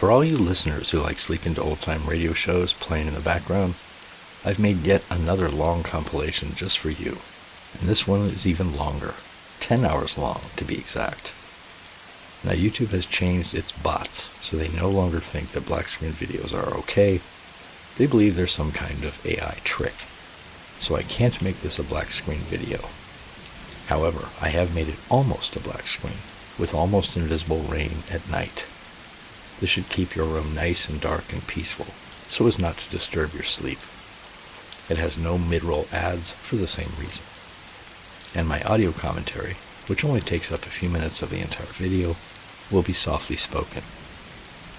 For all you listeners who like sleeping to old-time radio shows playing in the background, I've made yet another long compilation just for you, and this one is even longer, 10 hours long to be exact. Now YouTube has changed its bots, so they no longer think that black screen videos are okay. They believe there's some kind of AI trick, so I can't make this a black screen video. However, I have made it almost a black screen, with almost invisible rain at night. This should keep your room nice and dark and peaceful, so as not to disturb your sleep. It has no mid-roll ads for the same reason. And my audio commentary, which only takes up a few minutes of the entire video, will be softly spoken.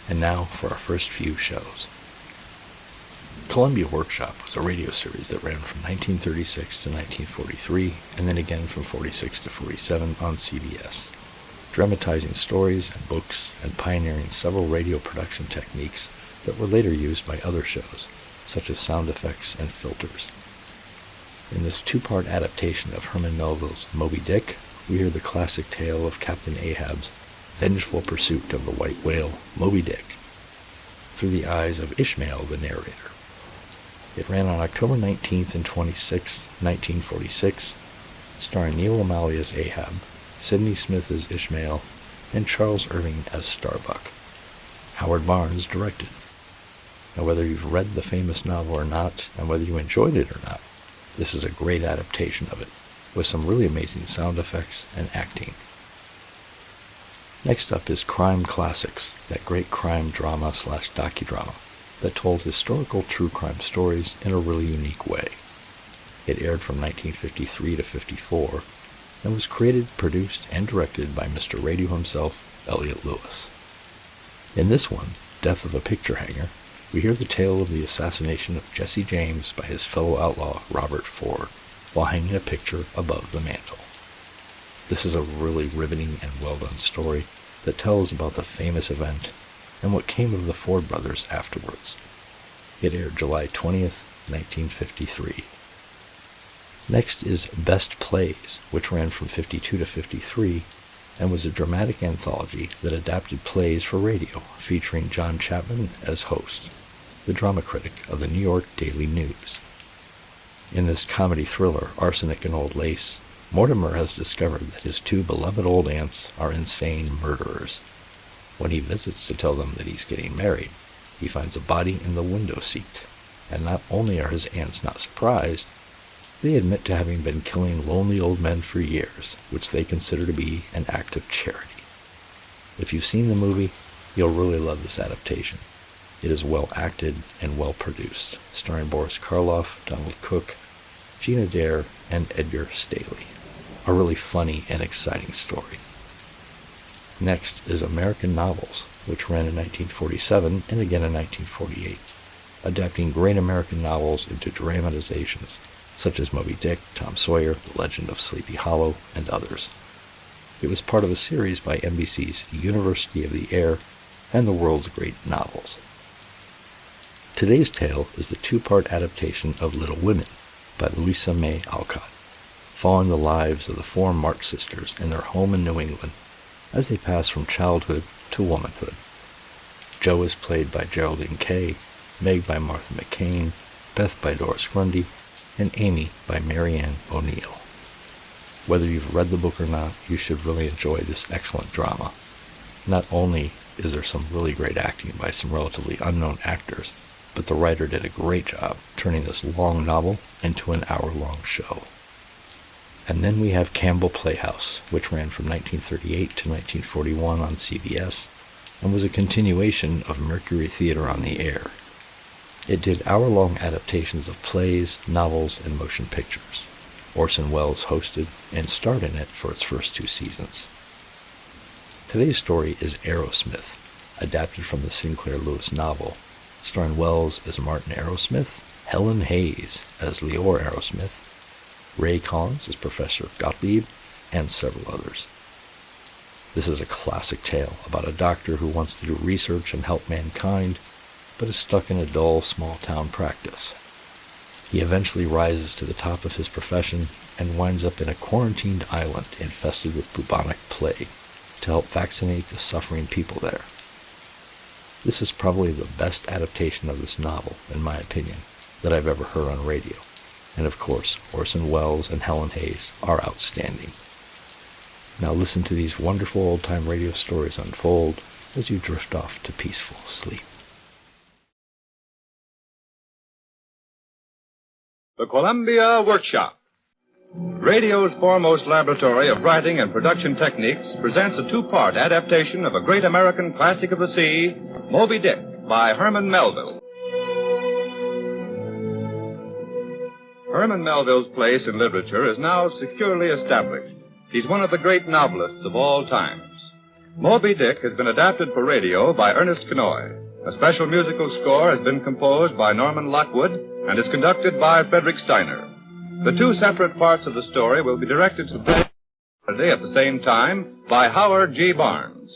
And now for our first few shows. Columbia Workshop was a radio series that ran from 1936 to 1943, and then again from 46 to 47 on CBS, dramatizing stories and books and pioneering several radio production techniques that were later used by other shows, such as sound effects and filters. In this two-part adaptation of Herman Melville's Moby Dick, we hear the classic tale of Captain Ahab's vengeful pursuit of the white whale, Moby Dick, through the eyes of Ishmael, the narrator. It ran on October 19th and 26th, 1946, starring Neil O'Malley as Ahab, Sidney Smith as Ishmael, and Charles Irving as Starbuck. Howard Barnes directed. Now, whether you've read the famous novel or not, and whether you enjoyed it or not, this is a great adaptation of it, with some really amazing sound effects and acting. Next up is Crime Classics, that great crime drama/docudrama that told historical true crime stories in a really unique way. It aired from 1953 to 54, and was created, produced, and directed by Mr. Radio himself, Elliot Lewis. In this one, Death of a Picture Hanger, we hear the tale of the assassination of Jesse James by his fellow outlaw, Robert Ford, while hanging a picture above the mantel. This is a really riveting and well-done story that tells about the famous event and what came of the Ford brothers afterwards. It aired July 20th, 1953. Next is Best Plays, which ran from 52 to 53, and was a dramatic anthology that adapted plays for radio, featuring John Chapman as host, the drama critic of the New York Daily News. In this comedy thriller, Arsenic and Old Lace, Mortimer has discovered that his two beloved old aunts are insane murderers. When he visits to tell them that he's getting married, he finds a body in the window seat, and not only are his aunts not surprised, they admit to having been killing lonely old men for years, which they consider to be an act of charity. If you've seen the movie, you'll really love this adaptation. It is well acted and well produced, starring Boris Karloff, Donald Cook, Gina Dare, and Edgar Staley. A really funny and exciting story. Next is American Novels, which ran in 1947 and again in 1948, adapting great American novels into dramatizations, such as Moby Dick, Tom Sawyer, The Legend of Sleepy Hollow, and others. It was part of a series by NBC's University of the Air and the World's Great Novels. Today's tale is the two-part adaptation of Little Women by Louisa May Alcott, following the lives of the four March sisters in their home in New England as they pass from childhood to womanhood. Jo is played by Geraldine Kay, Meg by Martha McCain, Beth by Doris Grundy, and Amy by Marianne O'Neill. Whether you've read the book or not, you should really enjoy this excellent drama. Not only is there some really great acting by some relatively unknown actors, but the writer did a great job turning this long novel into an hour-long show. And then we have Campbell Playhouse, which ran from 1938 to 1941 on CBS, and was a continuation of Mercury Theater on the Air. It did hour-long adaptations of plays, novels, and motion pictures. Orson Welles hosted and starred in it for its first 2 seasons. Today's story is Arrowsmith, adapted from the Sinclair Lewis novel, starring Welles as Martin Arrowsmith, Helen Hayes as Leora Arrowsmith, Ray Collins as Professor Gottlieb, and several others. This is a classic tale about a doctor who wants to do research and help mankind, but is stuck in a dull, small-town practice. He eventually rises to the top of his profession and winds up in a quarantined island infested with bubonic plague to help vaccinate the suffering people there. This is probably the best adaptation of this novel, in my opinion, that I've ever heard on radio. And of course, Orson Welles and Helen Hayes are outstanding. Now listen to these wonderful old-time radio stories unfold as you drift off to peaceful sleep. The Columbia Workshop. Radio's foremost laboratory of writing and production techniques presents a two-part adaptation of a great American classic of the sea, Moby Dick, by Herman Melville. Herman Melville's place in literature is now securely established. He's one of the great novelists of all times. Moby Dick has been adapted for radio by Ernest Kenoy. A special musical score has been composed by Norman Lockwood and is conducted by Frederick Steiner. The two separate parts of the story will be directed to Saturday at the same time by Howard G. Barnes.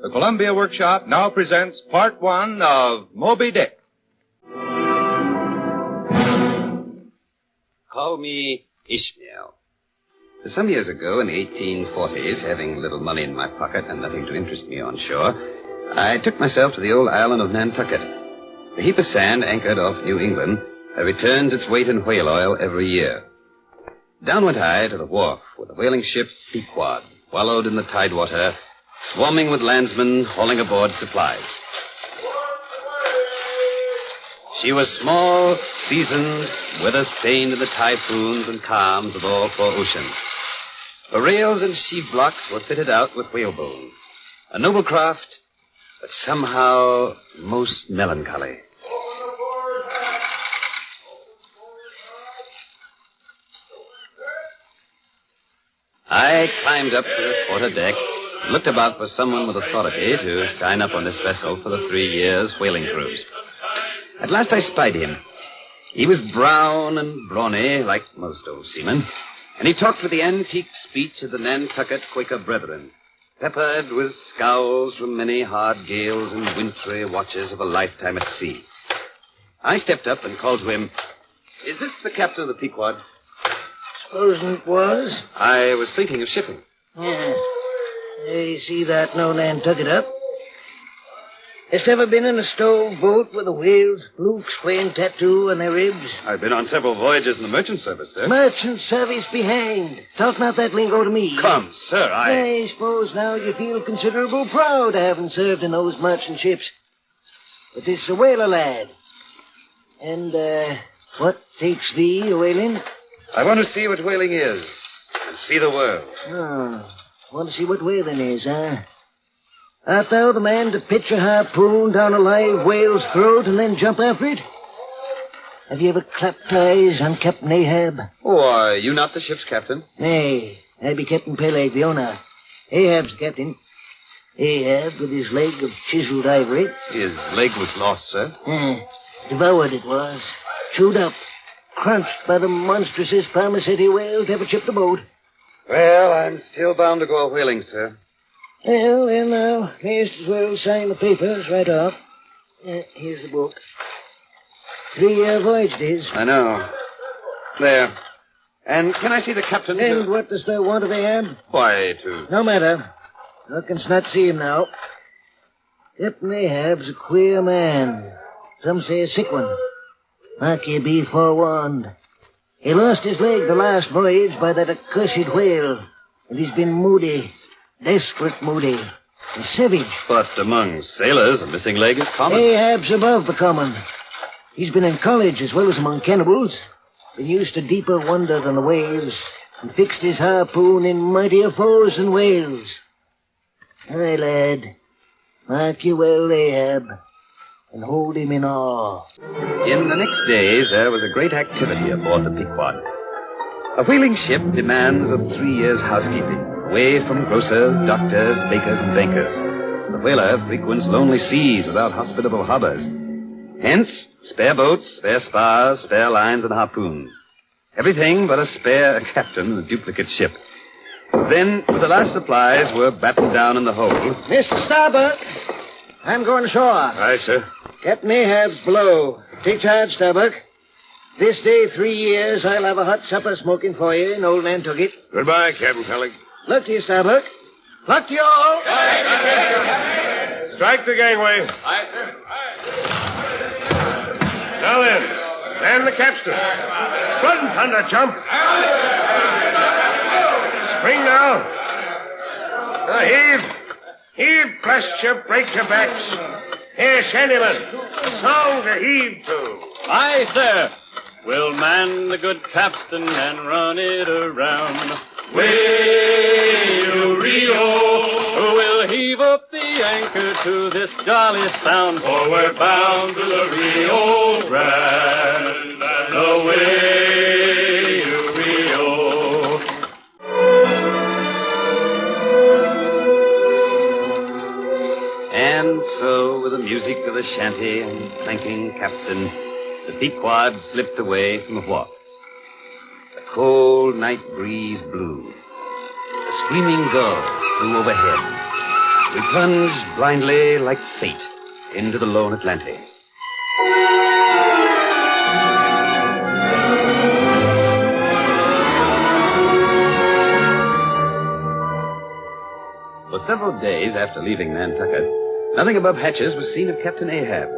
The Columbia Workshop now presents Part 1 of Moby Dick. Call me Ishmael. Some years ago, in the 1840s, having little money in my pocket and nothing to interest me on shore, I took myself to the old island of Nantucket. The heap of sand anchored off New England returns its weight in whale oil every year. Down went I to the wharf with the whaling ship Pequod, wallowed in the tidewater, swarming with landsmen hauling aboard supplies. She was small, seasoned, weather-stained in the typhoons and calms of all four oceans. Her rails and sheave blocks were fitted out with whalebone. A noble craft, but somehow most melancholy. I climbed up to the quarter-deck, looked about for someone with authority to sign up on this vessel for the 3 years whaling cruise. At last I spied him. He was brown and brawny, like most old seamen, and he talked with the antique speech of the Nantucket Quaker brethren, peppered with scowls from many hard gales and wintry watches of a lifetime at sea. I stepped up and called to him, "Is this the captain of the Pequod?" Supposing it was. I was thinking of shipping. Yeah. You see that no Nantucket up? Hast ever been in a stove boat with the whales, blue swain tattoo on their ribs? I've been on several voyages in the merchant service, sir. Merchant service be hanged. Talk not that lingo to me. Come, sir, I suppose now you feel considerable proud of having served in those merchant ships. But this is a whaler, lad. And, what takes thee a whaling? I want to see what whaling is and see the world. Oh, want to see what whaling is, huh? Art thou the man to pitch a harpoon down a live whale's throat and then jump after it? Have you ever clapped eyes on Captain Ahab? Oh, are you not the ship's captain? Nay, I be Captain Peleg, the owner. Ahab's the captain. Ahab with his leg of chiseled ivory. His leg was lost, sir. Devoured it was. Chewed up. Crunched by the monstrousest Parmacetti whale to ever chip the boat. Well, I'm still bound to go a whaling, sir. Well, then now, mayst as well sign the papers right off. Here's the book. 3-year voyage it is. I know. There. And can I see the captain? And what dost thou want of Ahab? Why, to... No matter. Thou canst not see him now. Captain Ahab's a queer man. Some say a sick one. Mark ye be forewarned. He lost his leg the last voyage by that accursed whale, and he's been moody, desperate moody, and savage. But among sailors, a missing leg is common. Ahab's above the common. He's been in college as well as among cannibals, been used to deeper wonder than the waves, and fixed his harpoon in mightier foes than whales. Aye, lad, mark ye well Ahab, and hold him in awe. In the next days, there was a great activity aboard the Pequod. A whaling ship demands a 3 years' housekeeping, away from grocers, doctors, bakers, and bankers. The whaler frequents lonely seas without hospitable harbors. Hence, spare boats, spare spars, spare lines, and harpoons. Everything but a spare captain and a duplicate ship. Then, with the last supplies, were battened down in the hold. Mr. Starbuck, I'm going ashore. Aye, sir. Captain Ahab's below. Take charge, Starbuck. This day, 3 years, I'll have a hot supper smoking for you in old Nantucket. Goodbye, Captain Peleg. Luck to you, Starbuck. Luck to you all. Strike the gangway. Aye, sir. Now then, man the capstan. Blood and thunder, jump. Spring now. Now heave. Heave, blast you, break your backs. Here, shantyman, song to heave to. Aye, sir. We'll man the good capstan and run it around. Way-o-rio, we'll heave up the anchor to this jolly sound, for we're bound to the Rio Grande, the way-o-rio. And so, with the music of the shanty and clanking capstan, the Pequod slipped away from the wharf. The cold night breeze blew. The screaming gull flew overhead. We plunged blindly like fate into the lone Atlantic. For several days after leaving Nantucket, nothing above hatches was seen of Captain Ahab.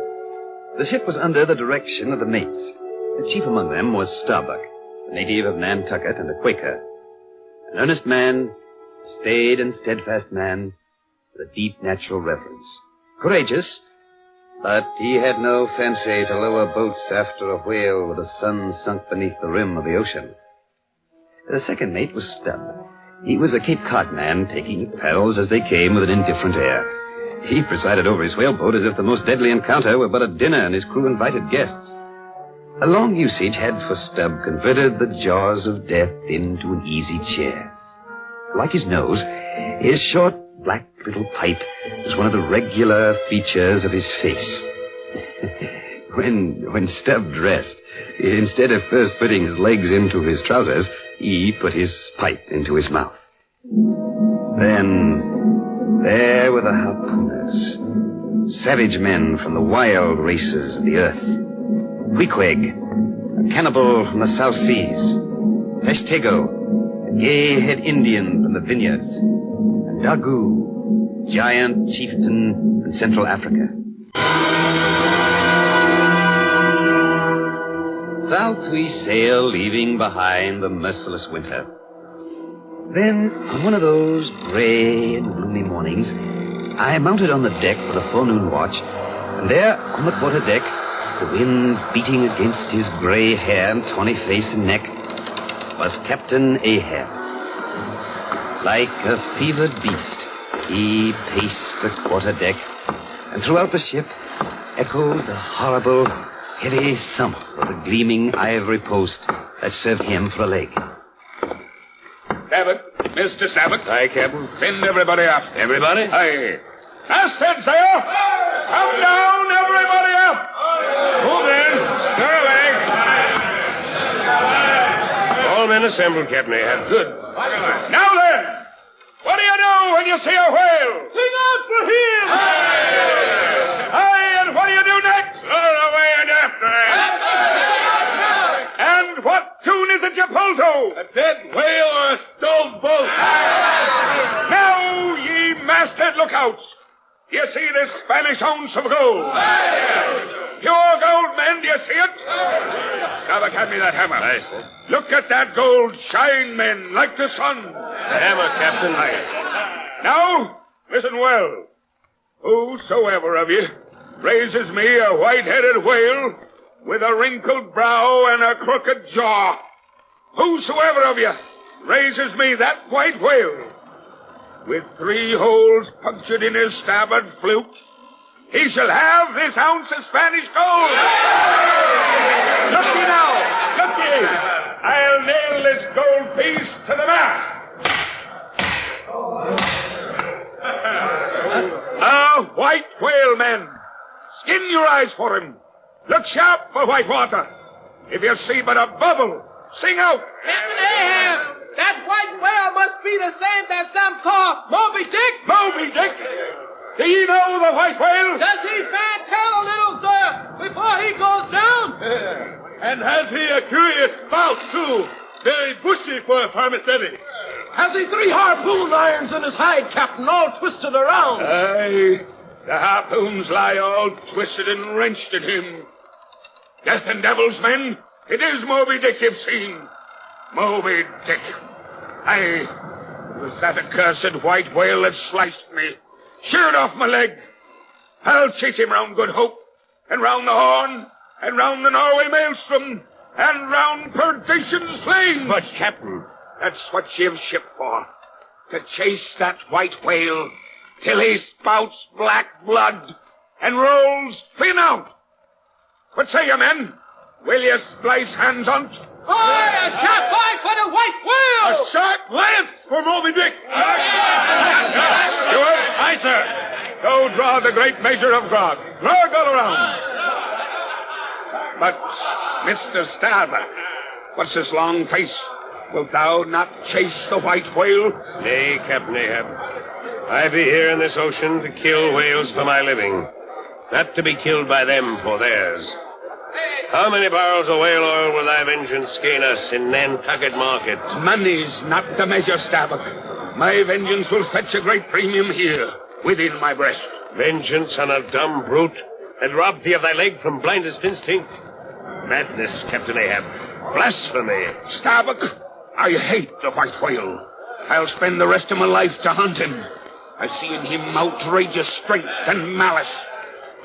The ship was under the direction of the mates. The chief among them was Starbuck, a native of Nantucket and a Quaker. An earnest man, a staid and steadfast man, with a deep natural reverence. Courageous, but he had no fancy to lower boats after a whale with the sun sunk beneath the rim of the ocean. The second mate was Stubb. He was a Cape Cod man, taking paddles as they came with an indifferent air. He presided over his whaleboat as if the most deadly encounter were but a dinner and his crew invited guests. A long usage had for Stubb converted the jaws of death into an easy chair. Like his nose, his short, black little pipe was one of the regular features of his face. When Stubb dressed, instead of first putting his legs into his trousers, he put his pipe into his mouth. Then, there were the harpooners, savage men from the wild races of the earth. Queequeg, a cannibal from the South Seas. Tashtego, a gay-head Indian from the vineyards. And Dagu, giant chieftain in Central Africa. South we sail, leaving behind the merciless winter. Then, on one of those gray and gloomy mornings, I mounted on the deck for the forenoon watch, and there, on the quarter deck, the wind beating against his gray hair and tawny face and neck, was Captain Ahab. Like a fevered beast, he paced the quarter deck, and throughout the ship echoed the horrible, heavy thump of the gleaming ivory post that served him for a leg. Sabat, Mr. Sabat. Aye, Captain. Send everybody aft. Everybody? Aye. As said, sail. Come down, everybody aft. Move in. Stir a leg. All men assembled, Captain Ahab. Good. Now then, what do you do when you see a whale? Sing out for him. Aye, and what do you do next? Run away and after him. And what tune is it you pull to? A dead whale or a stove boat? Now, ye masthead lookouts. You see this Spanish ounce of gold? Pure gold, men, do you see it? Starbuck, hand me that hammer. Aye, sir. Look at that gold shine, men, like the sun. The hammer, Captain. Aye. Now, listen well. Whosoever of you raises me a white-headed whale with a wrinkled brow and a crooked jaw, whosoever of you raises me that white whale with 3 holes punctured in his starboard fluke, he shall have this ounce of Spanish gold. Look ye now, look ye. I'll nail this gold piece to the mast. White whale, men. Skin your eyes for him. Look sharp for white water. If you see but a bubble, sing out. Captain Ahab, that white whale must be the same that some call Moby Dick. Moby Dick? Do you know the white whale? Does he fan tell a little, sir, before he goes down? And has he a curious spout, too? Very bushy for a parmacetty. Has he 3 harpoon irons in his hide, Captain, all twisted around? Aye. The harpoons lie all twisted and wrenched in him. Death and devils, men, it is Moby Dick you've seen. Moby Dick. Aye, it was that accursed white whale that sliced me, sheared off my leg. I'll chase him round Good Hope, and round the Horn, and round the Norway Maelstrom, and round Perdition's Lane. But, Captain... That's what you've shipped for. To chase that white whale till he spouts black blood and rolls fin out. What say you, men? Will you splice hands on't? Boy, a sharp bite for the white whale! A sharp lance for Moby Dick! Steward? Aye, sir. Go draw the great measure of grog. Grog all around. But, Mr. Starbuck, what's this long face? Wilt thou not chase the white whale? Nay, Captain Ahab. I be here in this ocean to kill whales for my living, not to be killed by them for theirs. How many barrels of whale oil will thy vengeance gain us in Nantucket market? Money's not the measure, Starbuck. My vengeance will fetch a great premium here, within my breast. Vengeance on a dumb brute that robbed thee of thy leg from blindest instinct? Madness, Captain Ahab. Blasphemy. Starbuck, I hate the white whale. I'll spend the rest of my life to hunt him. I see in him outrageous strength and malice.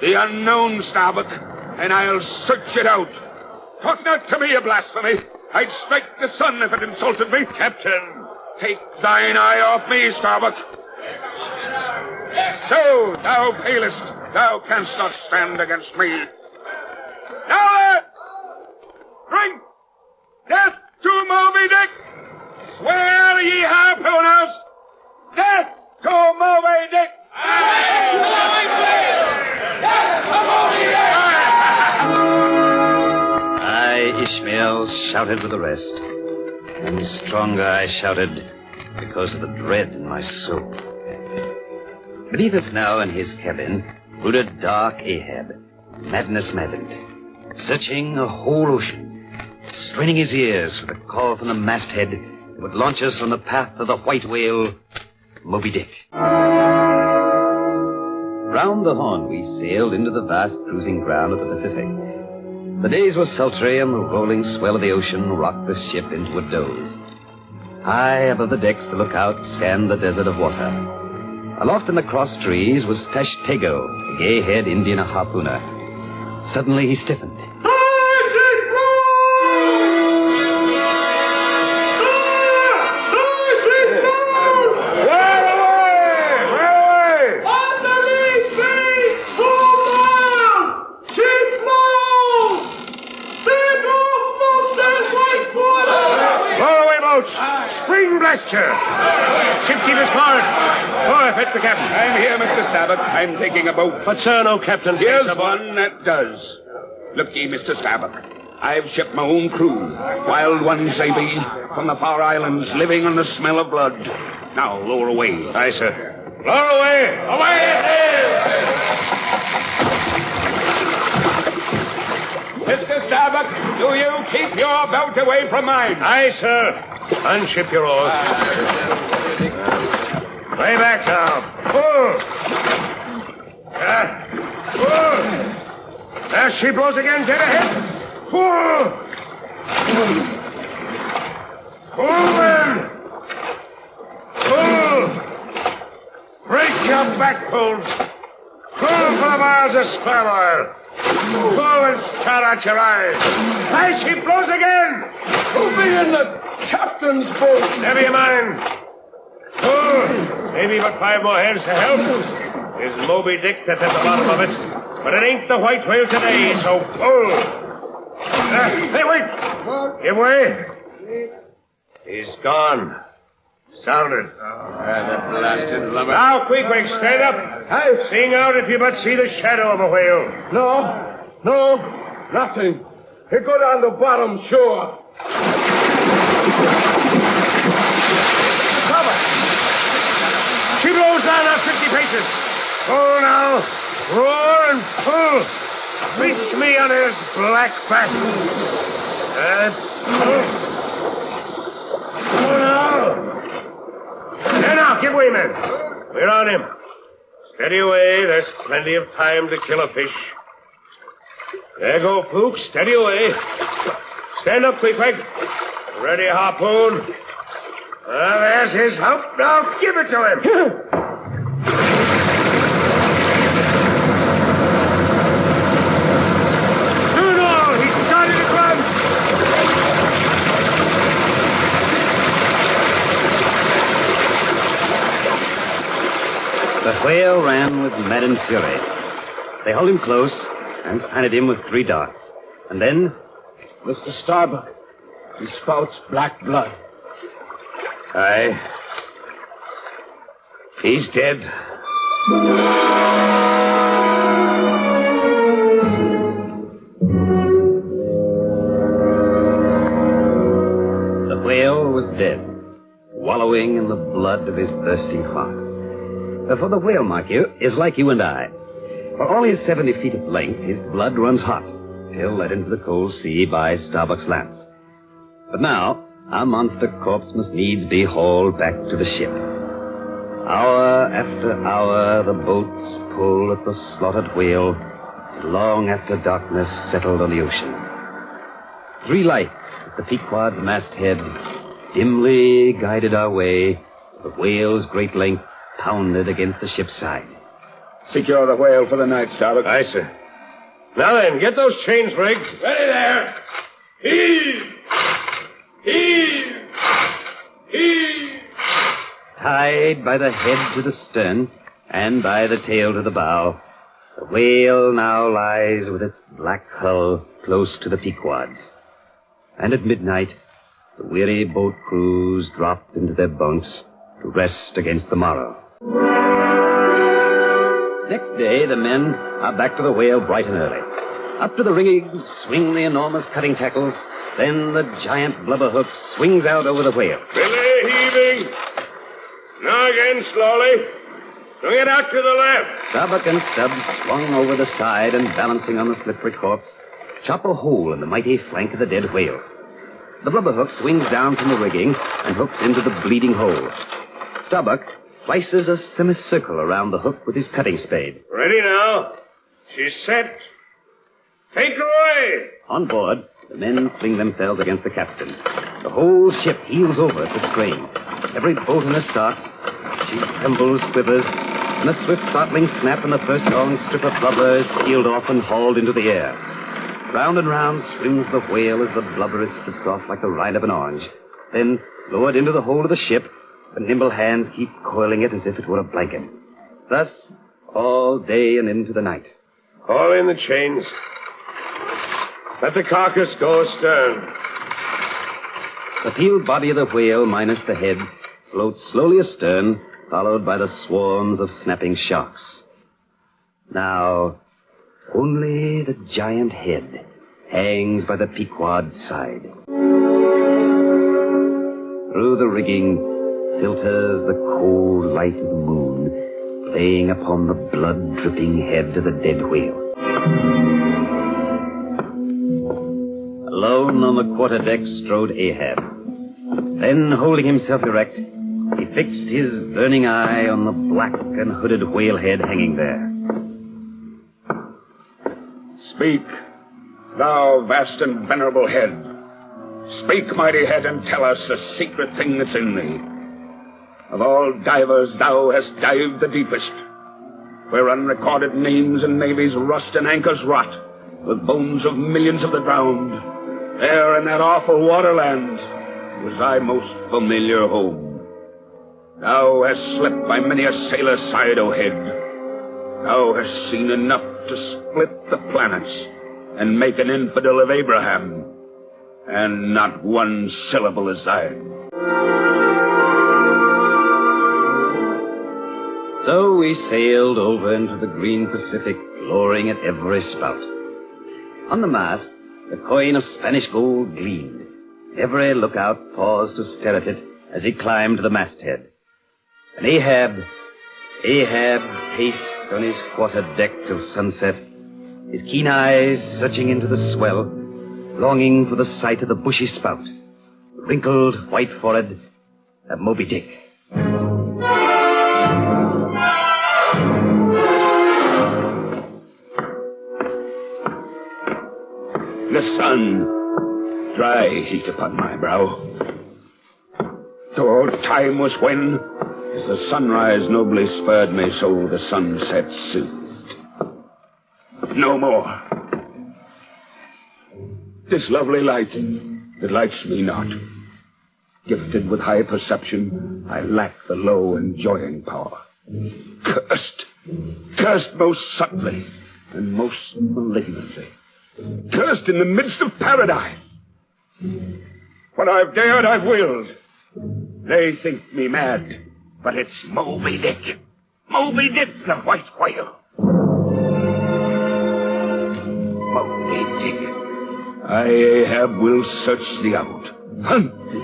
The unknown, Starbuck, and I'll search it out. Talk not to me of blasphemy. I'd strike the sun if it insulted me. Captain! Take thine eye off me, Starbuck. So, thou palest, thou canst not stand against me. Now, lads, drink death to Moby Dick! Swear, ye harpooners, death to Moby Dick! I, Ishmael, shouted with the rest. And stronger I shouted because of the dread in my soul. Beneath us now in his cabin brooded dark Ahab, madness maddened, searching a whole ocean, straining his ears for the call from the masthead that would launch us on the path of the white whale, Moby Dick. Round the Horn we sailed into the vast cruising ground of the Pacific. The days were sultry, and the rolling swell of the ocean rocked the ship into a doze. High above the decks, the lookout scanned the desert of water. Aloft in the cross trees was Tashtego, a gay-haired Indian harpooner. Suddenly he stiffened. Ship keeper's forward. Oh, fetch the captain. I'm here, Mr. Starbuck. I'm taking a boat. But, sir, no captain. Here's one that does. Look ye, Mr. Starbuck. I've shipped my own crew. Wild ones they be, from the far islands, living on the smell of blood. Now, lower away. Aye, sir. Lower away. Away it is! Mr. Starbuck, do you keep your boat away from mine? Aye, sir. Unship your oars. Way back now. Pull. Pull. There she blows again, dead ahead. Pull. Pull, men. Pull. Break your back pulls. Pull for the miles of sperm oil. Pull and start out your eyes. There she blows again. Who be in the captain's boat? Never you mind. Oh, maybe but 5 more hands to help. There's Moby Dick that's at the bottom of it. But it ain't the white whale today, so pull. Hey, wait. Give way. He's gone. Sounded. That blasted lumber. Now, quick, stand up. Sing out if you but see the shadow of a whale. No, nothing. He go down the bottom, sure. Cover. She blows down our 50 paces. Pull now. Roar and pull. Reach me on his black back. Pull now. There now, give way, men. We're on him. Steady away. There's plenty of time to kill a fish. There go, Fuchs. Steady away. Stand up, Queequeg. Ready, harpoon. There's his hump. Now give it to him. Soon all. He's starting to run. The whale ran with maddened fury. They held him close and planted him with 3 darts. And then... Mr. Starbuck, he spouts black blood. Aye. He's dead. The whale was dead, wallowing in the blood of his thirsting heart. For the whale, mark you, is like you and I. For all his 70 feet of length, his blood runs hot, till led into the cold sea by Starbuck's lance. But now, our monster corpse must needs be hauled back to the ship. Hour after hour, the boats pull at the slaughtered whale, long after darkness settled on the ocean. 3 lights at the Pequod's masthead dimly guided our way. The whale's great length pounded against the ship's side. Secure the whale for the night, Starbuck. Aye, sir. Now then, get those chains rigged. Ready there. Heave! Heave! Heave! Tied by the head to the stern and by the tail to the bow, the whale now lies with its black hull close to the Pequod's. And at midnight, the weary boat crews drop into their bunks to rest against the morrow. Next day, the men are back to the whale bright and early. Up to the rigging swing the enormous cutting tackles. Then the giant blubber hook swings out over the whale. Belay heaving. Now again, slowly. Swing it out to the left. Starbuck and Stubbs swung over the side and, balancing on the slippery corpse, chop a hole in the mighty flank of the dead whale. The blubber hook swings down from the rigging and hooks into the bleeding hole. Starbuck slices a semicircle around the hook with his cutting spade. Ready now. She's set. Take her away. On board, the men fling themselves against the capstan. The whole ship heels over at the strain. Every bolt in her starts. She trembles, quivers, and a swift startling snap and the first long strip of blubber is peeled off and hauled into the air. Round and round swims the whale as the blubber is stripped off like the rind of an orange. Then, lowered into the hold of the ship, the nimble hands keep coiling it as if it were a blanket. Thus, all day and into the night. Haul in the chains. Let the carcass go astern. The peeled body of the whale, minus the head, floats slowly astern, followed by the swarms of snapping sharks. Now, only the giant head hangs by the Pequod's side. Through the rigging filters the cold light of the moon, playing upon the blood-dripping head of the dead whale. Alone on the quarterdeck strode Ahab. Then, holding himself erect, he fixed his burning eye on the black and hooded whale head hanging there. Speak, thou vast and venerable head. Speak, mighty head, and tell us the secret thing that's in thee. Of all divers, thou hast dived the deepest, where unrecorded names and navies rust and anchors rot, with bones of millions of the drowned. There in that awful waterland was thy most familiar home. Thou hast slept by many a sailor's side, O head. Thou hast seen enough to split the planets and make an infidel of Abraham, and not one syllable is thine. So we sailed over into the green Pacific, glorying at every spout. On the mast, the coin of Spanish gold gleamed. Every lookout paused to stare at it as he climbed the masthead. And Ahab paced on his quarter-deck till sunset, his keen eyes searching into the swell, longing for the sight of the bushy spout, the wrinkled white forehead of Moby Dick. the sun. Dry heat upon my brow. Though time was when, as the sunrise nobly spurred me, so the sunset soothed. No more. This lovely light that lights me not. Gifted with high perception, I lack the low enjoying power. Cursed most subtly and most malignantly. Cursed in the midst of paradise. What I've dared, I've willed. They think me mad, but it's Moby Dick. Moby Dick, the white whale. Moby Dick. I, Ahab, will search thee out, hunt thee,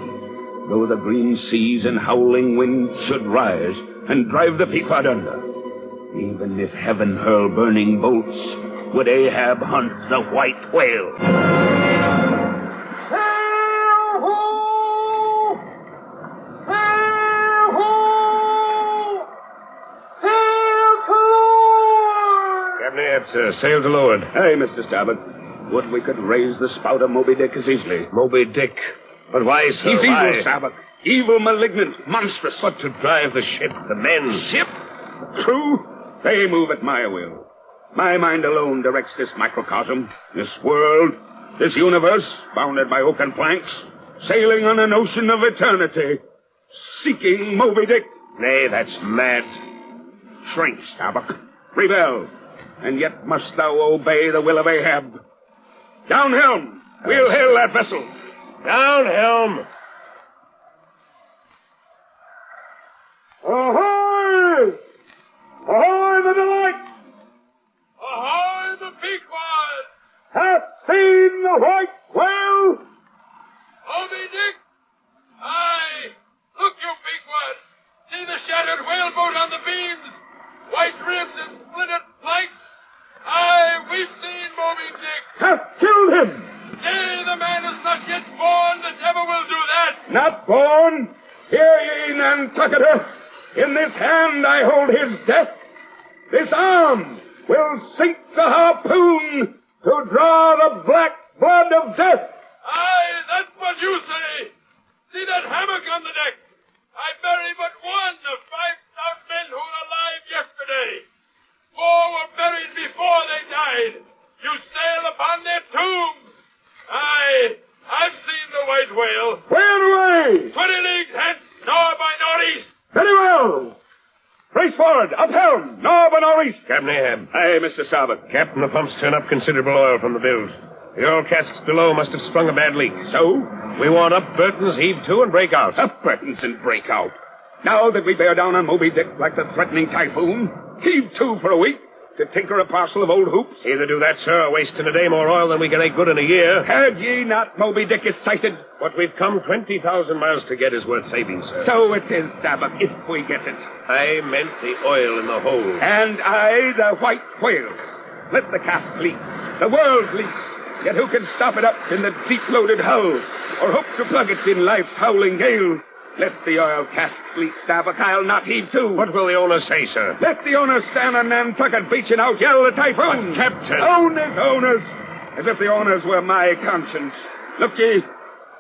though the green seas and howling winds should rise and drive the Pequod under. Even if heaven hurl burning bolts, would Ahab hunt the white whale. Captain Ahab, sir. Sail to leeward. Hey, Mr. Starboard. Would we could raise the spout of Moby Dick as easily. Moby Dick. But why, sir? He's why? evil, Starboard. Evil, malignant, monstrous. But to drive the ship, the men. Ship? Crew? They move at my will. My mind alone directs this microcosm, this world, this universe, bounded by oaken planks, sailing on an ocean of eternity, seeking Moby Dick. Nay, that's mad. Shrink, Starbuck. Rebel. And yet must thou obey the will of Ahab. Down helm. We'll hail that vessel. Down helm. Ahoy! Ahoy, the Delight! Ahoy, the Pequod! Hath seen the white whale? Moby Dick! Aye! Look, you Pequod! See the shattered whaleboat on the beams! White ribs and splintered planks! Aye, we've seen Moby Dick! Hath killed him! Nay, the man is not yet born that ever will do that! Not born? Hear ye, Nantucketer! In this hand I hold his death. This arm will sink the harpoon to draw the black blood of death. Aye, that's what you say. See that hammock on the deck? I bury but one of 5 stout men who were alive yesterday. 4 were buried before they died. You sail upon their tombs. Aye, I've seen the white whale. Where away? 20 leagues hence, nor by northeast. Very well. Brace forward, up helm, north and northeast. Captain Ahab. Aye, Mr. Starboard. Captain, the pumps turn up considerable oil from the bilge. The oil casks below must have sprung a bad leak. So? We want up Burton's, heave to, and break out. Up Burton's and break out. Now that we bear down on Moby Dick like the threatening typhoon, heave to for a week to tinker a parcel of old hoops. Either do that, sir, or waste in a day more oil than we can make good in a year. Had ye not Moby Dick is sighted? What we've come 20,000 miles to get is worth saving, sir. So it is, Starbuck, if we get it. I meant the oil in the hold. And I, the white whale. Let the cask leak. The world leaks. Yet who can stop it up in the deep-loaded hull, or hope to plug it in life's howling gale? Let the oil cask leak, Starbuck. I'll not heave to. What will the owner say, sir? Let the owner stand on Nantucket Beach and out yell the typhoon. But, Captain. Owners. As if the owners were my conscience. Look ye,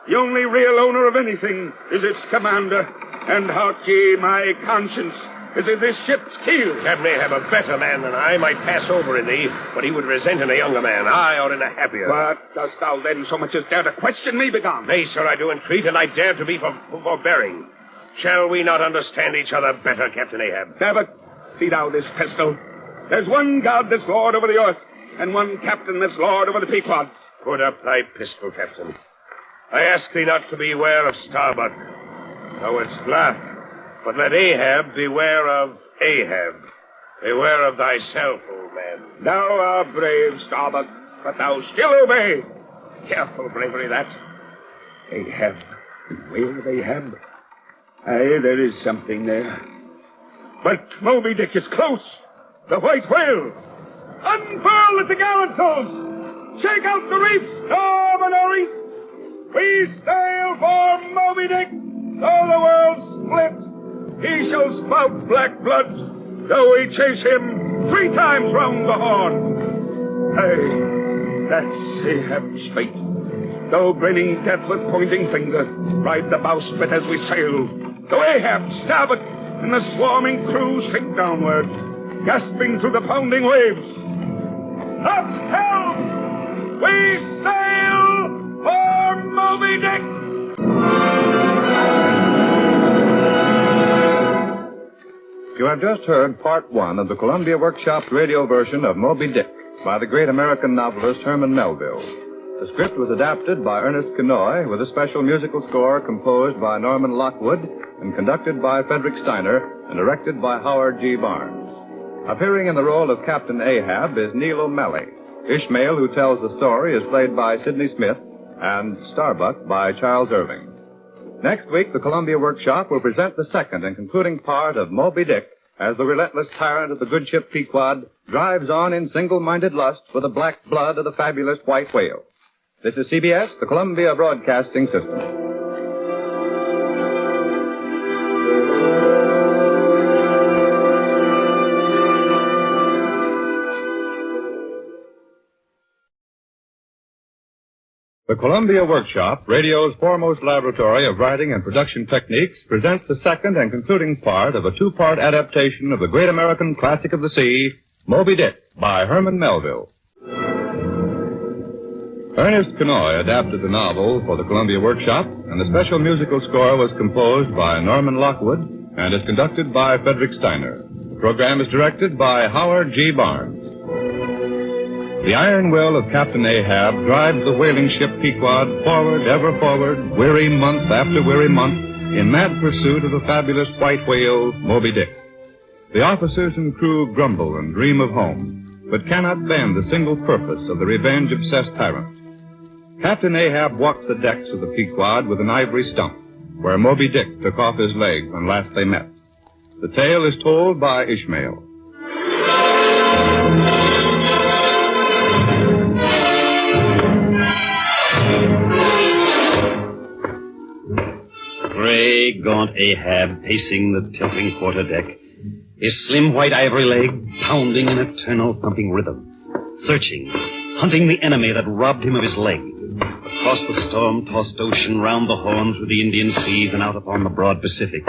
the only real owner of anything is its commander. And hark ye, my conscience is in this ship's keel. Captain Ahab, a better man than I might pass over in thee, but he would resent in a younger man. I or in a happier. What, dost thou then so much as dare to question me, begone? Nay, sir, I do entreat, and I dare to be forbearing. Shall we not understand each other better, Captain Ahab? Starbuck, see thou this pistol. There's one God that's lord over the earth, and one captain that's lord over the Pequod. Put up thy pistol, Captain. I ask thee not to beware of Starbuck. Thou wouldst laugh. But let Ahab beware of Ahab. Beware of thyself, old man. Thou art brave, Starbuck, but thou still obey. Careful bravery, that. Ahab. Beware of Ahab. Aye, there is something there. But Moby Dick is close. The white whale. Unfurl at the gallantsails. Shake out the reefs, north and northeast. We sail for Moby Dick, though the world split. He shall spout black blood, though we chase him 3 times round the horn. Hey, That's Ahab's fate. Though grinning death with pointing finger, ride the bowsprit as we sail. Though Ahab, starboard, and the swarming crew sink downward, gasping through the pounding waves. Up, help! We sail for Moby Dick! You have just heard part one of the Columbia Workshop's radio version of Moby Dick by the great American novelist Herman Melville. The script was adapted by Ernest Kenoy with a special musical score composed by Norman Lockwood and conducted by Frederick Steiner and directed by Howard G. Barnes. Appearing in the role of Captain Ahab is Neil O'Malley. Ishmael, who tells the story, is played by Sidney Smith, and Starbuck by Charles Irving. Next week, the Columbia Workshop will present the second and concluding part of Moby Dick as the relentless tyrant of the good ship Pequod drives on in single-minded lust for the black blood of the fabulous white whale. This is CBS, the Columbia Broadcasting System. The Columbia Workshop, radio's foremost laboratory of writing and production techniques, presents the second and concluding part of a two-part adaptation of the great American classic of the sea, Moby Dick, by Herman Melville. Ernest Kenoy adapted the novel for the Columbia Workshop, and the special musical score was composed by Norman Lockwood and is conducted by Frederick Steiner. The program is directed by Howard G. Barnes. The iron will of Captain Ahab drives the whaling ship Pequod forward, ever forward, weary month after weary month, in mad pursuit of the fabulous white whale, Moby Dick. The officers and crew grumble and dream of home, but cannot bend the single purpose of the revenge-obsessed tyrant. Captain Ahab walks the decks of the Pequod with an ivory stump, where Moby Dick took off his leg when last they met. The tale is told by Ishmael. Gray, gaunt Ahab pacing the tilting quarterdeck, his slim white ivory leg pounding an eternal thumping rhythm, searching, hunting the enemy that robbed him of his leg, across the storm-tossed ocean, round the Horn, through the Indian seas, and out upon the broad Pacific,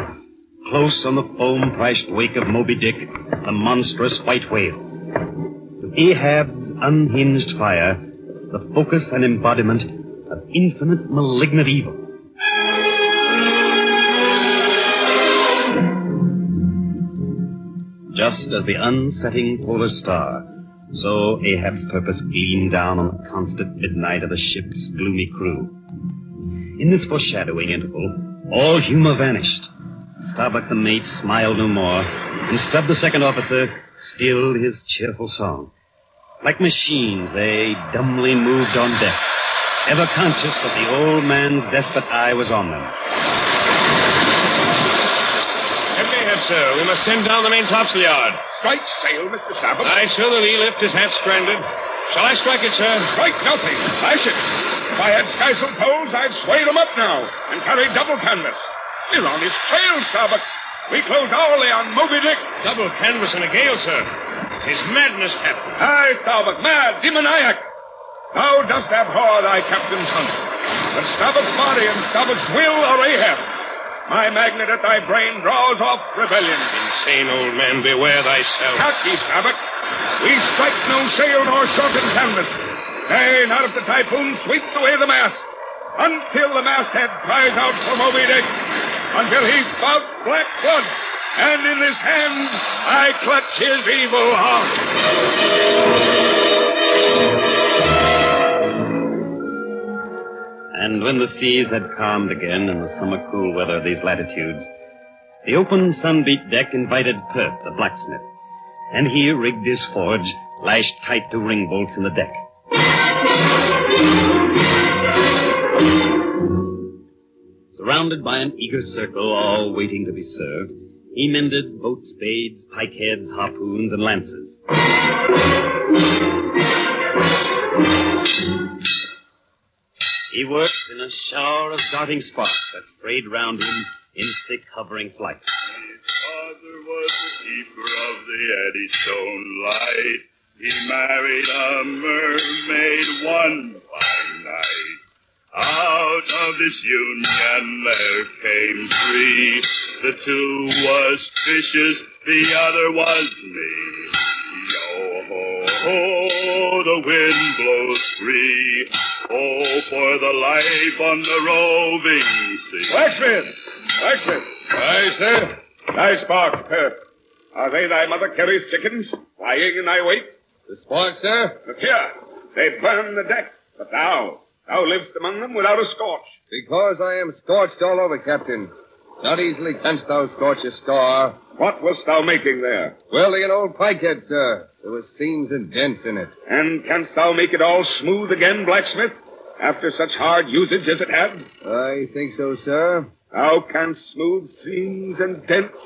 close on the foam-thrashed wake of Moby Dick, the monstrous white whale. To Ahab's unhinged fire, the focus and embodiment of infinite malignant evil. Just as the unsetting polar star, so Ahab's purpose gleamed down on the constant midnight of the ship's gloomy crew. In this foreshadowing interval, all humor vanished. Starbuck the mate smiled no more, and Stubb the second officer stilled his cheerful song. Like machines, they dumbly moved on deck, ever conscious that the old man's desperate eye was on them. Sir, we must send down the main topsail yard. Strike sail, Mr. Starbuck. Aye, sir, the lee lift is half stranded. Shall I strike it, sir? Strike nothing. Lash it. If I had skysail poles, I'd sway them up now and carry double canvas. We're on his trail, Starbuck. We closed hourly on Moby Dick. Double canvas in a gale, sir. His madness, Captain. Aye, Starbuck, mad, demoniac. Thou dost abhor thy captain's hunt. But Starbuck's body and Starbuck's will are Ahab. My magnet at thy brain draws off rebellion. Insane old man, beware thyself. Cocky, Starbuck. We strike no sail nor shorten canvas. Nay, not if the typhoon sweeps away the mast. Until the masthead cries out for Moby Dick. Until he spouts black blood. And in his hand I clutch his evil heart. And when the seas had calmed again in the summer cool weather of these latitudes, the open sun-beat deck invited Perth, the blacksmith, and he rigged his forge, lashed tight to ring bolts in the deck. Surrounded by an eager circle, all waiting to be served, he mended boat spades, pike heads, harpoons, and lances. He worked in a shower of darting sparks that sprayed round him in thick, hovering flight. His father was the keeper of the Eddystone light. He married a mermaid one fine night. Out of this union there came three. The two was fishes, the other was me. Yo-ho-ho, the wind blows free. Oh, for the life on the roving sea. Blacksmith! Blacksmith! Aye, sir. Thy sparks, Perth. Are they thy Mother Carey's chickens, flying in thy wake? The sparks, sir? Look here. They burn the deck, but thou livest among them without a scorch. Because I am scorched all over, Captain. Not easily canst thou scorch a star. What wast thou making there? Welding an old pikehead, sir. There were seams and dents in it. And canst thou make it all smooth again, blacksmith, after such hard usage as it had? I think so, sir. Thou canst smooth seams and dents,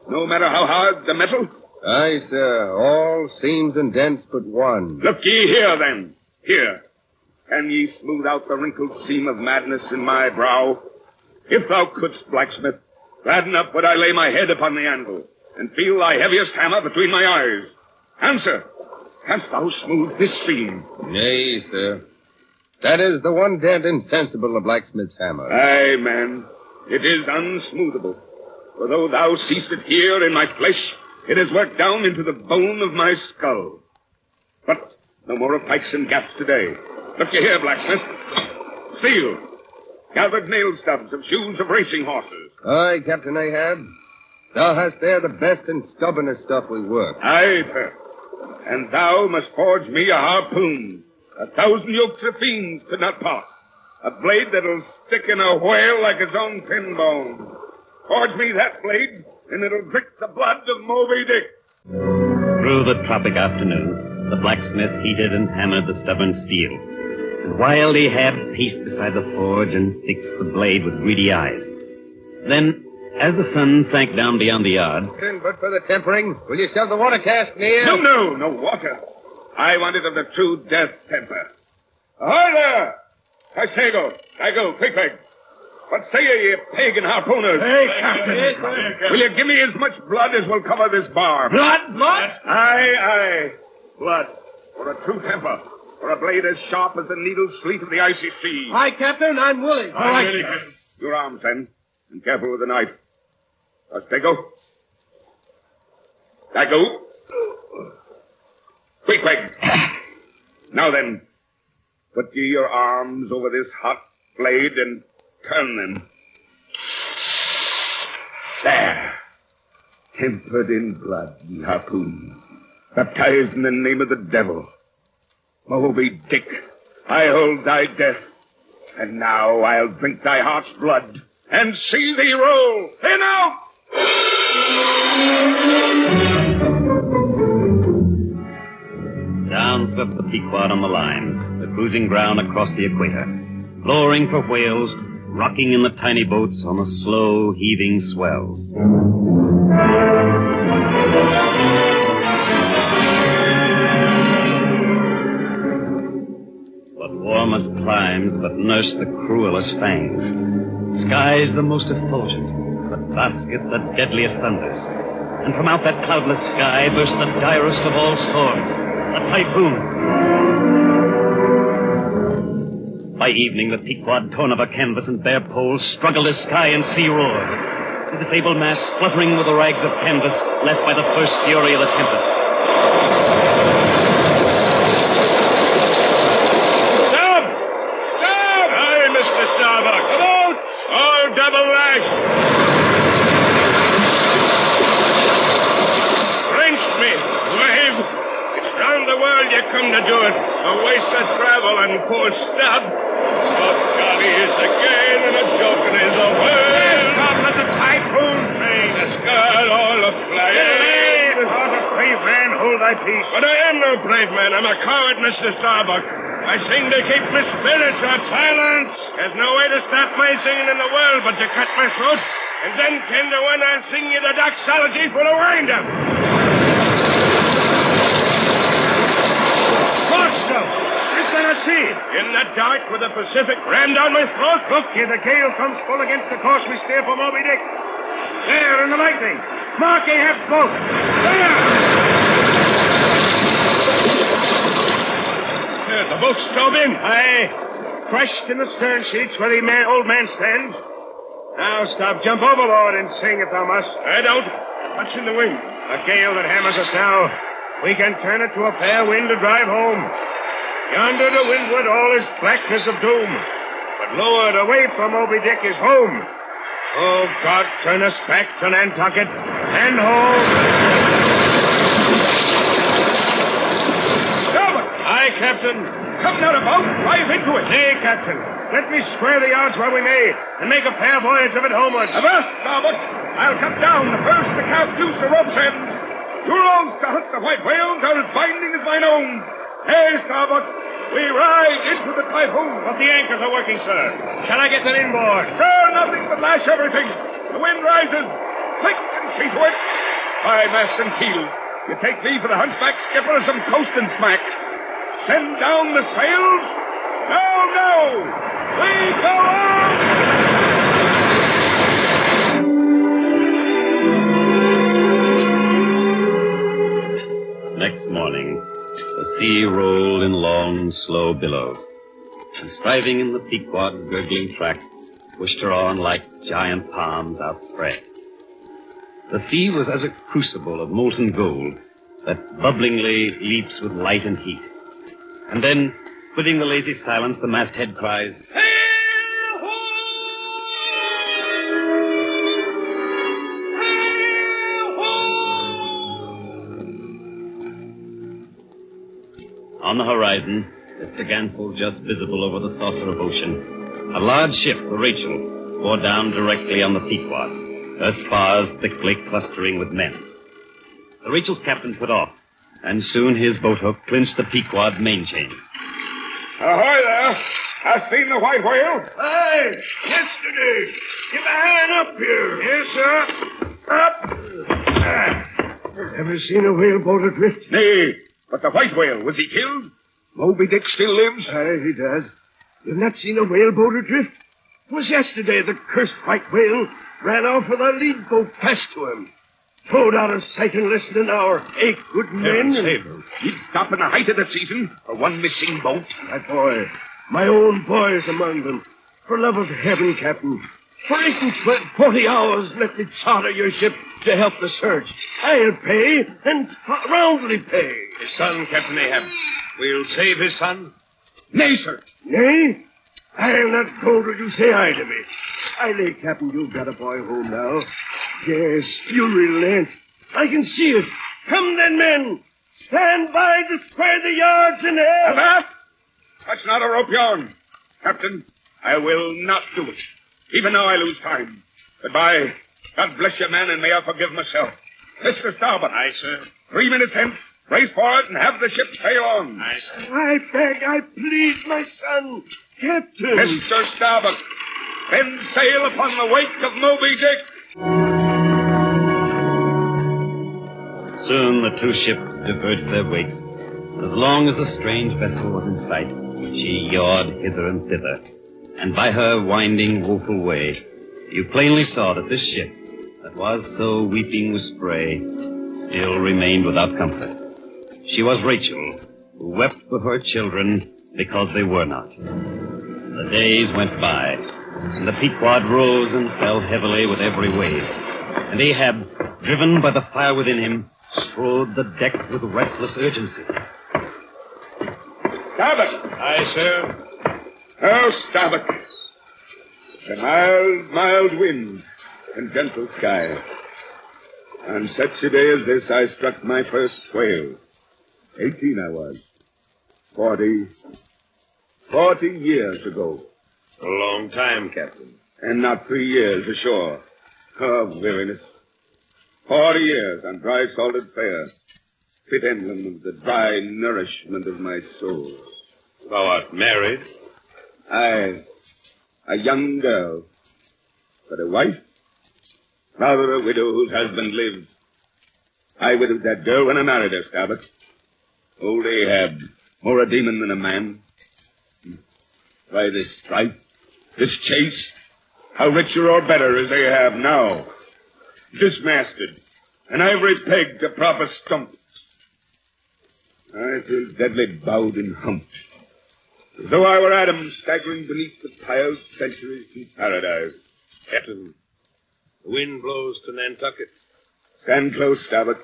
no matter how hard the metal? Aye, sir. All seams and dents but one. Look ye here, then. Here. Can ye smooth out the wrinkled seam of madness in my brow? If thou couldst, blacksmith, glad enough would I lay my head upon the anvil and feel thy heaviest hammer between my eyes. Answer. Canst thou smooth this seam? Nay, sir. That is the one dent insensible of blacksmith's hammer. Aye, man. It is unsmoothable. For though thou seest it here in my flesh, it has worked down into the bone of my skull. But no more of pikes and gaps today. Look you here, blacksmith. Steel. Gathered nail stubs of shoes of racing horses. Aye, Captain Ahab. Thou hast there the best and stubbornest stuff we work. Aye, sir. And thou must forge me a harpoon. 1,000 yokes of fiends could not part. A blade that'll stick in a whale like its own pin bone. Forge me that blade, and it'll drink the blood of Moby Dick. Through the tropic afternoon, the blacksmith heated and hammered the stubborn steel. And wild Ahab paced beside the forge and fixed the blade with greedy eyes. Then, as the sun sank down beyond the yard... But for the tempering, will you shove the water cask near? No water. I want it of the true death temper. Ahoy there! Dago, quick. What say ye pagan harpooners? Hey, Captain. Will you give me as much blood as will cover this bar? Blood? Aye. Blood. For a true temper. For a blade as sharp as the needle sleet of the icy sea. Aye, Captain, I'm willing. All right. Your arms, then. And careful with the knife. Dago. Quick. Now then, put ye your arms over this hot blade and turn them. There. Tempered in blood, ye harpoon. Baptized in the name of the devil. Moby Dick, I hold thy death. And now I'll drink thy heart's blood and see thee roll. Here now! Down swept the Pequod on the line, the cruising ground across the equator, flooring for whales, rocking in the tiny boats on the slow, heaving swells. But warmest climes but nurse the cruelest fangs. Skies the most effulgent, but basket the deadliest thunders. And from out that cloudless sky burst the direst of all storms, a typhoon. By evening, the Pequod, torn of her canvas and bare poles, struggled as sky and sea roared. The disabled mass fluttering with the rags of canvas left by the first fury of the tempest. Stop! Aye, Mr. Starbuck. Come out! All double lashed. Wrenched me. Wave. It's round the world you come to do it. A waste of travel and poor stub. Oh, golly, it's a game and a joke and it's a whale. Stop at the typhoon train. The skirt all aflame. Not a brave man, hold thy peace. But I am no brave man. I'm a coward, Mr. Starbuck. I sing to keep my spirits up. Silence! There's no way to stop my singing in the world but to cut my throat. And then 10 to 1, I'll sing you the doxology for a wind-up. In the dark with the Pacific rammed down my throat. Look, here, the gale comes full against the course we steer for Moby Dick. There, in the lightning. Mark Ahab's boat. There! The boat's stove in. Aye. Crushed in the stern sheets where the old man stands. Now stop, jump overboard and sing if thou must. I don't. What's in the wind? A gale that hammers us now. We can turn it to a fair wind to drive home. Yonder to windward all is blackness of doom. But lowered away from Moby Dick is home. Oh, God, turn us back to Nantucket and home. Starboard! Aye, Captain. Come now, about. Drive into it. Nay, Captain. Let me square the yards where we may and make a fair voyage of it homeward. Avast, starboard. I'll cut down the first to cast loose the rope's end. Your oars to hunt the white whales are as binding as mine own. Hey, starboard. We ride into the typhoon. But the anchors are working, sir. Shall I get that inboard? Sir, nothing but lash everything. The wind rises. Click and see to it. By mast and keels. You take me for the hunchback skipper of some coasting smack. Send down the sails. No. We go on. Next morning, the sea rolled in long, slow billows, and striving in the Pequod's gurgling track, pushed her on like giant palms outspread. The sea was as a crucible of molten gold that bubblingly leaps with light and heat. And then, splitting the lazy silence, the masthead cries, On the horizon, its the gansel just visible over the saucer of ocean, a large ship, the Rachel, bore down directly on the Pequod, her spars thickly clustering with men. The Rachel's captain put off, and soon his boat hook clinched the Pequod's main chain. Ahoy there. Hast seen the white whale? Aye, yesterday. Give a hand up here. Yes, sir. Up. Ever seen a whaleboat adrift? Nay. But the white whale, was he killed? Moby Dick still lives? Aye, he does. You've not seen a whaleboat adrift? It was yesterday the cursed white whale ran off with our lead boat fast to him. Towed out of sight in less than an hour. 8 good men. He'd stop in the height of the season for one missing boat. My boy. My own boy's among them. For love of heaven, Captain. For 8 and 40 hours, let me charter your ship to help the search. I'll pay, and roundly pay. His son, Captain Ahab. We'll save his son? Nay, sir. Nay? I'll not go till you say aye to me. I lay, Captain, you've got a boy home now. Yes, you'll relent. I can see it. Come then, men. Stand by to square the yards in air. Avast! Touch not a rope yarn. Captain, I will not do it. Even now I lose time. Goodbye. God bless you, man, and may I forgive myself. Mr. Starboard. Aye, sir. 3 minutes hence. Brace for it and have the ship sail on. Aye, sir. I beg, I plead, my son. Captain. Mr. Starboard. Then sail upon the wake of Moby Dick. Soon the two ships diverged their wakes. As long as the strange vessel was in sight, she yawed hither and thither. And by her winding, woeful way, you plainly saw that this ship, that was so weeping with spray, still remained without comfort. She was Rachel, who wept for her children because they were not. The days went by, and the Pequod rose and fell heavily with every wave. And Ahab, driven by the fire within him, strode the deck with restless urgency. Starboard. Aye, sir. Oh, starboard. The mild wind and gentle sky. On such a day as this, I struck my first whale. 18 I was. 40 years ago. A long time, Captain. And not 3 years ashore. Oh, weariness. 40 years on dry salted fare. Fit emblem of the dry nourishment of my soul. Thou art married? Aye. A young girl. But a wife? Rather a widow whose husband lives. I widowed that girl when I married her, Starboard. Old Ahab. More a demon than a man. Why this strife? This chase? How richer or better is Ahab now? Dismasted. An ivory peg to prop a stump. I feel deadly bowed and humped. As though I were Adam staggering beneath the piled centuries in paradise. Captain, the wind blows to Nantucket. Stand close, Starbuck.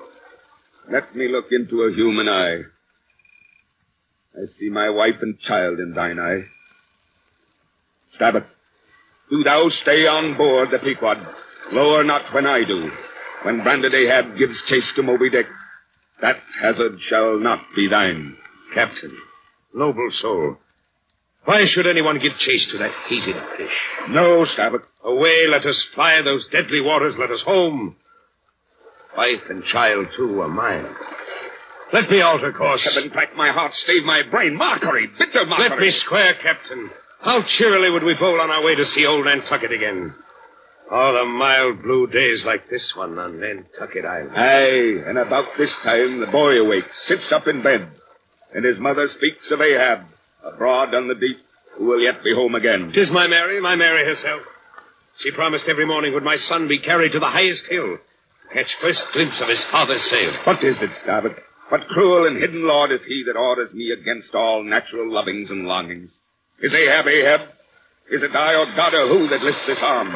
Let me look into a human eye. I see my wife and child in thine eye. Starbuck, do thou stay on board the Pequod. Lower not when I do. When branded Ahab gives chase to Moby Dick, that hazard shall not be thine. Captain, noble soul, why should anyone give chase to that hated fish? No, Starbuck. Away, let us fly those deadly waters, let us home. Wife and child, too, are mine. Let me alter course. Heaven crack my heart, stave my brain. Mockery, bitter mockery. Let me square, Captain. How cheerily would we bowl on our way to see old Nantucket again. Oh, the mild blue days like this one on Nantucket Island. Aye, and about this time the boy awakes, sits up in bed, and his mother speaks of Ahab, abroad on the deep, who will yet be home again. 'Tis my Mary herself. She promised every morning would my son be carried to the highest hill, catch first glimpse of his father's sail. What is it, Starbuck? What cruel and hidden lord is he that orders me against all natural lovings and longings? Is Ahab Ahab? Is it I or God or who that lifts this arm?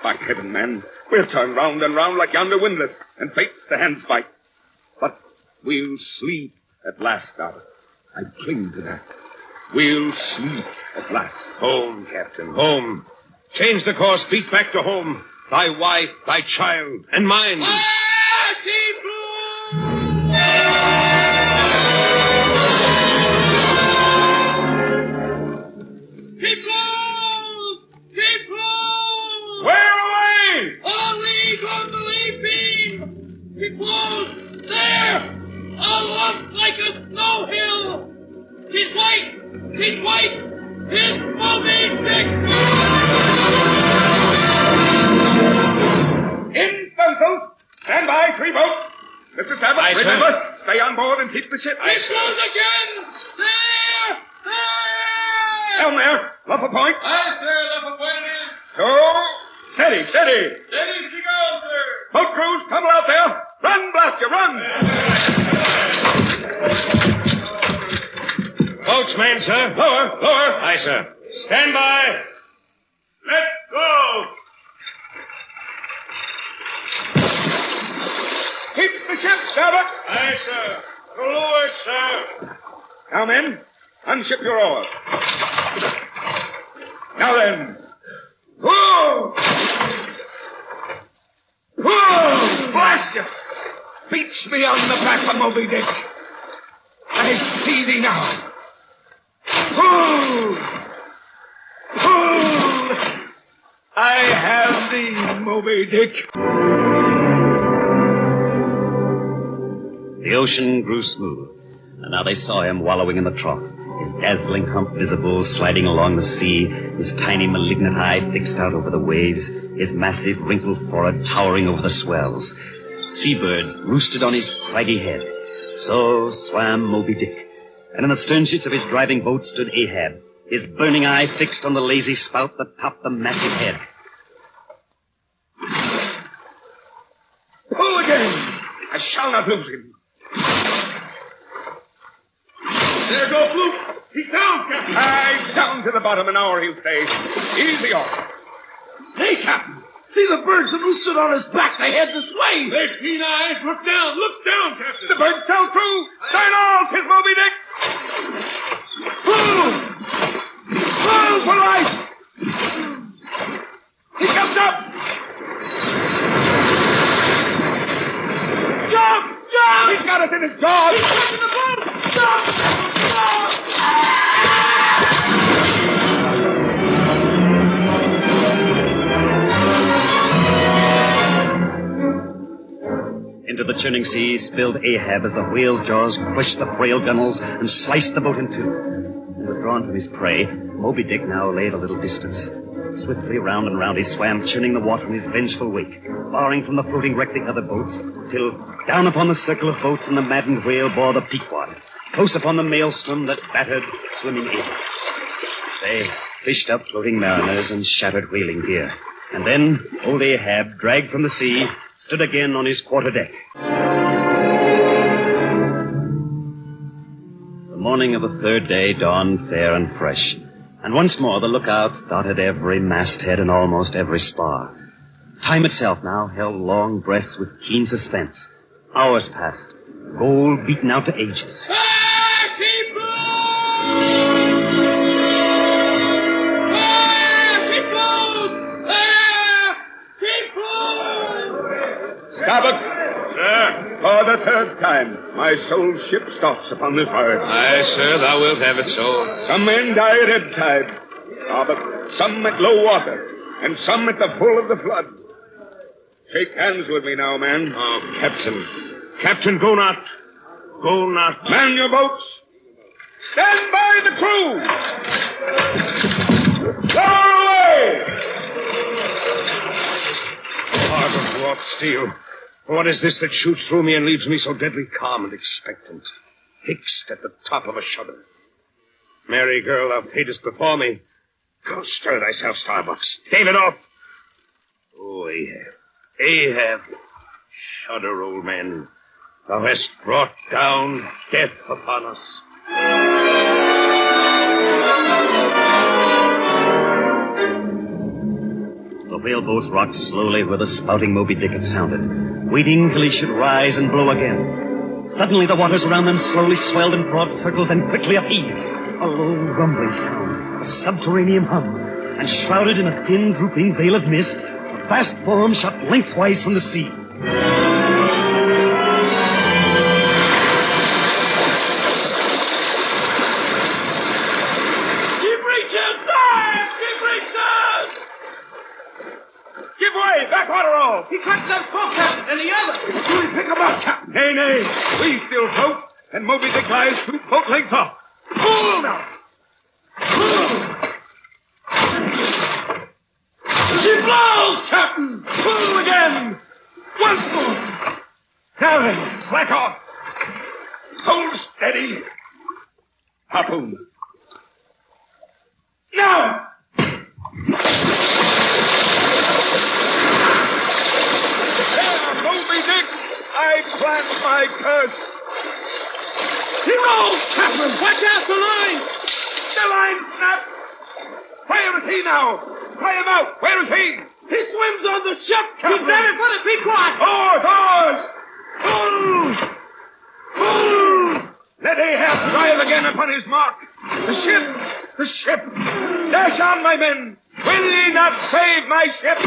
By heaven, man, we're turned round and round like yonder windlass, and fate's the handspike. But we'll sleep at last, Starbuck. I cling to that. We'll sleep at last. Home, Captain, home. Change the course, beat back to home. Thy wife, thy child, and mine. Keep close! Keep close! Where away? A league on the lee beam! Keep close! There! A lump like a snow hill! He's white! He's white! It's Moby Dick! In stunsails! Stand by, 3 boats! Mr. Starbuck, Aye, sir. remember, stay on board and keep the ship. Aye, Keep sir. close again! There! There! Down there, luff a point. Aye, sir, left a point it is. So, steady, steady. Steady she goes, sir. Boat crews, tumble out there. Run, blast you, run. Boats, man, sir. Lower, lower. Aye, sir. Stand by. Let's go! Keep the ship, Starbuck. Aye, sir. To leeward, sir. Now, men, unship your oars. Now then. Whoa! Whoa! Blast you! Beats me on the back of Moby Dick. I see thee now. Pull! Pull! I have thee, Moby Dick. The ocean grew smooth, and now they saw him wallowing in the trough, his dazzling hump visible sliding along the sea, his tiny malignant eye fixed out over the waves, his massive wrinkled forehead towering over the swells. Seabirds roosted on his craggy head. So swam Moby Dick, and in the stern sheets of his driving boat stood Ahab, his burning eye fixed on the lazy spout that topped the massive head. Pull again! I shall not lose him. There go Fluke. He's down, Captain. Aye, down to the bottom, an hour he'll stay. Easy off. Hey, Captain. See the birds that roosted on his back. They head this way. They're keen eyes. Look down, Captain. The birds tell true. Turn all, 'tis Moby Dick. Pull! Pull for life! He comes up! Jump! Jump! He's got us in his jaws! He's taking the boat! Jump! Jump! Into the churning sea spilled Ahab as the whale's jaws crushed the frail gunwales and sliced the boat in two. And withdrawn from his prey, Moby Dick now lay at a little distance. Swiftly round and round he swam, churning the water in his vengeful wake, barring from the floating wreck the other boats, till down upon the circle of boats and the maddened whale bore the Pequod, close upon the maelstrom that battered swimming Ahab. They fished up floating mariners and shattered whaling gear. And then old Ahab, dragged from the sea, stood again on his quarterdeck. The morning of the third day dawned fair and fresh, and once more the lookouts dotted every masthead and almost every spar. Time itself now held long breaths with keen suspense. Hours passed, gold beaten out to ages. Starboard! Sir? For the third time, my sole ship stops upon this voyage. Aye, sir, thou wilt have it so. Some men die at ebb tide. Starboard, some at low water, and some at the full of the flood. Shake hands with me now, man. Oh, Captain. Captain, go not. Go not. Man your boats. Stand by the crew. Lower away! Heart of wrought steel. What is this that shoots through me and leaves me so deadly calm and expectant, fixed at the top of a shudder? Merry girl, thou paidest before me. Go stir thyself, Starbucks. Stave it off. Oh, Ahab. Ahab. Shudder, old man. Thou hast brought down death upon us. The whaleboat rocked slowly where the spouting Moby Dick had sounded, waiting till he should rise and blow again. Suddenly the waters around them slowly swelled in broad circles and quickly upheaved. A low rumbling sound, a subterranean hum, and shrouded in a thin, drooping veil of mist, a vast form shot lengthwise from the sea. Give way! Backwater all! He cut that poke, Captain, and the other. Do we pick 'em up, Captain? Nay, nay. We still float, and Moby Dick lies 2 boat lengths off. Pull now! She blows, Captain. Pull again! Once more! Now then, slack off. Hold steady. Harpoon. Now! I plant my curse. He rolls, Captain. Watch out the line. The line snapped. Where is he now? Try him out. Where is he? He swims on the ship, Captain. He's there in front of. Be quiet. Oars, oars. Pull. Pull. Let Ahab drive again upon his mark. The ship. The ship. Dash on, my men. Will ye not save my ship?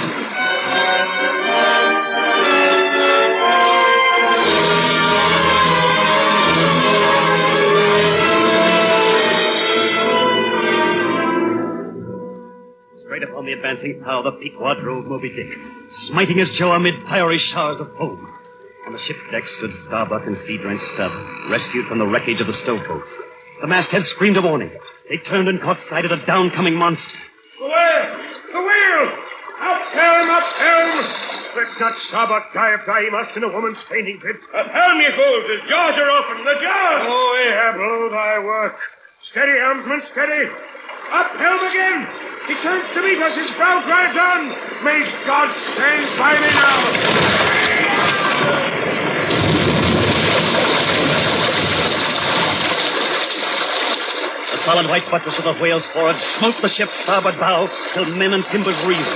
Straight upon the advancing pow, the Pequod drove Moby Dick, smiting his jaw amid fiery showers of foam. On the ship's deck stood Starbuck and sea-drenched Stubb, rescued from the wreckage of the stowboats. The masthead screamed a warning. They turned and caught sight of the downcoming monster. The whale! The whale! Up helm, up helm! Let not Starbuck die if die he must in a woman's fainting fit. Up helm, ye fools! His jaws are open! The jaws! Oh, Ahab, blow thy work. Steady, helmsman, steady. Up helm again! He turns to meet us, his bow drives on. May God stand by me now! The solid white buttress of the whale's forward smote the ship's starboard bow till men and timbers reeled.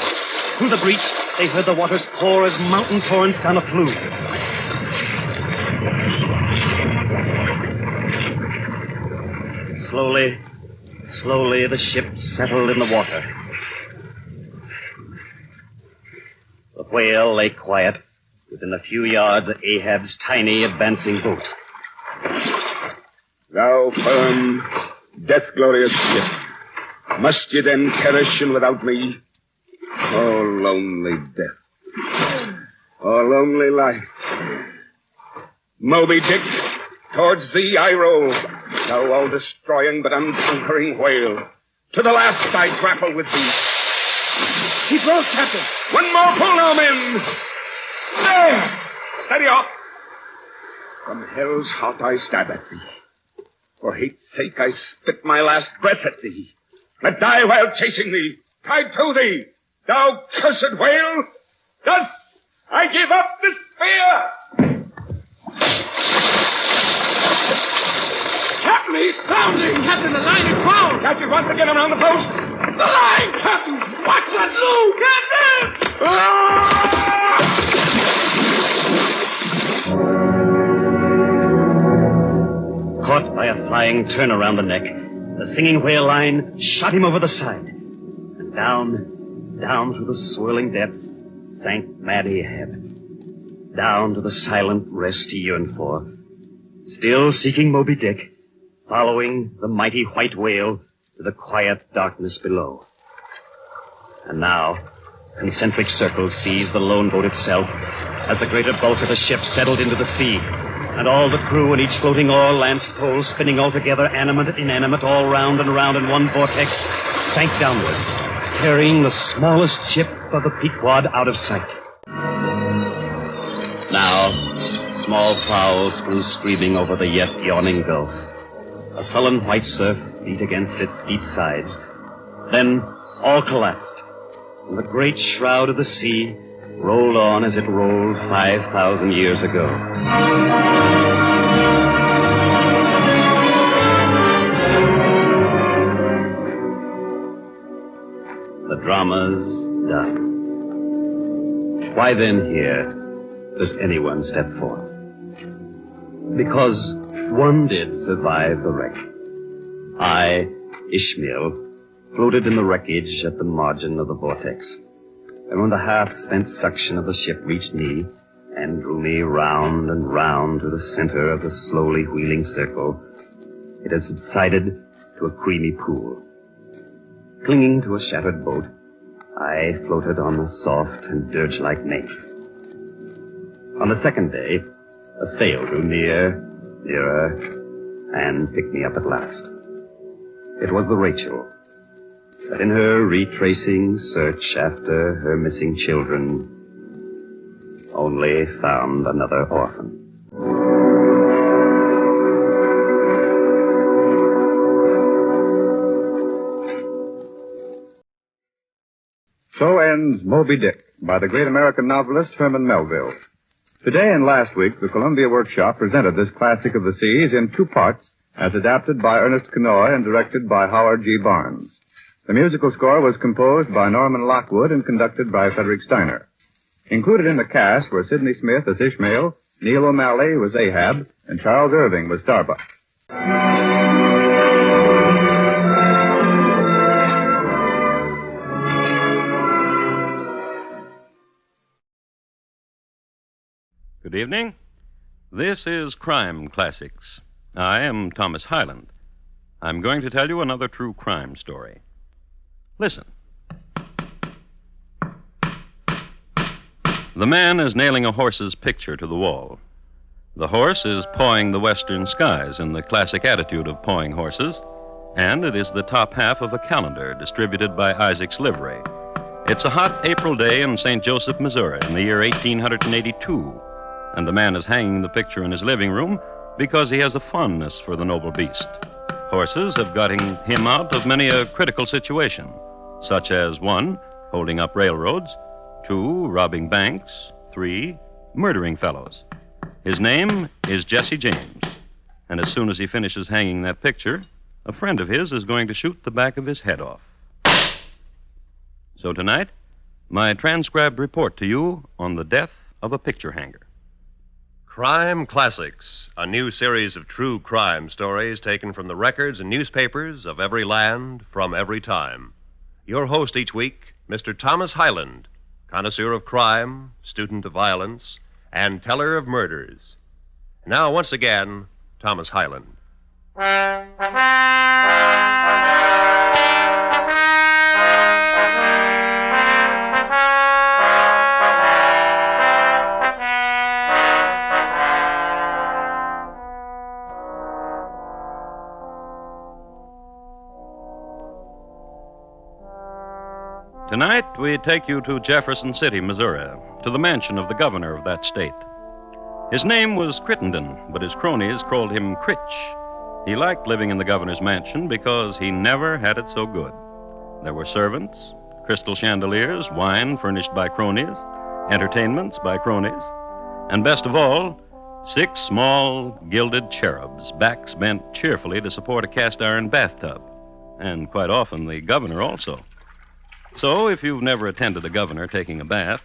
Through the breach, they heard the waters pour as mountain torrents down a flume. Slowly, the ship settled in the water. The whale lay quiet within a few yards of Ahab's tiny advancing boat. Thou firm, death-glorious ship, must ye then perish in without me? Oh, lonely death. Oh, lonely life. Moby Dick, towards thee I roll, thou all-destroying but unconquering whale. To the last I grapple with thee. He blows, Captain. One more pull now, men. There! Steady off. From hell's heart I stab at thee. For hate's sake I spit my last breath at thee. Let die while chasing thee. Tied to thee, thou cursed whale. Thus I give up the spear. Captain, he's found. Captain, the line is found. Catch it once again around the post. The line, Captain. Watch that loop. Captain! Caught by a flying turn around the neck, the singing whale line shot him over the side. And down through the swirling depths, sank Maddie Hebb. Down to the silent rest he yearned for. Still seeking Moby Dick, following the mighty white whale to the quiet darkness below. And now, concentric circles seized the lone boat itself as the greater bulk of the ship settled into the sea, and all the crew and each floating oar lanced pole spinning all together, animate and inanimate, all round and round in one vortex, sank downward, carrying the smallest ship of the Pequod out of sight. Now, small prows flew screaming over the yet yawning gulf. A sullen white surf beat against its steep sides. Then all collapsed, and the great shroud of the sea rolled on as it rolled 5,000 years ago. The drama's done. Why then here does anyone step forth? Because one did survive the wreck. I, Ishmael, floated in the wreckage at the margin of the vortex. And when the half-spent suction of the ship reached me and drew me round and round to the center of the slowly wheeling circle, it had subsided to a creamy pool. Clinging to a shattered boat, I floated on the soft and dirge-like main. On the second day, a sail drew nearer, and picked me up at last. It was the Rachel, that in her retracing search after her missing children, only found another orphan. So ends Moby Dick by the great American novelist Herman Melville. Today and last week, the Columbia Workshop presented this classic of the seas in two parts, as adapted by Ernest Kenoy and directed by Howard G. Barnes. The musical score was composed by Norman Lockwood and conducted by Frederick Steiner. Included in the cast were Sidney Smith as Ishmael, Neil O'Malley was Ahab, and Charles Irving was Starbuck. Good evening. This is Crime Classics. I am Thomas Hyland. I'm going to tell you another true crime story. Listen. The man is nailing a horse's picture to the wall. The horse is pawing the western skies in the classic attitude of pawing horses, and it is the top half of a calendar distributed by Isaac's Livery. It's a hot April day in St. Joseph, Missouri, in the year 1882, and the man is hanging the picture in his living room because he has a fondness for the noble beast. Horses have gotten him out of many a critical situation, such as 1, holding up railroads, 2, robbing banks, 3, murdering fellows. His name is Jesse James, and as soon as he finishes hanging that picture, a friend of his is going to shoot the back of his head off. So tonight, my transcribed report to you on the death of a picture hanger. Crime Classics, a new series of true crime stories taken from the records and newspapers of every land from every time. Your host each week, Mr. Thomas Hyland, connoisseur of crime, student of violence, and teller of murders. Now, once again, Thomas Hyland. Tonight, we take you to Jefferson City, Missouri, to the mansion of the governor of that state. His name was Crittenden, but his cronies called him Critch. He liked living in the governor's mansion because he never had it so good. There were servants, crystal chandeliers, wine furnished by cronies, entertainments by cronies, and best of all, 6 small, gilded cherubs, backs bent cheerfully to support a cast-iron bathtub, and quite often the governor also. So, if you've never attended a governor taking a bath,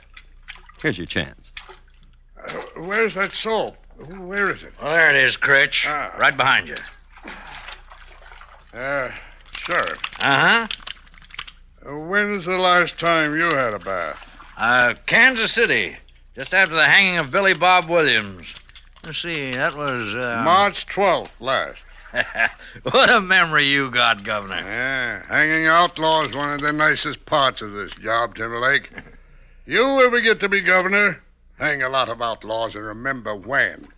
here's your chance. Where's that soap? Where is it? Well, there it is, Critch. Right behind you. Sheriff. Uh-huh. When's the last time you had a bath? Kansas City. Just after the hanging of Billy Bob Williams. Let's see, that was, March 12th last. What a memory you got, Governor. Yeah, hanging outlaws one of the nicest parts of this job, Timberlake. You ever get to be governor, hang a lot of outlaws and remember when.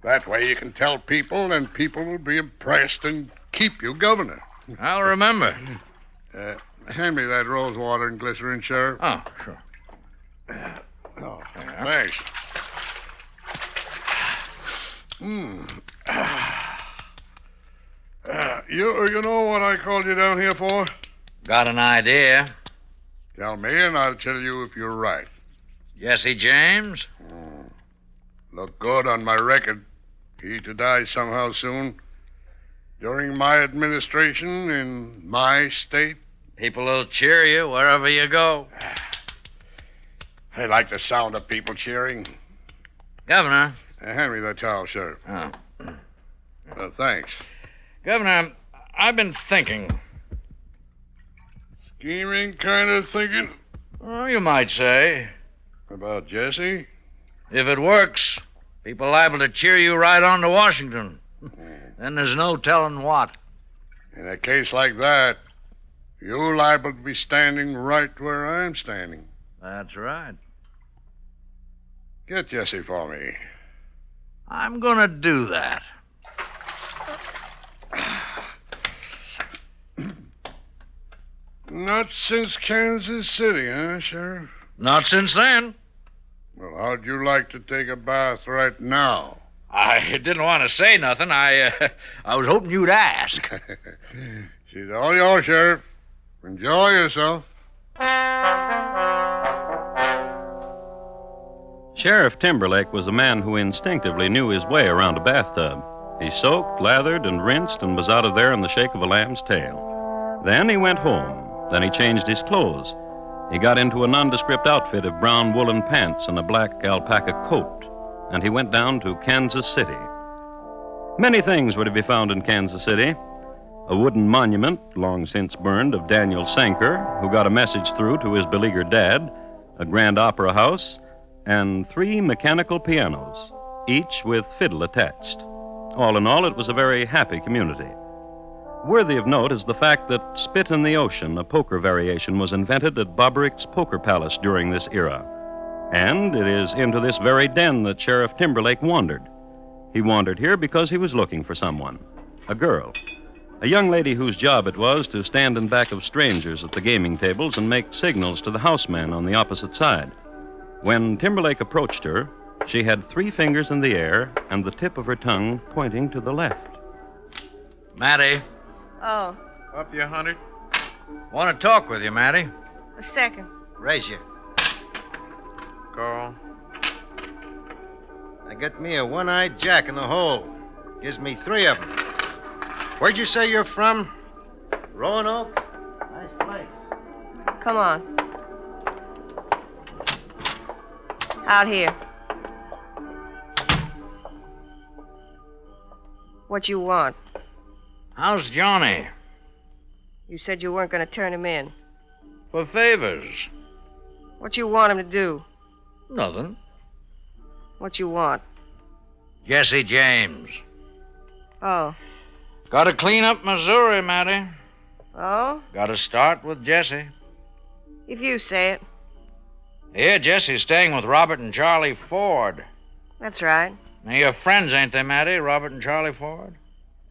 That way you can tell people, and people will be impressed and keep you governor. I'll remember. Hand me that rose water and glycerin, Sheriff. Oh, sure. Thanks. You know what I called you down here for? Got an idea. Tell me, and I'll tell you if you're right. Jesse James? Look good on my record. He to die somehow soon. During my administration in my state. People will cheer you wherever you go. I like the sound of people cheering. Governor. Hand me that towel, Sheriff. Oh. Thanks. Governor, I've been thinking. Scheming kind of thinking? Oh, you might say. About Jesse? If it works, people liable to cheer you right on to Washington. Then there's no telling what. In a case like that, you're liable to be standing right where I'm standing. That's right. Get Jesse for me. I'm gonna do that. Not since Kansas City, huh, Sheriff? Not since then. Well, how'd you like to take a bath right now? I didn't want to say nothing. I was hoping you'd ask. She's all yours, Sheriff. Enjoy yourself. Sheriff Timberlake was a man who instinctively knew his way around a bathtub. He soaked, lathered, and rinsed and was out of there in the shake of a lamb's tail. Then he went home. Then he changed his clothes. He got into a nondescript outfit of brown woolen pants and a black alpaca coat, and he went down to Kansas City. Many things were to be found in Kansas City. A wooden monument, long since burned, of Daniel Sanker, who got a message through to his beleaguered dad, a grand opera house, and 3 mechanical pianos, each with fiddle attached. All in all, it was a very happy community. Worthy of note is the fact that Spit in the Ocean, a poker variation, was invented at Bobbrick's Poker Palace during this era. And it is into this very den that Sheriff Timberlake wandered. He wandered here because he was looking for someone, a girl, a young lady whose job it was to stand in back of strangers at the gaming tables and make signals to the housemen on the opposite side. When Timberlake approached her, she had 3 fingers in the air and the tip of her tongue pointing to the left. Mattie. Oh. Up, you hunted? Want to talk with you, Mattie. A second. Raise you. Carl. I got me a one-eyed jack in the hole. Gives me 3 of them. Where'd you say you're from? Roanoke? Nice place. Come on. Out here. What you want? How's Johnny? You said you weren't going to turn him in. For favors. What you want him to do? Nothing. What you want? Jesse James. Oh. Got to clean up Missouri, Mattie. Oh? Got to start with Jesse. If you say it. Here, Jesse's staying with Robert and Charlie Ford. That's right. Now, your friends, ain't they, Mattie? Robert and Charlie Ford?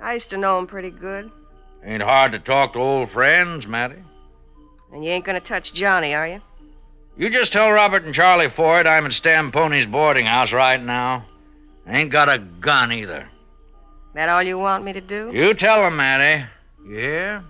I used to know him pretty good. Ain't hard to talk to old friends, Mattie. And you ain't gonna touch Johnny, are you? You just tell Robert and Charlie Ford I'm at Stamponi's boarding house right now. Ain't got a gun either. That all you want me to do? You tell them, Mattie. You hear?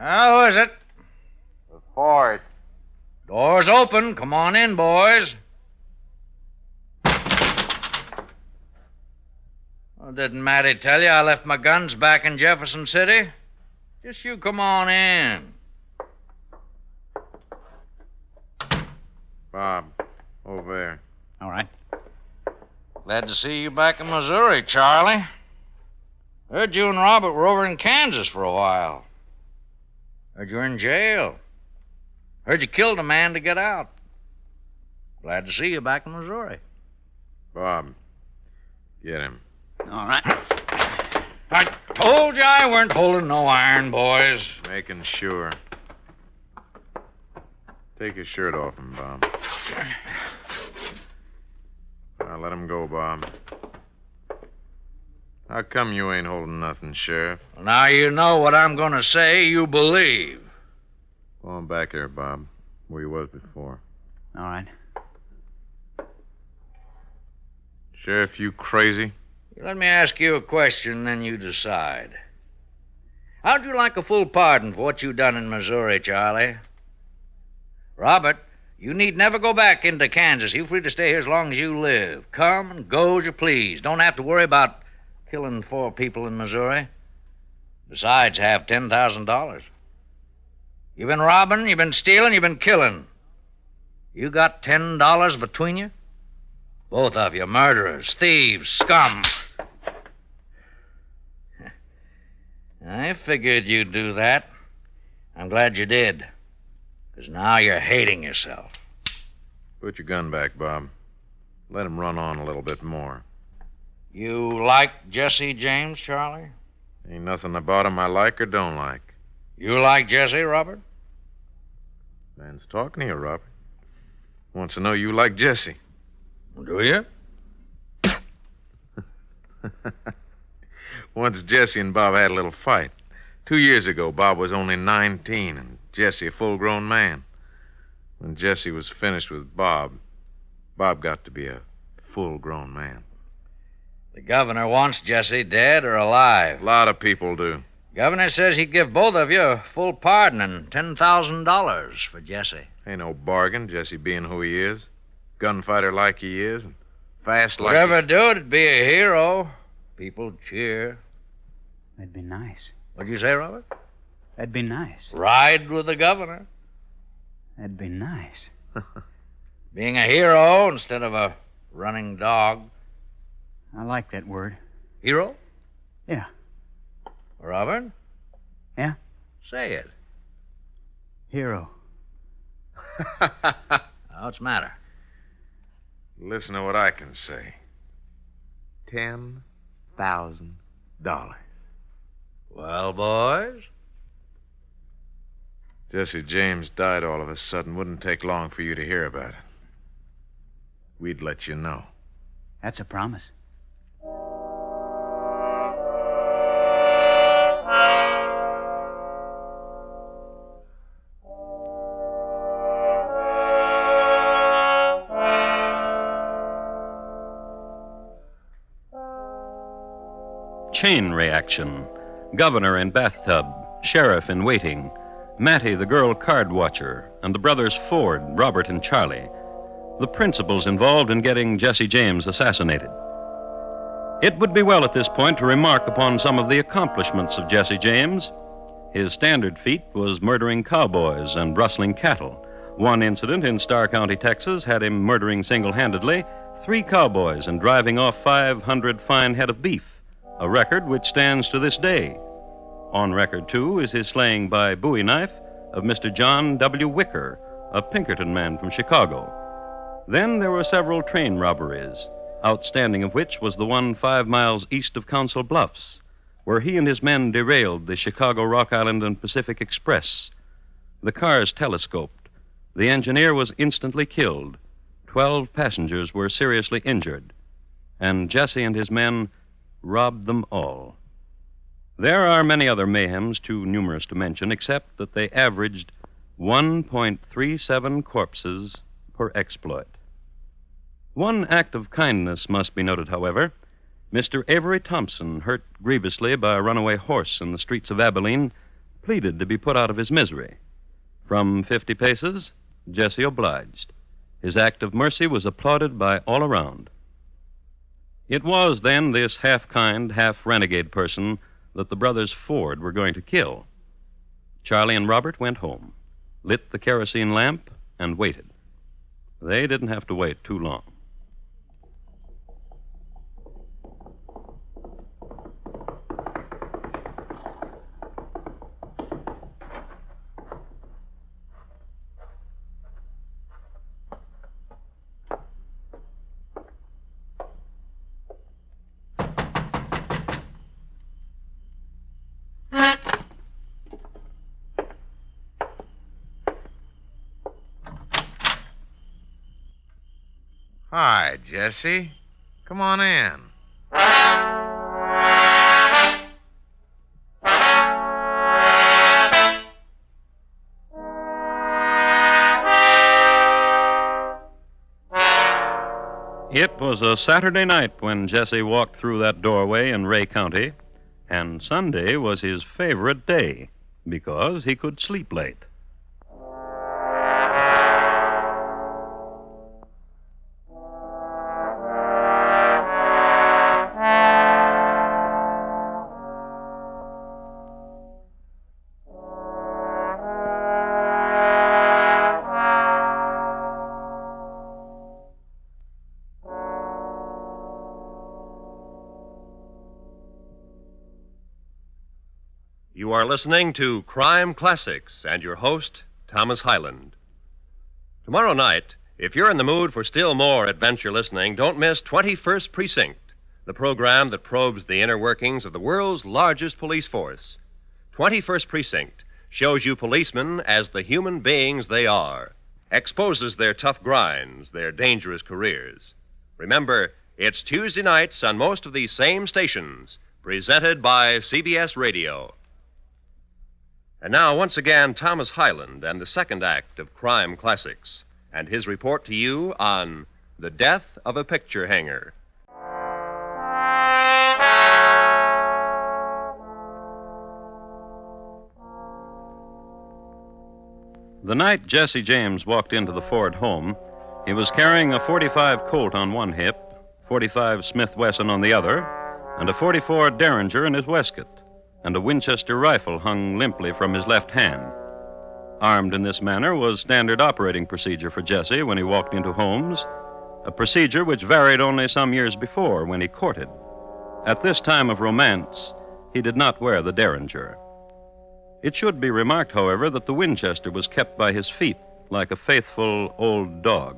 Who is it? The Ford. Door's open. Come on in, boys. Well, didn't Matty tell you I left my guns back in Jefferson City? Just you come on in. Bob, over there. All right. Glad to see you back in Missouri, Charlie. Heard you and Robert were over in Kansas for a while. Heard you were in jail. Heard you killed a man to get out. Glad to see you back in Missouri. Bob, get him. All right. I told you I weren't holding no iron, boys. Making sure. Take his shirt off him, Bob. Now let him go, Bob. How come you ain't holding nothing, Sheriff? Well, now you know what I'm going to say, you believe. Go on back there, Bob, where you was before. All right. Sheriff, you crazy? Let me ask you a question, then you decide. How'd you like a full pardon for what you done in Missouri, Charlie? Robert, you need never go back into Kansas. You're free to stay here as long as you live. Come and go as you please. Don't have to worry about killing 4 people in Missouri. Besides, have $10,000. You've been robbing, you've been stealing, you've been killing. You got $10 between you? Both of you murderers, thieves, scum. I figured you'd do that. I'm glad you did. Because now you're hating yourself. Put your gun back, Bob. Let him run on a little bit more. You like Jesse James, Charlie? Ain't nothing about him I like or don't like. You like Jesse, Robert? Man's talking to you, Robert. Wants to know you like Jesse. Do you? Once Jesse and Bob had a little fight. 2 years ago, Bob was only 19 and Jesse a full-grown man. When Jesse was finished with Bob, Bob got to be a full-grown man. The governor wants Jesse dead or alive. A lot of people do. Governor says he'd give both of you a full pardon and $10,000 for Jesse. Ain't no bargain, Jesse being who he is. Gunfighter like he is, and fast like Whatever do, it'd be a hero. People cheer. That'd be nice. What'd you say, Robert? That'd be nice. Ride with the governor. That'd be nice. Being a hero instead of a running dog. I like that word. Hero? Yeah. Robert? Yeah? Say it. Hero. What's the matter? Listen to what I can say. $10,000. Well, boys? Jesse James died all of a sudden. Wouldn't take long for you to hear about it. We'd let you know. That's a promise. Chain reaction. Governor in bathtub, sheriff in waiting, Mattie the girl card watcher, and the brothers Ford, Robert, and Charlie. The principals involved in getting Jesse James assassinated. It would be well at this point to remark upon some of the accomplishments of Jesse James. His standard feat was murdering cowboys and rustling cattle. One incident in Starr County, Texas, had him murdering single-handedly 3 cowboys and driving off 500 fine head of beef, a record which stands to this day. On record, too, is his slaying by bowie knife of Mr. John W. Wicker, a Pinkerton man from Chicago. Then there were several train robberies, outstanding of which was the one 5 miles east of Council Bluffs, where he and his men derailed the Chicago, Rock Island, and Pacific Express. The cars telescoped. The engineer was instantly killed. 12 passengers were seriously injured. And Jesse and his men robbed them all. There are many other mayhems too numerous to mention, except that they averaged 1.37 corpses per exploit. One act of kindness must be noted, however. Mr. Avery Thompson, hurt grievously by a runaway horse in the streets of Abilene, pleaded to be put out of his misery. From 50 paces, Jesse obliged. His act of mercy was applauded by all around. It was then this half-kind, half-renegade person that the brothers Ford were going to kill. Charlie and Robert went home, lit the kerosene lamp, and waited. They didn't have to wait too long. Hi, Jesse. Come on in. It was a Saturday night when Jesse walked through that doorway in Ray County, and Sunday was his favorite day because he could sleep late. You are listening to Crime Classics and your host, Thomas Hyland. Tomorrow night, if you're in the mood for still more adventure listening, don't miss 21st Precinct, the program that probes the inner workings of the world's largest police force. 21st Precinct shows you policemen as the human beings they are, exposes their tough grinds, their dangerous careers. Remember, it's Tuesday nights on most of these same stations, presented by CBS Radio. And now, once again, Thomas Hyland and the second act of Crime Classics, and his report to you on The Death of a Picture Hanger. The night Jesse James walked into the Ford home, he was carrying a .45 Colt on one hip, .45 Smith Wesson on the other, and a .44 Derringer in his waistcoat, and a Winchester rifle hung limply from his left hand. Armed in this manner was standard operating procedure for Jesse when he walked into homes, a procedure which varied only some years before when he courted. At this time of romance, he did not wear the Derringer. It should be remarked, however, that the Winchester was kept by his feet like a faithful old dog.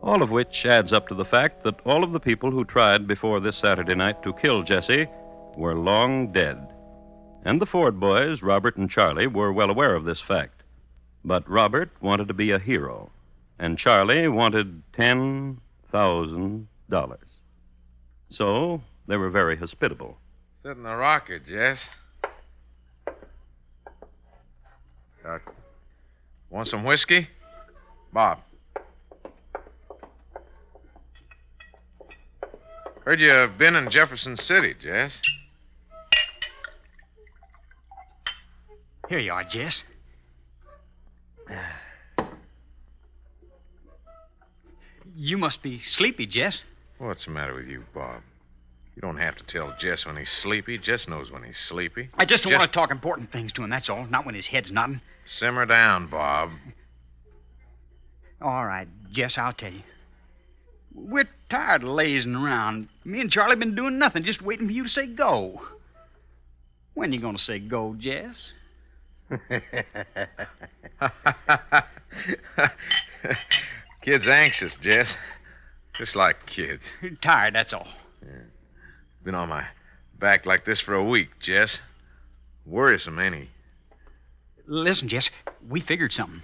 All of which adds up to the fact that all of the people who tried before this Saturday night to kill Jesse were long dead. And the Ford boys, Robert and Charlie, were well aware of this fact. But Robert wanted to be a hero, and Charlie wanted $10,000. So they were very hospitable. Sit in the rocker, Jess. Want some whiskey? Bob. Heard you've been in Jefferson City, Jess. Here you are, Jess. You must be sleepy, Jess. What's the matter with you, Bob? You don't have to tell Jess when he's sleepy. Jess knows when he's sleepy. I just don't want to talk important things to him, that's all. Not when his head's nodding. Simmer down, Bob. All right, Jess, I'll tell you. We're tired of lazing around. Me and Charlie been doing nothing, just waiting for you to say go. When you gonna say go, Jess? Kid's anxious, Jess. Just like kids. Tired, that's all. Yeah. Been on my back like this for a week, Jess. Worrisome, ain't he? Listen, Jess, we figured something.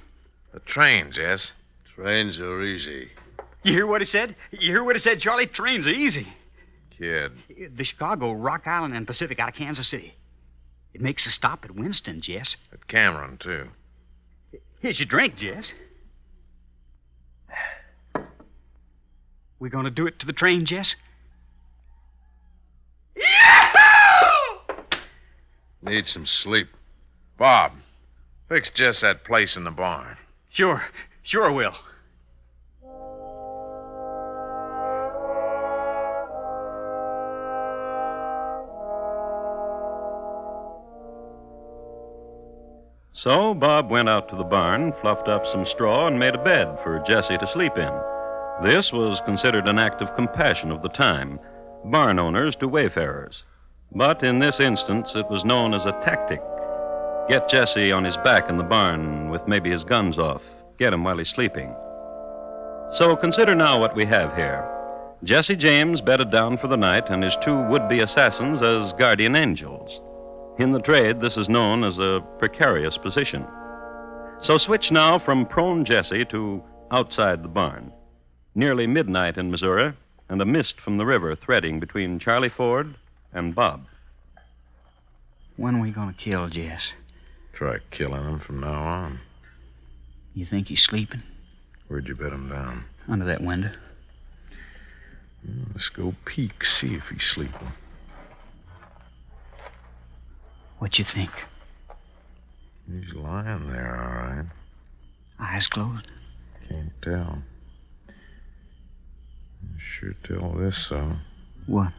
A train, Jess. Trains are easy. You hear what he said? You hear what he said, Charlie? Trains are easy. Kid. The Chicago, Rock Island, and Pacific out of Kansas City. It makes a stop at Winston, Jess. At Cameron, too. Here's your drink, Jess. We gonna do it to the train, Jess? Need some sleep. Bob, fix Jess that place in the barn. Sure I will. So Bob went out to the barn, fluffed up some straw, and made a bed for Jesse to sleep in. This was considered an act of compassion of the time, barn owners to wayfarers. But in this instance, it was known as a tactic. Get Jesse on his back in the barn with maybe his guns off. Get him while he's sleeping. So consider now what we have here. Jesse James bedded down for the night and his two would-be assassins as guardian angels. In the trade, this is known as a precarious position. So switch now from prone Jesse to outside the barn. Nearly midnight in Missouri, and a mist from the river threading between Charlie Ford and Bob. When are we going to kill Jess? Try killing him from now on. You think he's sleeping? Where'd you bet him down? Under that window. Let's go peek, see if he's sleeping. What you think? He's lying there, all right. Eyes closed? Can't tell. Sure tell this, though. What?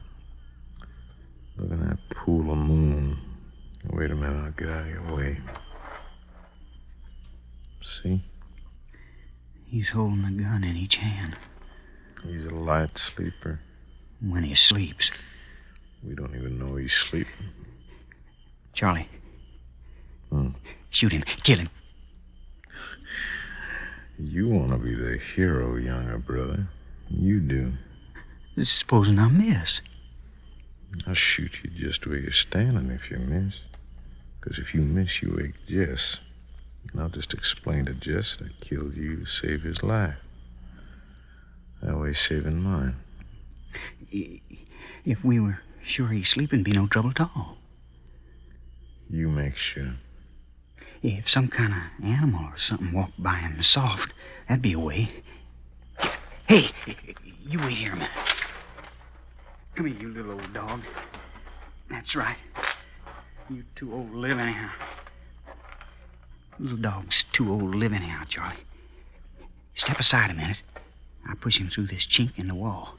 Look at that pool of moon. Wait a minute, I'll get out of your way. See? He's holding a gun in each hand. He's a light sleeper. When he sleeps. We don't even know he's sleeping. Charlie. Shoot him. Kill him. You want to be the hero, younger brother. You do. Supposing I miss. I'll shoot you just where you're standing if you miss. Because if you miss, you wake Jess. And I'll just explain to Jess that I killed you to save his life. That way, saving mine. If we were sure he's sleeping, be no trouble at all. You make sure. If some kind of animal or something walked by him soft, that'd be a way. Hey, you wait here a minute. Come here, you little old dog. That's right. You too old to live anyhow. Little dog's too old to live anyhow, Charlie. Step aside a minute. I'll push him through this chink in the wall.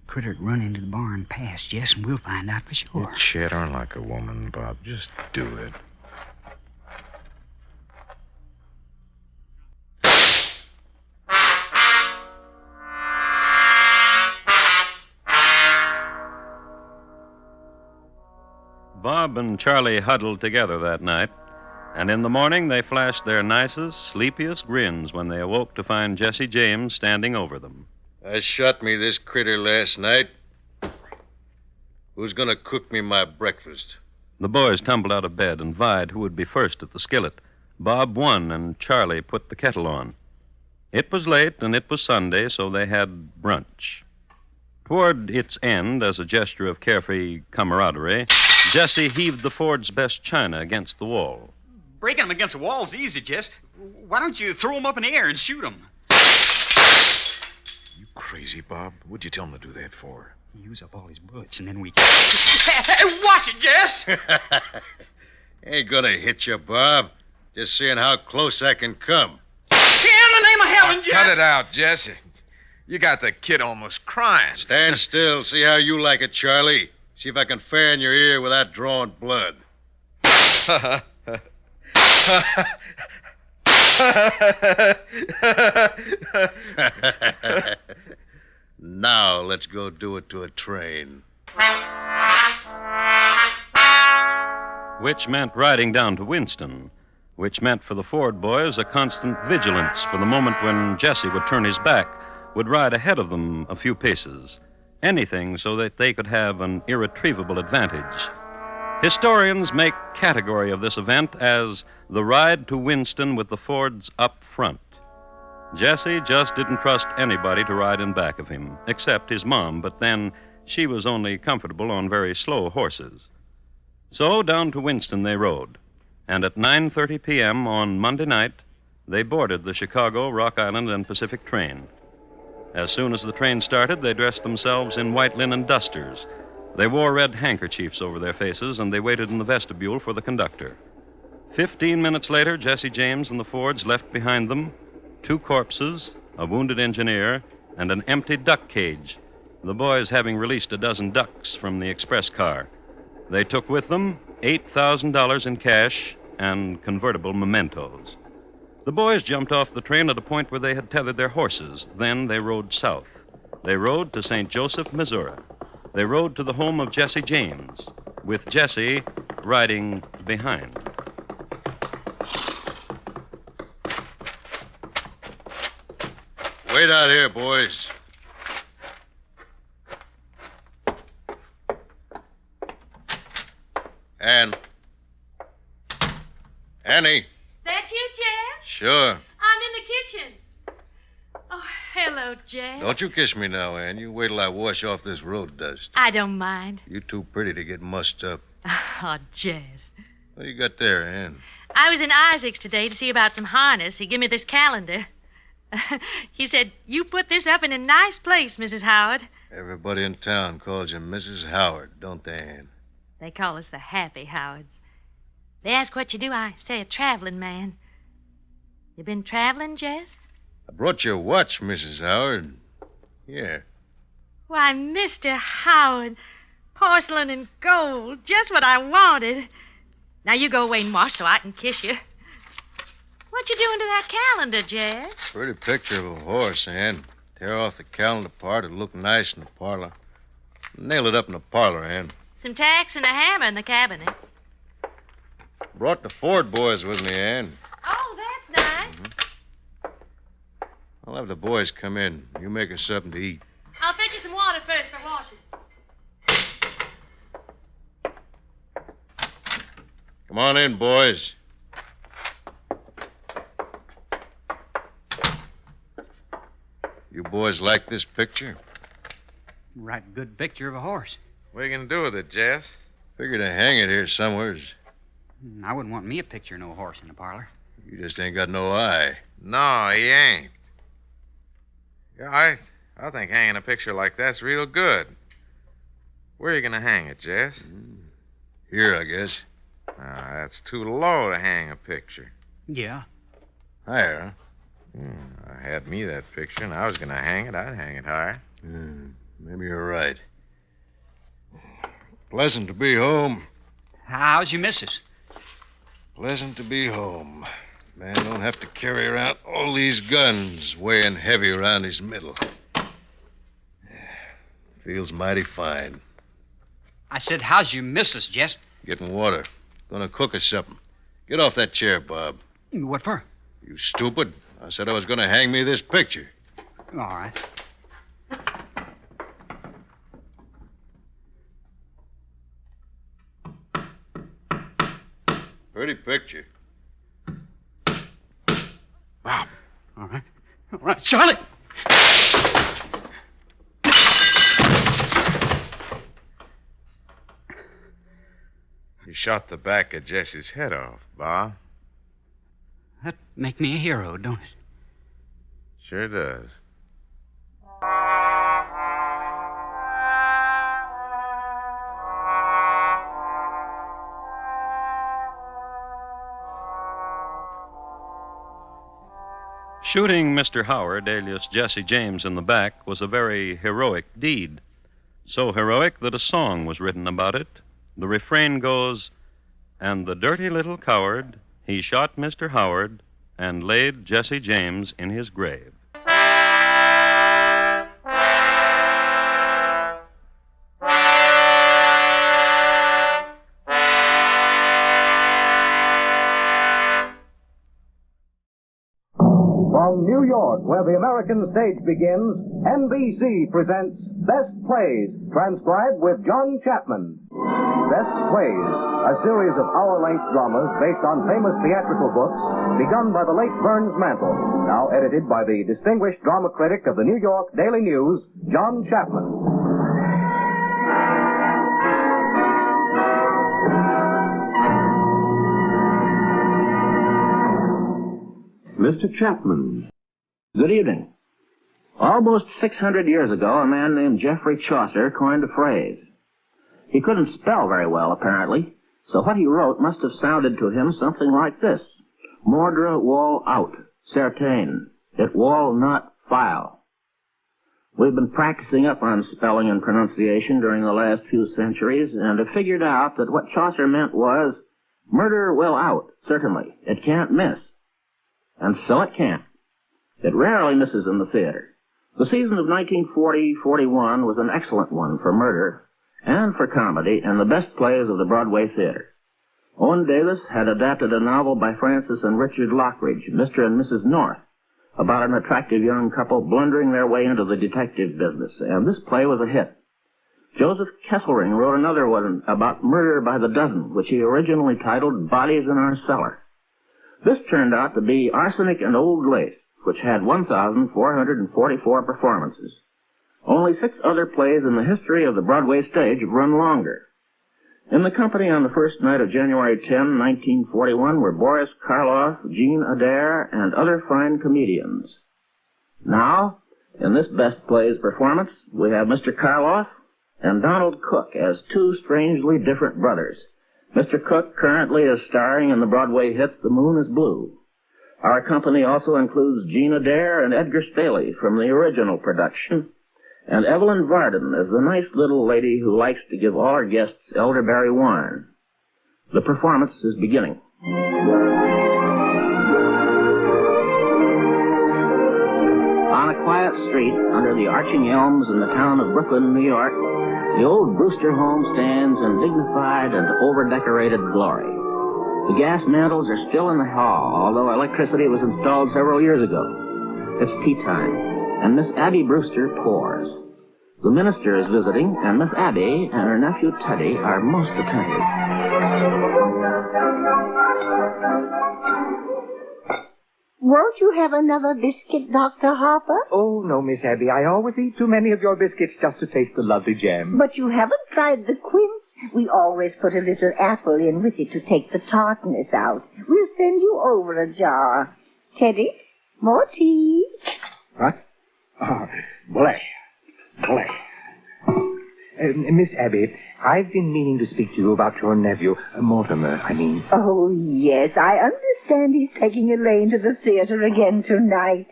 Critter'd run into the barn past Jess, and we'll find out for sure. You're chattering like a woman, Bob. Just do it. Bob and Charlie huddled together that night, and in the morning they flashed their nicest, sleepiest grins when they awoke to find Jesse James standing over them. I shot me this critter last night. Who's gonna cook me my breakfast? The boys tumbled out of bed and vied who would be first at the skillet. Bob won, and Charlie put the kettle on. It was late, and it was Sunday, so they had brunch. Toward its end, as a gesture of carefree camaraderie, Jesse heaved the Ford's best china against the wall. Breaking them against the wall's easy, Jess. Why don't you throw them up in the air and shoot them? You crazy, Bob? What'd you tell him to do that for? Use up all his bullets, and then we... Watch it, Jess! Ain't gonna hit you, Bob. Just seeing how close I can come. In the name of heaven, Jess! Cut it out, Jesse. You got the kid almost crying. Stand still. See how you like it, Charlie. See if I can fan your ear without drawing blood. Now let's go do it to a train. Which meant riding down to Winston, which meant for the Ford boys a constant vigilance for the moment when Jesse would turn his back, would ride ahead of them a few paces. Anything so that they could have an irretrievable advantage. Historians make category of this event as the ride to Winston with the Fords up front. Jesse just didn't trust anybody to ride in back of him, except his mom, but then she was only comfortable on very slow horses. So down to Winston they rode, and at 9:30 p.m. on Monday night, they boarded the Chicago, Rock Island, and Pacific train. As soon as the train started, they dressed themselves in white linen dusters. They wore red handkerchiefs over their faces, and they waited in the vestibule for the conductor. 15 minutes later, Jesse James and the Fords left behind them 2 corpses, a wounded engineer, and an empty duck cage, the boys having released a dozen ducks from the express car. They took with them $8,000 in cash and convertible mementos. The boys jumped off the train at a point where they had tethered their horses. Then they rode south. They rode to St. Joseph, Missouri. They rode to the home of Jesse James, with Jesse riding behind. Wait out here, boys. Annie. That you, Jess? Sure. I'm in the kitchen. Oh, hello, Jess. Don't you kiss me now, Ann. You wait till I wash off this road dust. I don't mind. You're too pretty to get mussed up. Oh, Jess. What do you got there, Ann? I was in Isaac's today to see about some harness. He gave me this calendar. He said, you put this up in a nice place, Mrs. Howard. Everybody in town calls you Mrs. Howard, don't they, Ann? They call us the Happy Howards. They ask what you do. I say a traveling man. You been traveling, Jess? I brought you a watch, Mrs. Howard. Here. Why, Mr. Howard, porcelain and gold, just what I wanted. Now you go away and wash so I can kiss you. What you doing to that calendar, Jess? Pretty picture of a horse, Ann. Tear off the calendar part. It'll look nice in the parlor. Nail it up in the parlor, Ann. Some tacks and a hammer in the cabinet. Brought the Ford boys with me, Ann. Oh, that's nice. I'll have the boys come in. You make us something to eat. I'll fetch you some water first for washing. Come on in, boys. You boys like this picture? Right good picture of a horse. What are you going to do with it, Jess? Figure to hang it here somewheres. I wouldn't want me a picture of no horse in the parlor. You just ain't got no eye. No, he ain't. Yeah, I think hanging a picture like that's real good. Where are you going to hang it, Jess? Here, I guess. That's too low to hang a picture. Yeah. Higher, huh? I had me that picture, and I was going to hang it. I'd hang it higher. Maybe you're right. Pleasant to be home. How's your missus? Pleasant to be home. Man don't have to carry around all these guns weighing heavy around his middle. Feels mighty fine. I said, how's your missus, Jess? Getting water. Gonna cook us something. Get off that chair, Bob. What for? You stupid. I said I was gonna hang me this picture. All right. Pretty picture. Bob. All right. All right, Charlie! You shot the back of Jesse's head off, Bob. That make me a hero, don't it? Sure does. Shooting Mr. Howard, alias Jesse James, in the back was a very heroic deed. So heroic that a song was written about it. The refrain goes, "And the dirty little coward, he shot Mr. Howard and laid Jesse James in his grave." From New York, where the American stage begins, NBC presents Best Plays, transcribed with John Chapman. Best Plays, a series of hour-length dramas based on famous theatrical books, begun by the late Burns Mantle, now edited by the distinguished drama critic of the New York Daily News, John Chapman. Mr. Chapman. Good evening. Almost 600 years ago, a man named Geoffrey Chaucer coined a phrase. He couldn't spell very well, apparently, So what he wrote must have sounded to him something like this. Mordre wall out, certain. It wall not file. We've been practicing up on spelling and pronunciation during the last few centuries, and have figured out that what Chaucer meant was, murder will out, certainly. It can't miss. And so it can't. It rarely misses in the theater. The season of 1940-41 was an excellent one for murder and for comedy and the best plays of the Broadway theater. Owen Davis had adapted a novel by Francis and Richard Lockridge, Mr. and Mrs. North, about an attractive young couple blundering their way into the detective business, and this play was a hit. Joseph Kesselring wrote another one about murder by the dozen, which he originally titled Bodies in Our Cellar. This turned out to be Arsenic and Old Lace, which had 1,444 performances. Only 6 other plays in the history of the Broadway stage have run longer. In the company on the first night of January 10, 1941, were Boris Karloff, Jean Adair, and other fine comedians. Now, in this Best Plays performance, we have Mr. Karloff and Donald Cook as 2 strangely different brothers. Mr. Cook currently is starring in the Broadway hit The Moon is Blue. Our company also includes Jean Adair and Edgar Staley from the original production, and Evelyn Varden as the nice little lady who likes to give all our guests elderberry wine. The performance is beginning. On a quiet street under the arching elms in the town of Brooklyn, New York, the old Brewster home stands in dignified and over-decorated glory. The gas mantles are still in the hall, although electricity was installed several years ago. It's tea time, and Miss Abby Brewster pours. The minister is visiting, and Miss Abby and her nephew Teddy are most attentive. Won't you have another biscuit, Dr. Harper? Oh, no, Miss Abby. I always eat too many of your biscuits just to taste the lovely jam. But you haven't tried the quince. We always put a little apple in with it to take the tartness out. We'll send you over a jar. Teddy, more tea. What? Boy. Miss Abby, I've been meaning to speak to you about your nephew, Mortimer, I mean. Oh, yes, I understand he's taking Elaine to the theater again tonight.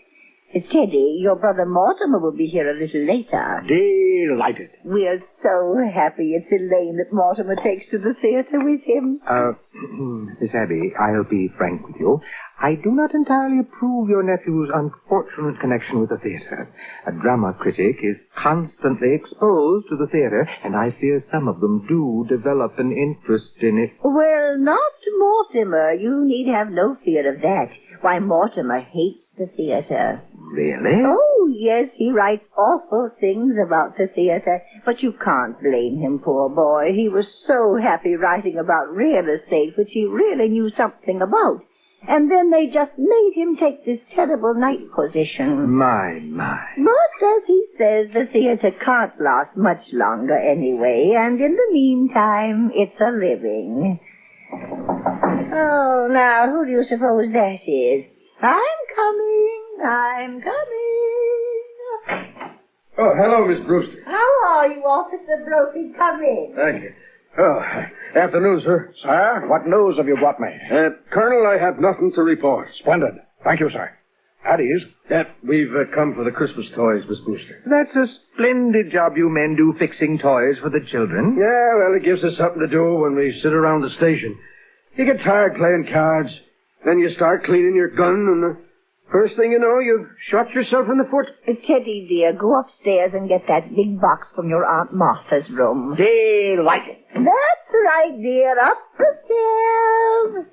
Teddy, your brother Mortimer will be here a little later. Delighted. We're so happy it's Elaine that Mortimer takes to the theater with him. Miss Abby, I'll be frank with you. I do not entirely approve your nephew's unfortunate connection with the theater. A drama critic is constantly exposed to the theater, and I fear some of them do develop an interest in it. Well, not Mortimer. You need have no fear of that. Why, Mortimer hates the theater. Really? Oh, yes, he writes awful things about the theater, but you can't blame him, poor boy. He was so happy writing about real estate, which he really knew something about. And then they just made him take this terrible night position. My. But, as he says, the theater can't last much longer anyway, and in the meantime, it's a living. Oh, now, who do you suppose that is? I'm coming. Oh, hello, Miss Brewster. How are you, Officer Brophy? Come in. Thank you. Oh, afternoon, sir. Sir, what news have you brought me? Colonel, I have nothing to report. Splendid. Thank you, sir. At ease. We've come for the Christmas toys, Miss Brewster. That's a splendid job you men do fixing toys for the children. Yeah, well, it gives us something to do when we sit around the station. You get tired playing cards, then you start cleaning your gun, and the first thing you know, you've shot yourself in the foot. Teddy, dear, go upstairs and get that big box from your Aunt Martha's room. Delighted. That's right, dear. Up the stairs.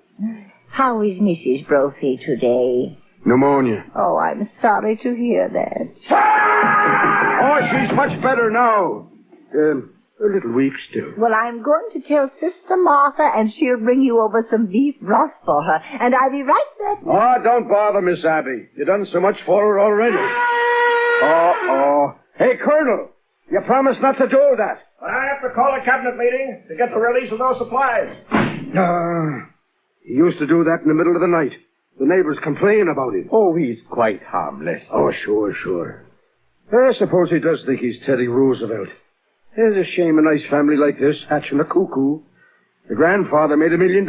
How is Mrs. Brophy today? Pneumonia. Oh, I'm sorry to hear that. Oh, she's much better now. A little weak still. Well, I'm going to tell Sister Martha, and she'll bring you over some beef broth for her. And I'll be right back. Oh, don't bother, Miss Abby. You've done so much for her already. Hey, Colonel, you promised not to do that. But I have to call a cabinet meeting to get the release of those supplies. He used to do that in the middle of the night. The neighbors complain about him. Oh, he's quite harmless. Oh, sure. I suppose he does think he's Teddy Roosevelt. It's a shame a nice family like this hatching a cuckoo. The grandfather made $1 million.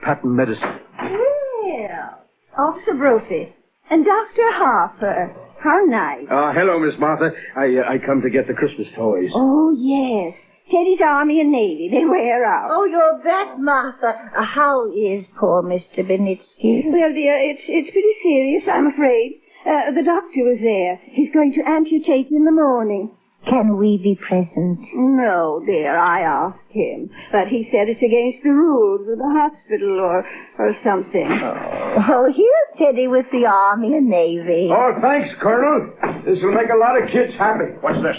Patent medicine. Well, Officer Brophy and Dr. Harper. How nice. Hello, Miss Martha. I come to get the Christmas toys. Oh, yes. Teddy's Army and Navy. They wear out. Oh, you're back, Martha. How is poor Mr. Benitsky? Well, dear, it's pretty serious, I'm afraid. The doctor was there. He's going to amputate in the morning. Can we be present? No, dear, I asked him. But he said it's against the rules of the hospital or something. Oh, here's Teddy with the Army and Navy. Oh, thanks, Colonel. This will make a lot of kids happy. What's this?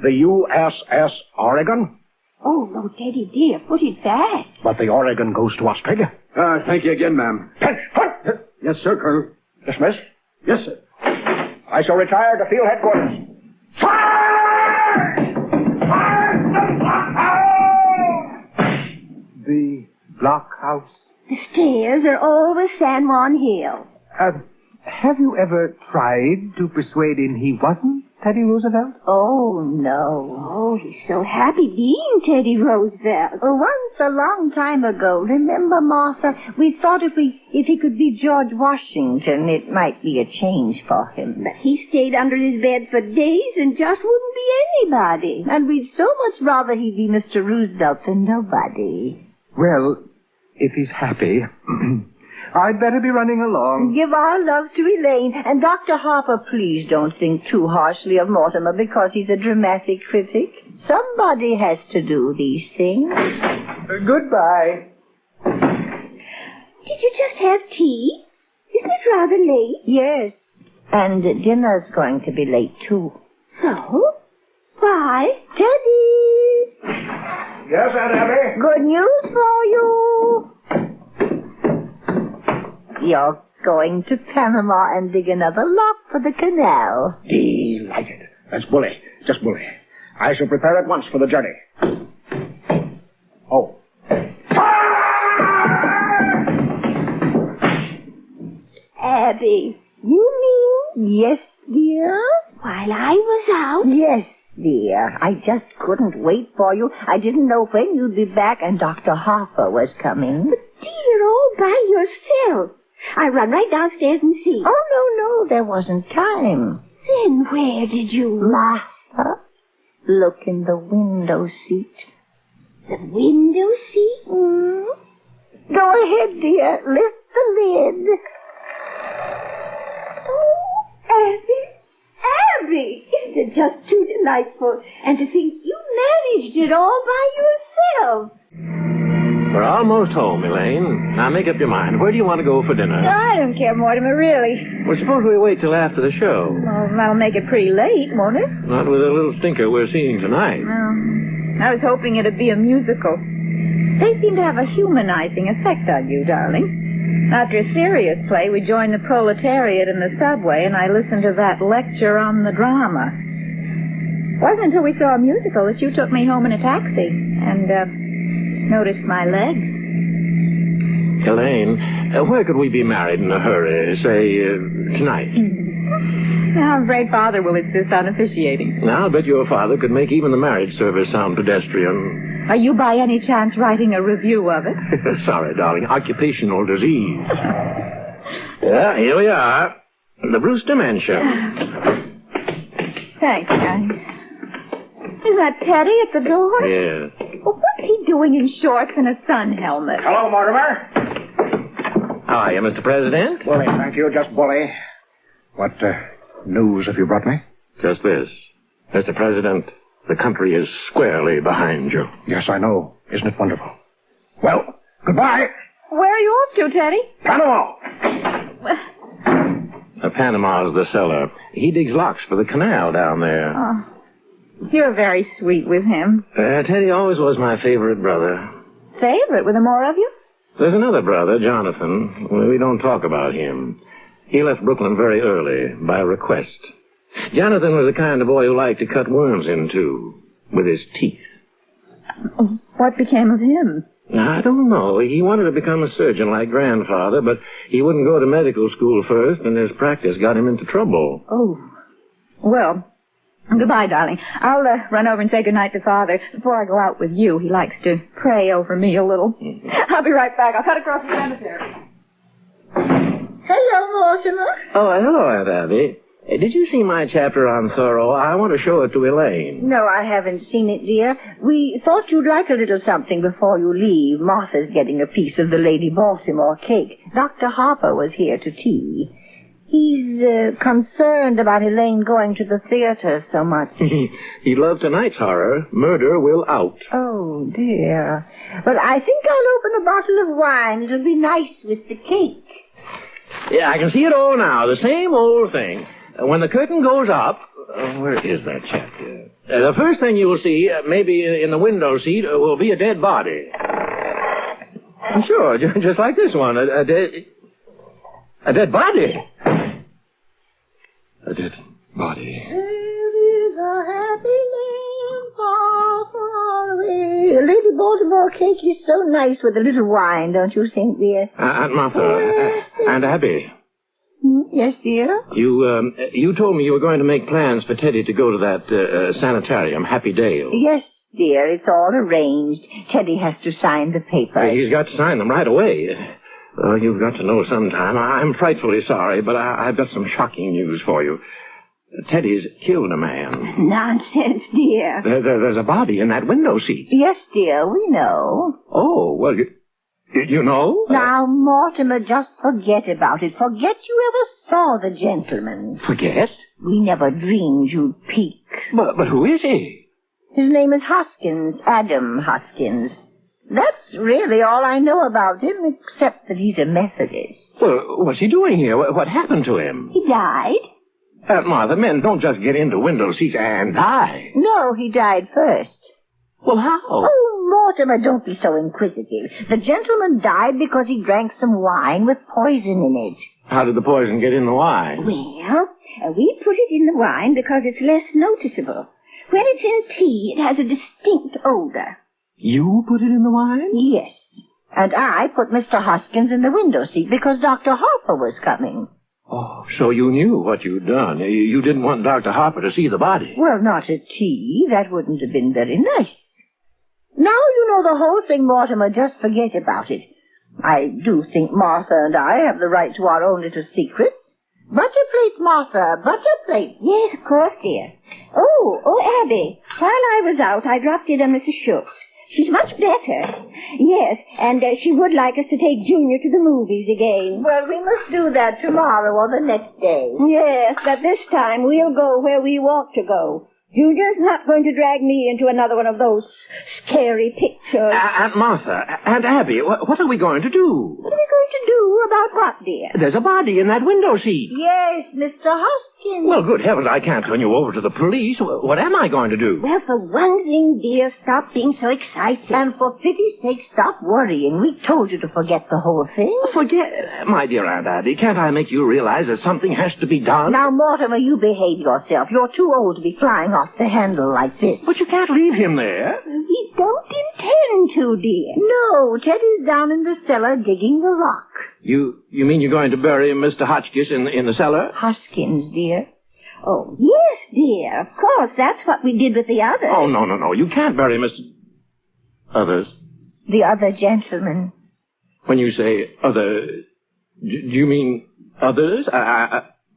The USS Oregon? Oh, no, Teddy, dear, put it back. But the Oregon goes to Australia. Thank you again, ma'am. Yes, sir, Colonel. Dismiss? Yes, sir. I shall retire to field headquarters. The blockhouse. The stairs are always San Juan Hill. Have you ever tried to persuade him he wasn't Teddy Roosevelt? Oh, no. Oh, he's so happy being Teddy Roosevelt. Once a long time ago, remember, Martha, we thought if he could be George Washington, it might be a change for him. But he stayed under his bed for days and just wouldn't be anybody. And we'd so much rather he be Mr. Roosevelt than nobody. Well, if he's happy, I'd better be running along. Give our love to Elaine. And Dr. Harper, please don't think too harshly of Mortimer because he's a dramatic critic. Somebody has to do these things. Goodbye. Did you just have tea? Isn't it rather late? Yes. And dinner's going to be late, too. So? Why? Teddy! Yes, Aunt Abby? Good news for you. You're going to Panama and dig another lock for the canal. Delighted. That's bully. Just bully. I shall prepare at once for the journey. Oh. Abby, you mean? Yes, dear? While I was out? Yes, dear. I just couldn't wait for you. I didn't know when you'd be back, and Dr. Harper was coming. But dear, all by yourself. I'll run right downstairs and see. Oh, no, there wasn't time. Then where did you... Martha, look in the window seat. The window seat? Go ahead, dear. Lift the lid. Oh, Abby, isn't it just too delightful? And to think you managed it all by yourself. We're almost home, Elaine. Now make up your mind. Where do you want to go for dinner? I don't care, Mortimer, really. Well, suppose we wait till after the show. Well, that'll make it pretty late, won't it? Not with a little stinker we're seeing tonight. I was hoping it'd be a musical. They seem to have a humanizing effect on you, darling. After a serious play, we joined the proletariat in the subway, and I listened to that lecture on the drama. It wasn't until we saw a musical that you took me home in a taxi, and, noticed my legs. Elaine, where could we be married in a hurry? Say, tonight. I'm afraid Father will insist on officiating. Now, I'll bet your father could make even the marriage service sound pedestrian. Are you by any chance writing a review of it? Sorry, darling. Occupational disease. Yeah, here we are. The Brewster Mansion. Thanks, darling. Is that Teddy at the door? Yes. Well, what's he doing in shorts and a sun helmet? Hello, Mortimer. How are you, Mr. President? Bully, thank you. Just bully. What news have you brought me? Just this. Mr. President, the country is squarely behind you. Yes, I know. Isn't it wonderful? Well, goodbye. Where are you off to, Teddy? Panama. Panama's the cellar. He digs locks for the canal down there. Oh, you're very sweet with him. Teddy always was my favorite brother. Favorite? Were there more of you? There's another brother, Jonathan. We don't talk about him. He left Brooklyn very early, by request. Jonathan was the kind of boy who liked to cut worms in two, with his teeth. What became of him? I don't know. He wanted to become a surgeon like Grandfather, but he wouldn't go to medical school first, and his practice got him into trouble. Oh. Well, Goodbye, darling. I'll run over and say goodnight to Father before I go out with you. He likes to pray over me a little. I'll be right back. I'll cut across the cemetery. Hello, Mortimer. Oh, hello, Aunt Abby. Did you see my chapter on Thoreau? I want to show it to Elaine. No, I haven't seen it, dear. We thought you'd like a little something before you leave. Martha's getting a piece of the Lady Baltimore cake. Dr. Harper was here to tea. He's concerned about Elaine going to the theater so much. He loved tonight's horror. Murder will out. Oh, dear. But I think I'll open a bottle of wine. It'll be nice with the cake. Yeah, I can see it all now. The same old thing. When the curtain goes up... where is that chapter? The first thing you'll see, maybe in the window seat, will be a dead body. Sure, just like this one. A dead body. A dead body. There is a happy land far, far away. Lady Baltimore cake is so nice with a little wine, don't you think, dear? Aunt Martha, Aunt Abby. Yes, dear? You told me you were going to make plans for Teddy to go to that sanitarium, Happy Dale. Yes, dear. It's all arranged. Teddy has to sign the papers. He's got to sign them right away. You've got to know sometime. I'm frightfully sorry, but I've got some shocking news for you. Teddy's killed a man. Nonsense, dear. There's a body in that window seat. Yes, dear, we know. Oh, well, you know? Now, Mortimer, just forget about it. Forget you ever saw the gentleman. Forget? We never dreamed you'd peek. But who is he? His name is Hoskins, Adam Hoskins. That's really all I know about him, except that he's a Methodist. Well, what's he doing here? What happened to him? He died. Aunt Martha, men don't just get into window seats and die. No, he died first. Well, how? Oh, Mortimer, don't be so inquisitive. The gentleman died because he drank some wine with poison in it. How did the poison get in the wine? Well, we put it in the wine because it's less noticeable. When it's in tea, it has a distinct odor. You put it in the wine? Yes. And I put Mr. Hoskins in the window seat because Dr. Harper was coming. Oh, so you knew what you'd done. You didn't want Dr. Harper to see the body. Well, not at tea. That wouldn't have been very nice. Now you know the whole thing, Mortimer. Just forget about it. I do think Martha and I have the right to our own little secrets. Butter plate, Martha. Butter plate. Yes, of course, dear. Oh, Abby. While I was out, I dropped in on Mrs. Schultz. She's much better. Yes, and she would like us to take Junior to the movies again. Well, we must do that tomorrow or the next day. Yes, but this time we'll go where we want to go. Junior's not going to drag me into another one of those scary pictures. Aunt Martha, Aunt Abby, what are we going to do? What are we going to do about what, dear? There's a body in that window seat. Yes, Mr. Hoskins. Well, good heavens, I can't turn you over to the police. What am I going to do? Well, for one thing, dear, stop being so excited. And for pity's sake, stop worrying. We told you to forget the whole thing. Forget? My dear Aunt Abby, can't I make you realize that something has to be done? Now, Mortimer, you behave yourself. You're too old to be flying off the handle like this. But you can't leave him there. We don't intend to, dear. No, Teddy's down in the cellar digging the rock. You mean you're going to bury Mr. Hotchkiss in the cellar? Hoskins, dear. Oh, yes, dear. Of course, that's what we did with the others. Oh, no. You can't bury Mr. Others. The other gentleman. When you say other, do you mean others?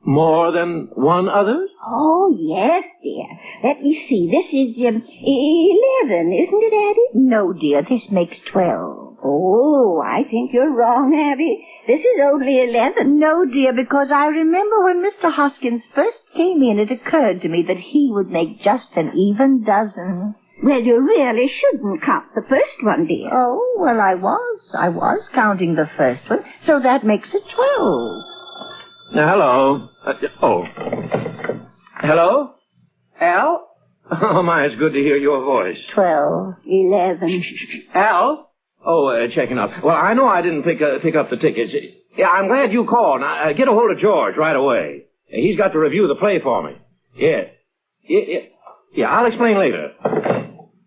More than one other? Oh, yes, dear. Let me see. This is 11, isn't it, Abby? No, dear. This makes 12. Oh, I think you're wrong, Abby. This is only 11. No, dear, because I remember when Mr. Hoskins first came in, it occurred to me that he would make just an even dozen. Well, you really shouldn't count the first one, dear. Oh, well, I was counting the first one, so that makes it 12. Hello. Hello? Al? Oh, my, it's good to hear your voice. 12. 11. Al? Oh, checking up. Well, I know I didn't pick up the tickets. Yeah, I'm glad you called. Now, get a hold of George right away. He's got to review the play for me. Yeah. Yeah, I'll explain later.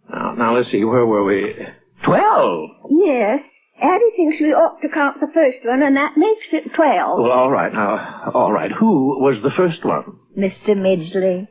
Now, let's see. Where were we? 12? Yes. Addie thinks we ought to count the first one, and that makes it 12. Well, all right. Now, all right. Who was the first one? Mr. Midgley.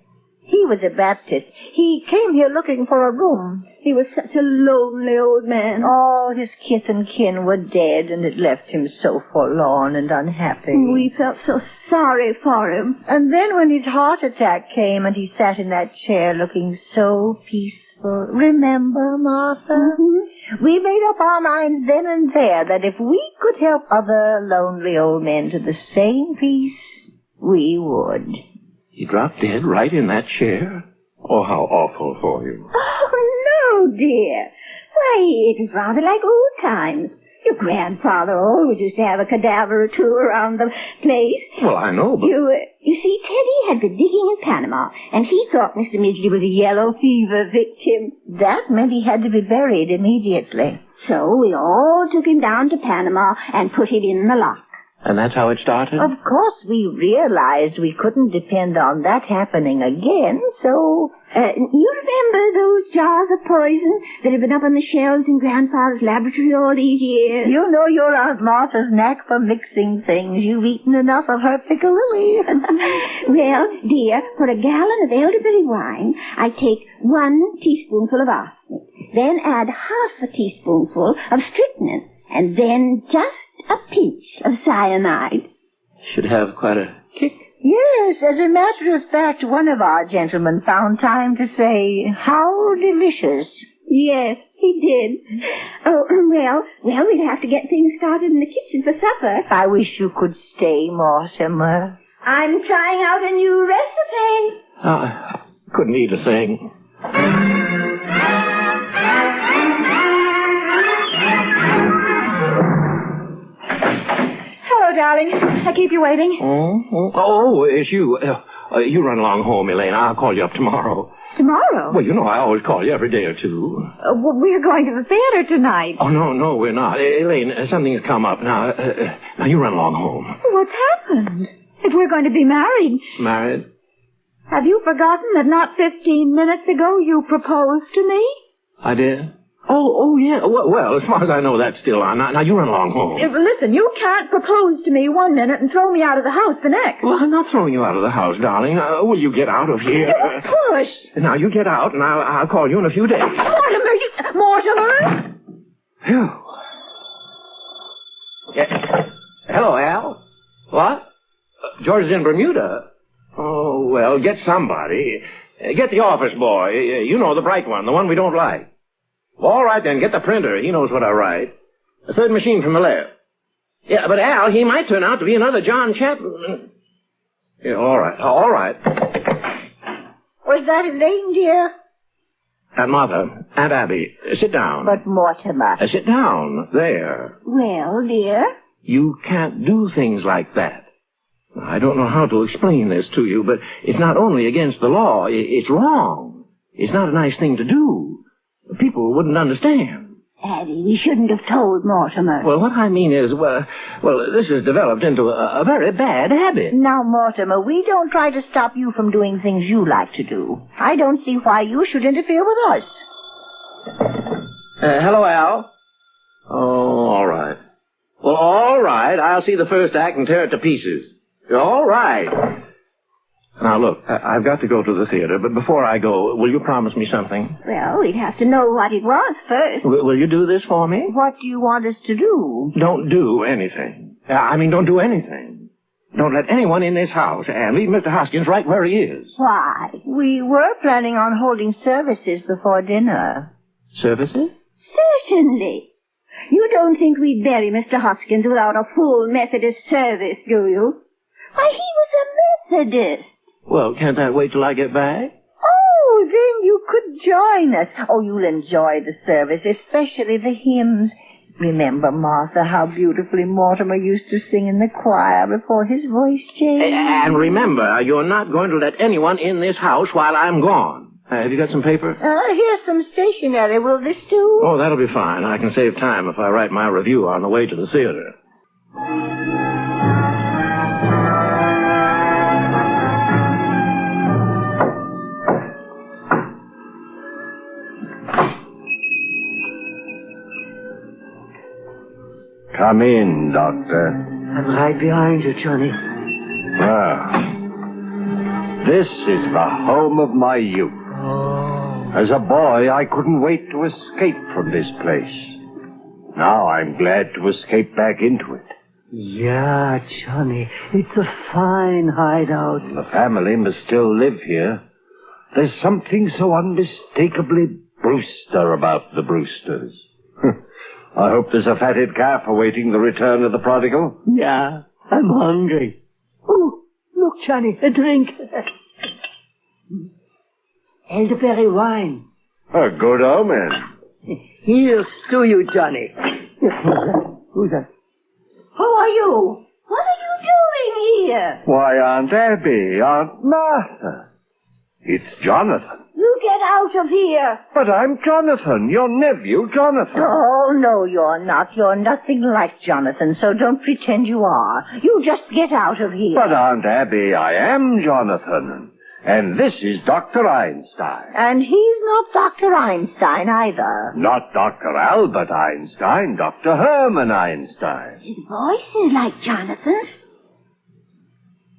He was a Baptist. He came here looking for a room. He was such a lonely old man. All his kith and kin were dead, and it left him so forlorn and unhappy. We felt so sorry for him. And then when his heart attack came and he sat in that chair looking so peaceful, remember, Martha? Mm-hmm. We made up our minds then and there that if we could help other lonely old men to the same peace, we would. He dropped dead right in that chair? Oh, how awful for you. Oh, no, dear. Why, it was rather like old times. Your grandfather always used to have a cadaver or two around the place. Well, I know, but... You see, Teddy had been digging in Panama, and he thought Mr. Midgley was a yellow fever victim. That meant he had to be buried immediately. So we all took him down to Panama and put him in the lock. And that's how it started? Of course, we realized we couldn't depend on that happening again, so... You remember those jars of poison that have been up on the shelves in Grandfather's laboratory all these years? You know your Aunt Martha's knack for mixing things. You've eaten enough of her piccalilli. Well, dear, for a gallon of elderberry wine, I take 1 teaspoonful of arsenic, then add half a teaspoonful of strychnine, and then just a pinch of cyanide. Should have quite a kick. Yes, as a matter of fact, one of our gentlemen found time to say, "How delicious." Yes, he did. Oh, well, we'll have to get things started in the kitchen for supper. I wish you could stay, Mortimer. I'm trying out a new recipe. I couldn't eat a thing. Hello, darling. I keep you waiting. Oh, it's you. You run along home, Elaine. I'll call you up tomorrow. Tomorrow? Well, you know I always call you every day or two. We're going to the theater tonight. Oh, no, we're not. Elaine, something's come up. Now you run along home. What's happened? If we're going to be married. Married? Have you forgotten that not 15 minutes ago you proposed to me? I did? Oh, yeah. Well, as far as I know, that's still on. Now you run along home. Listen, you can't propose to me 1 minute and throw me out of the house the next. Well, I'm not throwing you out of the house, darling. Will you get out of here? Push. Now, you get out, and I'll call you in a few days. Mortimer! Phew. Yeah. Hello, Al. What? George is in Bermuda. Oh, well, get somebody. Get the office boy. You know, the bright one, the one we don't like. All right, then, get the printer. He knows what I write. The third machine from the left. Yeah, but Al, he might turn out to be another John Chapman. Yeah, all right. Was that Elaine, dear? Aunt Martha, Aunt Abby, sit down. But Mortimer... sit down, there. Well, dear? You can't do things like that. I don't know how to explain this to you, but it's not only against the law, it's wrong. It's not a nice thing to do. People wouldn't understand. Abby, we shouldn't have told Mortimer. Well, what I mean is, well, this has developed into a very bad habit. Now, Mortimer, we don't try to stop you from doing things you like to do. I don't see why you should interfere with us. Hello, Al. Oh, all right. Well, all right. I'll see the first act and tear it to pieces. All right. Now, look, I've got to go to the theater, but before I go, will you promise me something? Well, we'd have to know what it was first. Will you do this for me? What do you want us to do? Don't do anything. Don't do anything. Don't let anyone in this house, and leave Mr. Hoskins right where he is. Why? We were planning on holding services before dinner. Services? Certainly. You don't think we'd bury Mr. Hoskins without a full Methodist service, do you? Why, he was a Methodist. Well, can't that wait till I get back? Oh, then you could join us. Oh, you'll enjoy the service, especially the hymns. Remember, Martha, how beautifully Mortimer used to sing in the choir before his voice changed? And remember, you're not going to let anyone in this house while I'm gone. Have you got some paper? Here's some stationery. Will this do? Oh, that'll be fine. I can save time if I write my review on the way to the theater. Come in, Doctor. I'm right behind you, Johnny. Well, This is the home of my youth. As a boy, I couldn't wait to escape from this place. Now I'm glad to escape back into it. Yeah, Johnny, it's a fine hideout. The family must still live here. There's something so unmistakably Brewster about the Brewsters. I hope there's a fatted calf awaiting the return of the prodigal. Yeah, I'm hungry. Oh, look, Johnny, a drink. Elderberry wine. A good omen. Here's to you, Johnny. Who's that? Who are you? What are you doing here? Why, Aunt Abby, Aunt Martha. It's Jonathan. You get out of here. But I'm Jonathan, your nephew, Jonathan. Oh, no, you're not. You're nothing like Jonathan, so don't pretend you are. You just get out of here. But, Aunt Abby, I am Jonathan. And this is Dr. Einstein. And he's not Dr. Einstein either. Not Dr. Albert Einstein, Dr. Herman Einstein. His voice is like Jonathan's.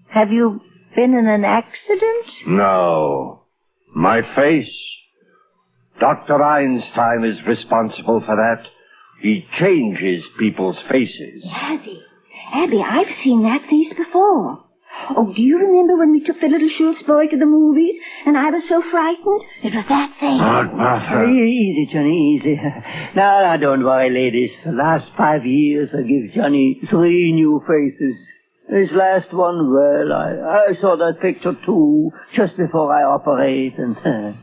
Have you been in an accident? No. My face. Dr. Einstein is responsible for that. He changes people's faces. Abby, I've seen that face before. Oh, do you remember when we took the little Schultz boy to the movies and I was so frightened? It was that face. Aunt Martha. Easy, Johnny, easy. Now, don't worry, ladies. The last 5 years I give Johnny 3 new faces. This last one, well, I saw that picture too, just before I operate, and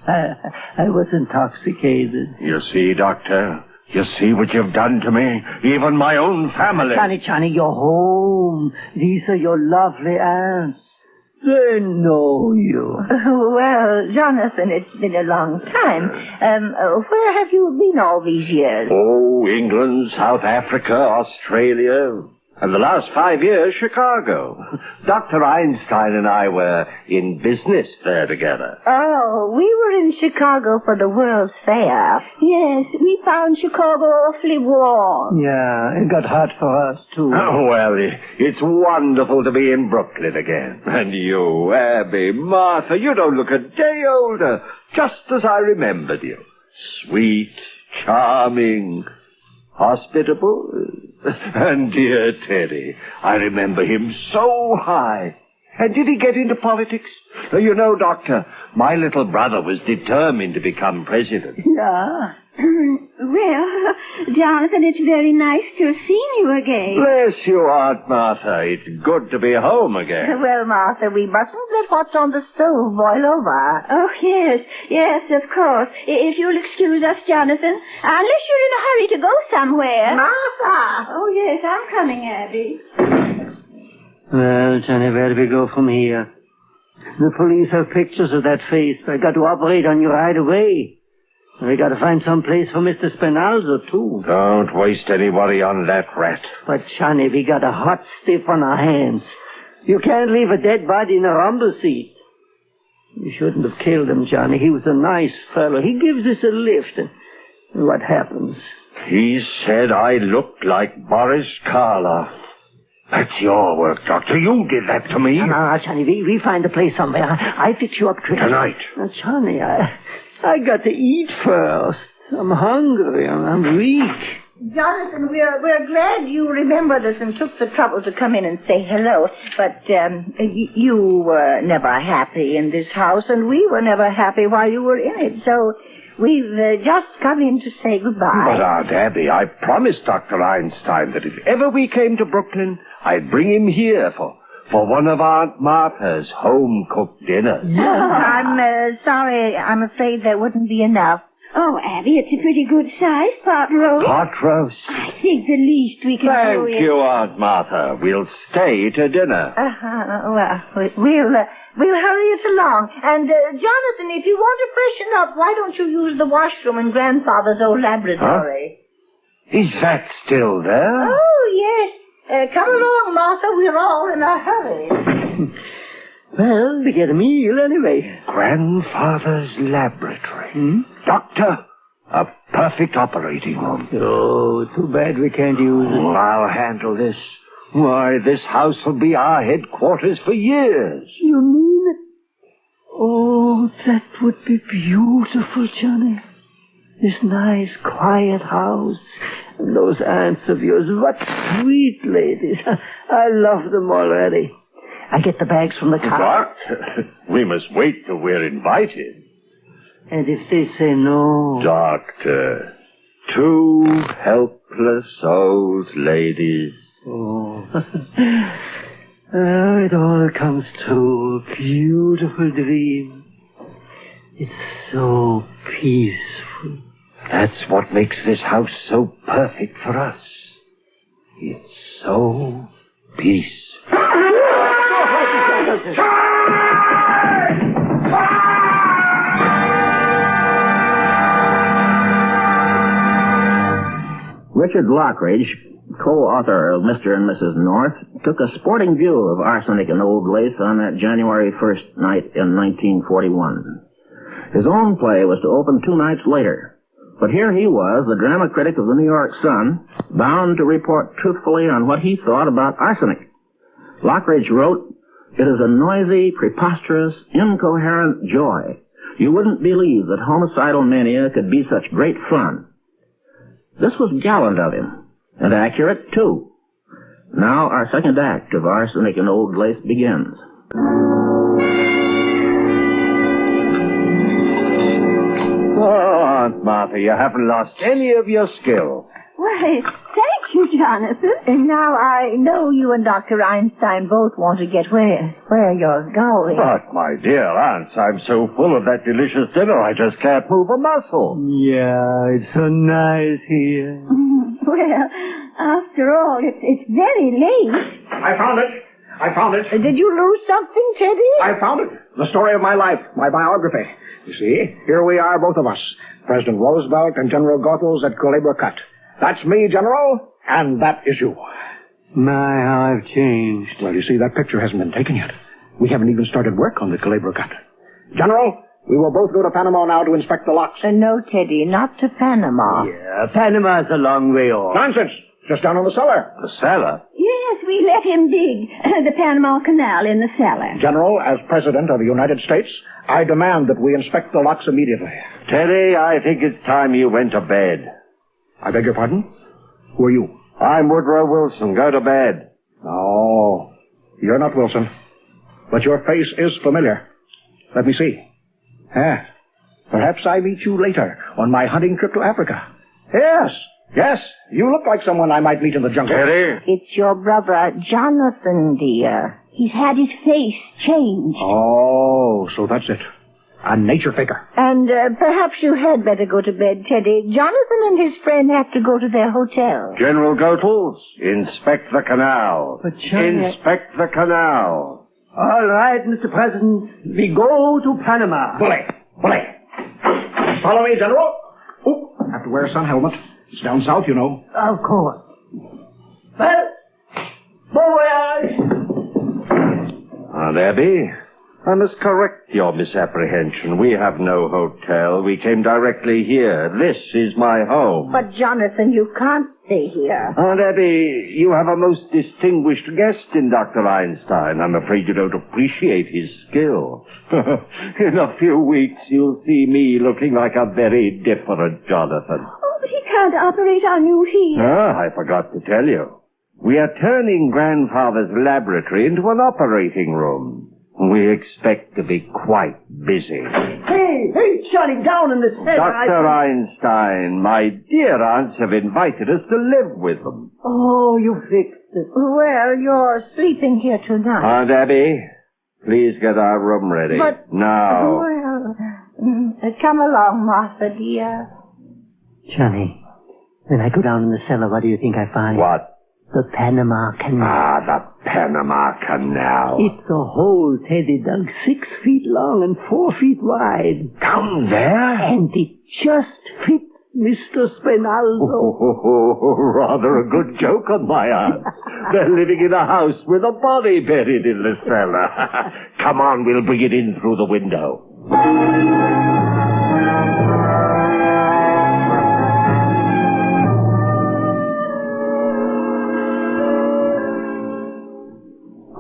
I was intoxicated. You see, Doctor? You see what you've done to me? Even my own family. Johnny, you're home. These are your lovely aunts. They know you. Well, Jonathan, it's been a long time. Where have you been all these years? Oh, England, South Africa, Australia. And the last 5 years, Chicago. Dr. Einstein and I were in business there together. Oh, we were in Chicago for the World's Fair. Yes, we found Chicago awfully warm. Yeah, it got hot for us, too. Oh, well, it's wonderful to be in Brooklyn again. And you, Abby, Martha, you don't look a day older. Just as I remembered you. Sweet, charming, hospitable. And dear Teddy, I remember him so high. And did he get into politics? You know, Doctor, my little brother was determined to become president. Yeah. Well, Jonathan, it's very nice to have seen you again. Bless you, Aunt Martha. It's good to be home again. Well, Martha, we mustn't let what's on the stove boil over. Oh, yes, of course. If you'll excuse us, Jonathan, unless you're in a hurry to go somewhere. Martha! Oh, yes, I'm coming, Abby. Well, Johnny, where do we go from here? The police have pictures of that face. I got to operate on you right away. We got to find some place for Mr. Spinalzo, too. Don't waste any worry on that rat. But, Johnny, we got a hot stiff on our hands. You can't leave a dead body in a rumble seat. You shouldn't have killed him, Johnny. He was a nice fellow. He gives us a lift. And what happens? He said I looked like Boris Karloff. That's your work, Doctor. You did that to me. No, Johnny, we find a place somewhere. I fix you up quick. Tonight. Now, Johnny, I got to eat first. I'm hungry. I'm weak. Jonathan, we're glad you remembered us and took the trouble to come in and say hello. But you were never happy in this house, and we were never happy while you were in it. So we've just come in to say goodbye. But, Aunt Abby, I promised Dr. Einstein that if ever we came to Brooklyn, I'd bring him here for one of Aunt Martha's home-cooked dinners. No, I'm sorry. I'm afraid there wouldn't be enough. Oh, Abby, it's a pretty good-sized pot roast. Pot roast? I think the least we can do is... Thank you, Aunt Martha. We'll stay to dinner. Well, we'll hurry it along. And, Jonathan, if you want to freshen up, why don't you use the washroom in Grandfather's old laboratory? Huh? Is that still there? Oh, yes. Come along, Martha. We're all in a hurry. Well, we get a meal anyway. Grandfather's laboratory. Doctor, a perfect operating room. Oh, too bad we can't use it. I'll handle this. Why, this house will be our headquarters for years. You mean Oh, that would be beautiful, Johnny. This nice, quiet house. And those aunts of yours, what sweet ladies. I love them already. I get the bags from the car. Doctor, we must wait till we're invited. And if they say no... Doctor, two helpless old ladies. Oh. Oh, it all comes true. Beautiful dream. It's so peaceful. That's what makes this house so perfect for us. It's so peaceful. Richard Lockridge, co-author of Mr. and Mrs. North, took a sporting view of Arsenic and Old Lace on that January 1st night in 1941. His own play was to open 2 nights later. But here he was, the drama critic of the New York Sun, bound to report truthfully on what he thought about Arsenic. Lockridge wrote, "It is a noisy, preposterous, incoherent joy. You wouldn't believe that homicidal mania could be such great fun." This was gallant of him, and accurate, too. Now our second act of Arsenic and Old Lace begins. Oh, Aunt Martha, you haven't lost any of your skill. Why, thank you, Jonathan. And now I know you and Dr. Einstein both want to get where you're going. But, my dear aunts, I'm so full of that delicious dinner I just can't move a muscle. Yeah, it's so nice here. Well, after all, it's very late. I found it. Did you lose something, Teddy? I found it. The story of my life, my biography. You see, here we are, both of us. President Roosevelt and General Goethals at Culebra Cut. That's me, General, and that is you. My, how I've changed. Well, you see, that picture hasn't been taken yet. We haven't even started work on the Culebra Cut. General, we will both go to Panama now to inspect the locks. No, Teddy, not to Panama. Yeah, Panama's a long way off. Nonsense. Just down in the cellar. The cellar? Yes, we let him dig the Panama Canal in the cellar. General, as President of the United States, I demand that we inspect the locks immediately. Teddy, I think it's time you went to bed. I beg your pardon? Who are you? I'm Woodrow Wilson. Go to bed. Oh, you're not Wilson. But your face is familiar. Let me see. Perhaps I meet you later on my hunting trip to Africa. Yes, you look like someone I might meet in the jungle. Teddy? It's your brother, Jonathan, dear. He's had his face changed. Oh, so that's it. A nature faker. And perhaps you had better go to bed, Teddy. Jonathan and his friend have to go to their hotel. General Goethals, inspect the canal. But Johnny... Inspect the canal. All right, Mr. President. We go to Panama. Bully. Follow me, General. Oh, have to wear a sun helmet. It's down south, you know. Of course. Well, boy, Aunt Abby, I must correct your misapprehension. We have no hotel. We came directly here. This is my home. But, Jonathan, you can't stay here. Aunt Abby, you have a most distinguished guest in Dr. Einstein. I'm afraid you don't appreciate his skill. In a few weeks, you'll see me looking like a very different Jonathan. Oh, but he can't operate on you here. I forgot to tell you. We are turning Grandfather's laboratory into an operating room. We expect to be quite busy. Hey, Johnny, down in the cellar. Dr. Einstein, my dear aunts have invited us to live with them. Oh, you fixed it. Well, you're sleeping here tonight. Aunt Abby, please get our room ready. But... Now. Well, come along, Martha, dear. Johnny, when I go down in the cellar, what do you think I find? What? The Panama Canal. The Panama Canal. It's a hole Teddy dug 6 feet long and 4 feet wide. Down there? And it just fits Mr. Spinaldo. Rather a good joke on my aunt. They're living in a house with a body buried in the cellar. Come on, we'll bring it in through the window.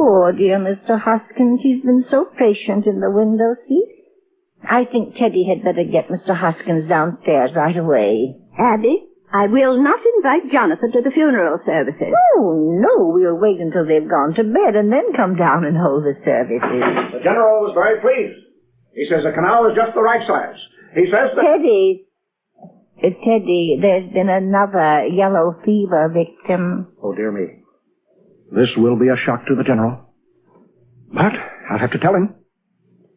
Poor dear Mr. Hoskins. He's been so patient in the window seat. I think Teddy had better get Mr. Hoskins downstairs right away. Abby, I will not invite Jonathan to the funeral services. Oh, no. We'll wait until they've gone to bed and then come down and hold the services. The general was very pleased. He says the canal is just the right size. He says that... Teddy, there's been another yellow fever victim. Oh, dear me. This will be a shock to the general. But I'll have to tell him.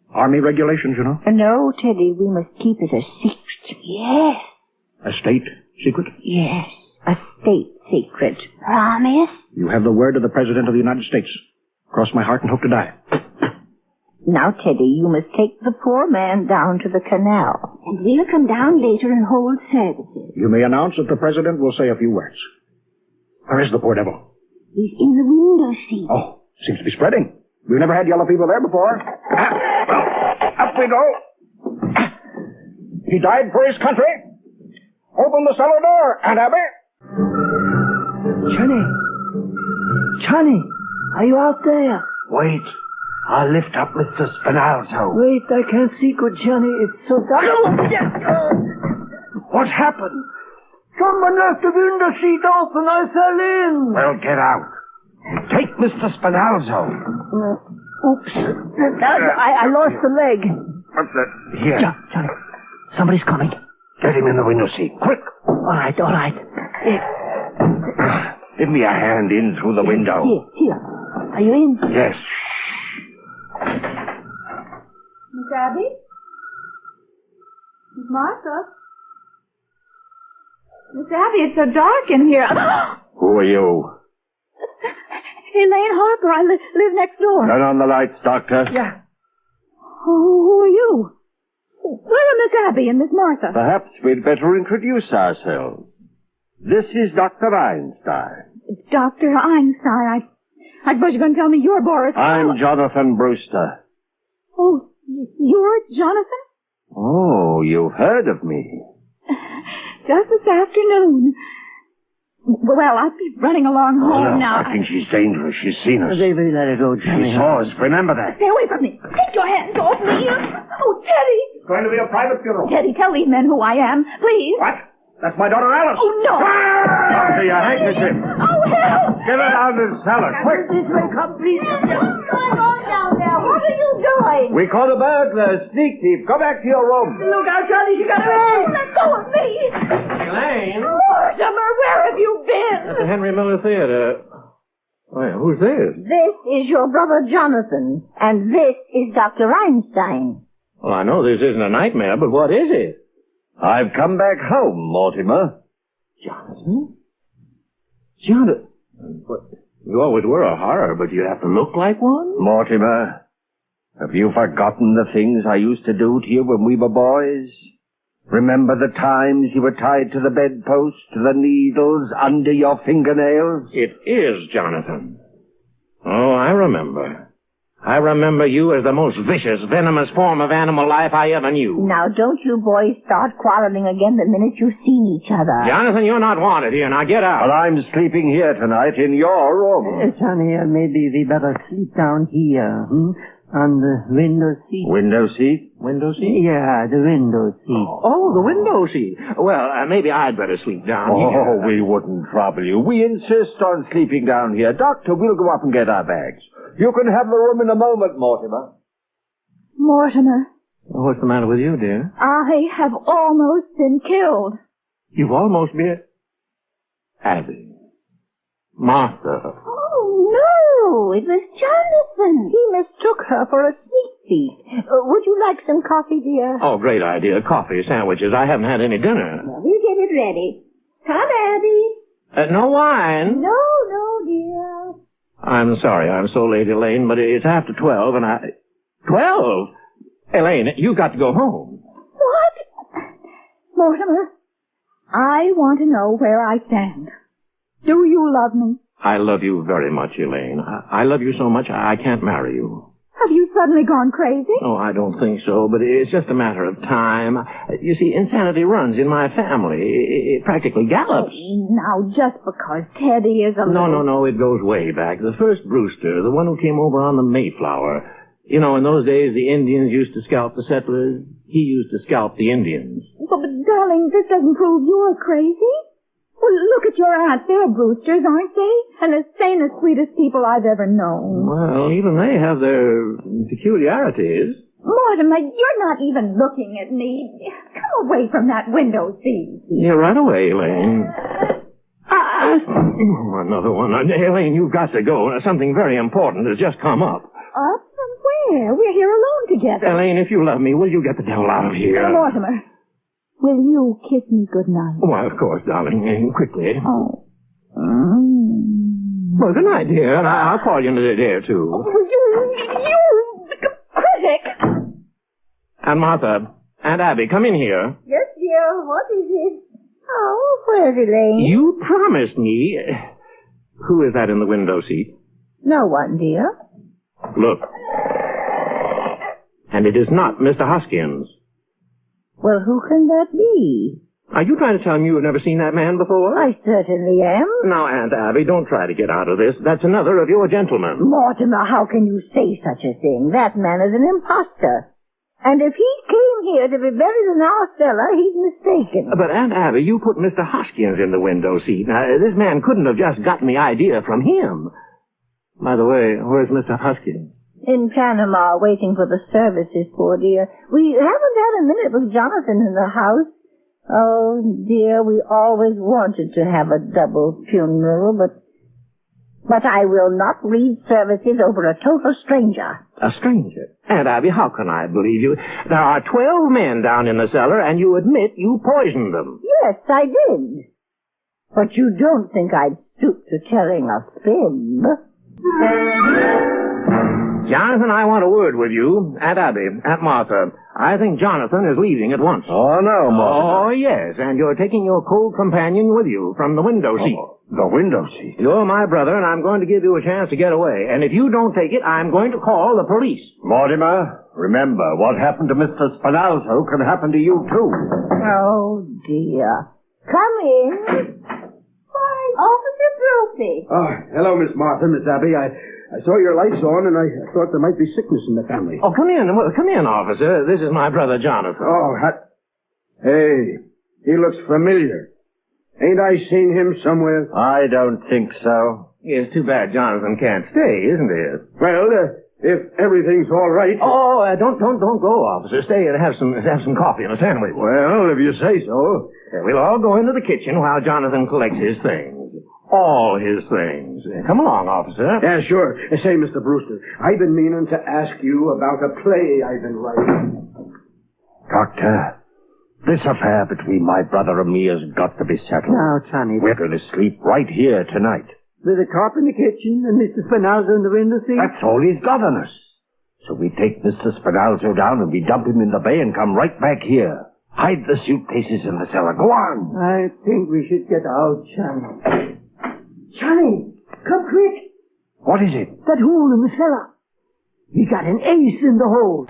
Army regulations, you know. No, Teddy, we must keep it a secret. Yes. A state secret? Yes, a state secret. Promise? You have the word of the President of the United States. Cross my heart and hope to die. Now, Teddy, you must take the poor man down to the canal. And we'll come down later and hold services. You may announce that the President will say a few words. Where is the poor devil? He's in the window seat. Oh, seems to be spreading. We've never had yellow fever there before. Well, up we go. He died for his country. Open the cellar door, Aunt Abby. Johnny, are you out there? Wait. I'll lift up Mr. Spinalzo. Wait, I can't see good, Johnny. It's so dark. What happened? Someone left the window seat open. I fell in. Well, get out. Take Mr. Spinalzo. Oops. I lost the leg. What's that? Here. Johnny, somebody's coming. Get him in the window seat. Quick. All right. Give me a hand in through the window. Here. Are you in? Yes. Miss Abby? Miss Martha? Miss Abby, it's so dark in here. Who are you? Elaine Harper. I live next door. Turn on the lights, Doctor. Yeah. Who are you? Where are Miss Abby and Miss Martha? Perhaps we'd better introduce ourselves. This is Dr. Einstein. Dr. Einstein. I suppose you're going to tell me you're Boris. I'm Jonathan Brewster. Oh, you're Jonathan? Oh, you've heard of me. Just this afternoon. Well, I'll be running along home now. I think she's dangerous. She's seen us. They let her go, Johnny. She saw us. Remember that. Stay away from me. Take your hands off me. Oh, Teddy. It's going to be a private funeral. Teddy, tell these men who I am, please. What? That's my daughter Alice. Oh, no. Doctor, your handkerchief. Oh, help. Get her down to the cellar, quick. This way, come, please. What's going on down there? What are you doing? We caught a burglar, a sneak thief. Go back to your room. Look out, Johnny. She got away. Let go of me. Elaine. Mortimer, where have you been? At the Henry Miller Theater. Well, who's this? This is your brother Jonathan, and this is Dr. Einstein. Well, I know this isn't a nightmare, but what is it? I've come back home, Mortimer. Jonathan? Jonathan? What? You always were a horror, but you have to look like one? Mortimer, have you forgotten the things I used to do to you when we were boys? Remember the times you were tied to the bedpost, the needles under your fingernails? It is, Jonathan. Oh, I remember. I remember you as the most vicious, venomous form of animal life I ever knew. Now, don't you boys start quarreling again the minute you see each other. Jonathan, you're not wanted here. Now get out. Well, I'm sleeping here tonight in your room. Johnny, maybe we better sleep down here, on the window seat. Window seat? Window seat? Yeah, the window seat. Oh, the window seat. Well, maybe I'd better sleep down here. Oh, we wouldn't trouble you. We insist on sleeping down here. Doctor, we'll go up and get our bags. You can have the room in a moment, Mortimer. Mortimer. What's the matter with you, dear? I have almost been killed. You've almost been... Abby. Martha. Oh, no, it was Jonathan. He mistook her for a sneak thief. Would you like some coffee, dear? Oh, great idea. Coffee, sandwiches. I haven't had any dinner. Well, we'll get it ready. Come, Abby. No wine? No, dear. I'm sorry I'm so late, Elaine, but it's after 12 and 12? Elaine, you've got to go home. What? Mortimer, I want to know where I stand. Do you love me? I love you very much, Elaine. I love you so much I can't marry you. Have you suddenly gone crazy? Oh, I don't think so, but it's just a matter of time. You see, insanity runs in my family. It practically gallops. Now, just because Teddy is a No, it goes way back. The first Brewster, the one who came over on the Mayflower. You know, in those days, the Indians used to scalp the settlers. He used to scalp the Indians. But, darling, this doesn't prove you're crazy. Well, look at your aunt. They're Brewsters, aren't they? And the sanest, sweetest people I've ever known. Well, even they have their peculiarities. Mortimer, you're not even looking at me. Come away from that window seat. Yeah, right away, Elaine. Another one. Elaine, you've got to go. Something very important has just come up. Up from where? We're here alone together. Elaine, if you love me, will you get the devil out of here? Mortimer, will you kiss me goodnight? Why, of course, darling. Quickly. Oh. Well, good night, dear. And I'll call you in a day or two. Oh, you critic! And Martha, Aunt Abby, come in here. Yes, dear. What is it? Oh, where's Elaine? You promised me. Who is that in the window seat? No one, dear. Look. And it is not Mr. Hoskins. Well, who can that be? Are you trying to tell me you have never seen that man before? I certainly am. Now, Aunt Abby, don't try to get out of this. That's another of your gentlemen. Mortimer, how can you say such a thing? That man is an impostor. And if he came here to be buried in our cellar, he's mistaken. But, Aunt Abby, you put Mr. Hoskins in the window seat. Now, this man couldn't have just gotten the idea from him. By the way, where's Mr. Hoskins? In Panama, waiting for the services, poor dear. We haven't had a minute with Jonathan in the house. Oh, dear, we always wanted to have a double funeral, but I will not read services over a total stranger. A stranger? Aunt Abby, how can I believe you? There are 12 men down in the cellar, and you admit you poisoned them. Yes, I did. But you don't think I'd stoop to telling a fib? Jonathan, I want a word with you. Aunt Abby, Aunt Martha, I think Jonathan is leaving at once. Oh, no, Martha. Oh, yes, and you're taking your cold companion with you from the window seat. Oh, the window seat? You're my brother, and I'm going to give you a chance to get away. And if you don't take it, I'm going to call the police. Mortimer, remember, what happened to Mr. Spinalzo can happen to you, too. Oh, dear. Come in. Why, Officer Brophy. Oh, hello, Miss Martha, Miss Abby. I saw your lights on, and I thought there might be sickness in the family. Oh, come in, officer. This is my brother, Jonathan. Oh, hey, he looks familiar. Ain't I seen him somewhere? I don't think so. It's too bad Jonathan can't stay, isn't it? Well, if everything's all right. Oh, don't go, officer. Stay and have some coffee and a sandwich. Well, if you say so. We'll all go into the kitchen while Jonathan collects his things. All his things. Come along, officer. Yeah, sure. Say, Mr. Brewster, I've been meaning to ask you about a play I've been writing. Doctor, this affair between my brother and me has got to be settled. Now, Johnny. We're going to sleep right here tonight. With a cop in the kitchen and Mr. Spinalzo in the window seat? That's all he's got on us. So we take Mr. Spinalzo down and we dump him in the bay and come right back here. Hide the suitcases in the cellar. Go on. I think we should get out, Johnny. Johnny, come quick. What is it? That hole in the cellar. We got an ace in the hole.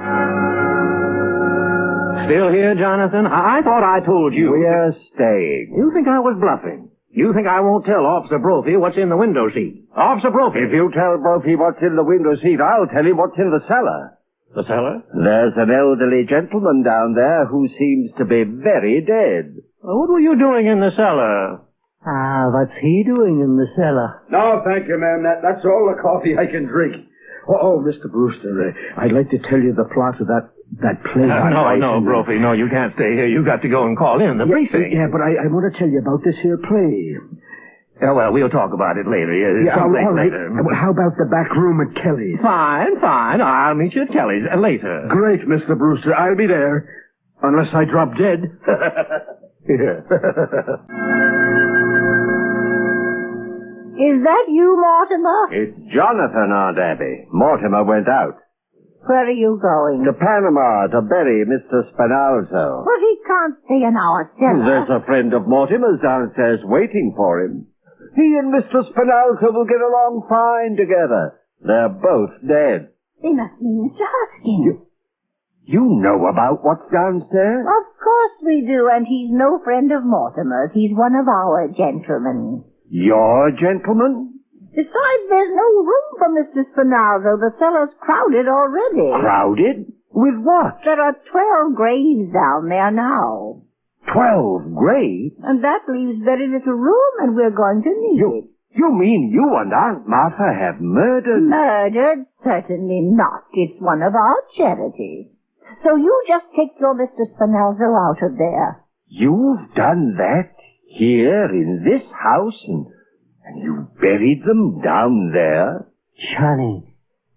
Still here, Jonathan? I thought I told you. We're staying. You think I was bluffing? You think I won't tell Officer Brophy what's in the window seat? Officer Brophy! If you tell Brophy what's in the window seat, I'll tell him what's in the cellar. The cellar? There's an elderly gentleman down there who seems to be very dead. What were you doing in the cellar? What's he doing in the cellar? No, thank you, ma'am. That's all the coffee I can drink. Oh, Mr. Brewster, I'd like to tell you the plot of that play. No, Brophy, no, you can't stay here. You've got to go and call in the precinct. Yeah, but I want to tell you about this here play. Yeah, well, we'll talk about it later. All right. Later. How about the back room at Kelly's? Fine. I'll meet you at Kelly's later. Great, Mr. Brewster. I'll be there. Unless I drop dead. Is that you, Mortimer? It's Jonathan, Aunt Abby. Mortimer went out. Where are you going? To Panama to bury Mr. Spinalzo. But he can't stay in our cellar. There's a friend of Mortimer's downstairs waiting for him. He and Mr. Spinalzo will get along fine together. They're both dead. They must mean Mr. Hoskins. You know about what's downstairs? Of course we do, and he's no friend of Mortimer's. He's one of our gentlemen. Your gentleman? Besides, there's no room for Mr. Spinalzo. The cellar's crowded already. Crowded? With what? There are 12 graves down there now. 12 graves? And that leaves very little room, and we're going to need it. You mean you and Aunt Martha have murdered? Murdered? Certainly not. It's one of our charities. So you just take your Mr. Spinalzo out of there. You've done that here in this house, and you buried them down there? Johnny,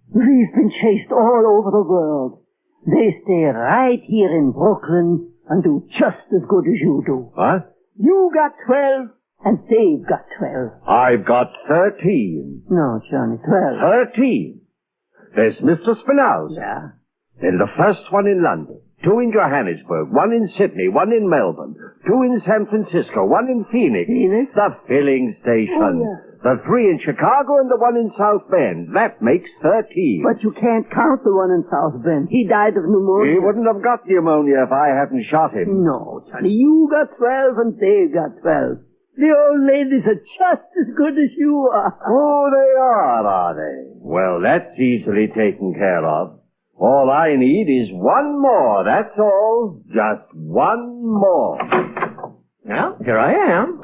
we've been chased all over the world. They stay right here in Brooklyn and do just as good as you do. What? You got 12, and they've got 12. I've got 13. No, Johnny, 12. 13? There's Mr. Spinalzo. Yeah. Then the first one in London, 2 in Johannesburg, 1 in Sydney, 1 in Melbourne, 2 in San Francisco, 1 in Phoenix. Phoenix? The filling station. Oh, yeah. The 3 in Chicago and the 1 in South Bend. That makes 13. But you can't count the one in South Bend. He died of pneumonia. He wouldn't have got pneumonia if I hadn't shot him. No, Johnny, you got 12 and they've got 12. The old ladies are just as good as you are. Oh, they are they? Well, that's easily taken care of. All I need is one more, that's all. Just one more. Well, here I am.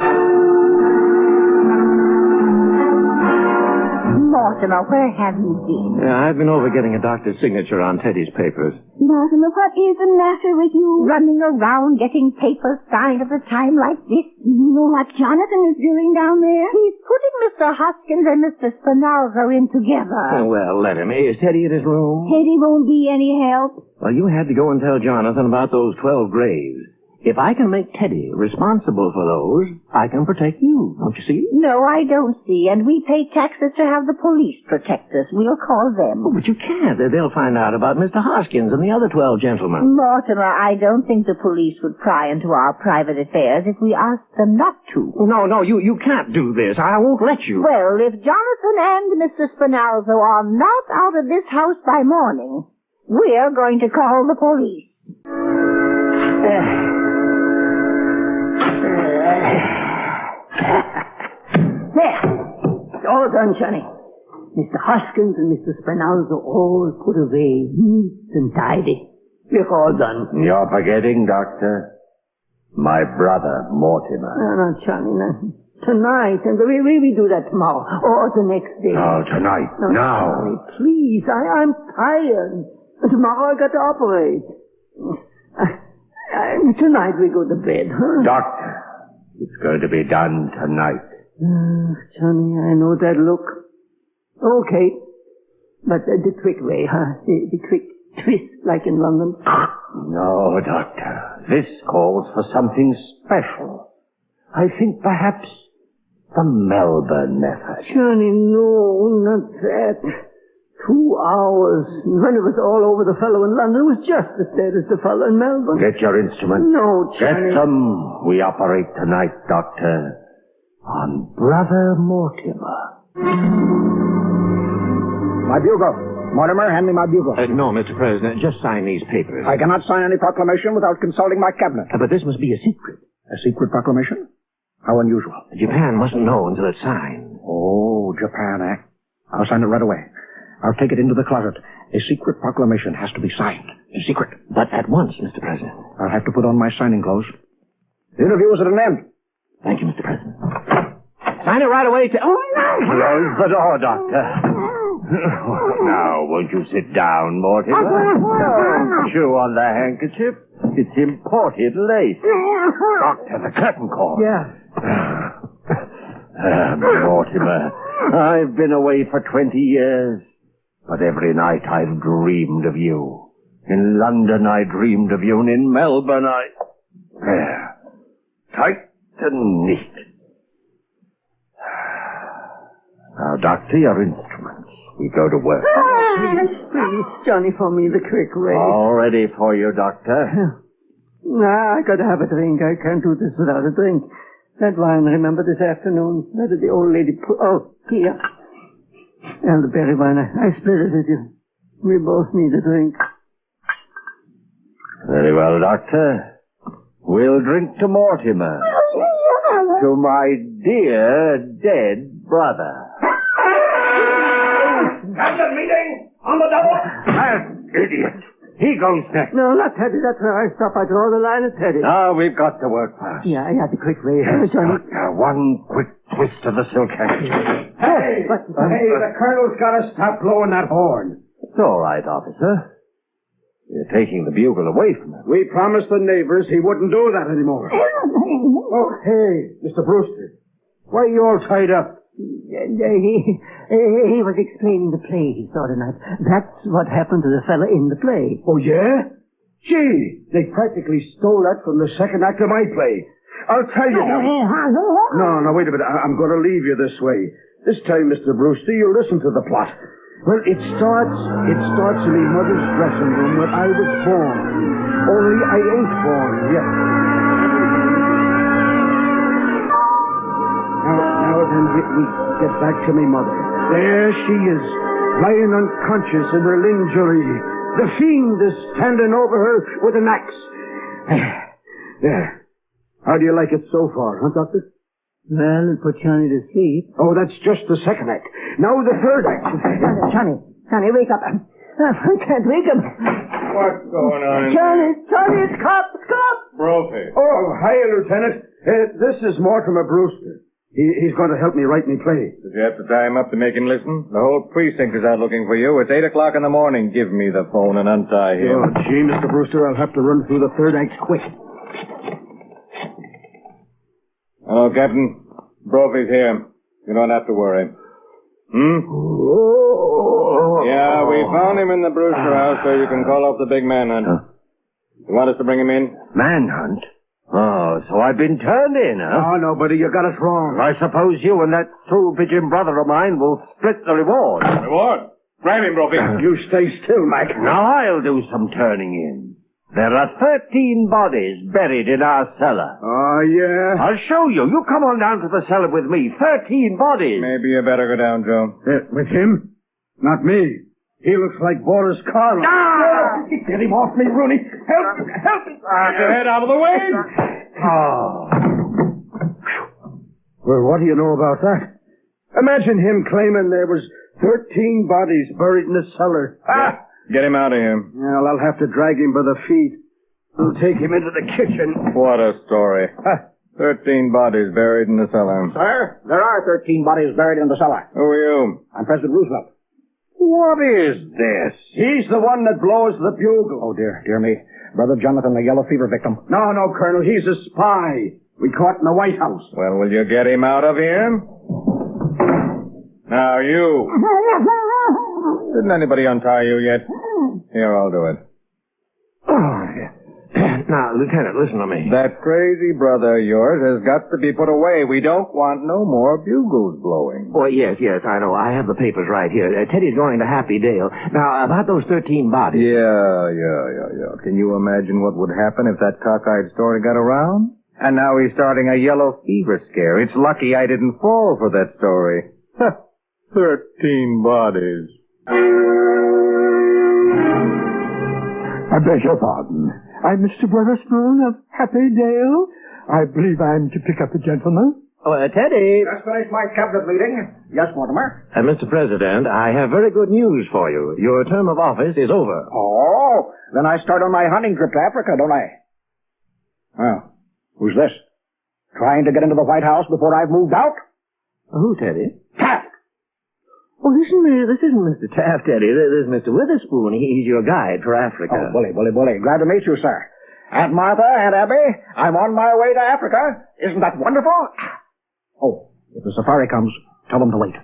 Mortimer, where have you been? I've been over getting a doctor's signature on Teddy's papers. Mortimer, what is the matter with you? Running around getting papers signed at a time like this. You know what Jonathan is doing down there? He's putting Mr. Hoskins and Mr. Spinalzo in together. Well, let him. Is Teddy in his room? Teddy won't be any help. Well, you had to go and tell Jonathan about those 12 graves. If I can make Teddy responsible for those, I can protect you. Don't you see? No, I don't see. And we pay taxes to have the police protect us. We'll call them. Oh, but you can't. They'll find out about Mr. Hoskins and the other 12 gentlemen. Mortimer, I don't think the police would pry into our private affairs if we asked them not to. No, you can't do this. I won't let you. Well, if Jonathan and Mr. Spinalzo are not out of this house by morning, we're going to call the police. There. It's all done, Johnny. Mr. Hoskins and Mr. Spinalzo all put away, neat and tidy. We're all done. You're forgetting, Doctor. My brother, Mortimer. No, Johnny, no. Tonight, and we do that tomorrow, or the next day. Oh, tonight, no, now. Johnny, please, I'm tired. And tomorrow I got to operate. Tonight we go to bed, huh? Doctor, it's going to be done tonight. Johnny, I know that look. Okay. But the quick way, huh? The quick twist, like in London. No, Doctor. This calls for something special. I think perhaps the Melbourne method. Johnny, no, not that. 2 hours. When it was all over the fellow in London, it was just as dead as the fellow in Melbourne. Get your instrument. No, Johnny. Get them. We operate tonight, Doctor, on Brother Mortimer. My bugle. Mortimer, hand me my bugle. No, Mr. President. Just sign these papers. I cannot sign any proclamation without consulting my cabinet. But this must be a secret. A secret proclamation? How unusual. Japan mustn't know until it's signed. Oh, Japan, eh? I'll sign it right away. I'll take it into the closet. A secret proclamation has to be signed. A secret. But at once, Mr. President. I'll have to put on my signing clothes. The interview is at an end. Thank you, Mr. President. Sign it right away to... Oh, no! Close the door, Doctor. Now, won't you sit down, Mortimer? Don't chew on the handkerchief. It's imported lace. Doctor, the curtain call. Yeah. Mortimer, I've been away for 20 years. But every night I've dreamed of you. In London I dreamed of you, and in Melbourne There. Tight and neat. Now, Doctor, your instruments. We go to work. Please, Johnny, for me the quick way. All ready for you, Doctor. Nah, I gotta have a drink. I can't do this without a drink. That wine, remember, this afternoon? That is the old lady put... Oh, here. Elderberry wine. I split it with you. We both need a drink. Very well, Doctor. We'll drink to Mortimer. To my dear dead brother. Captain, meeting! On the double! That idiot. He goes next. No, not Teddy. That's where I stop. I draw the line at Teddy. Now we've got to work fast. Yeah, the quick way. Johnny. One quick twist of the silk handkerchief. Hey! The colonel's got to stop blowing that horn. It's all right, officer. You're taking the bugle away from him. We promised the neighbors he wouldn't do that anymore. Oh, hey, Mr. Brewster. Why are you all tied up? He was explaining the play he saw tonight. That's what happened to the fella in the play. Oh, yeah? Gee, they practically stole that from the second act of my play. I'll tell you now. No, wait a minute. I'm going to leave you this way. This time, Mr. Brewster, you listen to the plot. Well, it starts in my mother's dressing room where I was born. Only I ain't born yet. Now then, we get back to me mother. There she is, lying unconscious in her lingerie. The fiend is standing over her with an axe. There. How do you like it so far, huh, Doctor? Well, it put Johnny to sleep. Oh, that's just the second act. Now the third act. Johnny, wake up. I can't wake him. What's going on? Johnny, it's cops. Brophy. Oh, hi, Lieutenant. This is Mortimer Brewster. He's going to help me write me play. Did you have to tie him up to make him listen? The whole precinct is out looking for you. It's 8 o'clock in the morning. Give me the phone and untie him. Oh, gee, Mr. Brewster, I'll have to run through the third act quick. Hello, Captain. Brophy's here. You don't have to worry. Yeah, we found him in the Brewster house, so you can call off the big manhunt. You want us to bring him in? Manhunt? Oh, so I've been turned in, huh? Oh, no, buddy, you got it wrong. I suppose you and that two-pigeon brother of mine will split the reward. Reward? Grab him, Brophy. You stay still, Mac. Now I'll do some turning in. There are 13 bodies buried in our cellar. Oh, yeah? I'll show you. You come on down to the cellar with me. 13 bodies. Maybe you better go down, Joe. With him? Not me. He looks like Boris Karloff. Ah! Get him off me, Rooney. Help me. Get your head out of the way. Oh. Well, what do you know about that? Imagine him claiming there was 13 bodies buried in the cellar. Get him out of here. Well, I'll have to drag him by the feet. I'll take him into the kitchen. What a story. 13 bodies buried in the cellar. Sir, there are 13 bodies buried in the cellar. Who are you? I'm President Roosevelt. What is this? He's the one that blows the bugle. Oh, dear me. Brother Jonathan, the yellow fever victim. No, Colonel, he's a spy. We caught in the White House. Well, will you get him out of here? Now, you. Didn't anybody untie you yet? Here, I'll do it. Now, Lieutenant, listen to me. That crazy brother of yours has got to be put away. We don't want no more bugles blowing. Oh, yes, I know. I have the papers right here. Teddy's going to Happy Dale. Now, about those 13 bodies. Yeah. Can you imagine what would happen if that cockeyed story got around? And now he's starting a yellow fever scare. It's lucky I didn't fall for that story. 13 bodies. I beg your pardon. I'm Mr. Witherspoon of Happy Dale. I believe I'm to pick up the gentleman. Oh, Teddy. Just finished my cabinet meeting. Yes, Mortimer? Mr. President, I have very good news for you. Your term of office is over. Oh, then I start on my hunting trip to Africa, don't I? Well, who's this? Trying to get into the White House before I've moved out? Who, Teddy? Taft! Oh, this isn't Mr. Taft, Teddy. This is Mr. Witherspoon. He's your guide for Africa. Oh, bully. Glad to meet you, sir. Aunt Martha, Aunt Abby, I'm on my way to Africa. Isn't that wonderful? Oh, if the safari comes, tell them to wait.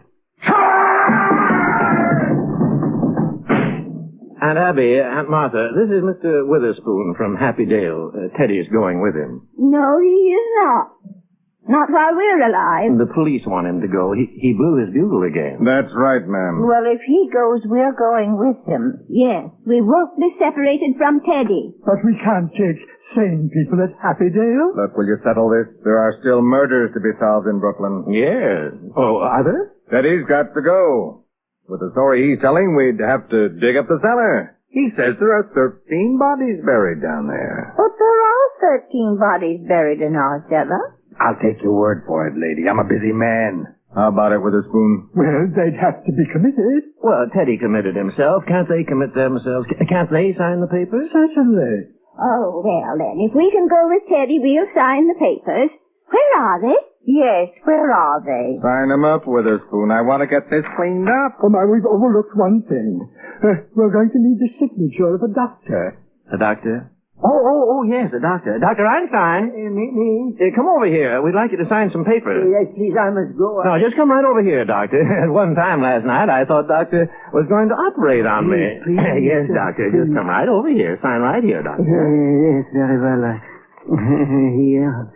Aunt Abby, Aunt Martha, this is Mr. Witherspoon from Happy Dale. Teddy's going with him. No, he is not. Not while we're alive. The police want him to go. He blew his bugle again. That's right, ma'am. Well, if he goes, we're going with him. Yes, we won't be separated from Teddy. But we can't take sane people at Happy Dale. Look, will you settle this? There are still murders to be solved in Brooklyn. Yes. Oh, are there? Teddy's got to go. With the story he's telling, we'd have to dig up the cellar. He says there are 13 bodies buried down there. But there are 13 bodies buried in our cellar. I'll take your word for it, lady. I'm a busy man. How about it, Witherspoon? Well, they'd have to be committed. Well, Teddy committed himself. Can't they commit themselves? Can't they sign the papers? Certainly. Oh, well, then, if we can go with Teddy, we'll sign the papers. Where are they? Yes, where are they? Sign them up, Witherspoon. I want to get this cleaned up. Oh, my, we've overlooked one thing. We're going to need the signature of a doctor. A doctor? Oh, yes, a doctor. Dr. Einstein. Me? Come over here. We'd like you to sign some papers. Yes, please, I must go. No, just come right over here, Doctor. At one time last night, I thought Doctor was going to operate on me. Please, Yes, Doctor, just come right over here. Sign right here, Doctor. Yes, very well. Here.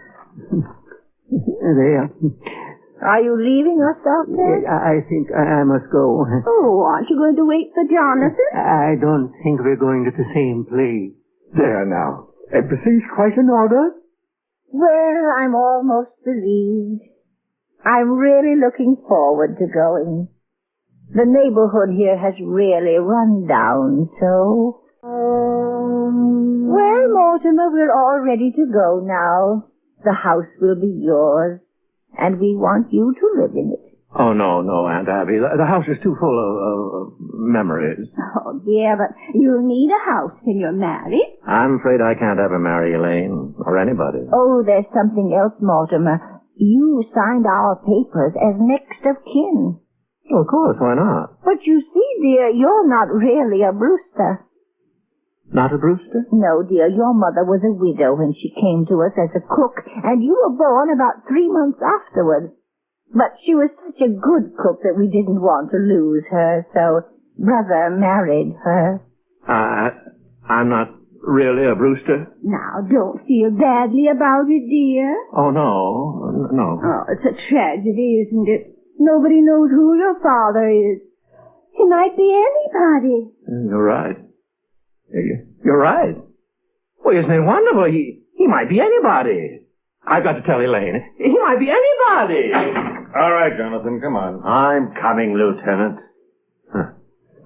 There. Are you leaving us, Doctor? I think I must go. Oh, aren't you going to wait for Jonathan? I don't think we're going to the same place. There now. Everything's quite in order. Well, I'm almost relieved. I'm really looking forward to going. The neighborhood here has really run down, so... Well, Mortimer, we're all ready to go now. The house will be yours, and we want you to live in it. Oh, no, Aunt Abby. The house is too full of memories. Oh, dear, but you'll need a house when you're married. I'm afraid I can't ever marry Elaine, or anybody. Oh, there's something else, Mortimer. You signed our papers as next of kin. Oh, of course, why not? But you see, dear, you're not really a Brewster. Not a Brewster? No, dear, your mother was a widow when she came to us as a cook, and you were born about 3 months afterwards. But she was such a good cook that we didn't want to lose her, so Brother married her. I'm not really a Brewster? Now, don't feel badly about it, dear. Oh, no. Oh, it's a tragedy, isn't it? Nobody knows who your father is. He might be anybody. You're right. You're right. Well, isn't it wonderful? He might be anybody. I've got to tell Elaine. He might be anybody. All right, Jonathan, come on. I'm coming, Lieutenant.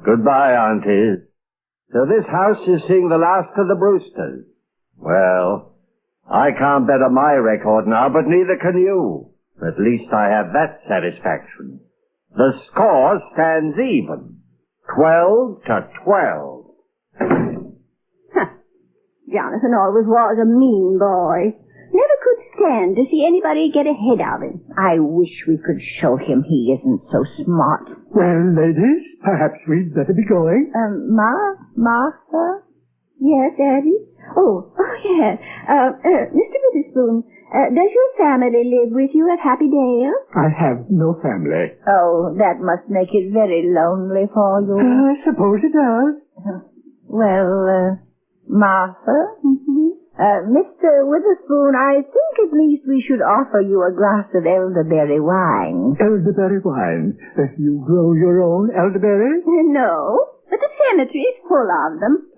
Goodbye, aunties. So this house is seeing the last of the Brewsters. Well, I can't bet on my record now, but neither can you. At least I have that satisfaction. The score stands even. 12 to 12. Jonathan always was a mean boy. Never could stand to see anybody get ahead of him. I wish we could show him he isn't so smart. Well, ladies, perhaps we'd better be going. Martha? Yes, Daddy? Oh, yes. Mr. Witherspoon, does your family live with you at Happydale? I have no family. Oh, that must make it very lonely for you. I suppose it does. Well, Martha? Mr. Witherspoon, I think at least we should offer you a glass of elderberry wine. Elderberry wine? You grow your own elderberries? No, but the cemetery is full of them.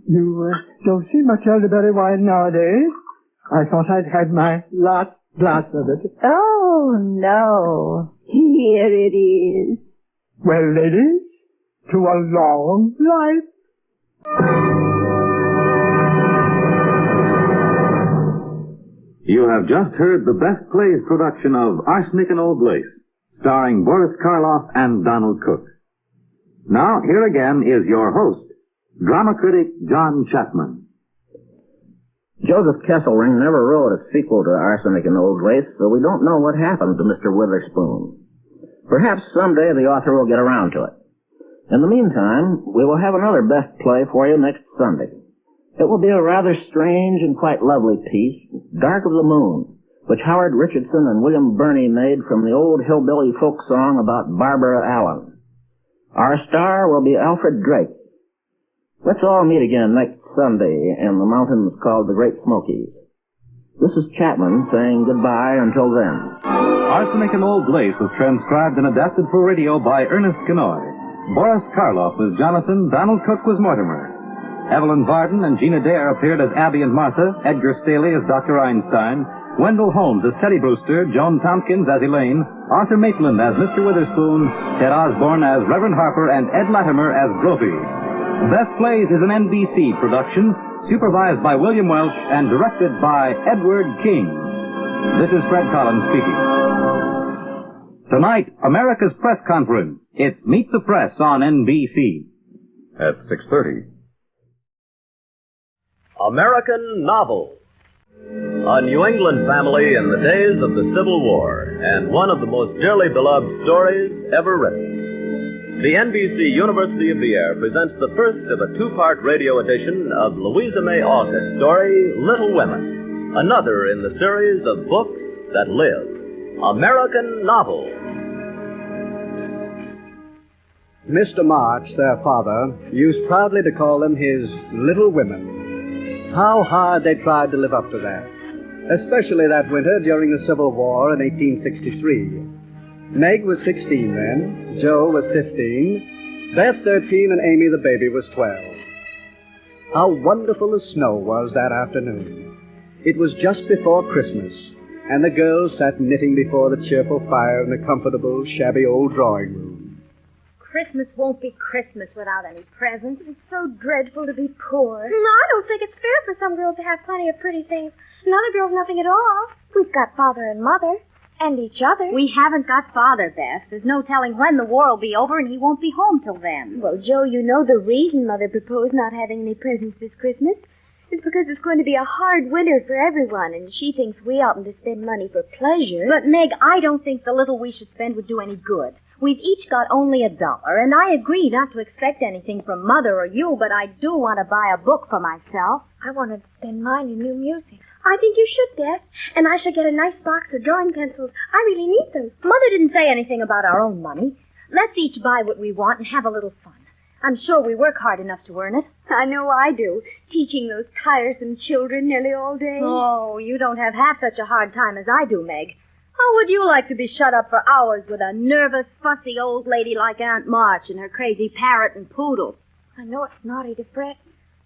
You don't see much elderberry wine nowadays. I thought I'd had my last glass of it. Oh, no. Here it is. Well, ladies, to a long life. You have just heard the Best Plays production of Arsenic and Old Lace, starring Boris Karloff and Donald Cook. Now, here again is your host, drama critic John Chapman. Joseph Kesselring never wrote a sequel to Arsenic and Old Lace, so we don't know what happened to Mr. Witherspoon. Perhaps someday the author will get around to it. In the meantime, we will have another Best Play for you next Sunday. It will be a rather strange and quite lovely piece, Dark of the Moon, which Howard Richardson and William Burney made from the old hillbilly folk song about Barbara Allen. Our star will be Alfred Drake. Let's all meet again next Sunday in the mountains called the Great Smokies. This is Chapman saying goodbye until then. Arsenic and Old Lace was transcribed and adapted for radio by Ernest Kenoy. Boris Karloff was Jonathan, Donald Cook was Mortimer. Evelyn Varden and Gina Dare appeared as Abby and Martha, Edgar Staley as Dr. Einstein, Wendell Holmes as Teddy Brewster, Joan Tompkins as Elaine, Arthur Maitland as Mr. Witherspoon, Ted Osborne as Reverend Harper, and Ed Latimer as Gropey. Best Plays is an NBC production, supervised by William Welch and directed by Edward King. This is Fred Collins speaking. Tonight, America's Press Conference. It's Meet the Press on NBC. At 6:30. American Novel. A New England family in the days of the Civil War, and one of the most dearly beloved stories ever written. The NBC University of the Air presents the first of a two-part radio edition of Louisa May Alcott's story, Little Women, another in the series of books that live. American Novel. Mr. March, their father, used proudly to call them his little women. How hard they tried to live up to that, especially that winter during the Civil War in 1863. Meg was 16 then, Joe was 15, Beth 13, and Amy the baby was 12. How wonderful the snow was that afternoon. It was just before Christmas, and the girls sat knitting before the cheerful fire in the comfortable, shabby old drawing room. Christmas won't be Christmas without any presents. It's so dreadful to be poor. No, I don't think it's fair for some girls to have plenty of pretty things and other girls nothing at all. We've got father and mother. And each other. We haven't got Father, Beth. There's no telling when the war will be over, and he won't be home till then. Well, Joe, you know the reason Mother proposed not having any presents this Christmas. It's because it's going to be a hard winter for everyone, and she thinks we oughtn't to spend money for pleasure. But, Meg, I don't think the little we should spend would do any good. We've each got only $1, and I agree not to expect anything from Mother or you, but I do want to buy a book for myself. I wanted to spend mine in new music. I think you should, Beth. And I should get a nice box of drawing pencils. I really need them. Mother didn't say anything about our own money. Let's each buy what we want and have a little fun. I'm sure we work hard enough to earn it. I know I do, teaching those tiresome children nearly all day. Oh, you don't have half such a hard time as I do, Meg. How would you like to be shut up for hours with a nervous, fussy old lady like Aunt March and her crazy parrot and poodle? I know it's naughty to fret,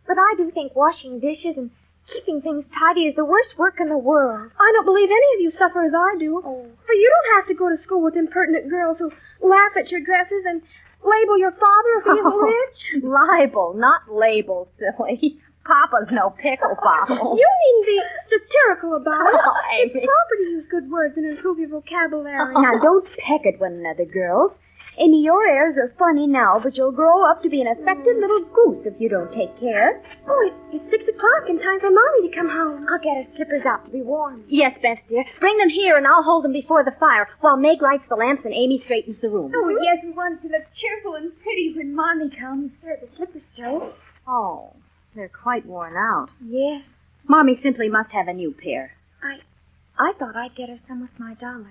but I do think washing dishes and keeping things tidy is the worst work in the world. I don't believe any of you suffer as I do. Oh. For you don't have to go to school with impertinent girls who laugh at your dresses and label your father if he isn't rich. Libel, not label, silly. Papa's no pickle bottle. You needn't be satirical about it. Oh, Amy. It's proper to use good words and improve your vocabulary. Now, don't peck at one another, girls. Amy, your airs are funny now, but you'll grow up to be an affected little goose if you don't take care. Oh, it's 6 o'clock and time for Mommy to come home. I'll get her slippers out to be warm. Yes, Beth, dear. Bring them here, and I'll hold them before the fire while Meg lights the lamps and Amy straightens the room. Oh, yes, we want it to look cheerful and pretty when Mommy comes. Here are the slippers, Joe. Oh, they're quite worn out. Yes. Mommy simply must have a new pair. I thought I'd get her some with my $1.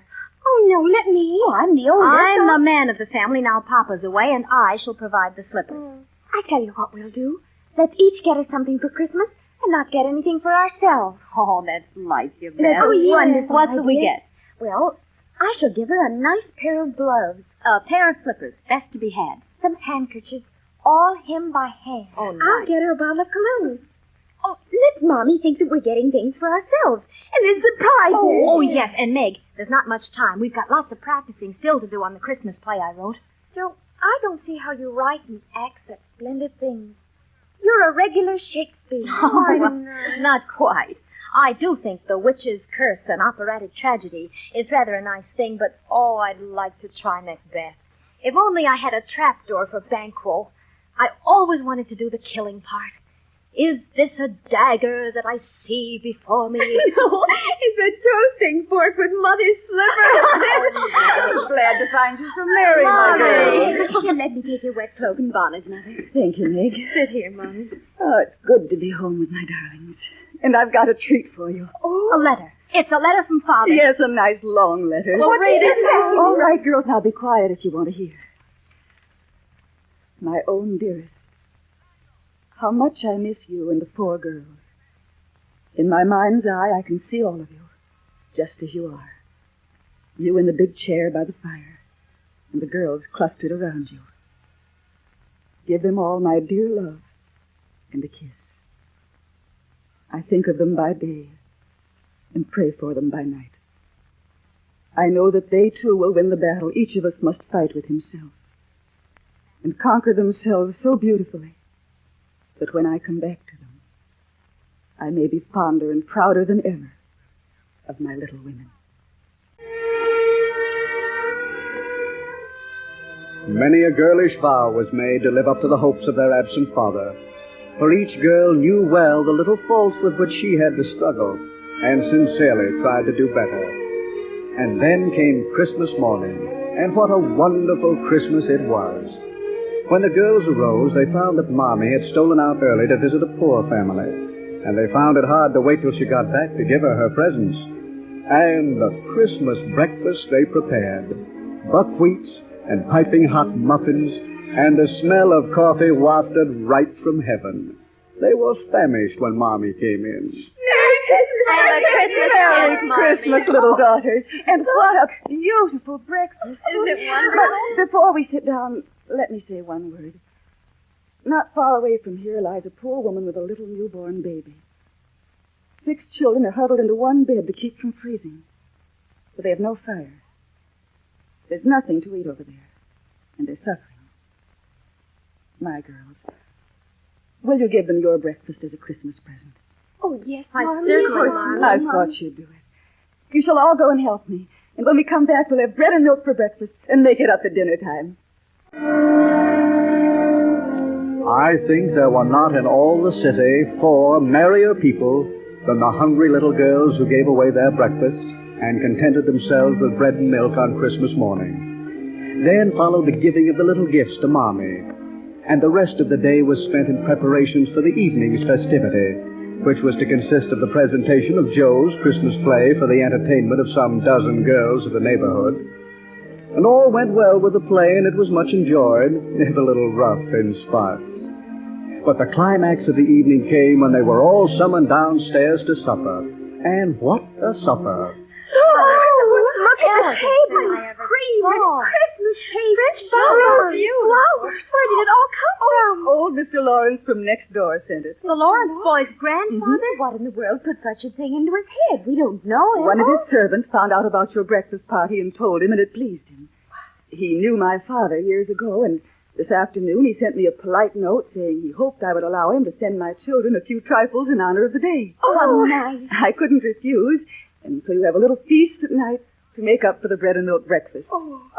Oh, no, let me. Oh, I'm the oldest. I'm the man of the family now Papa's away, and I shall provide the slippers. I tell you what we'll do. Let's each get her something for Christmas and not get anything for ourselves. Oh, that's like you, Beth. Oh, yes. Wonderful. What shall we get? Well, I shall give her a nice pair of gloves. A pair of slippers, best to be had. Some handkerchiefs, all hemmed by hand. Oh, nice. I'll get her a bottle of cologne. Oh, let Mommy think that we're getting things for ourselves. And then surprise her. Oh, yes. And, Meg, there's not much time. We've got lots of practicing still to do on the Christmas play I wrote. Joe, I don't see how you write and act such splendid things. You're a regular Shakespeare. Oh, not quite. I do think The Witch's Curse, an operatic tragedy, is rather a nice thing, but, I'd like to try Macbeth. If only I had a trapdoor for Banquo. I always wanted to do the killing part. Is this a dagger that I see before me? No, it's a toasting fork with Mother's slippers. I'm glad to find you so merry, my girl. Here, let me take your wet cloak and bonnet, Mother. Thank you, Meg. Sit here, Mommy. Oh, it's good to be home with my darlings. And I've got a treat for you. Oh. A letter. It's a letter from Father. Yes, a nice long letter. Well, read it. All right, girls, now be quiet if you want to hear. My own dearest. How much I miss you and the 4 girls. In my mind's eye, I can see all of you, just as you are. You in the big chair by the fire, and the girls clustered around you. Give them all my dear love and a kiss. I think of them by day and pray for them by night. I know that they too will win the battle each of us must fight with himself, and conquer themselves so beautifully that when I come back to them, I may be fonder and prouder than ever of my little women. Many a girlish vow was made to live up to the hopes of their absent father, for each girl knew well the little faults with which she had to struggle, and sincerely tried to do better. And then came Christmas morning, and what a wonderful Christmas it was. When the girls arose, they found that Mommy had stolen out early to visit a poor family, and they found it hard to wait till she got back to give her presents. And the Christmas breakfast they prepared, buckwheats and piping hot muffins, and the smell of coffee wafted right from heaven. They were famished when Mommy came in. Merry Christmas, little daughters. And what a beautiful breakfast. Isn't it wonderful? But before we sit down, let me say one word. Not far away from here lies a poor woman with a little newborn baby. 6 children are huddled into one bed to keep from freezing, but they have no fire. There's nothing to eat over there, and they're suffering. My girls, will you give them your breakfast as a Christmas present? Oh, yes, I Mommy. I thought you'd do it. You shall all go and help me, and when we come back, we'll have bread and milk for breakfast and make it up at dinner time. I think there were not in all the city 4 merrier people than the hungry little girls who gave away their breakfast and contented themselves with bread and milk on Christmas morning. Then followed the giving of the little gifts to Mommy, and the rest of the day was spent in preparations for the evening's festivity, which was to consist of the presentation of Joe's Christmas play for the entertainment of some dozen girls of the neighborhood. And all went well with the play, and it was much enjoyed, if a little rough in spots. But the climax of the evening came when they were all summoned downstairs to supper. And what a supper! Look at the table. Cream and Christmas cake. Flowers. Flowers. Where did it all come from? Old Mr. Lawrence from next door sent it. The Lawrence boy's grandfather? What in the world put such a thing into his head? We don't know him. One of his servants found out about your breakfast party and told him, and it pleased him. He knew my father years ago, and this afternoon he sent me a polite note saying he hoped I would allow him to send my children a few trifles in honor of the day. Oh, nice. I couldn't refuse, and so you have a little feast at night to make up for the bread and milk breakfast.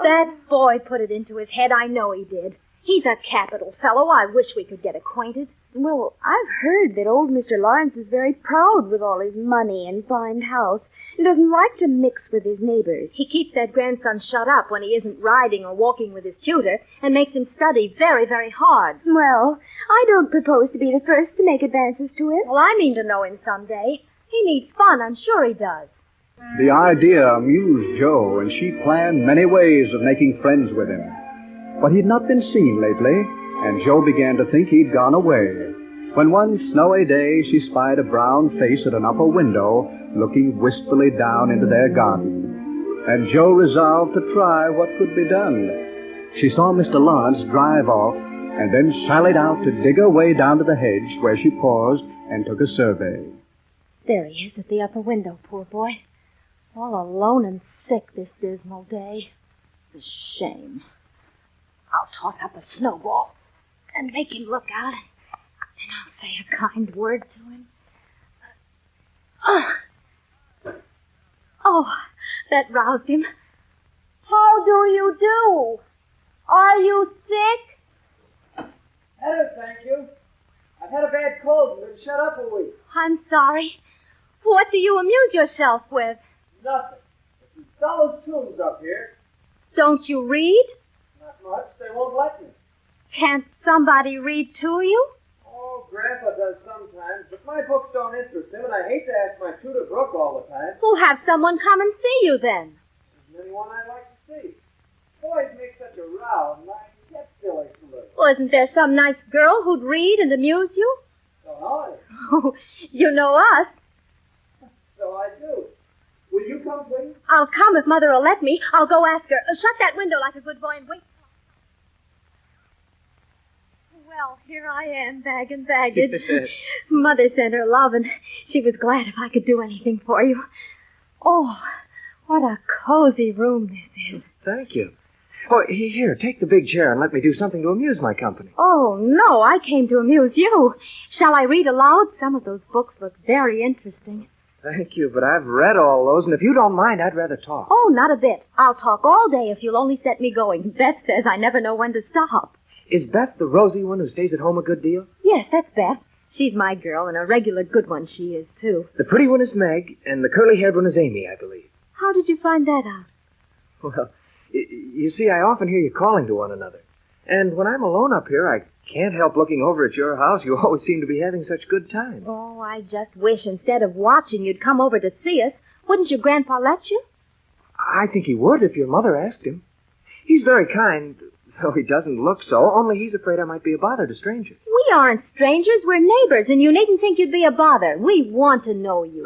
That boy put it into his head. I know he did. He's a capital fellow. I wish we could get acquainted. Well, I've heard that old Mr. Lawrence is very proud with all his money and fine house and doesn't like to mix with his neighbors. He keeps that grandson shut up when he isn't riding or walking with his tutor and makes him study very, very hard. Well, I don't propose to be the first to make advances to him. Well, I mean to know him someday. He needs fun. I'm sure he does. The idea amused Joe, and she planned many ways of making friends with him. But he'd not been seen lately, and Joe began to think he'd gone away, when one snowy day she spied a brown face at an upper window looking wistfully down into their garden. And Joe resolved to try what could be done. She saw Mr. Lawrence drive off, and then sallied out to dig her way down to the hedge, where she paused and took a survey. There he is at the upper window, poor boy. All alone and sick this dismal day. It's a shame. I'll toss up a snowball and make him look out, and I'll say a kind word to him. Oh, that roused him. How do you do? Are you sick? Better, thank you. I've had a bad cold and been shut up a week. I'm sorry. What do you amuse yourself with? Nothing. There's some fellows' tunes up here. Don't you read? Not much. They won't let me. Can't somebody read to you? Oh, Grandpa does sometimes, but my books don't interest him, and I hate to ask my tutor Brooke all the time. We'll have someone come and see you then. There's anyone I'd like to see. Boys make such a row, and I get silly a little. Well, isn't there some nice girl who'd read and amuse you? Don't know it. Oh, you know us. So I do. Will you come, please? I'll come if Mother will let me. I'll go ask her. Shut that window like a good boy and wait. Well, here I am, bag and baggage. Mother sent her love, and she was glad if I could do anything for you. Oh, what a cozy room this is. Thank you. Oh, here, take the big chair and let me do something to amuse my company. Oh, no, I came to amuse you. Shall I read aloud? Some of those books look very interesting. Thank you, but I've read all those, and if you don't mind, I'd rather talk. Oh, not a bit. I'll talk all day if you'll only set me going. Beth says I never know when to stop. Is Beth the rosy one who stays at home a good deal? Yes, that's Beth. She's my girl, and a regular good one she is, too. The pretty one is Meg, and the curly-haired one is Amy, I believe. How did you find that out? Well, you see, I often hear you calling to one another. And when I'm alone up here, I can't help looking over at your house. You always seem to be having such good times. Oh, I just wish instead of watching you'd come over to see us. Wouldn't your grandpa let you? I think he would if your mother asked him. He's very kind, though he doesn't look so, only he's afraid I might be a bother to strangers. We aren't strangers, we're neighbors, and you needn't think you'd be a bother. We want to know you.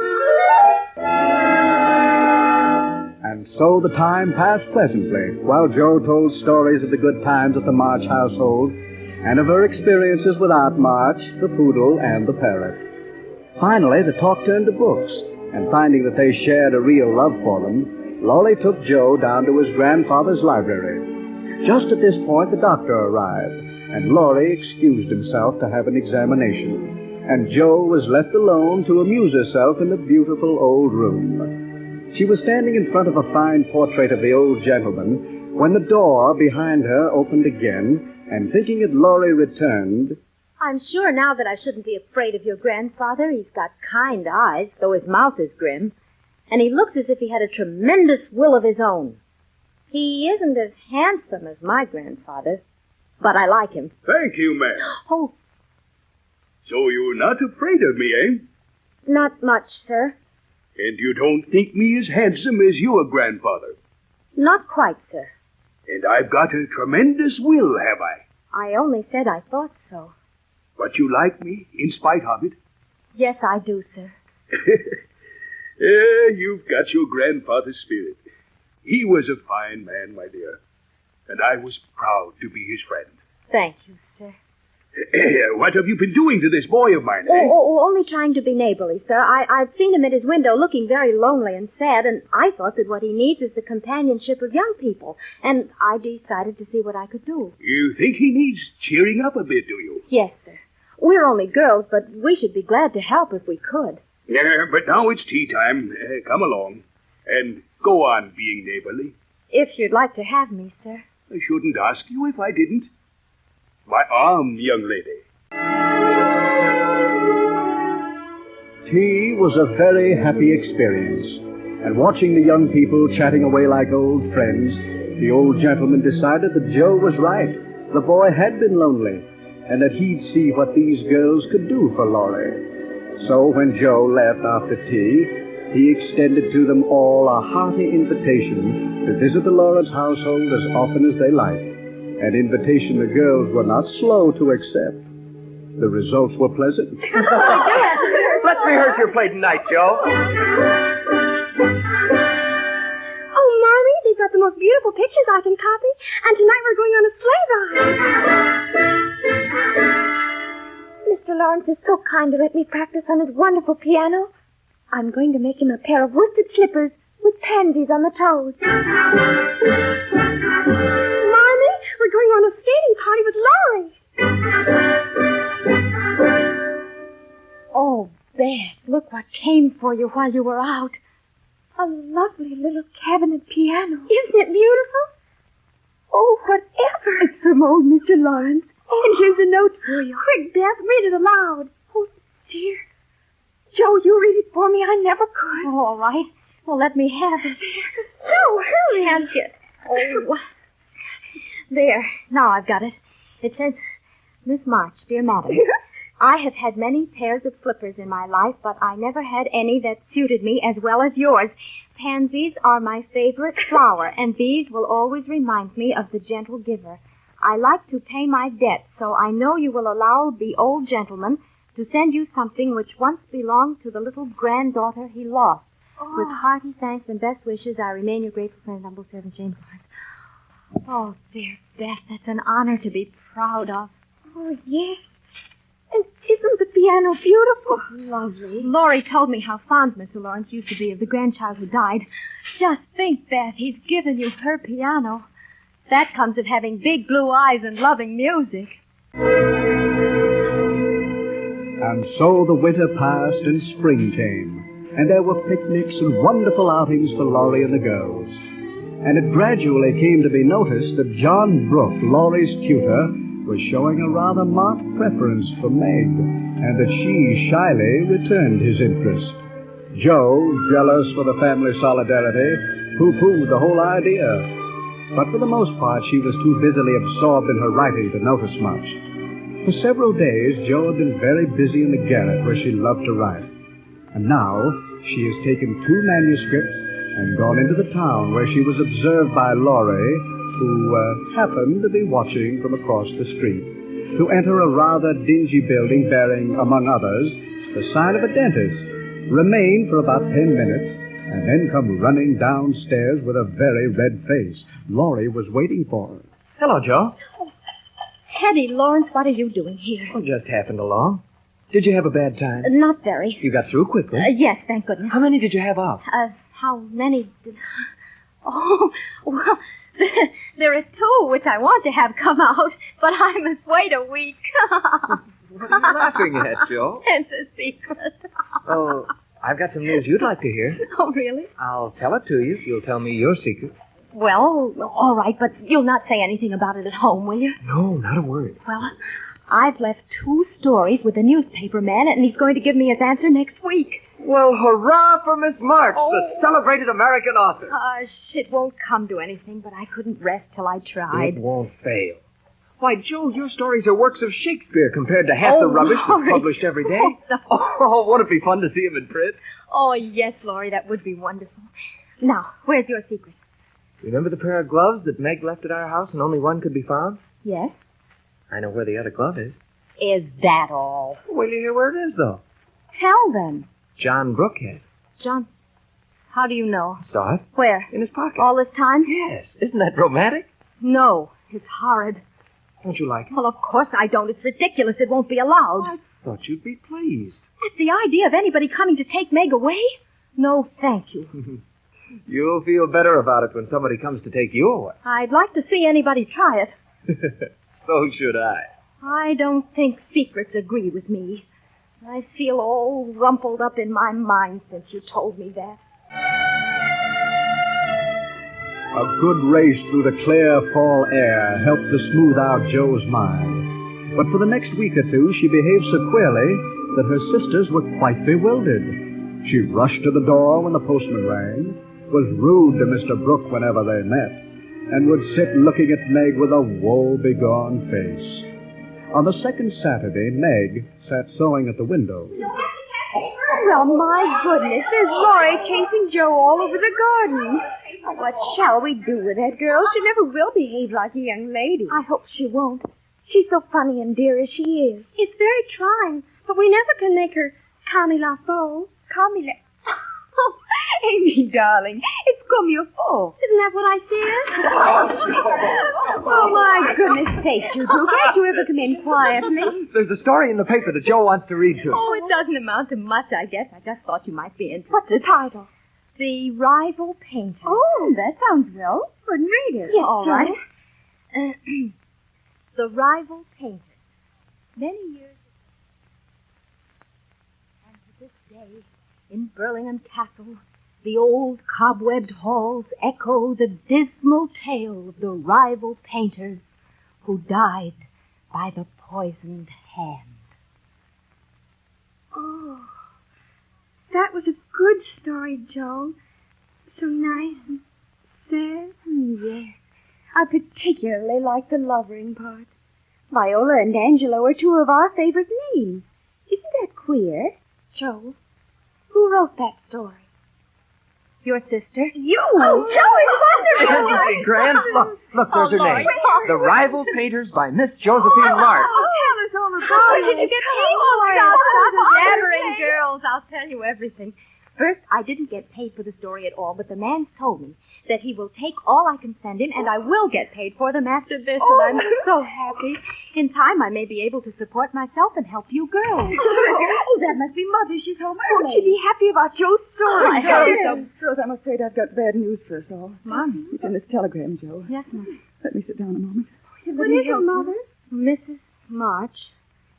And so the time passed pleasantly while Jo told stories of the good times at the March household and of her experiences with Aunt March, the poodle, and the parrot. Finally, the talk turned to books, and finding that they shared a real love for them, Laurie took Jo down to his grandfather's library. Just at this point, the doctor arrived, and Laurie excused himself to have an examination, and Jo was left alone to amuse herself in the beautiful old room. She was standing in front of a fine portrait of the old gentleman when the door behind her opened again, and thinking that Laurie returned... I'm sure now that I shouldn't be afraid of your grandfather. He's got kind eyes, though his mouth is grim. And he looks as if he had a tremendous will of his own. He isn't as handsome as my grandfather, but I like him. Thank you, ma'am. Oh. So you're not afraid of me, eh? Not much, sir. And you don't think me as handsome as your grandfather? Not quite, sir. And I've got a tremendous will, have I? I only said I thought so. But you like me, in spite of it? Yes, I do, sir. You've got your grandfather's spirit. He was a fine man, my dear. And I was proud to be his friend. Thank you, sir. What have you been doing to this boy of mine, eh? Only trying to be neighborly, sir. I've seen him at his window looking very lonely and sad, and I thought that what he needs is the companionship of young people. And I decided to see what I could do. You think he needs cheering up a bit, do you? Yes, sir. We're only girls, but we should be glad to help if we could. Yeah, but now it's tea time. Come along. And go on being neighborly. If you'd like to have me, sir. I shouldn't ask you if I didn't. My arm, young lady. Tea was a very happy experience, and watching the young people chatting away like old friends, the old gentleman decided that Jo was right. The boy had been lonely, and that he'd see what these girls could do for Laurie. So when Jo left after tea, he extended to them all a hearty invitation to visit the Lawrence household as often as they liked, an invitation the girls were not slow to accept. The results were pleasant. Let's rehearse your play tonight, Jo. Oh, Mommy, they've got the most beautiful pictures I can copy, and tonight we're going on a sleigh ride. Mr. Lawrence is so kind to let me practice on his wonderful piano. I'm going to make him a pair of worsted slippers with pansies on the toes. Mommy, we're going on a skating party with Laurie. Oh, Beth, look what came for you while you were out. A lovely little cabinet piano. Isn't it beautiful? Oh, whatever. It's from old Mr. Lawrence. Oh. And here's a note for you. Quick, Beth, read it aloud. Oh, dear. Joe, you read it for me. I never could. Oh, all right. Well, let me have it. Joe, hurry. Can't get. Oh. There. Now I've got it. It says, Miss March, dear Madam, I have had many pairs of slippers in my life, but I never had any that suited me as well as yours. Pansies are my favorite flower, and these will always remind me of the gentle giver. I like to pay my debts, so I know you will allow the old gentleman to send you something which once belonged to the little granddaughter he lost. Oh. With hearty thanks and best wishes, I remain your grateful friend, Humble Servant James Lawrence. Oh, dear Beth, that's an honor to be proud of. Oh, yes. And isn't the piano beautiful? Lovely. Laurie told me how fond Mr. Lawrence used to be of the grandchild who died. Just think, Beth, he's given you her piano. That comes of having big blue eyes and loving music. And so the winter passed and spring came, and there were picnics and wonderful outings for Laurie and the girls. And it gradually came to be noticed that John Brooke, Laurie's tutor, was showing a rather marked preference for Meg, and that she shyly returned his interest. Jo, jealous for the family solidarity, pooh-poohed the whole idea. But for the most part, she was too busily absorbed in her writing to notice much. For several days, Jo had been very busy in the garret where she loved to write. And now, she has taken 2 manuscripts and gone into the town where she was observed by Laurie, who happened to be watching from across the street, to enter a rather dingy building bearing, among others, the sign of a dentist, remain for about 10 minutes, and then come running downstairs with a very red face. Laurie was waiting for her. Hello, Joe. Hetty, Lawrence, what are you doing here? Oh, just happened along. Did you have a bad time? Not very. You got through quickly. Yes, thank goodness. How many did you have off? How many did... Oh, well, there are 2 which I want to have come out, but I must wait a week. What are you laughing at, Joe? It's a secret. Oh, I've got some news you'd like to hear. Oh, really? I'll tell it to you if you'll tell me your secret. Well, all right, but you'll not say anything about it at home, will you? No, not a word. Well, I've left 2 stories with the newspaper man, and he's going to give me his answer next week. Well, hurrah for Miss March, the celebrated American author. Hush, it won't come to anything, but I couldn't rest till I tried. It won't fail. Why, Joe, your stories are works of Shakespeare compared to half the rubbish Laurie. that's published every day. Oh, won't it be fun to see him in print? Oh, yes, Laurie, that would be wonderful. Now, where's your secret? Remember the pair of gloves that Meg left at our house and only one could be found? Yes? I know where the other glove is. Is that all? Wait till you hear where it is, though. Tell them. John Brooke had. John, how do you know? Saw it. Where? In his pocket. All this time? Yes. Isn't that romantic? No, it's horrid. Don't you like it? Well, of course I don't. It's ridiculous. It won't be allowed. I thought you'd be pleased. That's the idea of anybody coming to take Meg away? No, thank you. You'll feel better about it when somebody comes to take you away. I'd like to see anybody try it. So should I. I don't think secrets agree with me. I feel all rumpled up in my mind since you told me that. A good race through the clear fall air helped to smooth out Joe's mind. But for the next week or 2, she behaved so queerly that her sisters were quite bewildered. She rushed to the door when the postman rang, was rude to Mr. Brooke whenever they met, and would sit looking at Meg with a woe-begone face. On the second Saturday, Meg sat sewing at the window. Well, my goodness, there's Laurie chasing Joe all over the garden. Oh, what shall we do with that girl? She never will behave like a young lady. I hope she won't. She's so funny and dear as she is. It's very trying, but we never can make her comme il faut. Comme il Oh, Amy, darling, it's comme il faut. Isn't that what I said? Oh, my goodness sakes, you two. Can't you ever come in quietly? There's a story in the paper that Joe wants to read to us. Oh, it doesn't amount to much, I guess. I just thought you might be interested. What's the title? The Rival Painter. Oh, that sounds well. Couldn't read it. Yes, all right. The Rival Painter. Many years ago, and to this day, in Burlingham Castle, the old cobwebbed halls echo the dismal tale of the rival painters who died by the poisoned hand. Oh, that was a good story, Joe. So nice and sad. Yes, I particularly like the lovering part. Viola and Angelo are 2 of our favorite names. Isn't that queer? Joe, who wrote that story? Your sister? You! Oh, Joe, it's wonderful! Isn't it grand? Look, there's her name. The Rival Painters by Miss Josephine March. Oh, tell us all about How it. did you get paid for it? Stop blabbering, girls. I'll tell you everything. First, I didn't get paid for the story at all, but the man told me that he will take all I can send him, and I will get paid for them after this, and I'm so happy. In time, I may be able to support myself and help you girls. Oh, that must be Mother. She's home early. Won't she be happy about Joe's story? Rose, I'm afraid I've got bad news for us all. Mom. It's in this telegram, Joe. Yes, Mom. Let me sit down a moment. What is it, Mother? Mrs. March,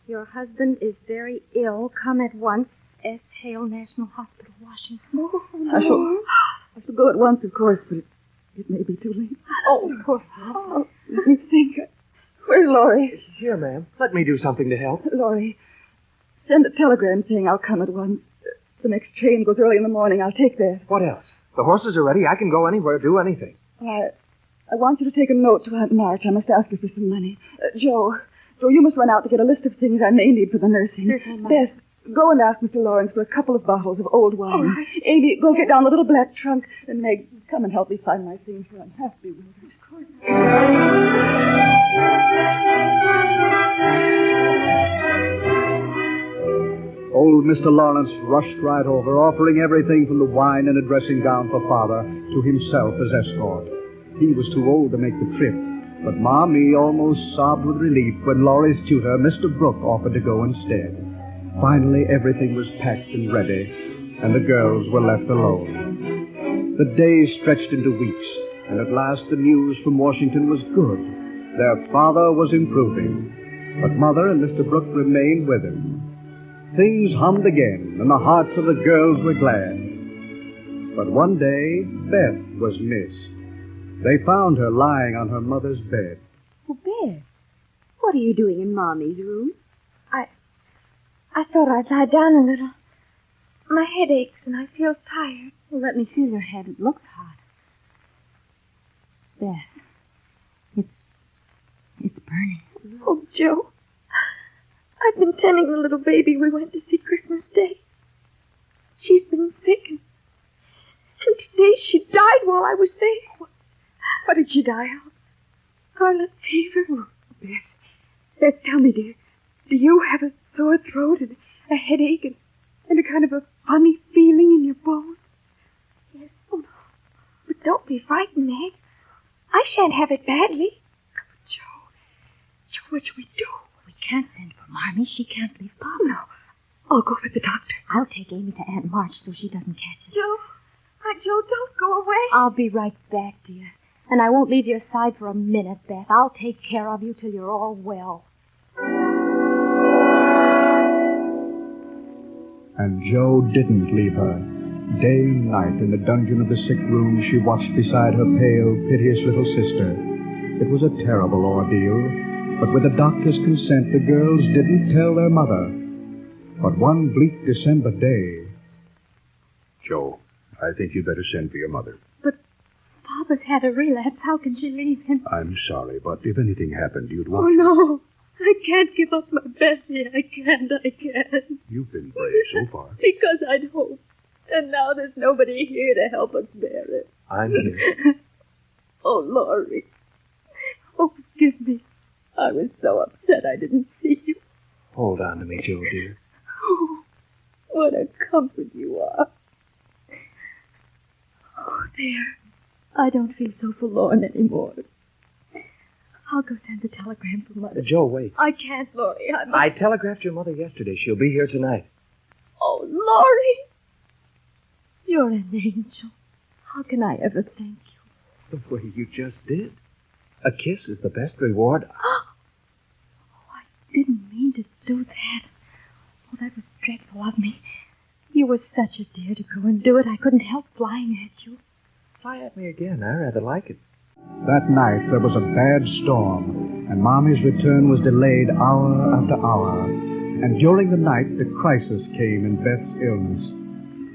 your husband is very ill. Come at once. S. Hale National Hospital, Washington. I shall go at once, of course, but it may be too late. Oh, poor Father. Let me think. Where's Laurie? Here, ma'am. Let me do something to help. Laurie, send a telegram saying I'll come at once. The next train goes early in the morning. I'll take that. What else? The horses are ready. I can go anywhere, do anything. I want you to take a note to Aunt March. I must ask her for some money. Joe, you must run out to get a list of things I may need for the nursing. Beth, go and ask Mr. Lawrence for a couple of bottles of old wine. Right. Amy, go get down the little black trunk. And Meg, come and help me find my things, for I'm half bewildered. Of course. Old Mr. Lawrence rushed right over, offering everything from the wine and a dressing gown for Father to himself as escort. He was too old to make the trip, but Mommy almost sobbed with relief when Laurie's tutor, Mr. Brooke, offered to go instead. Finally, everything was packed and ready, and the girls were left alone. The days stretched into weeks, and at last the news from Washington was good. Their father was improving, but Mother and Mr. Brooke remained with him. Things hummed again, and the hearts of the girls were glad. But one day, Beth was missed. They found her lying on her mother's bed. Oh, Beth, what are you doing in Mommy's room? I thought I'd lie down a little. My head aches and I feel tired. Well, let me feel your head. It looks hot. Beth, it's burning. Oh, Joe, I've been tending the little baby we went to see Christmas Day. She's been sick, and today she died while I was there. What did she die of? Scarlet fever? Oh, Beth, tell me, dear, do you have a sore throat and a headache and a kind of a funny feeling in your bones? Yes. Oh, no. But don't be frightened, Meg. I shan't have it badly. Joe, what shall we do? We can't send for Marmee. She can't leave Papa. No. I'll go with the doctor. I'll take Amy to Aunt March so she doesn't catch it. Joe, don't go away. I'll be right back, dear. And I won't leave your side for a minute, Beth. I'll take care of you till you're all well. And Joe didn't leave her. Day and night in the dungeon of the sick room, she watched beside her pale, piteous little sister. It was a terrible ordeal, but with the doctor's consent, the girls didn't tell their mother. But one bleak December day... Joe, I think you'd better send for your mother. But Papa's had a relapse. How can she leave him? I'm sorry, but if anything happened, you'd want... Oh, no. I can't give up my Bessie. I can't. You've been brave so far. Because I'd hoped. And now there's nobody here to help us bear it. I'm here. Oh, Laurie. Oh, forgive me. I was so upset I didn't see you. Hold on to me, Joe, dear. Oh, what a comfort you are. Oh, there. I don't feel so forlorn anymore. I'll go send the telegram for Mother. Joe, wait. I can't, Laurie. I telegraphed your mother yesterday. She'll be here tonight. Oh, Laurie. You're an angel. How can I ever thank you? The way you just did. A kiss is the best reward. Oh, I didn't mean to do that. Oh, that was dreadful of me. You were such a dear to go and do it. I couldn't help flying at you. Fly at me again. I rather like it. That night there was a bad storm, and Mommy's return was delayed hour after hour. And during the night, the crisis came in Beth's illness.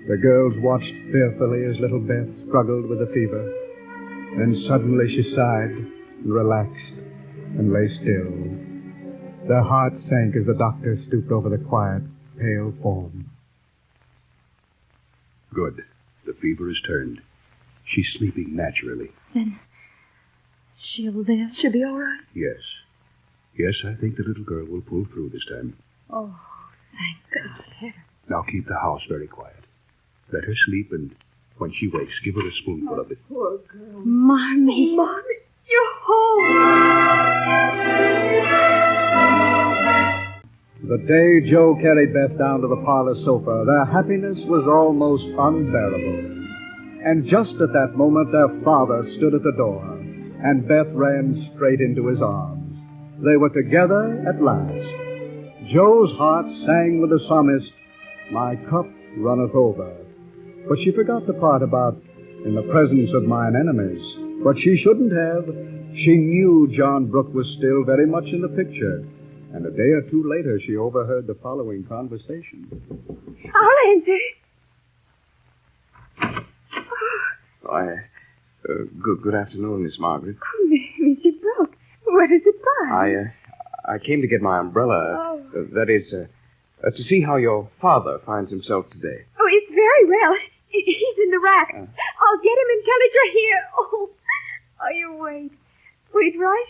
The girls watched fearfully as little Beth struggled with the fever. Then suddenly she sighed, and relaxed, and lay still. Their hearts sank as the doctor stooped over the quiet, pale form. Good. The fever has turned. She's sleeping naturally. Then she'll live? She'll be all right? Yes. Yes, I think the little girl will pull through this time. Oh, thank God. Now keep the house very quiet. Let her sleep and When she wakes, give her a spoonful of it. Poor girl. Mommy. Mommy, you're home. The day Joe carried Beth down to the parlor sofa, their happiness was almost unbearable. And just at that moment, their father stood at the door, and Beth ran straight into his arms. They were together at last. Joe's heart sang with the psalmist, "My cup runneth over." But she forgot the part about, "In the presence of mine enemies." But she shouldn't have. She knew John Brooke was still very much in the picture. And a day or two later, she overheard the following conversation. I'll answer. Good afternoon, Miss Margaret. Oh, Mr. Brooke, what is it about? I came to get my umbrella. Oh. That is, to see how your father finds himself today. Oh, it's very well. He's in the rack. I'll get him and tell it you're here. Oh, you wait. Wait, right?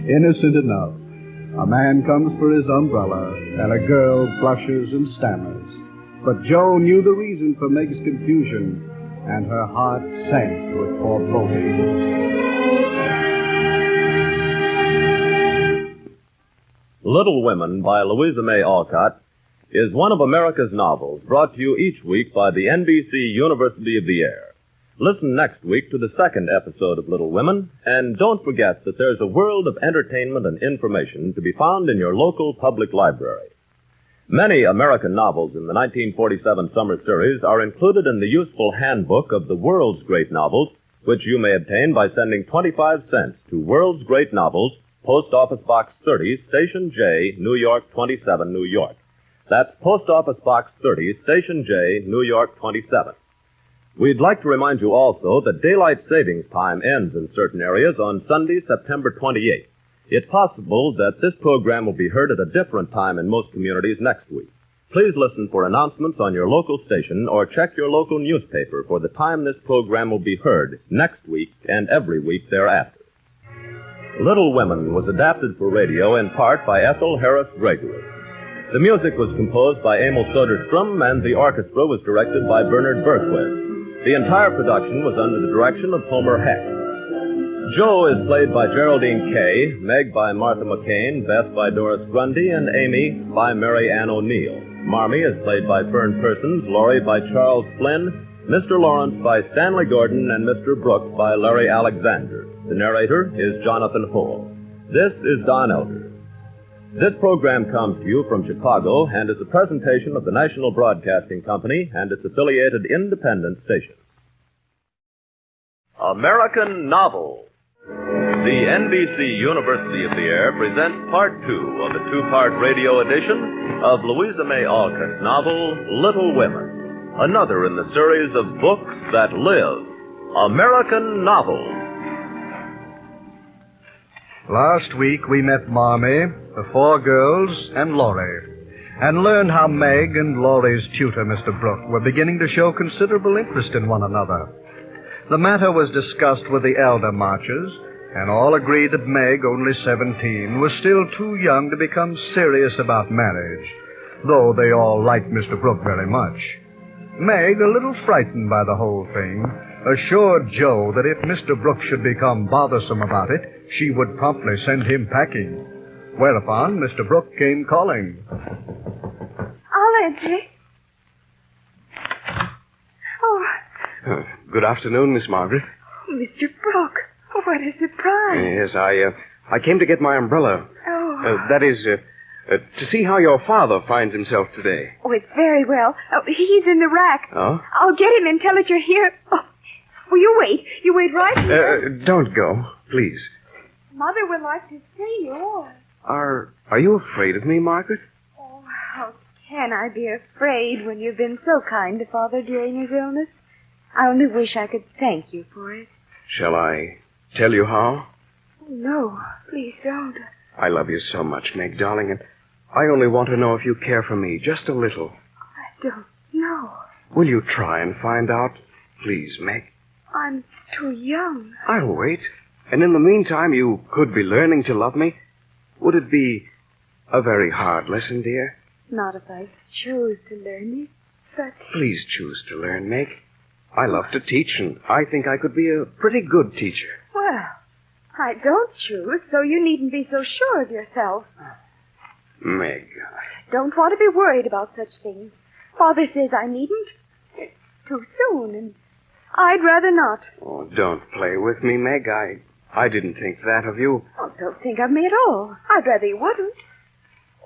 Innocent enough. A man comes for his umbrella, and a girl blushes and stammers. But Joe knew the reason for Meg's confusion, and her heart sank with foreboding. Little Women by Louisa May Alcott is one of America's novels brought to you each week by the NBC University of the Air. Listen next week to the second episode of Little Women, and don't forget that there's a world of entertainment and information to be found in your local public library. Many American novels in the 1947 summer series are included in the useful handbook of the World's Great Novels, which you may obtain by sending 25 cents to World's Great Novels, Post Office Box 30, Station J, New York 27, New York. That's Post Office Box 30, Station J, New York 27. We'd like to remind you also that daylight savings time ends in certain areas on Sunday, September 28th. It's possible that this program will be heard at a different time in most communities next week. Please listen for announcements on your local station or check your local newspaper for the time this program will be heard next week and every week thereafter. Little Women was adapted for radio in part by Ethel Harris Gregory. The music was composed by Emil Soderstrom, and the orchestra was directed by Bernard Berquist. The entire production was under the direction of Homer Heck. Joe is played by Geraldine Kay, Meg by Martha McCain, Beth by Doris Grundy, and Amy by Mary Ann O'Neill. Marmee is played by Fern Persons, Laurie by Charles Flynn, Mr. Lawrence by Stanley Gordon, and Mr. Brooks by Larry Alexander. The narrator is Jonathan Hull. This is Don Elder. This program comes to you from Chicago and is a presentation of the National Broadcasting Company and its affiliated independent stations. American Novel. The NBC University of the Air presents Part 2 of the two-part radio edition of Louisa May Alcott's novel, Little Women, another in the series of books that live. American Novel. Last week we met Marmee, the four girls, and Laurie, and learned how Meg and Laurie's tutor, Mr. Brooke, were beginning to show considerable interest in one another. The matter was discussed with the elder Marches, and all agreed that Meg, only 17, was still too young to become serious about marriage, though they all liked Mr. Brooke very much. Meg, a little frightened by the whole thing, assured Joe that if Mr. Brooke should become bothersome about it, she would promptly send him packing. Whereupon Mr. Brooke came calling. I'll answer. Oh. Good afternoon, Miss Margaret. Oh, Mr. Brooke. Oh, what a surprise. Yes, I came to get my umbrella. Oh. That is, to see how your father finds himself today. Oh, it's very well. Oh, he's in the rack. Oh? I'll get him and tell it you're here. Oh. Will you wait? You wait right here. Don't go, please. Mother would like to see you. Are you afraid of me, Margaret? Oh, how can I be afraid when you've been so kind to Father during his illness? I only wish I could thank you for it. Shall I tell you how? Oh, no, please don't. I love you so much, Meg, darling, and I only want to know if you care for me, just a little. I don't know. Will you try and find out? Please, Meg. I'm too young. I'll wait. And in the meantime, you could be learning to love me. Would it be a very hard lesson, dear? Not if I chose to learn it, but... Please choose to learn, Meg. I love to teach, and I think I could be a pretty good teacher. Well, I don't choose, so you needn't be so sure of yourself. Meg. Don't want to be worried about such things. Father says I needn't. It's too soon, and I'd rather not. Oh, don't play with me, Meg. I didn't think that of you. Oh, don't think of me at all. I'd rather you wouldn't.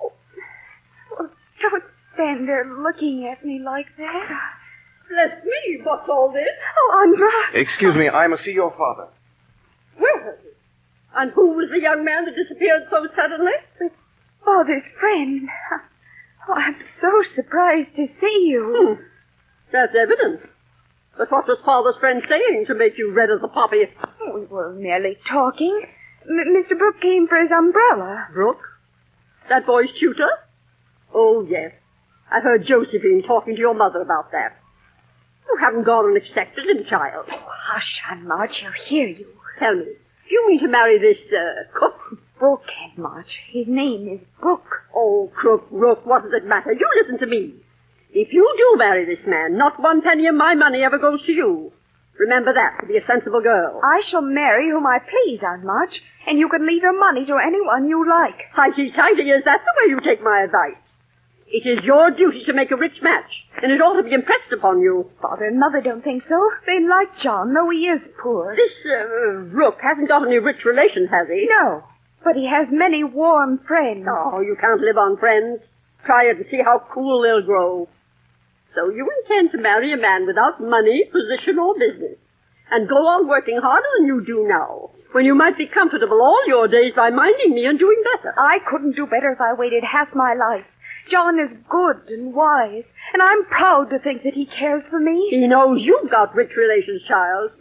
Oh, don't stand there looking at me like that. Bless me, what's all this? Oh, Andra. Excuse me, I must see your father. Where was he? And who was the young man that disappeared so suddenly? With Father's friend. Oh, I'm so surprised to see you. That's evident. But what was Father's friend saying to make you red as a poppy? We were merely talking. Mr. Brooke came for his umbrella. Brooke? That boy's tutor? Oh, yes. I heard Josephine talking to your mother about that. You haven't gone and accepted him, child. Oh, hush, Aunt March. He'll hear you. Tell me, do you mean to marry this, cook? Brooke, Aunt March. His name is Brooke. Oh, Crook, Rook, what does it matter? You listen to me. If you do marry this man, not one penny of my money ever goes to you. Remember that, to be a sensible girl. I shall marry whom I please, Aunt March, and you can leave your money to anyone you like. Highty-tighty, is that the way you take my advice? It is your duty to make a rich match, and it ought to be impressed upon you. Father and Mother don't think so. They like John, though he is poor. This, Rook hasn't got any rich relations, has he? No, but he has many warm friends. Oh, you can't live on friends. Try it and see how cool they'll grow. So you intend to marry a man without money, position, or business, and go on working harder than you do now, when you might be comfortable all your days by minding me and doing better. I couldn't do better if I waited half my life. John is good and wise, and I'm proud to think that he cares for me. He knows you've got rich relations, child.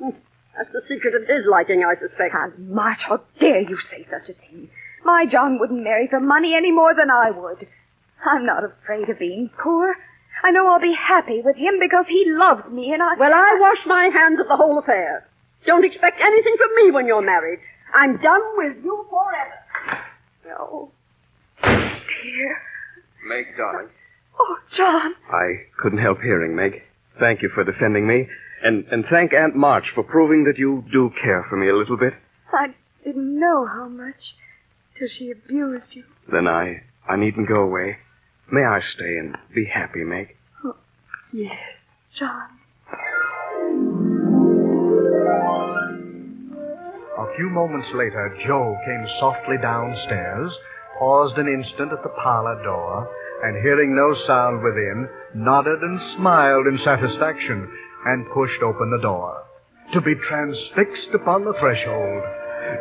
That's the secret of his liking, I suspect. Aunt March, how dare you say such a thing? My John wouldn't marry for money any more than I would. I'm not afraid of being poor. I know I'll be happy with him because he loves me, and Well, I wash my hands of the whole affair. Don't expect anything from me when you're married. I'm done with you forever. Oh, dear. Meg, darling. Oh, John. I couldn't help hearing, Meg. Thank you for defending me. And thank Aunt March for proving that you do care for me a little bit. I didn't know how much till she abused you. Then I needn't go away. May I stay and be happy, Meg? Oh, yes, John. A few moments later, Joe came softly downstairs, paused an instant at the parlor door, and hearing no sound within, nodded and smiled in satisfaction, and pushed open the door, to be transfixed upon the threshold.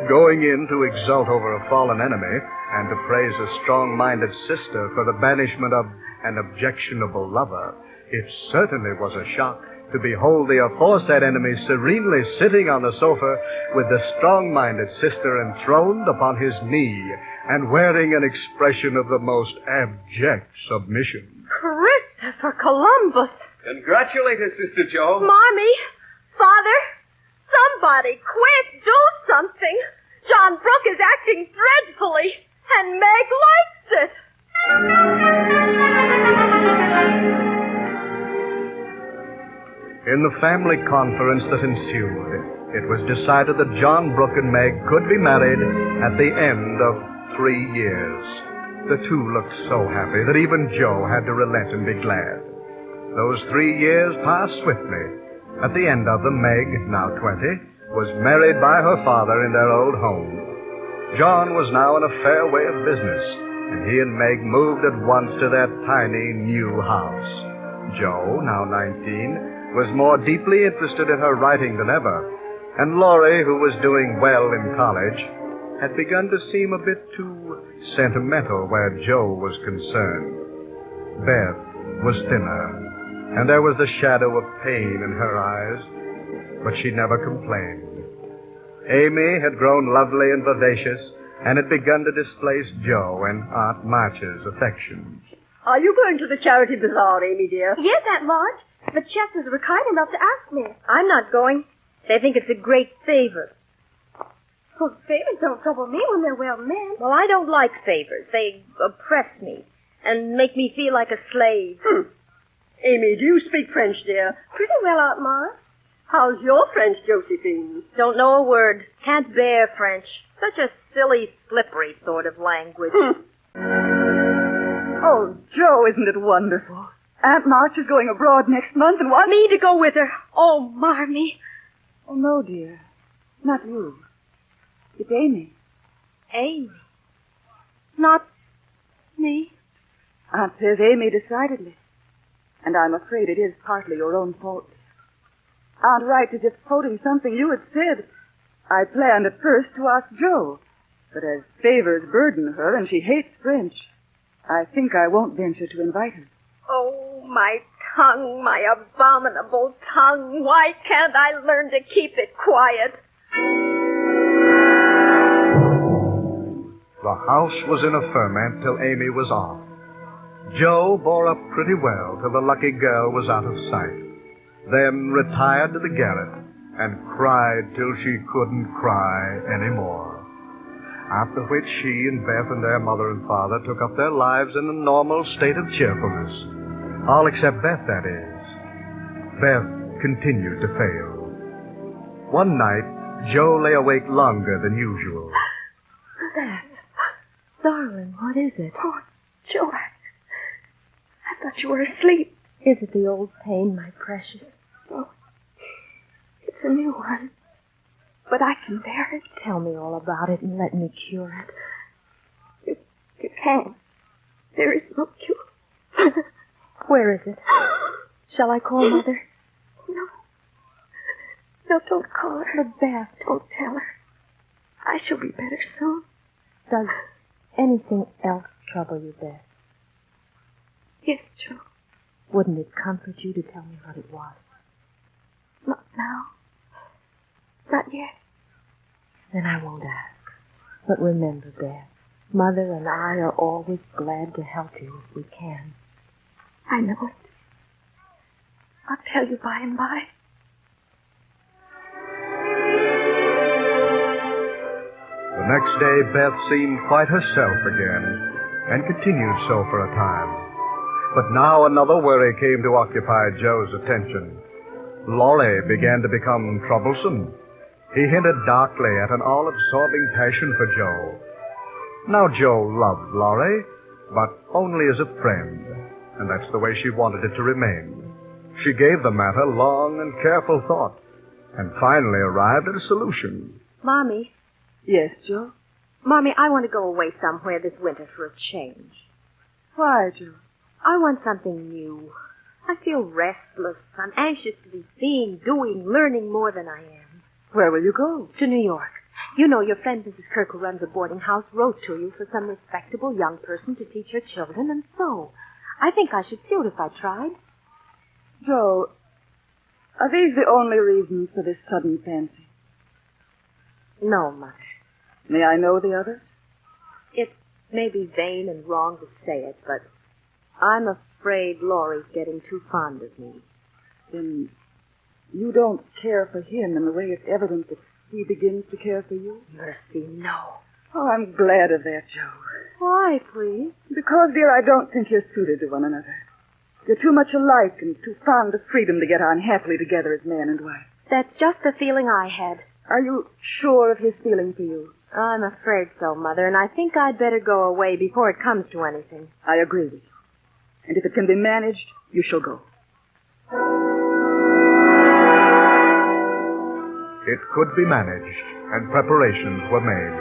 Going in to exult over a fallen enemy, and to praise a strong-minded sister for the banishment of an objectionable lover, it certainly was a shock to behold the aforesaid enemy serenely sitting on the sofa with the strong-minded sister enthroned upon his knee and wearing an expression of the most abject submission. Christopher Columbus! Congratulate us, Sister Joe. Mommy! Father! Somebody, quick, do something! John Brooke is acting dreadfully, and Meg likes it! In the family conference that ensued, it was decided that John Brooke and Meg could be married at the end of 3 years. The two looked so happy that even Joe had to relent and be glad. Those 3 years passed swiftly. At the end of them, Meg, now 20, was married by her father in their old home. John was now in a fair way of business, and he and Meg moved at once to their tiny new house. Joe, now 19, was more deeply interested in her writing than ever, and Laurie, who was doing well in college, had begun to seem a bit too sentimental where Joe was concerned. Beth was thinner, and there was the shadow of pain in her eyes, but she never complained. Amy had grown lovely and vivacious, and had begun to displace Joe and Aunt March's affections. Are you going to the charity bazaar, Amy, dear? Yes, Aunt March. The Chesters were kind enough to ask me. I'm not going. They think it's a great favor. Well, favors don't trouble me when they're well meant. Well, I don't like favors. They oppress me. and make me feel like a slave. Amy, do you speak French, dear? Pretty well, Aunt Marge. How's your French, Josephine? Don't know a word. Can't bear French. Such a silly, slippery sort of language. Oh, Joe, isn't it wonderful? Aunt March is going abroad next month and wants me to go with her. Oh, Marmee. Oh, no, dear. Not you. It's Amy. Amy? Not me? Aunt says Amy decidedly. And I'm afraid it is partly your own fault. Aunt Wright is just quoting something you had said. I planned at first to ask Jo, but as favors burden her and she hates French, I think I won't venture to invite her. Oh, my tongue, my abominable tongue. Why can't I learn to keep it quiet? The house was in a ferment till Amy was off. Jo bore up pretty well till the lucky girl was out of sight, then retired to the garret and cried till she couldn't cry any more. After which she and Beth and their mother and father took up their lives in a normal state of cheerfulness. All except Beth, that is. Beth continued to fail. One night, Jo lay awake longer than usual. Beth, darling, what is it? Oh, Jo, I thought you were asleep. Is it the old pain, my precious? Oh, it's a new one. But I can bear it. Tell me all about it and let me cure it. You can't. There is no cure. Where is it? Shall I call Mother? No. No, don't call her. But Beth. Don't tell her. I shall be better soon. Does anything else trouble you, Beth? Yes, Jo. Wouldn't it comfort you to tell me what it was? Not now. Not yet. Then I won't ask. But remember, Beth, Mother and I are always glad to help you if we can. I know it. I'll tell you by and by. The next day, Beth seemed quite herself again, and continued so for a time. But now another worry came to occupy Joe's attention. Laurie began to become troublesome. He hinted darkly at an all-absorbing passion for Joe. Now Joe loved Laurie, but only as a friend, and that's the way she wanted it to remain. She gave the matter long and careful thought, and finally arrived at a solution. Mommy. Yes, Jo? Mommy, I want to go away somewhere this winter for a change. Why, Jo? I want something new. I feel restless. I'm anxious to be seeing, doing, learning more than I am. Where will you go? To New York. You know, your friend Mrs. Kirk, who runs a boarding house, wrote to you for some respectable young person to teach her children, and so I think I should suit if I tried. Jo, are these the only reasons for this sudden fancy? No, Mother. May I know the others? It may be vain and wrong to say it, but I'm afraid Laurie's getting too fond of me. Then you don't care for him in the way it's evident that he begins to care for you? Mercy, no. Oh, I'm glad of that, Jo. Why, please? Because, dear, I don't think you're suited to one another. You're too much alike and too fond of freedom to get on happily together as man and wife. That's just the feeling I had. Are you sure of his feeling for you? I'm afraid so, Mother, and I think I'd better go away before it comes to anything. I agree with you. And if it can be managed, you shall go. It could be managed, and preparations were made.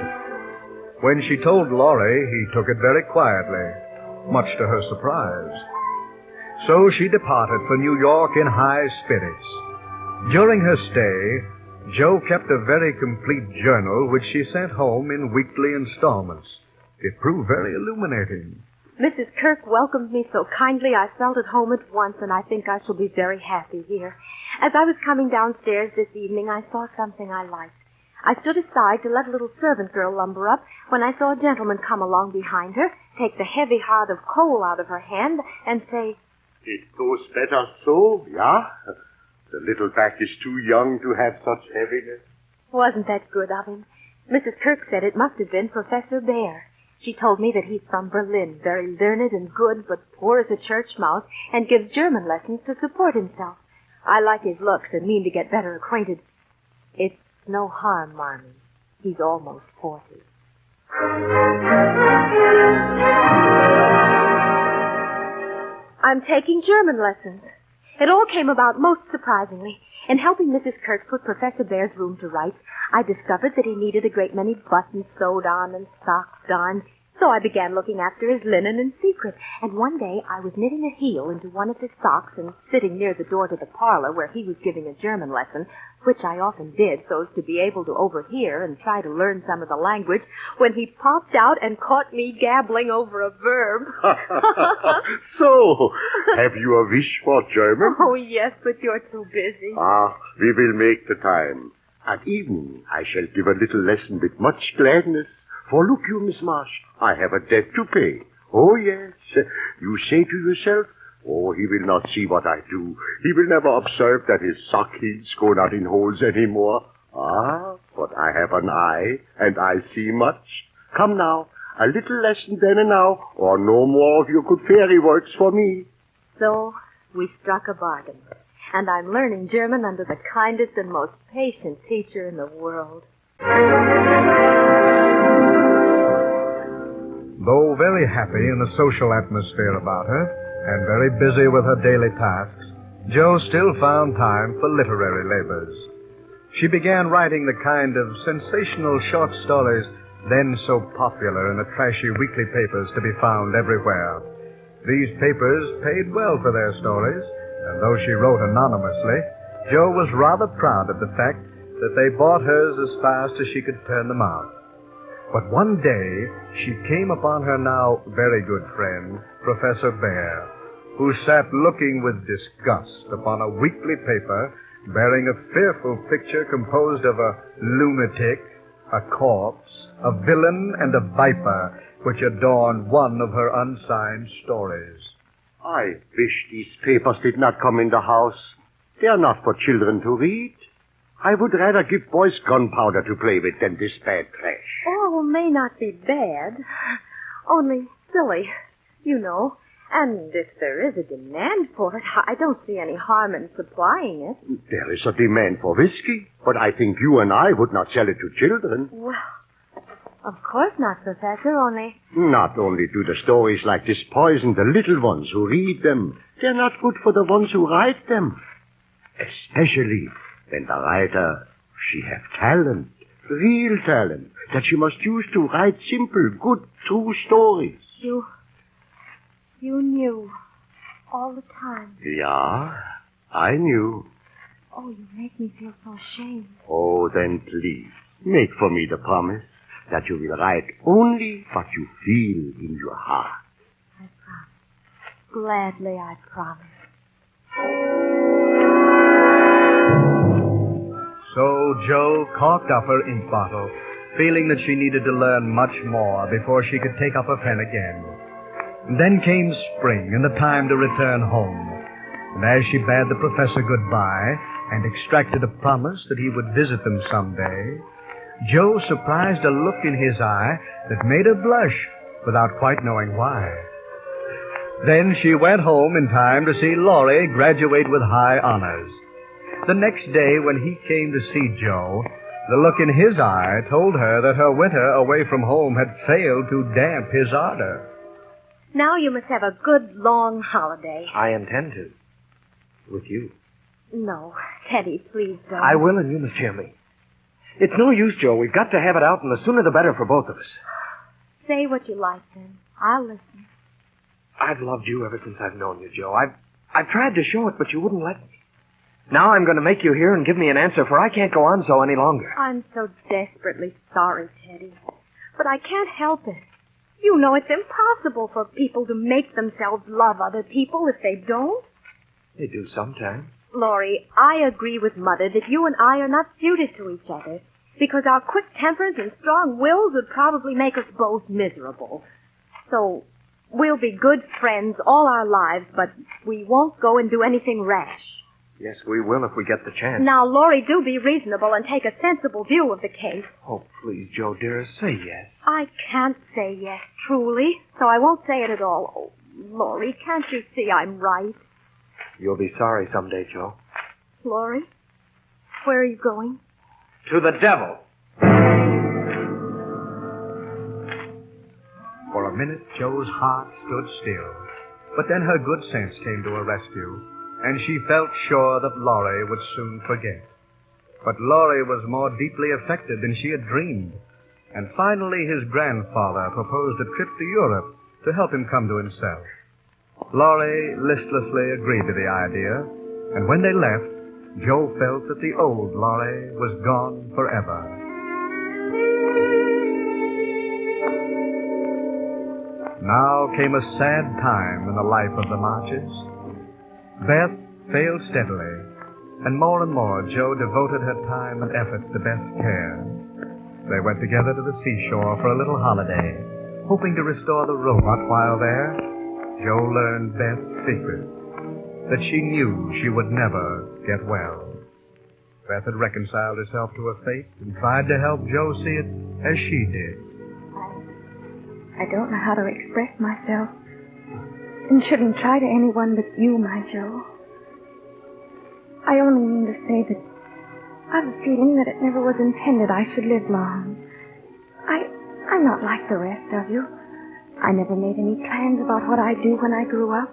When she told Laurie, he took it very quietly, much to her surprise. So she departed for New York in high spirits. During her stay, Jo kept a very complete journal which she sent home in weekly installments. It proved very illuminating. Mrs. Kirk welcomed me so kindly I felt at home at once, and I think I shall be very happy here. As I was coming downstairs this evening, I saw something I liked. I stood aside to let a little servant girl lumber up when I saw a gentleman come along behind her, take the heavy heart of coal out of her hand, and say, "It goes better so, yeah? The little back is too young to have such heaviness." Wasn't that good of him? Mrs. Kirk said it must have been Professor Bear. She told me that he's from Berlin, very learned and good, but poor as a church mouse, and gives German lessons to support himself. I like his looks and mean to get better acquainted. It's no harm, Marmee. He's almost 40. I'm taking German lessons. It all came about most surprisingly. In helping Mrs. Kirk put Professor Bear's room to rights, I discovered that he needed a great many buttons sewed on and socks darned. So I began looking after his linen in secret. And one day I was knitting a heel into one of his socks and sitting near the door to the parlor where he was giving a German lesson, which I often did so as to be able to overhear and try to learn some of the language, when he popped out and caught me gabbling over a verb. So, have you a wish for German? Oh, yes, but you're too busy. Ah, we will make the time. At evening, I shall give a little lesson with much gladness. For look you, Miss Marsh, I have a debt to pay. Oh, yes. You say to yourself, oh, he will not see what I do. He will never observe that his sock heels go not in holes any more. Ah, but I have an eye, and I see much. Come now, a little lesson then and now, or no more of your good fairy works for me. So, we struck a bargain. And I'm learning German under the kindest and most patient teacher in the world. Though very happy in the social atmosphere about her, and very busy with her daily tasks, Jo still found time for literary labors. She began writing the kind of sensational short stories then so popular in the trashy weekly papers to be found everywhere. These papers paid well for their stories, and though she wrote anonymously, Jo was rather proud of the fact that they bought hers as fast as she could turn them out. But one day, she came upon her now very good friend, Professor Bear, who sat looking with disgust upon a weekly paper bearing a fearful picture composed of a lunatic, a corpse, a villain, and a viper, which adorned one of her unsigned stories. I wish these papers did not come in the house. They are not for children to read. I would rather give boys gunpowder to play with than this bad trash. Oh, may not be bad. Only silly, you know. And if there is a demand for it, I don't see any harm in supplying it. There is a demand for whiskey, but I think you and I would not sell it to children. Well, of course not, Professor, only... Not only do the stories like this poison the little ones who read them, they're not good for the ones who write them. Especially when the writer, she have talent, real talent, that she must use to write simple, good, true stories. You knew all the time. Yeah, I knew. Oh, you make me feel so ashamed. Oh, then please, make for me the promise that you will write only what you feel in your heart. I promise. Gladly, I promise. So Jo corked up her ink bottle, feeling that she needed to learn much more before she could take up a pen again. Then came spring and the time to return home. And as she bade the professor goodbye and extracted a promise that he would visit them someday, Jo surprised a look in his eye that made her blush without quite knowing why. Then she went home in time to see Laurie graduate with high honors. The next day when he came to see Jo, the look in his eye told her that her winter away from home had failed to damp his ardor. Now you must have a good, long holiday. I intend to. With you. No, Teddy, please don't. I will, and you must hear me. It's no use, Jo. We've got to have it out, and the sooner the better for both of us. Say what you like, then. I'll listen. I've loved you ever since I've known you, Jo. I've tried to show it, but you wouldn't let me. Now I'm going to make you hear and give me an answer, for I can't go on so any longer. I'm so desperately sorry, Teddy. But I can't help it. You know it's impossible for people to make themselves love other people if they don't. They do sometimes. Laurie, I agree with Mother that you and I are not suited to each other, because our quick tempers and strong wills would probably make us both miserable. So, we'll be good friends all our lives, but we won't go and do anything rash. Yes, we will if we get the chance. Now, Laurie, do be reasonable and take a sensible view of the case. Oh, please, Joe, dearest, say yes. I can't say yes, truly, so I won't say it at all. Oh, Laurie, can't you see I'm right? You'll be sorry someday, Joe. Laurie, where are you going? To the devil. For a minute, Joe's heart stood still. But then her good sense came to her rescue, and she felt sure that Laurie would soon forget. But Laurie was more deeply affected than she had dreamed. And finally, his grandfather proposed a trip to Europe to help him come to himself. Laurie listlessly agreed to the idea, and when they left, Joe felt that the old Laurie was gone forever. Now came a sad time in the life of the Marches. Beth failed steadily, and more Joe devoted her time and efforts to Beth's care. They went together to the seashore for a little holiday, hoping to restore the robot while there. Joe learned Beth's secret, that she knew she would never get well. Beth had reconciled herself to her fate and tried to help Joe see it as she did. I don't know how to express myself, and shouldn't try to anyone but you, my Joe. I only mean to say that I've a feeling that it never was intended I should live long. I'm not like the rest of you. I never made any plans about what I'd do when I grew up.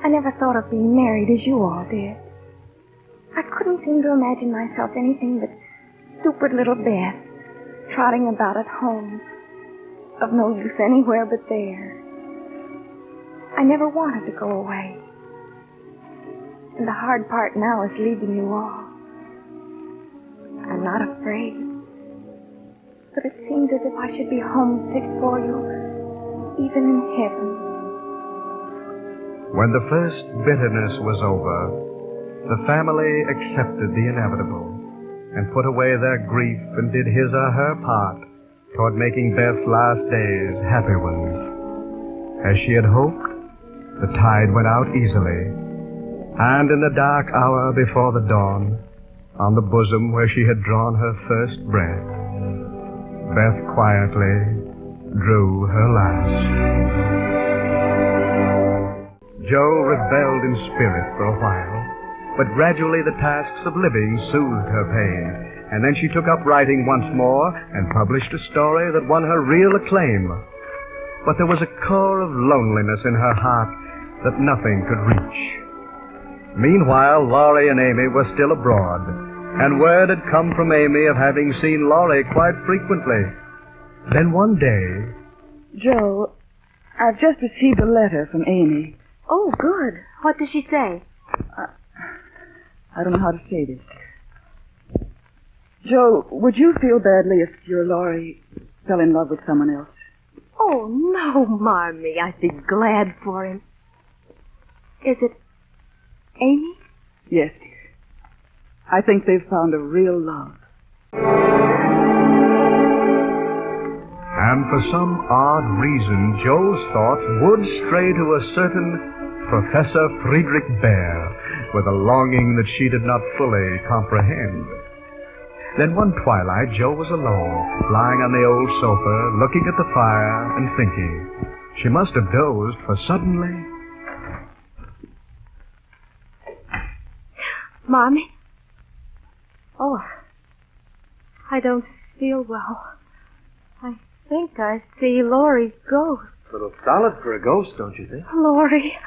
I never thought of being married as you all did. I couldn't seem to imagine myself anything but stupid little Beth, trotting about at home, of no use anywhere but there. I never wanted to go away. And the hard part now is leaving you all. I'm not afraid. But it seems as if I should be homesick for you, even in heaven. When the first bitterness was over, the family accepted the inevitable and put away their grief and did his or her part toward making Beth's last days happy ones. As she had hoped, the tide went out easily, and in the dark hour before the dawn, on the bosom where she had drawn her first breath, Beth quietly drew her last. Joe rebelled in spirit for a while, but gradually the tasks of living soothed her pain, and then she took up writing once more and published a story that won her real acclaim. But there was a core of loneliness in her heart that nothing could reach. Meanwhile, Laurie and Amy were still abroad, and word had come from Amy of having seen Laurie quite frequently. Then one day... Joe, I've just received a letter from Amy. Oh, good. What does she say? I don't know how to say this. Joe, would you feel badly if your Laurie fell in love with someone else? Oh, no, Marmee. I'd be glad for him. Is it Amy? Yes, dear. I think they've found a real love. And for some odd reason, Joe's thoughts would stray to a certain Professor Friedrich Baer, with a longing that she did not fully comprehend. Then one twilight, Joe was alone, lying on the old sofa, looking at the fire and thinking. She must have dozed, for suddenly... Mommy? Oh, I don't feel well. I think I see Laurie's ghost. A little solid for a ghost, don't you think? Laurie.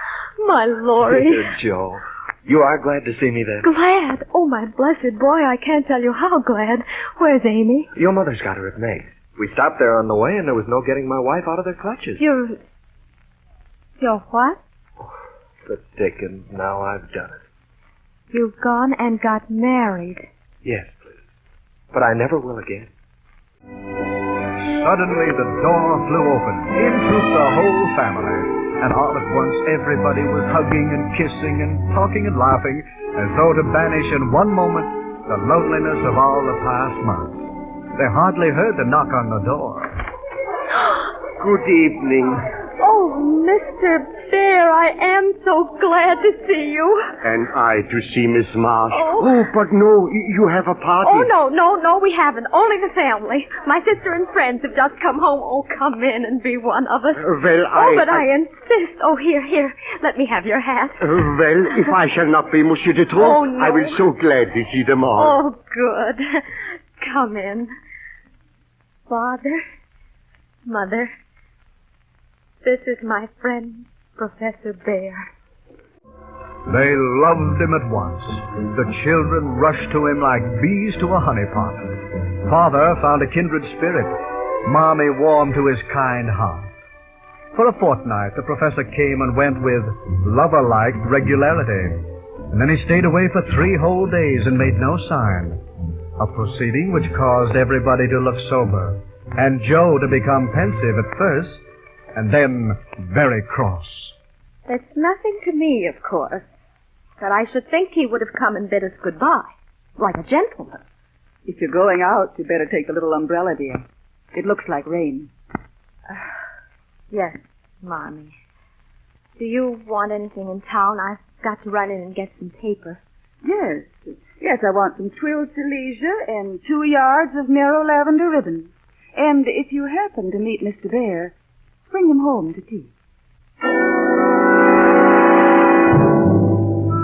My Laurie. Dear Joe. You are glad to see me then? Glad? Oh, my blessed boy, I can't tell you how glad. Where's Amy? Your mother's got her at Meg's. We stopped there on the way, and there was no getting my wife out of their clutches. You're what? Oh, the dickens. Now I've done it. You've gone and got married. Yes, please. But I never will again. Suddenly the door flew open. In trooped the whole family. And all at once everybody was hugging and kissing and talking and laughing as though to banish in one moment the loneliness of all the past months. They hardly heard the knock on the door. Good evening. Oh, Oh, Mr. Bear, I am so glad to see you. And I to see Miss Marsh. Oh. But no, you have a party. Oh, no, we haven't. Only the family. My sister and friends have just come home. Oh, come in and be one of us. Well, I insist. Oh, here. Let me have your hat. Well, if I shall not be Monsieur de Trop, Oh, no. I will so glad to see them all. Oh, good. Come in. Father, Mother, this is my friend, Professor Bear. They loved him at once. The children rushed to him like bees to a honey pot. Father found a kindred spirit. Mommy warmed to his kind heart. For a fortnight, the professor came and went with lover-like regularity. And then he stayed away for 3 whole days and made no sign. A proceeding which caused everybody to look sober, and Joe to become pensive at first, and then very cross. It's nothing to me, of course, but I should think he would have come and bid us goodbye, like a gentleman. If you're going out, you'd better take the little umbrella, dear. It looks like rain. Yes, Mommy. Do you want anything in town? I've got to run in and get some paper. Yes, I want some twill silesia and 2 yards of narrow lavender ribbon. And if you happen to meet Mr. Bear, bring him home to tea.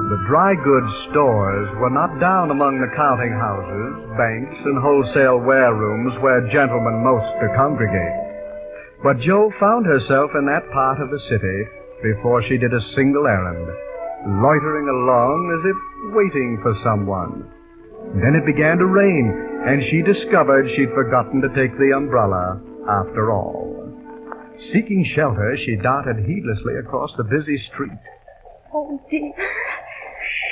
The dry goods stores were not down among the counting houses, banks, and wholesale warerooms where gentlemen most do congregate. But Jo found herself in that part of the city before she did a single errand, loitering along as if waiting for someone. Then it began to rain, and she discovered she'd forgotten to take the umbrella after all. Seeking shelter, she darted heedlessly across the busy street. Oh, dear.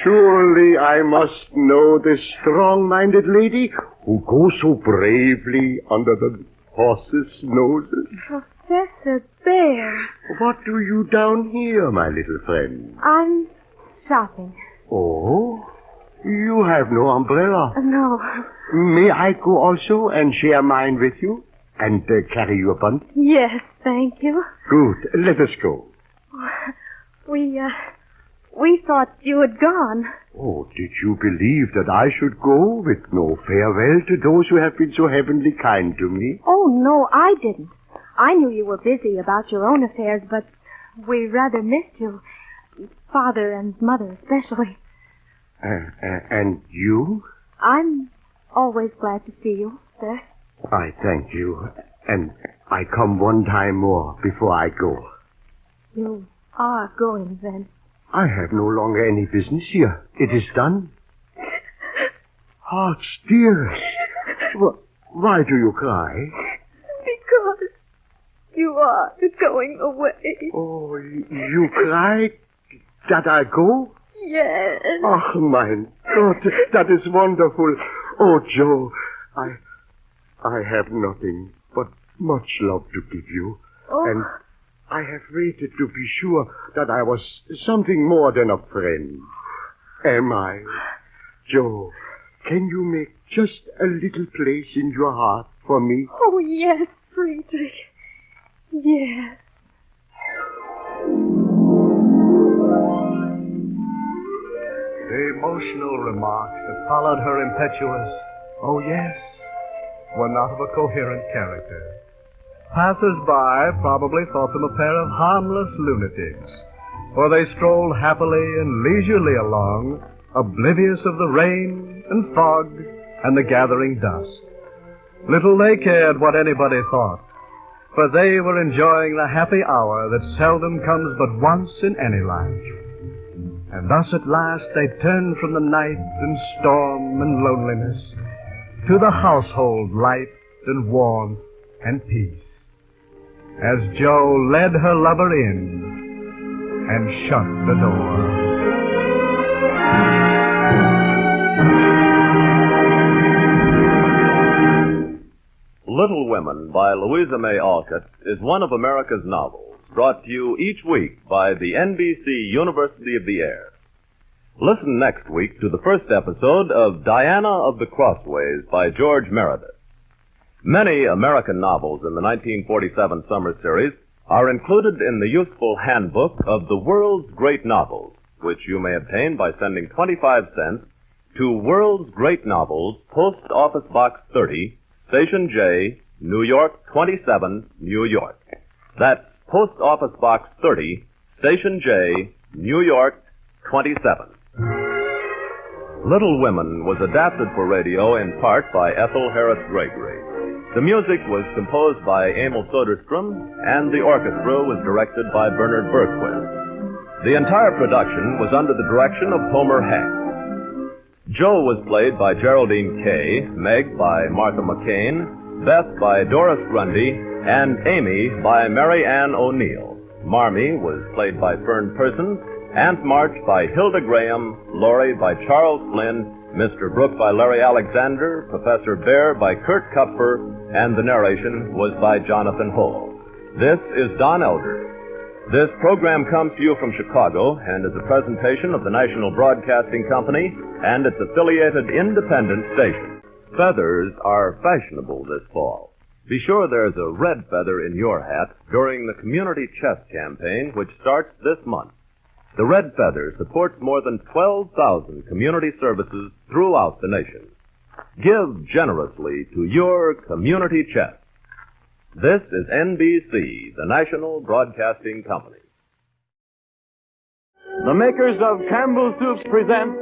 Surely I must know this strong-minded lady who goes so bravely under the horses' noses. Professor Bear. What do you down here, my little friend? I'm shopping. Oh? You have no umbrella. No. May I go also and share mine with you? And carry you a bunch? Yes, thank you. Good. Let us go. We thought you had gone. Oh, did you believe that I should go with no farewell to those who have been so heavenly kind to me? Oh, no, I didn't. I knew you were busy about your own affairs, but we rather missed you. Father and Mother especially. And you? I'm always glad to see you, sir. I thank you. And I come one time more before I go. You are going, then? I have no longer any business here. It is done. Heart's dearest. Why do you cry? Because you are going away. Oh, you cry that I go? Yes. Oh, my God, that is wonderful. Oh, Joe, I have nothing but much love to give you. Oh. And I have waited to be sure that I was something more than a friend. Am I? Joe, can you make just a little place in your heart for me? Oh, yes, Friedrich. Yes. The emotional remarks that followed her impetuous, "Oh, yes," were not of a coherent character. Passers-by probably thought them a pair of harmless lunatics, for they strolled happily and leisurely along, oblivious of the rain and fog and the gathering dusk. Little they cared what anybody thought, for they were enjoying the happy hour that seldom comes but once in any life. And thus at last they turned from the night and storm and loneliness to the household light and warmth and peace, as Jo led her lover in and shut the door. Little Women by Louisa May Alcott is one of America's novels, brought to you each week by the NBC University of the Air. Listen next week to the first episode of Diana of the Crossways by George Meredith. Many American novels in the 1947 summer series are included in the useful handbook of the world's great novels, which you may obtain by sending 25 cents to World's Great Novels, Post Office Box 30, Station J, New York 27, New York. That's Post Office Box 30, Station J, New York 27. Little Women was adapted for radio in part by Ethel Harris Gregory. The music was composed by Emil Soderstrom, and the orchestra was directed by Bernard Bergquist. The entire production was under the direction of Homer Hank. Joe was played by Geraldine Kay, Meg by Martha McCain, Beth by Doris Grundy, and Amy by Mary Ann O'Neill. Marmee was played by Fern Persons, Aunt March by Hilda Graham, Laurie by Charles Flynn, Mr. Brooke by Larry Alexander, Professor Bear by Kurt Kupfer, and the narration was by Jonathan Hull. This is Don Elder. This program comes to you from Chicago and is a presentation of the National Broadcasting Company and its affiliated independent station. Feathers are fashionable this fall. Be sure there's a red feather in your hat during the Community Chest campaign, which starts this month. The red feather supports more than 12,000 community services throughout the nation. Give generously to your Community Chest. This is NBC, the National Broadcasting Company. The makers of Campbell Soups present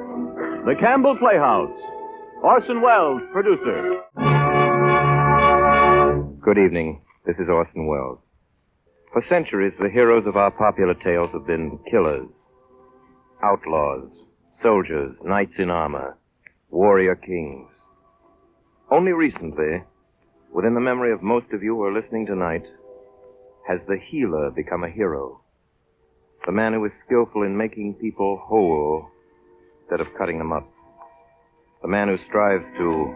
the Campbell Playhouse. Orson Welles, producer. Good evening. This is Orson Welles. For centuries, the heroes of our popular tales have been killers, outlaws, soldiers, knights in armor, warrior kings. Only recently, within the memory of most of you who are listening tonight, has the healer become a hero. The man who is skillful in making people whole instead of cutting them up. The man who strives to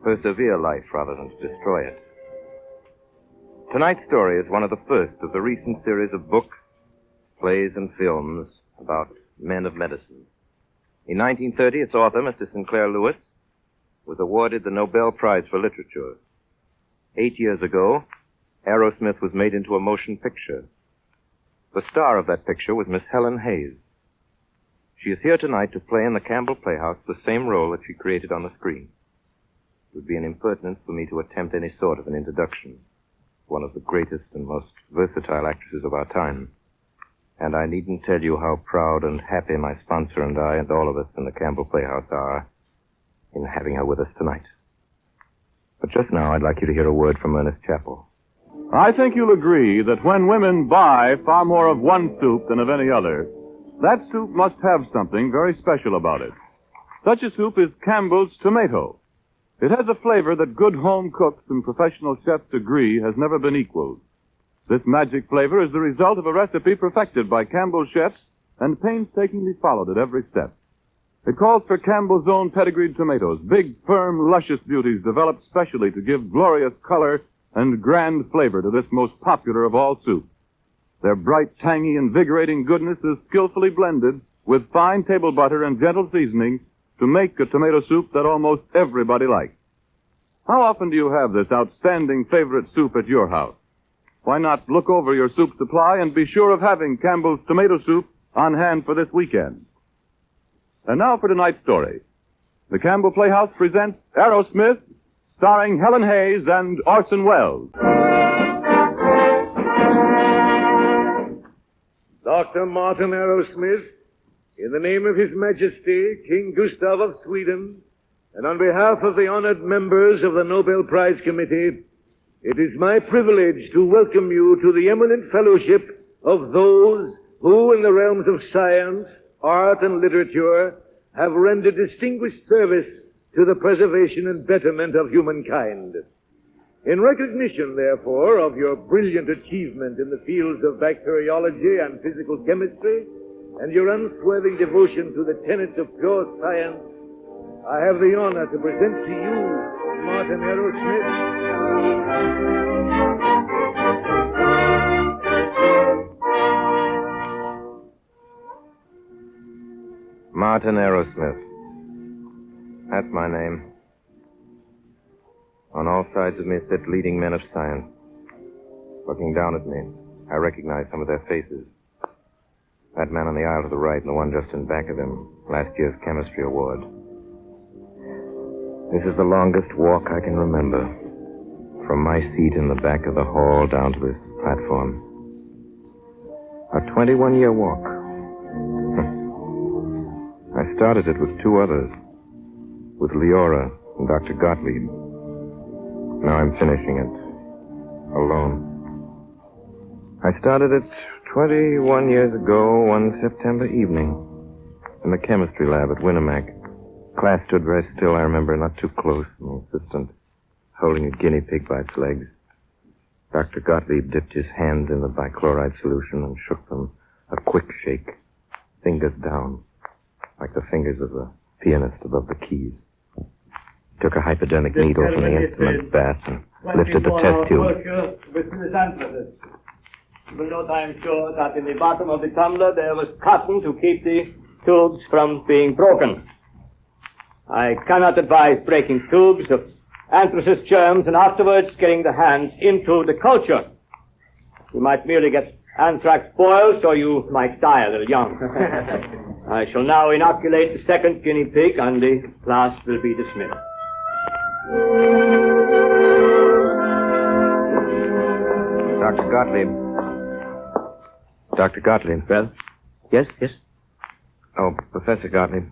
persevere life rather than to destroy it. Tonight's story is one of the first of the recent series of books, plays, and films about men of medicine. In 1930, its author, Mr. Sinclair Lewis, was awarded the Nobel Prize for Literature. 8 years ago, Arrowsmith was made into a motion picture. The star of that picture was Miss Helen Hayes. She is here tonight to play in the Campbell Playhouse the same role that she created on the screen. It would be an impertinence for me to attempt any sort of an introduction. One of the greatest and most versatile actresses of our time. And I needn't tell you how proud and happy my sponsor and I and all of us in the Campbell Playhouse are in having her with us tonight. But just now, I'd like you to hear a word from Ernest Chappell. I think you'll agree that when women buy far more of one soup than of any other, that soup must have something very special about it. Such a soup is Campbell's tomato. It has a flavor that good home cooks and professional chefs agree has never been equaled. This magic flavor is the result of a recipe perfected by Campbell chefs and painstakingly followed at every step. It calls for Campbell's own pedigreed tomatoes, big, firm, luscious beauties developed specially to give glorious color and grand flavor to this most popular of all soups. Their bright, tangy, invigorating goodness is skillfully blended with fine table butter and gentle seasoning to make a tomato soup that almost everybody likes. How often do you have this outstanding favorite soup at your house? Why not look over your soup supply and be sure of having Campbell's tomato soup on hand for this weekend? And now for tonight's story. The Campbell Playhouse presents Arrowsmith, starring Helen Hayes and Orson Welles. Dr. Martin Arrowsmith, in the name of His Majesty, King Gustav of Sweden, and on behalf of the honored members of the Nobel Prize Committee, it is my privilege to welcome you to the eminent fellowship of those who, in the realms of science, art, and literature, have rendered distinguished service to the preservation and betterment of humankind. In recognition, therefore, of your brilliant achievement in the fields of bacteriology and physical chemistry, and your unswerving devotion to the tenets of pure science, I have the honor to present to you Martin Arrowsmith. Martin Arrowsmith. That's my name. On all sides of me sit leading men of science. looking down at me. I recognized some of their faces. That man on the aisle to the right and the one just in back of him, last year's chemistry award. This is the longest walk I can remember. From my seat in the back of the hall down to this platform. A 21-year walk. I started it with two others. With Leora and Dr. Gottlieb. Now I'm finishing it. Alone. I started it 21 years ago, one September evening. In the chemistry lab at Winnemac. Class stood very still, I remember, not too close. The assistant holding a guinea pig by its legs. Dr. Gottlieb dipped his hands in the bichloride solution and shook them. A quick shake. Fingers down. Like the fingers of a pianist above the keys. Took a hypodermic needle from the instrument bath and lifted the test tube. With this anthracis. You will note, I am sure, that in the bottom of the tumbler there was cotton to keep the tubes from being broken. I cannot advise breaking tubes of anthracis germs and afterwards getting the hands into the culture. You might merely get anthrax boils, or you might die a little young. I shall now inoculate the second guinea pig, and the class will be dismissed. Dr. Gottlieb. Dr. Gottlieb. Well? Yes? Oh, Professor Gottlieb.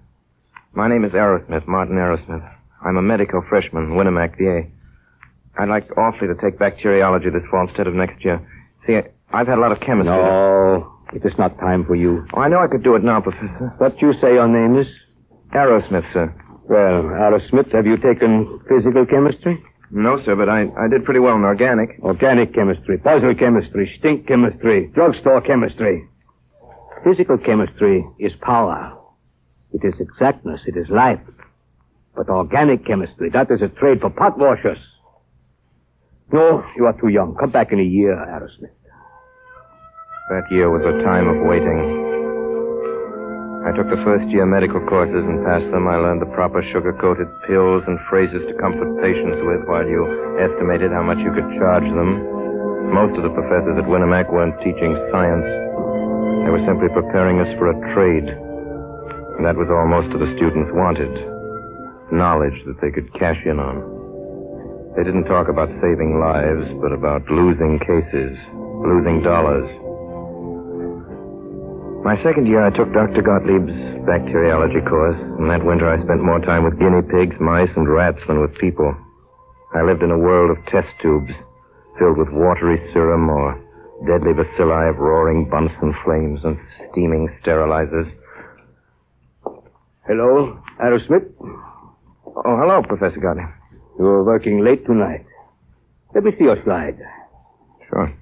My name is Arrowsmith, Martin Arrowsmith. I'm a medical freshman, Winnemac, VA. I'd like awfully to take bacteriology this fall instead of next year. See, I've had a lot of chemistry. No, it is not time for you. Oh, I know I could do it now, Professor. What you say your name is? Arrowsmith, sir. Well, Arrowsmith, have you taken physical chemistry? No, sir, but I did pretty well in organic. Organic chemistry, puzzle chemistry, stink chemistry, drugstore chemistry. Physical chemistry is power. It is exactness. It is life. But organic chemistry, that is a trade for pot washers. No, you are too young. Come back in a year, Arrowsmith. That year was a time of waiting. I took the first year medical courses and passed them. I learned the proper sugar-coated pills and phrases to comfort patients with while you estimated how much you could charge them. Most of the professors at Winnemac weren't teaching science. They were simply preparing us for a trade. And that was all most of the students wanted. Knowledge that they could cash in on. They didn't talk about saving lives, but about losing cases, losing dollars. My second year, I took Dr. Gottlieb's bacteriology course, and that winter I spent more time with guinea pigs, mice, and rats than with people. I lived in a world of test tubes, filled with watery serum or deadly bacilli of roaring Bunsen flames and steaming sterilizers. Hello, Arrowsmith. Oh, hello, Professor Gottlieb. You are working late tonight. Let me see your slide. Sure.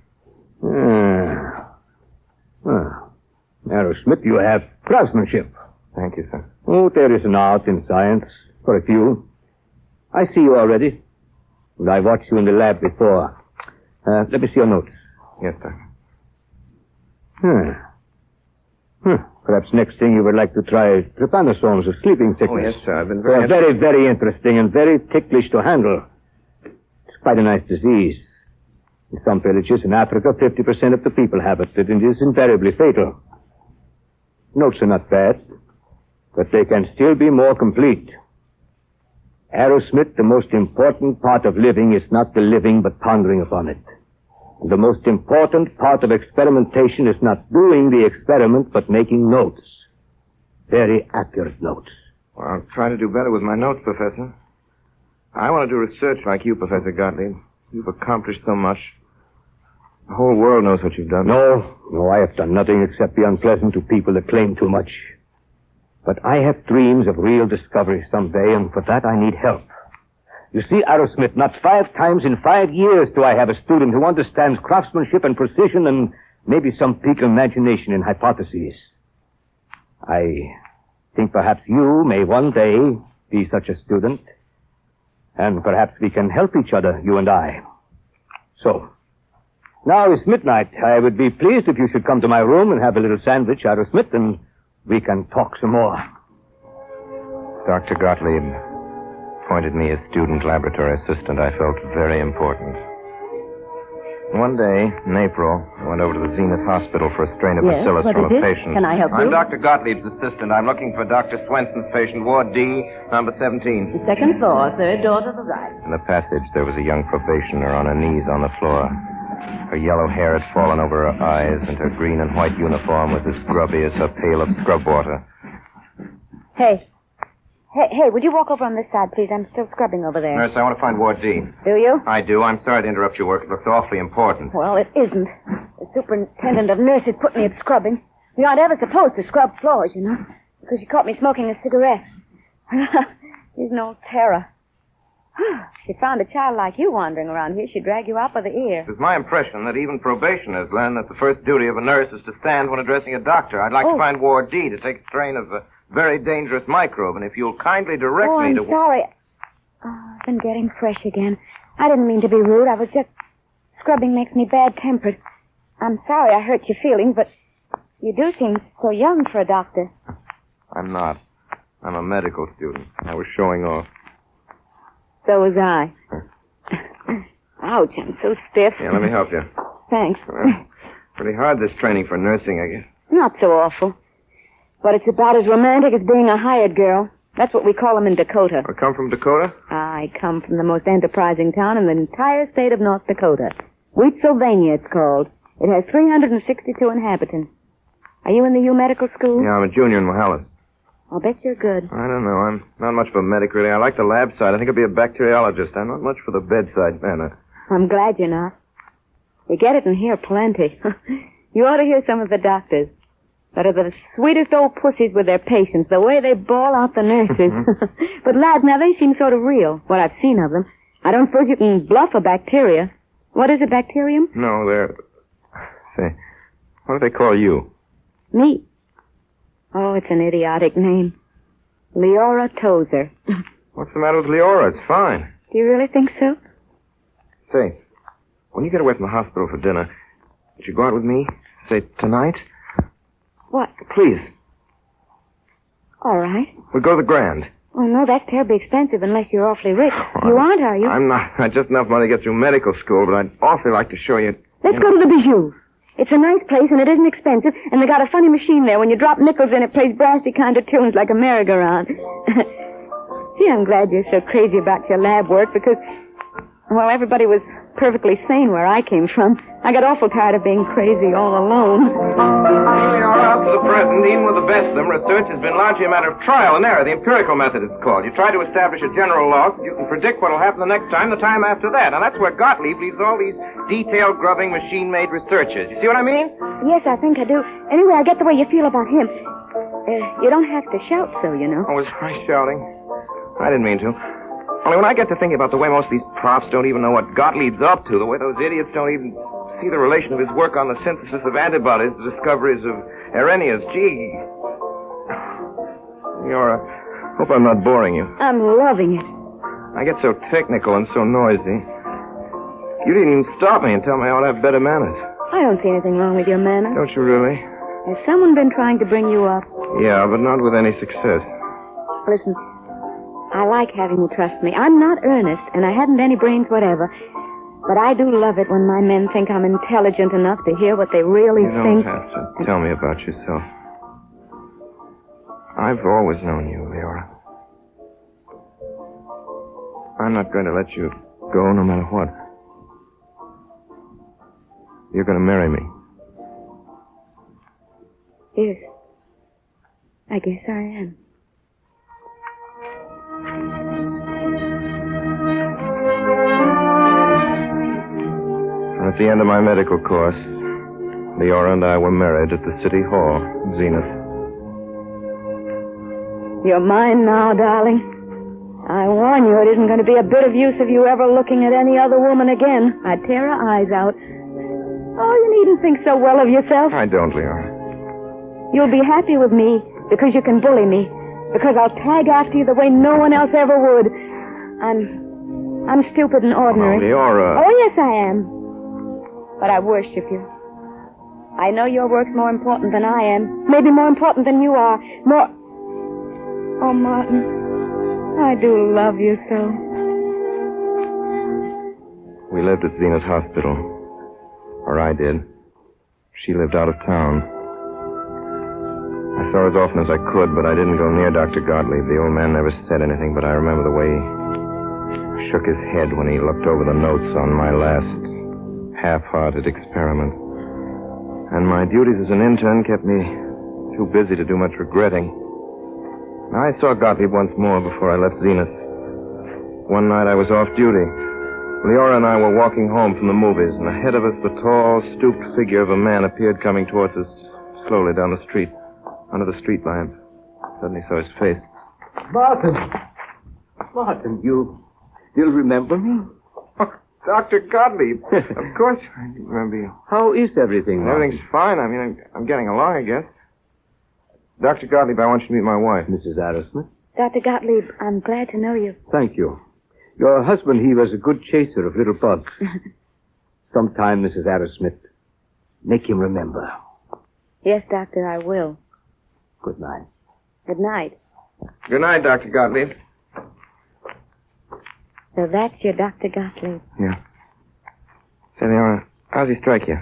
Arrowsmith, you have craftsmanship. Thank you, sir. Oh, there is an art in science, for a few. I see you already. And I watched you in the lab before. Let me see your notes. Yes, sir. Perhaps next thing you would like to try trypanosomes of sleeping sickness. Oh, yes, sir. I've been very... very, very interesting and very ticklish to handle. It's quite a nice disease. In some villages in Africa, 50% of the people have it, and it is invariably fatal. Notes are not bad, but they can still be more complete. Arrowsmith, the most important part of living is not the living, but pondering upon it. And the most important part of experimentation is not doing the experiment, but making notes. Very accurate notes. Well, I'll try to do better with my notes, Professor. I want to do research like you, Professor Gottlieb. You've accomplished so much. The whole world knows what you've done. No, I have done nothing except be unpleasant to people that claim too much. But I have dreams of real discovery someday, and for that I need help. You see, Arrowsmith, not 5 times in 5 years do I have a student who understands craftsmanship and precision and maybe some peak imagination in hypotheses. I think perhaps you may one day be such a student, and perhaps we can help each other, you and I. So, now it's midnight. I would be pleased if you should come to my room and have a little sandwich, Arrowsmith, and we can talk some more. Dr. Gottlieb appointed me as student laboratory assistant. I felt very important. One day, in April, I went over to the Zenith Hospital for a strain of Yes, bacillus what from is a it? patient. Can I help I'm you? Dr. Gottlieb's assistant. I'm looking for Dr. Swenson's patient, Ward D, number 17. The second floor, third door to the right. In the passage, there was a young probationer on her knees on the floor. Her yellow hair had fallen over her eyes, and her green and white uniform was as grubby as her pail of scrub water. Hey, would you walk over on this side, please? I'm still scrubbing over there. Nurse, I want to find Ward D. Do you? I do. I'm sorry to interrupt your work. It looks awfully important. Well, it isn't. The superintendent of nurses put me at scrubbing. We aren't ever supposed to scrub floors, you know, because she caught me smoking a cigarette. She's no terror. She found a child like you wandering around here, she'd drag you out by the ear. It's my impression that even probationers learn that the first duty of a nurse is to stand when addressing a doctor. I'd like to find Ward D to take a strain of a very dangerous microbe, and if you'll kindly direct me I'm to... sorry. Oh, I've been getting fresh again. I didn't mean to be rude. I was just... Scrubbing makes me bad-tempered. I'm sorry I hurt your feelings, but you do seem so young for a doctor. I'm not. I'm a medical student. I was showing off. So was I. Ouch, I'm so stiff. Yeah, let me help you. Thanks. Well, pretty hard, this training for nursing, I guess. Not so awful. But it's about as romantic as being a hired girl. That's what we call them in Dakota. I come from Dakota? I come from the most enterprising town in the entire state of North Dakota. Wheatsylvania, it's called. It has 362 inhabitants. Are you in the U Medical School? Yeah, I'm a junior in Mohalis. I'll bet you're good. I don't know. I'm not much of a medic, really. I like the lab side. I think I'll be a bacteriologist. I'm not much for the bedside manner. I'm glad you're not. You get it in here plenty. You ought to hear some of the doctors. That are the sweetest old pussies with their patients, the way they bawl out the nurses. But lads, now they seem sort of real, what I've seen of them. I don't suppose you can bluff a bacteria. What is a bacterium? No, they're... Say, what do they call you? Me. Oh, it's an idiotic name. Leora Tozer. What's the matter with Leora? It's fine. Do you really think so? Say, when you get away from the hospital for dinner, would you go out with me? Say, tonight? What? Please. All right. We'll go to the Grand. Oh, no, that's terribly expensive unless you're awfully rich. You aren't, are you? I'm not. I just enough money to get through medical school, but I'd awfully like to show you... Let's go to the Bijou. It's a nice place, and it isn't expensive, and they got a funny machine there. When you drop nickels in, it plays brassy kind of tunes like a merry-go-round. Gee, I'm glad you're so crazy about your lab work, because, well, everybody was perfectly sane where I came from. I got awful tired of being crazy all alone. Up to the present, even with the best of them, research has been largely a matter of trial and error. The empirical method, it's called. You try to establish a general law so you can predict what will happen the next time, the time after that. And that's where Gottlieb leaves all these detailed, grubbing, machine-made researches. You see what I mean? Yes, I think I do. Anyway, I get the way you feel about him. You don't have to shout so, you know. Oh, was I shouting? I didn't mean to. Only when I get to thinking about the way most of these profs don't even know what Gottlieb's up to, the way those idiots don't even see the relation of his work on the synthesis of antibodies, the discoveries of Arrhenius. Gee. Leora, hope I'm not boring you. I'm loving it. I get so technical and so noisy. You didn't even stop me and tell me I ought to have better manners. I don't see anything wrong with your manners. Don't you really? Has someone been trying to bring you up? Yeah, but not with any success. Listen, I like having you trust me. I'm not earnest, and I haven't any brains whatever. But I do love it when my men think I'm intelligent enough to hear what they really think. You don't have to tell me about yourself. I've always known you, Leora. I'm not going to let you go no matter what. You're going to marry me. Yes. I guess I am. At the end of my medical course, Leora and I were married at the City Hall, Zenith. You're mine now, darling. I warn you, it isn't going to be a bit of use of you ever looking at any other woman again. I'd tear her eyes out. Oh, you needn't think so well of yourself. I don't, Leora. You'll be happy with me because you can bully me. Because I'll tag after you the way no one else ever would. I'm stupid and ordinary. Oh, Leora. Oh, yes, I am. But I worship you. I know your work's more important than I am. Maybe more important than you are. More... Oh, Martin, I do love you so. We lived at Zenith Hospital. Or I did. She lived out of town. I saw her as often as I could, but I didn't go near Dr. Gottlieb. The old man never said anything, but I remember the way he shook his head when he looked over the notes on my last half-hearted experiment. And my duties as an intern kept me too busy to do much regretting. I saw Gottlieb once more before I left Zenith. One night I was off duty. Leora and I were walking home from the movies, and ahead of us the tall, stooped figure of a man appeared coming towards us slowly down the street, under the street lamp. Suddenly saw his face. Martin! Martin, you still remember me? Oh, Dr. Gottlieb. Of course I remember you. How is everything, Martin? Everything's fine. I mean, I'm getting along, I guess. Dr. Gottlieb, I want you to meet my wife. Mrs. Arrowsmith? Dr. Gottlieb, I'm glad to know you. Thank you. Your husband, he was a good chaser of little bugs. Sometime, Mrs. Arrowsmith, make him remember. Yes, Doctor, I will. Good night. Good night. Good night, Dr. Gottlieb. So that's your Dr. Gottlieb. Yeah. Say, Leora, how's he strike you?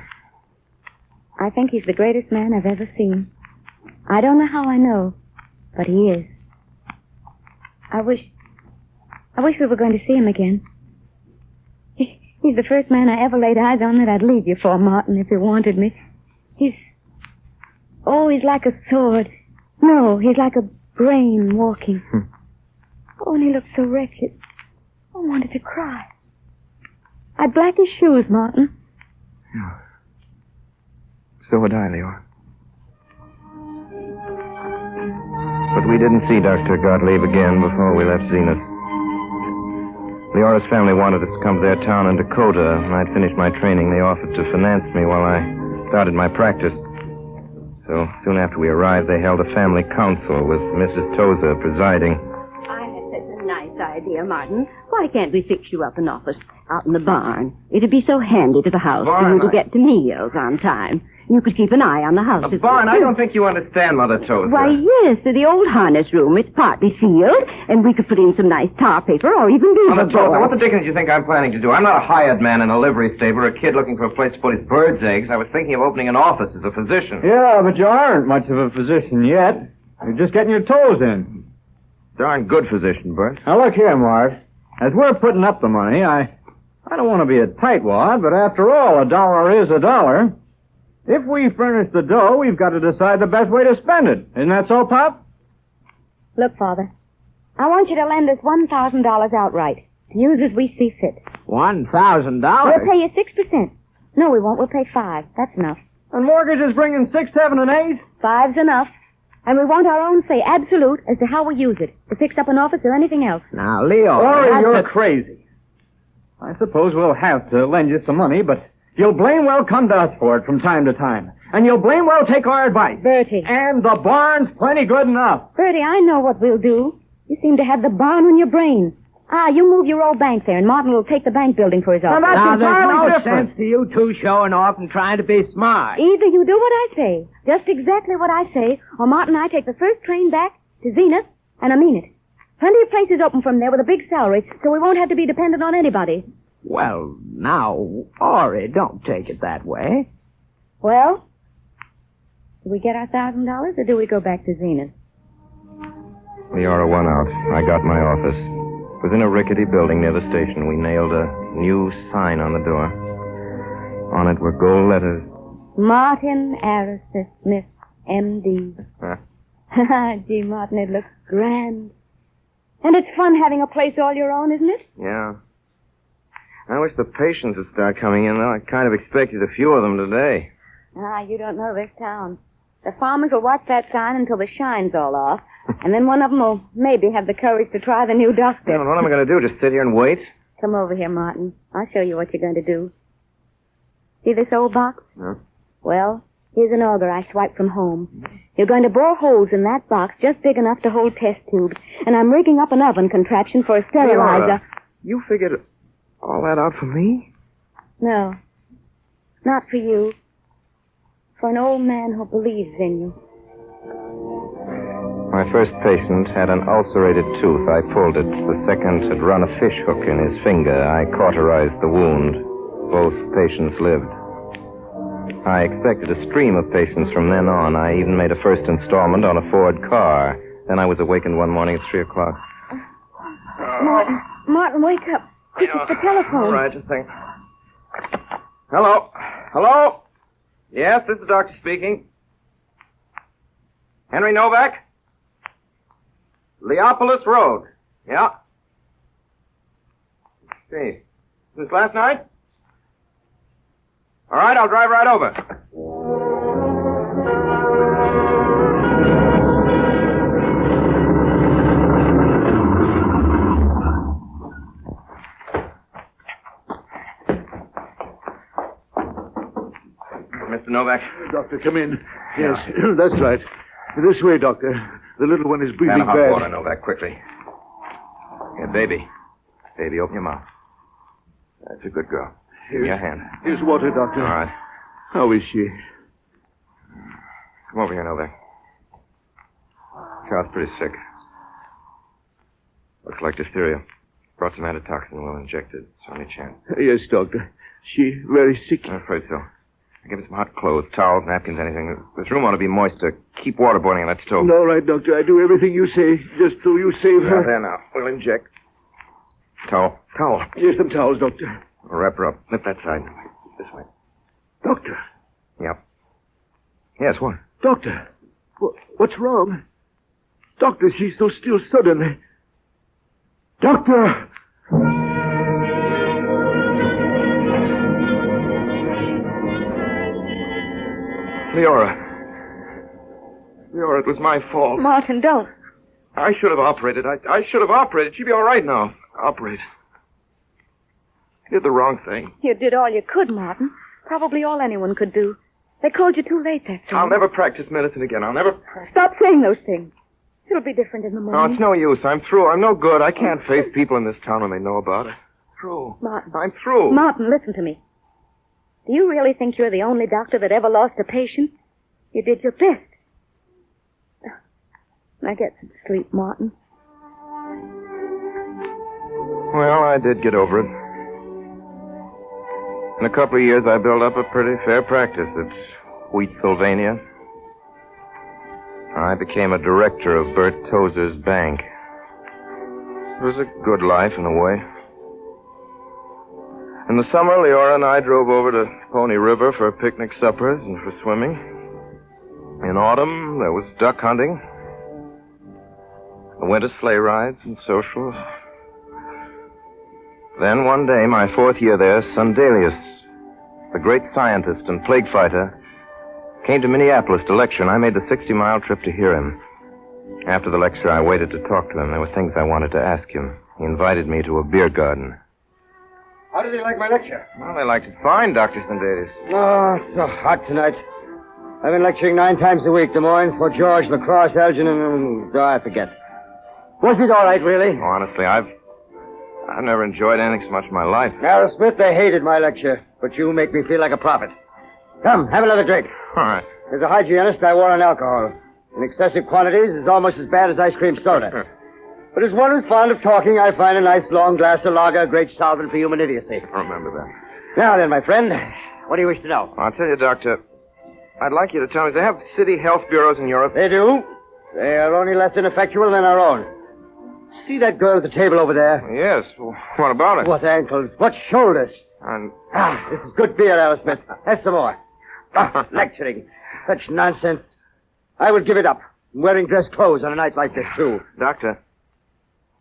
I think he's the greatest man I've ever seen. I don't know how I know, but he is. I wish we were going to see him again. He's the first man I ever laid eyes on that I'd leave you for, Martin, if you wanted me. He's like a sword. No, he's like a brain walking. Oh, and he looked so wretched. I wanted to cry. I'd black his shoes, Martin. Yeah. So would I, Leora. But we didn't see Dr. Gottlieb again before we left Zenith. Leora's family wanted us to come to their town in Dakota. When I'd finished my training, they offered to finance me while I started my practice. So soon after we arrived, they held a family council with Mrs. Tozer presiding. I had such a nice idea, Martin. Why can't we fix you up an office out in the barn? It'd be so handy to the house for you to get to meals on time. You could keep an eye on the house. A barn? I don't think you understand, Mother Tozer. Why, yes, the old harness room. It's partly sealed, and we could put in some nice tar paper or even beaver Mother Tozer, board. what the dickens do you think I'm planning to do? I'm not a hired man in a livery stable or a kid looking for a place to put his bird's eggs. I was thinking of opening an office as a physician. Yeah, but you aren't much of a physician yet. You're just getting your toes in. Darn good physician, Bert. Now, look here, Mart. As we're putting up the money, I don't want to be a tightwad, but after all, a dollar is a dollar. If we furnish the dough, we've got to decide the best way to spend it. Isn't that so, Pop? Look, Father, I want you to lend us $1,000 outright, to use as we see fit. $1,000? We'll pay you 6%. No, we won't. We'll pay 5%. That's enough. And mortgage is bringing 6, 7, and 8? 5's enough. And we want our own say, absolute, as to how we use it, to fix up an office or anything else. Now, Leo... Lori, you're crazy. I suppose we'll have to lend you some money, but you'll blame well come to us for it from time to time. And you'll blame well take our advice. Bertie. And the barn's plenty good enough. Bertie, I know what we'll do. You seem to have the barn on your brain. You move your old bank there, and Martin will take the bank building for his office. Now, there's no different. sense to you two showing off and trying to be smart. Either you do what I say, just exactly what I say, or Martin and I take the first train back to Zenith, and I mean it. Plenty of places open from there with a big salary, so we won't have to be dependent on anybody. Well, now, Ori, don't take it that way. Well, do we get our $1,000, or do we go back to Zenith? Leora won out. I got my office. It was in a rickety building near the station. We nailed a new sign on the door. On it were gold letters. Martin Arrowsmith, M.D. Gee, Martin, it looks grand. And it's fun having a place all your own, isn't it? Yeah. I wish the patients would start coming in, though. I kind of expected a few of them today. You don't know this town. The farmers will watch that sign until the shine's all off, and then one of them will maybe have the courage to try the new doctor. Yeah, but what am I going to do, just sit here and wait? Come over here, Martin. I'll show you what you're going to do. See this old box? No. Well, here's an auger I swiped from home. You're going to bore holes in that box just big enough to hold test tubes, and I'm rigging up an oven contraption for a sterilizer. You figured all that out for me? No, not for you. For an old man who believes in you. My first patient had an ulcerated tooth. I pulled it. The second had run a fish hook in his finger. I cauterized the wound. Both patients lived. I expected a stream of patients from then on. I even made a first installment on a Ford car. Then I was awakened one morning at 3 o'clock. Martin, wake up. Quick, it's the telephone. All right, just a second. Hello? Hello? Yes, this is the doctor speaking. Henry Novak? Leopolis Road. Yeah. See. Since last night? All right, I'll drive right over. Mr. Novak. Doctor, come in. Yes, that's right. This way, Doctor. The little one is breathing Hot bad. water, Novak, quickly. Here, baby. Baby, open your mouth. That's a good girl. Give me your hand. Here's water, Doctor. All right. How is she? Come over here, Novak. Child's pretty sick. Looks like diphtheria. Brought some antitoxin. We'll inject it. It's only chance. Yes, Doctor. She very sick? I'm afraid so. Give me some hot clothes, towels, napkins, anything. This room ought to be moist to keep water boiling on that stove. All right, Doctor. I do everything you say, just so you save her. There now. We'll inject. Towel. Towel. Here's some towels, Doctor. We'll wrap her up. Lift that side. This way. Doctor. Yep. Yes, what? Doctor. What's wrong? Doctor, she's so still suddenly. Doctor! Leora, it was my fault. Martin, don't. I should have operated. I should have operated. She'd be all right now. Operate. I did the wrong thing. You did all you could, Martin. Probably all anyone could do. They called you too late that time. I'll never practice medicine again. I'll never... Stop saying those things. It'll be different in the morning. No, it's no use. I'm through. I'm no good. I can't face people in this town when they know about it. Through. Martin. I'm through. Martin, listen to me. Do you really think you're the only doctor that ever lost a patient? You did your best. Now get some sleep, Martin. Well, I did get over it. In a couple of years, I built up a pretty fair practice at Wheat, Sylvania. I became a director of Bert Tozer's bank. It was a good life in a way. In the summer, Leora and I drove over to Pony River for picnic suppers and for swimming. In autumn, there was duck hunting. The winter sleigh rides and socials. Then one day, my fourth year there, Sundelius, the great scientist and plague fighter, came to Minneapolis to lecture, and I made the 60-mile trip to hear him. After the lecture, I waited to talk to him. There were things I wanted to ask him. He invited me to a beer garden. How did they like my lecture? Well, they liked it fine, Dr. Sundelius. Oh, it's so hot tonight. I've been lecturing 9 times a week, Des Moines, Fort George, La Crosse, Elgin, and... I forget. Was it all right, really? Oh, honestly, I've never enjoyed anything so much in my life. Arrowsmith, they hated my lecture, but you make me feel like a prophet. Come, have another drink. All right. As a hygienist, I warn on alcohol. In excessive quantities, it's almost as bad as ice cream soda. But as one who's fond of talking, I find a nice long glass of lager a great solvent for human idiocy. I remember that. Now then, my friend, what do you wish to know? I'll tell you, Doctor, I'd like you to tell me, they have city health bureaus in Europe? They do. They are only less ineffectual than our own. See that girl at the table over there? Yes. What about it? What ankles? What shoulders? And... this is good beer, Arrowsmith. Have some more. Lecturing. Such nonsense. I would give it up. I'm wearing dress clothes on a night like this, too. Doctor,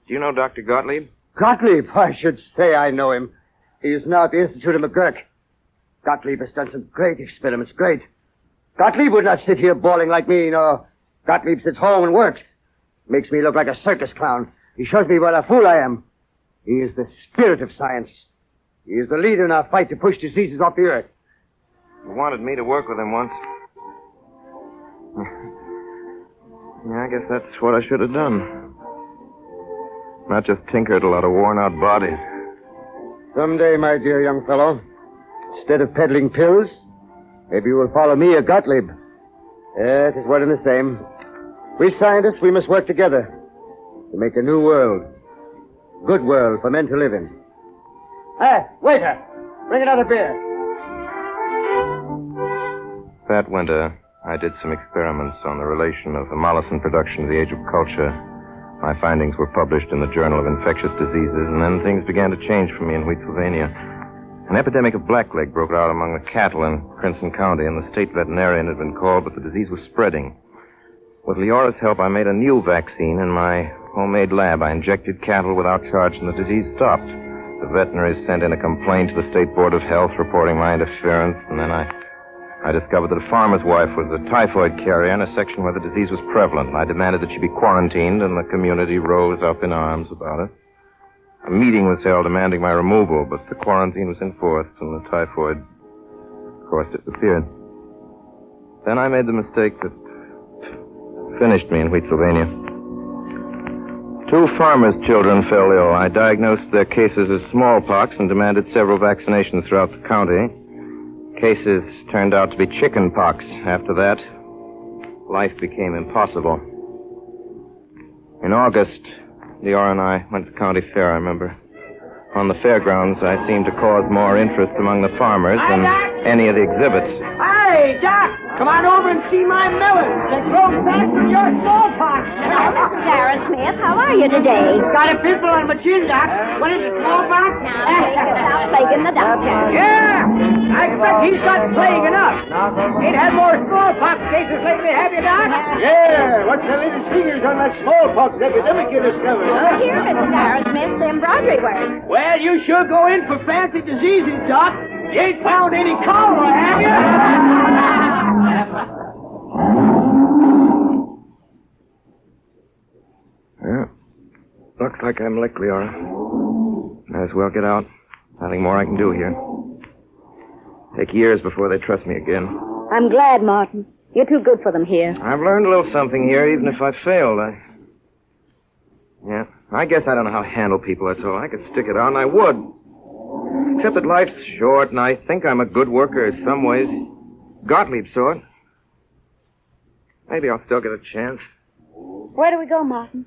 do you know Dr. Gottlieb? Gottlieb? I should say I know him. He is now at the Institute of McGurk. Gottlieb has done some great experiments. Great. Gottlieb would not sit here bawling like me, no. Gottlieb sits home and works. Makes me look like a circus clown. He shows me what a fool I am. He is the spirit of science. He is the leader in our fight to push diseases off the earth. You wanted me to work with him once. Yeah, I guess that's what I should have done. Not just tinker at a lot of worn-out bodies. Someday, my dear young fellow, instead of peddling pills, maybe you will follow me or Gottlieb. It is one and the same. We scientists, we must work together to make a new world. Good world for men to live in. Hey, waiter! Bring another beer. That winter, I did some experiments on the relation of hemolysin production to the age of culture. My findings were published in the Journal of Infectious Diseases, and then things began to change for me in Wheatsylvania. An epidemic of blackleg broke out among the cattle in Crimson County, and the state veterinarian had been called, but the disease was spreading. With Leora's help, I made a new vaccine in my homemade lab. I injected cattle without charge, and the disease stopped. The veterinaries sent in a complaint to the State Board of Health reporting my interference, and then I discovered that a farmer's wife was a typhoid carrier in a section where the disease was prevalent. I demanded that she be quarantined, and the community rose up in arms about it. A meeting was held demanding my removal, but the quarantine was enforced, and the typhoid, of course, disappeared. Then I made the mistake that finished me in Wheatsylvania. 2 farmers' children fell ill. I diagnosed their cases as smallpox and demanded several vaccinations throughout the county. Cases turned out to be chicken pox. After that, life became impossible. In August, Leora and I went to the county fair, I remember. On the fairgrounds, I seemed to cause more interest among the farmers than any of the exhibits. Hey, Doc, come on over and see my melons. They grow fast with your smallpox. Hello, Mrs. Arrowsmith. How are you today? Got a pimple on my chin, Doc. What is it, smallpox? Now, take it without plaguing the doctor. Yeah, I expect he's got plague enough. Ain't had more smallpox cases lately, have you, Doc? Yeah, what's the latest figures on that smallpox epidemic you discovered, huh? Here, Mrs. Arrowsmith, the embroidery work. Well, you sure go in for fancy diseases, Doc. You ain't found any cholera, have you? Yeah. Looks like I'm licked, Leora. Might as well get out. Nothing more I can do here. Take years before they trust me again. I'm glad, Martin. You're too good for them here. I've learned a little something here, even if I failed. I guess I don't know how to handle people, that's all. I could stick it out, and I would. Except that life's short, and I think I'm a good worker in some ways. Gottlieb saw it. Maybe I'll still get a chance. Where do we go, Martin?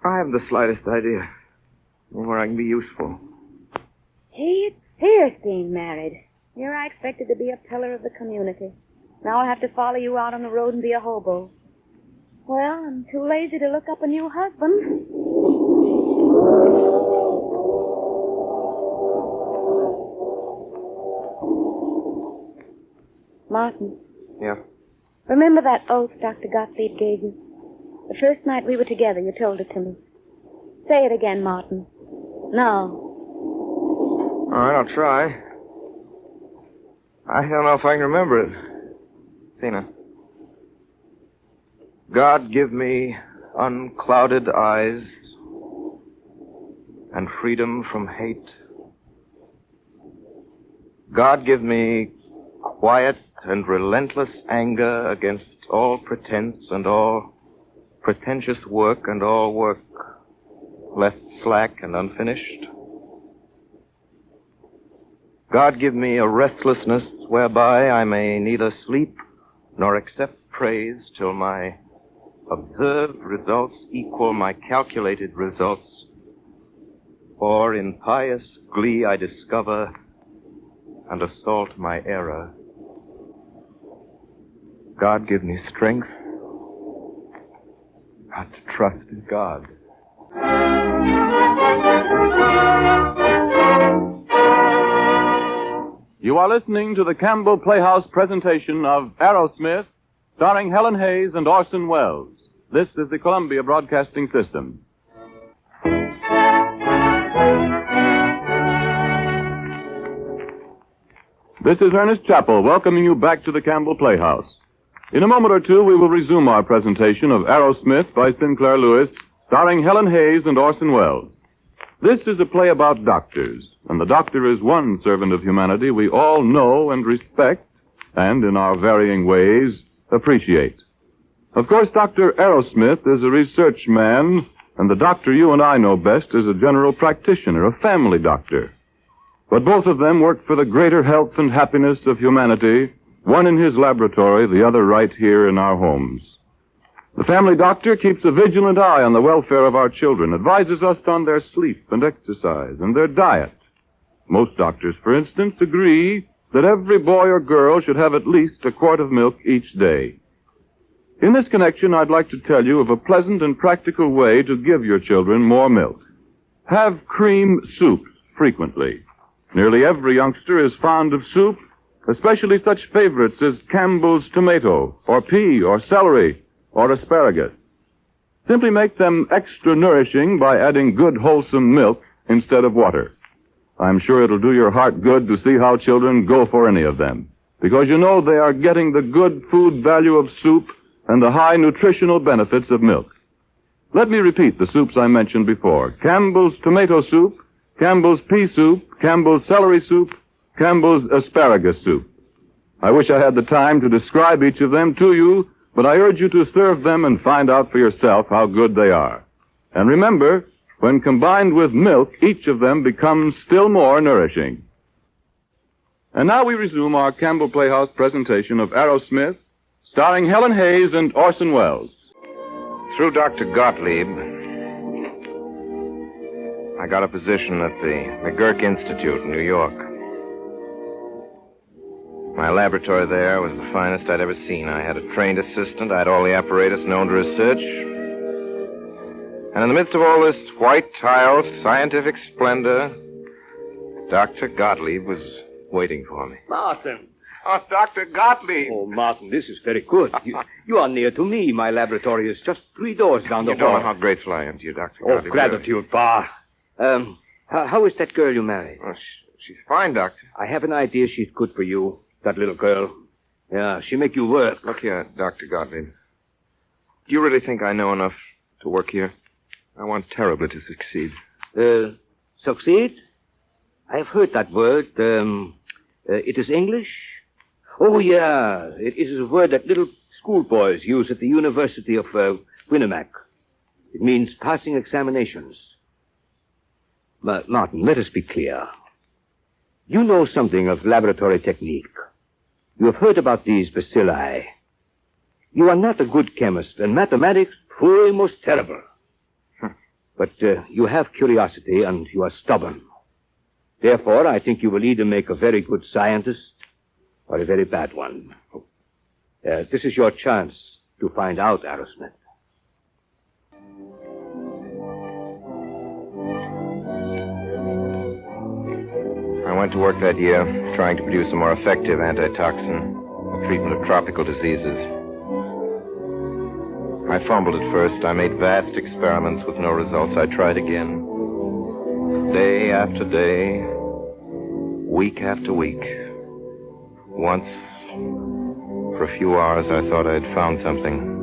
I haven't the slightest idea where I can be useful. Gee, it's fierce being married. Here I expected to be a pillar of the community. Now I'll have to follow you out on the road and be a hobo. Well, I'm too lazy to look up a new husband. Martin. Yeah? Remember that oath Dr. Gottlieb gave you? The first night we were together, you told it to me. Say it again, Martin. Now. All right, I'll try. I don't know if I can remember it. Tina. God give me unclouded eyes and freedom from hate. God give me quiet and relentless anger against all pretense and all pretentious work and all work left slack and unfinished. God give me a restlessness whereby I may neither sleep nor accept praise till my observed results equal my calculated results, or in pious glee I discover and assault my error. God give me strength not to trust in God. You are listening to the Campbell Playhouse presentation of Arrowsmith, starring Helen Hayes and Orson Welles. This is the Columbia Broadcasting System. This is Ernest Chappell welcoming you back to the Campbell Playhouse. In a moment or two, we will resume our presentation of Arrowsmith by Sinclair Lewis, starring Helen Hayes and Orson Welles. This is a play about doctors, and the doctor is one servant of humanity we all know and respect, and in our varying ways, appreciate. Of course, Dr. Arrowsmith is a research man, and the doctor you and I know best is a general practitioner, a family doctor. But both of them work for the greater health and happiness of humanity, one in his laboratory, the other right here in our homes. The family doctor keeps a vigilant eye on the welfare of our children, advises us on their sleep and exercise and their diet. Most doctors, for instance, agree that every boy or girl should have at least a quart of milk each day. In this connection, I'd like to tell you of a pleasant and practical way to give your children more milk. Have cream soup frequently. Nearly every youngster is fond of soup, especially such favorites as Campbell's tomato, or pea, or celery, or asparagus. Simply make them extra nourishing by adding good, wholesome milk instead of water. I'm sure it'll do your heart good to see how children go for any of them, because you know they are getting the good food value of soup and the high nutritional benefits of milk. Let me repeat the soups I mentioned before. Campbell's tomato soup, Campbell's pea soup, Campbell's celery soup, Campbell's asparagus soup. I wish I had the time to describe each of them to you, but I urge you to serve them and find out for yourself how good they are. And remember, when combined with milk, each of them becomes still more nourishing. And now we resume our Campbell Playhouse presentation of Arrowsmith, starring Helen Hayes and Orson Welles. Through Dr. Gottlieb, I got a position at the McGurk Institute in New York. My laboratory there was the finest I'd ever seen. I had a trained assistant. I had all the apparatus known to research. And in the midst of all this white-tiled scientific splendor, Dr. Gottlieb was waiting for me. Martin. Oh, Dr. Gottlieb. Oh, Martin, this is very good. You are near to me. My laboratory is just 3 doors down the hall. You don't know how grateful I am to you, Dr. Oh, Gottlieb. gratitude, Pa. How is that girl you married? Oh, she's fine, Doctor. I have an idea she's good for you, that little girl. Yeah, she make you work. Look here, Dr. Gottlieb. Do you really think I know enough to work here? I want terribly to succeed. Succeed? I have heard that word. It is English? Oh, yeah. It is a word that little schoolboys use at the University of Winnemac. It means passing examinations. But, Martin, let us be clear. You know something of laboratory technique. You have heard about these bacilli. You are not a good chemist, and mathematics, pooh, most terrible. But you have curiosity, and you are stubborn. Therefore, I think you will either make a very good scientist or a very bad one. This is your chance to find out, Arrowsmith. I went to work that year trying to produce a more effective antitoxin for treatment of tropical diseases. I fumbled at first. I made vast experiments with no results. I tried again. Day after day, week after week. Once, for a few hours, I thought I'd found something.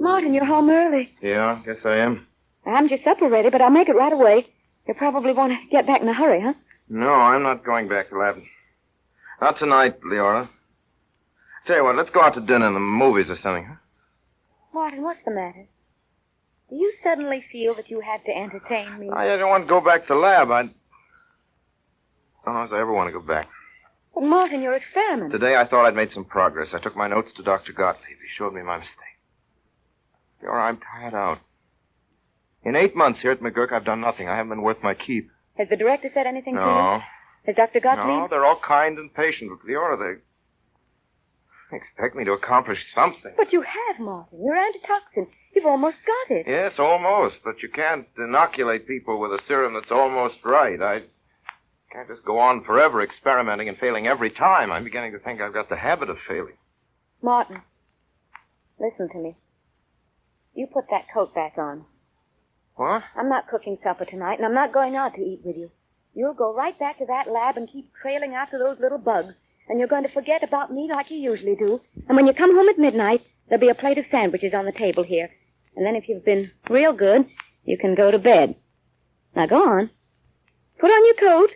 Martin, you're home early. Yeah, guess I am. I'm just supper ready, but I'll make it right away. You'll probably want to get back in a hurry, huh? No, I'm not going back to lab. Not tonight, Leora. Tell you what, let's go out to dinner and the movies or something, huh? Martin, what's the matter? Do you suddenly feel that you have to entertain me? I don't want to go back to lab. I don't know if I ever want to go back. Well, Martin, your experiment. Today I thought I'd made some progress. I took my notes to Dr. Gottlieb. He showed me my mistake. Leora, I'm tired out. In 8 months here at McGurk, I've done nothing. I haven't been worth my keep. Has the director said anything to you? No. Has Dr. Gottlieb? No, they're all kind and patient. But Leora, they expect me to accomplish something. But you have, Martin. Your antitoxin. You've almost got it. Yes, almost. But you can't inoculate people with a serum that's almost right. I can't just go on forever experimenting and failing every time. I'm beginning to think I've got the habit of failing. Martin, listen to me. You put that coat back on. What? I'm not cooking supper tonight, and I'm not going out to eat with you. You'll go right back to that lab and keep trailing after those little bugs. And you're going to forget about me like you usually do. And when you come home at midnight, there'll be a plate of sandwiches on the table here. And then if you've been real good, you can go to bed. Now go on. Put on your coat.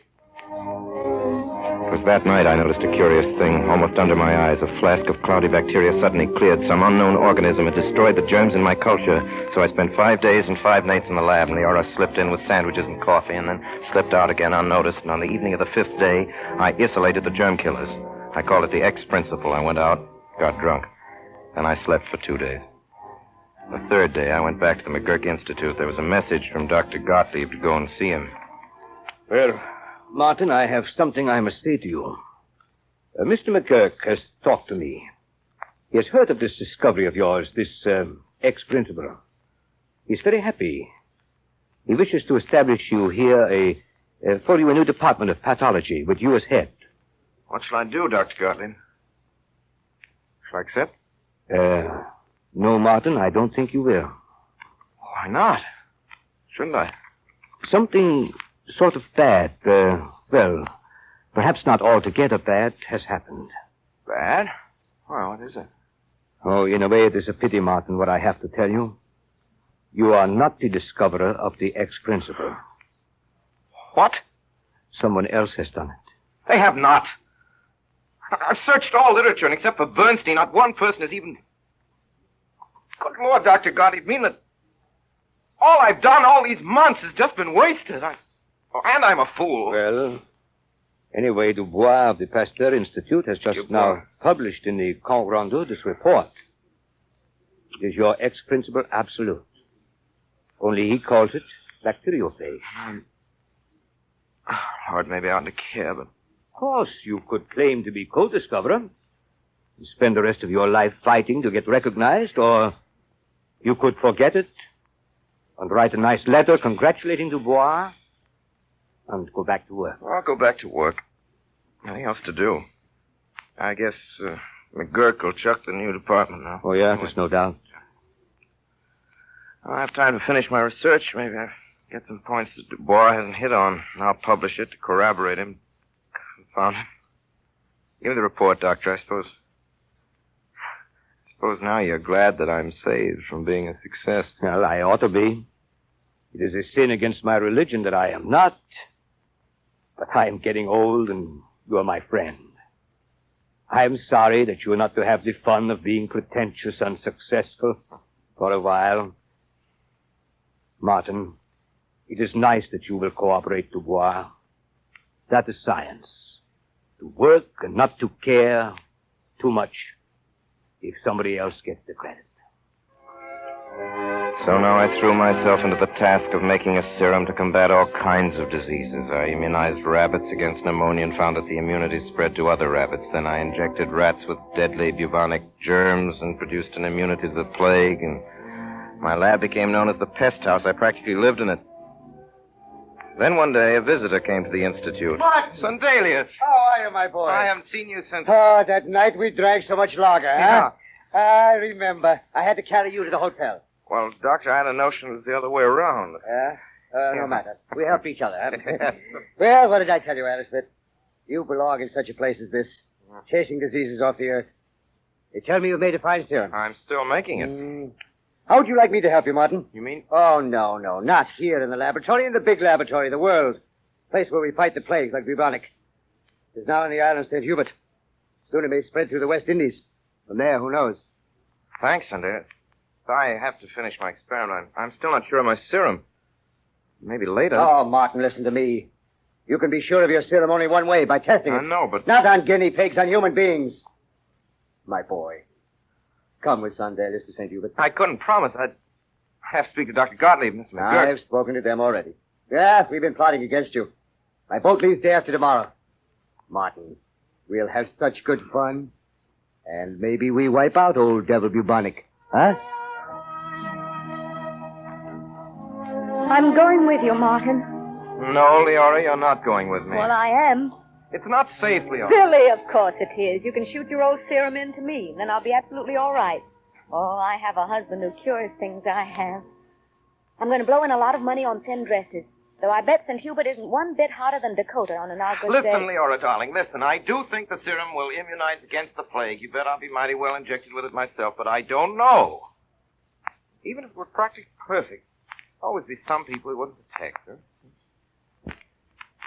It was that night I noticed a curious thing. Almost under my eyes, a flask of cloudy bacteria suddenly cleared. Some unknown organism had destroyed the germs in my culture. So I spent 5 days and 5 nights in the lab, and Leora slipped in with sandwiches and coffee, and then slipped out again unnoticed. And on the evening of the 5th day, I isolated the germ killers. I called it the X principle. I went out, got drunk. Then I slept for 2 days. The 3rd day, I went back to the McGurk Institute. There was a message from Dr. Gottlieb to go and see him. Well, Martin, I have something I must say to you. Mr. McGurk has talked to me. He has heard of this discovery of yours, this ex-principal. He's very happy. He wishes to establish you here for you a new department of pathology with you as head. What shall I do, Dr. Gottlieb? Shall I accept? No, Martin, I don't think you will. Why not? Shouldn't I? Something sort of bad, well, perhaps not altogether bad, has happened. Bad? Well, what is it? Oh, in a way, it is a pity, Martin, what I have to tell you. You are not the discoverer of the ex-principal. What? Someone else has done it. They have not. I've searched all literature, and except for Bernstein, not one person has even... Good Lord, Dr. Gottlieb, you mean that all I've done all these months has just been wasted? And I'm a fool. Well, anyway, Dubois of the Pasteur Institute has just now published in the Compte Rendu this report. It is your ex-principal absolute. Only he calls it bacteriophage. Lord, maybe I ought to care, but... Of course, you could claim to be co-discoverer. You spend the rest of your life fighting to get recognized, or you could forget it and write a nice letter congratulating Dubois and go back to work. Well, I'll go back to work. Nothing else to do. I guess McGurk will chuck the new department now. Oh, yeah, there's no doubt. I'll have time to finish my research. Maybe I'll get some points that Dubois hasn't hit on, and I'll publish it to corroborate him. Found him. Give me the report, Doctor. I suppose now you're glad that I'm saved from being a success. Well, I ought to be. It is a sin against my religion that I am not. But I am getting old, and you are my friend. I am sorry that you are not to have the fun of being pretentious and successful for a while. Martin, it is nice that you will cooperate, Dubois. That is science. To work and not to care too much if somebody else gets the credit. So now I threw myself into the task of making a serum to combat all kinds of diseases. I immunized rabbits against pneumonia and found that the immunity spread to other rabbits. Then I injected rats with deadly bubonic germs and produced an immunity to the plague. And my lab became known as the pest house. I practically lived in it. Then one day, a visitor came to the institute. What? Sundelius. How are you, my boy? I haven't seen you since... Oh, that night we drank so much lager, huh? Yeah. I remember. I had to carry you to the hotel. Well, Doctor, I had a notion it was the other way around. No matter. We help each other, huh? Well, what did I tell you, Arrowsmith? You belong in such a place as this, chasing diseases off the earth. They tell me you've made a fine serum. I'm still making it. How would you like me to help you, Martin? You mean? Oh, no. Not here in the laboratory. In the big laboratory, the world. Place where we fight the plagues like bubonic. It's now in the island of St. Hubert. Soon it may spread through the West Indies. From there, who knows? Thanks, Sundelius. I have to finish my experiment. I'm still not sure of my serum. Maybe later. Oh, Martin, listen to me. You can be sure of your serum only one way, by testing it. I know, but... Not on guinea pigs, on human beings. My boy. Come with Sundelius to St. Hubert. I couldn't promise. I'd have to speak to Dr. Gottlieb, Mr. McGurk. I've spoken to them already. Yeah, we've been plotting against you. My boat leaves day after tomorrow. Martin, we'll have such good fun. And maybe we wipe out old Devil Bubonic. Huh? I'm going with you, Martin. No, Leora, you're not going with me. Well, I am. It's not safe, Leora. Silly, of course it is. You can shoot your old serum into me, then I'll be absolutely all right. Oh, I have a husband who cures things I have. I'm going to blow in a lot of money on thin dresses, though I bet St. Hubert isn't one bit hotter than Dakota on an August day. Listen, Leora, darling, listen. I do think the serum will immunize against the plague. You bet I'll be mighty well injected with it myself, but I don't know. Even if it were practically perfect, there'll always be some people who wouldn't detect, huh?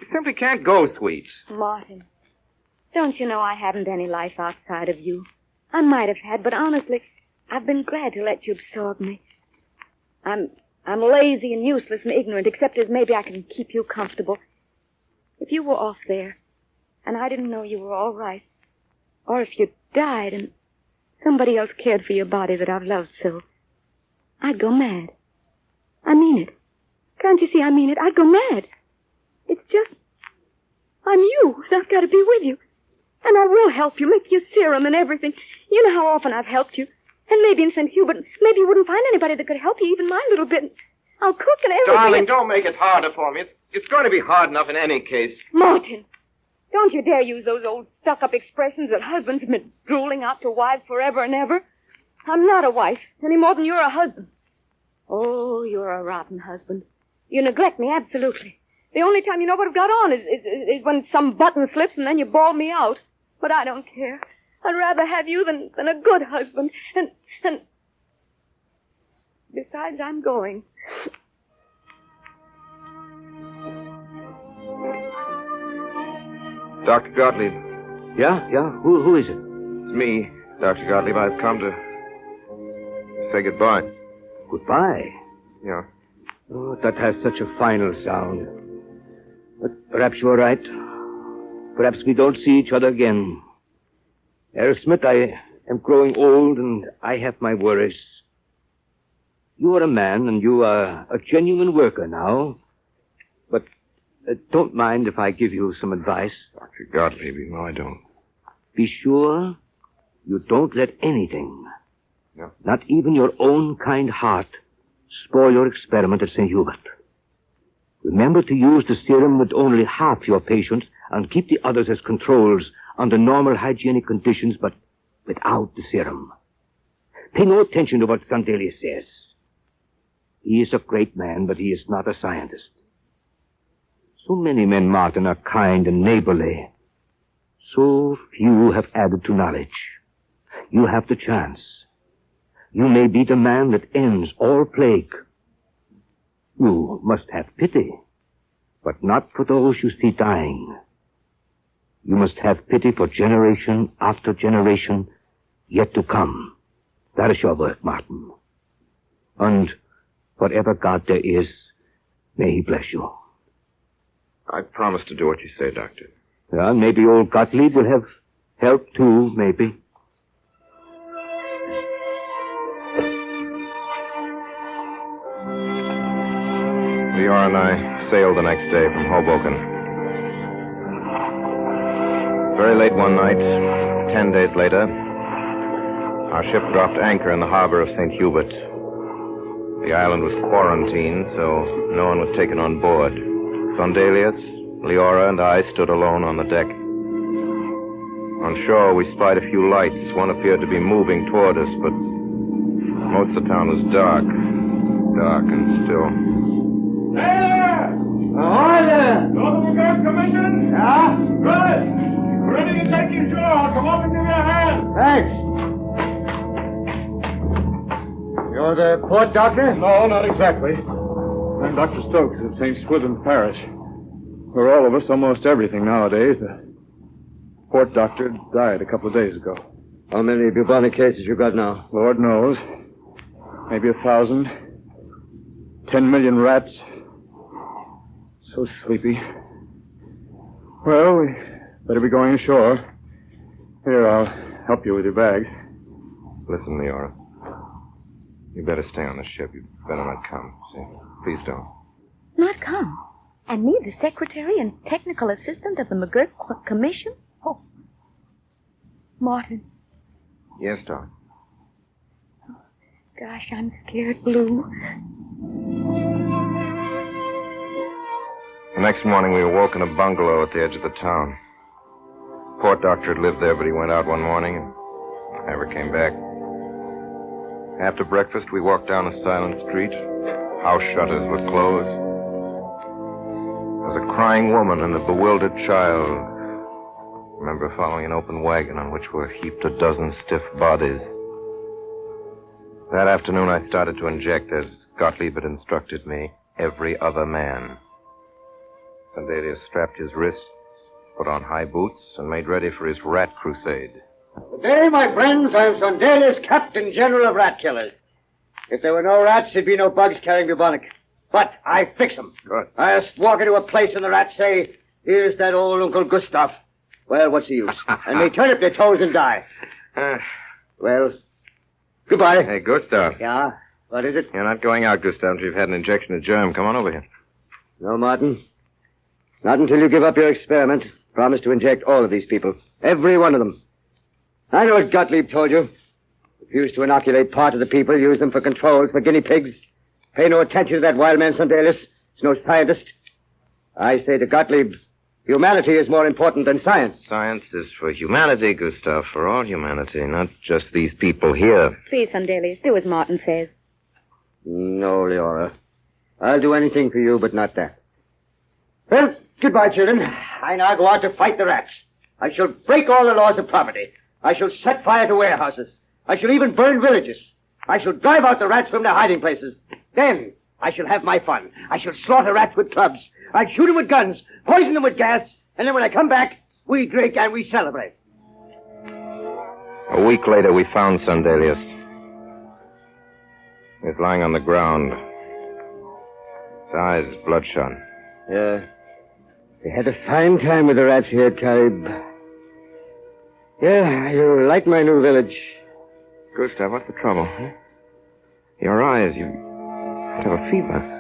You simply can't go, sweet. Martin, don't you know I haven't any life outside of you? I might have had, but honestly, I've been glad to let you absorb me. I'm lazy and useless and ignorant, except as maybe I can keep you comfortable. If you were off there, and I didn't know you were all right, or if you died and somebody else cared for your body that I've loved so, I'd go mad. I mean it. Can't you see I mean it? I'd go mad. It's I'm you, and I've got to be with you. And I will help you, make you serum and everything. You know how often I've helped you. And maybe in St. Hubert, maybe you wouldn't find anybody that could help you, even my little bit. I'll cook and everything. Darling, don't make it harder for me. It's going to be hard enough in any case. Martin, don't you dare use those old stuck-up expressions that husbands have been drooling out to wives forever and ever. I'm not a wife, any more than you're a husband. Oh, you're a rotten husband. You neglect me, absolutely. The only time you know what I've got on is when some button slips and then you bawl me out. But I don't care. I'd rather have you than a good husband. And besides, I'm going. Dr. Gottlieb. Yeah? Who is it? It's me, Dr. Gottlieb. I've come to say goodbye. Goodbye? Yeah. Oh, that has such a final sound. But perhaps you're right. Perhaps we don't see each other again. Arrowsmith, I am growing old and I have my worries. You are a man and you are a genuine worker now. But don't mind if I give you some advice. Dr. Gottlieb, you know I don't. Be sure you don't let anything, no, not even your own kind heart, spoil your experiment at St. Hubert. Remember to use the serum with only half your patients and keep the others as controls under normal hygienic conditions, but without the serum. Pay no attention to what Sandelia says. He is a great man, but he is not a scientist. So many men, Martin, are kind and neighborly. So few have added to knowledge. You have the chance. You may be the man that ends all plague. You must have pity, but not for those you see dying. You must have pity for generation after generation yet to come. That is your work, Martin. And whatever God there is, may he bless you. I promise to do what you say, Doctor. Yeah, maybe old Gottlieb will have help too, maybe. Leora and I sailed the next day from Hoboken. Very late one night, 10 days later, our ship dropped anchor in the harbor of St. Hubert. The island was quarantined, so no one was taken on board. Sondelius, Leora, and I stood alone on the deck. On shore, we spied a few lights. One appeared to be moving toward us, but most of the town was dark and still. There! Ahoy there! Northern Guard Commission? Yeah? Good! Ready to take you ashore. Come up into your hands. Thanks. You're the port doctor? No, not exactly. I'm Dr. Stokes of St. Swithin's Parish. For all of us, almost everything nowadays. The port doctor died a couple of days ago. How many bubonic cases you got now? Lord knows. Maybe 1,000. 10 million rats. So sleepy. Well, we better be going ashore. Here, I'll help you with your bags. Listen, Leora. You better stay on the ship. You better not come. See? Please don't. Not come? And me, the secretary and technical assistant of the McGurk Commission? Oh. Martin. Yes, darling. Gosh, I'm scared blue. The next morning, we awoke in a bungalow at the edge of the town. Port doctor had lived there, but he went out one morning and never came back. After breakfast, we walked down a silent street. House shutters were closed. There was a crying woman and a bewildered child. I remember following an open wagon on which were heaped a dozen stiff bodies. That afternoon, I started to inject, as Gottlieb had instructed me, every other man. Sandelius strapped his wrists, put on high boots, and made ready for his rat crusade. Today, my friends, I'm Sondelius, Captain General of Rat Killers. If there were no rats, there'd be no bugs carrying bubonic. But I fix them. Good. I just walk into a place and the rats say, here's that old Uncle Gustav. Well, what's the use? And they turn up their toes and die. Well, goodbye. Hey, Gustav. Yeah? What is it? You're not going out, Gustav, until you've had an injection of germ. Come on over here. No, Martin. Not until you give up your experiment. Promise to inject all of these people. Every one of them. I know what Gottlieb told you. Refuse to inoculate part of the people, use them for controls, for guinea pigs. Pay no attention to that wild man Sundelius. He's no scientist. I say to Gottlieb, humanity is more important than science. Science is for humanity, Gustav, for all humanity, not just these people here. Please, Sundelius, do as Martin says. No, Leora. I'll do anything for you, but not that. Well, goodbye, children. I now go out to fight the rats. I shall break all the laws of property. I shall set fire to warehouses. I shall even burn villages. I shall drive out the rats from their hiding places. Then I shall have my fun. I shall slaughter rats with clubs. I'll shoot them with guns, poison them with gas, and then when I come back, we drink and we celebrate. A week later, we found Sundelius. He was lying on the ground. His eyes bloodshot. Yeah. They had a fine time with the rats here at Carib. Yeah, you like my new village. Gustav, what's the trouble? Huh? Your eyes, you have a fever.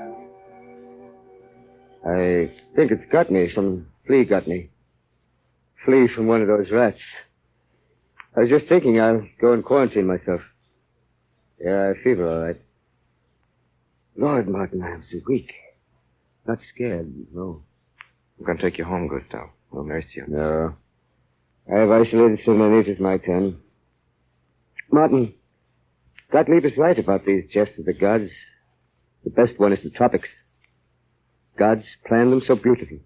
I think it's got me. Some flea got me. Flea from one of those rats. I was just thinking I'll go and quarantine myself. Yeah, I fever all right. Lord, Martin, I'm so weak. Not scared, no. I'm going to take you home, Gustav. We'll nurse you. No. I've isolated so many, it's my turn. Martin, Gottlieb is right about these jests of the gods. The best one is the tropics. Gods planned them so beautifully.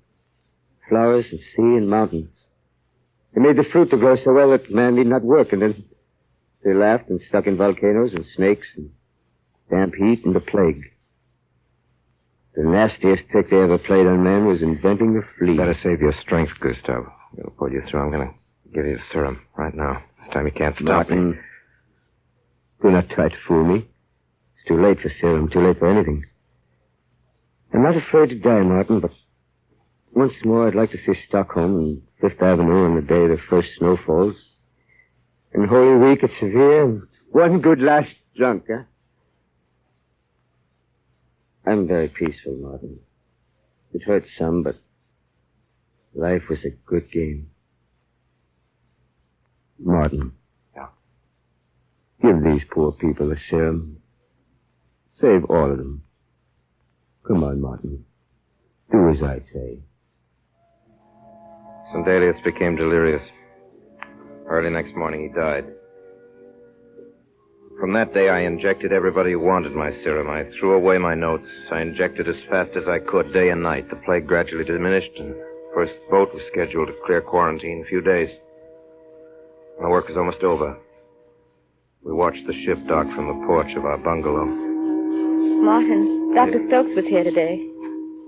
Flowers and sea and mountains. They made the fruit to grow so well that man need not work, and then they laughed and stuck in volcanoes and snakes and damp heat and the plague. The nastiest trick they ever played on man was inventing the flea. Better save your strength, Gustav. We'll pull you through. I'm going to give you the serum right now. This time you can't stop Martin, me. Do not try to fool me. It's too late for serum, too late for anything. I'm not afraid to die, Martin, but once more I'd like to see Stockholm and Fifth Avenue on the day the first snow falls. And Holy Week at Seville, and one good last drunk, huh? I'm very peaceful, Martin. It hurts some, but life was a good game. Martin. Yeah. Give these poor people a serum. Save all of them. Come on, Martin. Do as I say. Sundelius became delirious. Early next morning, he died. From that day, I injected everybody who wanted my serum. I threw away my notes. I injected as fast as I could, day and night. The plague gradually diminished, and the first boat was scheduled to clear quarantine in a few days. My work was almost over. We watched the ship dock from the porch of our bungalow. Martin, Dr. Stokes was here today.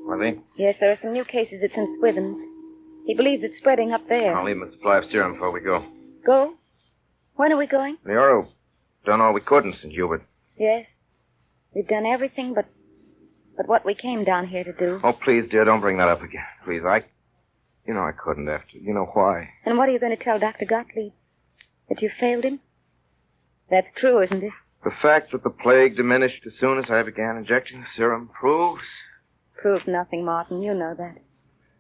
Were they? Yes, there are some new cases at St. Swithin's. He believes it's spreading up there. I'll leave him a supply of serum before we go. Go? When are we going? The Oro. Done all we could in St. Hubert. Yes. We've done everything but what we came down here to do. Oh, please, dear, don't bring that up again. Please, You know I couldn't after. You know why. And what are you going to tell Dr. Gottlieb? That you failed him? That's true, isn't it? The fact that the plague diminished as soon as I began injecting the serum proves... Proves nothing, Martin. You know that.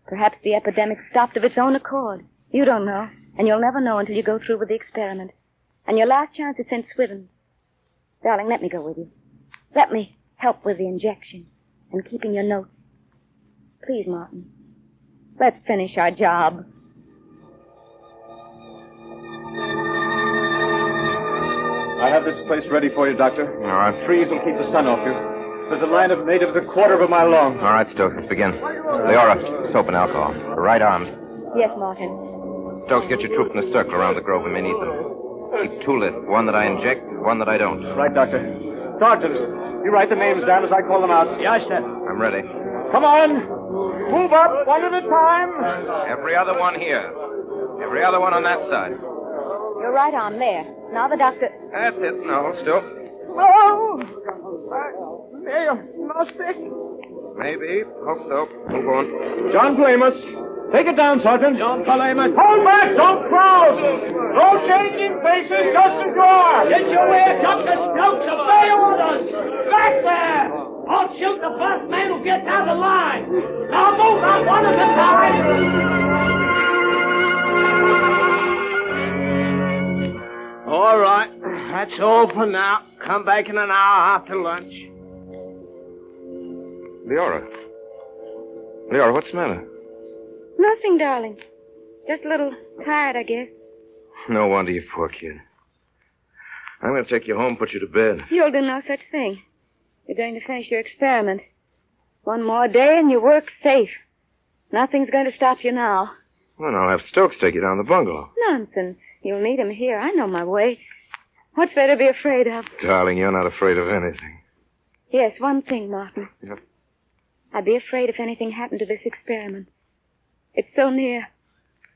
Perhaps the epidemic stopped of its own accord. You don't know. And you'll never know until you go through with the experiment. And your last chance is St. Swithin. Darling, let me go with you. Let me help with the injection and keeping your notes. Please, Martin. Let's finish our job. I have this place ready for you, Doctor. All right. Trees will keep the sun off you. There's a line of natives a quarter of a mile long. All right, Stokes, let's begin. Leora, soap and alcohol. The right arms. Yes, Martin. Stokes, get your troops in a circle around the grove. We may need them. Keep two lists. One that I inject, one that I don't. Right, Doctor. Sergeant, you write the names down as I call them out. Yes, sir. I'm ready. Come on. Move up one at a time. Every other one here. Every other one on that side. Your right arm there. Now the doctor... That's it. No, still. Oh! No stick. Maybe. Hope so. Move on. John Palamas. Take it down, Sergeant. John Palamas. Hold back! Don't crowd! No changing faces, just as you are! Get your way, Dr. Stokes! Obey orders! Back there! I'll shoot the first man who gets out of line. Now move out one at a time. All right. That's all for now. Come back in an hour after lunch. Leora, what's the matter? Nothing, darling. Just a little tired, I guess. No wonder, you poor kid. I'm going to take you home, put you to bed. You'll do no such thing. You're going to finish your experiment. One more day and your work's safe. Nothing's going to stop you now. Well, I'll have Stokes take you down the bungalow. Nonsense. You'll meet him here. I know my way. What's there to be afraid of? Darling, you're not afraid of anything. Yes, one thing, Martin. Yep. I'd be afraid if anything happened to this experiment. It's so near.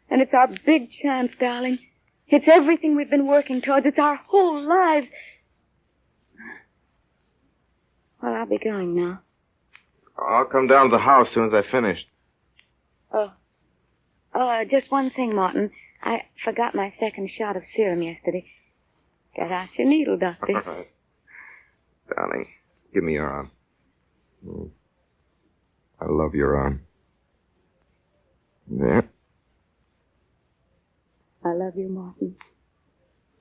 And it's our big chance, darling. It's everything we've been working towards. It's our whole lives. Well, I'll be going now. I'll come down to the house as soon as I finish. Just one thing, Martin. I forgot my second shot of serum yesterday. Got out your needle, Doctor. All right. Darling, give me your arm. I love your arm. There. I love you, Martin.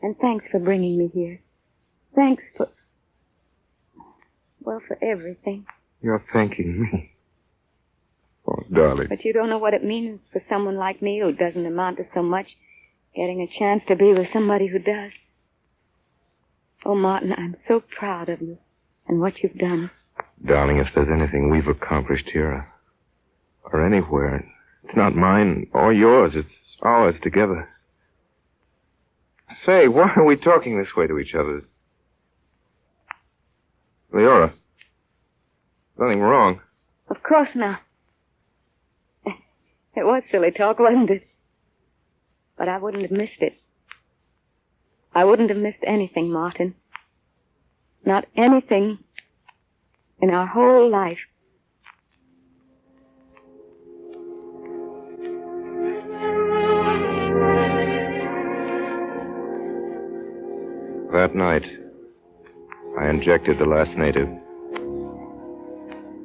And thanks for bringing me here. Thanks for everything. You're thanking me. Oh, darling. But you don't know what it means for someone like me who doesn't amount to so much, getting a chance to be with somebody who does. Oh, Martin, I'm so proud of you and what you've done. Darling, if there's anything we've accomplished here, or anywhere, it's not mine or yours. It's ours together. Say, why are we talking this way to each other? Leora, nothing wrong. Of course not. It was silly talk, wasn't it? But I wouldn't have missed it. I wouldn't have missed anything, Martin. Not anything in our whole life. That night, I injected the last native,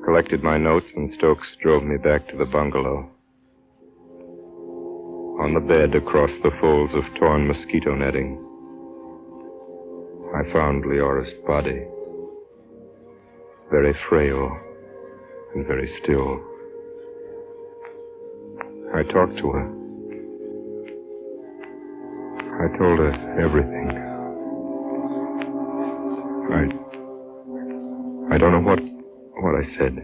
collected my notes, and Stokes drove me back to the bungalow. On the bed, across the folds of torn mosquito netting, I found Leora's body, very frail and very still. I talked to her. I told her everything. I don't know what I said.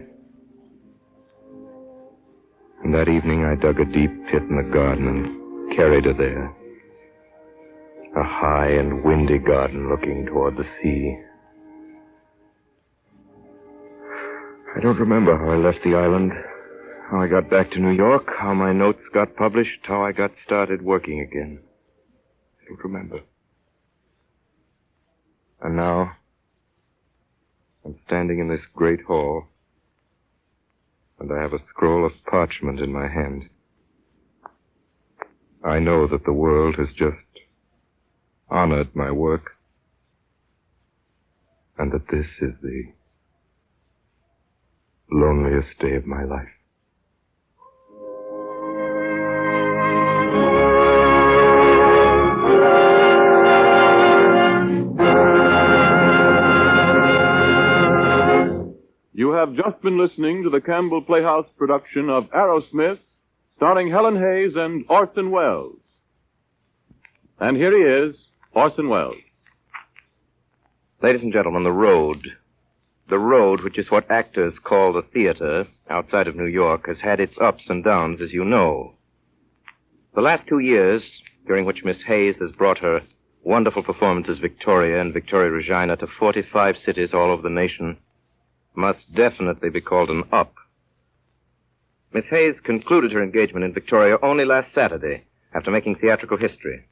And that evening I dug a deep pit in the garden and carried her there. A high and windy garden looking toward the sea. I don't remember how I left the island, how I got back to New York, how my notes got published, how I got started working again. I don't remember. And now, I'm standing in this great hall, and I have a scroll of parchment in my hand. I know that the world has just honored my work, and that this is the loneliest day of my life. You have just been listening to the Campbell Playhouse production of Arrowsmith, starring Helen Hayes and Orson Welles. And here he is, Orson Welles. Ladies and gentlemen, the road, which is what actors call the theater outside of New York, has had its ups and downs, as you know. The last 2 years, during which Miss Hayes has brought her wonderful performances Victoria and Victoria Regina to 45 cities all over the nation, must definitely be called an up. Miss Hayes concluded her engagement in Victoria only last Saturday, after making theatrical history.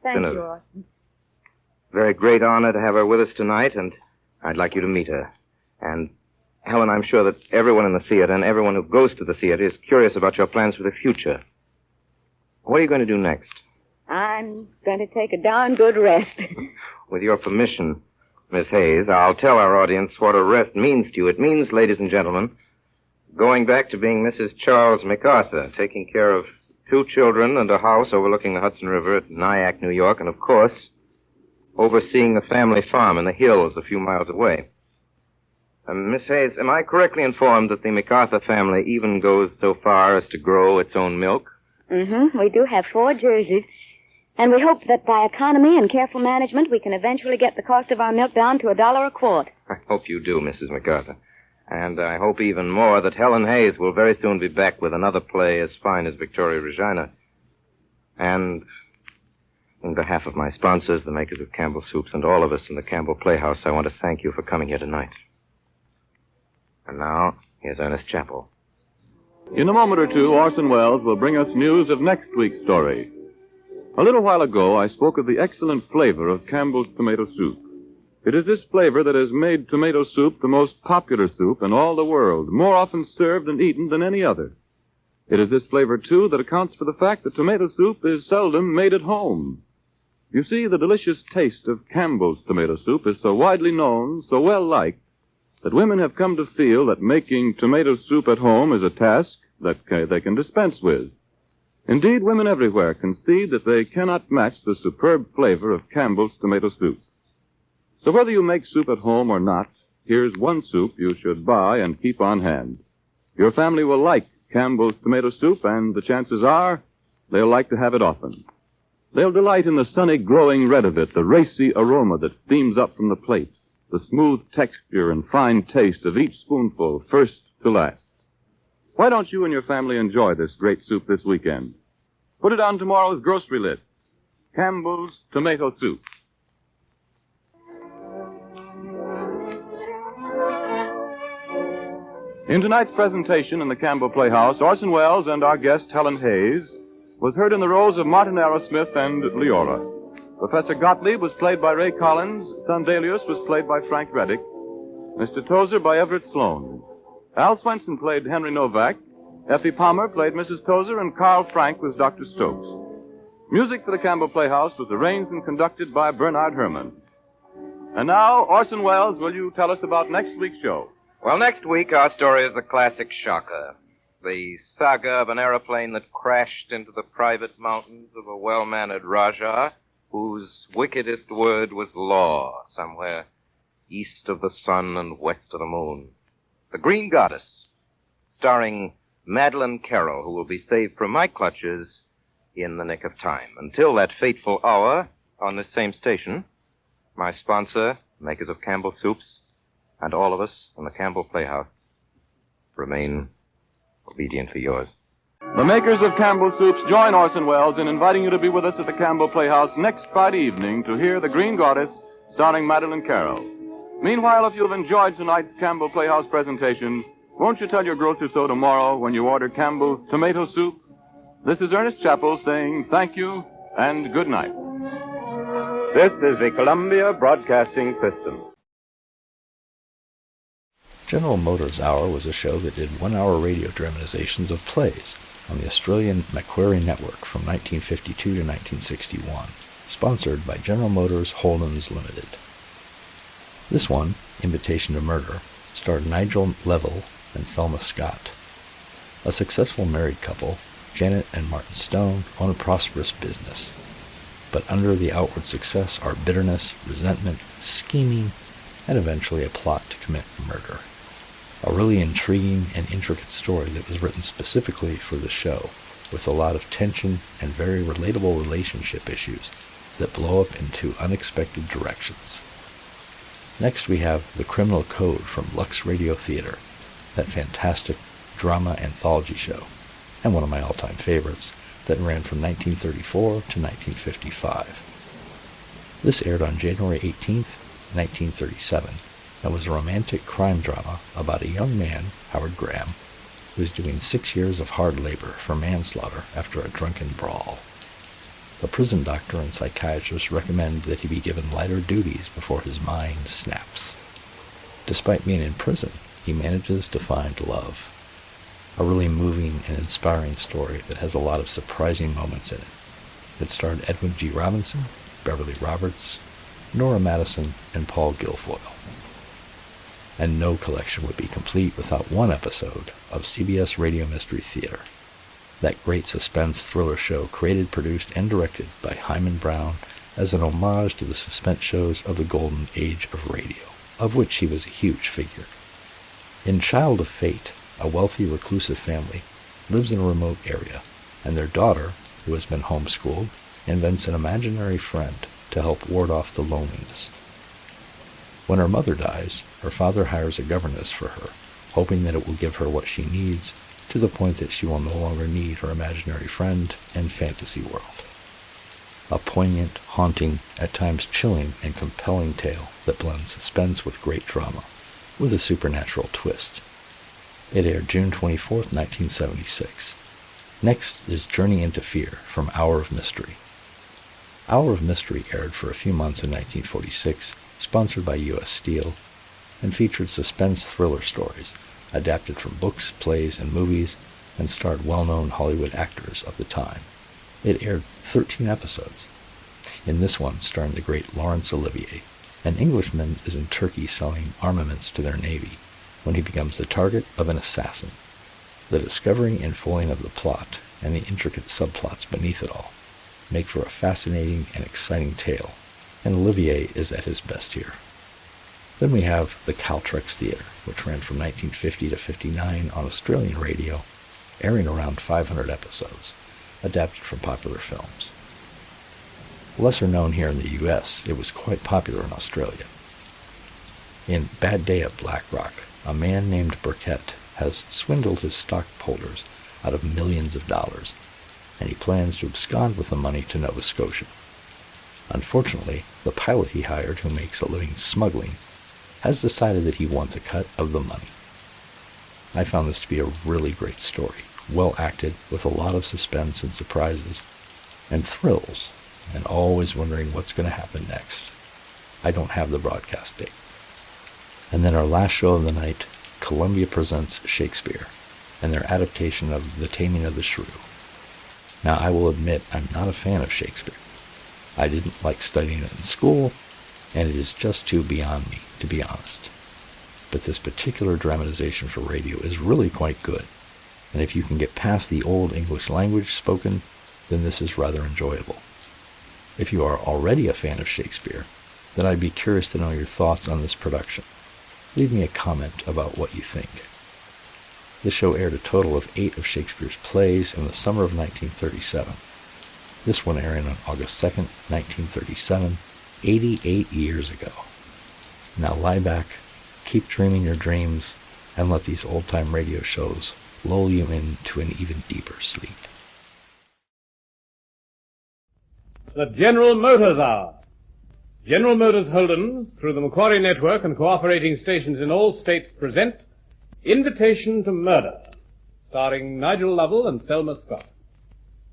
Thank you, Orson. Very great honor to have her with us tonight, and I'd like you to meet her. And, Helen, I'm sure that everyone in the theater and everyone who goes to the theater is curious about your plans for the future. What are you going to do next? I'm going to take a darn good rest. With your permission, Miss Hayes, I'll tell our audience what arrest means to you. It means, ladies and gentlemen, going back to being Mrs. Charles MacArthur, taking care of 2 children and a house overlooking the Hudson River at Nyack, New York, and, of course, overseeing the family farm in the hills a few miles away. Miss Hayes, am I correctly informed that the MacArthur family even goes so far as to grow its own milk? Mm-hmm. We do have 4 jerseys. And we hope that by economy and careful management, we can eventually get the cost of our milk down to $1 a quart. I hope you do, Mrs. MacArthur. And I hope even more that Helen Hayes will very soon be back with another play as fine as Victoria Regina. And on behalf of my sponsors, the makers of Campbell Soups, and all of us in the Campbell Playhouse, I want to thank you for coming here tonight. And now, here's Ernest Chappell. In a moment or two, Orson Welles will bring us news of next week's story. A little while ago, I spoke of the excellent flavor of Campbell's tomato soup. It is this flavor that has made tomato soup the most popular soup in all the world, more often served and eaten than any other. It is this flavor, too, that accounts for the fact that tomato soup is seldom made at home. You see, the delicious taste of Campbell's tomato soup is so widely known, so well liked, that women have come to feel that making tomato soup at home is a task that they can dispense with. Indeed, women everywhere concede that they cannot match the superb flavor of Campbell's tomato soup. So whether you make soup at home or not, here's one soup you should buy and keep on hand. Your family will like Campbell's tomato soup, and the chances are they'll like to have it often. They'll delight in the sunny glowing red of it, the racy aroma that steams up from the plates, the smooth texture and fine taste of each spoonful, first to last. Why don't you and your family enjoy this great soup this weekend? Put it on tomorrow's grocery list. Campbell's tomato soup. In tonight's presentation in the Campbell Playhouse, Orson Welles and our guest, Helen Hayes, was heard in the roles of Martin Arrowsmith and Leora. Professor Gottlieb was played by Ray Collins, Thundelius was played by Frank Reddick, Mr. Tozer by Everett Sloan. Al Swenson played Henry Novak, Effie Palmer played Mrs. Tozer, and Carl Frank was Dr. Stokes. Music for the Campbell Playhouse was arranged and conducted by Bernard Herrmann. And now, Orson Welles, will you tell us about next week's show? Well, next week our story is the classic shocker. The saga of an aeroplane that crashed into the private mountains of a well-mannered Rajah whose wickedest word was law, somewhere east of the sun and west of the moon. The Green Goddess, starring Madeleine Carroll, who will be saved from my clutches in the nick of time. Until that fateful hour, on this same station, my sponsor, makers of Campbell Soups, and all of us in the Campbell Playhouse remain obediently yours. The makers of Campbell Soups join Orson Welles in inviting you to be with us at the Campbell Playhouse next Friday evening to hear The Green Goddess, starring Madeleine Carroll. Meanwhile, if you've enjoyed tonight's Campbell Playhouse presentation, won't you tell your grocer so tomorrow when you order Campbell's tomato soup? This is Ernest Chappell saying thank you and good night. This is the Columbia Broadcasting System. General Motors Hour was a show that did 1-hour radio dramatizations of plays on the Australian Macquarie Network from 1952 to 1961, sponsored by General Motors Holdens Limited. This one, Invitation to Murder, starred Nigel Level and Thelma Scott. A successful married couple, Janet and Martin Stone, own a prosperous business. But under the outward success are bitterness, resentment, scheming, and eventually a plot to commit murder. A really intriguing and intricate story that was written specifically for the show, with a lot of tension and very relatable relationship issues that blow up into unexpected directions. Next we have The Criminal Code from Lux Radio Theater, that fantastic drama anthology show, and one of my all-time favorites, that ran from 1934 to 1955. This aired on January 18th, 1937, and was a romantic crime drama about a young man, Howard Graham, who is doing 6 years of hard labor for manslaughter after a drunken brawl. The prison doctor and psychiatrist recommend that he be given lighter duties before his mind snaps. Despite being in prison, he manages to find love. A really moving and inspiring story that has a lot of surprising moments in it. It starred Edwin G. Robinson, Beverly Roberts, Nora Madison, and Paul Guilfoyle. And no collection would be complete without one episode of CBS Radio Mystery Theater, that great suspense thriller show created, produced, and directed by Hyman Brown as an homage to the suspense shows of the golden age of radio, of which he was a huge figure. In Child of Fate, a wealthy, reclusive family lives in a remote area, and their daughter, who has been homeschooled, invents an imaginary friend to help ward off the loneliness. When her mother dies, her father hires a governess for her, hoping that it will give her what she needs, to the point that she will no longer need her imaginary friend and fantasy world. A poignant, haunting, at times chilling and compelling tale that blends suspense with great drama, with a supernatural twist. It aired June 24th, 1976. Next is Journey into Fear from Hour of Mystery. Hour of Mystery aired for a few months in 1946, sponsored by U.S. Steel, and featured suspense thriller stories, adapted from books, plays, and movies, and starred well-known Hollywood actors of the time. It aired 13 episodes. In this one, starring the great Laurence Olivier, an Englishman is in Turkey selling armaments to their navy when he becomes the target of an assassin. The discovering and foiling of the plot and the intricate subplots beneath it all make for a fascinating and exciting tale, and Olivier is at his best here. Then we have the Caltex Theatre, which ran from 1950 to 59 on Australian radio, airing around 500 episodes, adapted from popular films. Lesser known here in the U.S., it was quite popular in Australia. In Bad Day at Black Rock, a man named Burkett has swindled his stockholders out of millions of dollars, and he plans to abscond with the money to Nova Scotia. Unfortunately, the pilot he hired, who makes a living smuggling, has decided that he wants a cut of the money. I found this to be a really great story, well acted, with a lot of suspense and surprises, and thrills, and always wondering what's going to happen next. I don't have the broadcast date. And then our last show of the night, Columbia presents Shakespeare, and their adaptation of The Taming of the Shrew. Now, I will admit I'm not a fan of Shakespeare. I didn't like studying it in school, and it is just too beyond me, to be honest. But this particular dramatization for radio is really quite good, and if you can get past the old English language spoken, then this is rather enjoyable. If you are already a fan of Shakespeare, then I'd be curious to know your thoughts on this production. Leave me a comment about what you think. This show aired a total of 8 of Shakespeare's plays in the summer of 1937. This one airing on August 2nd, 1937, 88 years ago. Now lie back, keep dreaming your dreams, and let these old-time radio shows lull you into an even deeper sleep. The General Motors Hour. General Motors Hold'em, through the Macquarie Network and cooperating stations in all states, present Invitation to Murder, starring Nigel Lovell and Thelma Scott.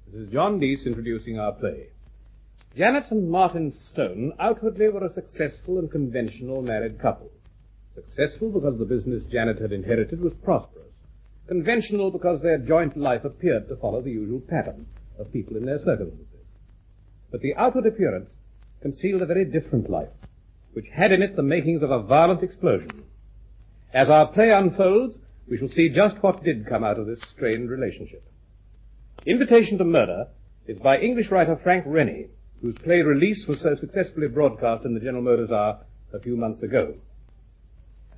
This is John Deese introducing our play. Janet and Martin Stone outwardly were a successful and conventional married couple. Successful because the business Janet had inherited was prosperous. Conventional because their joint life appeared to follow the usual pattern of people in their circumstances. But the outward appearance concealed a very different life, which had in it the makings of a violent explosion. As our play unfolds, we shall see just what did come out of this strained relationship. Invitation to Murder is by English writer Frank Rennie, whose play Release was so successfully broadcast in the General Motors Hour a few months ago.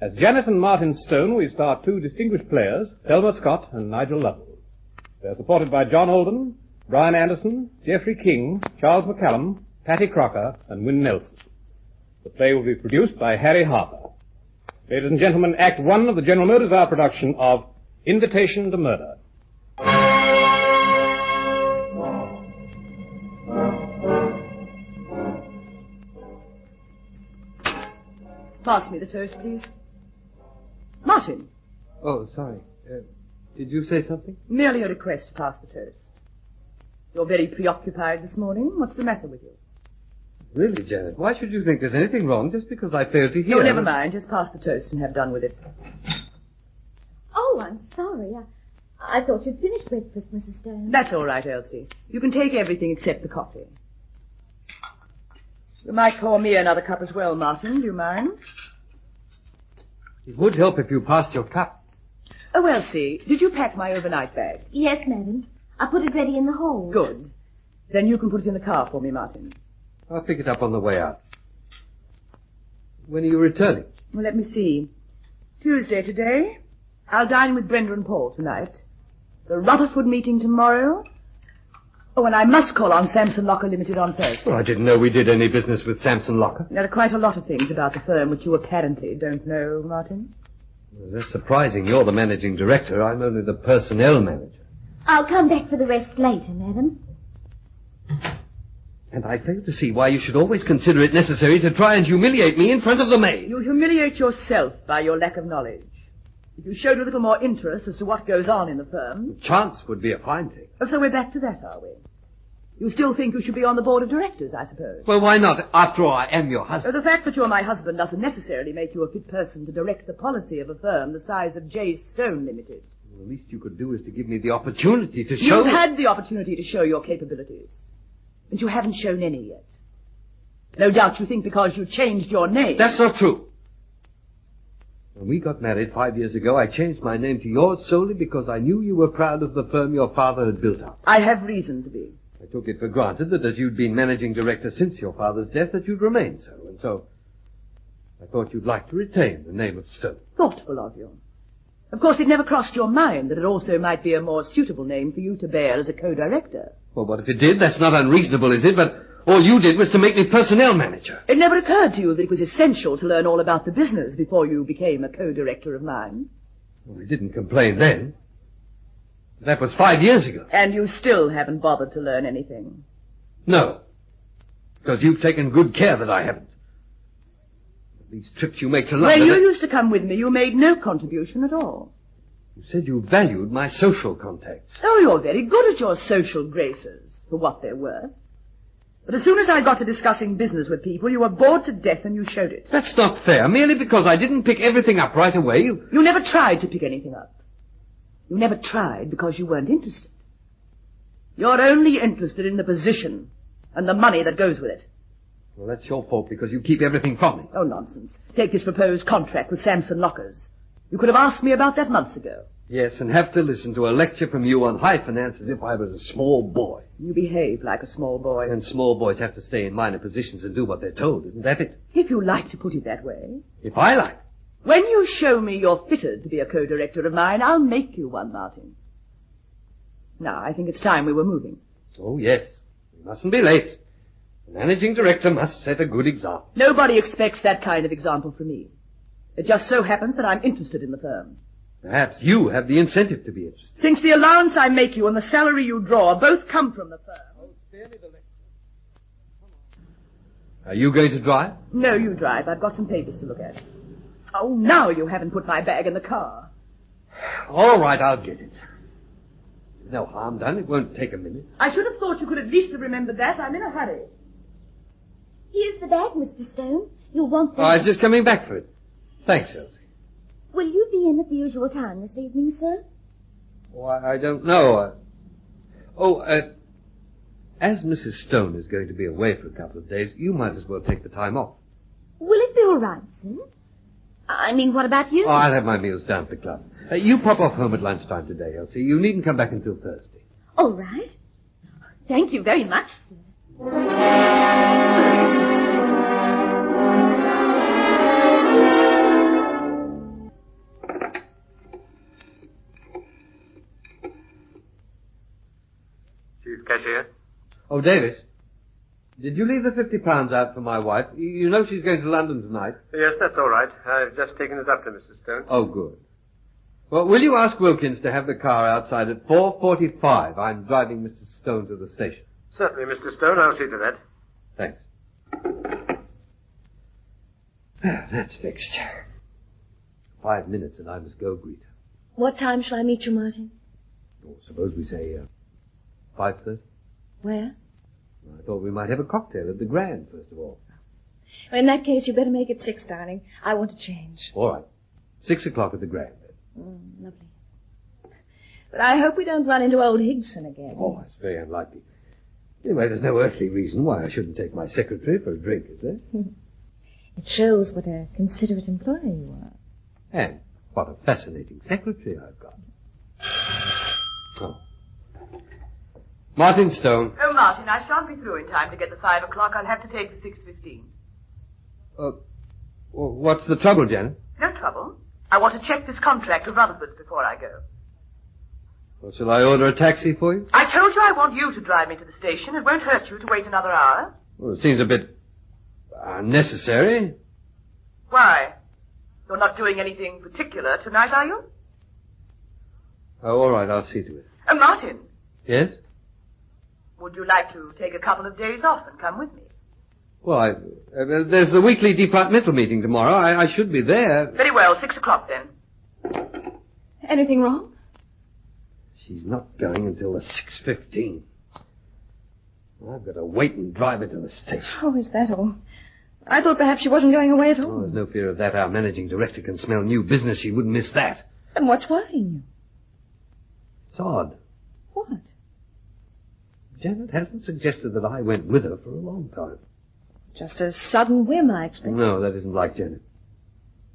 As Janet and Martin Stone, we star 2 distinguished players, Thelma Scott and Nigel Lovell. They are supported by John Alden, Brian Anderson, Geoffrey King, Charles McCallum, Patty Crocker, and Wynne Nelson. The play will be produced by Harry Harper. Ladies and gentlemen, Act 1 of the General Motors Hour production of Invitation to Murder. Pass me the toast, please. Martin. Oh, sorry. Did you say something? Merely a request to pass the toast. You're very preoccupied this morning. What's the matter with you? Really, Janet, why should you think there's anything wrong just because I failed to hear? No, never mind. Just pass the toast and have done with it. Oh, I'm sorry. I thought you'd finished breakfast, Mrs. Stone. That's all right, Elsie. You can take everything except the coffee. You might pour me another cup as well, Martin. Do you mind? It would help if you passed your cup. Oh, Elsie, did you pack my overnight bag? Yes, madam. I put it ready in the hold. Good. Then you can put it in the car for me, Martin. I'll pick it up on the way out. When are you returning? Well, let me see. Tuesday today. I'll dine with Brenda and Paul tonight. The Rutherford meeting tomorrow. Oh, and I must call on Samson Locker Limited on Thursday. Well, I didn't know we did any business with Samson Locker. There are quite a lot of things about the firm which you apparently don't know, Martin. Well, that's surprising. You're the managing director. I'm only the personnel manager. I'll come back for the rest later, madam. And I fail to see why you should always consider it necessary to try and humiliate me in front of the maid. You humiliate yourself by your lack of knowledge. If you showed a little more interest as to what goes on in the firm... Chance would be a fine thing. Oh, so we're back to that, are we? You still think you should be on the board of directors, I suppose? Well, why not? After all, I am your husband. So the fact that you're my husband doesn't necessarily make you a fit person to direct the policy of a firm the size of J. Stone Limited. Well, the least you could do is to give me the opportunity to show... You've had the opportunity to show your capabilities. And you haven't shown any yet. No doubt you think because you changed your name... That's not true. When we got married 5 years ago, I changed my name to yours solely because I knew you were proud of the firm your father had built up. I have reason to be. I took it for granted that as you'd been managing director since your father's death, that you'd remain so. And so I thought you'd like to retain the name of Stone. Thoughtful of you. Of course, it never crossed your mind that it also might be a more suitable name for you to bear as a co-director. Well, what if it did? That's not unreasonable, is it? But all you did was to make me personnel manager. It never occurred to you that it was essential to learn all about the business before you became a co-director of mine. Well, we didn't complain then. That was 5 years ago. And you still haven't bothered to learn anything. No. Because you've taken good care that I haven't. These trips you make to London... When you used to come with me, you made no contribution at all. You said you valued my social contacts. Oh, you're very good at your social graces, for what they're worth. But as soon as I got to discussing business with people, you were bored to death and you showed it. That's not fair. Merely because I didn't pick everything up right away, You never tried to pick anything up. You never tried because you weren't interested. You're only interested in the position and the money that goes with it. Well, that's your fault because you keep everything from me. Oh, nonsense. Take this proposed contract with Samson Lockers. You could have asked me about that months ago. Yes, and have to listen to a lecture from you on high finance as if I was a small boy. You behave like a small boy. And small boys have to stay in minor positions and do what they're told, isn't that it? If you like to put it that way. If I like. When you show me you're fitted to be a co-director of mine, I'll make you one, Martin. Now, I think it's time we were moving. Oh, yes. We mustn't be late. The managing director must set a good example. Nobody expects that kind of example from me. It just so happens that I'm interested in the firm. Perhaps you have the incentive to be interested. Since the allowance I make you and the salary you draw both come from the firm... Are you going to drive? No, you drive. I've got some papers to look at. Oh, now you haven't put my bag in the car. All right, I'll get it. No harm done. It won't take a minute. I should have thought you could at least have remembered that. I'm in a hurry. Here's the bag, Mr. Stone. You'll want that. Oh, I'm just coming back for it. Thanks, Elsie. Will you be in at the usual time this evening, sir? Oh, I don't know. As Mrs. Stone is going to be away for a couple of days, you might as well take the time off. Will it be all right, sir? I mean, what about you? Oh, I'll have my meals down at the club. You pop off home at lunchtime today, Elsie. You needn't come back until Thursday. All right. Thank you very much, sir. Chief Cashier? Oh, Davis, did you leave the £50 out for my wife? You know she's going to London tonight. Yes, that's all right. I've just taken it up to Mrs. Stone. Oh, good. Well, will you ask Wilkins to have the car outside at 4:45? I'm driving Mrs. Stone to the station. Certainly, Mr. Stone. I'll see to that. Thanks. Well, that's fixed. 5 minutes and I must go greet her. What time shall I meet you, Martin? Oh, suppose we say 5:30? Where? I thought we might have a cocktail at the Grand, first of all. Well, in that case, you better make it 6, darling. I want to change. All right. 6 o'clock at the Grand. Lovely. But I hope we don't run into old Higson again. Oh, it's very unlikely. Anyway, there's no earthly reason why I shouldn't take my secretary for a drink, is there? It shows what a considerate employer you are. And what a fascinating secretary I've got. Oh. Martin Stone. Oh, Martin, I shan't be through in time to get the 5 o'clock. I'll have to take the 6:15. Well, what's the trouble, Janet? No trouble. I want to check this contract with Rutherford's before I go. Well, shall I order a taxi for you? I told you I want you to drive me to the station. It won't hurt you to wait another hour. Well, it seems a bit unnecessary. Why? You're not doing anything particular tonight, are you? Oh, all right, I'll see to it. Oh, Martin, Yes? would you like to take a couple of days off and come with me? Well, there's the weekly departmental meeting tomorrow. I should be there. Very well, 6 o'clock then. Anything wrong? She's not going until the 6:15. I've got to wait and drive her to the station. Oh, is that all? I thought perhaps she wasn't going away at all. Oh, there's no fear of that. Our managing director can smell new business. She wouldn't miss that. And what's worrying you? It's odd. What? Janet hasn't suggested that I went with her for a long time. Just a sudden whim, I expect. No, that isn't like Janet.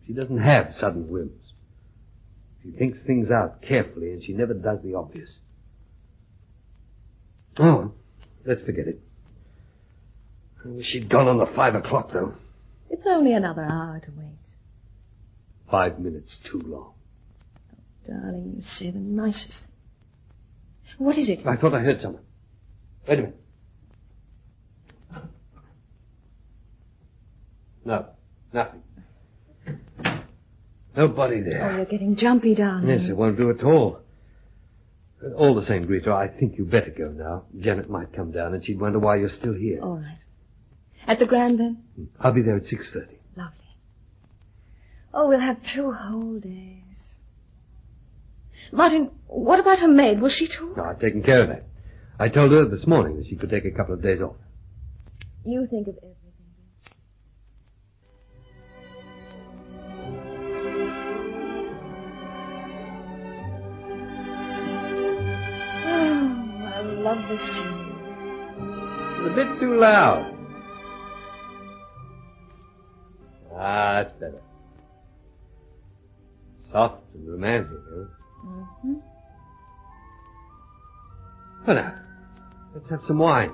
She doesn't have sudden whims. She thinks things out carefully, and she never does the obvious. Oh, let's forget it. I wish she'd gone on the 5 o'clock, though. It's only another hour to wait. 5 minutes too long. Darling, you say the nicest thing. What is it? I thought I heard someone. Wait a minute. No, nothing. Nobody there. Oh, you're getting jumpy, darling. Yes, it won't do at all. All the same, Greta, I think you better go now. Janet might come down and she'd wonder why you're still here. All right. At the Grand, then? I'll be there at 6:30. Lovely. Oh, we'll have 2 whole days. Martin, what about her maid? Will she too? No, I've taken care of that. I told her this morning that she could take a couple of days off. You think of everything. Oh, I love this tune. It's a bit too loud. Ah, that's better. Soft and romantic, huh? Mm-hmm. Well, now, let's have some wine.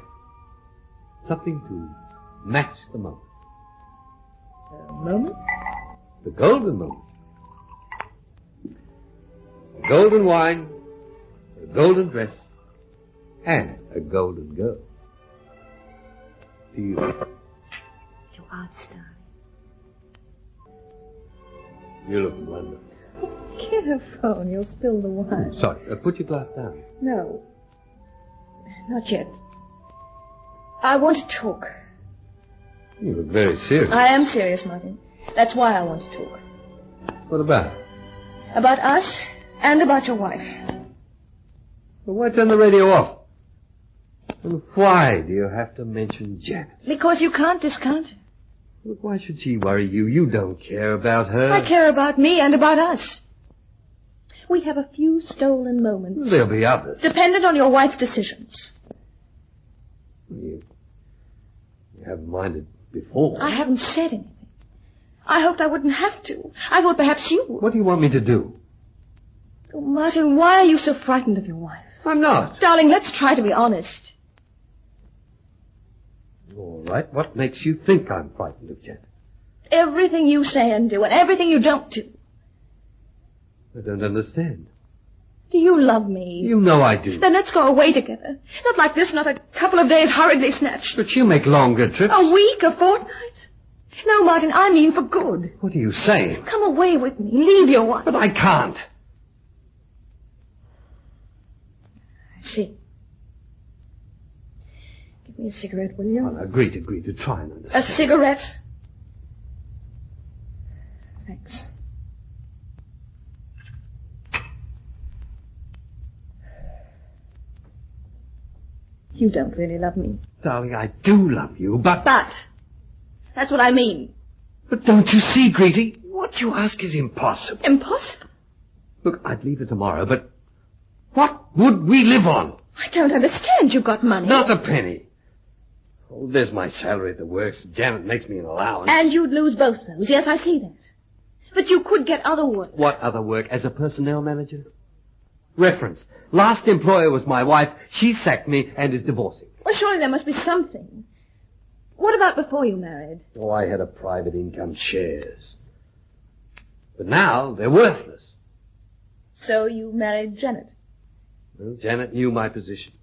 Something to match the moment. The moment? The golden moment. A golden wine, a golden dress, and a golden girl. To you. To us, darling. You look wonderful. Get a phone. You'll spill the wine. Sorry, put your glass down. No. Not yet. I want to talk. You look very serious. I am serious, Martin. That's why I want to talk. What about? About us and about your wife. Well, why turn the radio off? And why do you have to mention Janet? Because you can't discount her. Look, why should she worry you? You don't care about her. I care about me and about us. We have a few stolen moments. There'll be others. Dependent on your wife's decisions. You haven't minded before. I haven't said anything. I hoped I wouldn't have to. I thought perhaps you would. What do you want me to do? Oh, Martin, why are you so frightened of your wife? I'm not. Darling, let's try to be honest. All right. What makes you think I'm frightened of Janet? Everything you say and do, and everything you don't do. I don't understand. Do you love me? You know I do. Then let's go away together. Not like this, not a couple of days hurriedly snatched. But you make longer trips. A week, a fortnight? No, Martin, I mean for good. What are you saying? Come away with me. Leave your wife. But I can't. I see. Give me a cigarette, will you? Well, agree to try and understand. A cigarette? Thanks. You don't really love me. Darling, I do love you, but... But! That's what I mean. But don't you see, Greasy? What you ask is impossible. Impossible? Look, I'd leave her tomorrow, but what would we live on? I don't understand. You've got money. Not a penny. Oh, there's my salary at the works. Janet makes me an allowance. And you'd lose both those. Yes, I see that. But you could get other work. What other work? As a personnel manager? Reference. Last employer was my wife. She sacked me and is divorcing. Well, surely there must be something. What about before you married? Oh, I had a private income, shares. But now they're worthless. So you married Janet? Well, Janet knew my position.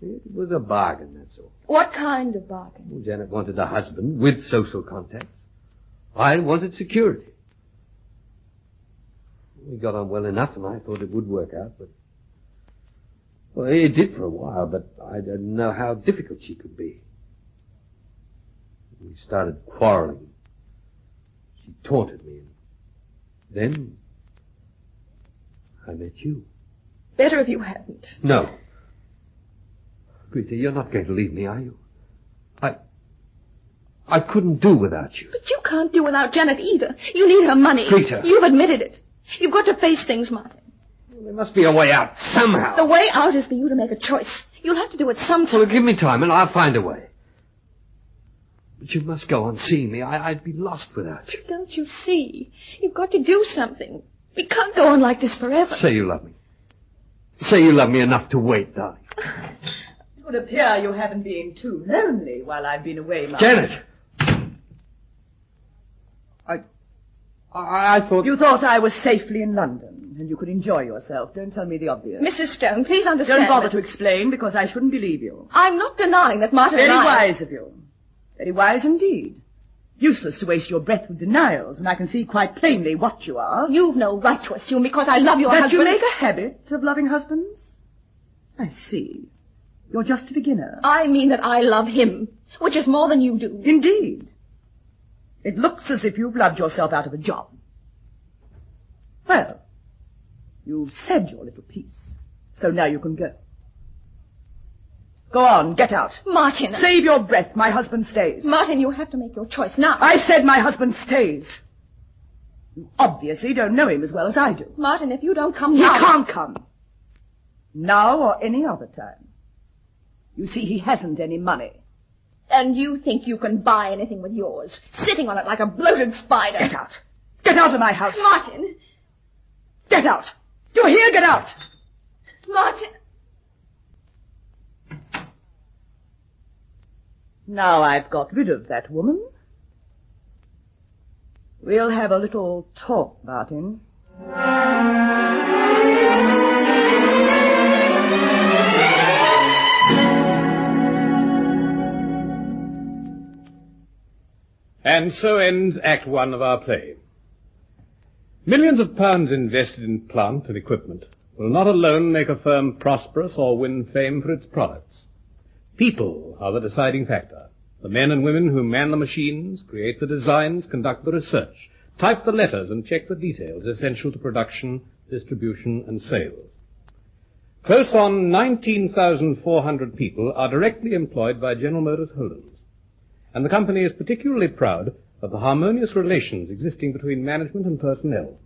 It was a bargain, that's all. What kind of bargain? Well, Janet wanted a husband with social contacts. I wanted security. We got on well enough, and I thought it would work out, but... Well, it did for a while, but I didn't know how difficult she could be. We started quarreling. She taunted me. Then I met you. Better if you hadn't. No. Rita, you're not going to leave me, are you? I couldn't do without you. But you can't do without Janet either. You need her money. Rita. You've admitted it. You've got to face things, Martin. Well, there must be a way out somehow. The way out is for you to make a choice. You'll have to do it sometime. Well, give me time and I'll find a way. But you must go on seeing me. I'd be lost without you. Don't you see? You've got to do something. We can't go on like this forever. Say you love me. Say you love me enough to wait, darling. It would appear you haven't been too lonely while I've been away, Martin. Janet! I thought... You thought I was safely in London, and you could enjoy yourself. Don't tell me the obvious. Mrs. Stone, please understand. Don't bother to explain, because I shouldn't believe you. I'm not denying that Martin Very and I... wise of you. Very wise indeed. Useless to waste your breath with denials when I can see quite plainly what you are. You've no right to assume because I love your husband... That you make a habit of loving husbands? I see. You're just a beginner. I mean that I love him, which is more than you do. Indeed. It looks as if you've loved yourself out of a job. Well, you've said your little piece, so now you can go. Go on, get out. Martin. Save your breath, my husband stays. Martin, you have to make your choice now. I said my husband stays. You obviously don't know him as well as I do. Martin, if you don't come He now... can't come. Now or any other time. You see, he hasn't any money. And you think you can buy anything with yours, sitting on it like a bloated spider. Get out. Get out of my house. Martin. Get out. Do you hear? Get out. Martin. Now I've got rid of that woman. We'll have a little talk, Martin. And so ends Act 1 of our play. Millions of pounds invested in plant and equipment will not alone make a firm prosperous or win fame for its products. People are the deciding factor. The men and women who man the machines, create the designs, conduct the research, type the letters, and check the details essential to production, distribution, and sales. Close on 19,400 people are directly employed by General Motors Holdings, and the company is particularly proud of the harmonious relations existing between management and personnel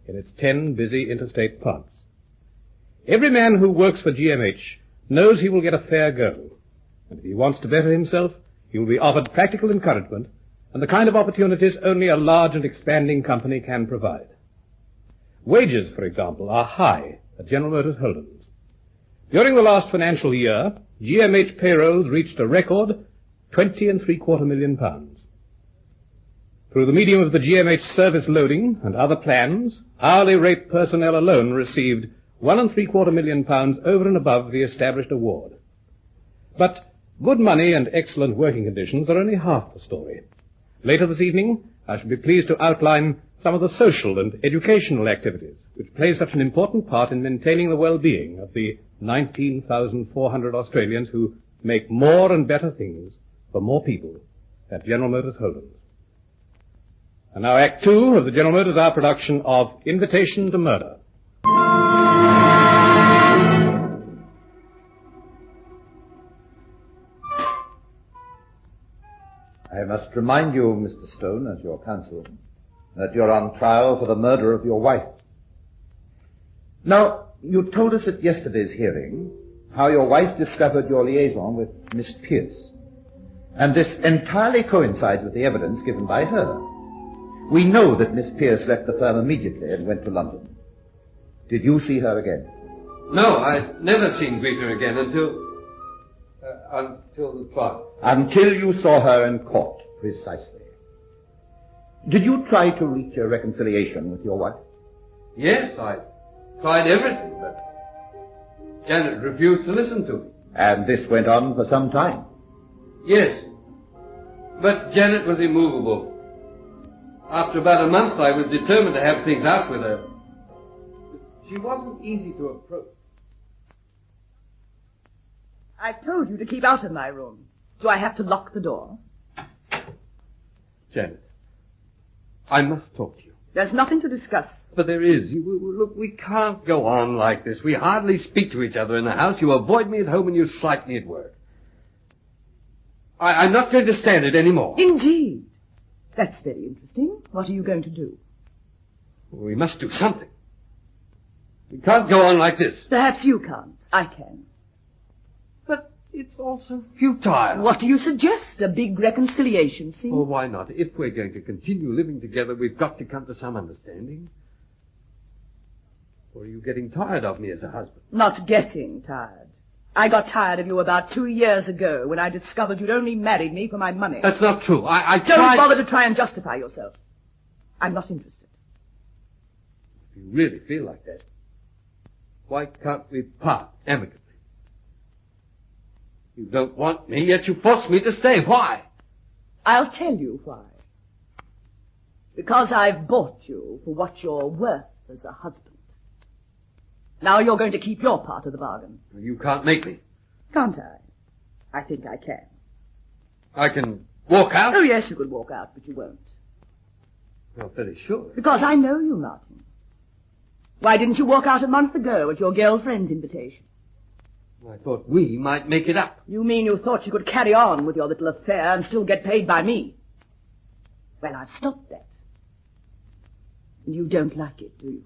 in its 10 busy interstate plants. Every man who works for GMH knows he will get a fair go, and if he wants to better himself, he will be offered practical encouragement and the kind of opportunities only a large and expanding company can provide. Wages, for example, are high at General Motors Holdings. During the last financial year, GMH payrolls reached a record £20.75 million. Through the medium of the GMH service loading and other plans, hourly rate personnel alone received £1.75 million over and above the established award. But good money and excellent working conditions are only half the story. Later this evening, I shall be pleased to outline some of the social and educational activities which play such an important part in maintaining the well-being of the 19,400 Australians who make more and better things for more people at General Motors Holdings. And now Act 2 of the General Motors Hour production of Invitation to Murder. I must remind you, Mr. Stone, as your counsel, that you're on trial for the murder of your wife. Now, you told us at yesterday's hearing how your wife discovered your liaison with Miss Pierce. And this entirely coincides with the evidence given by her. We know that Miss Pierce left the firm immediately and went to London. Did you see her again? No, I'd never seen Greta again until the trial. Until you saw her in court, precisely. Did you try to reach a reconciliation with your wife? Yes, I tried everything, but Janet refused to listen to me. And this went on for some time? Yes, but Janet was immovable. After about a month, I was determined to have things out with her. She wasn't easy to approach. I've told you to keep out of my room. Do I have to lock the door? Janet, I must talk to you. There's nothing to discuss. But there is. Look, we can't go on like this. We hardly speak to each other in the house. You avoid me at home and you slight me at work. I'm not going to stand it anymore. Indeed. That's very interesting. What are you going to do? We must do something. We can't go on like this. Perhaps you can't. I can. But it's also futile. What do you suggest? A big reconciliation scene? Oh, why not? If we're going to continue living together, we've got to come to some understanding. Or are you getting tired of me as a husband? Not getting tired. I got tired of you about 2 years ago when I discovered you'd only married me for my money. That's not true. I Don't bother to try and justify yourself. I'm not interested. If you really feel like that, why can't we part amicably? You don't want me, yet you force me to stay. Why? I'll tell you why. Because I've bought you for what you're worth as a husband. Now you're going to keep your part of the bargain. You can't make me. Can't I? I think I can. I can walk out? Oh, yes, you could walk out, but you won't. You're very sure. Because I know you, Martin. Why didn't you walk out a month ago at your girlfriend's invitation? I thought we might make it up. You mean you thought you could carry on with your little affair and still get paid by me? Well, I've stopped that. And you don't like it, do you?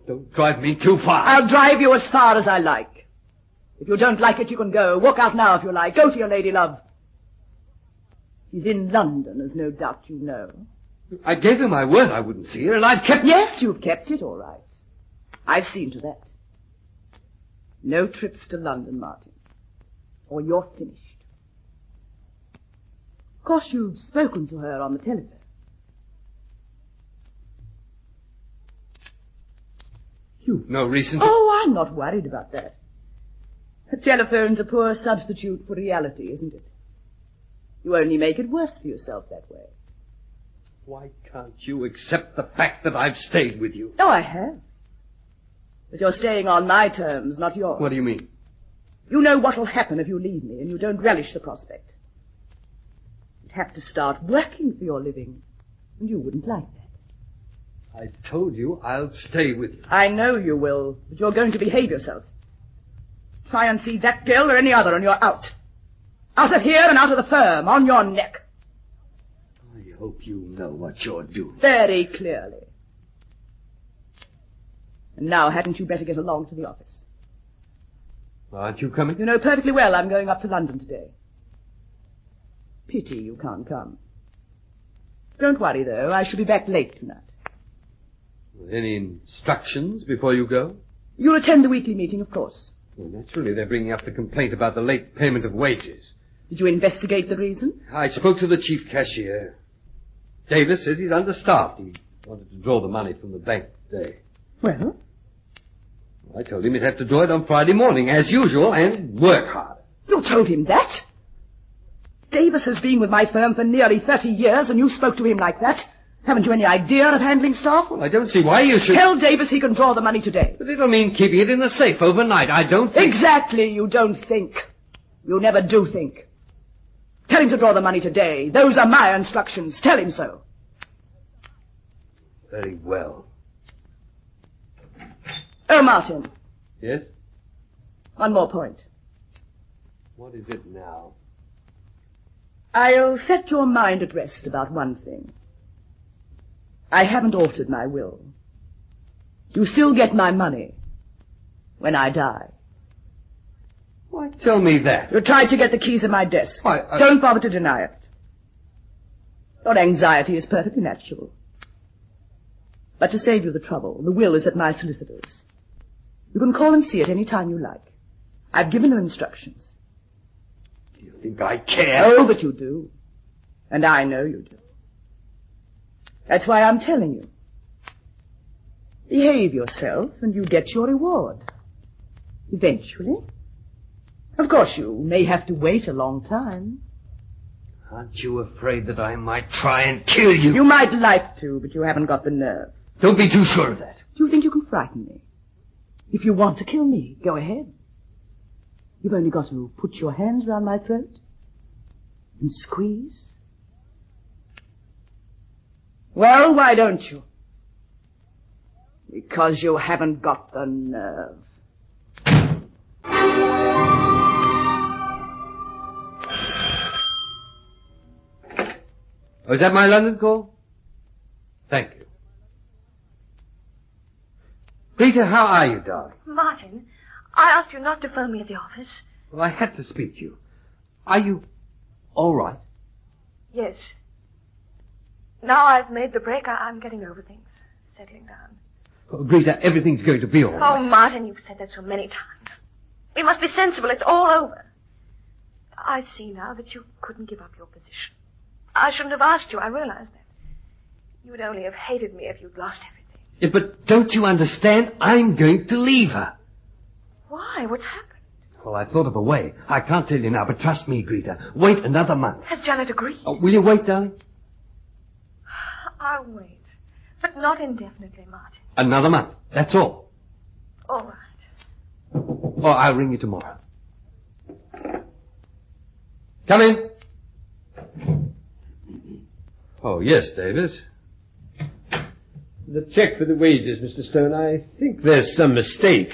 Don't drive me too far. I'll drive you as far as I like. If you don't like it, you can go. Walk out now if you like. Go to your lady love. She's in London, as no doubt you know. I gave her my word I wouldn't see her, and I've kept... Yes, you've kept it, all right. I've seen to that. No trips to London, Martin, or you're finished. Of course, you've spoken to her on the telephone. You've no reason to... Oh, I'm not worried about that. The telephone's a poor substitute for reality, isn't it? You only make it worse for yourself that way. Why can't you accept the fact that I've stayed with you? Oh, I have. But you're staying on my terms, not yours. What do you mean? You know what'll happen if you leave me, and you don't relish the prospect. You'd have to start working for your living, and you wouldn't like that. I told you I'll stay with you. I know you will, but you're going to behave yourself. Try and see that girl or any other, and you're out. Out of here and out of the firm, on your neck. I hope you know what you're doing. Very clearly. And now, hadn't you better get along to the office? Aren't you coming? You know perfectly well I'm going up to London today. Pity you can't come. Don't worry, though. I shall be back late tonight. Any instructions before you go? You'll attend the weekly meeting, of course. Well, naturally, they're bringing up the complaint about the late payment of wages. Did you investigate the reason? I spoke to the chief cashier. Davis says he's understaffed. He wanted to draw the money from the bank today. Well? I told him he'd have to draw it on Friday morning, as usual, and work hard. You told him that? Davis has been with my firm for nearly 30 years, and you spoke to him like that? Haven't you any idea of handling staff? Well, I don't see why you should... Tell Davis he can draw the money today. But it'll mean keeping it in the safe overnight. I don't think... Exactly, you don't think. You never do think. Tell him to draw the money today. Those are my instructions. Tell him so. Very well. Oh, Martin. Yes? One more point. What is it now? I'll set your mind at rest about one thing. I haven't altered my will. You still get my money when I die. Why, tell me that. You tried to get the keys of my desk. Why, Don't bother to deny it. Your anxiety is perfectly natural. But to save you the trouble, the will is at my solicitor's. You can call and see it any time you like. I've given them instructions. Do you think I care? Oh, but you do. And I know you do. That's why I'm telling you. Behave yourself and you get your reward. Eventually. Of course, you may have to wait a long time. Aren't you afraid that I might try and kill you? You might like to, but you haven't got the nerve. Don't be too sure of that. Do you think you can frighten me? If you want to kill me, go ahead. You've only got to put your hands around my throat and squeeze. Well, why don't you? Because you haven't got the nerve. Oh, is that my London call? Thank you. Rita, how are you, darling? Martin, I asked you not to phone me at the office. Well, I had to speak to you. Are you all right? Yes. Now I've made the break, I'm getting over things, settling down. Oh, Rita, everything's going to be all right. Oh, Martin, you've said that so many times. We must be sensible. It's all over. I see now that you couldn't give up your position. I shouldn't have asked you. I realize that. You would only have hated me if you'd lost everything. Yeah, but don't you understand? I'm going to leave her. Why? What's happened? Well, I thought of a way. I can't tell you now, but trust me, Greta. Wait another month. Has Janet agreed? Oh, will you wait, darling? I'll wait. But not indefinitely, Martin. Another month. That's all. All right. Oh, I'll ring you tomorrow. Come in. Oh, yes, Davis. The check for the wages, Mr. Stone. I think there's some mistake.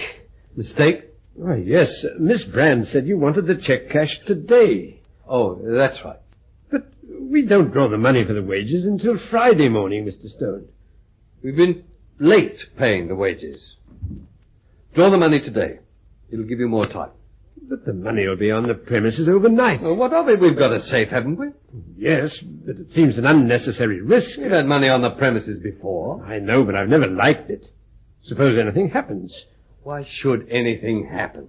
Mistake? Why, yes. Miss Brand said you wanted the check cashed today. Oh, that's right. But we don't draw the money for the wages until Friday morning, Mr. Stone. We've been late paying the wages. Draw the money today. It'll give you more time. But the money will be on the premises overnight. Well, what of it? We've got a safe, haven't we? Yes, but it seems an unnecessary risk. We've had money on the premises before. I know, but I've never liked it. Suppose anything happens. Why should anything happen?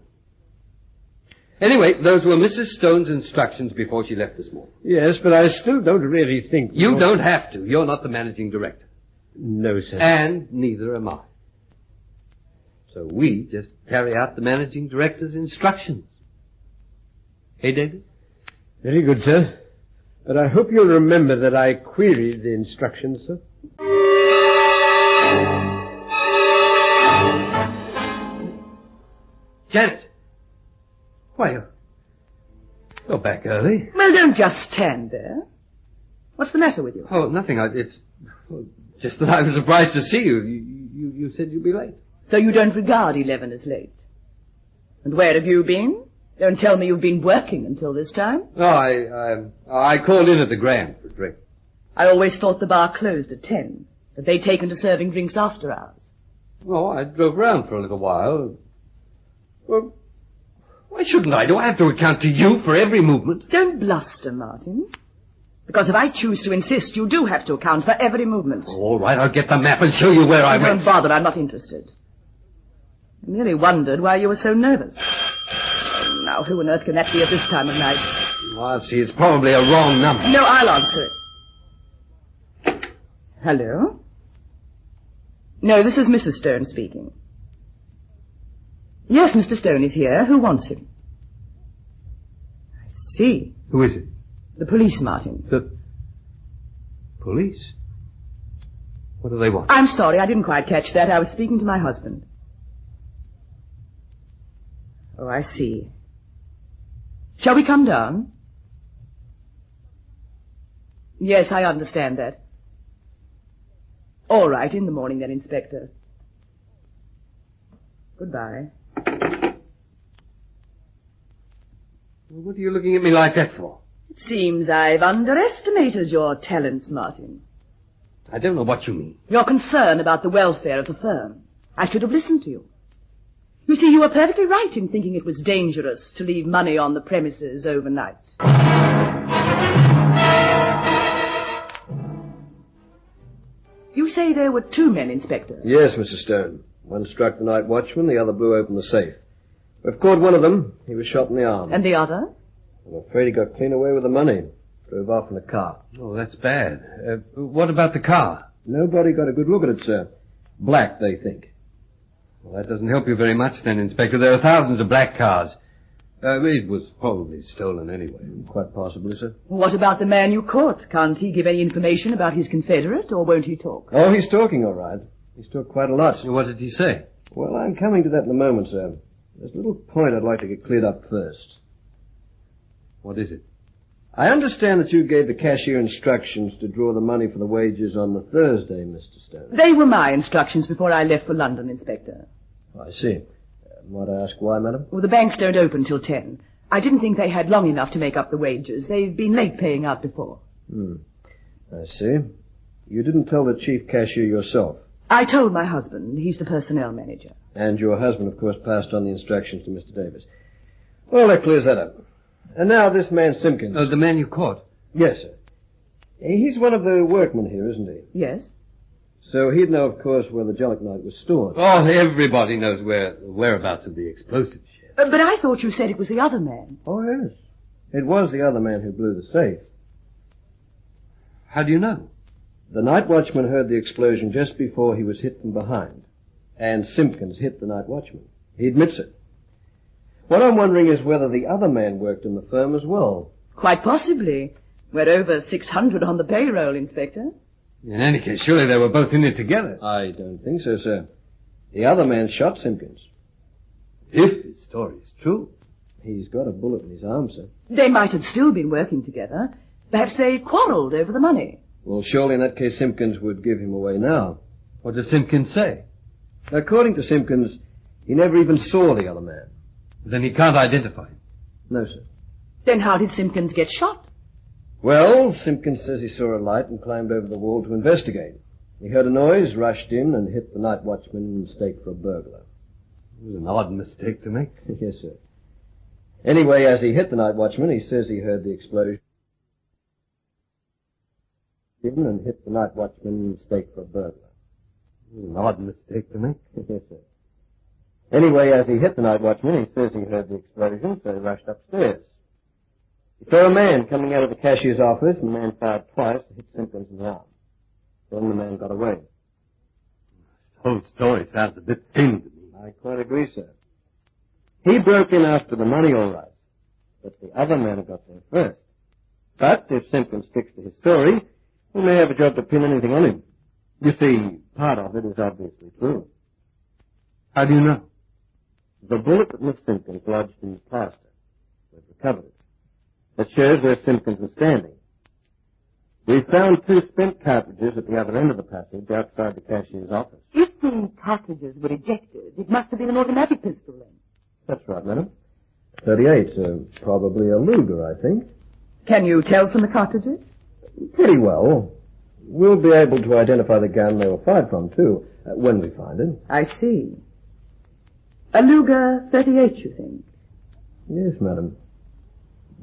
Anyway, those were Mrs. Stone's instructions before she left this morning. Yes, but I still don't really think... You don't have to. You're not the managing director. No, sir. And neither am I. So we just carry out the managing director's instructions. Hey, David? Very good, sir. But I hope you'll remember that I queried the instructions, sir. Janet! Why, you're back early. Well, don't just stand there. What's the matter with you? Oh, nothing. It's just that I was surprised to see you. You said you'd be late. So you don't regard 11 as late? And where have you been? Don't tell me you've been working until this time. Oh, I called in at the Grand for a drink. I always thought the bar closed at 10, that they'd taken to serving drinks after hours. Oh, I drove around for a little while. Well, why shouldn't I? Do I have to account to you for every movement? Don't bluster, Martin. Because if I choose to insist, you do have to account for every movement. Oh, all right, I'll get the map and show you where I went. Don't bother, I'm not interested. I merely wondered why you were so nervous. Now, who on earth can that be at this time of night? Well, I see, it's probably a wrong number. No, I'll answer it. Hello? No, this is Mrs. Stone speaking. Yes, Mr. Stone is here. Who wants him? I see. Who is it? The police, Martin. The police? What do they want? I'm sorry, I didn't quite catch that. I was speaking to my husband. Oh, I see. Shall we come down? Yes, I understand that. All right, in the morning then, Inspector. Goodbye. What are you looking at me like that for? It seems I've underestimated your talents, Martin. I don't know what you mean. Your concern about the welfare of the firm. I should have listened to you. You see, you were perfectly right in thinking it was dangerous to leave money on the premises overnight. You say there were 2 men, Inspector? Yes, Mr. Stone. One struck the night watchman, the other blew open the safe. We've caught one of them. He was shot in the arm. And the other? I'm afraid he got clean away with the money. Drove off in a car. Oh, that's bad. What about the car? Nobody got a good look at it, sir. Black, they think. Well, that doesn't help you very much then, Inspector. There are thousands of black cars. It was probably stolen anyway. Quite possibly, sir. What about the man you caught? Can't he give any information about his confederate, or won't he talk? Oh, he's talking all right. He's talked quite a lot. What did he say? Well, I'm coming to that in a moment, sir. There's a little point I'd like to get cleared up first. What is it? I understand that you gave the cashier instructions to draw the money for the wages on the Thursday, Mr. Stone. They were my instructions before I left for London, Inspector. I see. Might I ask why, madam? Well, the banks don't open till 10. I didn't think they had long enough to make up the wages. They've been late paying out before. I see. You didn't tell the chief cashier yourself. I told my husband. He's the personnel manager. And your husband, of course, passed on the instructions to Mr. Davis. Well, that clears that up. And now this man Simpkins. Oh, the man you caught? Yes, sir. He's one of the workmen here, isn't he? Yes. So he'd know, of course, where the gelignite was stored. Oh, everybody knows the whereabouts of the explosives. But I thought you said it was the other man. Oh, yes. It was the other man who blew the safe. How do you know? The night watchman heard the explosion just before he was hit from behind. And Simpkins hit the night watchman. He admits it. What I'm wondering is whether the other man worked in the firm as well. Quite possibly. We're over 600 on the payroll, Inspector. In any case, surely they were both in it together. I don't think so, sir. The other man shot Simpkins. If his story is true. He's got a bullet in his arm, sir. They might have still been working together. Perhaps they quarrelled over the money. Well, surely in that case Simpkins would give him away now. What does Simpkins say? According to Simpkins, he never even saw the other man. Then he can't identify him. No, sir. Then how did Simpkins get shot? Well, Simpkins says he saw a light and climbed over the wall to investigate. He heard a noise, rushed in, and hit the night watchman and staked for a burglar. It was an odd mistake to make. Yes, sir. Anyway, as he hit the night watchman, he says he heard the explosion. And hit the night watchman and staked for a burglar. It was an odd mistake to make. Yes, sir. Anyway, as he hit the night watchman, he says he heard the explosion, so he rushed upstairs. He saw a man coming out of the cashier's office, and the man fired twice to hit Simpkins in the arm. Then the man got away. The whole story sounds a bit thin to me. I quite agree, sir. He broke in after the money, all right. But the other man got there first. But if Simpkins sticks to his story, we may have a job to pin anything on him. You see, part of it is obviously true. How do you know? The bullet that Miss Simpkins lodged in the plaster. We've recovered it. That shows where Simpkins was standing. We found 2 spent cartridges at the other end of the passage outside the cashier's office. If the cartridges were ejected, it must have been an automatic pistol then. That's right, madam. 38, probably a Luger, I think. Can you tell from the cartridges? Pretty well. We'll be able to identify the gun they were fired from, too, when we find it. I see. A Luger 38, you think? Yes, madam.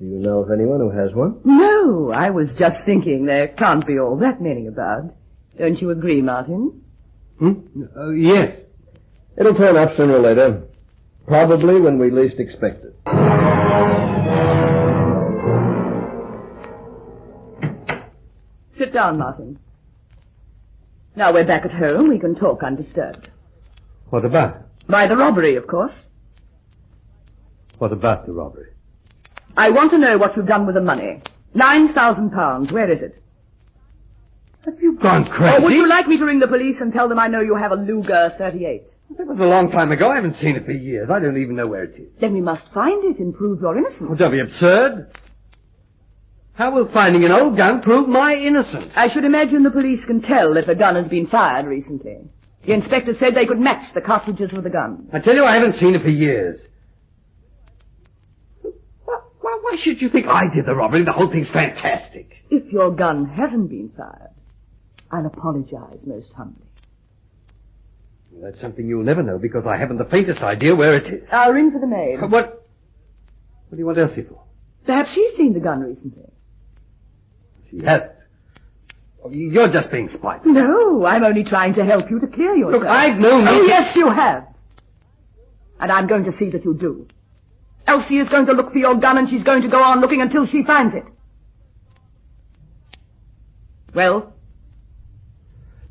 Do you know of anyone who has one? No, I was just thinking there can't be all that many about. Don't you agree, Martin? Yes. It'll turn up sooner or later. Probably when we least expect it. Sit down, Martin. Now we're back at home, we can talk undisturbed. What about? By the robbery, of course. What about the robbery? I want to know what you've done with the money. £9,000. Where is it? Have you gone crazy? Or would you like me to ring the police and tell them I know you have a Luger 38? That was a long time ago. I haven't seen it for years. I don't even know where it is. Then we must find it and prove your innocence. Oh, don't be absurd. How will finding an old gun prove my innocence? I should imagine the police can tell if a gun has been fired recently. The inspector said they could match the cartridges with the gun. I tell you, I haven't seen it for years. Why should you think I did the robbery? The whole thing's fantastic. If your gun hasn't been fired, I'll apologize most humbly. Well, that's something you'll never know because I haven't the faintest idea where it is. I'll ring for the maid. What do you want Elsie for? Perhaps she's seen the gun recently. She hasn't. Oh, you're just being spiteful. No, I'm only trying to help you to clear yourself. Look, I've known... Oh, yes, you have. And I'm going to see that you do. Elsie is going to look for your gun and she's going to go on looking until she finds it. Well?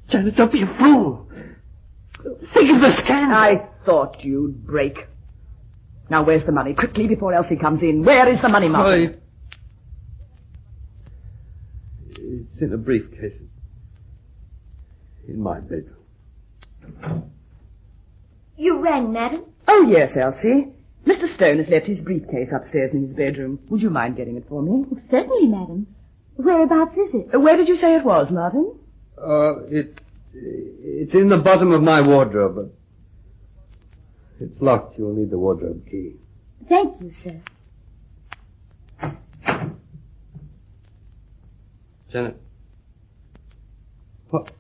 Janet, don't be a fool. Think of the scandal. I thought you'd break. Now, where's the money? Quickly, before Elsie comes in. Where is the money, Martin? It's in a briefcase. In my bedroom. You rang, madam? Oh, yes, Elsie. Mr. Stone has left his briefcase upstairs in his bedroom. Would you mind getting it for me? Certainly, madam. Whereabouts is it? Where did you say it was, Martin? It's in the bottom of my wardrobe, but it's locked. You'll need the wardrobe key. Thank you, sir. Janet, what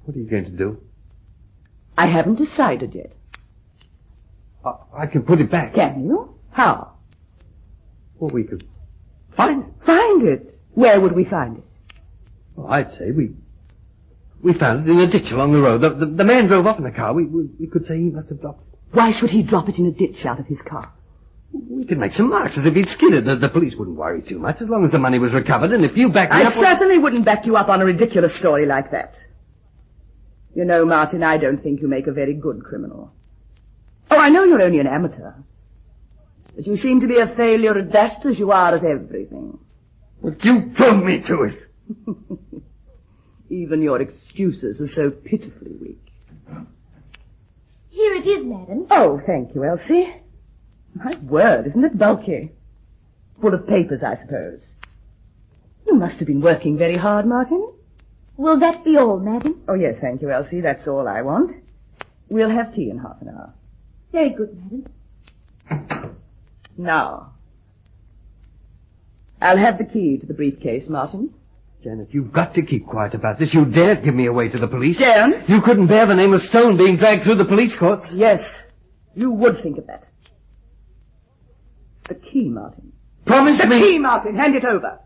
are you going to do? I haven't decided yet. I can put it back. Can you? How? Well, we could find it. Find it? Where would we find it? Well, I'd say we found it in a ditch along the road. The man drove up in the car. We could say he must have dropped it. Why should he drop it in a ditch out of his car? We could make some marks as if he'd skinned it. The police wouldn't worry too much as long as the money was recovered, and if you backed me up... I certainly wouldn't back you up on a ridiculous story like that. You know, Martin, I don't think you make a very good criminal. Oh, I know you're only an amateur. But you seem to be a failure at that as you are at everything. But you drove me to it. Even your excuses are so pitifully weak. Here it is, madam. Oh, thank you, Elsie. My word, isn't it bulky? Full of papers, I suppose. You must have been working very hard, Martin. Will that be all, madam? Oh, yes, thank you, Elsie. That's all I want. We'll have tea in half an hour. Very good, madam. Now, I'll have the key to the briefcase, Martin. Janet, you've got to keep quiet about this. You daren't give me away to the police. Daren't? You couldn't bear the name of Stone being dragged through the police courts. Yes, you would think of that. The key, Martin. Promise me... The key, Martin. Hand it over.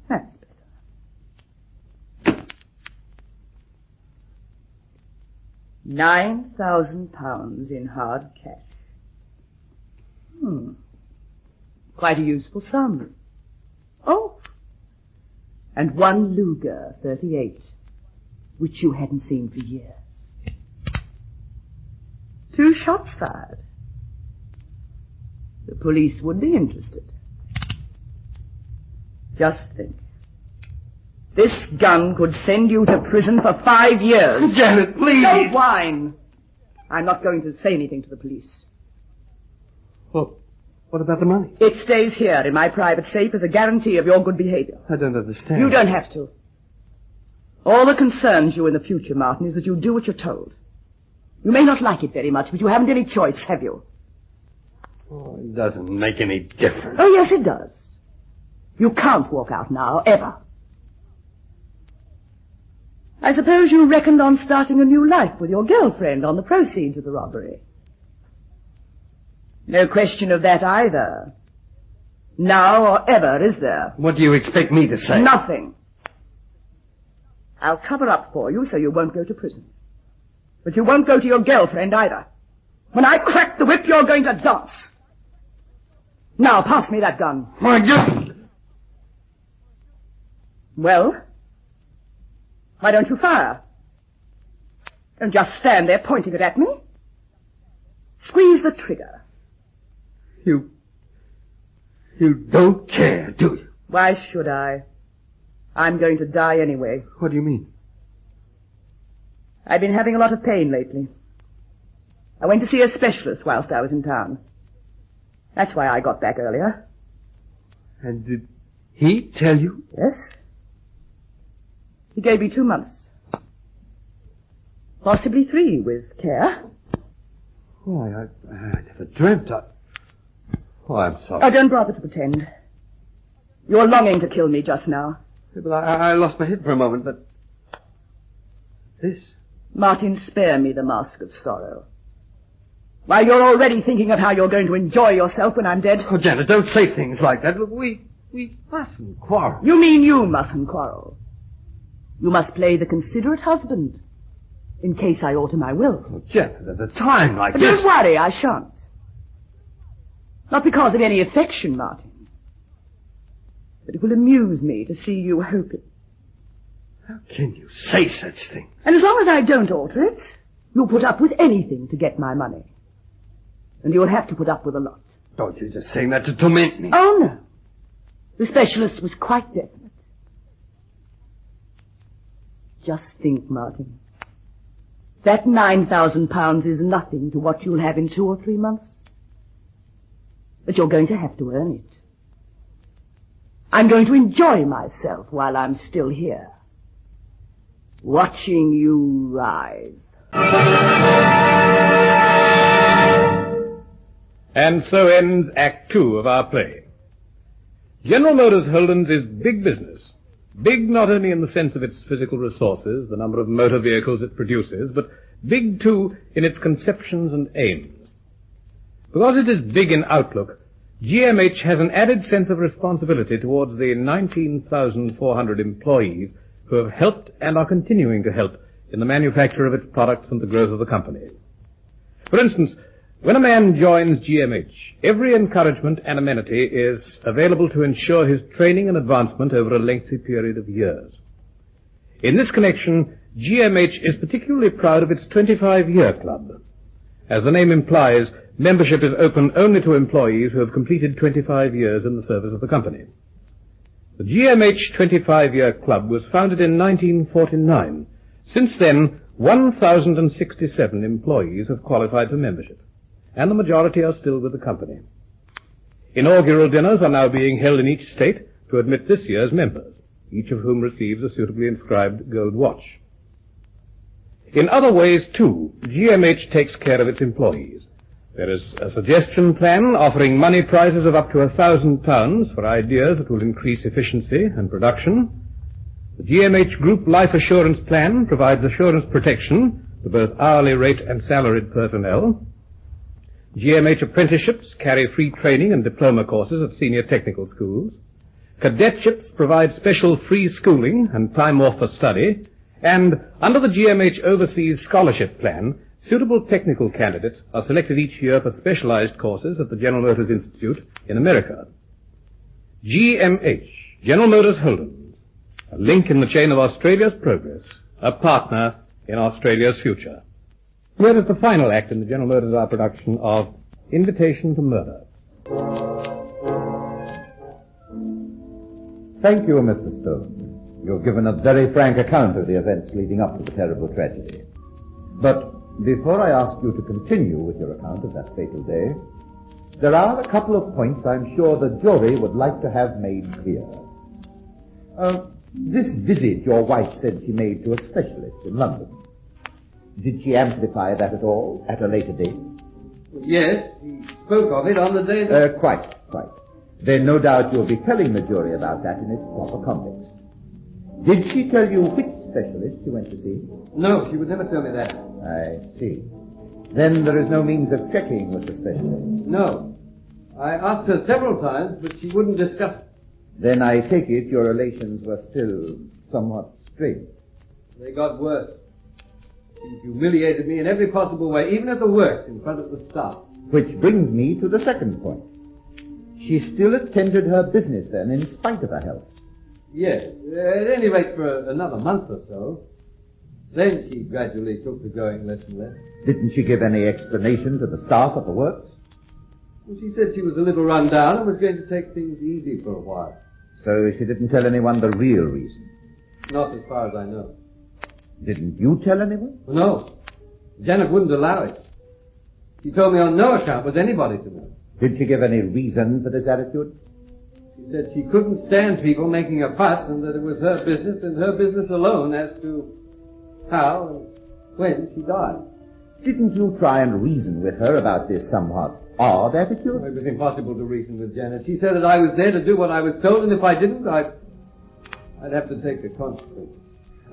That's better. £9,000 in hard cash. Quite a useful sum. Oh. And one Luger 38, which you hadn't seen for years. 2 shots fired. The police would be interested. Just think. This gun could send you to prison for 5 years. Janet, please. Don't whine. I'm not going to say anything to the police. Well, what about the money? It stays here in my private safe as a guarantee of your good behavior. I don't understand. You don't have to. All that concerns you in the future, Martin, is that you do what you're told. You may not like it very much, but you haven't any choice, have you? Oh, it doesn't make any difference. Oh, yes, it does. You can't walk out now, ever. I suppose you reckoned on starting a new life with your girlfriend on the proceeds of the robbery. No question of that either. Now or ever, is there? What do you expect me to say? Nothing. I'll cover up for you so you won't go to prison. But you won't go to your girlfriend either. When I crack the whip, you're going to dance. Now, pass me that gun. Well? Why don't you fire? Don't just stand there pointing it at me. Squeeze the trigger. You don't care, do you? Why should I? I'm going to die anyway. What do you mean? I've been having a lot of pain lately. I went to see a specialist whilst I was in town. That's why I got back earlier. And did he tell you? Yes. He gave me 2 months. Possibly 3 with care. Why, I never dreamt of... Oh, I'm sorry. Oh, don't bother to pretend. You're longing to kill me just now. Well, I lost my head for a moment, but... This? Martin, spare me the mask of sorrow. While you're already thinking of how you're going to enjoy yourself when I'm dead. Oh, Janet, don't say things like that. We mustn't quarrel. You mean you mustn't quarrel? You must play the considerate husband, in case I alter my will. Oh, Janet, at a time like But this... don't worry, I shan't. Not because of any affection, Martin. But it will amuse me to see you hoping. How can you say such things? And as long as I don't alter it, you'll put up with anything to get my money. And you'll have to put up with a lot. Don't you just saying that to torment me? Oh, no. The specialist was quite definite. Just think, Martin. That £9,000 is nothing to what you'll have in 2 or 3 months. But you're going to have to earn it. I'm going to enjoy myself while I'm still here, watching you rise. And so ends Act 2 of our play. General Motors Holdens is big business. Big not only in the sense of its physical resources, the number of motor vehicles it produces, but big, too, in its conceptions and aims. Because it is big in outlook, GMH has an added sense of responsibility towards the 19,400 employees who have helped and are continuing to help in the manufacture of its products and the growth of the company. For instance, when a man joins GMH, every encouragement and amenity is available to ensure his training and advancement over a lengthy period of years. In this connection, GMH is particularly proud of its 25-year club. As the name implies, membership is open only to employees who have completed 25 years in the service of the company. The GMH 25-year club was founded in 1949. Since then, 1,067 employees have qualified for membership, and the majority are still with the company. Inaugural dinners are now being held in each state to admit this year's members, each of whom receives a suitably inscribed gold watch. In other ways, too, GMH takes care of its employees. There is a suggestion plan offering money prizes of up to £1,000 for ideas that will increase efficiency and production. The GMH Group Life Assurance Plan provides assurance protection to both hourly rate and salaried personnel. GMH apprenticeships carry free training and diploma courses at senior technical schools. Cadetships provide special free schooling and time off for study. And under the GMH Overseas Scholarship Plan, suitable technical candidates are selected each year for specialized courses at the General Motors Institute in America. GMH, General Motors Holdens, a link in the chain of Australia's progress, a partner in Australia's future. Here is the final act in the General Motors Hour production of Invitation to Murder. Thank you, Mr. Stone. You've given a very frank account of the events leading up to the terrible tragedy. But before I ask you to continue with your account of that fatal day, there are a couple of points I'm sure the jury would like to have made clear. This visit your wife said she made to a specialist in London. Did she amplify that at all at a later date? Yes, he spoke of it on the day that... Quite. Then no doubt you'll be telling the jury about that in its proper context. Did she tell you which specialist she went to see? No, she would never tell me that. I see. Then there is no means of checking with the specialist? No. I asked her several times, but she wouldn't discuss it. Then I take it your relations were still somewhat strained. They got worse. She humiliated me in every possible way, even at the works, in front of the staff. Which brings me to the second point. She still attended her business then, in spite of her health? Yes, at any rate for another month or so. Then she gradually took to going less and less. Didn't she give any explanation to the staff at the works? Well, she said she was a little run down and was going to take things easy for a while. So she didn't tell anyone the real reason? Not as far as I know. Didn't you tell anyone? No. Janet wouldn't allow it. She told me on no account was anybody to know. Did she give any reason for this attitude? She said she couldn't stand people making a fuss and that it was her business and her business alone as to how and when she died. Didn't you try and reason with her about this somewhat odd attitude? It was impossible to reason with Janet. She said that I was there to do what I was told, and if I didn't, I'd have to take the consequences.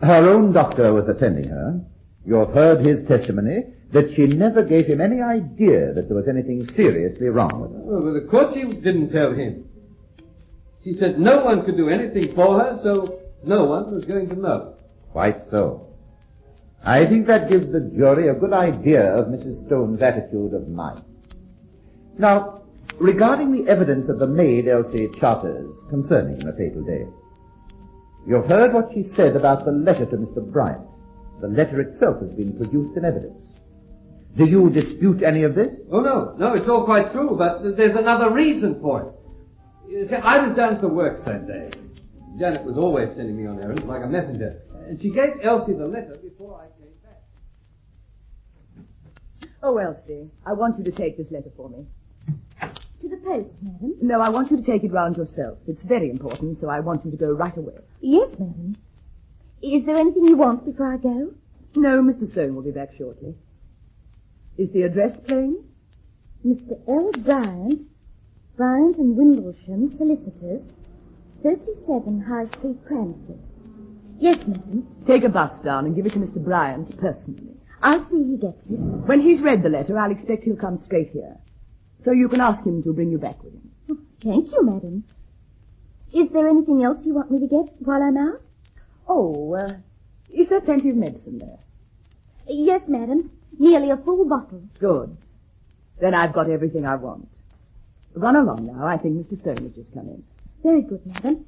Her own doctor was attending her. You have heard his testimony that she never gave him any idea that there was anything seriously wrong with her. Well, but of course she didn't tell him. She said no one could do anything for her, so no one was going to know. Quite so. I think that gives the jury a good idea of Mrs. Stone's attitude of mind. Now, regarding the evidence of the maid Elsie Charters concerning the fatal day, you've heard what she said about the letter to Mr. Bryant. The letter itself has been produced in evidence. Do you dispute any of this? Oh, no, it's all quite true, but there's another reason for it. You see, I was down for works that day. Janet was always sending me on errands like a messenger, and she gave Elsie the letter before I came back. Oh, Elsie, I want you to take this letter for me. To the post, madam? No, I want you to take it round yourself. It's very important, so I want you to go right away. Yes, madam. Is there anything you want before I go? No, Mr. Stone will be back shortly. Is the address plain? Mr. L. Bryant, Bryant and Windlesham, solicitors, 37 High Street, Cranford. Yes, madam. Take a bus down and give it to Mr. Bryant personally. I'll see he gets it. When he's read the letter, I'll expect he'll come straight here. So you can ask him to bring you back with him. Oh, thank you, madam. Is there anything else you want me to get while I'm out? Oh, is there plenty of medicine there? Yes, madam. Nearly a full bottle. Good. Then I've got everything I want. Run along now. I think Mr. Stone has just come in. Very good, madam.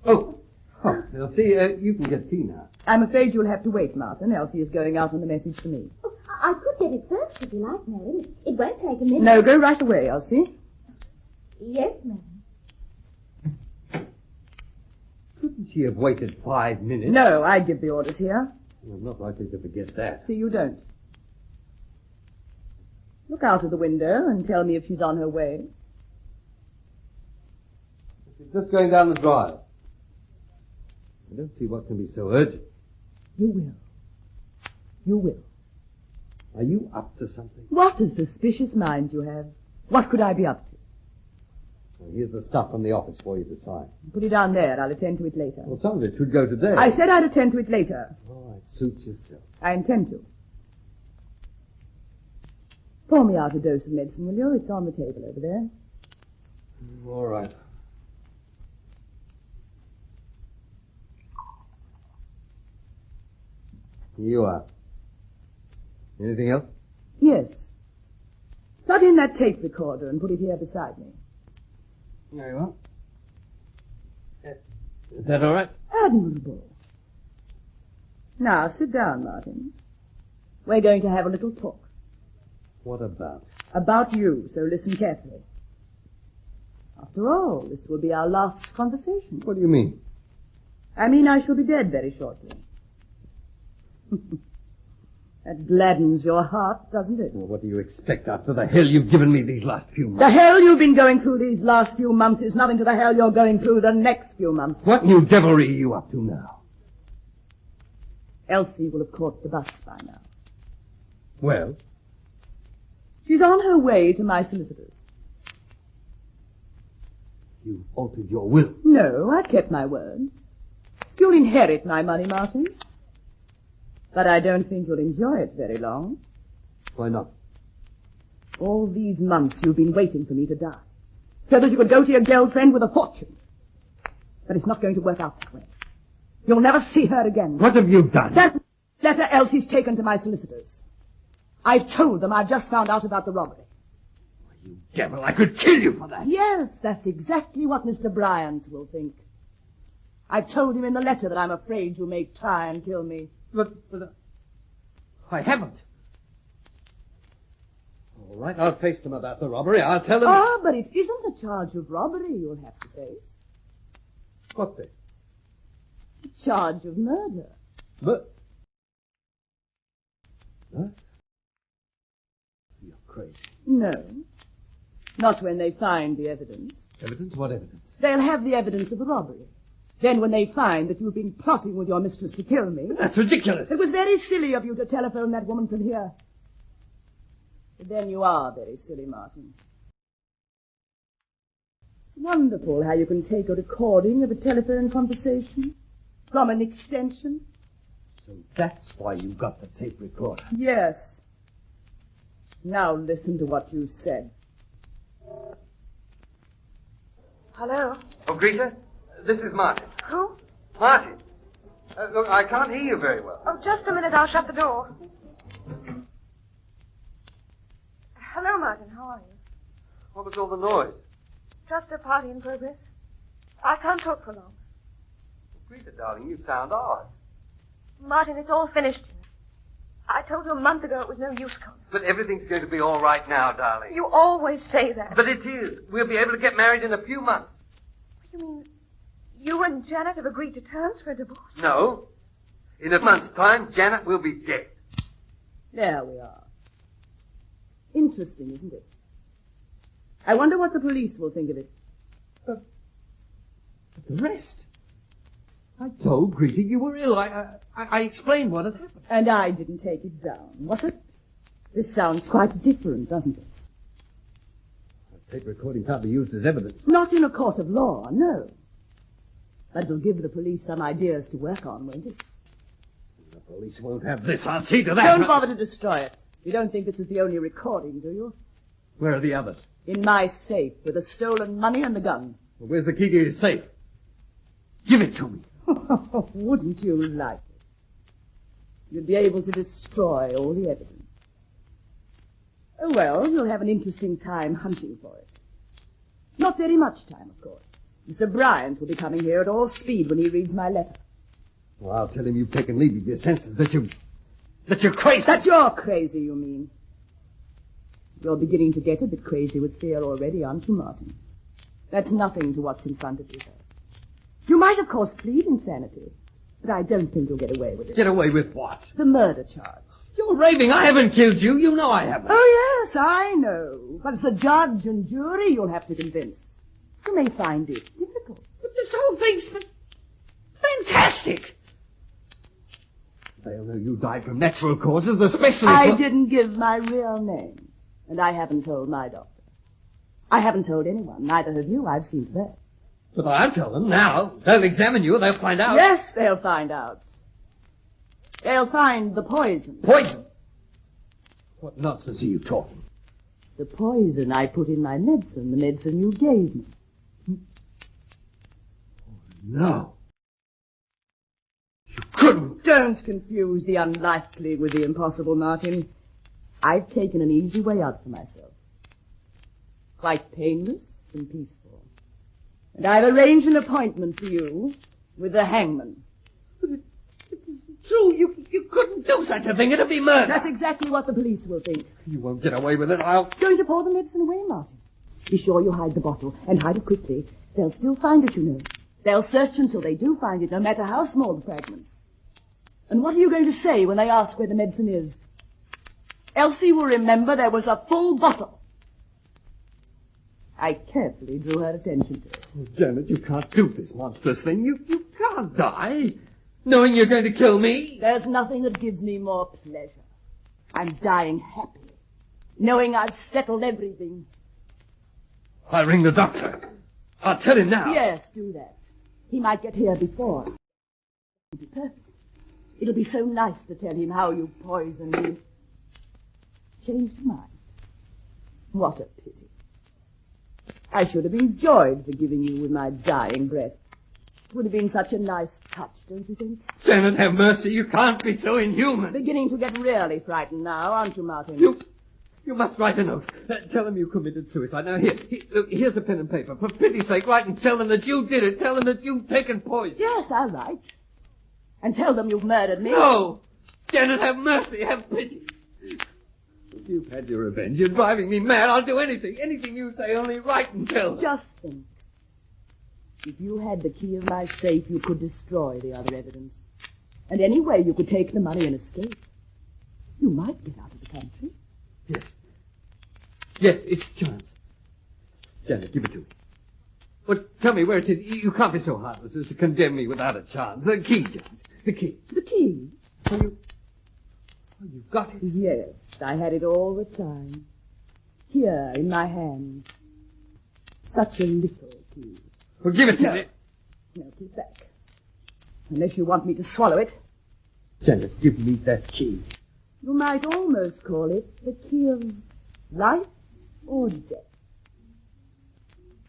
Oh, Elsie, you can get tea now. I'm afraid you'll have to wait, Martin. Elsie is going out on a message for me. Oh, I could get it first if you like, madam. It won't take a minute. No, go right away, Elsie. Yes, madam. Couldn't she have waited 5 minutes? No, I give the orders here. I'm not likely to forget that. See, you don't. Look out of the window and tell me if she's on her way. She's just going down the drive. I don't see what can be so urgent. You will. You will. Are you up to something? What a suspicious mind you have. What could I be up to? Well, here's the stuff from the office for you to sign. Put it down there. I'll attend to it later. Well, some of it should go today. I said I'd attend to it later. Oh, it suits yourself. I intend to. Pour me out a dose of medicine, will you? It's on the table over there. All right. Here you are. Anything else? Yes. Plug in that tape recorder and put it here beside me. Very well. Is that all right? Admirable. Now, sit down, Martin. We're going to have a little talk. What about? About you, so listen carefully. After all, this will be our last conversation. What do you mean? I mean I shall be dead very shortly. That gladdens your heart, doesn't it? Well, what do you expect after the hell you've given me these last few months? The hell you've been going through these last few months is nothing to the hell you're going through the next few months. What new devilry are you up to now? Elsie will have caught the bus by now. Well? She's on her way to my solicitors. You altered your will. No, I've kept my word. You'll inherit my money, Martin. But I don't think you'll enjoy it very long. Why not? All these months you've been waiting for me to die, so that you could go to your girlfriend with a fortune. But it's not going to work out that way. You'll never see her again. What have you done? That letter Elsie's taken to my solicitors. I've told them I've just found out about the robbery. You devil, I could kill you for that. Yes, that's exactly what Mr. Bryant will think. I've told him in the letter that I'm afraid you may try and kill me. But I haven't. All right, I'll face them about the robbery. I'll tell them... Ah, but it isn't a charge of robbery you'll have to face. What then? A charge of murder. But... Huh? You're crazy. No. Not when they find the evidence. Evidence? What evidence? They'll have the evidence of the robbery. Then when they find that you've been plotting with your mistress to kill me... That's ridiculous. It was very silly of you to telephone that woman from here. But then you are very silly, Martin. It's wonderful how you can take a recording of a telephone conversation From an extension? So that's why you got the tape recorder. Yes. Now listen to what you said. Hello? Oh, Greta, this is Martin. Who? Martin. Look, I can't hear you very well. Oh, just a minute. I'll shut the door. Hello, Martin. How are you? What was all the noise? Just a party in progress. I can't talk for long. Greta, darling, you sound odd. Martin, it's all finished. I told you a month ago it was no use coming. But everything's going to be all right now, darling. You always say that. But it is. We'll be able to get married in a few months. You mean you and Janet have agreed to terms for a divorce? No. In a month's time, Janet will be dead. There we are. Interesting, isn't it? I wonder what the police will think of it. But the rest? I told Greta you were ill. I explained what had happened. And I didn't take it down, was it? This sounds quite different, doesn't it? The tape recording can't be used as evidence. Not in a court of law, no. But it'll give the police some ideas to work on, won't it? The police won't have this. I'll see to that. Don't bother to destroy it. You don't think this is the only recording, do you? Where are the others? In my safe, with the stolen money and the gun. Well, where's the key to your safe? Give it to me. Wouldn't you like it? You'd be able to destroy all the evidence. Oh, well, you'll have an interesting time hunting for it. Not very much time, of course. Mr. Bryant will be coming here at all speed when he reads my letter. Well, I'll tell him you've taken leave of your senses, that you're crazy. That you're crazy, you mean? You're beginning to get a bit crazy with fear already, aren't you, Martin? That's nothing to what's in front of you, though. You might, of course, plead insanity, but I don't think you'll get away with it. Get away with what? The murder charge. You're raving. I haven't killed you. You know I haven't. Oh, yes, I know. But it's the judge and jury you'll have to convince. You may find it difficult. But this whole thing's fantastic. They'll know you died from natural causes, especially... I didn't give my real name, and I haven't told my doctor. I haven't told anyone. Neither have you. I've seen to that. But I'll tell them now. They'll examine you. They'll find out. Yes, they'll find out. They'll find the poison. Poison? What nonsense are you talking? The poison I put in my medicine, the medicine you gave me. No. You couldn't. Don't confuse the unlikely with the impossible, Martin. I've taken an easy way out for myself. Quite painless and peaceful. And I've arranged an appointment for you with the hangman. It's true. You couldn't do such a thing. It'd be murder. That's exactly what the police will think. You won't get away with it. Going to pour the medicine away, Martin. Be sure you hide the bottle, and hide it quickly. They'll still find it, you know. They'll search until they do find it, no matter how small the fragments. And what are you going to say when they ask where the medicine is? Elsie will remember there was a full bottle. I carefully drew her attention to it. Oh, Janet, you can't do this monstrous thing. You can't die, knowing you're going to kill me. There's nothing that gives me more pleasure. I'm dying happy, knowing I've settled everything. I'll ring the doctor. I'll tell him now. Yes, do that. He might get here before. It'll be perfect. It'll be so nice to tell him how you poisoned me. Changed your mind. What a pity. I should have enjoyed forgiving you with my dying breath. It would have been such a nice touch, don't you think? Janet, have mercy. You can't be so inhuman. Beginning to get really frightened now, aren't you, Martin? You must write a note. Tell them you committed suicide. Now, here's a pen and paper. For pity's sake, write and tell them that you did it. Tell them that you've taken poison. Yes, I'll write. And tell them you've murdered me. No! Janet, have mercy. Have pity. You've had your revenge. You're driving me mad. I'll do anything. Anything you say, only write and tell them. Just think. If you had the key of my safe, you could destroy the other evidence. And anyway, you could take the money and escape. You might get out of the country. Yes. Yes, it's a chance. Janet, give it to me. Well, tell me where it is. You can't be so heartless as to condemn me without a chance. The key, Janet. The key. The key? You've got it? Yes, I had it all the time. Here, in my hand. Such a little key. Well, give it to me. No, keep back. Unless you want me to swallow it. Janet, give me that key. You might almost call it the key of life or death.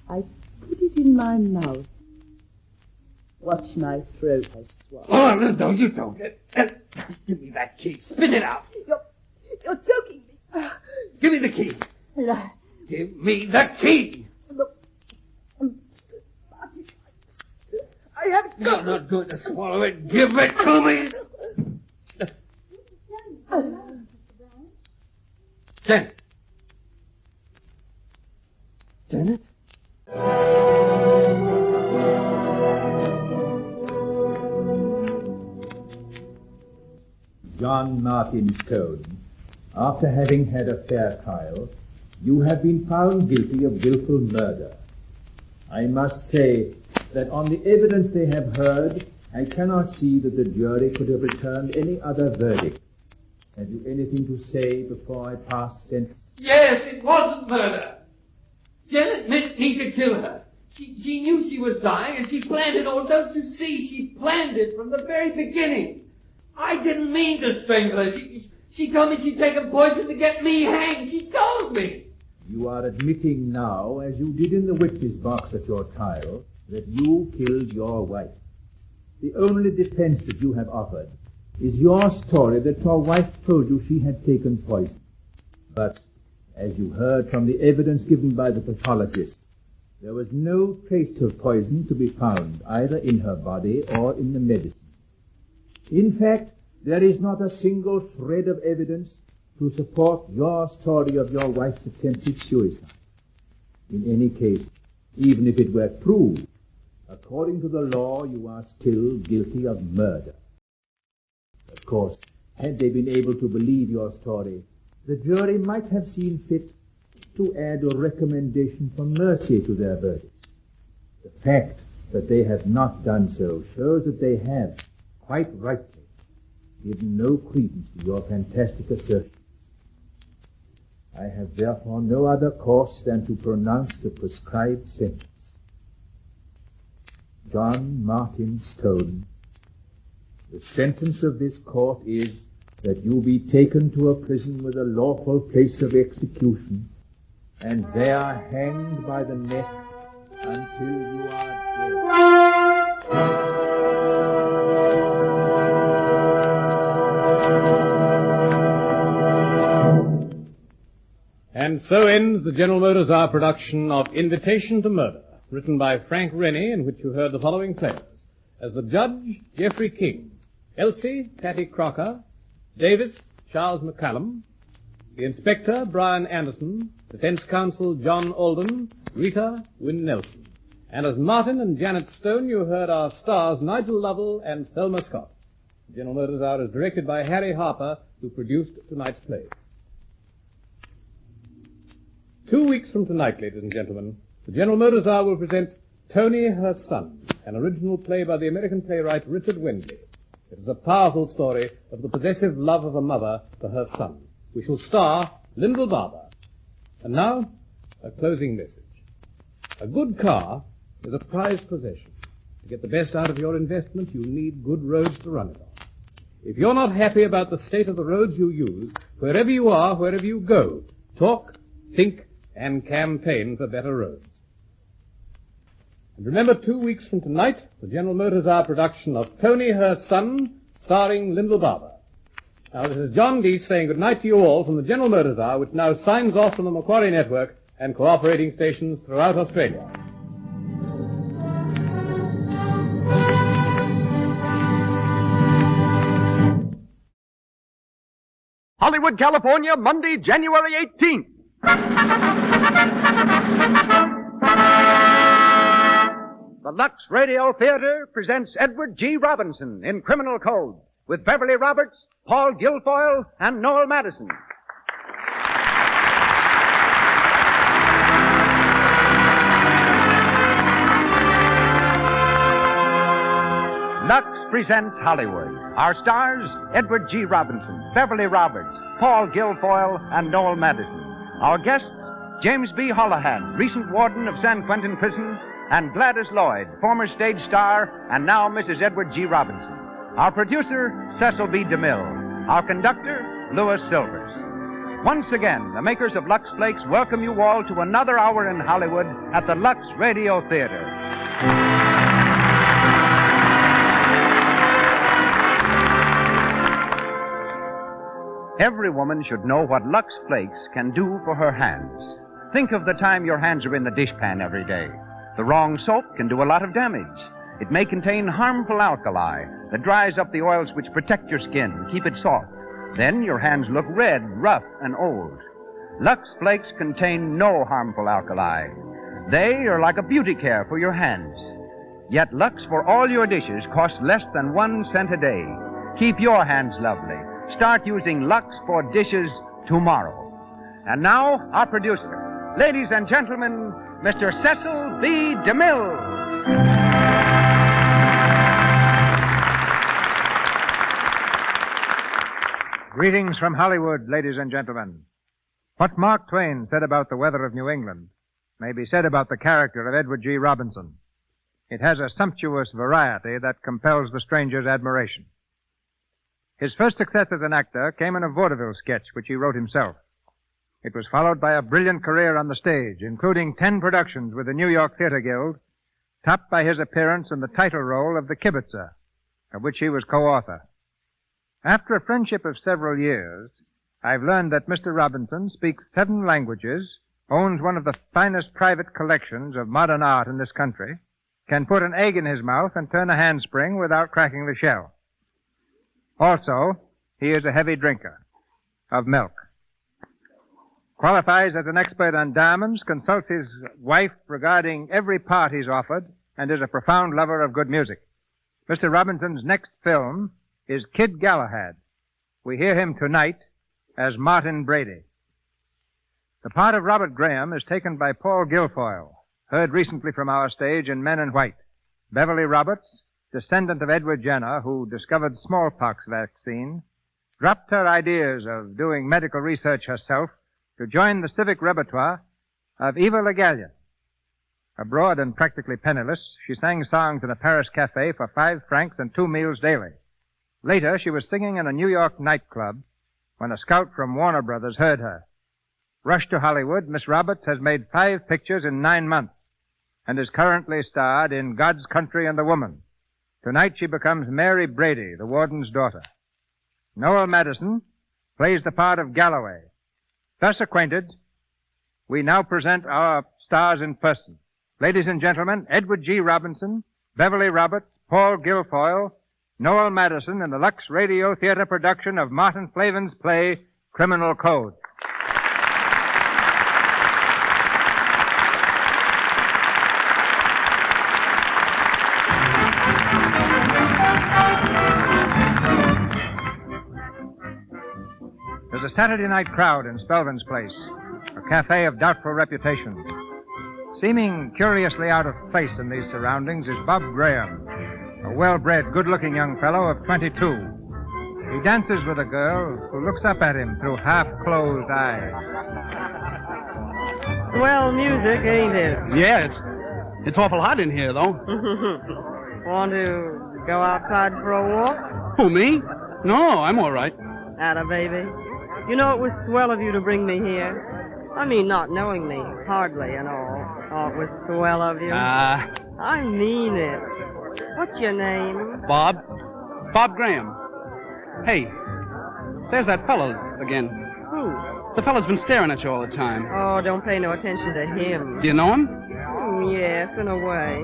I put it in my mouth. Watch my throat, I swallow. Oh, no, you don't. Give me that key. Spit it out. You're choking me. Give me the key. Give me the key. I haven't got... You're not going to swallow it. Give it to me. Janet. Janet? John Martin Stone, after having had a fair trial, you have been found guilty of willful murder. I must say that on the evidence they have heard, I cannot see that the jury could have returned any other verdict. Have you anything to say before I pass sentence? Yes, it wasn't murder. Janet meant me to kill her. She knew she was dying, and she planned it all. Don't you see? She planned it from the very beginning. I didn't mean to strangle her. She told me she'd taken poison to get me hanged. She told me. You are admitting now, as you did in the witness box at your trial, that you killed your wife. The only defense that you have offered is your story that your wife told you she had taken poison. But, as you heard from the evidence given by the pathologist, there was no trace of poison to be found either in her body or in the medicine. In fact, there is not a single shred of evidence to support your story of your wife's attempted suicide. In any case, even if it were proved, according to the law, you are still guilty of murder. Of course, had they been able to believe your story, the jury might have seen fit to add a recommendation for mercy to their verdict. The fact that they have not done so shows that they have, quite rightly, given no credence to your fantastic assertion. I have therefore no other course than to pronounce the prescribed sentence. John Martin Stone, the sentence of this court is that you be taken to a prison with a lawful place of execution, and there hanged by the neck until you are dead. And so ends the General Motors Hour production of Invitation to Murder, written by Frank Rennie, in which you heard the following players. As the judge, Geoffrey King. Elsie, Patty Crocker. Davis, Charles McCallum. The inspector, Brian Anderson. Defense counsel, John Alden. Rita, Wynne Nelson. And as Martin and Janet Stone, you heard our stars, Nigel Lovell and Thelma Scott. The General Motors Hour is directed by Harry Harper, who produced tonight's play. 2 weeks from tonight, ladies and gentlemen, the General Motors Hour will present Tony, Her Son, an original play by the American playwright Richard Wendley. It is a powerful story of the possessive love of a mother for her son. We shall star Lyndall Barber. And now, a closing message. A good car is a prized possession. To get the best out of your investment, you need good roads to run it on. If you're not happy about the state of the roads you use, wherever you are, wherever you go, talk, think, and campaign for better roads. And remember, 2 weeks from tonight, the General Motors Hour production of Tony, Her Son, starring Lyndall Barber. Now, this is John Deese saying goodnight to you all from the General Motors Hour, which now signs off from the Macquarie Network and cooperating stations throughout Australia. Hollywood, California, Monday, January 18th. The Lux Radio Theater presents Edward G. Robinson in Criminal Code with Beverly Roberts, Paul Guilfoyle, and Noel Madison. Lux presents Hollywood. Our stars, Edward G. Robinson, Beverly Roberts, Paul Guilfoyle, and Noel Madison. Our guests, James B. Holohan, recent warden of San Quentin Prison, and Gladys Lloyd, former stage star and now Mrs. Edward G. Robinson. Our producer, Cecil B. DeMille. Our conductor, Louis Silvers. Once again, the makers of Lux Flakes welcome you all to another hour in Hollywood at the Lux Radio Theater. Every woman should know what Lux Flakes can do for her hands. Think of the time your hands are in the dishpan every day. The wrong soap can do a lot of damage. It may contain harmful alkali that dries up the oils which protect your skin, keep it soft. Then your hands look red, rough, and old. Lux Flakes contain no harmful alkali. They are like a beauty care for your hands. Yet Lux for all your dishes costs less than 1 cent a day. Keep your hands lovely. Start using Lux for dishes tomorrow. And now, our producer. Ladies and gentlemen, Mr. Cecil B. DeMille. Greetings from Hollywood, ladies and gentlemen. What Mark Twain said about the weather of New England may be said about the character of Edward G. Robinson. It has a sumptuous variety that compels the stranger's admiration. His first success as an actor came in a vaudeville sketch which he wrote himself. It was followed by a brilliant career on the stage, including 10 productions with the New York Theater Guild, topped by his appearance in the title role of The Kibitzer, of which he was co-author. After a friendship of several years, I've learned that Mr. Robinson speaks 7 languages, owns one of the finest private collections of modern art in this country, can put an egg in his mouth and turn a handspring without cracking the shell. Also, he is a heavy drinker of milk. Qualifies as an expert on diamonds, consults his wife regarding every part he's offered, and is a profound lover of good music. Mr. Robinson's next film is Kid Galahad. We hear him tonight as Martin Brady. The part of Robert Graham is taken by Paul Guilfoyle, heard recently from our stage in Men in White. Beverly Roberts, descendant of Edward Jenner, who discovered smallpox vaccine, dropped her ideas of doing medical research herself to join the civic repertoire of Eva Le Gallienne. Abroad and practically penniless, she sang songs in a Paris cafe for 5 francs and 2 meals daily. Later, she was singing in a New York nightclub when a scout from Warner Brothers heard her. Rushed to Hollywood, Miss Roberts has made 5 pictures in 9 months and is currently starred in God's Country and the Woman. Tonight she becomes Mary Brady, the warden's daughter. Noel Madison plays the part of Galloway. Thus acquainted, we now present our stars in person. Ladies and gentlemen, Edward G. Robinson, Beverly Roberts, Paul Guilfoyle, Noel Madison in the Lux Radio Theater production of Martin Flavin's play, Criminal Code. There's a Saturday night crowd in Spelman's Place, a cafe of doubtful reputation. Seeming curiously out of place in these surroundings is Bob Graham, a well-bred, good-looking young fellow of 22. He dances with a girl who looks up at him through half-closed eyes. Swell music, ain't it? Yeah, it's awful hot in here, though. Want to go outside for a walk? Who, me? No, I'm all right. Atta baby. You know, it was swell of you to bring me here. I mean, not knowing me, hardly and all. Oh, it was swell of you. I mean it. What's your name? Bob. Bob Graham. Hey, there's that fellow again. Who? The fellow's been staring at you all the time. Oh, don't pay no attention to him. Do you know him? Yes, in a way.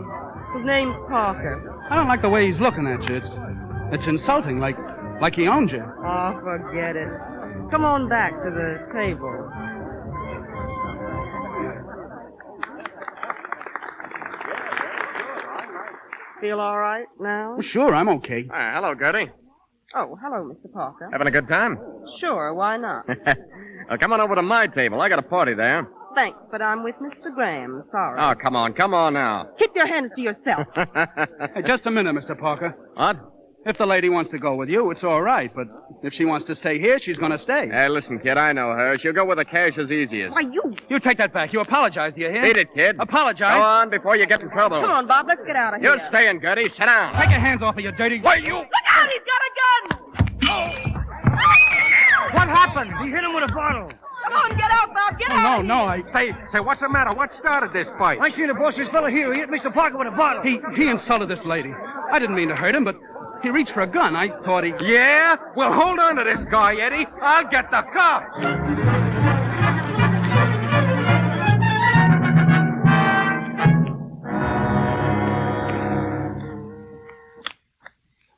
His name's Parker. I don't like the way he's looking at you. It's insulting, like he owns you. Oh, forget it. Come on back to the table. Feel all right now? Well, sure, I'm okay. Hello, Gertie. Oh, hello, Mr. Parker. Having a good time? Sure, why not? Well, come on over to my table. I got a party there. Thanks, but I'm with Mr. Graham. Sorry. Oh, come on now. Keep your hands to yourself. Hey, just a minute, Mr. Parker. What? If the lady wants to go with you, it's all right. But if she wants to stay here, she's going to stay. Hey, listen, kid, I know her. She'll go where the cash is easiest. Why, you... You take that back. You apologize, do you hear? Beat it, kid. Apologize. Go on before you get in trouble. Come on, Bob, let's get out of here. You're staying, Gertie. Sit down. Take your hands off of you dirty... Why, you... Look out, he's got a gun! What happened? He hit him with a bottle. Come on, get out, Bob, get out! No, I... Say, what's the matter? What started this fight? I seen the boss's fella here. He hit Mr. Parker with a bottle. He insulted this lady. I didn't mean to hurt him, but he reached for a gun. I thought he... Yeah? Well, hold on to this guy, Eddie. I'll get the cops.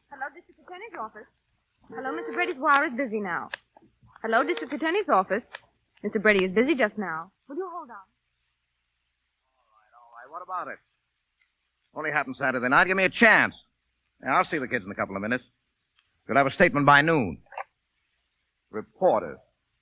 Hello, District Attorney's office. Hello, Mr. Brady's wire is busy now. Hello, District Attorney's office. Mr. Brady is busy just now. Will you hold on? All right. What about it? Only happened Saturday night. Give me a chance. Yeah, I'll see the kids in a couple of minutes. We'll have a statement by noon. Reporters.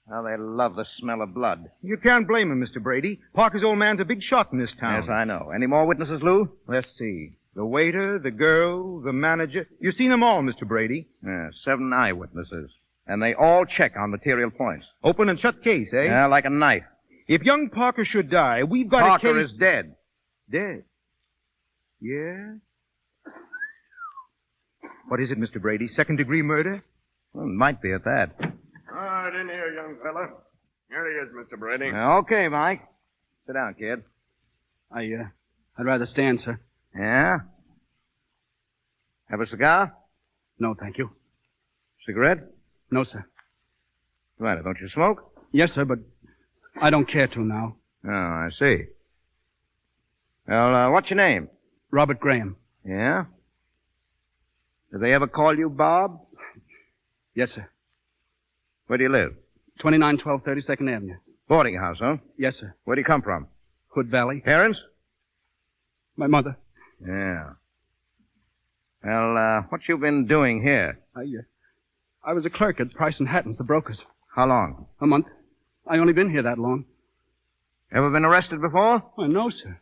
How they love the smell of blood. You can't blame him, Mr. Brady. Parker's old man's a big shot in this town. Yes, I know. Any more witnesses, Lou? Let's see. The waiter, the girl, the manager. You've seen them all, Mr. Brady. Yeah, 7 eyewitnesses. And they all check on material points. Open and shut case, eh? Yeah, like a knife. If young Parker should die, we've got Parker a case... is dead. Dead? Yeah? What is it, Mr. Brady? Second-degree murder? Well, it might be at that. All right, in here, young fella. Here he is, Mr. Brady. Okay, Mike. Sit down, kid. I'd rather stand, sir. Yeah? Have a cigar? No, thank you. Cigarette? No, sir. What's the matter? Don't you smoke? Yes, sir, but I don't care to now. Oh, I see. Well, what's your name? Robert Graham. Yeah? Did they ever call you Bob? Yes, sir. Where do you live? 2912 32nd Avenue. Boarding house, huh? Yes, sir. Where do you come from? Hood Valley. Parents? My mother. Yeah. Well, what you been doing here? I was a clerk at Price and Hatton's, the brokers. How long? A month. I only been here that long. Ever been arrested before? Oh, no, sir.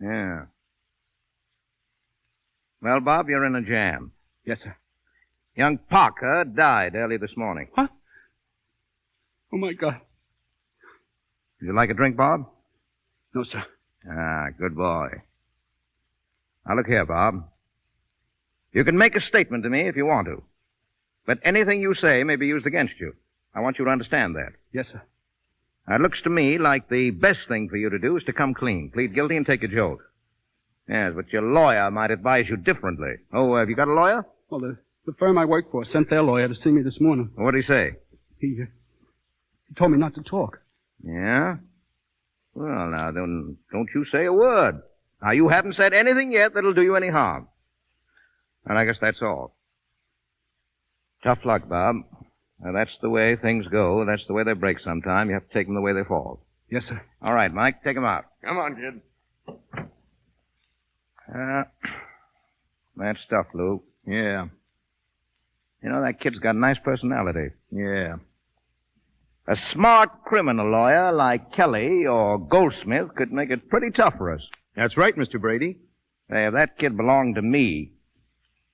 Yeah. Well, Bob, you're in a jam. Yes, sir. Young Parker died early this morning. What? Oh, my God. Would you like a drink, Bob? No, sir. Ah, good boy. Now, look here, Bob. You can make a statement to me if you want to. But anything you say may be used against you. I want you to understand that. Yes, sir. Now, it looks to me like the best thing for you to do is to come clean, plead guilty, and take a jolt. Yes, but your lawyer might advise you differently. Oh, have you got a lawyer? Well, the firm I work for sent their lawyer to see me this morning. What did he say? He told me not to talk. Yeah? Well, now, then, don't you say a word. Now, you haven't said anything yet that'll do you any harm. And I guess that's all. Tough luck, Bob. Now, that's the way things go. That's the way they break sometime. You have to take them the way they fall. Yes, sir. All right, Mike, take them out. Come on, kid. That stuff, Lou. Yeah. You know, that kid's got a nice personality. Yeah. A smart criminal lawyer like Kelly or Goldsmith could make it pretty tough for us. That's right, Mr. Brady. Hey, if that kid belonged to me,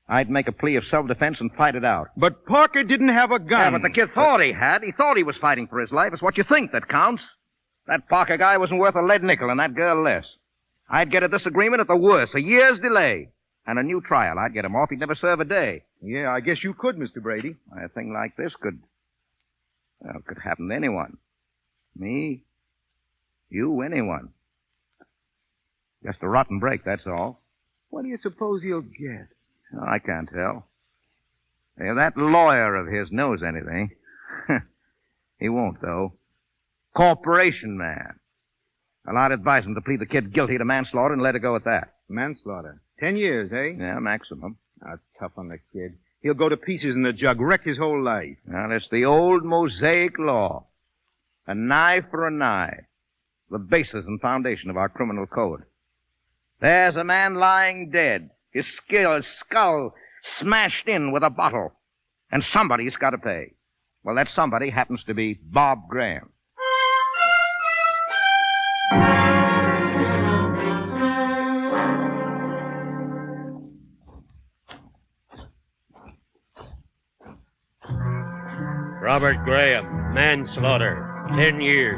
I'd make a plea of self-defense and fight it out. But Parker didn't have a gun. Yeah, but the kid thought he had. He thought he was fighting for his life. It's what you think that counts. That Parker guy wasn't worth a lead nickel, and that girl less. I'd get a disagreement at the worst, a year's delay, and a new trial. I'd get him off. He'd never serve a day. Yeah, I guess you could, Mr. Brady. A thing like this could happen to anyone. Me, you, anyone. Just a rotten break, that's all. What do you suppose he'll get? Oh, I can't tell. If that lawyer of his knows anything. He won't, though. Corporation man. Well, I'd advise him to plead the kid guilty to manslaughter and let it go at that. Manslaughter. 10 years, eh? Yeah, maximum. That's tough on the kid. He'll go to pieces in the jug, wreck his whole life. Well, it's the old Mosaic law. An eye for an eye. The basis and foundation of our criminal code. There's a man lying dead. His skull smashed in with a bottle. And somebody's got to pay. Well, that somebody happens to be Bob Graham. Robert Graham, manslaughter, 10 years,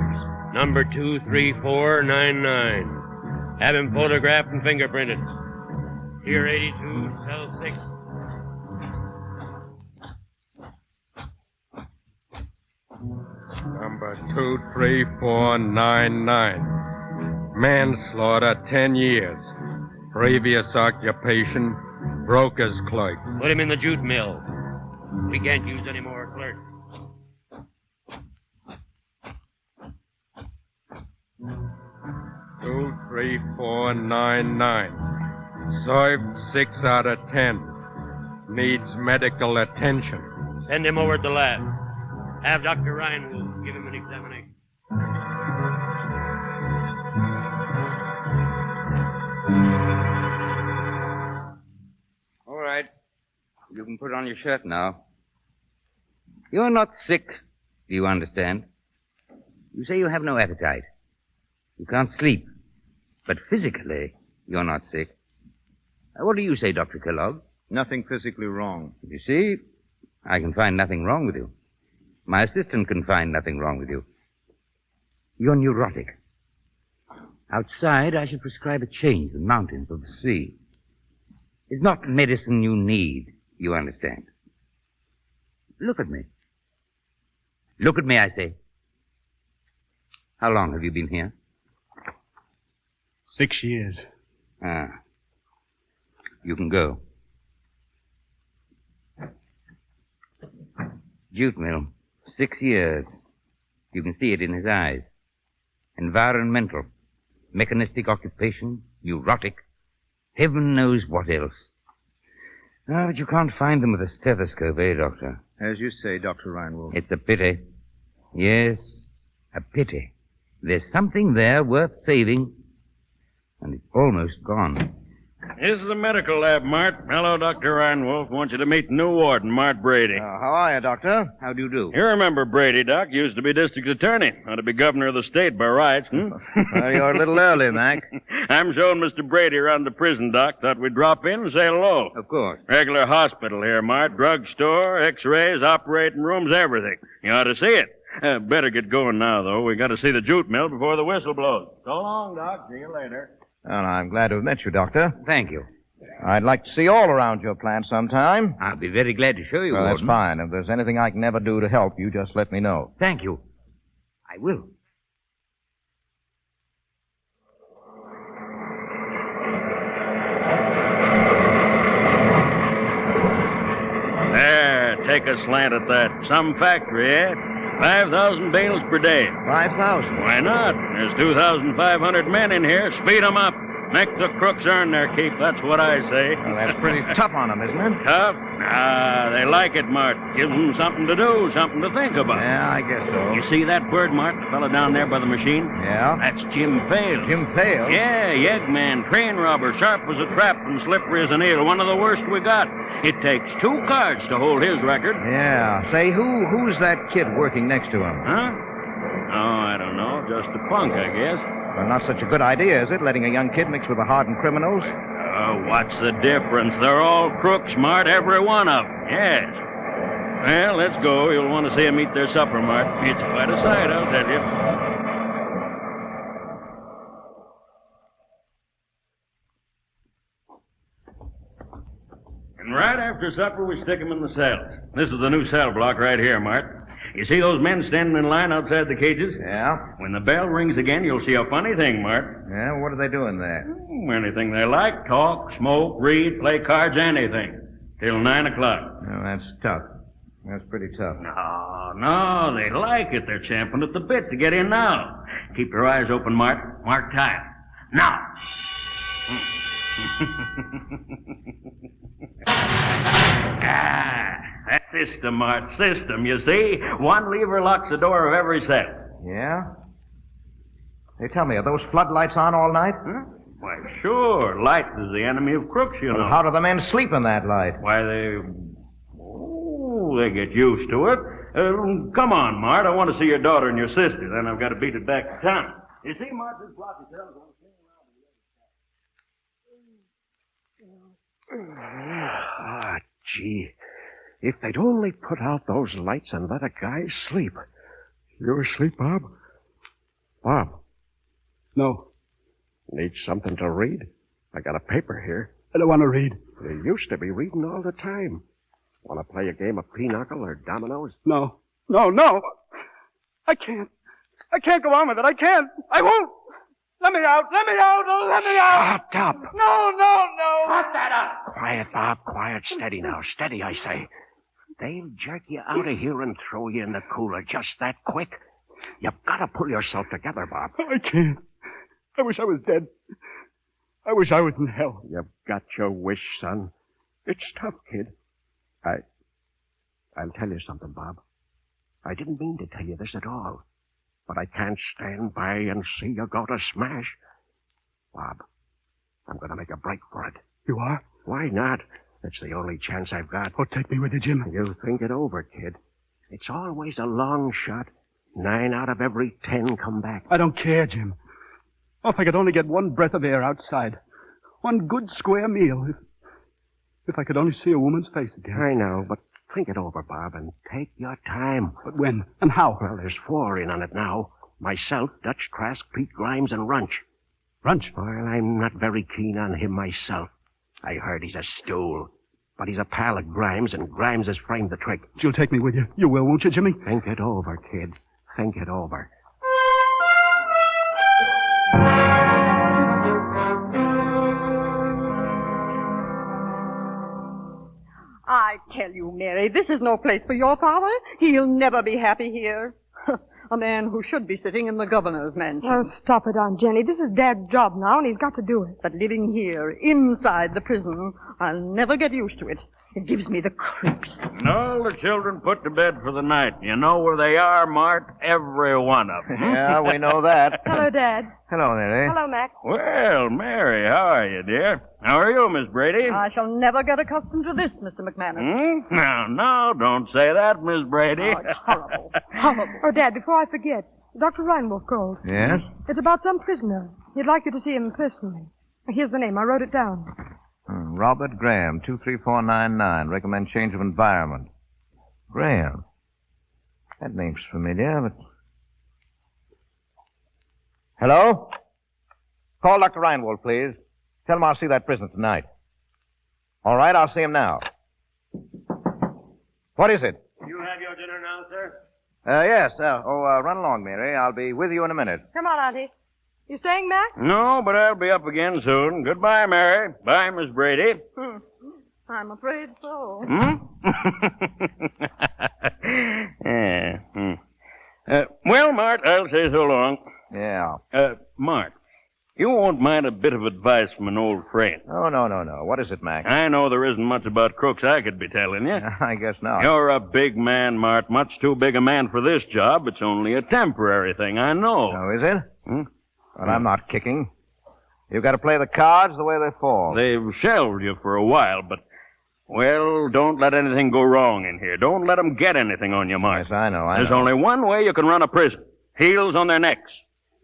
number 23499. Have him photographed and fingerprinted. Tier 82, cell 6. Number 23499. Manslaughter, 10 years. Previous occupation, broker's clerk. Put him in the jute mill. We can't use any more clerks. Two, 3, 4, 9, 9. Served 6 out of 10. Needs medical attention. Send him over to the lab. Have Dr. Ryan give him an examination. All right. You can put on your shirt now. You're not sick, do you understand? You say you have no appetite. You can't sleep. But physically, you're not sick. What do you say, Dr. Kellogg? Nothing physically wrong. You see, I can find nothing wrong with you. My assistant can find nothing wrong with you. You're neurotic. Outside, I should prescribe a change in the mountains of the sea. It's not medicine you need, you understand. Look at me. Look at me, I say. How long have you been here? 6 years. Ah. You can go. Jute mill. 6 years. You can see it in his eyes. Environmental. Mechanistic occupation. Neurotic. Heaven knows what else. Ah, but you can't find them with a stethoscope, eh, Doctor? As you say, Dr. Reinwolf. It's a pity. Yes, a pity. There's something there worth saving, and it's almost gone. This is the medical lab, Mart. Hello, Dr. Reinwolf. Want you to meet the new warden, Mart Brady. How are you, Doctor? How do you do? You remember Brady, Doc. Used to be district attorney. Ought to be governor of the state by rights, Well, you're a little early, Mac. I'm showing Mr. Brady around the prison, Doc. Thought we'd drop in and say hello. Of course. Regular hospital here, Mart. Drugstore, x-rays, operating rooms, everything. You ought to see it. Better get going now, though. We got to see the jute mill before the whistle blows. So long, Doc. See you later. Well, I'm glad to have met you, Doctor. Thank you. I'd like to see all around your plant sometime. I'll be very glad to show you, Well, that's Warden. fine. If there's anything I can ever do to help you, just let me know. Thank you. I will. There, take a slant at that. Some factory, eh? 5,000 bales per day. 5,000? Why not? There's 2,500 men in here. Speed 'em up. Make the crooks earn their keep. That's what I say. Well, that's pretty tough on them, isn't it? Tough? Ah, they like it, Mart. Gives them something to do, something to think about. Yeah, I guess so. You see that bird, Mart? The fellow down there by the machine? Yeah? That's Jim Fales. Jim Fales? Yeah, yeggman, train robber, sharp as a trap and slippery as an eel. One of the worst we got. It takes 2 cards to hold his record. Yeah. Say, who's that kid working next to him? Huh? Oh, I don't know. Just a punk, I guess. Well, not such a good idea, is it, letting a young kid mix with the hardened criminals? What's the difference? They're all crooks, Mart, every one of them. Yes. Well, let's go. You'll want to see them eat their supper, Mart. It's quite a sight, I'll tell you. And right after supper, we stick them in the cells. This is the new cell block right here, Mart. You see those men standing in line outside the cages? Yeah. When the bell rings again, you'll see a funny thing, Mart. Yeah, what are they doing there? Anything they like. Talk, smoke, read, play cards, anything. Till 9 o'clock. Well, that's tough. That's pretty tough. No, they like it. They're champing at the bit to get in now. Keep your eyes open, Mart. Mark time. Now. That's system, Mart. System, you see? One lever locks the door of every cell. Yeah? Hey, tell me, are those floodlights on all night? Huh? Why, sure. Light is the enemy of crooks, you know. Well, how do the men sleep in that light? Why, they get used to it. Come on, Mart. I want to see your daughter and your sister. Then I've got to beat it back to town. You see, Mart, this block of cells... Ah, gee. If they'd only put out those lights and let a guy sleep. You asleep, Bob? Bob? No. Need something to read? I got a paper here. I don't want to read. You used to be reading all the time. Want to play a game of pinochle or dominoes? No. No. I can't. I can't go on with it. I can't. I won't. Let me out. Let me out. Oh, let me out. Shut up. No. Shut that up. Quiet, Bob. Quiet. Steady now. Steady, I say. They'll jerk you out of here and throw you in the cooler just that quick. You've got to pull yourself together, Bob. I can't. I wish I was dead. I wish I was in hell. You've got your wish, son. It's tough, kid. I'll tell you something, Bob. I didn't mean to tell you this at all. But I can't stand by and see you go to smash. Bob, I'm going to make a break for it. You are? Why not? It's the only chance I've got. Oh, take me with you, Jim. You think it over, kid. It's always a long shot. 9 out of every 10 come back. I don't care, Jim. Oh, if I could only get one breath of air outside. One good square meal. If I could only see a woman's face again. I know, but think it over, Bob, and take your time. But when and how? Well, there's 4 in on it now. Myself, Dutch Trask, Pete Grimes, and Runch. Runch? Well, I'm not very keen on him myself. I heard he's a stool. But he's a pal of Grimes, and Grimes has framed the trick. You'll take me with you. You will, won't you, Jimmy? Think it over, kid. Think it over. I tell you, Mary, this is no place for your father. He'll never be happy here. A man who should be sitting in the governor's mansion. Oh, stop it, Aunt Jenny. This is Dad's job now, and he's got to do it. But living here, inside the prison, I'll never get used to it. It gives me the creeps. And all the children put to bed for the night. You know where they are, Mart? Every one of them. Yeah, we know that. Hello, Dad. Hello, Mary. Hello, Mac. Well, Mary, how are you, dear? How are you, Miss Brady? I shall never get accustomed to this, Mr. McManus. No, don't say that, Miss Brady. Oh, it's horrible. Horrible. Oh, Dad, before I forget, Dr. Reinwolf called. Yes? It's about some prisoner. He'd like you to see him personally. Here's the name. I wrote it down. Robert Graham, 23499. Recommend change of environment. Graham. That name's familiar, but... Hello? Call Dr. Reinwolf, please. Tell him I'll see that prisoner tonight. All right, I'll see him now. What is it? You have your dinner now, sir? Yes. Run along, Mary. I'll be with you in a minute. Come on, Auntie. You staying, Mac? No, but I'll be up again soon. Goodbye, Mary. Bye, Miss Brady. I'm afraid so. Well, Mart, I'll say so long. Yeah. Mart, you won't mind a bit of advice from an old friend. Oh, no. What is it, Mac? I know there isn't much about crooks I could be telling you. I guess not. You're a big man, Mart. Much too big a man for this job. It's only a temporary thing, I know. Oh, is it? Well, I'm not kicking. You've got to play the cards the way they fall. They've shelved you for a while, but, well, don't let anything go wrong in here. Don't let them get anything on you, Mart. Yes, I know. There's only one way you can run a prison. Heels on their necks.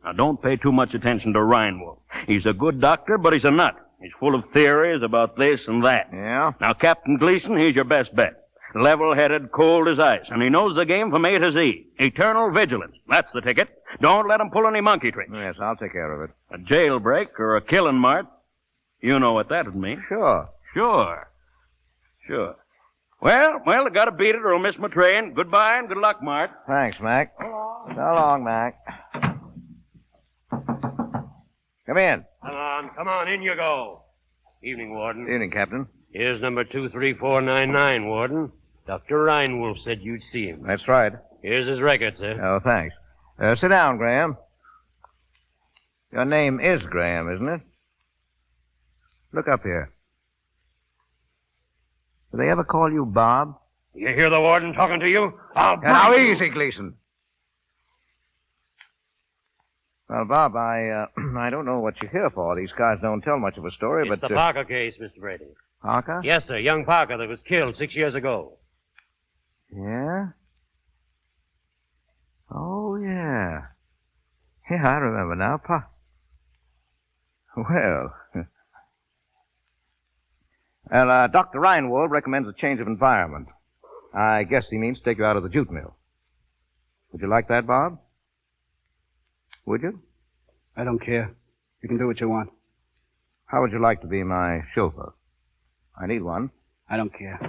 Now, don't pay too much attention to Reinwolf. He's a good doctor, but he's a nut. He's full of theories about this and that. Yeah? Now, Captain Gleason, he's your best bet. Level-headed, cold as ice, and he knows the game from A to Z. Eternal vigilance. That's the ticket. Don't let him pull any monkey tricks. Yes, I'll take care of it. A jailbreak or a killing, Mart. You know what that would mean. Sure. Well, I gotta beat it or I'll miss my train. Goodbye and good luck, Mart. Thanks, Mac. So long, Mac. Come in. Come on, in you go. Evening, Warden. Evening, Captain. Here's number 23499, Warden. Dr. Reinwolf said you'd see him. That's right. Here's his record, sir. Oh, thanks. Sit down, Graham. Your name is Graham, isn't it? Look up here. Do they ever call you Bob? You hear the warden talking to you? Now, easy, Gleason. Well, Bob, I don't know what you're here for. These guys don't tell much of a story, It's but... the Parker case, Mr. Brady. Parker? Yes, sir. Young Parker that was killed 6 years ago. Yeah? Oh, yeah. Yeah, I remember now. Well... Well, Dr. Reinwald recommends a change of environment. I guess he means to take you out of the jute mill. Would you like that, Bob? Would you? I don't care. You can do what you want. How would you like to be my chauffeur? I need one. I don't care.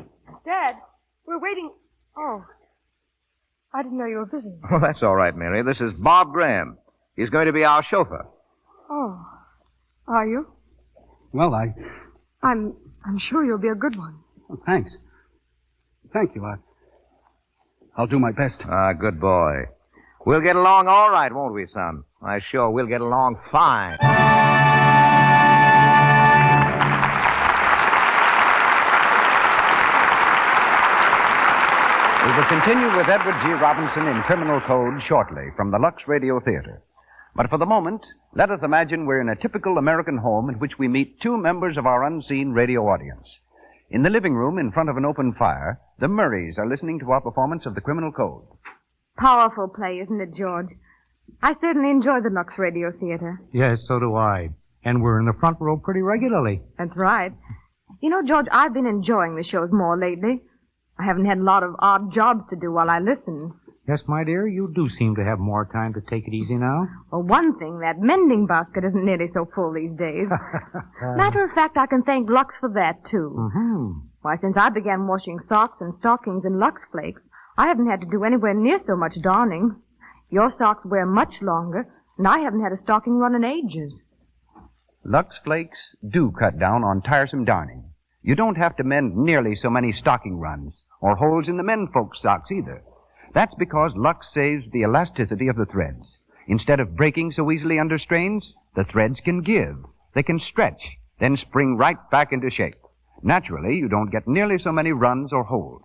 Dad, we're waiting. Oh. I didn't know you were busy. Oh, that's all right, Mary. This is Bob Graham. He's going to be our chauffeur. Oh. Are you? Well, I'm sure you'll be a good one. Oh, thanks. Thank you. I'll do my best. Ah, good boy. We'll get along all right, won't we, son? I sure will get along fine. We will continue with Edward G. Robinson in Criminal Code shortly from the Lux Radio Theater. But for the moment, let us imagine we're in a typical American home in which we meet two members of our unseen radio audience. In the living room, in front of an open fire, the Murrays are listening to our performance of the Criminal Code. Powerful play, isn't it, George? I certainly enjoy the Lux Radio Theater. Yes, so do I. And we're in the front row pretty regularly. That's right. You know, George, I've been enjoying the shows more lately. I haven't had a lot of odd jobs to do while I listen. Yes, my dear, you do seem to have more time to take it easy now. Well, one thing, that mending basket isn't nearly so full these days. Matter of fact, I can thank Lux for that, too. Mm-hmm. Why, since I began washing socks and stockings in Lux Flakes, I haven't had to do anywhere near so much darning. Your socks wear much longer, and I haven't had a stocking run in ages. Lux Flakes do cut down on tiresome darning. You don't have to mend nearly so many stocking runs, or holes in the menfolk's socks either. That's because Lux saves the elasticity of the threads. Instead of breaking so easily under strains, the threads can give. They can stretch, then spring right back into shape. Naturally, you don't get nearly so many runs or holes.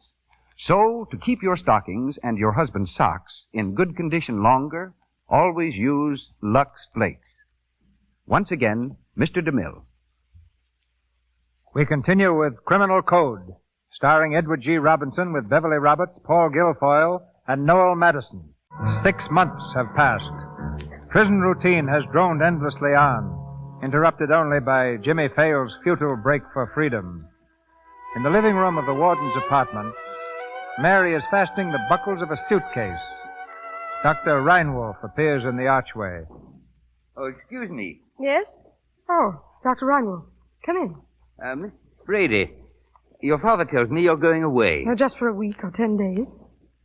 So, to keep your stockings and your husband's socks in good condition longer, always use Lux Flakes. Once again, Mr. DeMille. We continue with Criminal Code, starring Edward G. Robinson with Beverly Roberts, Paul Guilfoyle, and Noel Madison. 6 months have passed. Prison routine has droned endlessly on, interrupted only by Jimmy Fale's futile break for freedom. In the living room of the warden's apartment, Mary is fastening the buckles of a suitcase. Dr. Reinwolf appears in the archway. Oh, excuse me. Yes? Oh, Dr. Reinwolf. Come in. Miss Brady, your father tells me you're going away. Oh, just for a week or 10 days.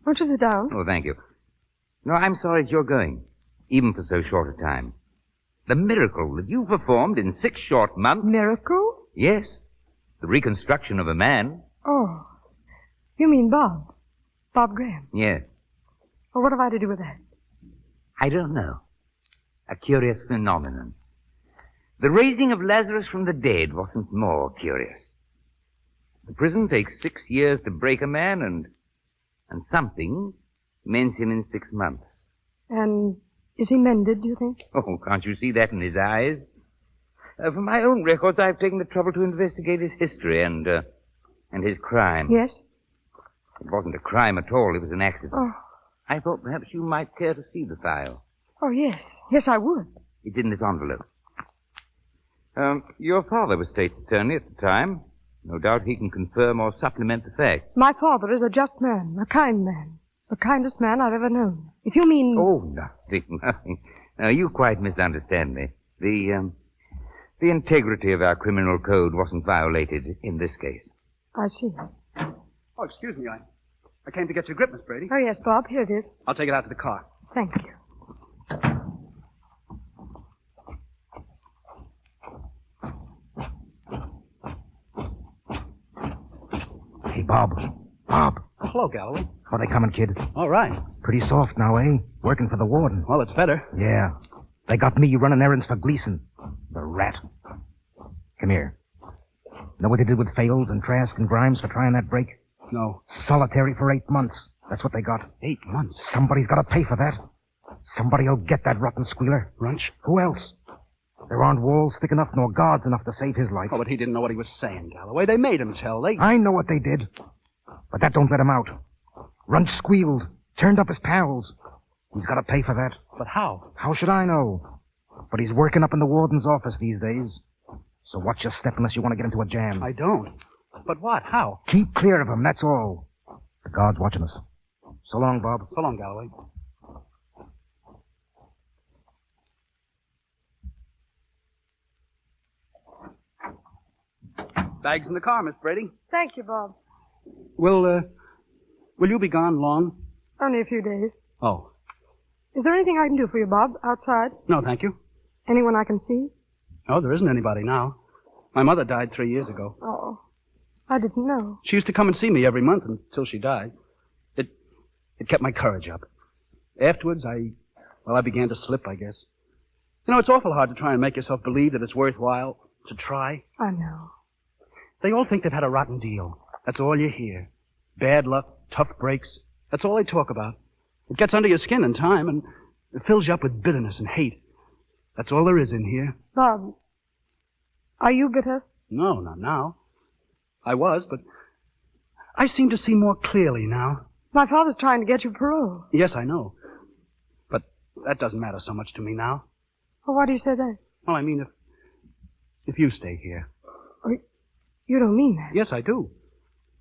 Won't you sit down? Oh, thank you. No, I'm sorry that you're going, even for so short a time. The miracle that you performed in 6 short months... Miracle? Yes. The reconstruction of a man. Oh. You mean Bob? Bob Graham? Yes. Well, what have I to do with that? I don't know. A curious phenomenon. The raising of Lazarus from the dead wasn't more curious. The prison takes 6 years to break a man, and something mends him in 6 months. And is he mended, do you think? Oh, can't you see that in his eyes? For my own records, I've taken the trouble to investigate his history and his crime. Yes? It wasn't a crime at all. It was an accident. Oh. I thought perhaps you might care to see the file. Oh, yes. Yes, I would. It's in this envelope. Your father was state's attorney at the time. No doubt he can confirm or supplement the facts. My father is a just man, a kind man. The kindest man I've ever known. If you mean... Oh, nothing. No, you quite misunderstand me. The integrity of our criminal code wasn't violated in this case. I see. Oh, excuse me. I came to get your grip, Miss Brady. Oh, yes, Bob. Here it is. I'll take it out to the car. Thank you. Hey, Bob. Bob. Hello, Galloway. How they coming, kid? All right. Pretty soft now, eh? Working for the warden. Well, it's better. Yeah. They got me running errands for Gleason. The rat. Come here. Know what they did with Fales and Trask and Grimes for trying that break? No. Solitary for 8 months. That's what they got. 8 months? Somebody's got to pay for that. Somebody'll get that rotten squealer. Runch? Who else? There aren't walls thick enough nor guards enough to save his life. Oh, but he didn't know what he was saying, Galloway. They made him tell. I know what they did. But that don't let him out. Runch squealed. Turned up his pals. He's got to pay for that. But how? How should I know? But he's working up in the warden's office these days. So watch your step unless you want to get into a jam. I don't. But what? How? Keep clear of him, that's all. The guard's watching us. So long, Bob. So long, Galloway. Bags in the car, Miss Brady. Thank you, Bob. Will you be gone long? Only a few days. Oh. Is there anything I can do for you, Bob, outside? No, thank you. Anyone I can see? Oh, there isn't anybody now. My mother died 3 years ago. Oh, I didn't know. She used to come and see me every month until she died. It kept my courage up. Afterwards, I began to slip, I guess. You know, it's awful hard to try and make yourself believe that it's worthwhile to try. I know. They all think they've had a rotten deal. That's all you hear. Bad luck, tough breaks. That's all they talk about. It gets under your skin in time, and it fills you up with bitterness and hate. That's all there is in here. Bob, are you bitter? No, not now. I was, but I seem to see more clearly now. My father's trying to get you parole. Yes, I know. But that doesn't matter so much to me now. Well, why do you say that? Well, I mean, if you stay here. You don't mean that. Yes, I do.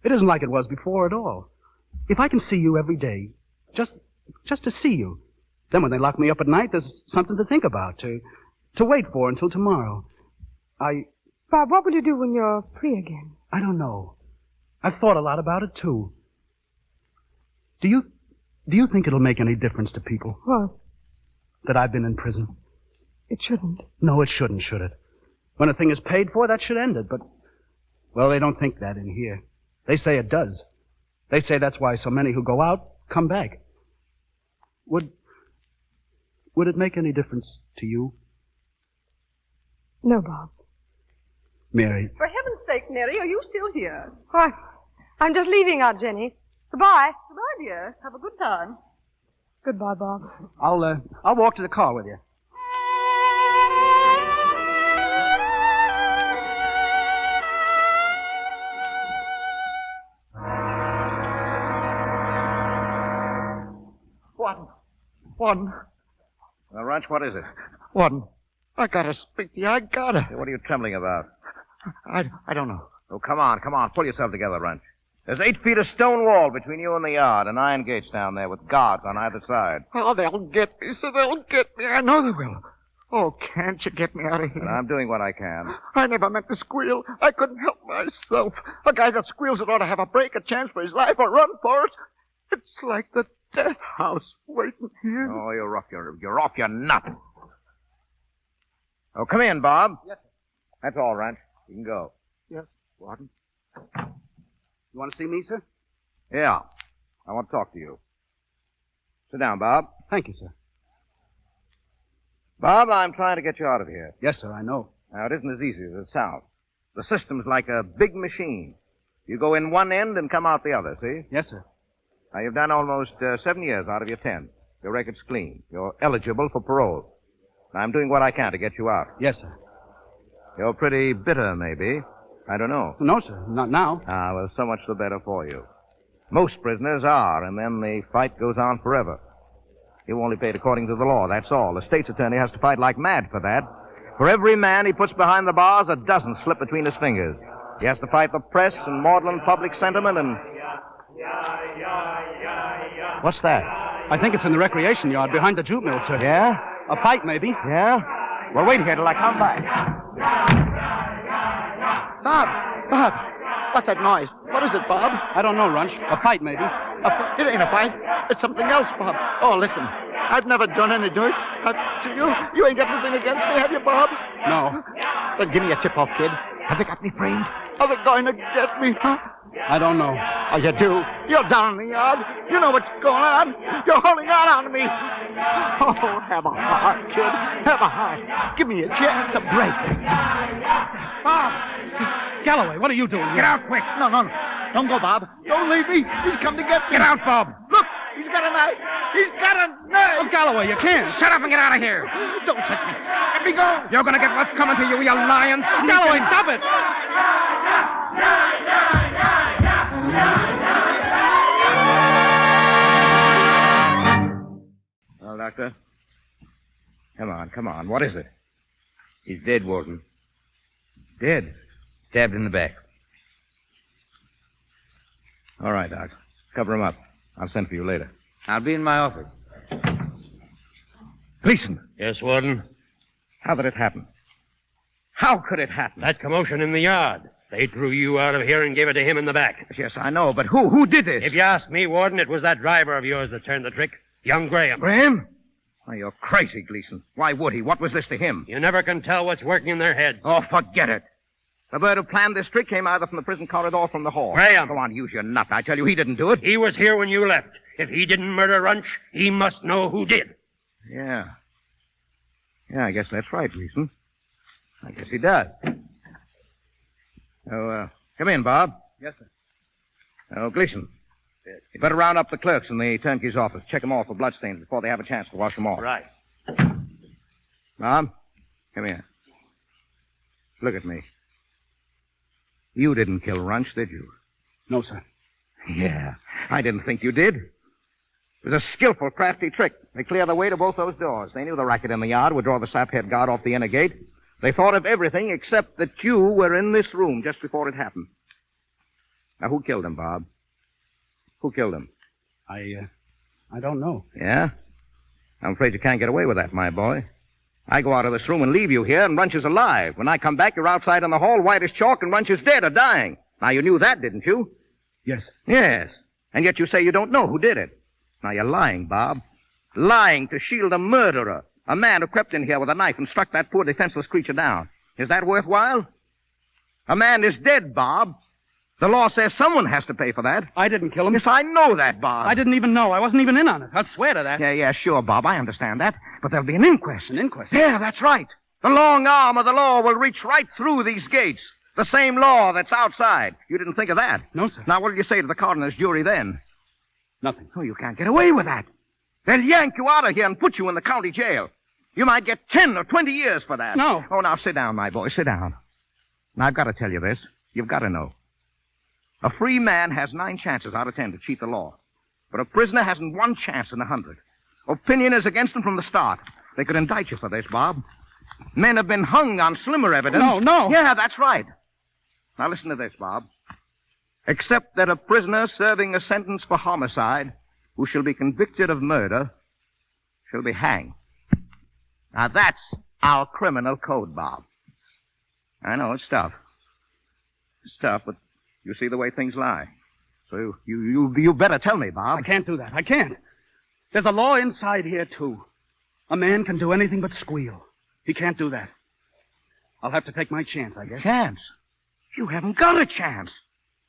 It isn't like it was before at all. If I can see you every day, just to see you, then when they lock me up at night, there's something to think about, to wait for until tomorrow. Bob, what will you do when you're free again? I don't know. I've thought a lot about it, too. Do you think it'll make any difference to people? What? That I've been in prison? It shouldn't. No, it shouldn't, should it? When a thing is paid for, that should end it, but... Well, they don't think that in here. They say it does. They say that's why so many who go out come back. Would it make any difference to you? No, Bob. Mary. For heaven's sake, Mary, are you still here? Why, I'm just leaving, Aunt Jenny. Goodbye. Goodbye, dear. Have a good time. Goodbye, Bob. I'll walk to the car with you. One. Well, Ranch, what is it? One. I gotta speak to you. I gotta. Hey, what are you trembling about? I don't know. Oh, come on. Pull yourself together, Ranch. There's 8 feet of stone wall between you and the yard, and iron gates down there with guards on either side. Oh, they'll get me, so they'll get me. I know they will. Oh, can't you get me out of here? And I'm doing what I can. I never meant to squeal. I couldn't help myself. A guy that squeals ought to have a break, a chance for his life, or run for it. It's like the death house waiting here. Oh, you're off your nut. Oh, come in, Bob. Yes, sir. That's all, Ranch. You can go. Yes, Warden. You want to see me, sir? Yeah. I want to talk to you. Sit down, Bob. Thank you, sir. Bob, I'm trying to get you out of here. Yes, sir, I know. Now, it isn't as easy as it sounds. The system's like a big machine. You go in one end and come out the other, see? Yes, sir. Now, you've done almost 7 years out of your 10. Your record's clean. You're eligible for parole. Now, I'm doing what I can to get you out. Yes, sir. You're pretty bitter, maybe. I don't know. No, sir. Not now. Ah, well, so much the better for you. Most prisoners are, and then the fight goes on forever. You only paid according to the law, that's all. The state's attorney has to fight like mad for that. For every man he puts behind the bars, a dozen slip between his fingers. He has to fight the press and maudlin public sentiment and... What's that? I think it's in the recreation yard behind the jute mill, sir. Yeah? A fight, maybe. Yeah? Well, wait here till I come back. Bob, what's that noise? What is it, Bob? I don't know, Runch. A fight, maybe. It ain't a fight. It's something else, Bob. Oh, listen. I've never done any dirt. You ain't got anything against me, have you, Bob? No. Then give me a tip-off, kid. Have they got me framed? Are they going to get me, huh? I don't know. Oh, you do? You're down in the yard. You know what's going on. You're holding out on me. Oh, have a heart, kid. Have a heart. Give me a chance to break. Bob! Galloway, what are you doing here? Get out quick. No. Don't go, Bob. Don't leave me. He's come to get me. Get out, Bob. Look, he's got a knife. He's got a knife. Oh, Galloway, you can't. Shut up and get out of here. Don't touch me. Let me go. You're going to get what's coming to you, you lying sneaking. Galloway, stop it. Well, Doctor? Come on. What is it? He's dead, Warden. Dead? Stabbed in the back. All right, Doc. Cover him up. I'll send for you later. I'll be in my office. Gleason. Yes, Warden? How did it happen? How could it happen? That commotion in the yard. They drew you out of here and gave it to him in the back. Yes, I know, but who did this? If you ask me, Warden, it was that driver of yours that turned the trick. Young Graham. Graham? Oh, you're crazy, Gleason. Why would he? What was this to him? You never can tell what's working in their heads. Oh, forget it. The bird who planned this trick came either from the prison corridor or from the hall. Graham. Go on, use your nut. I tell you, he didn't do it. He was here when you left. If he didn't murder Runch, he must know who did. Yeah. Yeah, I guess that's right, Gleason. I guess he does. Oh, come in, Bob. Yes, sir. Oh, Gleason. You better round up the clerks in the turnkey's office. Check them all for bloodstains before they have a chance to wash them off. Right. Bob, come here. Look at me. You didn't kill Runch, did you? No, sir. Yeah, I didn't think you did. It was a skillful, crafty trick. They cleared the way to both those doors. They knew the racket in the yard would draw the saphead guard off the inner gate. They thought of everything except that you were in this room just before it happened. Now, who killed him, Bob? Who killed him? I don't know. Yeah? I'm afraid you can't get away with that, my boy. I go out of this room and leave you here, and Runch is alive. When I come back, you're outside in the hall, white as chalk, and Runch is dead or dying. Now, you knew that, didn't you? Yes. Yes. And yet you say you don't know who did it. Now, you're lying, Bob. Lying to shield a murderer. A man who crept in here with a knife and struck that poor defenseless creature down. Is that worthwhile? A man is dead, Bob. The law says someone has to pay for that. I didn't kill him. Yes, I know that, Bob. I didn't even know. I wasn't even in on it. I'll swear to that. Yeah, sure, Bob. I understand that. But there'll be an inquest. An inquest? Yeah, that's right. The long arm of the law will reach right through these gates. The same law that's outside. You didn't think of that? No, sir. Now, what'll you say to the coroner's jury then? Nothing. Oh, you can't get away with that. They'll yank you out of here and put you in the county jail. You might get 10 or 20 years for that. No. Oh, now sit down, my boy. Sit down. Now, I've got to tell you this. You've got to know. A free man has 9 chances out of 10 to cheat the law. But a prisoner hasn't 1 chance in 100. Opinion is against him from the start. They could indict you for this, Bob. Men have been hung on slimmer evidence. No. Yeah, that's right. Now listen to this, Bob. Except that a prisoner serving a sentence for homicide who shall be convicted of murder shall be hanged. Now that's our criminal code, Bob. I know, it's tough. It's tough, but you see the way things lie. So you better tell me, Bob. I can't do that. I can't. There's a law inside here, too. A man can do anything but squeal. He can't do that. I'll have to take my chance, I guess. Chance? You haven't got a chance.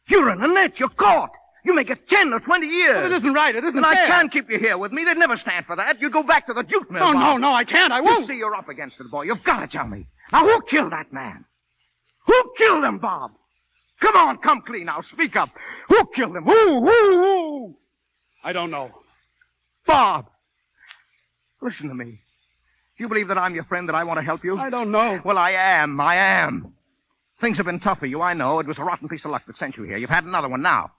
You're in the net. You're caught. You may get 10 or 20 years. But it isn't right. It isn't and fair. I can't keep you here with me. They'd never stand for that. You'd go back to the jute mill. No, I can't. I won't. You see, you're up against it, boy. You've got to tell me. Now, who killed that man? Who killed him, Bob? Come on, come clean now. Speak up. Who killed him? Who? I don't know. Bob, listen to me. Do you believe that I'm your friend, that I want to help you? I don't know. Well, I am. Things have been tough for you, I know. It was a rotten piece of luck that sent you here. You've had another one now.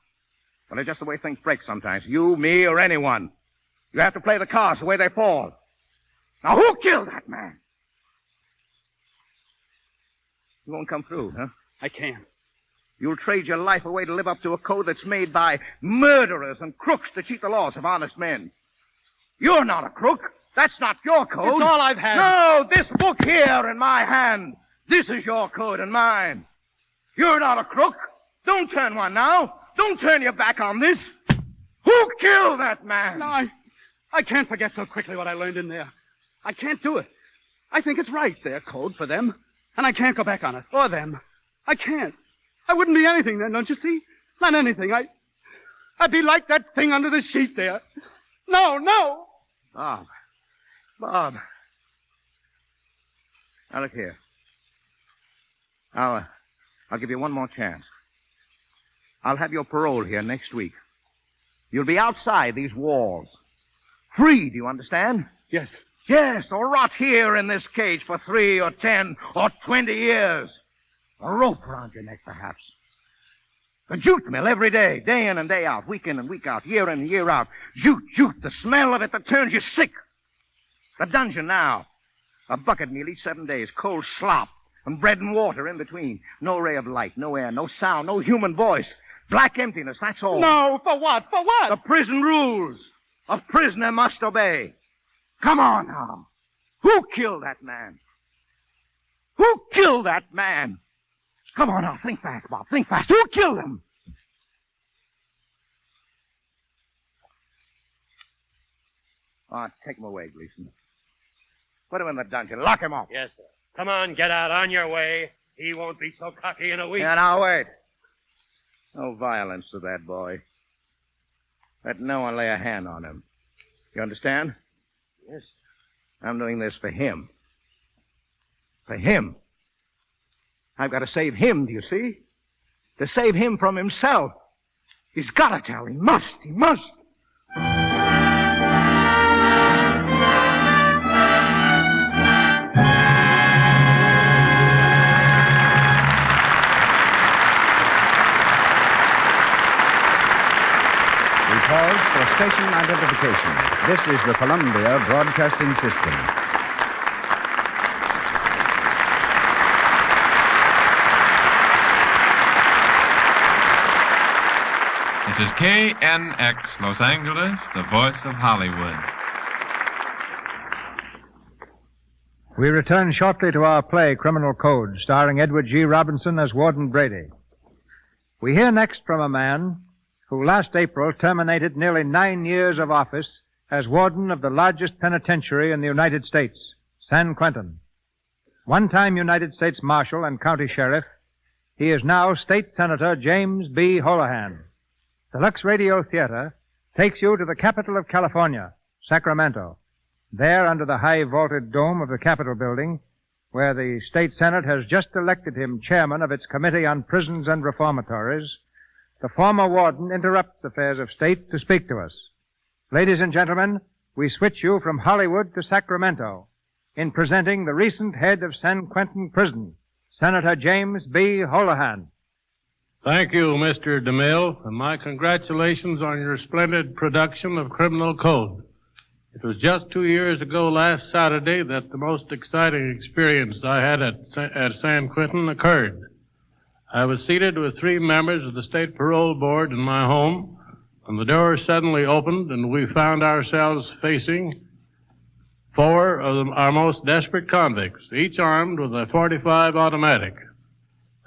But it's just the way things break sometimes. You, me, or anyone. You have to play the cards the way they fall. Now, who killed that man? You won't come through, huh? I can't. You'll trade your life away to live up to a code that's made by murderers and crooks to cheat the laws of honest men. You're not a crook. That's not your code. It's all I've had. No, this book here in my hand. This is your code and mine. You're not a crook. Don't turn one now. Don't turn your back on this. Who killed that man? No, I can't forget so quickly what I learned in there. I can't do it. I think it's right, their code for them. And I can't go back on it. Or them. I can't. I wouldn't be anything then, don't you see? Not anything. I'd be like that thing under the sheet there. No. Bob. Now, look here. I'll give you one more chance. I'll have your parole here next week. You'll be outside these walls. Free, do you understand? Yes. Yes, or rot here in this cage for 3 or 10 or 20 years. A rope around your neck, perhaps. The jute mill every day, day in and day out, week in and week out, year in and year out. Jute, the smell of it that turns you sick. The dungeon now. A bucket meal each 7 days, cold slop, and bread and water in between. No ray of light, no air, no sound, no human voice. Black emptiness, that's all. No, for what? For what? The prison rules. A prisoner must obey. Come on now. Who killed that man? Who killed that man? Come on now, think fast, Bob. Think fast. Who killed him? Oh, take him away, Gleason. Put him in the dungeon. Lock him up. Yes, sir. Come on, get out on your way. He won't be so cocky in a week. Yeah, now wait. No violence to that boy. Let no one lay a hand on him. You understand? Yes. I'm doing this for him. For him. I've got to save him, do you see? To save him from himself. He's got to tell. He must. He must. Pause for station identification. This is the Columbia Broadcasting System. This is KNX Los Angeles, the voice of Hollywood. We return shortly to our play, Criminal Code, starring Edward G. Robinson as Warden Brady. We hear next from a man who last April terminated nearly 9 years of office as warden of the largest penitentiary in the United States, San Quentin. One-time United States Marshal and County Sheriff, he is now State Senator James B. Holohan. The Lux Radio Theater takes you to the capital of California, Sacramento. There, under the high vaulted dome of the Capitol building, where the State Senate has just elected him chairman of its Committee on Prisons and Reformatories, the former warden interrupts affairs of state to speak to us. Ladies and gentlemen, we switch you from Hollywood to Sacramento in presenting the recent head of San Quentin Prison, Senator James B. Holohan. Thank you, Mr. DeMille, and my congratulations on your splendid production of Criminal Code. It was just 2 years ago last Saturday that the most exciting experience I had at San Quentin occurred. I was seated with 3 members of the State Parole Board in my home when the door suddenly opened and we found ourselves facing 4 of our most desperate convicts, each armed with a .45 automatic.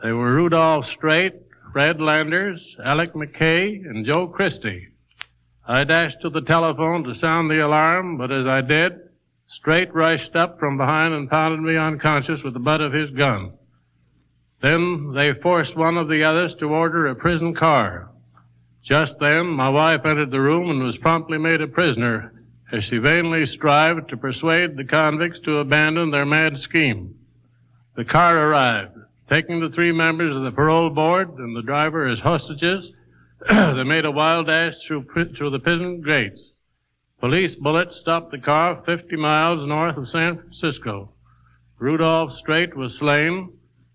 They were Rudolph Straight, Fred Landers, Alec McKay, and Joe Christie. I dashed to the telephone to sound the alarm, but as I did, Straight rushed up from behind and pounded me unconscious with the butt of his gun. Then they forced one of the others to order a prison car. Just then, my wife entered the room and was promptly made a prisoner as she vainly strived to persuade the convicts to abandon their mad scheme. The car arrived, taking the 3 members of the parole board and the driver as hostages. They made a wild dash through the prison gates. Police bullets stopped the car 50 miles north of San Francisco. Rudolph Straight was slain,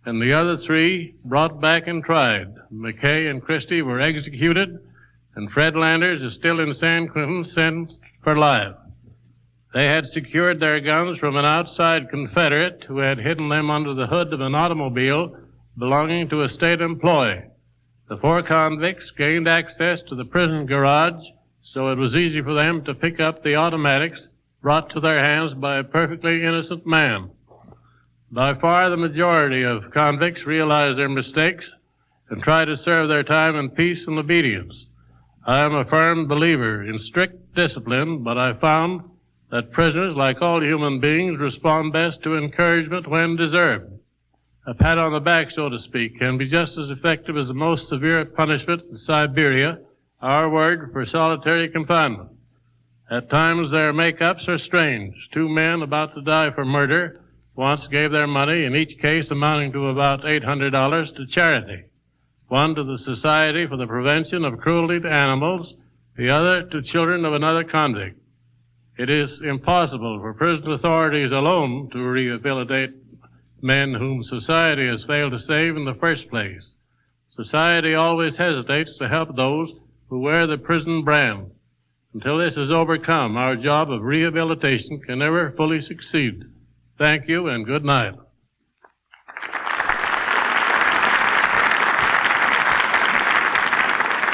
and the other 3 brought back and tried. McKay and Christie were executed, and Fred Landers is still in San Quentin, sentenced for life. They had secured their guns from an outside Confederate who had hidden them under the hood of an automobile belonging to a state employee. The 4 convicts gained access to the prison garage, so it was easy for them to pick up the automatics brought to their hands by a perfectly innocent man. By far the majority of convicts realize their mistakes and try to serve their time in peace and obedience. I am a firm believer in strict discipline, but I found that prisoners, like all human beings, respond best to encouragement when deserved. A pat on the back, so to speak, can be just as effective as the most severe punishment in Siberia, our word for solitary confinement. At times their make-ups are strange. 2 men about to die for murder once gave their money, in each case amounting to about $800, to charity. One to the Society for the Prevention of Cruelty to Animals, the other to children of another convict. It is impossible for prison authorities alone to rehabilitate men whom society has failed to save in the first place. Society always hesitates to help those who wear the prison brand. Until this is overcome, our job of rehabilitation can never fully succeed. Thank you and good night.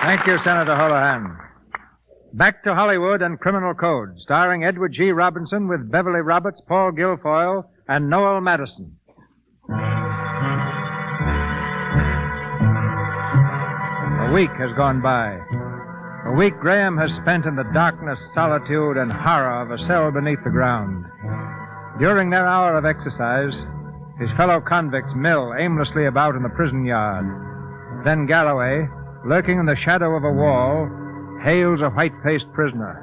Thank you, Senator Holohan. Back to Hollywood and Criminal Code, starring Edward G. Robinson with Beverly Roberts, Paul Guilfoyle, and Noel Madison. A week has gone by. A week Graham has spent in the darkness, solitude, and horror of a cell beneath the ground. During their hour of exercise, his fellow convicts mill aimlessly about in the prison yard. Then Galloway, lurking in the shadow of a wall, hails a white-faced prisoner.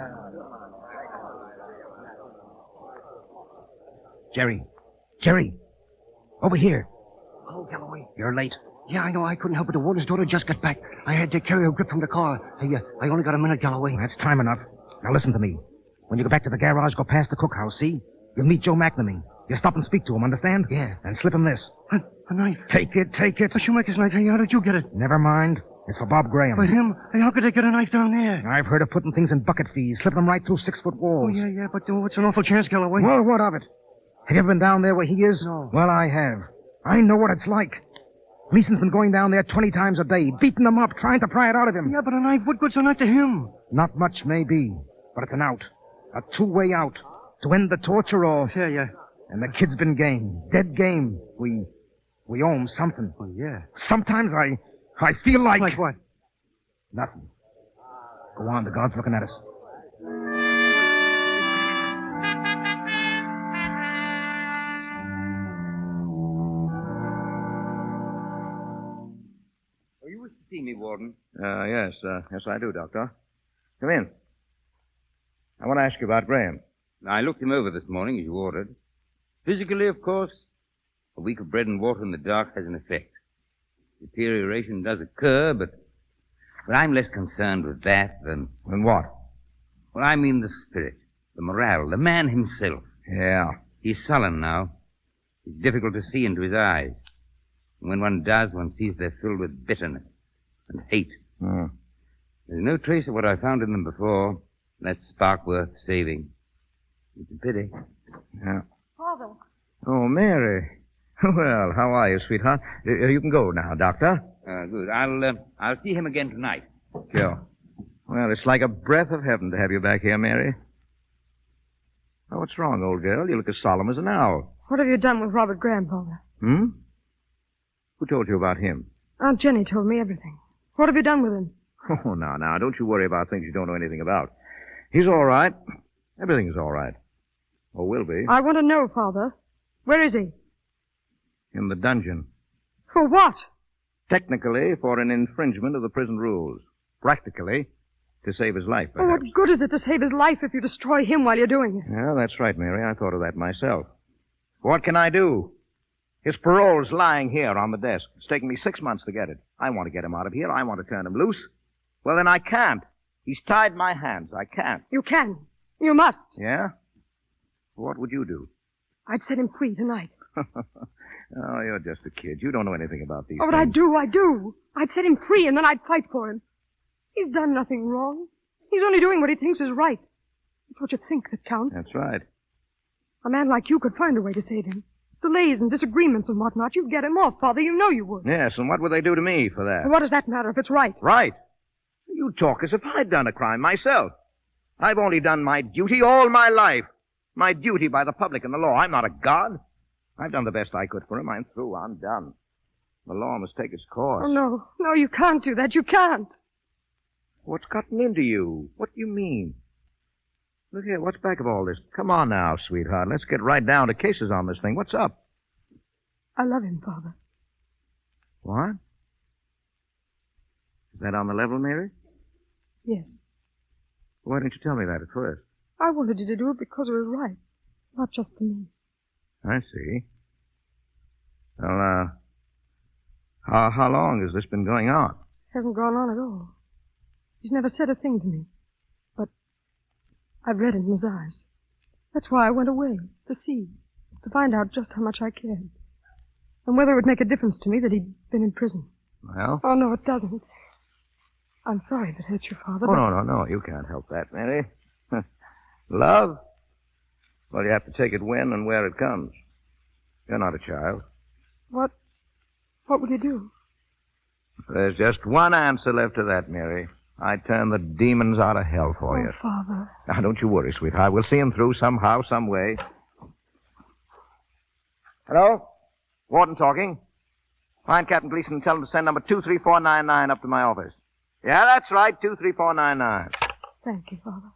Jerry. Jerry. Over here. Oh, Galloway. You're late. Yeah, I know. I couldn't help it. The warden's daughter just got back. I had to carry her grip from the car. I only got a minute, Galloway. That's time enough. Now listen to me. When you go back to the garage, go past the cookhouse, see? You'll meet Joe McNamee. You stop and speak to him, understand? Yeah. And slip him this. A knife. Take it, take it. A shoemaker's knife. Hey, how did you get it? Never mind. It's for Bob Graham. But him? Hey, how could they get a knife down there? I've heard of putting things in bucket fees, slipping them right through 6-foot walls. Oh, yeah, but it's an awful chance, Galloway. Well, what of it? Have you ever been down there where he is? No. Well, I have. I know what it's like. Gleason's been going down there 20 times a day, beating him up, trying to pry it out of him. Yeah, but a knife, what good's a knife to him? Not much, maybe, but it's an out. A two-way out. To end the torture or... Yeah. And the kid's been game. Dead game. We owe him something. Oh, yeah. Sometimes I feel like... Like what? Nothing. Go on, the guard's looking at us. Oh, you wish to see me, Warden? Yes, I do, Doctor. Come in. I want to ask you about Graham. I looked him over this morning, as you ordered. Physically, of course, a week of bread and water in the dark has an effect. Deterioration does occur, but I'm less concerned with that than... Than what? Well, I mean the spirit, the morale, the man himself. Yeah. He's sullen now. It's difficult to see into his eyes. And when one does, one sees they're filled with bitterness and hate. Hmm. There's no trace of what I found in them before. That spark worth saving. It's a pity. Yeah. Father. Oh, Mary. Well, how are you, sweetheart? You can go now, Doctor. Good. I'll see him again tonight. Sure. Well, it's like a breath of heaven to have you back here, Mary. Oh, what's wrong, old girl? You look as solemn as an owl. What have you done with Robert Graham, Father? Hmm? Who told you about him? Aunt Jenny told me everything. What have you done with him? Oh, now, don't you worry about things you don't know anything about. He's all right. Everything's all right. Or will be. I want to know, Father. Where is he? In the dungeon. For what? Technically, for an infringement of the prison rules. Practically, to save his life, Oh, perhaps. what good is it to save his life if you destroy him while you're doing it? Yeah, that's right, Mary. I thought of that myself. What can I do? His parole's lying here on the desk. It's taken me 6 months to get it. I want to get him out of here. I want to turn him loose. Well, then I can't. He's tied my hands. I can't. You can. You must. Yeah? What would you do? I'd set him free tonight. Oh, you're just a kid. You don't know anything about these Oh, but things. I do. I'd set him free, and then I'd fight for him. He's done nothing wrong. He's only doing what he thinks is right. It's what you think that counts. That's right. A man like you could find a way to save him. Delays and disagreements and whatnot. You'd get him off, Father. You know you would. Yes, and what would they do to me for that? And what does that matter if it's right? Right. You talk as if I'd done a crime myself. I've only done my duty all my life. My duty by the public and the law. I'm not a god. I've done the best I could for him. I'm through. I'm done. The law must take its course. Oh, no. No, you can't do that. You can't. What's gotten into you? What do you mean? Look here, what's back of all this? Come on now, sweetheart. Let's get right down to cases on this thing. What's up? I love him, Father. What? Is that on the level, Mary? Yes. Why didn't you tell me that at first? I wanted you to do it because it was right. Not just for me. I see. Well, how long has this been going on? Hasn't gone on at all. He's never said a thing to me. But I've read it in his eyes. That's why I went away, to see, to find out just how much I cared. And whether it would make a difference to me that he'd been in prison. Well? Oh, no, it doesn't. I'm sorry if it hurt you, Father. Oh, but... no. You can't help that, Mary. Love? Well, you have to take it when and where it comes. You're not a child. What will you do? There's just one answer left to that, Mary. I turn the demons out of hell for you. Father. Now, don't you worry, sweetheart. We'll see him through somehow, some way. Hello? Warden talking. Find Captain Gleason and tell him to send number 23499 up to my office. Yeah, that's right, 23499. Thank you, Father.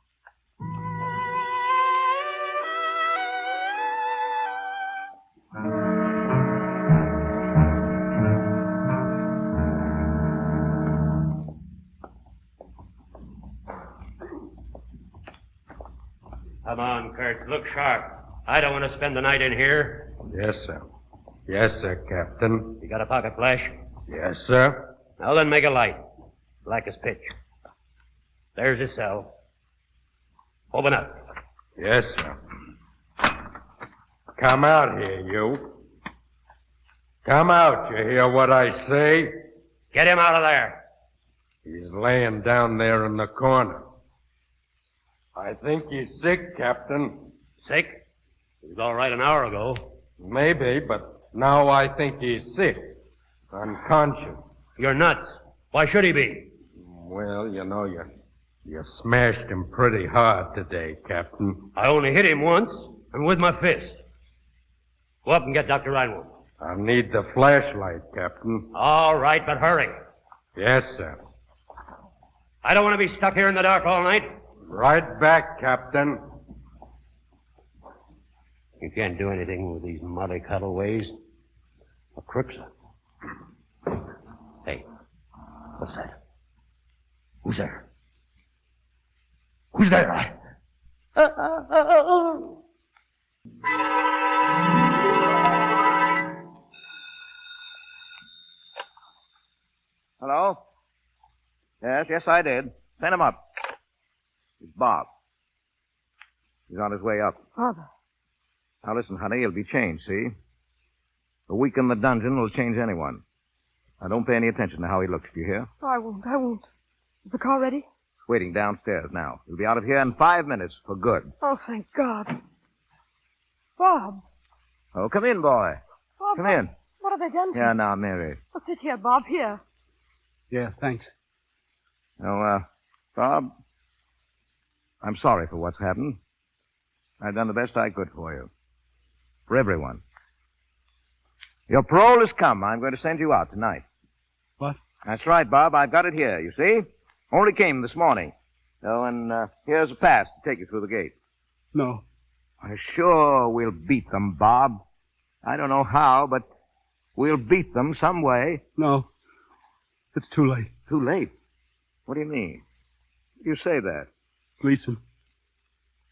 Come on, Kurt. Look sharp. I don't want to spend the night in here. Yes, sir. Yes, sir, Captain. You got a pocket flash? Yes, sir. Now then, make a light. Black as pitch. There's his cell. Open up. Yes, sir. Come out here, you. Come out, you hear what I say? Get him out of there. He's laying down there in the corner. I think he's sick, Captain. Sick? He was all right an hour ago. Maybe, but now I think he's sick. Unconscious. You're nuts. Why should he be? Well, you know, you smashed him pretty hard today, Captain. I only hit him once, and with my fist. Go up and get Dr. Reinwald. I'll need the flashlight, Captain. All right, but hurry. Yes, sir. I don't want to be stuck here in the dark all night. Right back, Captain. You can't do anything with these mollycoddle ways. A crook's Hey, what's that? Who's there? Who's there? Hello? Yes, I did. Send him up. It's Bob. He's on his way up. Father. Now listen, honey, he'll be changed, see? A week in the dungeon will change anyone. Now don't pay any attention to how he looks, do you hear? Oh, I won't. Is the car ready? It's waiting downstairs now. He'll be out of here in 5 minutes for good. Oh, thank God. Bob. Oh, come in, boy. Bob, Come in. What have they done to Yeah, you? now, Mary. Oh, sit here, Bob, here. Yeah, thanks. Oh, Bob, I'm sorry for what's happened. I've done the best I could for you. For everyone. Your parole has come. I'm going to send you out tonight. What? That's right, Bob. I've got it here, you see? Only came this morning. Oh, and here's a pass to take you through the gate. No. Sure, we'll beat them, Bob. I don't know how, but we'll beat them some way. No. It's too late. Too late? What do you mean? You say that? Gleason.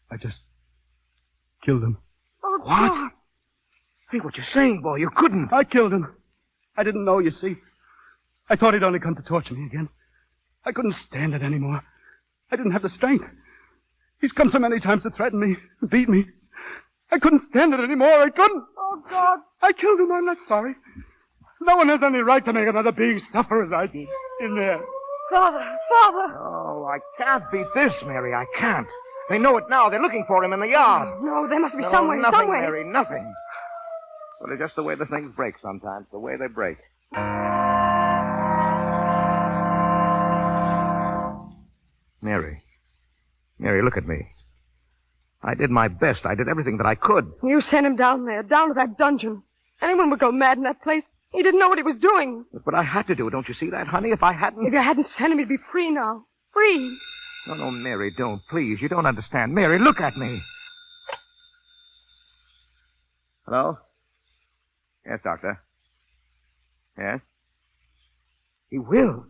I just killed him. Oh, What? God. Hey, what you saying, boy? You couldn't. I killed him. I didn't know, you see. I thought he'd only come to torture me again. I couldn't stand it anymore. I didn't have the strength. He's come so many times to threaten me, beat me. I couldn't stand it anymore. I couldn't. Oh, God. I killed him. I'm not sorry. No one has any right to make another being suffer as I did in there. Father. Oh, I can't beat this, Mary. I can't. They know it now. They're looking for him in the yard. No, there must be No, some way, nothing, some way. Mary, nothing. Well, it's just the way the things break sometimes, the way they break. Mary, look at me. I did my best. I did everything that I could. You sent him down there, down to that dungeon. Anyone would go mad in that place. He didn't know what he was doing. But I had to do it. Don't you see that, honey? If I hadn't... If you hadn't sent him, he'd be free now. Free. No, Mary, don't. Please, you don't understand. Mary, look at me. Hello? Yes, Doctor. Yes? He will.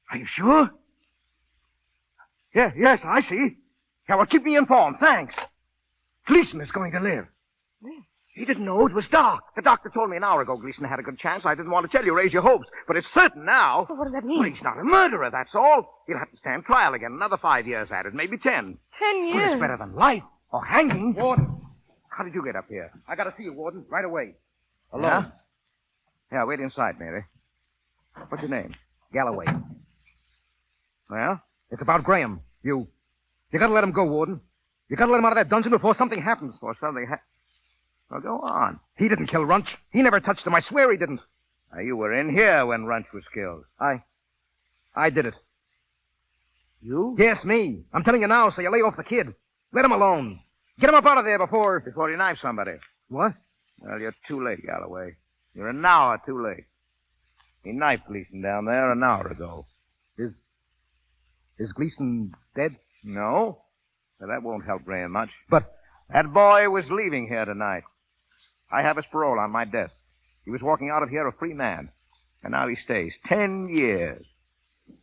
Are you sure? Yes, I see. Yeah, well, keep me informed. Thanks. Gleason is going to live. He didn't know it was dark. The doctor told me an hour ago Gleason had a good chance. I didn't want to tell you, raise your hopes. But it's certain now. Well, what does that mean? Well, he's not a murderer, that's all. He'll have to stand trial again. Another 5 years at it, maybe 10. 10 years? Well, it's better than life or hanging. Warden. How did you get up here? I gotta see you, Warden, right away. Alone? Yeah, wait inside, Mary. What's your name? Galloway. Well? It's about Graham. You gotta let him go, Warden. You gotta let him out of that dungeon before something happens. Well, go on. He didn't kill Runch. He never touched him. I swear he didn't. You were in here when Runch was killed. I did it. You? Yes, me. I'm telling you now, so you lay off the kid. Let him alone. Get him up out of there before you knife somebody. What? Well, you're too late, Galloway. You're an hour too late. He knifed Gleason down there an hour ago. Is Gleason dead? No. But that won't help Graham much. But that boy was leaving here tonight. I have his parole on my desk. He was walking out of here a free man. And now he stays 10 years.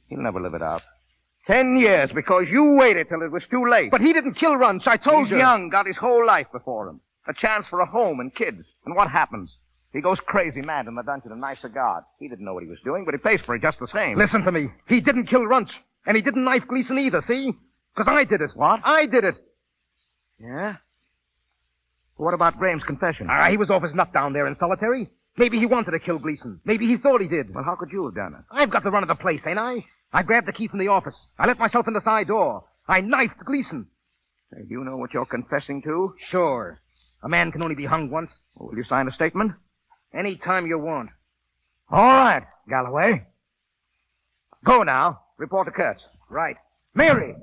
He'll never live it out. 10 years because you waited till it was too late. But he didn't kill Runch. I told you. He's young, got his whole life before him. A chance for a home and kids. And what happens? He goes crazy mad in the dungeon and knifes a guard. He didn't know what he was doing, but he pays for it just the same. Listen to me. He didn't kill Runch. And he didn't knife Gleason either, see? Because I did it. What? I did it. Yeah? What about Graham's confession? He was off his nut down there in solitary. Maybe he wanted to kill Gleason. Maybe he thought he did. Well, how could you have done it? I've got the run of the place, ain't I? I grabbed the key from the office. I let myself in the side door. I knifed Gleason. Do you know what you're confessing to? Sure. A man can only be hung once. Well, will you sign a statement? Any time you want. All right, Galloway. Go now. Report to Kurtz. Right. Mary!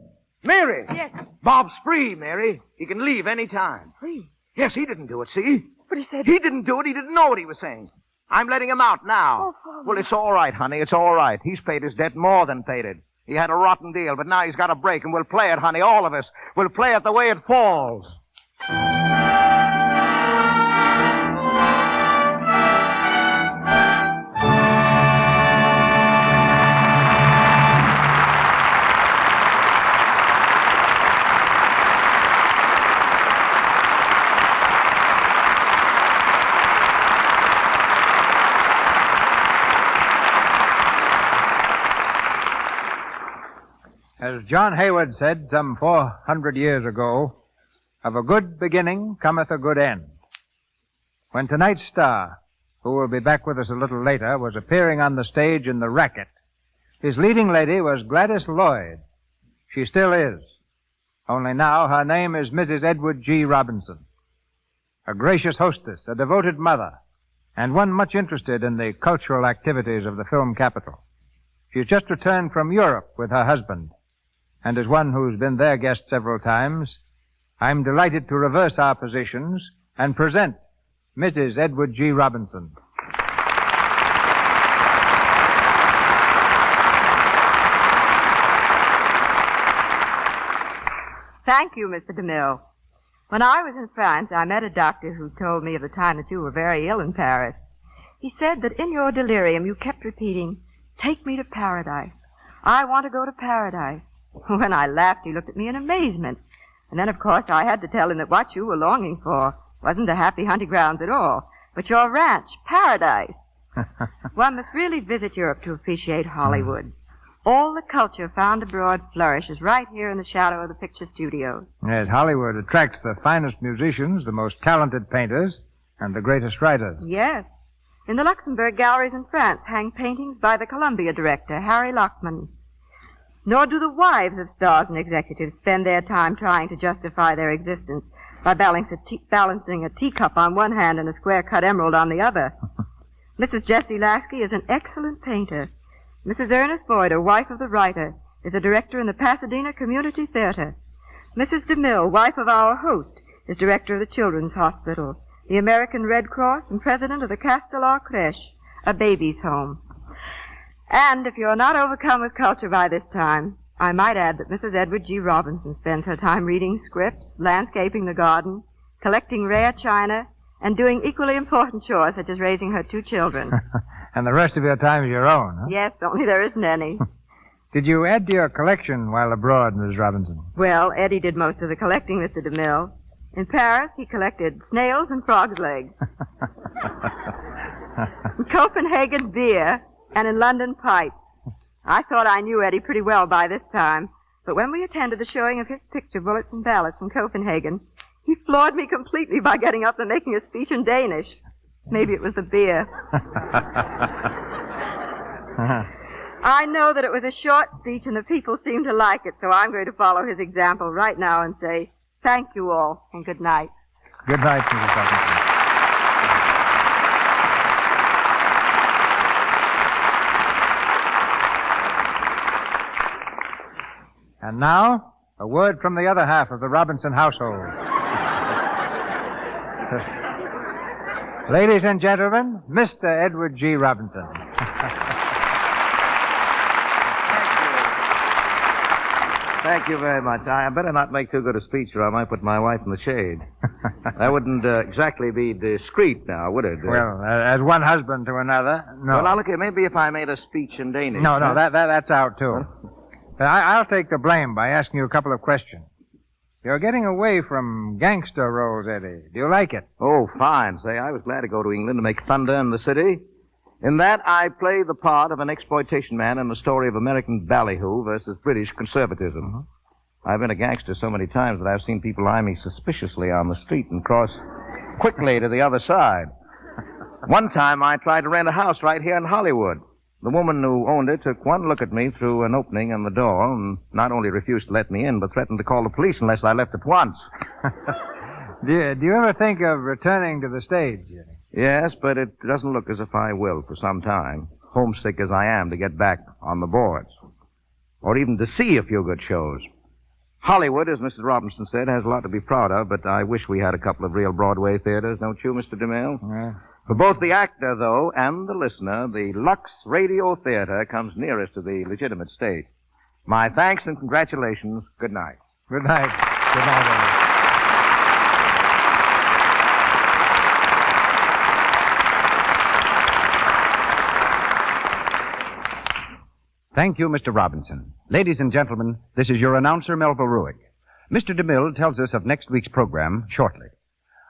Mary! Yes. Bob's free, Mary. He can leave any time. Free? Yes, he didn't do it, see? But he said... He didn't do it. He didn't know what he was saying. I'm letting him out now. Oh, well, it's all right, honey. It's all right. He's paid his debt, more than paid it. He had a rotten deal, but now he's got a break, and we'll play it, honey, all of us. We'll play it the way it falls. As John Hayward said some 400 years ago, of a good beginning cometh a good end. When tonight's star, who will be back with us a little later, was appearing on the stage in The Racket, his leading lady was Gladys Lloyd. She still is. Only now her name is Mrs. Edward G. Robinson. A gracious hostess, a devoted mother, and one much interested in the cultural activities of the film capital. She's just returned from Europe with her husband. And as one who's been their guest several times, I'm delighted to reverse our positions and present Mrs. Edward G. Robinson. Thank you, Mr. DeMille. When I was in France, I met a doctor who told me of the time that you were very ill in Paris. He said that in your delirium you kept repeating, "Take me to paradise. I want to go to paradise." When I laughed, he looked at me in amazement. And then, of course, I had to tell him that what you were longing for wasn't a happy hunting grounds at all, but your ranch, paradise. One must really visit Europe to appreciate Hollywood. All the culture found abroad flourishes right here in the shadow of the picture studios. Yes, Hollywood attracts the finest musicians, the most talented painters, and the greatest writers. Yes. In the Luxembourg galleries in France hang paintings by the Columbia director, Harry Lockman. Nor do the wives of stars and executives spend their time trying to justify their existence by balancing a teacup on one hand and a square-cut emerald on the other. Mrs. Jessie Lasky is an excellent painter. Mrs. Ernest Boyd, a wife of the writer, is a director in the Pasadena Community Theater. Mrs. DeMille, wife of our host, is director of the Children's Hospital, the American Red Cross, and president of the Castelar Creche, a baby's home. And if you're not overcome with culture by this time, I might add that Mrs. Edward G. Robinson spends her time reading scripts, landscaping the garden, collecting rare china, and doing equally important chores such as raising her 2 children. And the rest of your time is your own, huh? Yes, only there isn't any. Did you add to your collection while abroad, Miss Robinson? Well, Eddie did most of the collecting, Mr. DeMille. In Paris, he collected snails and frogs' legs. In Copenhagen, beer, and in London, pipes. I thought I knew Eddie pretty well by this time, but when we attended the showing of his picture, Bullets and Ballads, in Copenhagen, he floored me completely by getting up and making a speech in Danish. Maybe it was the beer. I know that it was a short speech and the people seemed to like it, so I'm going to follow his example right now and say thank you all and good night. Good night, Mrs. Robinson. And now, a word from the other half of the Robinson household. Ladies and gentlemen, Mr. Edward G. Robinson. Thank you very much. I better not make too good a speech, or I might put my wife in the shade. That wouldn't exactly be discreet now, would it? Well, as one husband to another, no. Well, now look here. Maybe if I made a speech in Danish. No, that's out, too. I'll take the blame by asking you a couple of questions. You're getting away from gangster roles, Eddie. Do you like it? Oh, fine. Say, I was glad to go to England to make thunder in the city. In that, I play the part of an exploitation man in the story of American ballyhoo versus British conservatism. I've been a gangster so many times that I've seen people eye me suspiciously on the street and cross quickly to the other side. One time, I tried to rent a house right here in Hollywood. The woman who owned it took one look at me through an opening in the door and not only refused to let me in, but threatened to call the police unless I left at once. Do you ever think of returning to the stage? Yes, but it doesn't look as if I will for some time, homesick as I am to get back on the boards, or even to see a few good shows. Hollywood, as Mrs. Robinson said, has a lot to be proud of, but I wish we had a couple of real Broadway theaters, don't you, Mr. DeMille? Yeah. For both the actor, though, and the listener, the Lux Radio Theater comes nearest to the legitimate state. My thanks and congratulations. Good night. Good night. Good night, Eddie. Thank you, Mr. Robinson. Ladies and gentlemen, this is your announcer, Melville Ruick. Mr. DeMille tells us of next week's program shortly.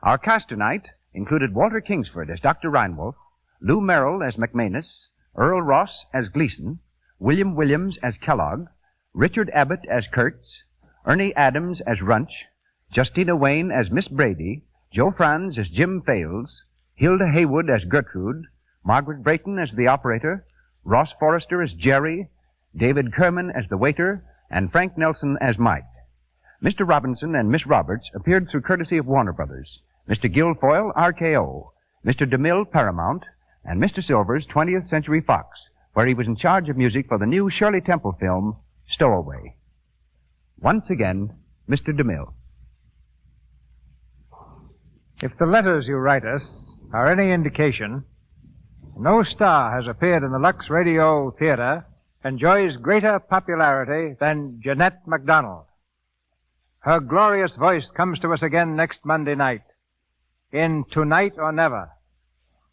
Our cast tonight included Walter Kingsford as Dr. Reinwolf, Lou Merrill as McManus, Earl Ross as Gleason, William Williams as Kellogg, Richard Abbott as Kurtz, Ernie Adams as Runch, Justina Wayne as Miss Brady, Joe Franz as Jim Fales, Hilda Haywood as Gertrude, Margaret Brayton as the operator, Ross Forrester as Jerry, David Kerman as the waiter, and Frank Nelson as Mike. Mr. Robinson and Miss Roberts appeared through courtesy of Warner Brothers, Mr. Guilfoyle, RKO, Mr. DeMille, Paramount, and Mr. Silvers, 20th Century Fox, where he was in charge of music for the new Shirley Temple film, Stowaway. Once again, Mr. DeMille. If the letters you write us are any indication, no star has appeared in the Lux Radio Theater enjoys greater popularity than Jeanette MacDonald. Her glorious voice comes to us again next Monday night in Tonight or Never,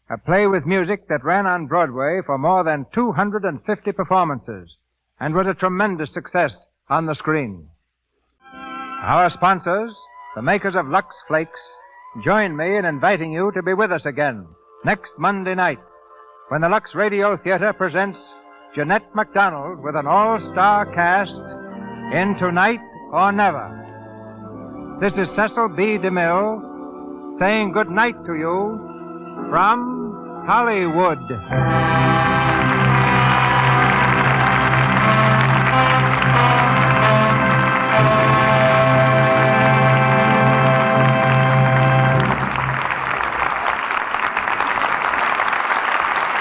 a play with music that ran on Broadway for more than 250 performances and was a tremendous success on the screen. Our sponsors, the makers of Lux Flakes, join me in inviting you to be with us again next Monday night when the Lux Radio Theater presents Jeanette MacDonald with an all-star cast in Tonight or Never. This is Cecil B. DeMille saying good night to you from Hollywood.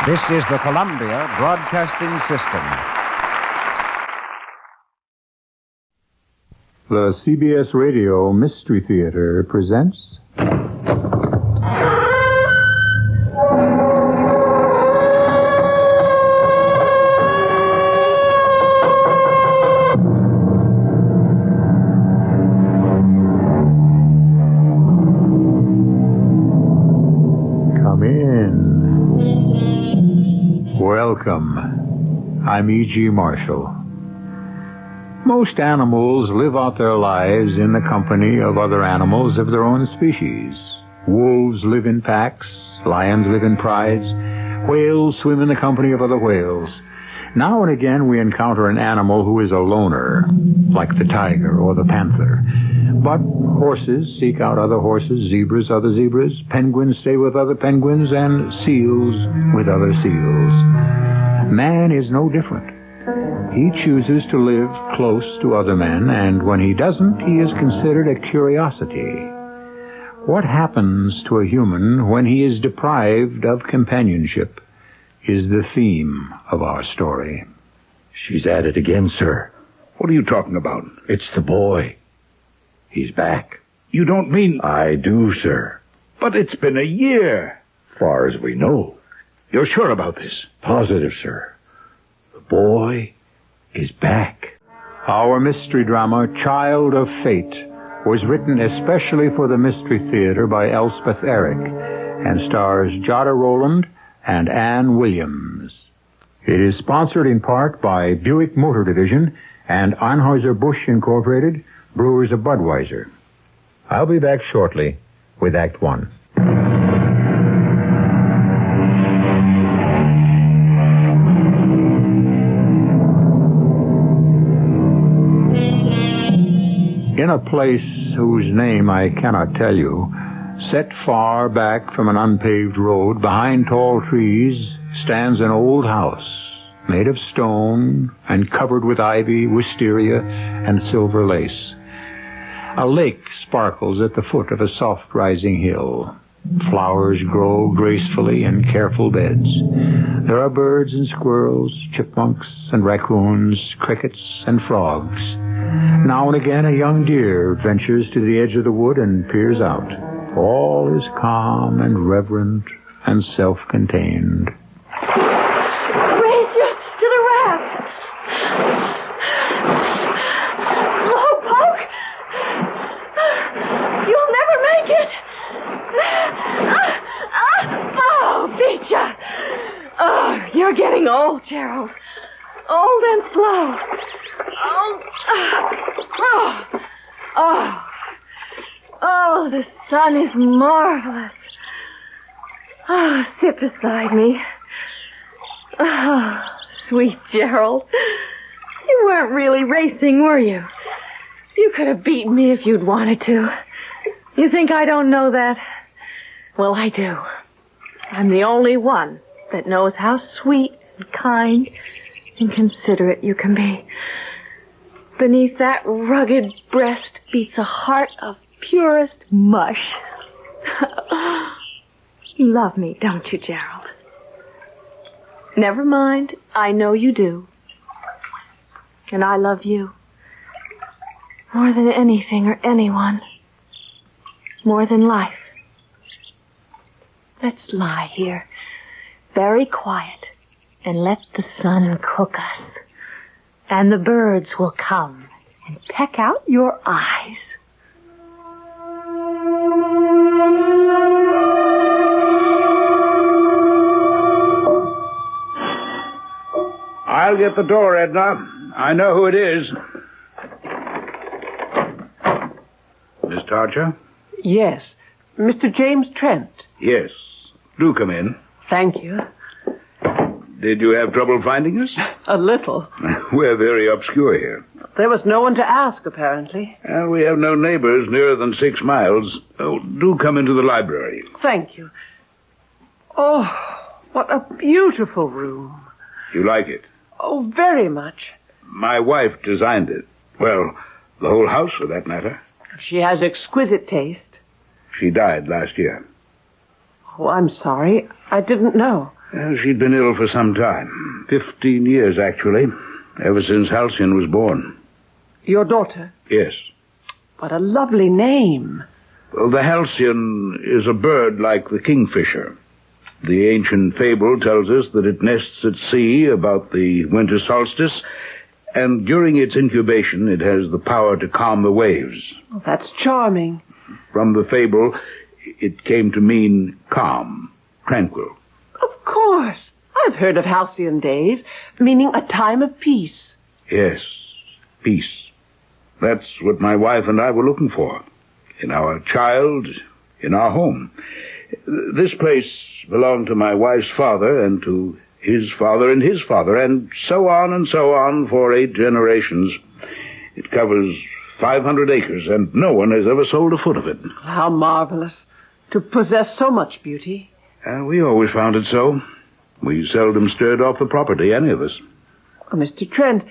This is the Columbia Broadcasting System. The CBS Radio Mystery Theater presents... Come in. Welcome. I'm E.G. Marshall. Most animals live out their lives in the company of other animals of their own species. Wolves live in packs, lions live in prides, whales swim in the company of other whales. Now and again we encounter an animal who is a loner, like the tiger or the panther. But horses seek out other horses, zebras other zebras, penguins stay with other penguins, and seals with other seals. Man is no different. He chooses to live close to other men, and when he doesn't, he is considered a curiosity. What happens to a human when he is deprived of companionship is the theme of our story. She's at it again, sir. What are you talking about? It's the boy. He's back. You don't mean... I do, sir. But it's been a year. Far as we know. You're sure about this? Positive, sir. The boy is back. Our mystery drama, Child of Fate, was written especially for the Mystery Theater by Elspeth Eric and stars Jada Rowland and Ann Williams. It is sponsored in part by Buick Motor Division and Anheuser-Busch Incorporated, Brewers of Budweiser. I'll be back shortly with Act One. In a place whose name I cannot tell you, set far back from an unpaved road, behind tall trees, stands an old house, made of stone and covered with ivy, wisteria, and silver lace. A lake sparkles at the foot of a soft-rising hill. Flowers grow gracefully in careful beds. There are birds and squirrels, chipmunks and raccoons, crickets and frogs. Now and again, a young deer ventures to the edge of the wood and peers out. All is calm and reverent and self-contained. Raise you to the raft. Slow poke. You'll never make it. Oh, beat ya. Oh, you're getting old, Gerald. Old and slow. Oh, the sun is marvelous. Oh, sit beside me. Oh, sweet Gerald. You weren't really racing, were you? You could have beaten me if you'd wanted to. You think I don't know that? Well, I do. I'm the only one that knows how sweet and kind and considerate you can be. Beneath that rugged breast beats a heart of purest mush. You love me, don't you, Gerald? Never mind. I know you do. And I love you. More than anything or anyone. More than life. Let's lie here, very quiet, and let the sun cook us. And the birds will come and peck out your eyes. I'll get the door, Edna. I know who it is. Miss Tarcher? Yes. Mr. James Trent. Yes. Do come in. Thank you. Did you have trouble finding us? A little. We're very obscure here. There was no one to ask, apparently. We have no neighbors nearer than 6 miles. Oh, do come into the library. Thank you. Oh, what a beautiful room. You like it? Oh, very much. My wife designed it. Well, the whole house, for that matter. She has exquisite taste. She died last year. Oh, I'm sorry. I didn't know. She'd been ill for some time. 15 years, actually. Ever since Halcyon was born. Your daughter? Yes. What a lovely name. Well, the Halcyon is a bird like the kingfisher. The ancient fable tells us that it nests at sea about the winter solstice, and during its incubation it has the power to calm the waves. Oh, that's charming. From the fable, it came to mean calm, tranquil. Of course. I've heard of halcyon days, meaning a time of peace. Yes, peace. That's what my wife and I were looking for. In our child, in our home. This place belonged to my wife's father and to his father and his father, and so on for 8 generations. It covers 500 acres, and no one has ever sold a foot of it. How marvelous. To possess so much beauty. We always found it so. We seldom stirred off the property, any of us. Oh, Mr. Trent,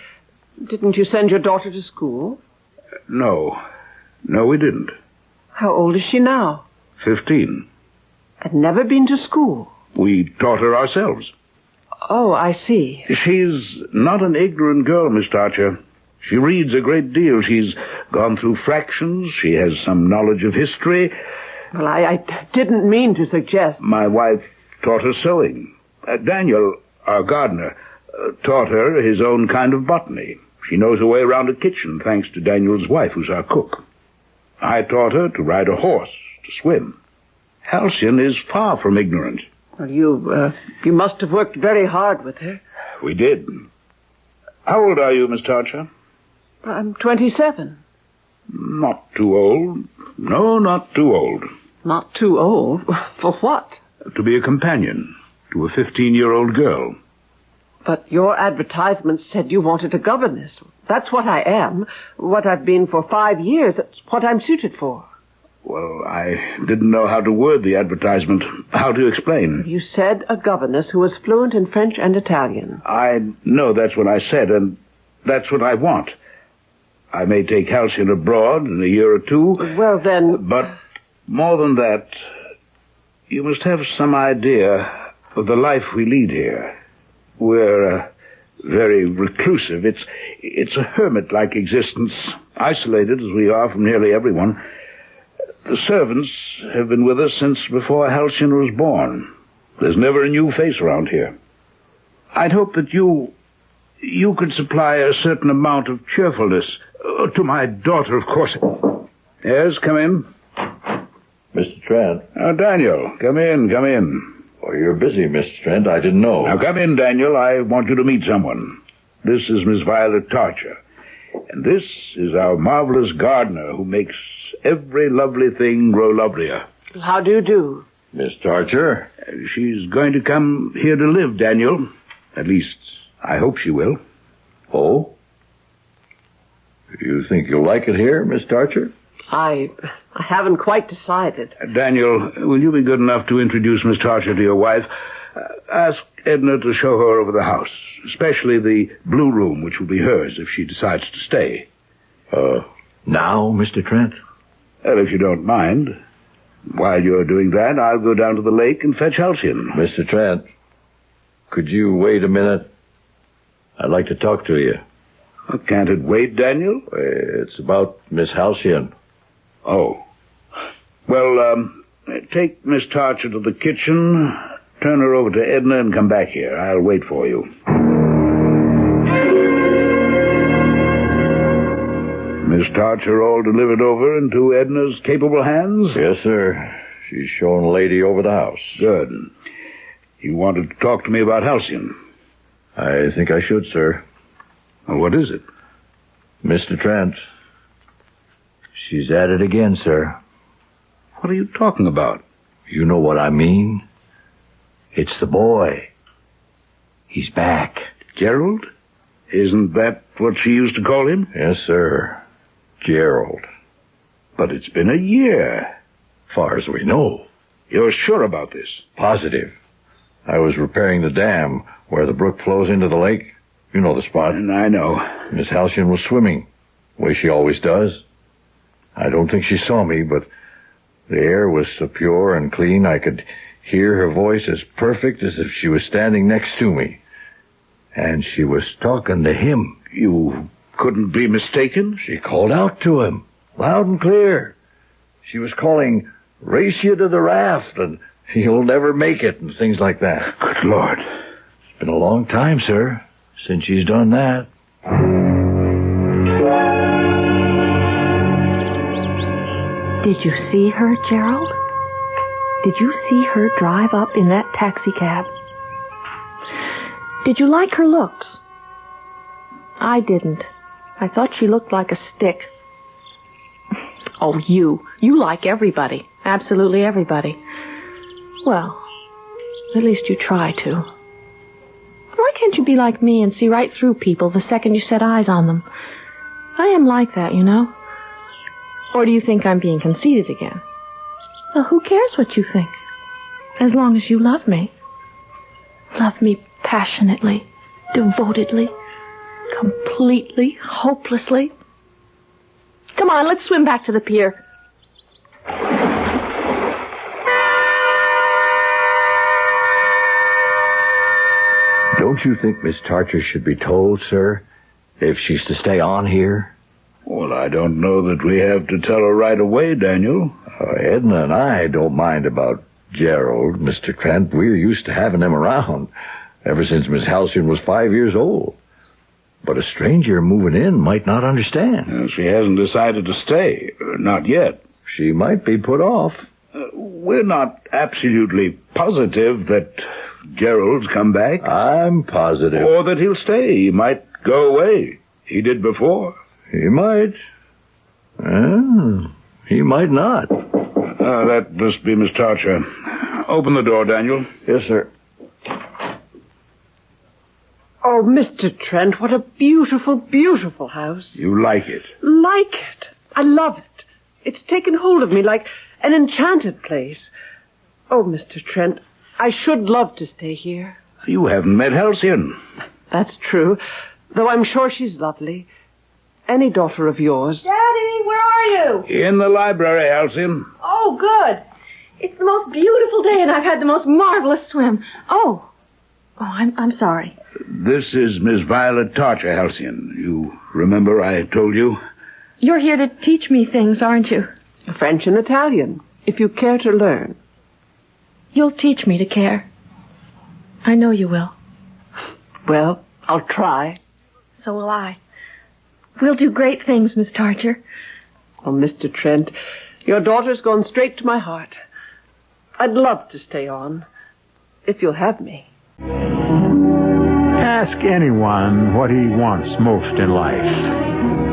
didn't you send your daughter to school? No, we didn't. How old is she now? 15. Had never been to school. We taught her ourselves. Oh, I see. She's not an ignorant girl, Miss Tarcher. She reads a great deal. She's gone through fractions. She has some knowledge of history. Well, I didn't mean to suggest... My wife taught her sewing. Daniel, our gardener, taught her his own kind of botany. She knows her way around a kitchen, thanks to Daniel's wife, who's our cook. I taught her to ride a horse, to swim. Halcyon is far from ignorant. Well, you must have worked very hard with her. We did. How old are you, Miss Tarcher? I'm 27. Not too old. No, not too old. Not too old? For what? To be a companion to a 15-year-old girl. But your advertisement said you wanted a governess. That's what I am. What I've been for 5 years. That's what I'm suited for. Well, I didn't know how to word the advertisement. How to explain? You said a governess who was fluent in French and Italian. I know that's what I said, and that's what I want. I may take Halcyon abroad in a year or two. Well, then... But more than that, you must have some idea of the life we lead here. We're very reclusive. It's a hermit-like existence, isolated as we are from nearly everyone. The servants have been with us since before Halcyon was born. There's never a new face around here. I'd hope that you could supply a certain amount of cheerfulness to my daughter, of course. Yes, come in. Mr. Trent. Oh, Daniel, come in. Oh, you're busy, Mr. Trent. I didn't know. Now, come in, Daniel. I want you to meet someone. This is Miss Violet Tarcher. And this is our marvelous gardener who makes every lovely thing grow lovelier. How do you do? Miss Tarcher? She's going to come here to live, Daniel. At least, I hope she will. Oh? You think you'll like it here, Miss Tarcher? I haven't quite decided. Daniel, will you be good enough to introduce Miss Tarcher to your wife? Ask Edna to show her over the house, especially the blue room, which will be hers if she decides to stay. Now, Mr. Trent? Well, if you don't mind. While you're doing that, I'll go down to the lake and fetch Halcyon. Mr. Trent, could you wait a minute? I'd like to talk to you. Well, can't it wait, Daniel? It's about Miss Halcyon. Oh. Well, take Miss Tarcher to the kitchen, turn her over to Edna, and come back here. I'll wait for you. Miss Tarcher all delivered over into Edna's capable hands? Yes, sir. She's showing a lady over the house. Good. You wanted to talk to me about Halcyon? I think I should, sir. Well, what is it? Mr. Trent, she's at it again, sir. What are you talking about? You know what I mean. It's the boy. He's back. Gerald? Isn't that what she used to call him? Yes, sir. Gerald. But it's been a year. Far as we know. You're sure about this? Positive. I was repairing the dam where the brook flows into the lake. You know the spot. And I know. Miss Halcyon was swimming, the way she always does. I don't think she saw me, but the air was so pure and clean I could hear her voice as perfect as if she was standing next to me. And she was talking to him. You couldn't be mistaken? She called out to him, loud and clear. She was calling, "Race you to the raft," and "You'll never make it," and things like that. Good Lord. It's been a long time, sir, since she's done that. Did you see her, Gerald? Did you see her drive up in that taxicab? Did you like her looks? I didn't. I thought she looked like a stick. Oh, you like everybody. Absolutely everybody. Well, at least you try to. Why can't you be like me and see right through people the second you set eyes on them? I am like that, you know. Or do you think I'm being conceited again? Well, who cares what you think? As long as you love me. Love me passionately, devotedly, completely, hopelessly. Come on, let's swim back to the pier. Don't you think Miss Tarcher should be told, sir, If she's to stay on here? Well, I don't know that we have to tell her right away, Daniel. Edna and I don't mind about Gerald, Mr. Trent. We're used to having him around ever since Miss Halcyon was 5 years old. But a stranger moving in might not understand. She hasn't decided to stay. Not yet. She might be put off. We're not absolutely positive that Gerald's come back. I'm positive. Or that he'll stay. He might go away. He did before. He might. He might not. That must be Miss Tarcher. Open the door, Daniel. Yes, sir. Oh, Mr. Trent, what a beautiful, beautiful house. You like it? Like it. I love it. It's taken hold of me like an enchanted place. Oh, Mr. Trent, I should love to stay here. You haven't met Halcyon. That's true, though I'm sure she's lovely. Any daughter of yours. Daddy, where are you? In the library, Halcyon. Oh, good. It's the most beautiful day, and I've had the most marvelous swim. Oh, I'm sorry. This is Miss Violet Tarcher, Halcyon. You remember I told you? You're here to teach me things, aren't you? French and Italian, if you care to learn. You'll teach me to care. I know you will. Well, I'll try. So will I. We'll do great things, Miss Tarcher. Oh, Mr. Trent, your daughter's gone straight to my heart. I'd love to stay on, if you'll have me. Ask anyone what he wants most in life.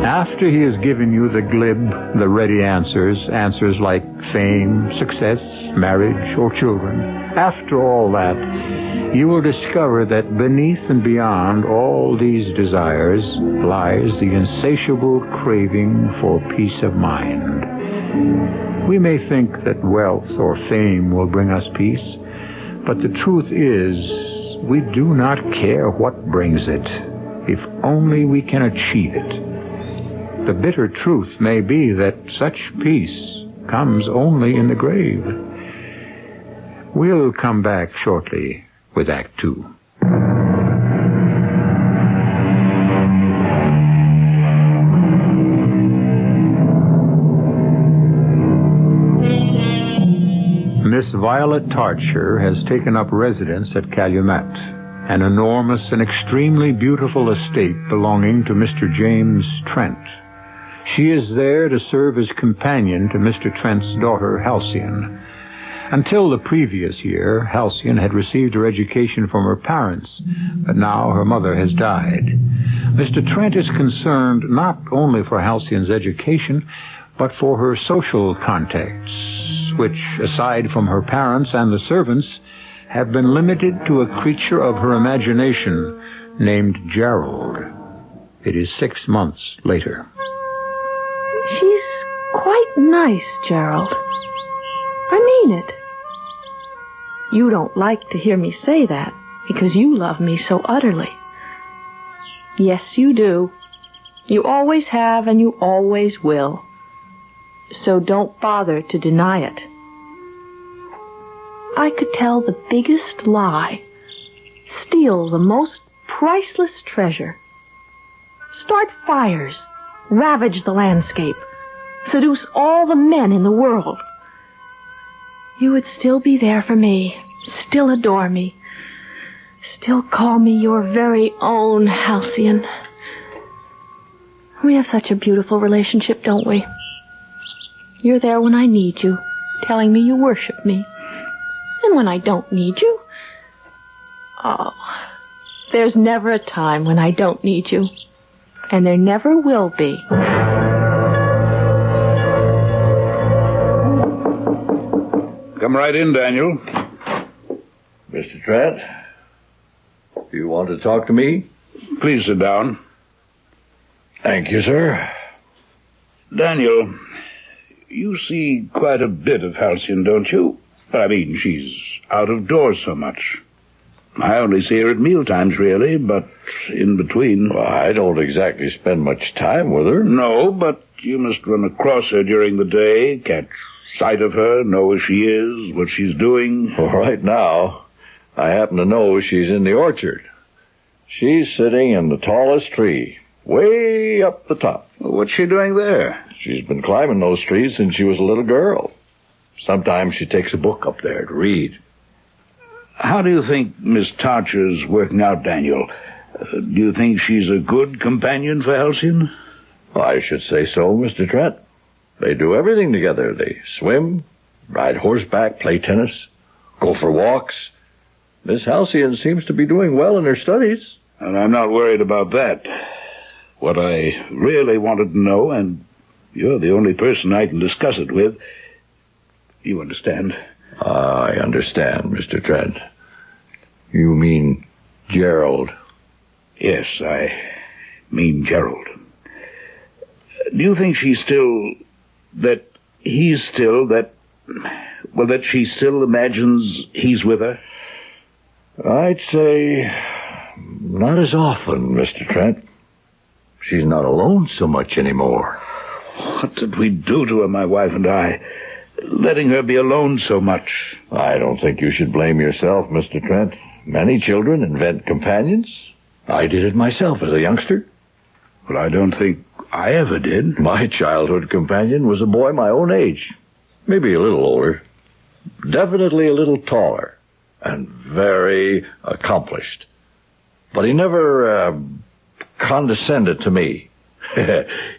After he has given you the glib, the ready answers like fame, success, marriage, or children, after all that, you will discover that beneath and beyond all these desires lies the insatiable craving for peace of mind. We may think that wealth or fame will bring us peace, but the truth is, we do not care what brings it, if only we can achieve it. The bitter truth may be that such peace comes only in the grave. We'll come back shortly with Act 2. Miss Violet Tarcher has taken up residence at Calumet, an enormous and extremely beautiful estate belonging to Mr. James Trent. She is there to serve as companion to Mr. Trent's daughter, Halcyon. Until the previous year, Halcyon had received her education from her parents, but now her mother has died. Mr. Trent is concerned not only for Halcyon's education, but for her social contacts, which, aside from her parents and the servants, have been limited to a creature of her imagination named Gerald. It is 6 months later. She's quite nice, Gerald. I mean it. You don't like to hear me say that because you love me so utterly. Yes, you do. You always have and you always will. So don't bother to deny it. I could tell the biggest lie, steal the most priceless treasure, start fires, ravage the landscape, seduce all the men in the world. You would still be there for me, still adore me, still call me your very own Halcyon. We have such a beautiful relationship, don't we? You're there when I need you, telling me you worship me. And when I don't need you, oh, there's never a time when I don't need you. And there never will be. Come right in, Daniel. Mr. Trent, do you want to talk to me? Please sit down. Thank you, sir. Daniel, you see quite a bit of Halcyon, don't you? I mean, she's out of doors so much. I only see her at mealtimes, really, but in between... Well, I don't exactly spend much time with her. No, but you must run across her during the day, catch sight of her, know where she is, what she's doing. Well, right now, I happen to know she's in the orchard. She's sitting in the tallest tree, Way up the top. What's she doing there? She's been climbing those trees since she was a little girl. Sometimes she takes a book up there to read. How do you think Miss Tarcher's working out, Daniel? Do you think she's a good companion for Halcyon? I should say so, Mr. Trent. They do everything together. They swim, ride horseback, play tennis, go for walks. Miss Halcyon seems to be doing well in her studies. And I'm not worried about that. What I really wanted to know, and you're the only person I can discuss it with, you understand? I understand, Mr. Trent. You mean Gerald? Yes, I mean Gerald. Do you think she's still... that she still imagines he's with her? I'd say not as often, Mr. Trent. She's not alone so much anymore. What did we do to her, my wife and I, letting her be alone so much? I don't think you should blame yourself, Mr. Trent. Many children invent companions. I did it myself as a youngster. Well, I don't think I ever did. My childhood companion was a boy my own age. Maybe a little older. Definitely a little taller. And very accomplished. But he never condescended to me.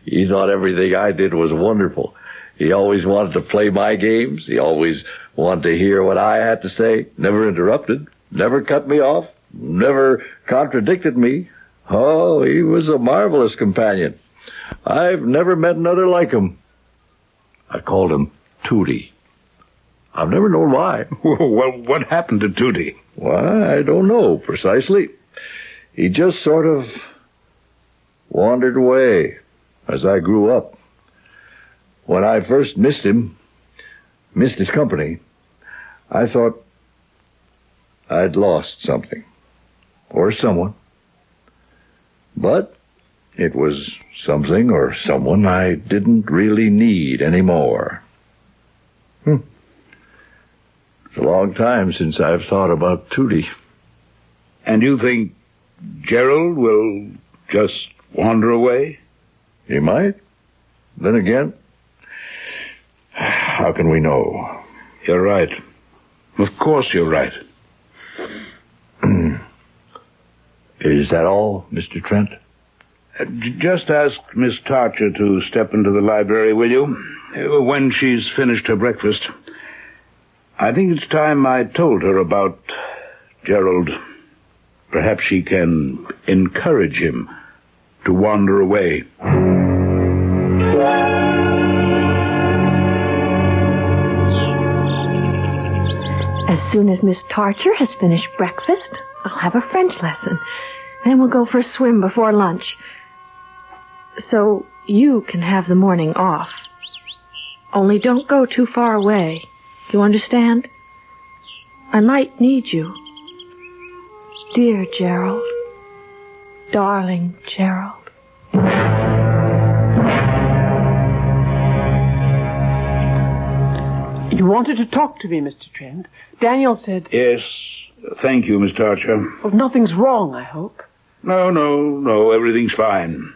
He thought everything I did was wonderful. He always wanted to play my games. He always wanted to hear what I had to say. Never interrupted. Never cut me off. Never contradicted me. Oh, he was a marvelous companion. I've never met another like him. I called him Tootie. I've never known why. Well, what happened to Tootie? Why, I don't know precisely. He just sort of wandered away as I grew up. When I first missed his company, I thought I'd lost something or someone. But it was something or someone I didn't really need anymore. It's a long time since I've thought about Tootie. And you think Gerald will just wander away? He might. Then again, how can we know? You're right. Of course you're right. Is that all, Mr. Trent? Just ask Miss Tarcher to step into the library, will you? When she's finished her breakfast. I think it's time I told her about Gerald. Perhaps she can encourage him to wander away. As soon as Miss Tarcher has finished breakfast, I'll have a French lesson. Then we'll go for a swim before lunch. So you can have the morning off. Only don't go too far away. You understand? I might need you. Dear Gerald. Darling Gerald. You wanted to talk to me, Mr. Trent. Daniel said... Yes. Thank you, Miss Tarcher. Oh, nothing's wrong, I hope. No. Everything's fine.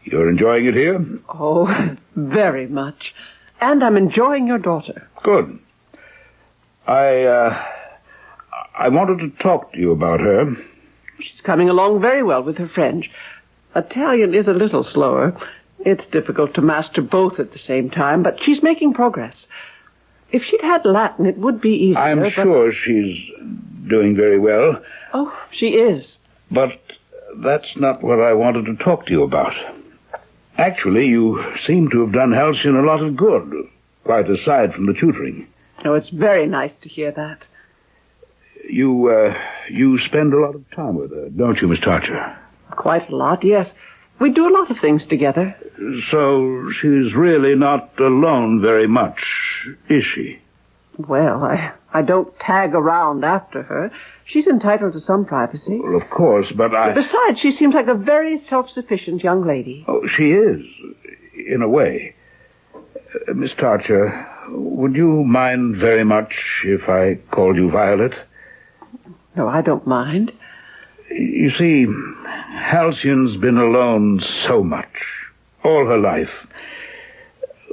You're enjoying it here? Oh, very much. And I'm enjoying your daughter. Good. I wanted to talk to you about her. She's coming along very well with her French. Italian is a little slower. It's difficult to master both at the same time, but she's making progress. If she'd had Latin, it would be easier. I'm sure she's doing very well. Oh, she is. But that's not what I wanted to talk to you about. Actually, you seem to have done Halcyon a lot of good, quite aside from the tutoring. Oh, it's very nice to hear that. You spend a lot of time with her, don't you, Miss Tarcher? Quite a lot, yes. We do a lot of things together. So she's really not alone very much, is she? Well, I don't tag around after her. She's entitled to some privacy. Well, of course, but Besides, she seems like a very self-sufficient young lady. Oh, she is, in a way. Miss Tarcher, would you mind very much if I called you Violet? No, I don't mind. You see, Halcyon's been alone so much, all her life.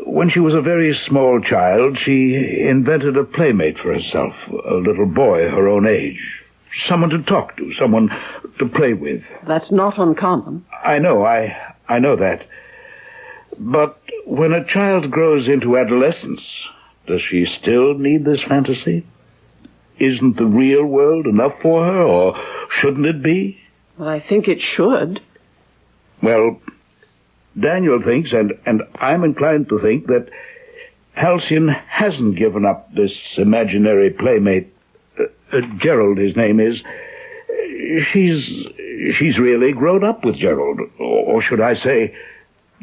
When she was a very small child, she invented a playmate for herself, a little boy her own age. Someone to talk to, someone to play with. That's not uncommon. I know that. But when a child grows into adolescence, does she still need this fantasy? Isn't the real world enough for her, or shouldn't it be? Well, I think it should. Well, Daniel thinks, and I'm inclined to think, that Halcyon hasn't given up this imaginary playmate. Gerald, his name is. She's really grown up with Gerald. Or should I say,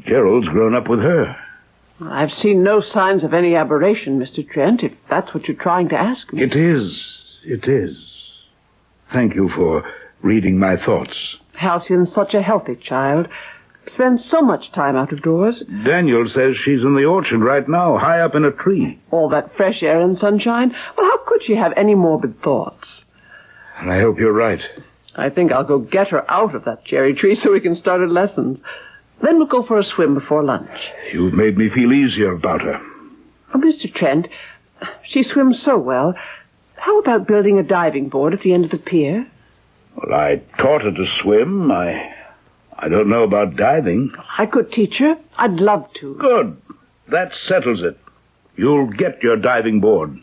Gerald's grown up with her. I've seen no signs of any aberration, Mr. Trent, if that's what you're trying to ask me. It is. Thank you for reading my thoughts. Halcyon's such a healthy child. Spends so much time out of doors. Daniel says she's in the orchard right now, high up in a tree. All that fresh air and sunshine. Well, how could she have any morbid thoughts? I hope you're right. I think I'll go get her out of that cherry tree so we can start her lessons. Then we'll go for a swim before lunch. You've made me feel easier about her. Oh, Mr. Trent, she swims so well. How about building a diving board at the end of the pier? Well, I taught her to swim. I don't know about diving. I could teach her. I'd love to. Good. That settles it. You'll get your diving board.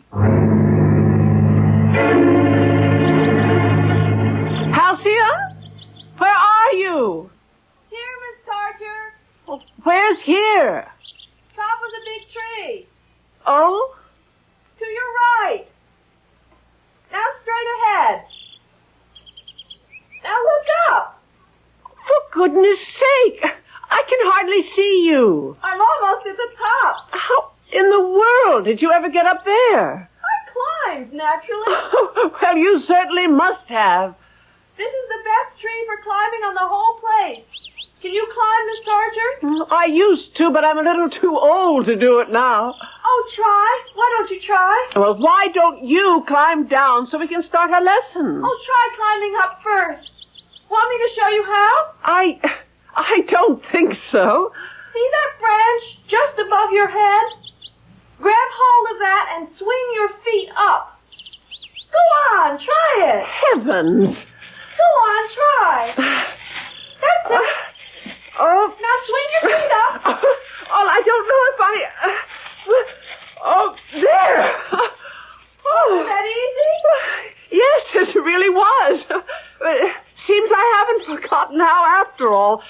Halcyon? Where are you? Here, Miss Tarcher. Well, where's here? Top of the big tree. Oh? To your right. Now straight ahead. Now look up. For goodness sake! I can hardly see you. I'm almost at the top. How in the world did you ever get up there? I climbed, naturally. Well, you certainly must have. This is the best tree for climbing on the whole place. Can you climb, Miss Tarcher? I used to, but I'm a little too old to do it now. Oh, try. Why don't you try? Well, why don't you climb down so we can start our lessons? Oh, try climbing up first. Want me to show you how? I don't think so. See that branch just above your head? Grab hold of that and swing your feet up. Go on, try it. Heavens. Go on, try. That's it. Now swing your feet up. Oh, I don't know if oh, there. Was that easy? Yes, it really was. Seems I haven't forgotten how after all.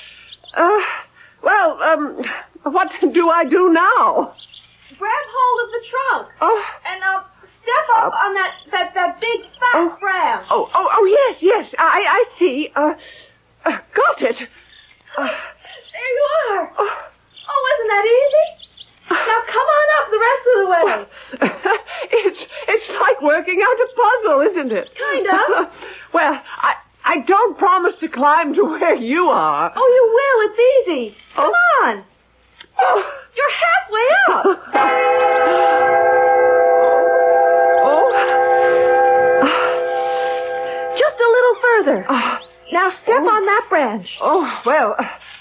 What do I do now? Grab hold of the trunk. And step up on that big fat branch. Oh, yes. I see. Got it. There you are. Oh, isn't that easy? Now come on up the rest of the way. It's like working out a puzzle, isn't it? Kind of. Well, I don't promise to climb to where you are. Oh, you will. It's easy. Come on. You're halfway up. Just a little further. Now step on that branch. Oh, well,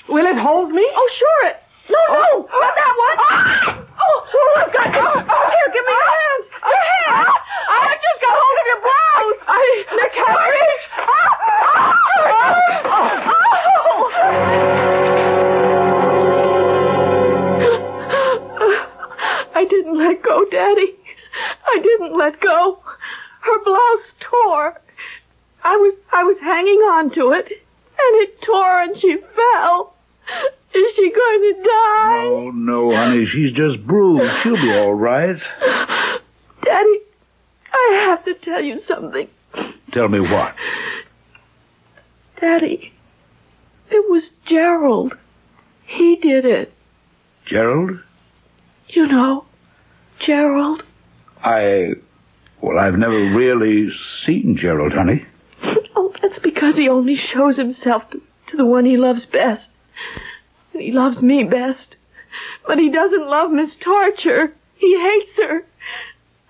will it hold me? Oh, sure. No, not that one. I've got you. Here, give me your hands. Your hands. I just got hold of your blouse. I can't reach. I didn't let go, Daddy. I didn't let go. Her blouse tore. I was hanging on to it, and it tore and she fell. Is she going to die? Oh, no, honey. She's just bruised. She'll be all right. Daddy, I have to tell you something. Tell me what? Daddy, it was Gerald. He did it. Gerald? You know, Gerald. I've never really seen Gerald, honey. Oh, that's because he only shows himself to the one he loves best. And he loves me best. But he doesn't love Miss Tarcher. He hates her.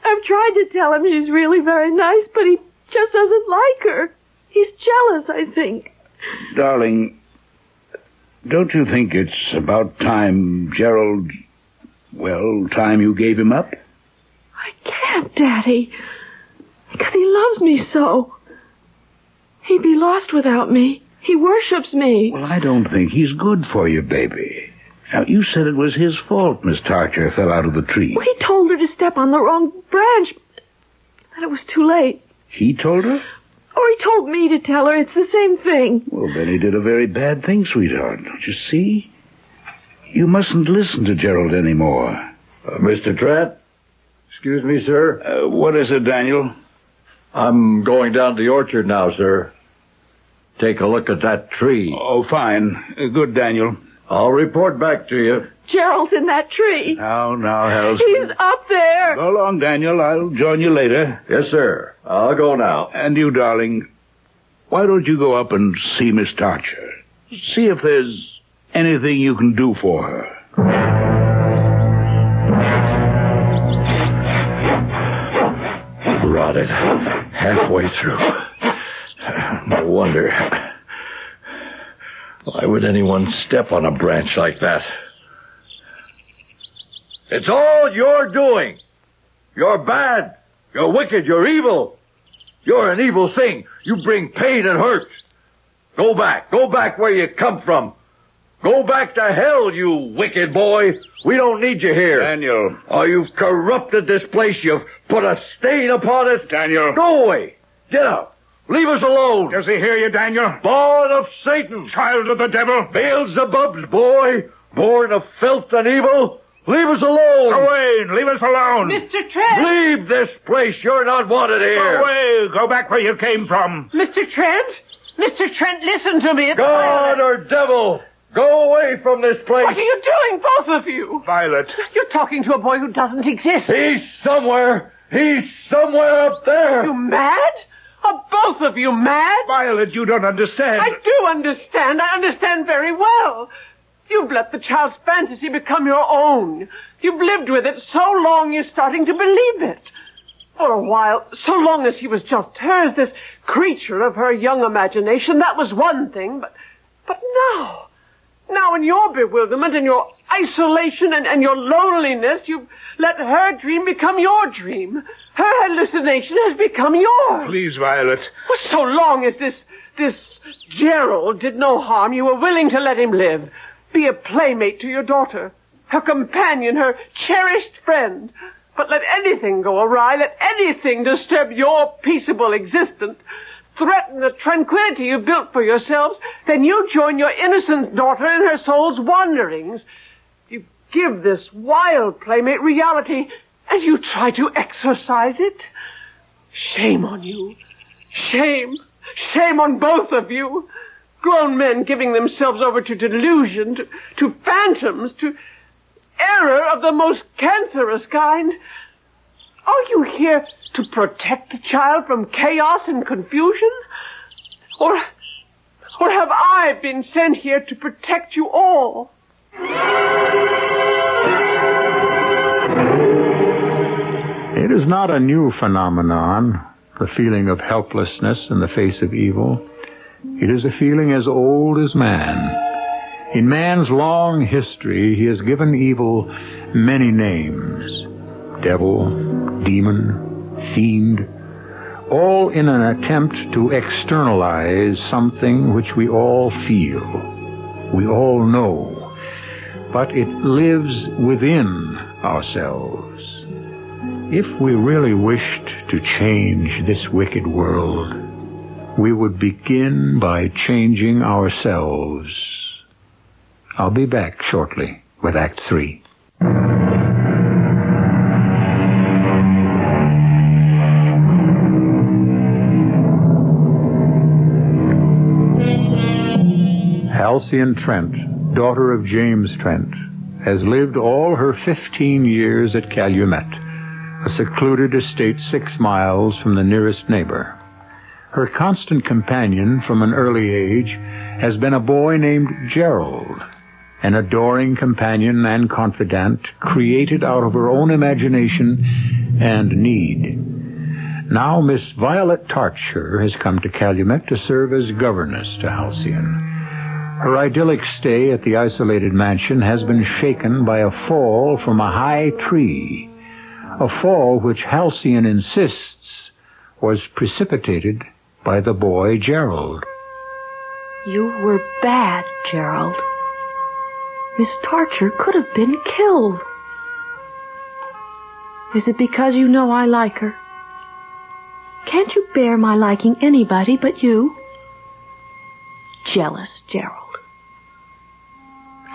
I've tried to tell him she's really very nice, but he just doesn't like her. He's jealous, I think. Darling, Don't you think it's about time Gerald... well, time you gave him up? I can't, Daddy. Because he loves me so. He'd be lost without me. He worships me. Well, I don't think he's good for you, baby. Now, you said it was his fault Miss Tarcher fell out of the tree. Well, he told her to step on the wrong branch. But it was too late. He told her? Or he told me to tell her. It's the same thing. Well, then he did a very bad thing, sweetheart. Don't you see? You mustn't listen to Gerald anymore. Mr. Trent? Excuse me, sir? What is it, Daniel? I'm going down to the orchard now, sir. Take a look at that tree. Oh, fine. Good, Daniel. I'll report back to you. Gerald's in that tree. Now, Hals. He's up there. Go along, Daniel. I'll join you later. Yes, sir. I'll go now. And you, darling, why don't you go up and see Miss Tarcher? See if there's anything you can do for her. Rotted. Halfway through. No wonder. Why would anyone step on a branch like that? It's all your doing. You're bad. You're wicked. You're evil. You're an evil thing. You bring pain and hurt. Go back. Go back where you come from. Go back to hell, you wicked boy. We don't need you here. Daniel. Oh, you've corrupted this place. You've put a stain upon it. Daniel. Go away. Get out. Leave us alone. Does he hear you, Daniel? Born of Satan. Child of the devil. Beelzebub's boy. Born of filth and evil. Leave us alone. Go away and leave us alone. Mr. Trent! Leave this place. You're not wanted here. Go away. Go back where you came from. Mr. Trent? Mr. Trent, listen to me. God or devil, go away from this place. What are you doing, both of you? Violet. You're talking to a boy who doesn't exist. He's somewhere. He's somewhere up there. You mad? Are both of you mad? Violet, you don't understand. I do understand. I understand very well. You've let the child's fantasy become your own. You've lived with it so long you're starting to believe it. For a while, so long as he was just hers, this creature of her young imagination, that was one thing. But now in your bewilderment and your isolation and your loneliness, you've let her dream become your dream. Her hallucination has become yours. Please, Violet. Well, so long as this Gerald did no harm, you were willing to let him live. Be a playmate to your daughter, her companion, her cherished friend. But let anything go awry, let anything disturb your peaceable existence, threaten the tranquility you've built for yourselves, then you join your innocent daughter in her soul's wanderings. You give this wild playmate reality, and you try to exorcise it. Shame on you. Shame. Shame on both of you. Grown men giving themselves over to delusion, to phantoms, to error of the most cancerous kind. Are you here to protect the child from chaos and confusion? Or have I been sent here to protect you all? It is not a new phenomenon, the feeling of helplessness in the face of evil. It is a feeling as old as man. In man's long history, he has given evil many names. Devil, demon, fiend, all in an attempt to externalize something which we all feel, we all know, but it lives within ourselves. If we really wished to change this wicked world, we would begin by changing ourselves. I'll be back shortly with Act 3. Halcyon Trent, daughter of James Trent, has lived all her 15 years at Calumet, a secluded estate 6 miles from the nearest neighbor. Her constant companion from an early age has been a boy named Gerald, an adoring companion and confidant created out of her own imagination and need. Now Miss Violet Tarcher has come to Calumet to serve as governess to Halcyon. Her idyllic stay at the isolated mansion has been shaken by a fall from a high tree, a fall which Halcyon insists was precipitated by the boy Gerald. You were bad, Gerald. Miss Tarcher could have been killed. Is it because you know I like her? Can't you bear my liking anybody but you? Jealous, Gerald.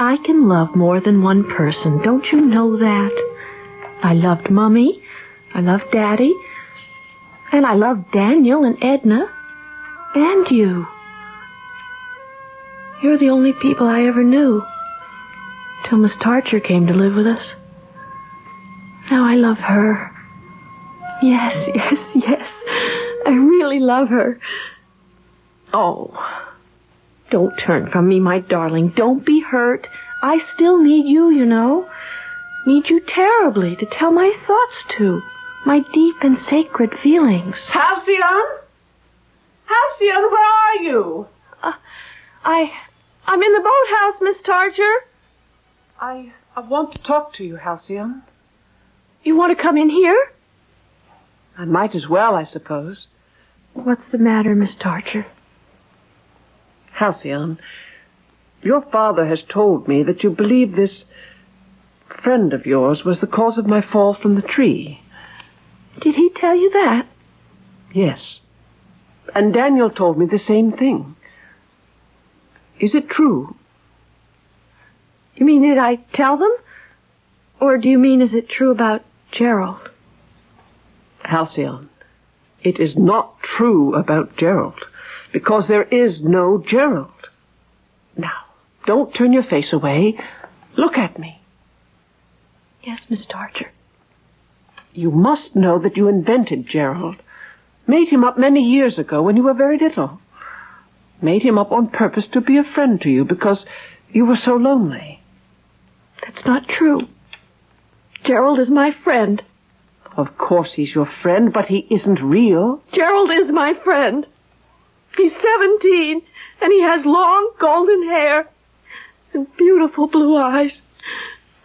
I can love more than one person, don't you know that? I loved Mummy, I loved Daddy, and I loved Daniel and Edna, and you. You're the only people I ever knew, till Miss Tarcher came to live with us. Now I love her. Yes, yes, yes. I really love her. Oh, don't turn from me, my darling. Don't be hurt. I still need you, you know. Need you terribly to tell my thoughts to. My deep and sacred feelings. Halcyon? Halcyon, where are you? I'm in the boathouse, Miss Tarcher. I want to talk to you, Halcyon. You want to come in here? I might as well, I suppose. What's the matter, Miss Tarcher? Halcyon, your father has told me that you believe this friend of yours was the cause of my fall from the tree. Did he tell you that? Yes. And Daniel told me the same thing. Is it true? You mean, did I tell them? Or do you mean, is it true about Gerald? Halcyon, it is not true about Gerald, because there is no Gerald. Now, don't turn your face away. Look at me. Yes, Miss Tarcher. You must know that you invented Gerald. Made him up many years ago when you were very little. Made him up on purpose to be a friend to you because you were so lonely. That's not true. Gerald is my friend. Of course he's your friend, but he isn't real. Gerald is my friend. He's 17, and he has long golden hair and beautiful blue eyes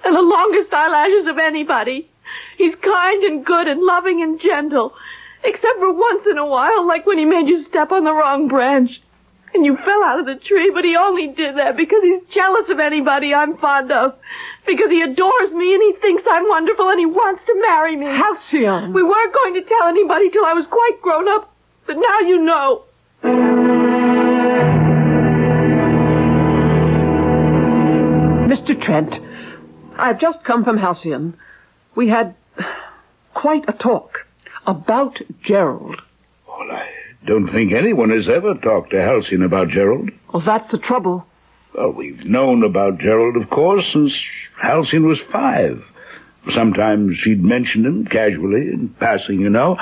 and the longest eyelashes of anybody. He's kind and good and loving and gentle, except for once in a while, like when he made you step on the wrong branch and you fell out of the tree, but he only did that because he's jealous of anybody I'm fond of, because he adores me and he thinks I'm wonderful and he wants to marry me. Halcyon! We weren't going to tell anybody till I was quite grown up, but now you know. Mr. Trent, I've just come from Halcyon. We had quite a talk about Gerald. Well, I don't think anyone has ever talked to Halcyon about Gerald. Well, that's the trouble. Well, we've known about Gerald, of course, since Halcyon was 5. Sometimes she'd mention him casually, in passing, you know.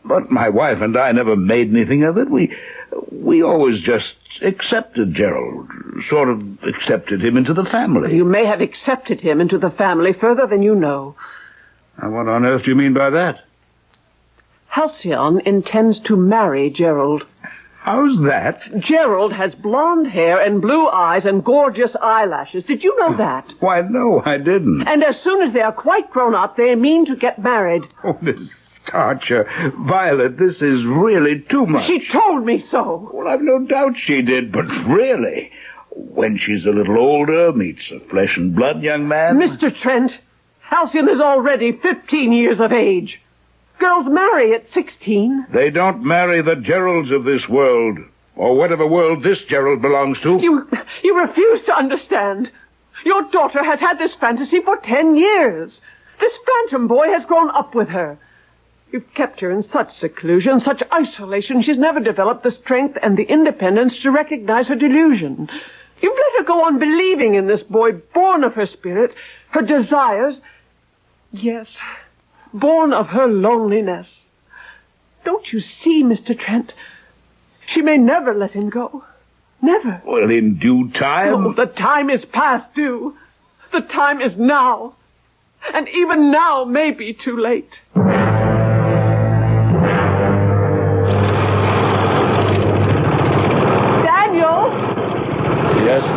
But my wife and I never made anything of it. We always just accepted Gerald, sort of accepted him into the family. You may have accepted him into the family further than you know. Now, what on earth do you mean by that? Halcyon intends to marry Gerald. How's that? Gerald has blonde hair and blue eyes and gorgeous eyelashes. Did you know that? Why, no, I didn't. And as soon as they are quite grown up, they mean to get married. Oh, Miss Tarcher, Violet, this is really too much. She told me so. Well, I've no doubt she did, but really, when she's a little older, meets a flesh and blood young man... Mr. Trent, Halcyon is already 15 years of age. Girls marry at 16. They don't marry the Geralds of this world, or whatever world this Gerald belongs to. You refuse to understand. Your daughter has had this fantasy for 10 years. This phantom boy has grown up with her. You've kept her in such seclusion, such isolation, she's never developed the strength and the independence to recognize her delusion. You've let her go on believing in this boy, born of her spirit, her desires. Yes, born of her loneliness. Don't you see, Mr. Trent? She may never let him go. Never. Well, in due time... Oh, the time is past due. The time is now. And even now may be too late.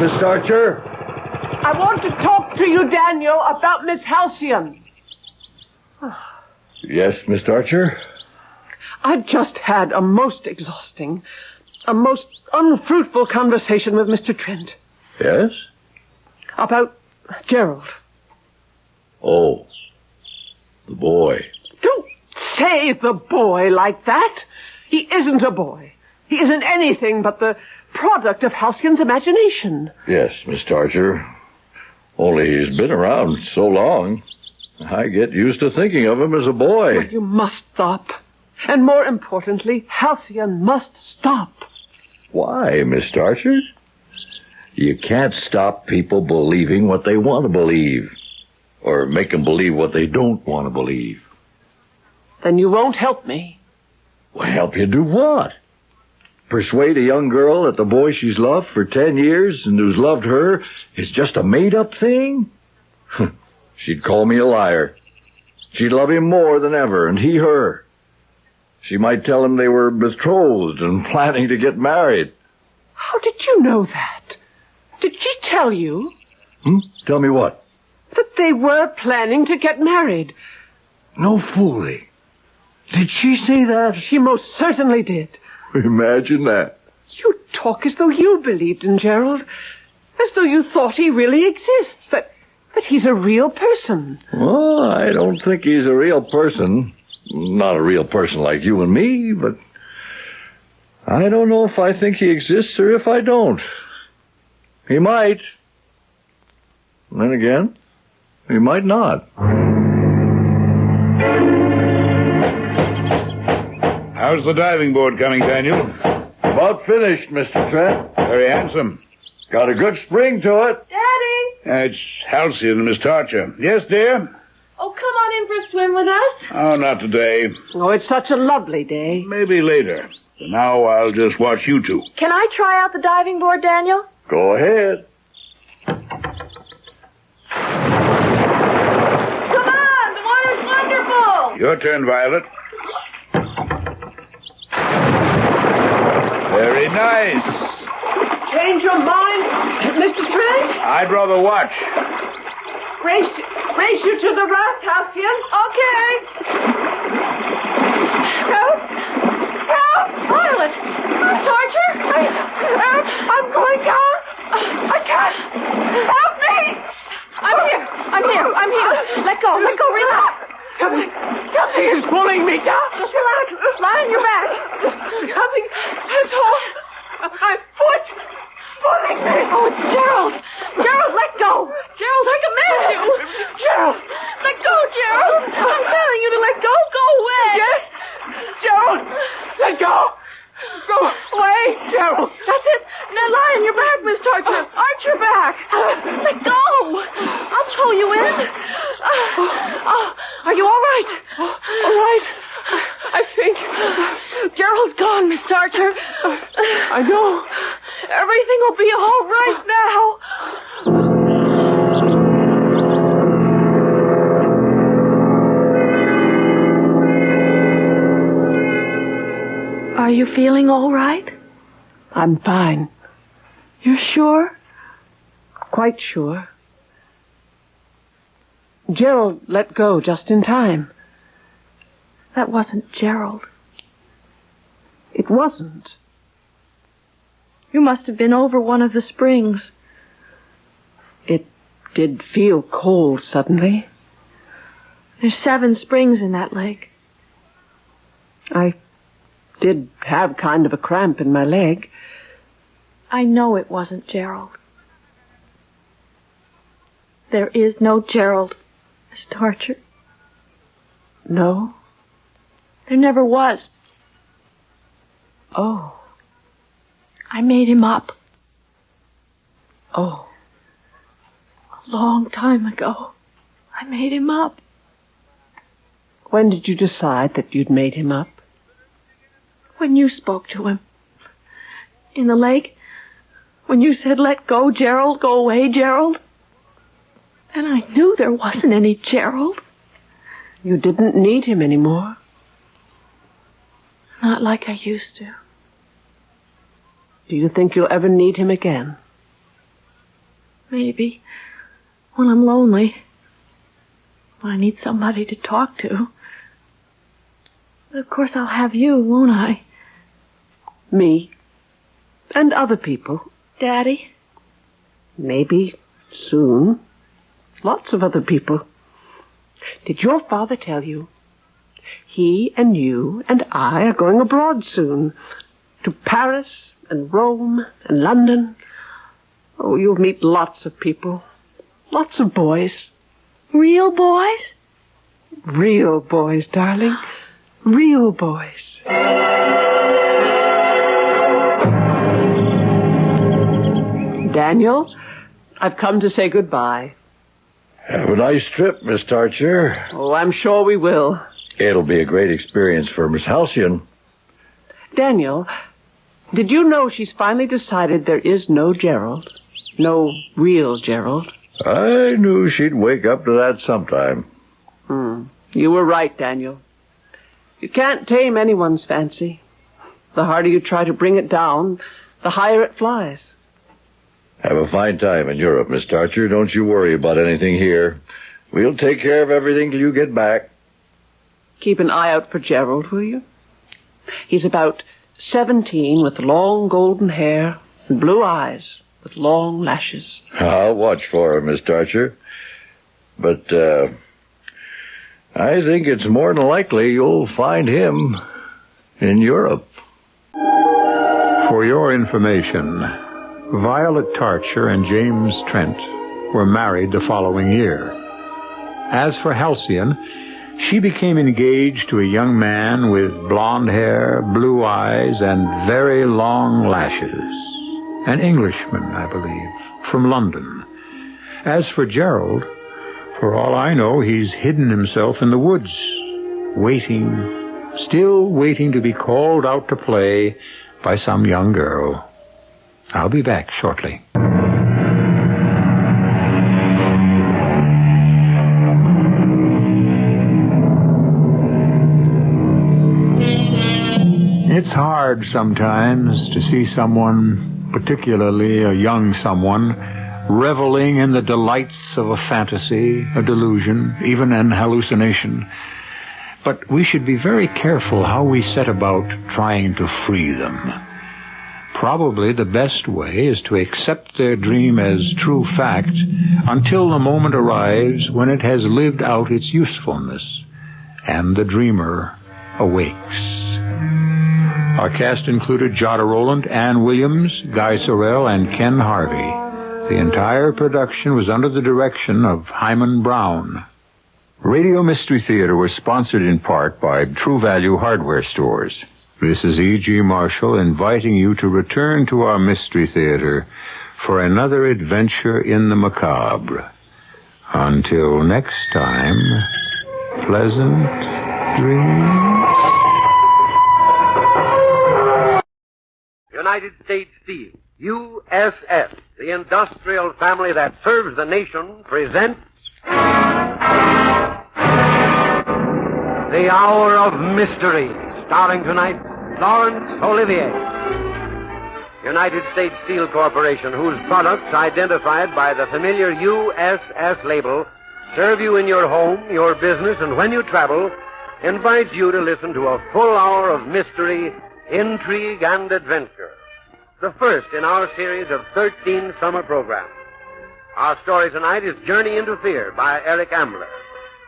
Miss Archer? I want to talk to you, Daniel, about Miss Halcyon. Yes, Miss Archer? I've just had a most exhausting, a most unfruitful conversation with Mr. Trent. Yes? About Gerald. Oh, the boy. Don't say the boy like that. He isn't a boy. He isn't anything but the product of Halcyon's imagination. Yes, Miss Archer. Only he's been around so long, I get used to thinking of him as a boy. Well, you must stop. And more importantly, Halcyon must stop. Why, Miss Archer? You can't stop people believing what they want to believe. Or make them believe what they don't want to believe. Then you won't help me. Well, help you do what? Persuade a young girl that the boy she's loved for 10 years and who's loved her is just a made-up thing? She'd call me a liar. She'd love him more than ever, and he her. She might tell him they were betrothed and planning to get married. How did you know that? Did she tell you? Tell me what? That they were planning to get married. No fooling. Did she say that? She most certainly did. Imagine that. You talk as though you believed in Gerald. As though you thought he really exists. That he's a real person. Well, I don't think he's a real person. Not a real person like you and me, but I don't know if I think he exists or if I don't. He might. And then again, he might not. How's the diving board coming, Daniel? About finished, Mr. Trent. Very handsome. Got a good spring to it. Daddy! It's Halcyon, Miss Archer. Yes, dear? Oh, come on in for a swim with us. Oh, not today. Oh, it's such a lovely day. Maybe later. For now, I'll just watch you two. Can I try out the diving board, Daniel? Go ahead. Come on, the water's wonderful. Your turn, Violet. Very nice. Change your mind, Mr. Trent? I'd rather watch. Race you to the raft, Halcyon. Okay. Help! Help! Violet! Archer! I'm going down. I can't. Help me! I'm here. Let go, relax. Something is pulling me down. Just relax. Lie on your back. Something has hold my foot. Pulling me. Oh, it's Gerald. Gerald, let go. Gerald, I command you. Gerald. Let go, Gerald. I'm telling you to let go. Go away. Yes. Gerald, let go. Go away, Gerald. That's it. Now lie on your back, Miss Archer. Arch your back. Let go. I'll throw you in. Are you all right? All right. I think. Gerald's gone, Miss Archer. I know. Everything will be all right now. Are you feeling all right? I'm fine. You're sure? Quite sure. Gerald let go just in time. That wasn't Gerald. It wasn't. You must have been over one of the springs. It did feel cold suddenly. There's 7 springs in that lake. I did have kind of a cramp in my leg. I know it wasn't Gerald. There is no Gerald, Miss Archer. No? There never was. Oh. I made him up. Oh. A long time ago. I made him up. When did you decide that you'd made him up? When you spoke to him. In the lake. When you said, let go, Gerald. Go away, Gerald. And I knew there wasn't any Gerald. You didn't need him anymore. Not like I used to. Do you think you'll ever need him again? Maybe. When I'm lonely. When I need somebody to talk to. But of course I'll have you, won't I? Me. And other people. Daddy? Maybe soon. Lots of other people. Did your father tell you? He and you and I are going abroad soon. To Paris and Rome and London. Oh, you'll meet lots of people. Lots of boys. Real boys? Real boys, darling. Real boys. Daniel, I've come to say goodbye. Have a nice trip, Miss Tarcher. Oh, I'm sure we will. It'll be a great experience for Miss Halcyon. Daniel, did you know she's finally decided there is no Gerald? No real Gerald? I knew she'd wake up to that sometime. You were right, Daniel. You can't tame anyone's fancy. The harder you try to bring it down, the higher it flies. Have a fine time in Europe, Miss Tarcher. Don't you worry about anything here. We'll take care of everything till you get back. Keep an eye out for Gerald, will you? He's about 17 with long golden hair and blue eyes with long lashes. I'll watch for him, Miss Tarcher. But, I think it's more than likely you'll find him in Europe. For your information, Violet Tarcher and James Trent were married the following year. As for Halcyon, she became engaged to a young man with blonde hair, blue eyes, and very long lashes. An Englishman, I believe, from London. As for Gerald, for all I know, he's hidden himself in the woods, waiting, still waiting to be called out to play by some young girl. I'll be back shortly. It's hard sometimes to see someone, particularly a young someone, reveling in the delights of a fantasy, a delusion, even an hallucination. But we should be very careful how we set about trying to free them. Probably the best way is to accept their dream as true fact until the moment arrives when it has lived out its usefulness and the dreamer awakes. Our cast included Jada Rowland, Ann Williams, Guy Sorrell, and Ken Harvey. The entire production was under the direction of Hyman Brown. Radio Mystery Theater was sponsored in part by True Value Hardware Stores. This is E.G. Marshall inviting you to return to our Mystery Theater for another adventure in the macabre. Until next time, pleasant dreams. United States Steel, USS, the industrial family that serves the nation, presents The Hour of Mystery, starring tonight Laurence Olivier. United States Steel Corporation, whose products, identified by the familiar USS label, serve you in your home, your business, and when you travel, invites you to listen to a full hour of mystery, intrigue, and adventure. The first in our series of 13 summer programs. Our story tonight is Journey into Fear by Eric Ambler.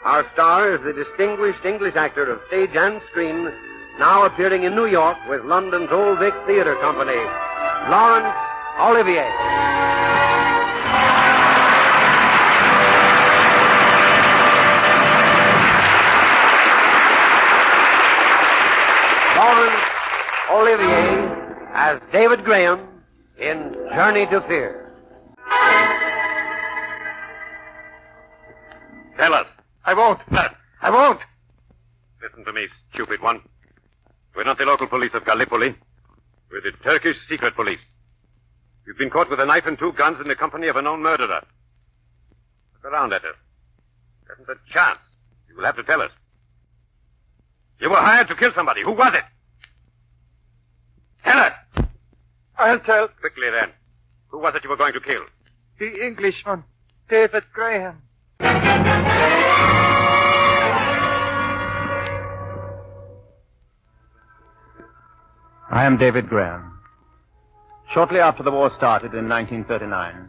Our star is the distinguished English actor of stage and screen, now appearing in New York with London's Old Vic Theatre Company, Laurence Olivier. Laurence Olivier as David Graham in Journey to Fear. Tell us. I won't. I won't. Listen to me, stupid one. We're not the local police of Gallipoli. We're the Turkish secret police. You've been caught with a knife and 2 guns in the company of a known murderer. Look around at us. There isn't a chance. You will have to tell us. You were hired to kill somebody. Who was it? Tell us. I'll tell. Quickly, then. Who was it you were going to kill? The Englishman, David Graham. I am David Graham. Shortly after the war started in 1939,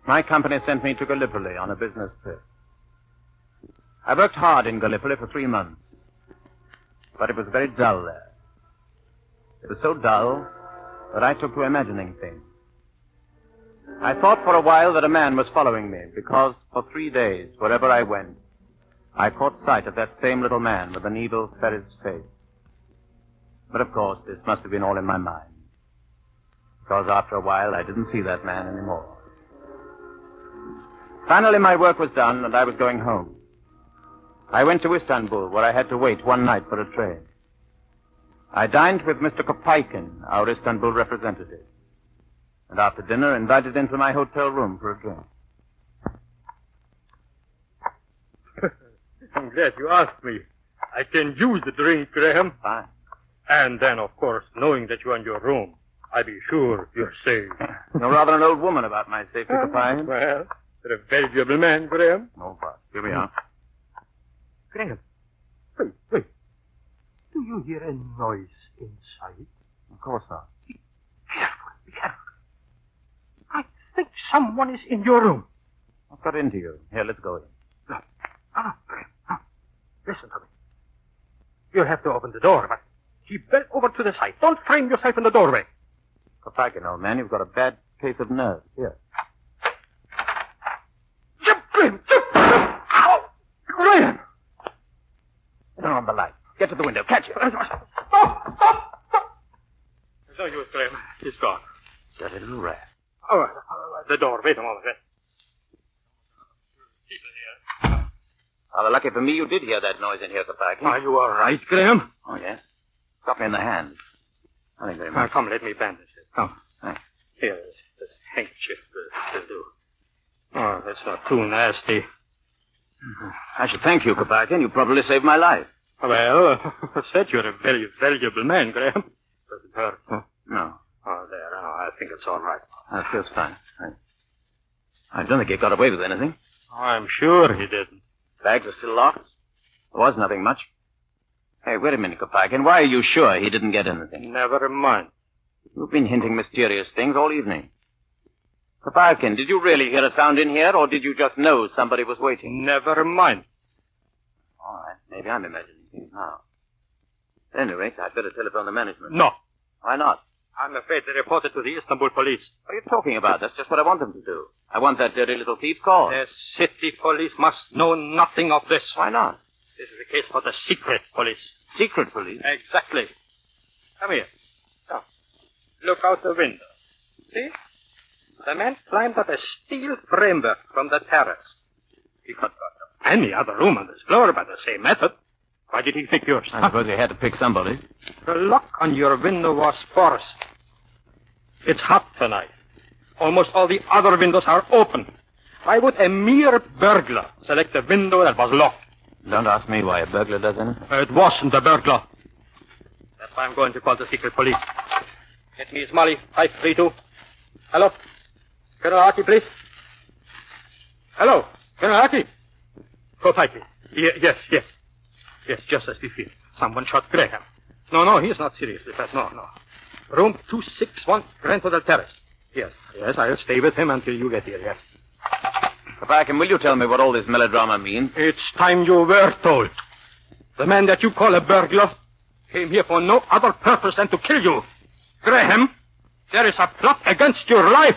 my company sent me to Gallipoli on a business trip. I worked hard in Gallipoli for 3 months, but it was very dull there. It was so dull that I took to imagining things. I thought for a while that a man was following me because for 3 days, wherever I went, I caught sight of that same little man with an evil ferret's face. But of course, this must have been all in my mind, because after a while I didn't see that man anymore. Finally, my work was done and I was going home. I went to Istanbul, where I had to wait one night for a train. I dined with Mr. Kopeikin, our Istanbul representative, and after dinner invited him to my hotel room for a drink. I'm glad you asked me. I can use the drink, Graham. Fine. And then, of course, knowing that you're in your room, I'll be sure you're safe. You're rather an old woman about my safety, Kopeikin. Well, you're a valuable man, Graham. No, but here we are. Graham, wait. Do you hear a noise inside? Of course not. Be careful. I think someone is in your room. What got into you? Here, let's go in. No, Graham. Listen to me. You'll have to open the door, but keep well over to the side. Don't frame yourself in the doorway. Kopeikin, old man, you've got a bad case of nerves. Here. Graham! Ow! Graham! Turn on the light. Get to the window. Catch it. Stop! There's no use, Graham. He's gone. Dirty little rat. Oh, the door. Wait a moment. Rather lucky for me you did hear that noise in here, Kopeikin. Are you all right, Graham? Oh, yes. Got me in the hand. Nothing very much. Come, let me bandage it. Oh, thanks. Here, this handkerchief will do. Oh, that's not too nasty. I should thank you, Kopeikin. You probably saved my life. Well, I said you're a very valuable man, Graham. Does it hurt? Huh? No. Oh, there. Oh, I think it's all right. That feels fine. I don't think he got away with anything. Oh, I'm sure he didn't. Bags are still locked. There was nothing much. Hey, wait a minute, Kopeikin. Why are you sure he didn't get anything? Never mind. You've been hinting mysterious things all evening. Kopeikin, did you really hear a sound in here, or did you just know somebody was waiting? Never mind. All right. Maybe I'm imagining things now. At any rate, I'd better telephone the management. No. Why not? I'm afraid they reported to the Istanbul police. What are you talking about? That's just what I want them to do. I want that dirty little thief caught. The city police must know nothing of this. Why not? This is a case for the secret police. Secret police? Exactly. Come here. Now, look out the window. See? The man climbed up a steel framework from the terrace. He could go to any other room on this floor by the same method. Why did he pick yours? I suppose he had to pick somebody. The lock on your window was forced. It's hot tonight. Almost all the other windows are open. Why would a mere burglar select a window that was locked? Don't ask me why a burglar does anything. It wasn't a burglar. That's why I'm going to call the secret police. Get me Smalley 532. Hello? Colonel Aki, please. Hello? Colonel Aki? Kopeikin. Yes. Yes, just as we feared. Someone shot Graham. No, he's not seriously hurt. No. Room 261, Grand Hotel Terrace. Yes, I'll stay with him until you get here, yes. Kopeikin, will you tell me what all this melodrama means? It's time you were told. The man that you call a burglar came here for no other purpose than to kill you. Graham, there is a plot against your life.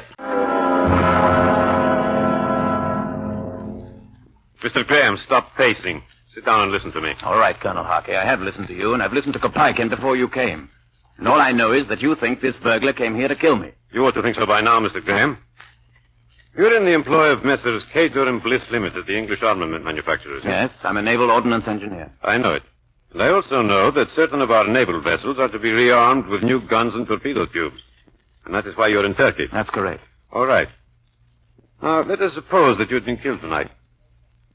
Mr. Graham, stop pacing. Sit down and listen to me. All right, Colonel Harkey. I have listened to you, and I've listened to Kopeikin before you came. And all I know is that you think this burglar came here to kill me. You ought to think so by now, Mr. Graham. You're in the employ of Messrs. Cater and Bliss Limited, the English armament manufacturers. Yes, I'm a naval ordnance engineer. I know it. And I also know that certain of our naval vessels are to be rearmed with new guns and torpedo tubes. And that is why you're in Turkey. That's correct. All right. Now, let us suppose that you'd been killed tonight.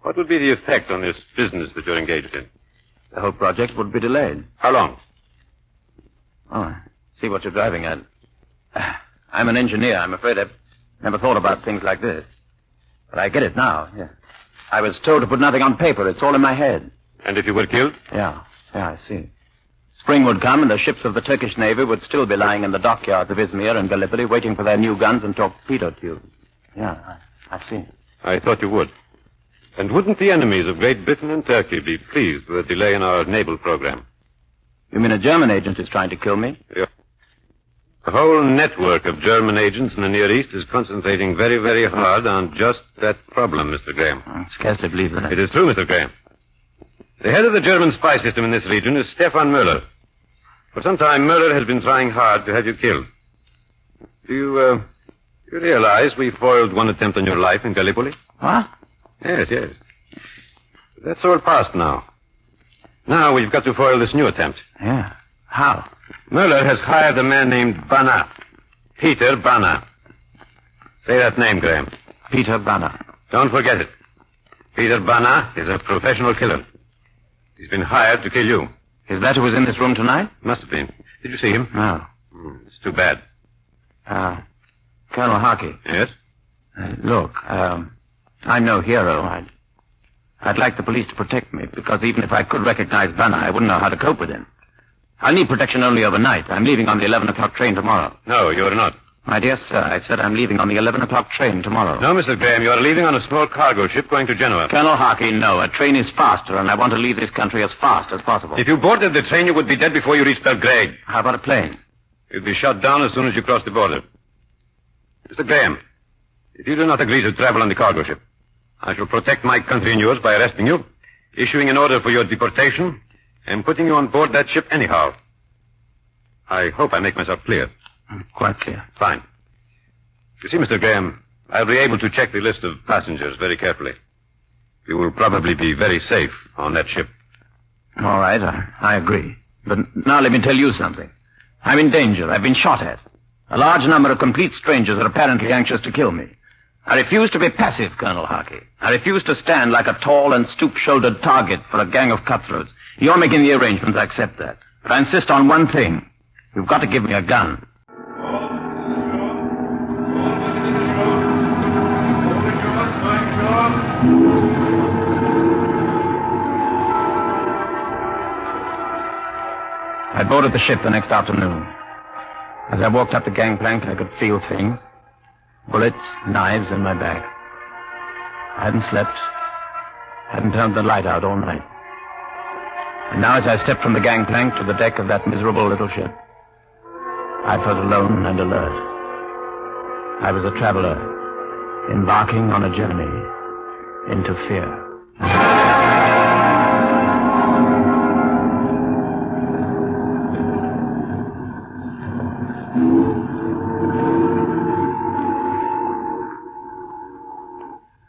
What would be the effect on this business that you're engaged in? The whole project would be delayed. How long? Oh, I see what you're driving at. I'm an engineer. I'm afraid Never thought about things like this. But I get it now. Yeah. I was told to put nothing on paper. It's all in my head. And if you were killed? Yeah, I see. Spring would come and the ships of the Turkish Navy would still be lying in the dockyards of Izmir and Gallipoli waiting for their new guns and torpedo tubes. Yeah, I see. I thought you would. And wouldn't the enemies of Great Britain and Turkey be pleased with a delay in our naval program? You mean a German agent is trying to kill me? Yeah. The whole network of German agents in the Near East is concentrating very, very hard on just that problem, Mr. Graham. I scarcely believe that. It is true, Mr. Graham. The head of the German spy system in this region is Stefan Müller. For some time, Müller has been trying hard to have you killed. Do you realize we foiled one attempt on your life in Gallipoli? What? Yes. That's all past now. Now we've got to foil this new attempt. Yeah. How? Müller has hired a man named Banner. Peter Banner. Say that name, Graham. Peter Banner. Don't forget it. Peter Banner is a professional killer. He's been hired to kill you. Is that who was in this room tonight? Must have been. Did you see him? No. It's too bad. Colonel Harkey. Yes? Look, I'm no hero. I'd like the police to protect me, because even if I could recognize Banner, I wouldn't know how to cope with him. I'll need protection only overnight. I'm leaving on the 11 o'clock train tomorrow. No, you're not. My dear sir, I said I'm leaving on the 11 o'clock train tomorrow. No, Mr. Graham, you are leaving on a small cargo ship going to Genoa. Colonel Harkey, no. A train is faster, and I want to leave this country as fast as possible. If you boarded the train, you would be dead before you reached Belgrade. How about a plane? You'd be shot down as soon as you crossed the border. Mr. Graham, if you do not agree to travel on the cargo ship, I shall protect my country and yours by arresting you, issuing an order for your deportation, and putting you on board that ship anyhow. I hope I make myself clear. Quite clear. Fine. You see, Mr. Graham, I'll be able to check the list of passengers very carefully. You will probably be very safe on that ship. All right, I agree. But now let me tell you something. I'm in danger. I've been shot at. A large number of complete strangers are apparently anxious to kill me. I refuse to be passive, Colonel Harkey. I refuse to stand like a tall and stoop-shouldered target for a gang of cutthroats. You're making the arrangements, I accept that. But I insist on one thing. You've got to give me a gun. I boarded the ship the next afternoon. As I walked up the gangplank, I could feel things. Bullets, knives in my bag. I hadn't slept. Hadn't turned the light out all night. And now as I stepped from the gangplank to the deck of that miserable little ship, I felt alone and alert. I was a traveler, embarking on a journey into fear.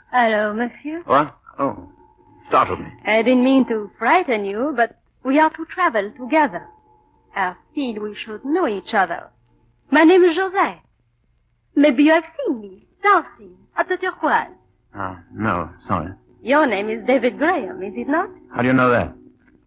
Hello, monsieur. What? Oh, startled me. I didn't mean to frighten you, but we are to travel together. I feel we should know each other. My name is Joseph. Maybe you have seen me dancing at the Turquoise. No, sorry. Your name is David Graham, is it not? How do you know that?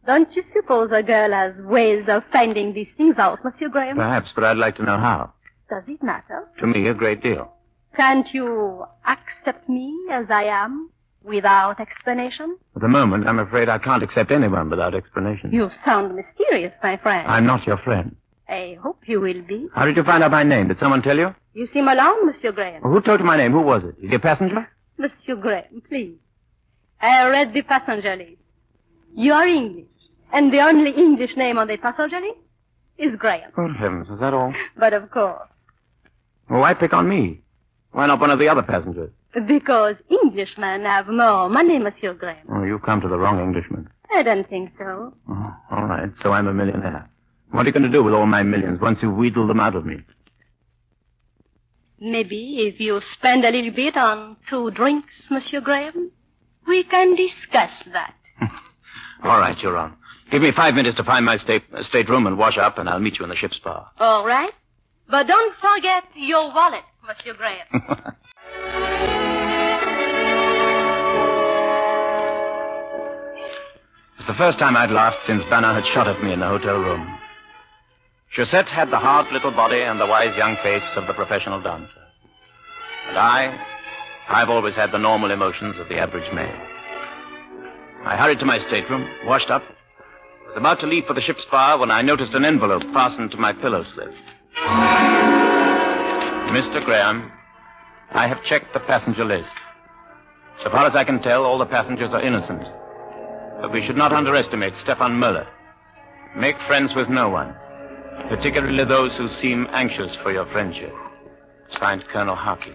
Don't you suppose a girl has ways of finding these things out, Monsieur Graham? Perhaps, but I'd like to know how. Does it matter? To me, a great deal. Can't you accept me as I am, without explanation? At the moment, I'm afraid I can't accept anyone without explanation. You sound mysterious, my friend. I'm not your friend. I hope you will be. How did you find out my name? Did someone tell you? You seem alarmed, Monsieur Graham. Well, who told you my name? Who was it? Is he a passenger? Monsieur Graham, please. I read the passenger list. You are English, and the only English name on the passenger list is Graham. Good heavens, is that all? But of course. Well, why pick on me? Why not one of the other passengers? Because Englishmen have more money, Monsieur Graham. Oh, you've come to the wrong Englishman. I don't think so. Oh, all right, so I'm a millionaire. What are you going to do with all my millions once you've wheedled them out of me? Maybe if you spend a little bit on 2 drinks, Monsieur Graham, we can discuss that. All right, you're on. Give me 5 minutes to find my stateroom and wash up, and I'll meet you in the ship's bar. All right. But don't forget your wallet, Monsieur Graham. It's the first time I'd laughed since Banner had shot at me in the hotel room. Shosette had the hard little body and the wise young face of the professional dancer. And I've always had the normal emotions of the average man. I hurried to my stateroom, washed up, was about to leave for the ship's spar when I noticed an envelope fastened to my pillow slip. Mr. Graham, I have checked the passenger list. So far as I can tell, all the passengers are innocent. But we should not underestimate Stefan Möller. Make friends with no one, particularly those who seem anxious for your friendship. Signed, Colonel Harkey.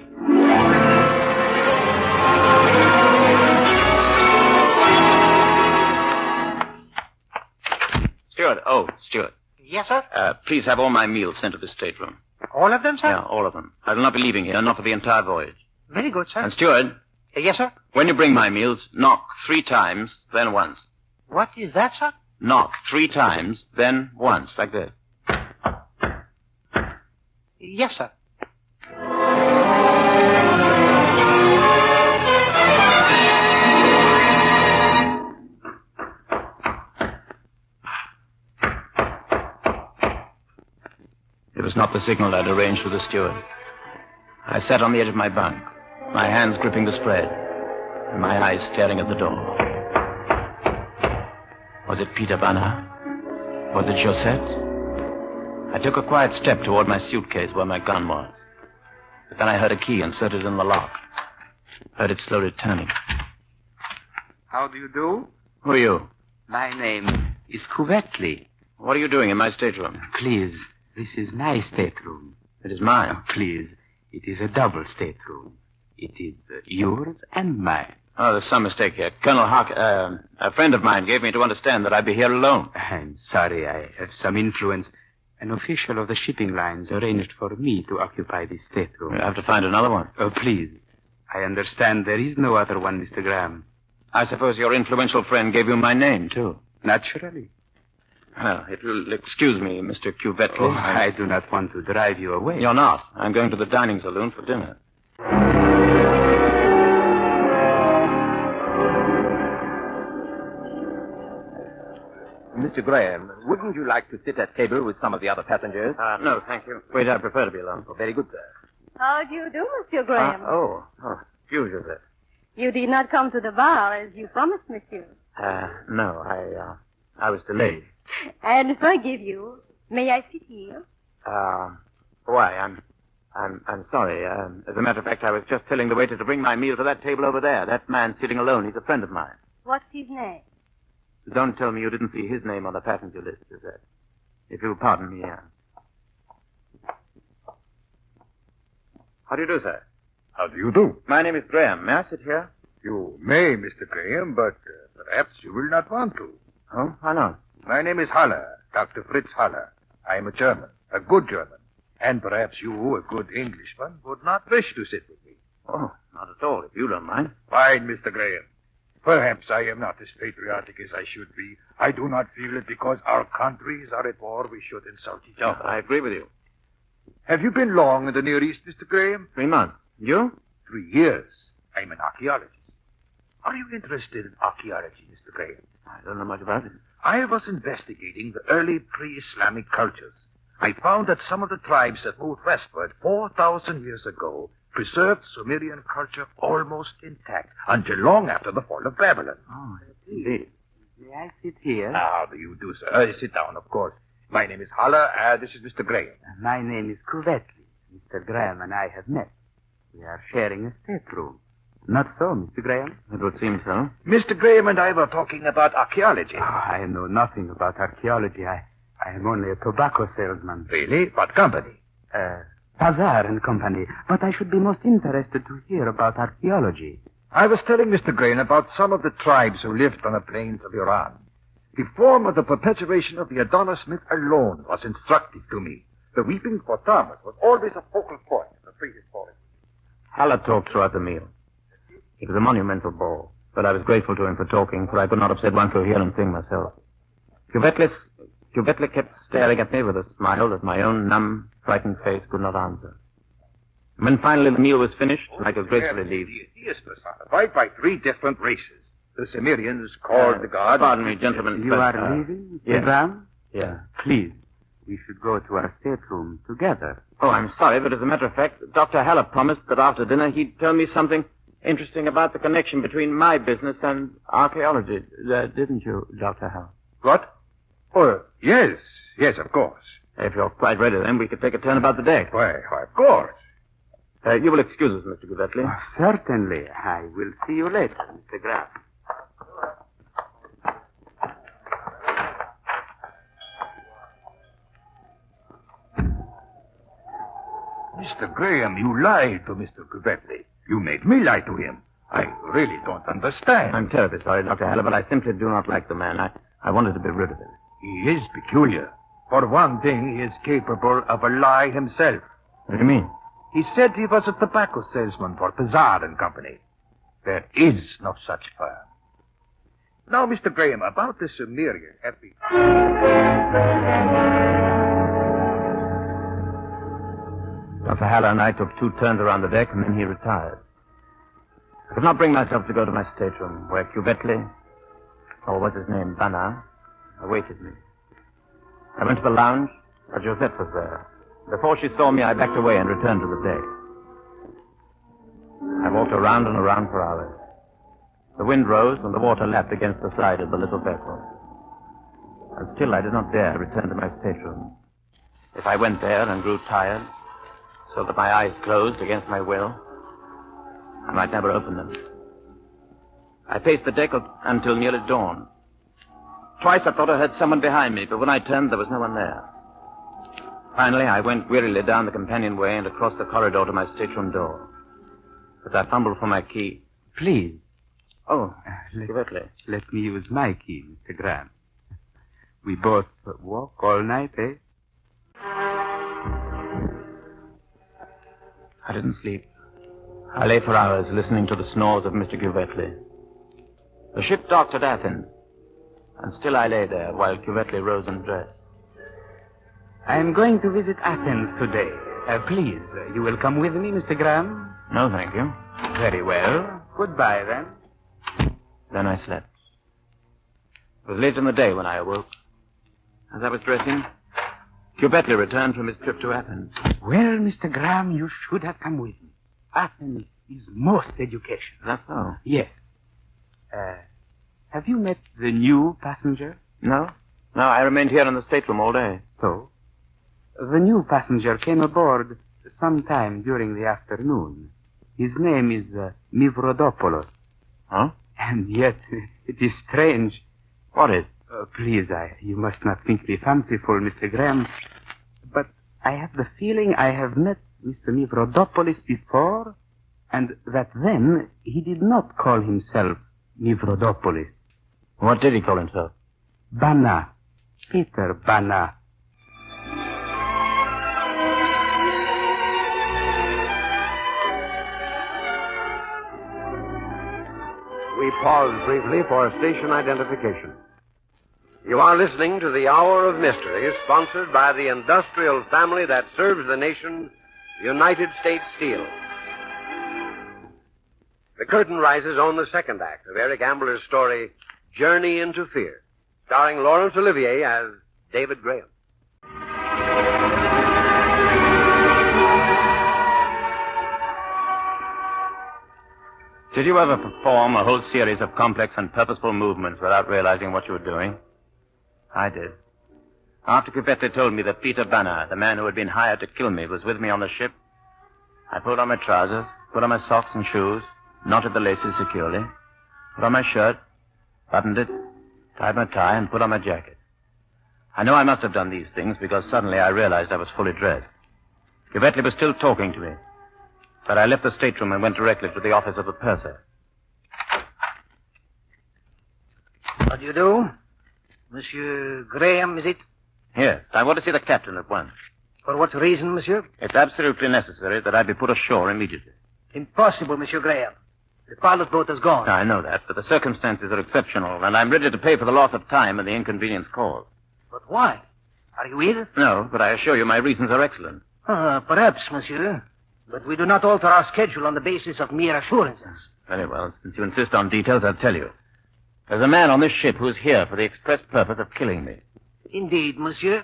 Steward. Yes, sir? Please have all my meals sent to the stateroom. All of them, sir? Yeah, all of them. I will not be leaving here, not for the entire voyage. Very good, sir. And steward. Yes, sir? When you bring my meals, knock 3 times, then once. What is that, sir? Knock 3 times, then once, like this. Yes, sir. It was not the signal I'd arranged with the steward. I sat on the edge of my bunk, my hands gripping the spread, and my eyes staring at the door. Was it Peter Banner? Was it Josette? I took a quiet step toward my suitcase where my gun was. But then I heard a key inserted in the lock. Heard it slowly turning. How do you do? Who are you? My name is Covertly. What are you doing in my stateroom? Please, this is my stateroom. It is mine. Please, it is a double stateroom. It is yours and mine. Oh, there's some mistake here. Colonel Hawk, a friend of mine gave me to understand that I'd be here alone. I'm sorry, I have some influence. An official of the shipping lines arranged for me to occupy this stateroom. You'll have to find another one. Oh, please. I understand there is no other one, Mr. Graham. I suppose your influential friend gave you my name, too. Naturally. Well, if you'll excuse me, Mr. Cuvetli. Oh, I do not want to drive you away. You're not. I'm going to the dining saloon for dinner. Mr. Graham, wouldn't you like to sit at table with some of the other passengers? No, thank you. Wait, I prefer to be alone. Oh, very good, sir. How do you do, Monsieur Graham? Excuse you, sir. You did not come to the bar as you promised, Monsieur. No, I was delayed. And forgive you. May I sit here? Why, I'm sorry. As a matter of fact, I was just telling the waiter to bring my meal to that table over there. That man sitting alone, he's a friend of mine. What's his name? Don't tell me you didn't see his name on the passenger list, is that? If you'll pardon me, How do you do, sir? How do you do? My name is Graham. May I sit here? You may, Mr. Graham, but perhaps you will not want to. Oh, why not? My name is Haller, Dr. Fritz Haller. I am a German, a good German. And perhaps you, a good Englishman, would not wish to sit with me. Oh, not at all, if you don't mind. Fine, Mr. Graham. Perhaps I am not as patriotic as I should be. I do not feel that because our countries are at war, we should insult each other. I agree with you. Have you been long in the Near East, Mr. Graham? 3 months. You? 3 years. I'm an archaeologist. Are you interested in archaeology, Mr. Graham? I don't know much about it. I was investigating the early pre-Islamic cultures. I found that some of the tribes that moved westward 4,000 years ago preserved Sumerian culture almost intact until long after the fall of Babylon. Oh, indeed. May I sit here? How do you do, sir? Sit down, of course. My name is Haller. This is Mr. Graham. My name is Covertly. Mr. Graham and I have met. We are sharing a stateroom. Not so, Mr. Graham? It would seem so. Mr. Graham and I were talking about archaeology. Oh, I know nothing about archaeology. I am only a tobacco salesman. Really? What company? Bazaar and Company. But I should be most interested to hear about archaeology. I was telling Mr. Graham about some of the tribes who lived on the plains of Iran. The form of the perpetuation of the Arrowsmith alone was instructive to me. The weeping for Thomas was always a focal point in the prehistoric. Haller talked throughout the meal. It was a monumental ball, but I was grateful to him for talking, for I could not have said one coherent thing myself. Cuvetli kept staring at me with a smile that my own numb, frightened face could not answer. When finally the meal was finished, I could gracefully leave. He is personified by 3 different races. The Sumerians called the god... Pardon me, gentlemen. You are leaving, yes. Graham? Yeah. Please, we should go to our stateroom together. Oh, I'm sorry, but as a matter of fact, Dr. Haller promised that after dinner he'd tell me something interesting about the connection between my business and archaeology. Didn't you, Dr. Haller? What? Oh, yes. Yes, of course. If you're quite ready, then we could take a turn about the deck. Why, of course. You will excuse us, Mr. Guvetley. Oh, certainly. I will see you later, Mr. Graham. Mr. Graham, you lied to Mr. Guvetley. You made me lie to him. I really don't understand. I'm terribly sorry, Dr. Haller, but I simply do not like the man. I wanted to be rid of him. He is peculiar. For one thing, he is capable of a lie himself. What do you mean? He said he was a tobacco salesman for Pizarre and Company. There is no such firm. Now, Mr. Graham, about the Sumerian epic. Dr. Haller and I took 2 turns around the deck, and then he retired. I could not bring myself to go to my stateroom, where Guvetley, or what's his name, Banner, awaited me. I went to the lounge, but Josette was there. Before she saw me, I backed away and returned to the deck. I walked around and around for hours. The wind rose, and the water lapped against the side of the little vessel. And still I did not dare return to my stateroom. If I went there and grew tired, so that my eyes closed against my will, I might never open them. I paced the deck until nearly dawn. Twice I thought I heard someone behind me, but when I turned, there was no one there. Finally, I went wearily down the companionway and across the corridor to my stateroom door. As I fumbled for my key. Please. Oh, Guvetley. Let me use my key, Mr. Graham. We both walk all night, eh? I didn't sleep. I lay for hours listening to the snores of Mr. Guvetley. The ship docked at Athens, and still I lay there while Guvetley rose and dressed. I am going to visit Athens today. Please, you will come with me, Mr. Graham? No, thank you. Very well. Goodbye, then. Then I slept. It was late in the day when I awoke. As I was dressing, Guvetley returned from his trip to Athens. Well, Mr. Graham, you should have come with me. Athens is most educational. That's so? Yes. Have you met the new passenger? No. No, I remained here in the stateroom all day. So? The new passenger came aboard sometime during the afternoon. His name is Mivrodopoulos. Huh? And yet, it is strange. What is? Please, you must not think me fanciful, Mr. Graham. But I have the feeling I have met Mr. Mivrodopoulos before, and that then he did not call himself Mivrodopoulos. What did he call himself? Banner. Peter Banner. We pause briefly for station identification. You are listening to the Hour of Mystery, sponsored by the industrial family that serves the nation, United States Steel. The curtain rises on the second act of Eric Ambler's story, Journey into Fear, starring Laurence Olivier as David Graham. Did you ever perform a whole series of complex and purposeful movements without realizing what you were doing? I did. After Guvetley told me that Peter Banner, the man who had been hired to kill me, was with me on the ship, I pulled on my trousers, put on my socks and shoes, knotted the laces securely, put on my shirt, buttoned it, tied my tie, and put on my jacket. I know I must have done these things because suddenly I realized I was fully dressed. Guvetley was still talking to me, but I left the stateroom and went directly to the office of the purser. What do you do? Monsieur Graham, is it? Yes, I want to see the captain at once. For what reason, monsieur? It's absolutely necessary that I be put ashore immediately. Impossible, Monsieur Graham. The pilot boat has gone. I know that, but the circumstances are exceptional, and I'm ready to pay for the loss of time and the inconvenience caused. But why? Are you ill? No, but I assure you my reasons are excellent. Perhaps, monsieur. But we do not alter our schedule on the basis of mere assurances. Very well. Since you insist on details, I'll tell you. There's a man on this ship who's here for the express purpose of killing me. Indeed, monsieur.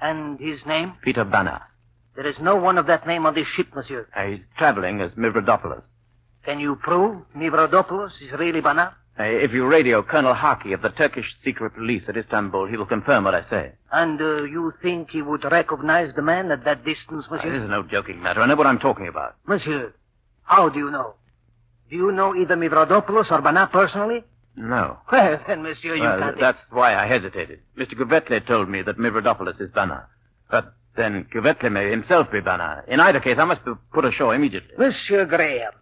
And his name? Peter Banner. There is no one of that name on this ship, monsieur. He's traveling as Mivrodopoulos. Can you prove Mivrodopoulos is really Banner? If you radio Colonel Haki of the Turkish secret police at Istanbul, he will confirm what I say. And you think he would recognize the man at that distance, monsieur? This is no joking matter. I know what I'm talking about. Monsieur, how do you know? Do you know either Mivrodopoulos or Banner personally? No. Well, then, monsieur, you can't... That's why I hesitated. Mr. Cuvetle told me that Mivrodopoulos is Banner. But then Cuvetle may himself be Banner. In either case, I must be put ashore immediately. Monsieur Graham,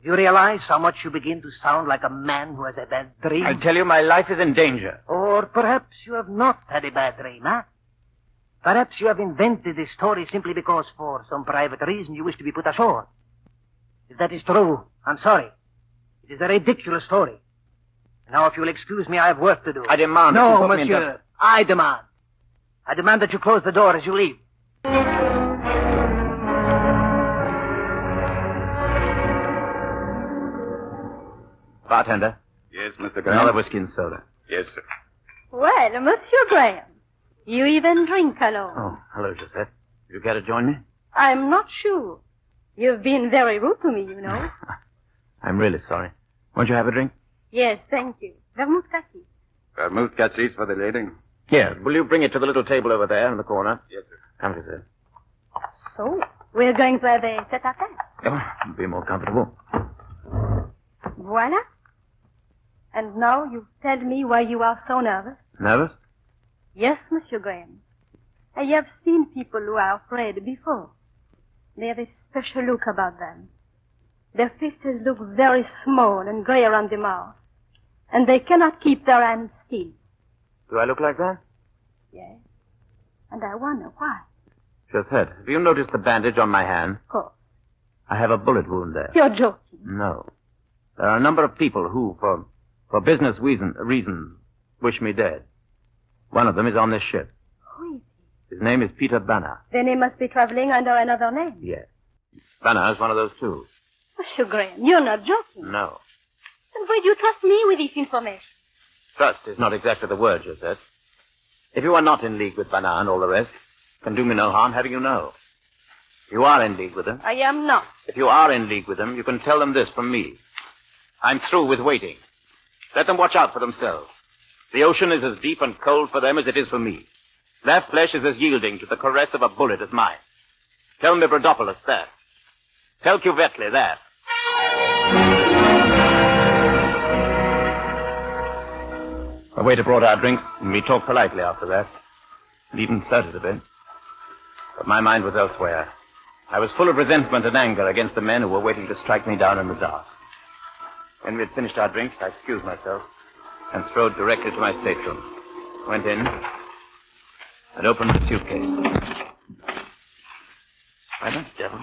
do you realize how much you begin to sound like a man who has a bad dream? I tell you, my life is in danger. Or perhaps you have not had a bad dream, huh? Perhaps you have invented this story simply because for some private reason you wish to be put ashore. If that is true, I'm sorry. It is a ridiculous story. Now, if you'll excuse me, I have work to do. I demand... No, monsieur. I demand. I demand that you close the door as you leave. Bartender. Yes, Mr. Graham? Another whiskey and soda. Yes, sir. Well, Monsieur Graham, you even drink alone. Oh, hello, Josette. You care to join me? I'm not sure. You've been very rude to me, you know. I'm really sorry. Won't you have a drink? Yes, thank you. Vermouth cassis. Vermouth cassis for the lady? Here, will you bring it to the little table over there in the corner? Yes, sir. Come, Josette. So, we're going to have a tete-a-tete. Oh, be more comfortable. Voila. And now you tell me why you are so nervous. Nervous? Yes, Monsieur Graham. I have seen people who are afraid before. They have a special look about them. Their faces look very small and gray around the mouth. And they cannot keep their hands still. Do I look like that? Yes. And I wonder why. Josette, have you noticed the bandage on my hand? Of course. I have a bullet wound there. You're joking. No. There are a number of people who, for business reasons, wish me dead. One of them is on this ship. Who is he? His name is Peter Banner. Then he must be traveling under another name. Yes. Banner is one of those too. Monsieur Graham, you're not joking. No. Then why do you trust me with this information? Trust is not exactly the word, Josette. If you are not in league with Banner and all the rest, it can do me no harm having you know. If you are in league with them... I am not. If you are in league with them, you can tell them this from me. I'm through with waiting. Let them watch out for themselves. The ocean is as deep and cold for them as it is for me. Their flesh is as yielding to the caress of a bullet as mine. Tell Mivrodopoulos that. Tell Cuvetle that. The waiter brought our drinks, and we talked politely after that, and even flirted a bit. But my mind was elsewhere. I was full of resentment and anger against the men who were waiting to strike me down in the dark. When we had finished our drinks, I excused myself and strode directly to my stateroom. Went in and opened the suitcase. Why the devil?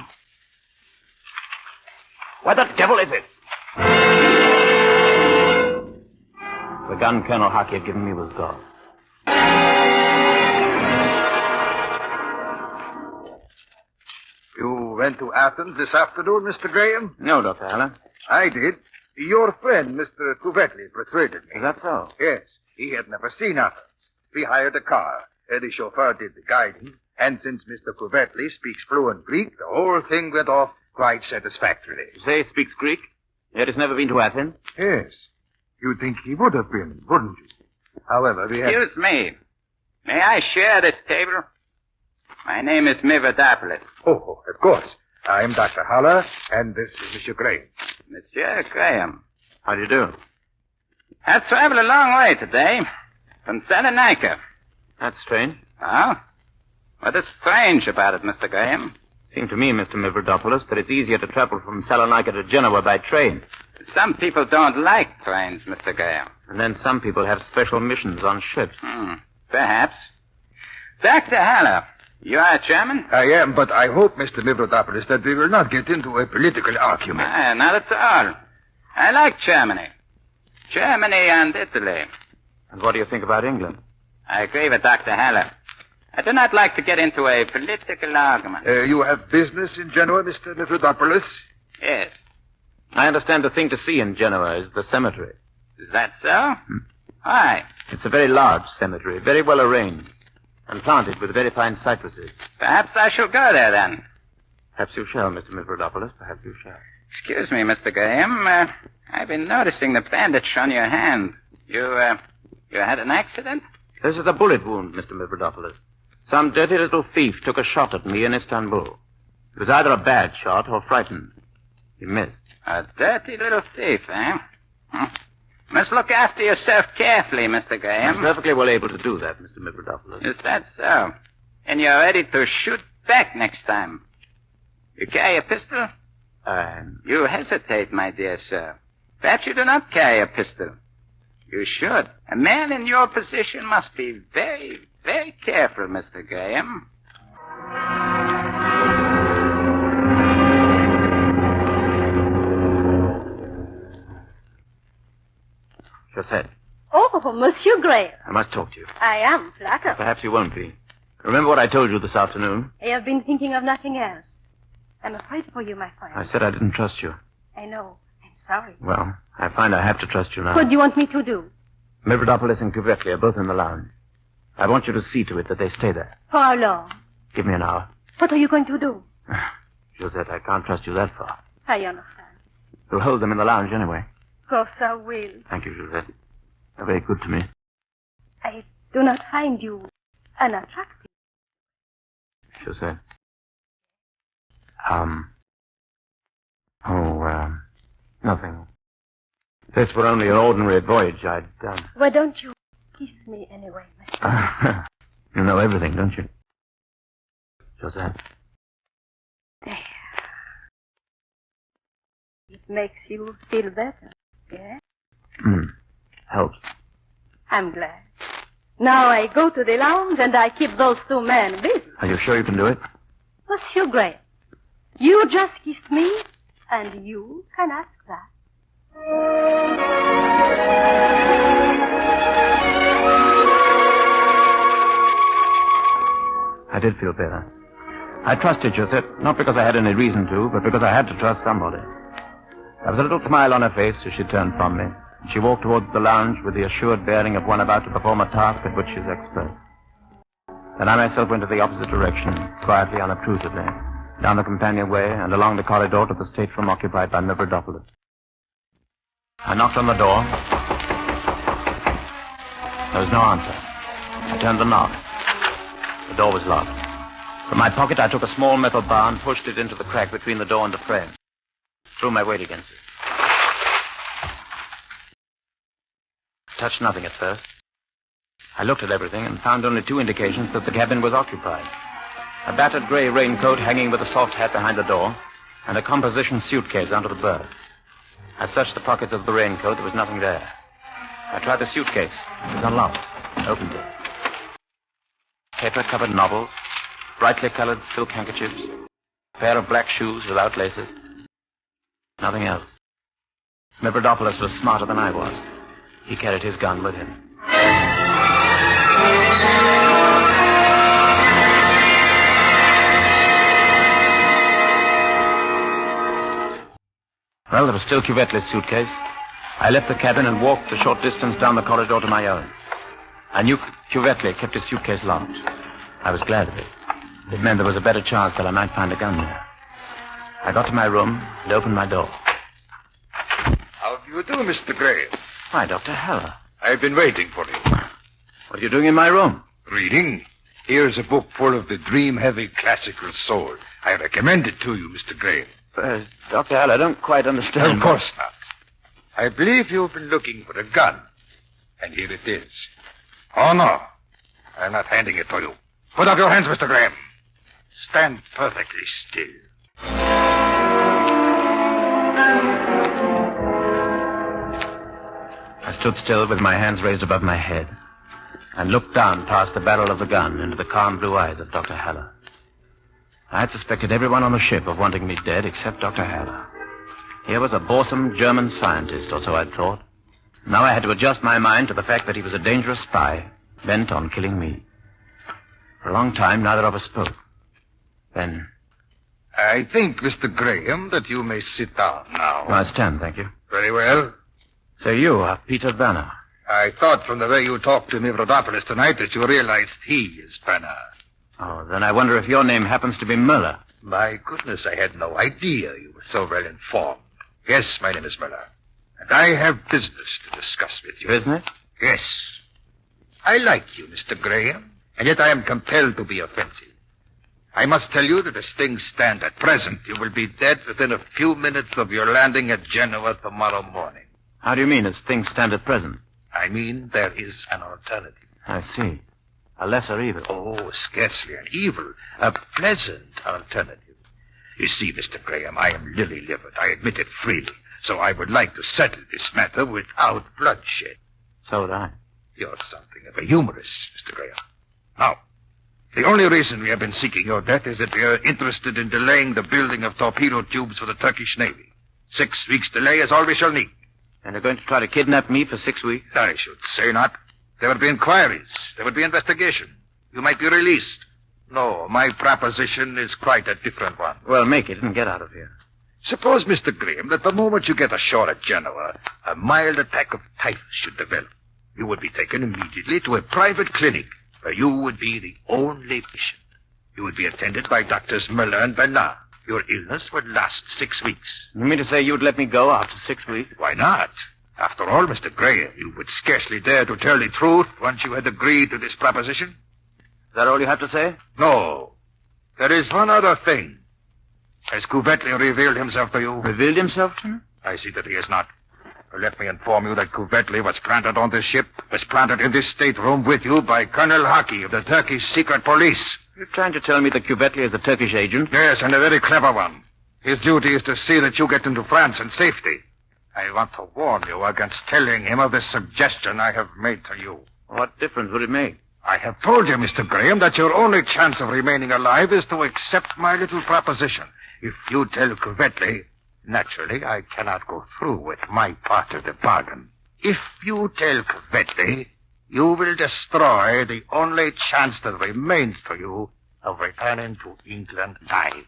What the devil is it? The gun Colonel Haki had given me was gone. You went to Athens this afternoon, Mr. Graham? No, Dr. Haller. I did. Your friend, Mr. Cuvetle, persuaded me. Is that so? Yes. He had never seen Athens. We hired a car. The chauffeur did the guiding. And since Mr. Cuvetle speaks fluent Greek, the whole thing went off quite satisfactorily. You say he speaks Greek? Yet he's never been to Athens? Yes. You'd think he would have been, wouldn't you? However, we had... Excuse me. May I share this table? My name is Mivrodopoulos. Oh, of course. I'm Dr. Haller, and this is Monsieur Graham. Monsieur Graham. How do you do? I've traveled a long way today. From Salonika. That's strange. Oh? What is strange about it, Mr. Graham? Seemed to me, Mr. Mivrodopoulos, that it's easier to travel from Salonika to Genoa by train. Some people don't like trains, Mr. Graham. And then some people have special missions on ships. Perhaps. Dr. Haller, you are a German? I am, but I hope, Mr. Mivrodopoulos, that we will not get into a political argument. Not at all. I like Germany. Germany and Italy. And what do you think about England? I agree with Dr. Haller. I do not like to get into a political argument. You have business in Genoa, Mr. Mivrodopoulos? Yes. I understand the thing to see in Genoa is the cemetery. Is that so? Why? It's a very large cemetery, very well arranged. and planted with very fine cypresses. Perhaps I shall go there, then. Perhaps you shall, Mr. Mithridopoulos. Perhaps you shall. Excuse me, Mr. Graham. I've been noticing the bandage on your hand. You had an accident? This is a bullet wound, Mr. Mithridopoulos. Some dirty little thief took a shot at me in Istanbul. It was either a bad shot or frightened. He missed. A dirty little thief, eh? Must look after yourself carefully, Mr. Graham. I'm perfectly well able to do that, Mr. Mithridopoulos. Is that so? And you're ready to shoot back next time. You carry a pistol? You hesitate, my dear sir. Perhaps you do not carry a pistol. You should. A man in your position must be very, very careful, Mr. Graham. Josette, Oh, Monsieur Graham. I must talk to you. I am flattered. Perhaps you won't be. Remember what I told you this afternoon? I have been thinking of nothing else. I'm afraid for you, my friend. I said I didn't trust you. I know. I'm sorry. Well, I find I have to trust you now. What do you want me to do? Mithridopoulos and Cuvetli are both in the lounge. I want you to see to it that they stay there. For how long? Give me an hour. What are you going to do? Josette, I can't trust you that far. I understand. You'll hold them in the lounge anyway. Of course I will. Thank you, Josette. You're very good to me. I do not find you unattractive. Josette. Nothing. If this were only an ordinary voyage, I'd, Why don't you kiss me anyway, Mr. You know everything, don't you? Josette. There. It makes you feel better, yeah? Helps. I'm glad. Now I go to the lounge and I keep those two men busy. Are you sure you can do it? Monsieur Gray, you just kissed me, and you can ask that. I did feel better. I trusted Josette, not because I had any reason to, but because I had to trust somebody. There was a little smile on her face as she turned from me. She walked towards the lounge with the assured bearing of one about to perform a task at which she's expert. Then I myself went in the opposite direction, quietly, unobtrusively, down the companionway and along the corridor to the stateroom occupied by Mithridopoulos. I knocked on the door. There was no answer. I turned the knob. The door was locked. From my pocket, I took a small metal bar and pushed it into the crack between the door and the frame. Threw my weight against it. Touched nothing at first. I looked at everything and found only two indications that the cabin was occupied. A battered gray raincoat hanging with a soft hat behind the door, and a composition suitcase under the berth. I searched the pockets of the raincoat. There was nothing there. I tried the suitcase. It was unlocked. Opened it. Paper-covered novels, brightly colored silk handkerchiefs, a pair of black shoes without laces. Nothing else. Mithridopoulos was smarter than I was. He carried his gun with him. Well, there was still Cuvetli's suitcase. I left the cabin and walked the short distance down the corridor to my own. I knew Cuvetli kept his suitcase locked. I was glad of it. It meant there was a better chance that I might find a gun there. I got to my room and opened my door. How do you do, Mr. Gray? Hi, Dr. Heller. I've been waiting for you. What are you doing in my room? Reading. Here's a book full of the dream-heavy classical soul. I recommend it to you, Mr. Gray. Dr. Heller, I don't quite understand. Of course not. I believe you've been looking for a gun. And here it is. Oh, no. I'm not handing it to you. Put up your hands, Mr. Graham. Stand perfectly still. I stood still with my hands raised above my head and looked down past the barrel of the gun into the calm blue eyes of Dr. Heller. I had suspected everyone on the ship of wanting me dead except Dr. Heller. Here was a boresome German scientist, or so I'd thought. Now I had to adjust my mind to the fact that he was a dangerous spy bent on killing me. For a long time, neither of us spoke. Then... I think, Mr. Graham, that you may sit down now. I stand, thank you. Very well. So you are Peter Banner. I thought from the way you talked to Mivrodopoulos tonight that you realized he is Banner. Oh, then I wonder if your name happens to be Muller. My goodness, I had no idea you were so well informed. Yes, my name is Muller. And I have business to discuss with you. Business? Yes. I like you, Mr. Graham, and yet I am compelled to be offensive. I must tell you that as things stand at present, you will be dead within a few minutes of your landing at Genoa tomorrow morning. How do you mean, as things stand at present? I mean, there is an alternative. I see. A lesser evil. Oh, scarcely an evil. A pleasant alternative. You see, Mr. Graham, I am lily-livered. I admit it freely. So I would like to settle this matter without bloodshed. So would I. You're something of a humorist, Mr. Graham. Now, the only reason we have been seeking your death is that we are interested in delaying the building of torpedo tubes for the Turkish Navy. 6 weeks' delay is all we shall need. And you're going to try to kidnap me for 6 weeks? I should say not. There would be inquiries. There would be investigation. You might be released. No, my proposition is quite a different one. Well, make it and get out of here. Suppose, Mr. Graham, that the moment you get ashore at Genoa, a mild attack of typhus should develop. You would be taken immediately to a private clinic where you would be the only patient. You would be attended by Doctors Muller and Bernard. Your illness would last 6 weeks. You mean to say you'd let me go after 6 weeks? Why not? After all, Mr. Graham, you would scarcely dare to tell the truth once you had agreed to this proposition. Is that all you have to say? No. There is one other thing. Has Couvetli revealed himself to you? Revealed himself to me? I see that he has not. Let me inform you that Couvetli was planted on this ship, was planted in this stateroom with you by Colonel Hockey of the Turkish secret police. You're trying to tell me that Couvetli is a Turkish agent? Yes, and a very clever one. His duty is to see that you get into France in safety. I want to warn you against telling him of this suggestion I have made to you. What difference would it make? I have told you, Mr. Graham, that your only chance of remaining alive is to accept my little proposition. If you tell Couvetli, naturally, I cannot go through with my part of the bargain. If you tell Couvetli, you will destroy the only chance that remains to you of returning to England alive.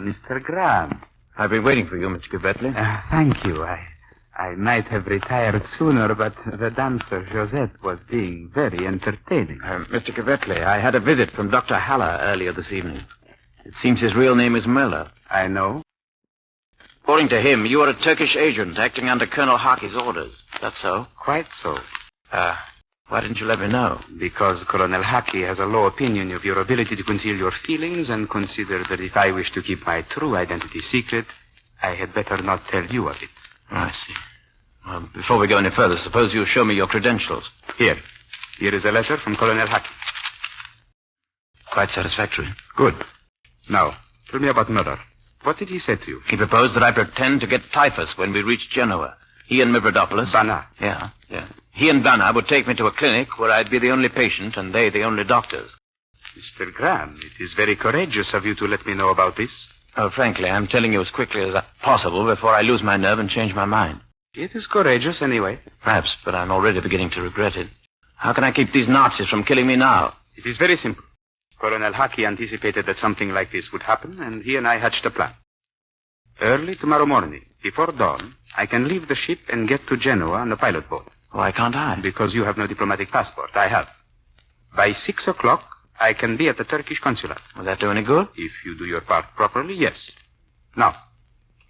Mr. Graham. I've been waiting for you, Mr. Couvetli. Thank you. I might have retired sooner, but the dancer Josette was being very entertaining. Mr. Couvetli, I had a visit from Dr. Haller earlier this evening. It seems his real name is Muller. I know. According to him, you are a Turkish agent acting under Colonel Hockey's orders. That's so? Quite so. Why didn't you let me know? Because Colonel Hockey has a low opinion of your ability to conceal your feelings and considered that if I wish to keep my true identity secret, I had better not tell you of it. I see. Well, before we go any further, suppose you show me your credentials. Here is a letter from Colonel Hockey. Quite satisfactory. Good. Now, tell me about Muller. What did he say to you? He proposed that I pretend to get typhus when we reach Genoa. He and Mivrodopoulos. Bana. Yeah. He and Bana would take me to a clinic where I'd be the only patient and they the only doctors. Mr. Graham, it is very courageous of you to let me know about this. Oh, frankly, I'm telling you as quickly as possible before I lose my nerve and change my mind. It is courageous anyway. Perhaps, but I'm already beginning to regret it. How can I keep these Nazis from killing me now? It is very simple. Colonel Hockey anticipated that something like this would happen, and he and I hatched a plan. Early tomorrow morning, before dawn, I can leave the ship and get to Genoa on the pilot boat. Why can't I? Because you have no diplomatic passport. I have. By 6 o'clock, I can be at the Turkish consulate. Will that do any good? If you do your part properly, yes. Now,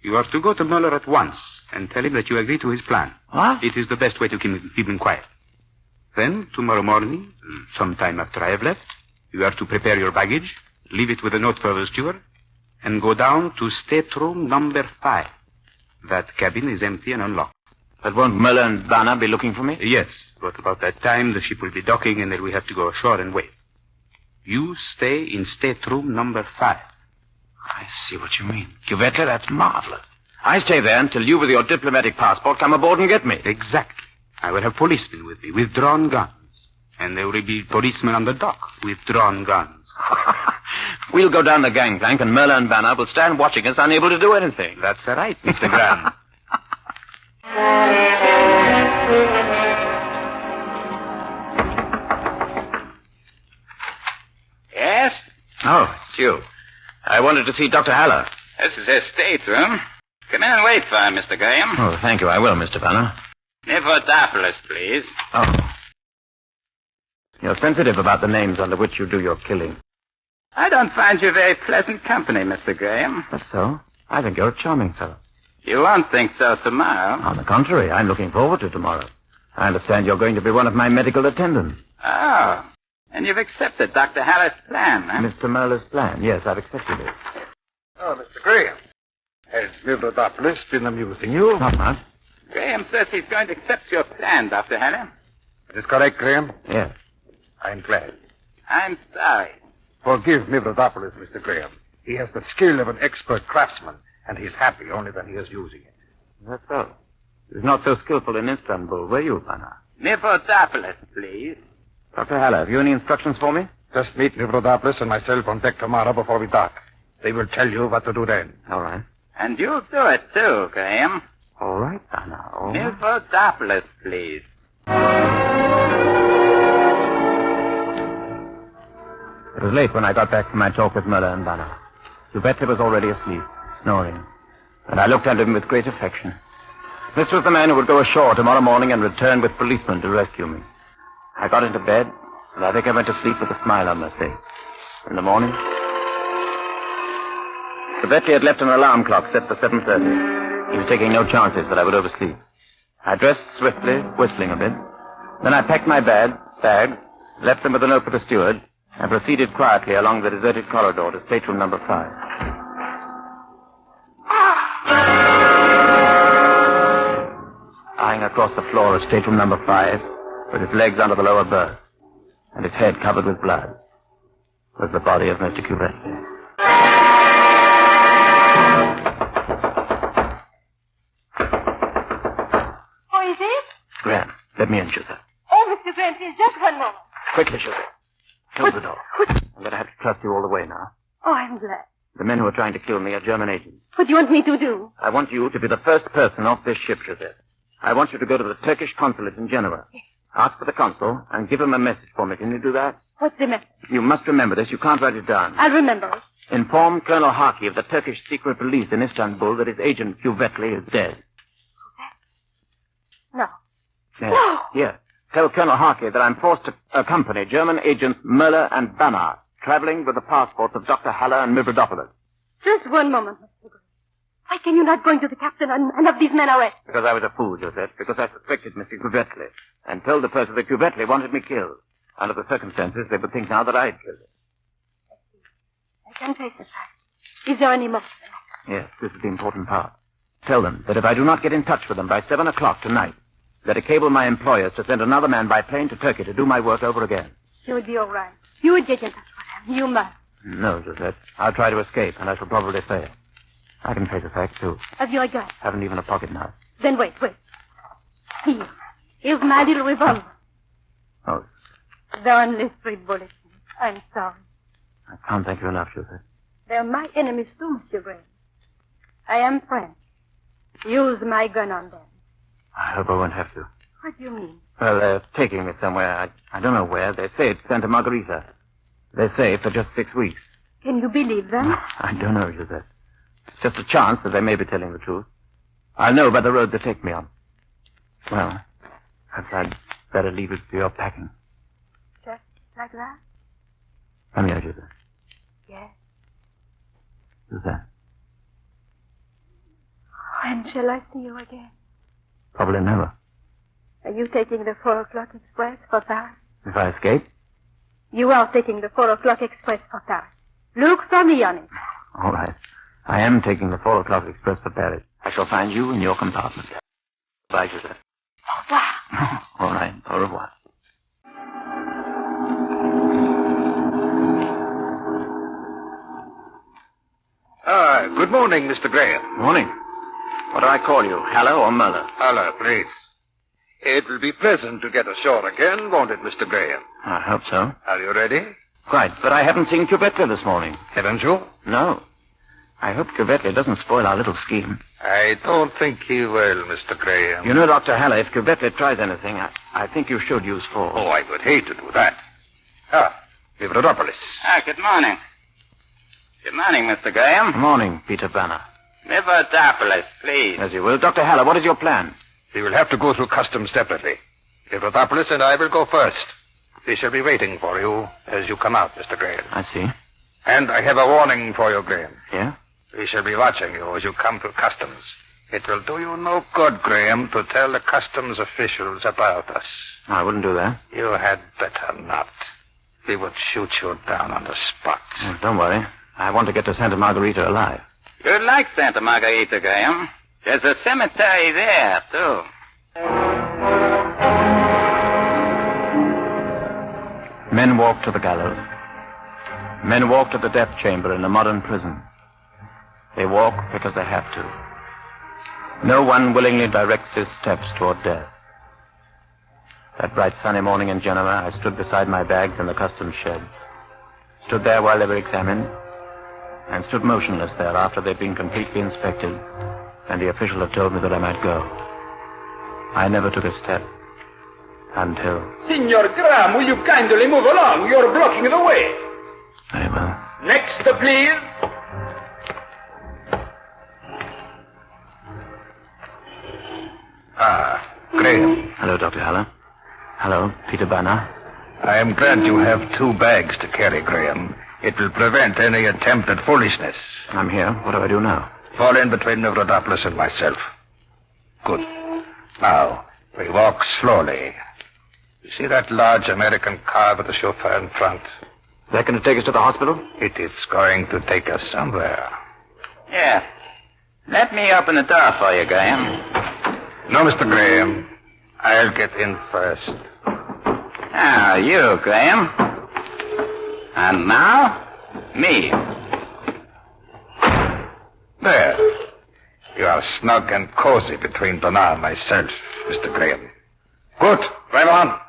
you are to go to Muller at once and tell him that you agree to his plan. What? It is the best way to keep him quiet. Then, tomorrow morning, sometime after I have left, you are to prepare your baggage, leave it with a note for the steward, and go down to stateroom number 5. That cabin is empty and unlocked. But won't Muller and Bana be looking for me? Yes, but about that time, the ship will be docking and then we have to go ashore and wait. You stay in stateroom number 5. I see what you mean. Couvetli, that's marvelous. I stay there until you with your diplomatic passport come aboard and get me. Exactly. I will have policemen with me with drawn guns. And there will be policemen on the dock with drawn guns. We'll go down the gangplank and Muller and Bana will stand watching us, unable to do anything. That's right, Mr. Graham. Yes? Oh, It's you. I wanted to see Dr. Haller. This is his stateroom. Come in and wait for him, Mr. Graham. Oh, thank you. I will, Mr. Banner. Nivodopolis, please. Oh. You're sensitive about the names under which you do your killing. I don't find you very pleasant company, Mr. Graham. That's so. I think you're a charming fellow. You won't think so tomorrow. On the contrary, I'm looking forward to tomorrow. I understand you're going to be one of my medical attendants. Oh. And you've accepted Dr. Haller's plan, huh? Mr. Merler's plan. Yes, I've accepted it. Oh, Mr. Graham. Has Mivrodopolis been amusing you? Not much. Graham says he's going to accept your plan, Dr. Haller. That is correct, Graham? Yes. I'm glad. I'm sorry. Forgive Mivrodopolis, Mr. Graham. He has the skill of an expert craftsman, and he's happy only when he is using it. That's so. He was not so skillful in Istanbul, were you, Banner? Nivodopolis, please. Dr. Haller, have you any instructions for me? Just meet Mivrodopolis and myself on deck tomorrow before we dock. They will tell you what to do then. All right. And you'll do it, too, Graham. All right, Banner. All right. Nivodopolis, please. It was late when I got back from my talk with Merler and Banner. Giuseppe was already asleep, snoring, and I looked at him with great affection. This was the man who would go ashore tomorrow morning and return with policemen to rescue me. I got into bed, and I think I went to sleep with a smile on my face. In the morning, Giuseppe had left an alarm clock set for 7:30. He was taking no chances that I would oversleep. I dressed swiftly, whistling a bit. Then I packed my bag, left them with a note for the steward, and proceeded quietly along the deserted corridor to stateroom number 5. Lying across the floor of stateroom number 5, with his legs under the lower berth, and his head covered with blood, was the body of Mr. Giuseppe. Who is it? Graham, let me in, Joseph. Oh, Mr. Graham, please, just one moment. Quickly, Joseph. Close the door. I'm going to have to trust you all the way now. Oh, I'm glad. The men who are trying to kill me are German agents. What do you want me to do? I want you to be the first person off this ship, Joseph. I want you to go to the Turkish consulate in Genoa. Ask for the consul and give him a message for me. Can you do that? What's the message? You must remember this. You can't write it down. I'll remember it. Inform Colonel Harkey of the Turkish secret police in Istanbul that his agent, Giuseppe, is dead. No. Yes. No. Yes. Tell Colonel Harkey that I'm forced to accompany German agents Möller and Banner, traveling with the passports of Dr. Haller and Mivrodopolis. Just one moment, Mr. Graham. Why can you not go into the captain and have these men arrested? Because I was a fool, Joseph. Because I suspected Mr. Giuseppe and told the person that Giuseppe wanted me killed. Under the circumstances, they would think now that I had killed him. I can face the fact. Is there any more? Yes, this is the important part. Tell them that if I do not get in touch with them by 7 o'clock tonight, that I cable my employers to send another man by plane to Turkey to do my work over again. You would be all right. You would get in touch with them. You must. No, Joseph. I'll try to escape, and I shall probably fail. I can face the fact, too. Have you a gun? Haven't even a pocket knife. Then wait. Here. Here's my little revolver. Oh. There are only 3 bullets. I'm sorry. I can't thank you enough, Joseph. They're my enemies, too, Mr. Graham. I am French. Use my gun on them. I hope I won't have to. What do you mean? Well, they're taking me somewhere. I don't know where. They say it's Santa Margherita. They say for just 6 weeks. Can you believe them? I don't know, Joseph. It's just a chance that they may be telling the truth. I'll know by the road they take me on. Well, perhaps I'd better leave it to your packing. Just like that? Come here, Joseph. Yes. Joseph. When shall I see you again? Probably never. Are you taking the 4 o'clock express for Paris? If I escape? You are taking the 4 o'clock express for Paris. Look for me on it. All right. I am taking the 4 o'clock express for Paris. I shall find you in your compartment. Bye, Joseph. Au revoir. All right. Au revoir. Good morning, Mr. Graham. Morning. What do I call you, Haller or Möller? Haller, please. It will be pleasant to get ashore again, won't it, Mr. Graham? I hope so. Are you ready? Quite, but I haven't seen Giuseppe this morning. Haven't you? No. I hope Giuseppe doesn't spoil our little scheme. I don't think he will, Mr. Graham. You know, Dr. Haller, if Giuseppe tries anything, I think you should use force. Oh, I would hate to do that. Mivrodopolis. Good morning. Good morning, Mr. Graham. Good morning, Peter Banner. Mivrodopoulos, please. As you will. Dr. Haller, what is your plan? We will have to go through customs separately. Mivrodopoulos and I will go first. We shall be waiting for you as you come out, Mr. Graham. I see. And I have a warning for you, Graham. Yeah? We shall be watching you as you come through customs. It will do you no good, Graham, to tell the customs officials about us. I wouldn't do that. You had better not. We would shoot you down on the spot. Oh, don't worry. I want to get to Santa Margarita alive. You'd like Santa Margarita, Graham. There's a cemetery there, too. Men walk to the gallows. Men walk to the death chamber in a modern prison. They walk because they have to. No one willingly directs his steps toward death. That bright sunny morning in Genoa, I stood beside my bags in the customs shed. Stood there while they were examined, and stood motionless there after they'd been completely inspected, and the official had told me that I might go. I never took a step. Until... Signor Graham, will you kindly move along? You're blocking the way. Very well. Next, please. Graham. Hello, Dr. Haller. Hello, Peter Banner. I am glad you have 2 bags to carry, Graham. It will prevent any attempt at foolishness. I'm here. What do I do now? Fall in between Mivrodopoulos and myself. Good. Now, we walk slowly. You see that large American car with the chauffeur in front? Is that going to take us to the hospital? It is going to take us somewhere. Yeah. Let me open the door for you, Graham. No, Mr. Graham. I'll get in first. Now, you, Graham. And now, me. There. You are snug and cozy between Bernard and myself, Mr. Graham. Good. Drive on.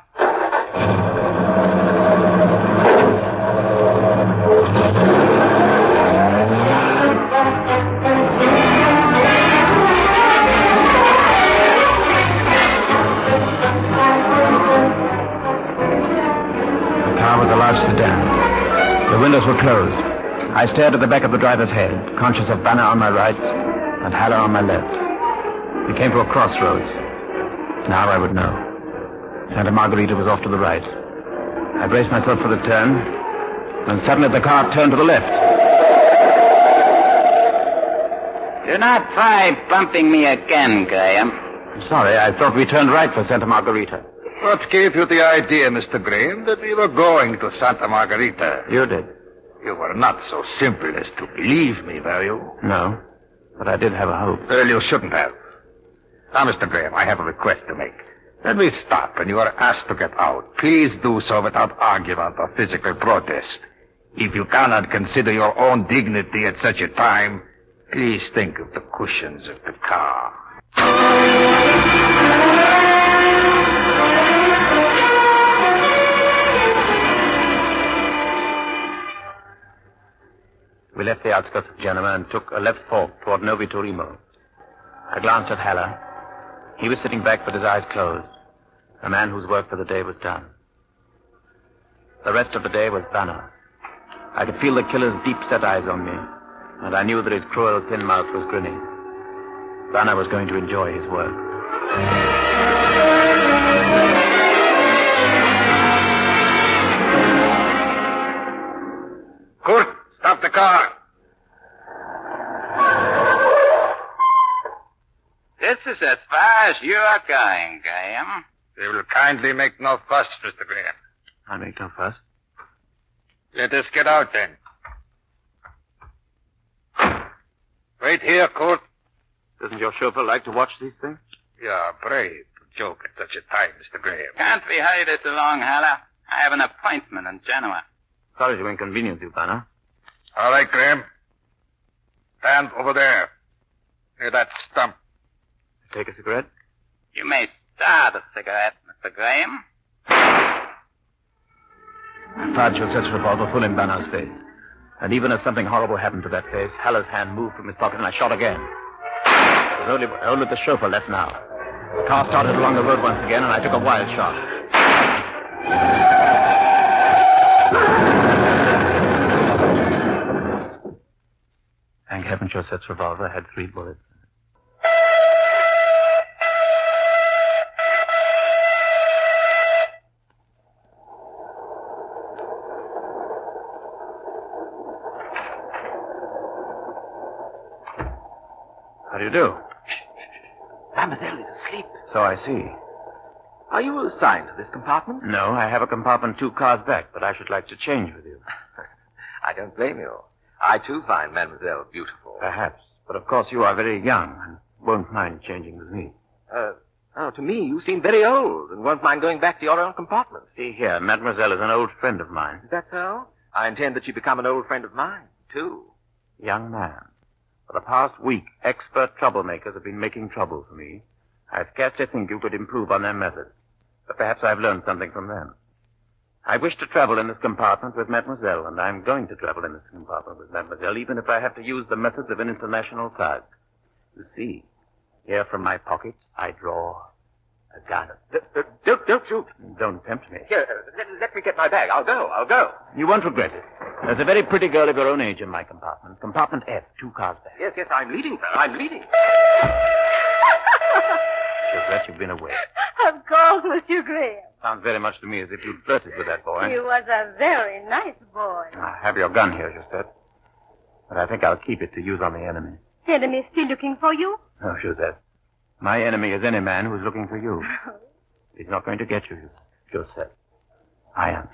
The car was a large sedan. The windows were closed. I stared at the back of the driver's head, conscious of Banner on my right and Haller on my left. We came to a crossroads. Now I would know. Santa Margarita was off to the right. I braced myself for the turn, and suddenly the car turned to the left. Do not try bumping me again, Graham. I'm sorry, I thought we turned right for Santa Margarita. What gave you the idea, Mr. Graham, that we were going to Santa Margarita? You did. You were not so simple as to believe me, were you? No, but I did have a hope. Well, you shouldn't have. Now, Mr. Graham, I have a request to make. When we stop and you are asked to get out, please do so without argument or physical protest. If you cannot consider your own dignity at such a time, please think of the cushions of the car. We left the outskirts of Genoa and took a left fork toward Novi Torimo. I glanced at Haller. He was sitting back with his eyes closed, a man whose work for the day was done. The rest of the day was Banner. I could feel the killer's deep-set eyes on me, and I knew that his cruel, thin mouth was grinning. Banner was going to enjoy his work. Kurt, stop the car. This is as far as you are going, Graham. They will kindly make no fuss, Mr. Graham. I'll make no fuss. Let us get out, then. Wait here, Kurt. Doesn't your chauffeur like to watch these things? You are brave to joke at such a time, Mr. Graham. Can't we hurry this along, Haller? I have an appointment in Genoa. Sorry to inconvenience you, Banner. All right, Graham. Stand over there. Near that stump. Take a cigarette? You may start a cigarette, Mr. Graham. I fired Josette's revolver full in Banner's face. And even as something horrible happened to that face, Haller's hand moved from his pocket and I shot again. There was only the chauffeur left now. The car started along the road once again and I took a wild shot. Thank heaven Josette's revolver had 3 bullets. How do you do? Mademoiselle is asleep. So I see. Are you assigned to this compartment? No, I have a compartment 2 cars back, but I should like to change with you. I don't blame you. I, too, find Mademoiselle beautiful. Perhaps. But of course you are very young and won't mind changing with me. To me, you seem very old and won't mind going back to your own compartment. See here, Mademoiselle is an old friend of mine. Is that so? I intend that you become an old friend of mine, too. Young man. For the past week, expert troublemakers have been making trouble for me. I scarcely think you could improve on their methods. But perhaps I've learned something from them. I wish to travel in this compartment with Mademoiselle, and I'm going to travel in this compartment with Mademoiselle, even if I have to use the methods of an international thug. You see, here from my pocket, I draw a gun. Don't shoot. Don't tempt me. Here, let me get my bag. I'll go. You won't regret it. There's a very pretty girl of your own age in my compartment. Compartment F, 2 cars back. Yes, I'm leading, sir. I'm leading. Josette, you've been away. Of course, Monsieur Graham. Sounds very much to me as if you'd flirted with that boy. He was a very nice boy. I have your gun here, Josette. But I think I'll keep it to use on the enemy. The enemy is still looking for you? Oh, Josette. My enemy is any man who's looking for you. He's not going to get you, Josette. I am.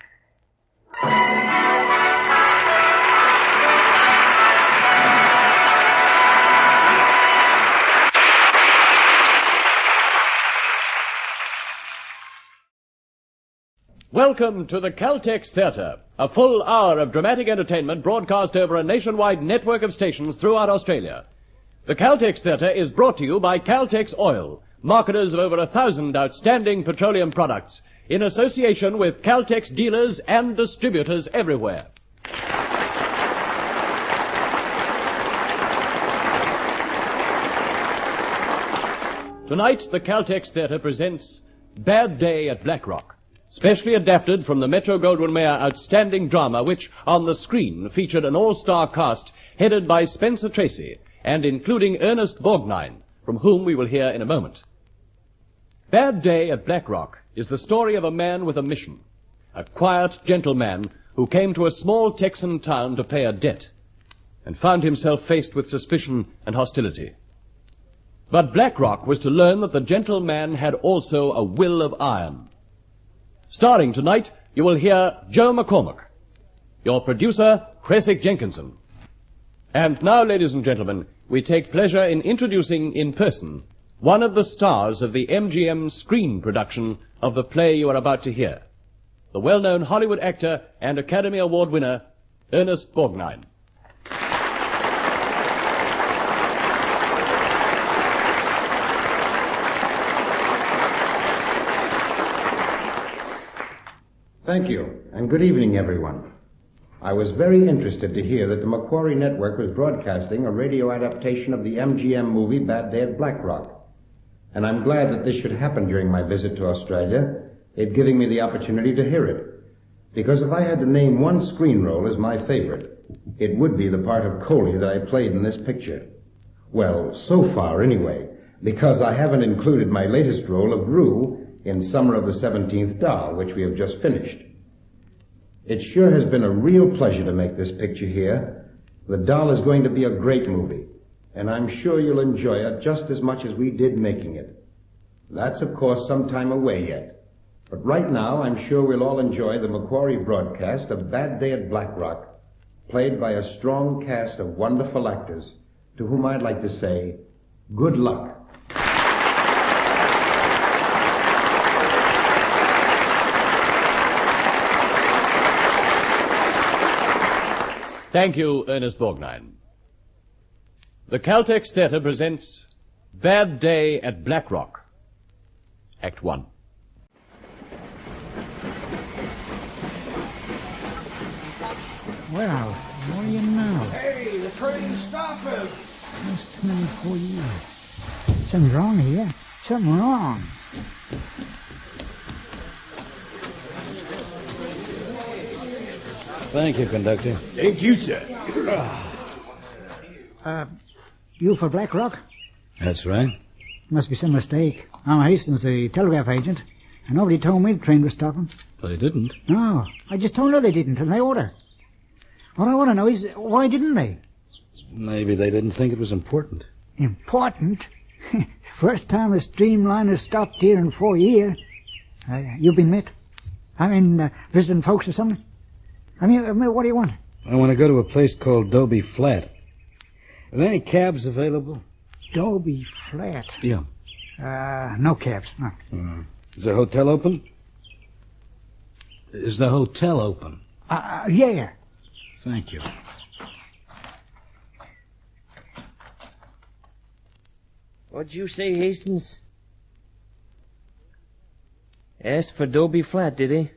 Welcome to the Caltex Theatre, a full hour of dramatic entertainment broadcast over a nationwide network of stations throughout Australia. The Caltex Theatre is brought to you by Caltex Oil, marketers of over 1,000 outstanding petroleum products, in association with Caltex dealers and distributors everywhere. Tonight, the Caltex Theatre presents Bad Day at Blackrock, specially adapted from the Metro-Goldwyn-Mayer outstanding drama, which, on the screen, featured an all-star cast headed by Spencer Tracy and including Ernest Borgnine, from whom we will hear in a moment. Bad Day at Blackrock is the story of a man with a mission, a quiet gentleman who came to a small Texan town to pay a debt and found himself faced with suspicion and hostility. But Blackrock was to learn that the gentleman had also a will of iron. Starring tonight, you will hear Joe McCormack, your producer, Creswick Jenkinson. And now, ladies and gentlemen, we take pleasure in introducing in person one of the stars of the MGM screen production of the play you are about to hear, the well-known Hollywood actor and Academy Award winner, Ernest Borgnine. Thank you, and good evening, everyone. I was very interested to hear that the Macquarie Network was broadcasting a radio adaptation of the MGM movie Bad Day at Blackrock. And I'm glad that this should happen during my visit to Australia, it giving me the opportunity to hear it. Because if I had to name one screen role as my favorite, it would be the part of Coley that I played in this picture. Well, so far anyway, because I haven't included my latest role of Rue in Summer of the 17th Doll, which we have just finished. It sure has been a real pleasure to make this picture here. The Doll is going to be a great movie, and I'm sure you'll enjoy it just as much as we did making it. That's, of course, some time away yet. But right now, I'm sure we'll all enjoy the Macquarie broadcast of Bad Day at Blackrock, played by a strong cast of wonderful actors, to whom I'd like to say, good luck. Thank you, Ernest Borgnine. The Caltex Theatre presents Bad Day at Blackrock, Act 1. Well, what do you know? Hey, the train's stopping. What's too many for you? Something's wrong here. Something wrong. Thank you, conductor. Thank you, sir. You for Black Rock? That's right. Must be some mistake. I'm Hastings, the telegraph agent, and nobody told me the train was stopping. They didn't. No, I just told her they didn't, and they oughta. What I want to know is, why didn't they? Maybe they didn't think it was important. Important? First time a streamliner stopped here in 4 years. You've been met? Visiting folks or something? What do you want? I want to go to a place called Dobie Flat. Are there any cabs available? Dobie Flat? Yeah. No cabs, no. Is the hotel open? Is the hotel open? Yeah. Thank you. What'd you say, Hastings? Asked for Dobie Flat, did he?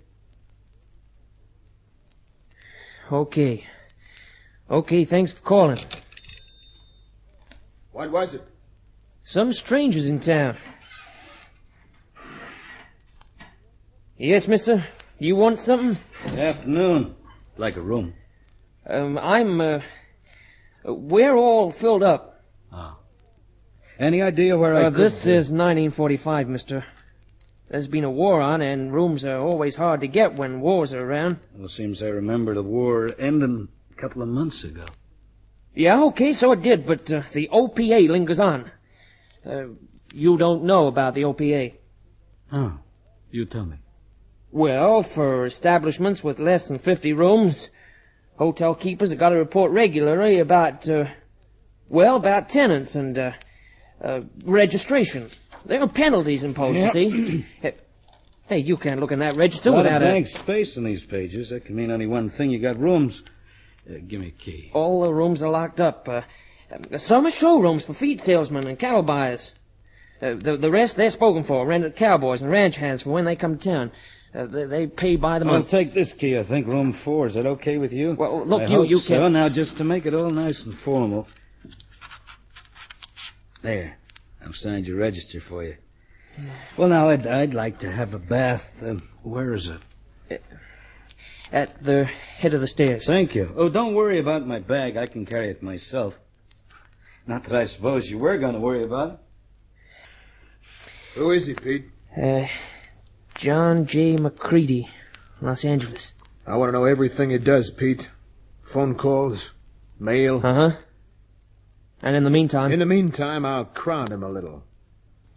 Okay. Okay, thanks for calling. What was it? Some strangers in town. Yes, mister? You want something? Afternoon. Like a room. We're all filled up. Oh. Any idea where I could... This is 1945, mister. There's been a war on, and rooms are always hard to get when wars are around. Well, seems I remember the war ending a couple of months ago. Yeah, okay, so it did, but the OPA lingers on. You don't know about the OPA. Oh, you tell me. Well, for establishments with less than 50 rooms, hotel keepers have got to report regularly about tenants and registration. There are penalties imposed, you see. Hey, you can't look in that register without a... blank space in these pages. That can mean only one thing. You got rooms. Give me a key. All the rooms are locked up. Some are showrooms for feed salesmen and cattle buyers. The rest, they're spoken for, rented cowboys and ranch hands for when they come to town. They pay by the month. I'll take this key, I think, room 4. Is that okay with you? Well, look, I you hope so. can... Now, just to make it all nice and formal. There. I've signed your register for you. Well, now, I'd like to have a bath. Where is it? At the head of the stairs. Thank you. Oh, don't worry about my bag. I can carry it myself. Not that I suppose you were going to worry about it. Who is he, Pete? John J. McCready, Los Angeles. I want to know everything he does, Pete. Phone calls, mail. Uh-huh. And in the meantime? In the meantime, I'll crown him a little.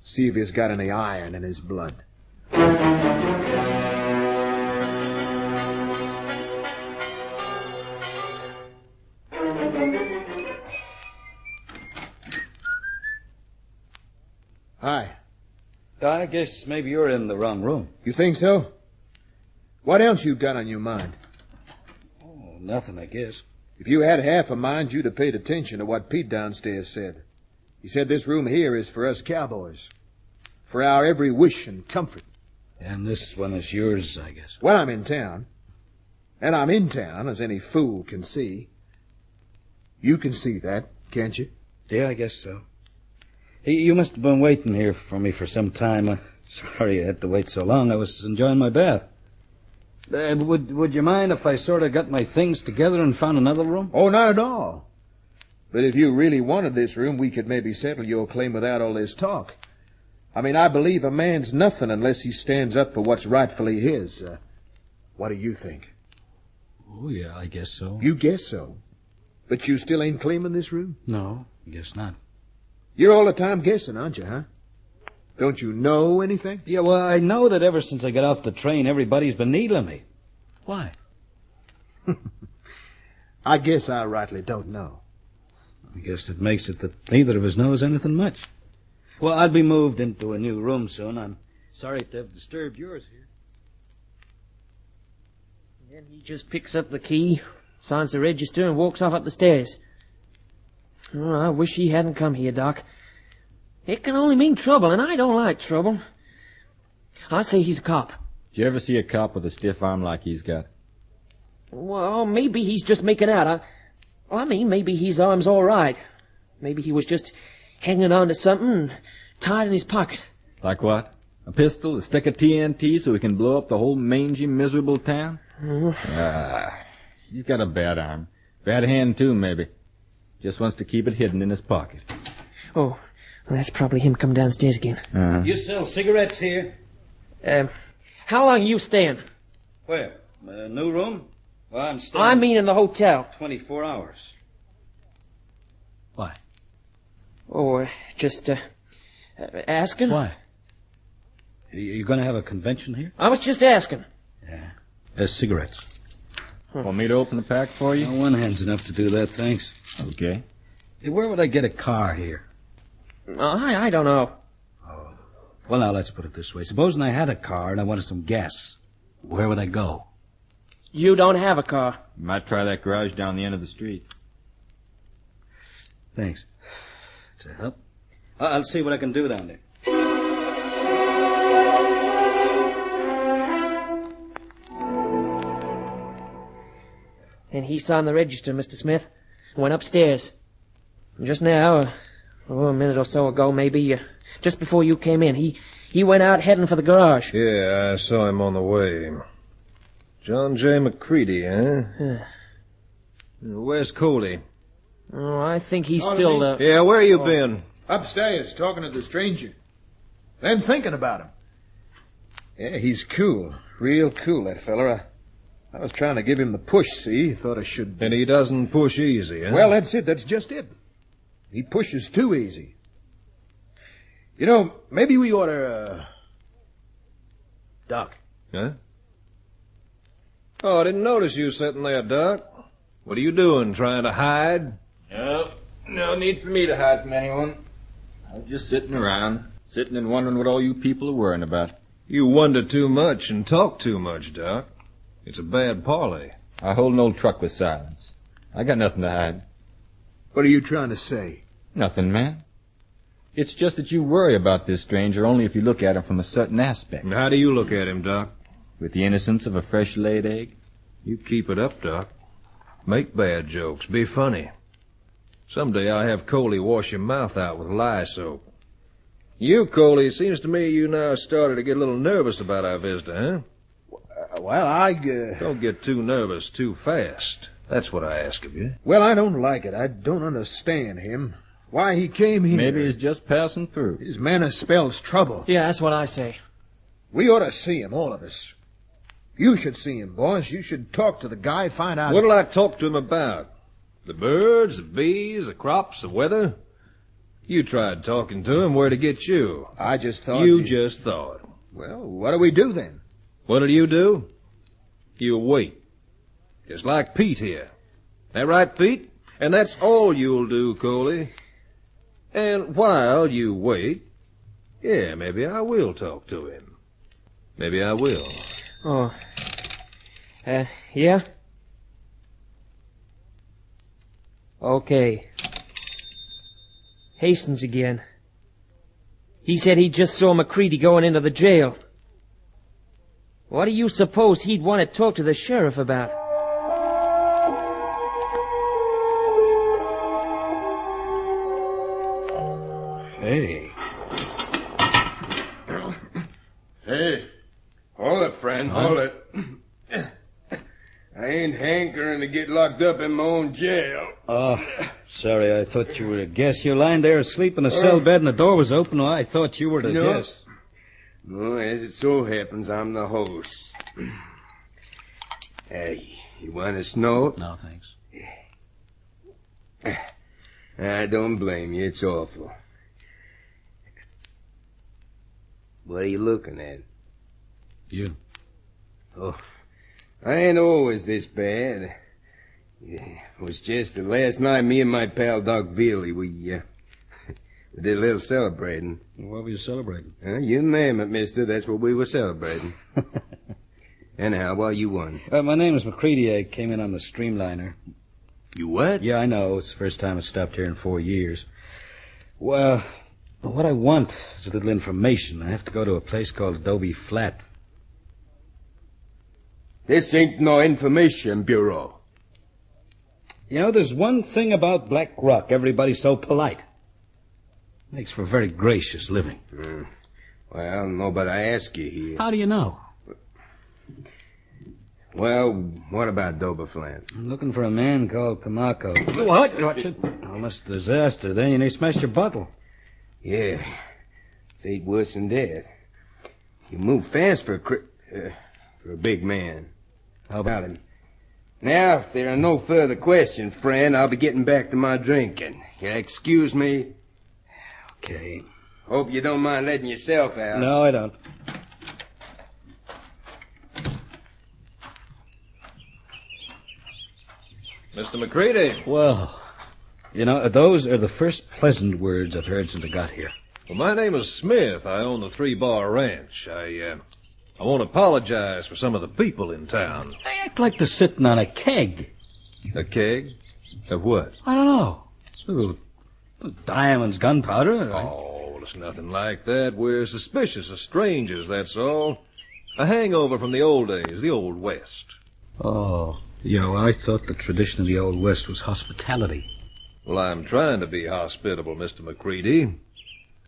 See if he's got any iron in his blood. Hi. I guess maybe you're in the wrong room. You think so? What else you got on your mind? Oh, nothing, I guess. If you had half a mind, you'd have paid attention to what Pete downstairs said. He said this room here is for us cowboys. For our every wish and comfort. And this one is yours, I guess. Well, I'm in town. And I'm in town, as any fool can see. You can see that, can't you? Yeah, I guess so. Hey, you must have been waiting here for me for some time. Sorry you had to wait so long. I was enjoying my bath. Would you mind if I sort of got my things together and found another room? Oh, not at all. But if you really wanted this room, we could maybe settle your claim without all this talk. I believe a man's nothing unless he stands up for what's rightfully his. What do you think? Oh, yeah, I guess so. You guess so? But you still ain't claiming this room? No, I guess not. You're all the time guessing, aren't you, huh? Don't you know anything? Yeah, well, I know that ever since I got off the train, everybody's been needling me. Why? I guess I rightly don't know. I guess that makes it that neither of us knows anything much. Well, I'll be moved into a new room soon. I'm sorry to have disturbed yours here. Then he just picks up the key, signs the register, and walks off up the stairs. Oh, I wish he hadn't come here, Doc. It can only mean trouble, and I don't like trouble. I say he's a cop. Did you ever see a cop with a stiff arm like he's got? Well, maybe he's just making out. Maybe his arm's all right. Maybe he was just hanging on to something tied in his pocket. Like what? A pistol, a stick of TNT so he can blow up the whole mangy, miserable town? He's got a bad arm. Bad hand, too, maybe. Just wants to keep it hidden in his pocket. Oh, well, that's probably him come downstairs again. You sell cigarettes here? How long are you staying? Where? New room? Well, I'm staying... I mean in the hotel. 24 hours. Why? Oh, just, asking? Why? You going to have a convention here? I was just asking. Yeah. There's cigarettes. Want me to open the pack for you? No, one hand's enough to do that, thanks. Okay. Hey, where would I get a car here? I don't know. Oh. Well, now, let's put it this way. Supposing I had a car and I wanted some gas. Where would I go? You don't have a car. You might try that garage down the end of the street. Thanks. It's a help. I'll see what I can do down there. And he signed the register, Mr. Smith. Went upstairs. Just now, a minute or so ago, maybe, just before you came in, he went out heading for the garage. Yeah, I saw him on the way. John J. McCready, huh? Where's Coley? Oh, I think he's still, Yeah, where you been? Upstairs, talking to the stranger. Then thinking about him. Yeah, he's cool. Real cool, that feller. I was trying to give him the push, see? Thought I should... And he doesn't push easy, huh? Well, that's it. That's just it. He pushes too easy. You know, maybe we ought to, Doc. Huh? Oh, I didn't notice you sitting there, Doc. What are you doing, trying to hide? No need for me to hide from anyone. I was just sitting around, sitting and wondering what all you people are worrying about. You wonder too much and talk too much, Doc. It's a bad parlay. I hold an old truck with silence. I got nothing to hide. What are you trying to say? Nothing, man. It's just that you worry about this stranger only if you look at him from a certain aspect. And how do you look at him, Doc? With the innocence of a fresh-laid egg. You keep it up, Doc. Make bad jokes. Be funny. Someday I'll have Coley wash your mouth out with lye soap. You, Coley, it seems to me you now started to get a little nervous about our visitor, huh? Well, Don't get too nervous too fast. That's what I ask of you. Well, I don't like it. I don't understand him. Why he came here. Maybe he's just passing through. His manner spells trouble. Yeah, that's what I say. We ought to see him, all of us. You should see him, boss. You should talk to the guy, find out... What'll I talk to him about? The birds, the bees, the crops, the weather? You tried talking to him. Where'd he get you? I just thought... You just thought. Well, what do we do then? What'll you do? You wait. Just like Pete here. That right, Pete? And that's all you'll do, Coley. And while you wait, yeah, maybe I will talk to him. Maybe I will. Oh. Yeah? Okay. Hastings again. He said he just saw McCready going into the jail. What do you suppose he'd want to talk to the sheriff about? Hey. Hey. Hold it, friend. Hold it. I ain't hankering to get locked up in my own jail. Oh, sorry. I thought you were a guest. You're lying there asleep in a cell bed and the door was open. Oh, I thought you were the guest. No, as it so happens, I'm the host. Hey, you want a snow? No, thanks. I don't blame you. It's awful. What are you looking at? You. Oh, I ain't always this bad. It was just that last night, me and my pal Doc Veely, we did a little celebrating. What were you celebrating? You name it, mister. That's what we were celebrating. Anyhow, well, you won. My name is McCready. I came in on the streamliner. You what? Yeah, I know. It's the first time I stopped here in 4 years. Well, what I want is a little information. I have to go to a place called Adobe Flat. This ain't no information bureau. You know, there's one thing about Black Rock. Everybody's so polite. Makes for a very gracious living. Well, nobody asked you here. How do you know? Well, what about Dover Flat? I'm looking for a man called Kamako. What? Almost a disaster. Then you smashed your bottle. Yeah. Fate worse than death. You move fast for a big man. How about him? Now, if there are no further questions, friend, I'll be getting back to my drinking. Excuse me? Okay. Hope you don't mind letting yourself out. No, I don't. Mr. McCready. Well, you know, those are the first pleasant words I've heard since I got here. Well, my name is Smith. I own the 3-Bar Ranch. I want to apologize for some of the people in town. They act like they're sitting on a keg. A keg? Of what? I don't know. Ooh, diamonds, gunpowder. Oh, it's nothing like that. We're suspicious of strangers, that's all. A hangover from the old days, the Old West. Oh, you know, I thought the tradition of the Old West was hospitality. Well, I'm trying to be hospitable, Mr. McCready.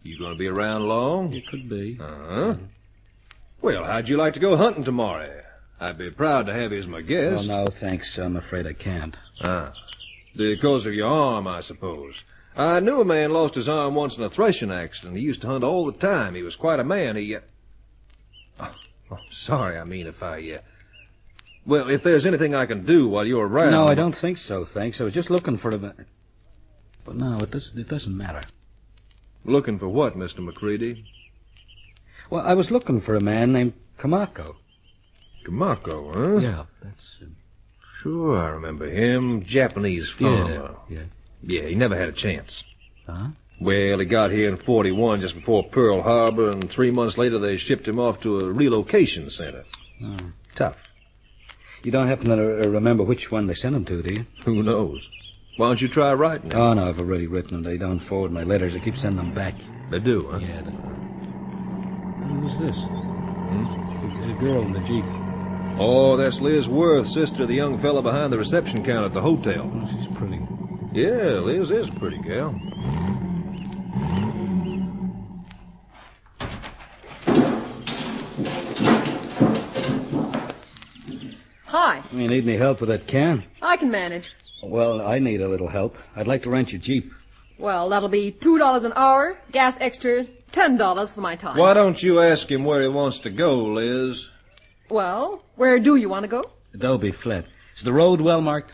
You going to be around long? You could be. Uh-huh. Well, how'd you like to go hunting tomorrow? I'd be proud to have you as my guest. Well, no, thanks. I'm afraid I can't. Ah. Because of your arm, I suppose. I knew a man lost his arm once in a threshing accident. He used to hunt all the time. He was quite a man. Sorry, I mean, if well, if there's anything I can do while you're around... No, I don't think so, thanks. I was just looking for a... But no, it doesn't matter. Looking for what, Mr. McCready? Well, I was looking for a man named Kamako. Kamako, huh? Yeah, that's... Sure, I remember him. Japanese farmer. Yeah, he never had a chance. Huh? Well, he got here in 41, just before Pearl Harbor, and 3 months later they shipped him off to a relocation center. Oh. Tough. You don't happen to remember which one they sent him to, do you? Who knows? Why don't you try writing them? Oh, no, I've already written them. They don't forward my letters. I keep sending them back. They do, huh? Yeah, Who's this? The girl in the Jeep. Oh, that's Liz Worth, sister of the young fella behind the reception counter at the hotel. Oh, she's pretty. Yeah, Liz is a pretty gal. Hi. You need any help with that can? I can manage. Well, I need a little help. I'd like to rent your Jeep. Well, that'll be $2 an hour, gas extra, $10 for my time. Why don't you ask him where he wants to go, Liz? Well, where do you want to go? Adobe Flat. Is the road well marked?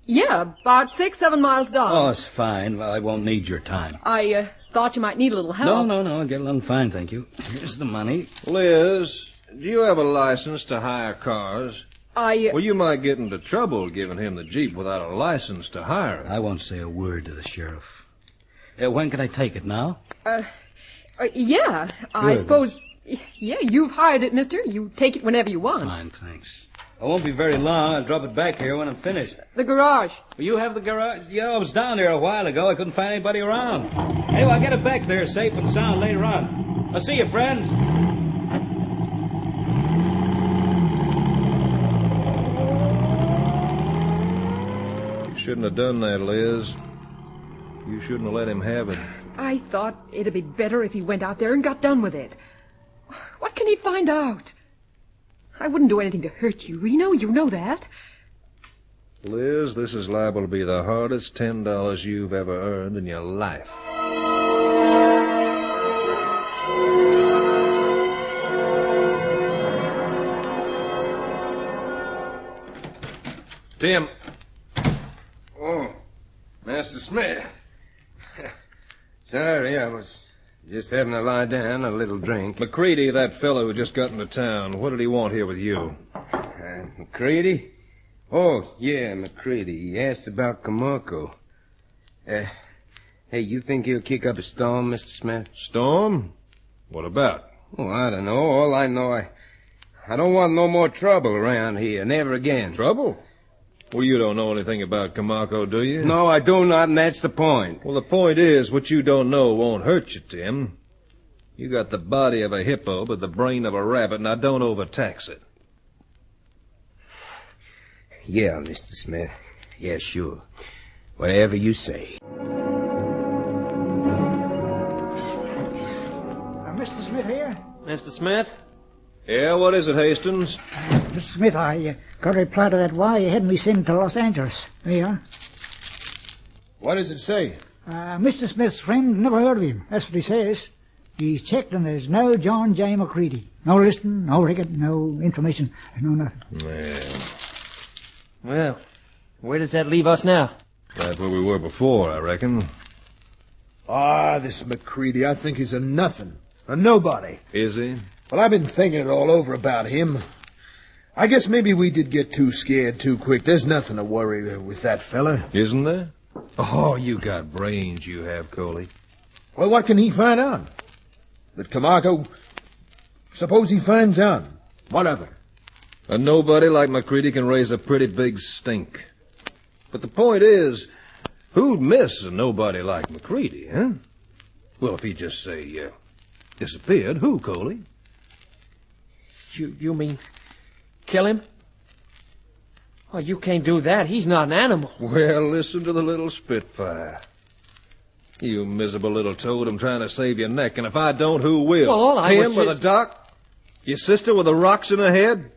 Yeah, about 6-7 miles down. Oh, it's fine. Well, I won't need your time. I thought you might need a little help. No, I'll get along fine, thank you. Here's the money. Liz, do you have a license to hire cars? Well, you might get into trouble giving him the Jeep without a license to hire it. I won't say a word to the sheriff. When can I take it, now? Yeah, I suppose... Yeah, you've hired it, mister. You take it whenever you want. Fine, thanks. I won't be very long. I'll drop it back here when I'm finished. The garage. Will you have the garage? Yeah, I was down there a while ago. I couldn't find anybody around. Hey, well, I'll get it back there safe and sound later on. I'll see you, friends. You shouldn't have done that, Liz. You shouldn't have let him have it. I thought it'd be better if he went out there and got done with it. What can he find out? I wouldn't do anything to hurt you, Reno. You know that. Liz, this is liable to be the hardest $10 you've ever earned in your life. Tim. Oh, Master Smith. Sorry, I was just having a lie down, a little drink. McCready, that fellow who just got into town, what did he want here with you? McCready? Oh, yeah, McCready. He asked about Kamako. Hey, you think he'll kick up a storm, Mr. Smith? Storm? What about? Oh, I don't know. All I know, I don't want no more trouble around here. Never again. Trouble? Well, you don't know anything about Kamako, do you? No, I do not, and that's the point. Well, the point is, what you don't know won't hurt you, Tim. You got the body of a hippo, but the brain of a rabbit. Now, don't overtax it. Yeah, Mr. Smith. Yeah, sure. Whatever you say. Mr. Smith here? Mr. Smith? Yeah, what is it, Hastings? Mr. Smith, I got a reply to that wire you had me send to Los Angeles. There you are. What does it say? Mr. Smith's friend never heard of him. That's what he says. He's checked and there's no John J. McCready. No listing, no record, no information, no nothing. Well, where does that leave us now? Right where we were before, I reckon. This McCready, I think he's a nothing. A nobody. Is he? Well, I've been thinking it all over about him. I guess maybe we did get too scared too quick. There's nothing to worry with that fella. Isn't there? Oh, you got brains, you have, Coley. Well, what can he find out? That Camargo... Suppose he finds out. What of it? A nobody like McCready can raise a pretty big stink. But the point is, who'd miss a nobody like McCready, huh? Well, if he just, say, disappeared, who, Coley? You mean kill him? Oh, you can't do that. He's not an animal. Well, listen to the little spitfire. You miserable little toad, I'm trying to save your neck, and if I don't, who will? Well, all I Tim was with just... a doc? Your sister with the rocks in her head?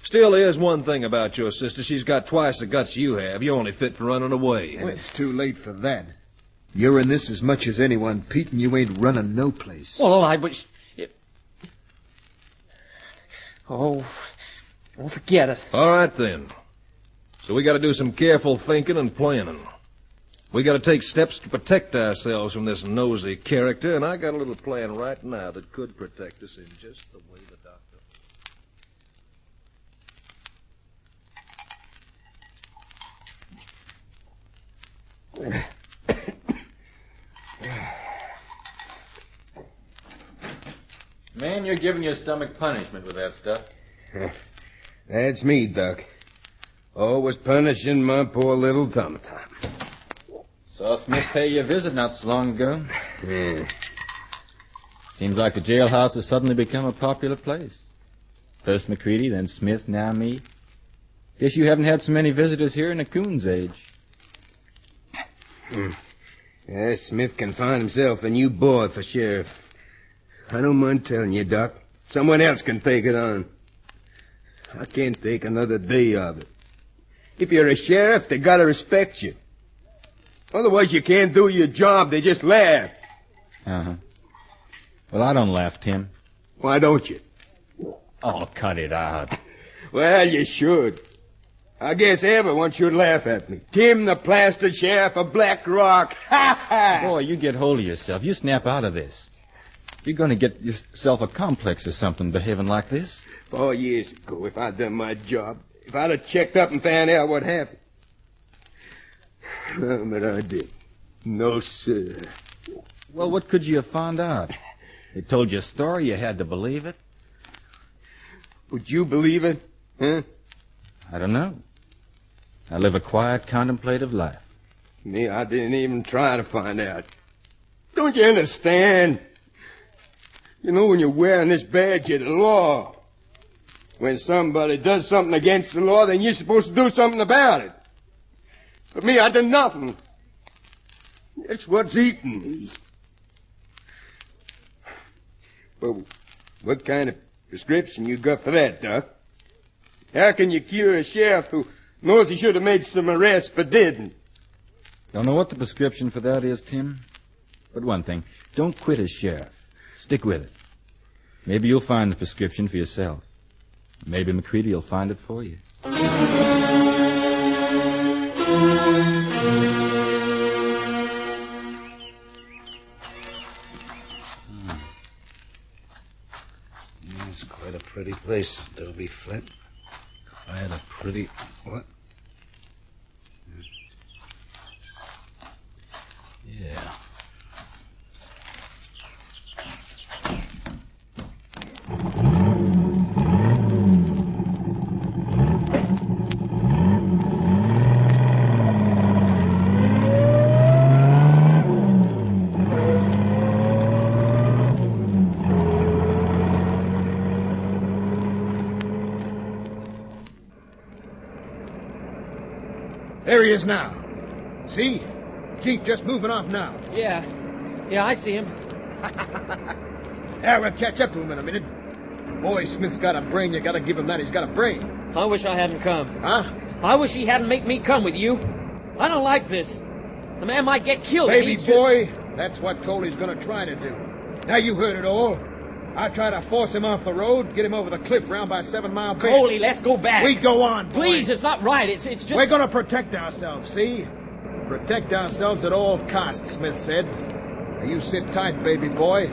Still, there's one thing about your sister. She's got twice the guts you have. You're only fit for running away. Well, it's too late for that. You're in this as much as anyone, Pete, and you ain't running no place. Well, all I was... Oh, forget it. All right, then. So we got to do some careful thinking and planning. We got to take steps to protect ourselves from this nosy character, and I got a little plan right now that could protect us in just the way the doctor... Man, you're giving your stomach punishment with that stuff. That's me, Doc. Always punishing my poor little thumb-thumb. Saw Smith pay you a visit not so long ago. Yeah. Seems like the jailhouse has suddenly become a popular place. First McCready, then Smith, now me. Guess you haven't had so many visitors here in a coon's age. Yeah, Smith can find himself a new boy for sheriff. I don't mind telling you, Doc. Someone else can take it on. I can't take another day of it. If you're a sheriff, they gotta respect you. Otherwise, you can't do your job. They just laugh. Uh-huh. Well, I don't laugh, Tim. Why don't you? Oh, cut it out. Well, you should. I guess everyone should laugh at me. Tim, the plaster sheriff of Black Rock. Ha ha! Boy, you get hold of yourself. You snap out of this. You're going to get yourself a complex or something behaving like this. 4 years ago, if I'd done my job, if I'd have checked up and found out what happened. Oh, but I didn't. No, sir. Well, what could you have found out? They told you a story, you had to believe it. Would you believe it? Huh? I don't know. I live a quiet, contemplative life. Me, I didn't even try to find out. Don't you understand? You know, when you're wearing this badge, you're the law. When somebody does something against the law, then you're supposed to do something about it. But me, I did nothing. That's what's eating me. Well, what kind of prescription you got for that, Doc? How can you cure a sheriff who knows he should have made some arrests but didn't? Don't know what the prescription for that is, Tim. But one thing, don't quit as sheriff. Stick with it. Maybe you'll find the prescription for yourself. Maybe McCready will find it for you. It's quite a pretty place, Dobie Flint. Quite a pretty... What? Yeah. There he is now. See? Jeep just moving off now. Yeah, I see him. Yeah, we'll catch up to him in a minute. Boy, Smith's got a brain. You gotta give him that. He's got a brain. I wish I hadn't come. Huh? I wish he hadn't made me come with you. I don't like this. The man might get killed. Baby boy, that's what Coley's gonna try to do. Now you heard it all. I try to force him off the road, get him over the cliff round by 7 Mile Bend. Coley, let's go back. We go on, boy. Please, it's not right. It's just... We're gonna protect ourselves, see? Protect ourselves at all costs, Smith said. Now you sit tight, baby boy.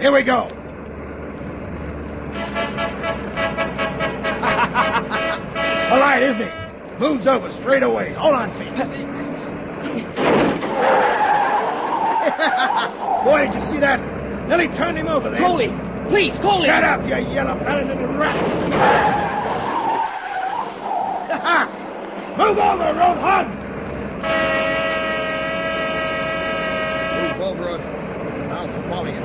Here we go. Polite, isn't he? Moves over straight away. Hold on, Pete. Boy, did you see that? Nearly turned him over there. Coley! Please, Coley! Shut up, you yellow-bellied little rat! Move over, Roadhog! Move over, or I'll follow you.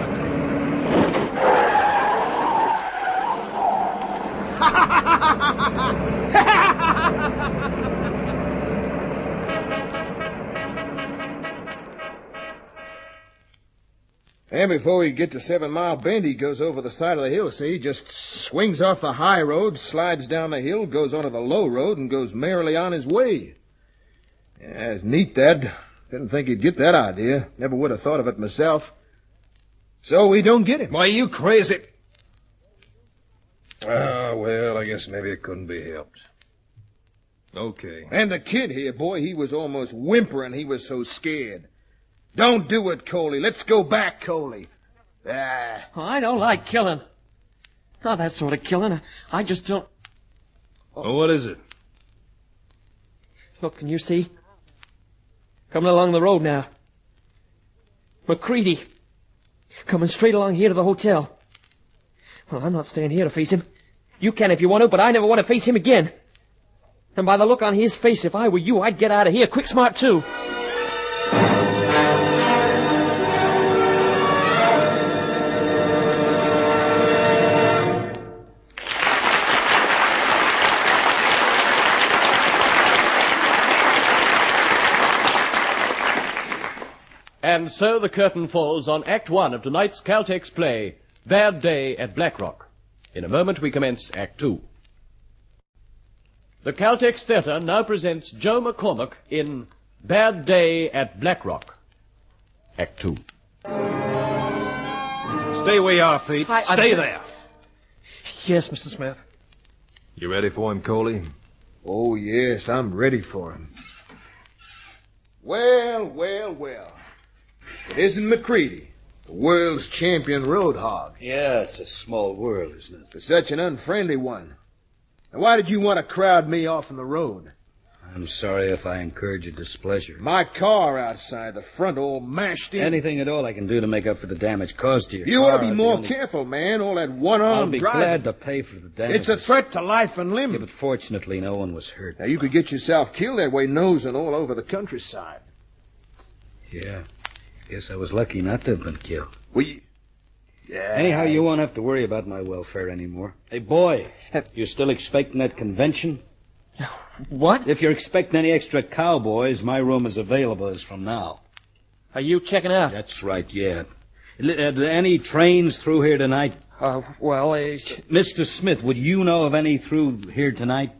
And before we get to 7 Mile Bend, he goes over the side of the hill, see? Just swings off the high road, slides down the hill, goes onto the low road, and goes merrily on his way. Yeah, it's neat, that. Didn't think he'd get that idea. Never would have thought of it myself. So we don't get him. Why, you crazy... Ah, well, I guess maybe it couldn't be helped. Okay. And the kid here, boy, he was almost whimpering. He was so scared. Don't do it, Coley. Let's go back, Coley. Oh, I don't like killing. Not that sort of killing. I just don't... Oh, what is it? Look, can you see? Coming along the road now. McCready. Coming straight along here to the hotel. Well, I'm not staying here to face him. You can if you want to, but I never want to face him again. And by the look on his face, if I were you, I'd get out of here quick smart, too. And so the curtain falls on Act 1 of tonight's Caltex play, Bad Day at Blackrock. In a moment we commence Act 2. The Caltex Theatre now presents Joe McCormack in Bad Day at Blackrock. Act 2. Stay where you are, Pete. Stay there. Yes, Mr. Smith. You ready for him, Coley? Oh, yes, I'm ready for him. Well, well, well. It isn't McCready, the world's champion road hog. Yeah, it's a small world, isn't it? But such an unfriendly one. Now, why did you want to crowd me off on the road? I'm sorry if I incurred your displeasure. My car outside, the front all mashed in. Anything at all I can do to make up for the damage caused to your You car. ought to be more careful, man. All that one-arm I'll be driving. glad to pay for the damage. It's a threat to life and limb. Yeah, but fortunately no one was hurt. Now, you could get yourself killed that way, nosing all over the countryside. Yeah. Guess I was lucky not to have been killed. Yeah. Anyhow, you won't have to worry about my welfare anymore. Hey, boy, you still expecting that convention? What? If you're expecting any extra cowboys, my room is available as from now. Are you checking out? That's right, yeah. Any trains through here tonight? Mr. Smith, would you know of any through here tonight?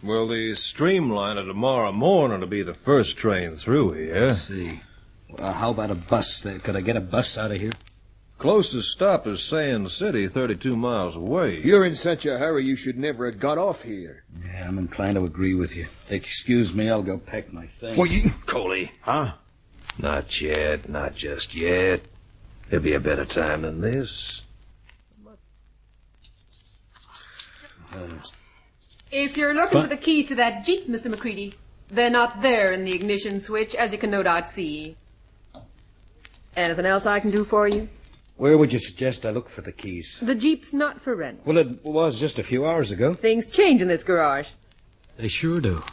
Well, the Streamliner tomorrow morning will be the first train through here. Let's see. How about a bus? Could I get a bus out of here? Closest stop is Sand City, 32 miles away. If you're in such a hurry, you should never have got off here. Yeah, I'm inclined to agree with you. Excuse me, I'll go pack my things. Well, Coley. Huh? Not yet, not just yet. There'll be a better time than this. If you're looking for the keys to that Jeep, Mr. McCready, they're not there in the ignition switch, as you can no doubt see. Anything else I can do for you? Where would you suggest I look for the keys? The Jeep's not for rent. Well, it was just a few hours ago. Things change in this garage. They sure do.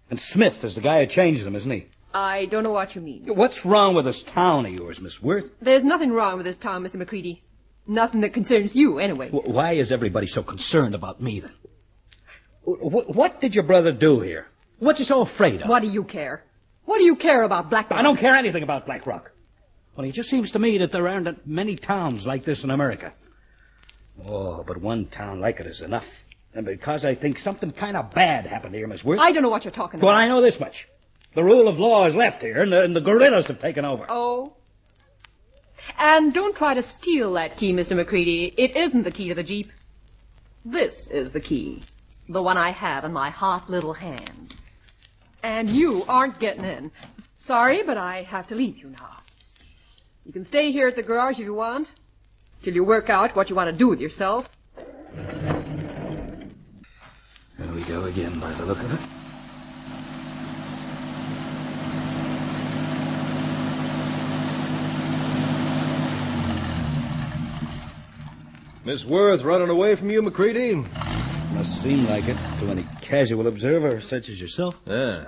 And Smith is the guy who changed them, isn't he? I don't know what you mean. What's wrong with this town of yours, Miss Worth? There's nothing wrong with this town, Mr. McCready. Nothing that concerns you, anyway. Why is everybody so concerned about me, then? What did your brother do here? What you so afraid of? What do you care? What do you care about Blackrock? I don't care anything about Blackrock. Well, it just seems to me that there aren't many towns like this in America. Oh, but one town like it is enough. And because I think something kind of bad happened here, Miss Worth. I don't know what you're talking about. Well, I know this much. The rule of law is left here, and the guerrillas have taken over. Oh? And don't try to steal that key, Mr. McCready. It isn't the key to the Jeep. This is the key. The one I have in my hot little hand. And you aren't getting in. Sorry, but I have to leave you now. You can stay here at the garage if you want, till you work out what you want to do with yourself. There we go again, by the look of it. Miss Worth running away from you, McCready? Must seem like it to any casual observer such as yourself. Ah.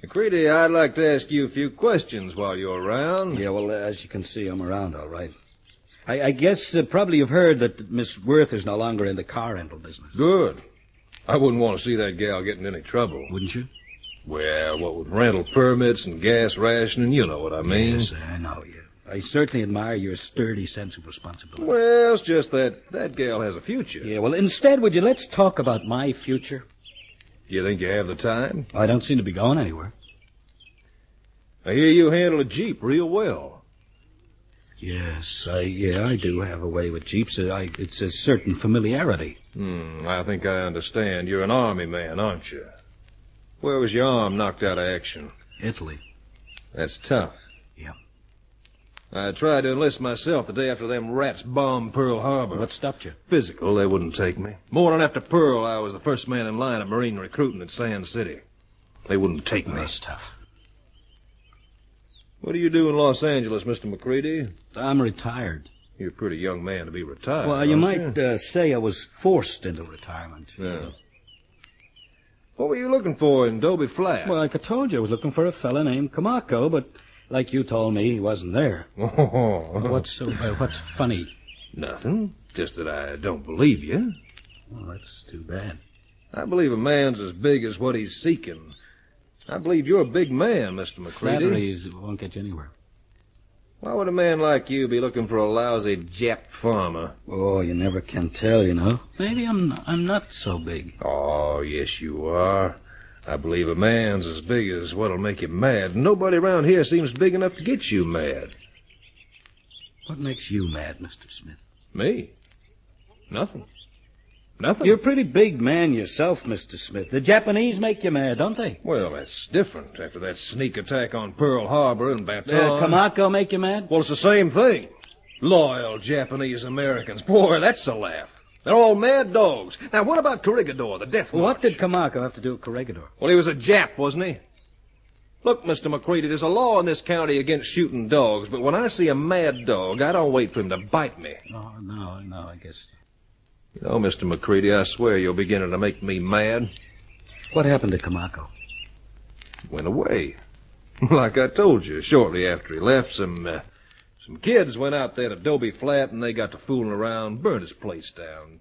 McCready, I'd like to ask you a few questions while you're around. Yeah, well, as you can see, I'm around all right. I guess probably you've heard that Miss Worth is no longer in the car rental business. Good. I wouldn't want to see that gal getting in any trouble. Wouldn't you? Well, what with rental permits and gas rationing, you know what I mean. Yes, I know you. I certainly admire your sturdy sense of responsibility. Well, it's just that gal has a future. Yeah, well, instead, would you let's talk about my future? You think you have the time? I don't seem to be going anywhere. I hear you handle a Jeep real well. Yes, I do have a way with Jeeps. It's a certain familiarity. I think I understand. You're an army man, aren't you? Where was your arm knocked out of action? Italy. That's tough. Yeah. I tried to enlist myself the day after them rats bombed Pearl Harbor. What stopped you? Physical, they wouldn't take me. Morning after Pearl, I was the first man in line at Marine recruiting at Sand City. They wouldn't take me. That's tough. What do you do in Los Angeles, Mr. McCready? I'm retired. You're a pretty young man to be retired. Well, you might say I was forced into retirement. Yeah. What were you looking for in Dobie Flat? Well, like I told you, I was looking for a fella named Kamako, but like you told me, he wasn't there. What's funny? Nothing. Just that I don't believe you. Well, that's too bad. I believe a man's as big as what he's seeking. I believe you're a big man, Mr. McCready. Flattery won't get you anywhere. Why would a man like you be looking for a lousy Jap farmer? Oh, you never can tell, you know. Maybe I'm not so big. Oh, yes, you are. I believe a man's as big as what'll make you mad. Nobody around here seems big enough to get you mad. What makes you mad, Mr. Smith? Me? Nothing. Nothing. You're a pretty big man yourself, Mr. Smith. The Japanese make you mad, don't they? Well, that's different after that sneak attack on Pearl Harbor and Baton. Kamako make you mad? Well, it's the same thing. Loyal Japanese Americans. Boy, that's a laugh. They're all mad dogs. Now, what about Corregidor, the death march? What did Kamako have to do with Corregidor? Well, he was a Jap, wasn't he? Look, Mr. McCready, there's a law in this county against shooting dogs, but when I see a mad dog, I don't wait for him to bite me. Oh, no, I guess. You know, Mr. McCready, I swear you're beginning to make me mad. What happened to Kamako? Went away. Like I told you, shortly after he left, some kids went out there to Dobie Flat, and they got to fooling around, burned his place down.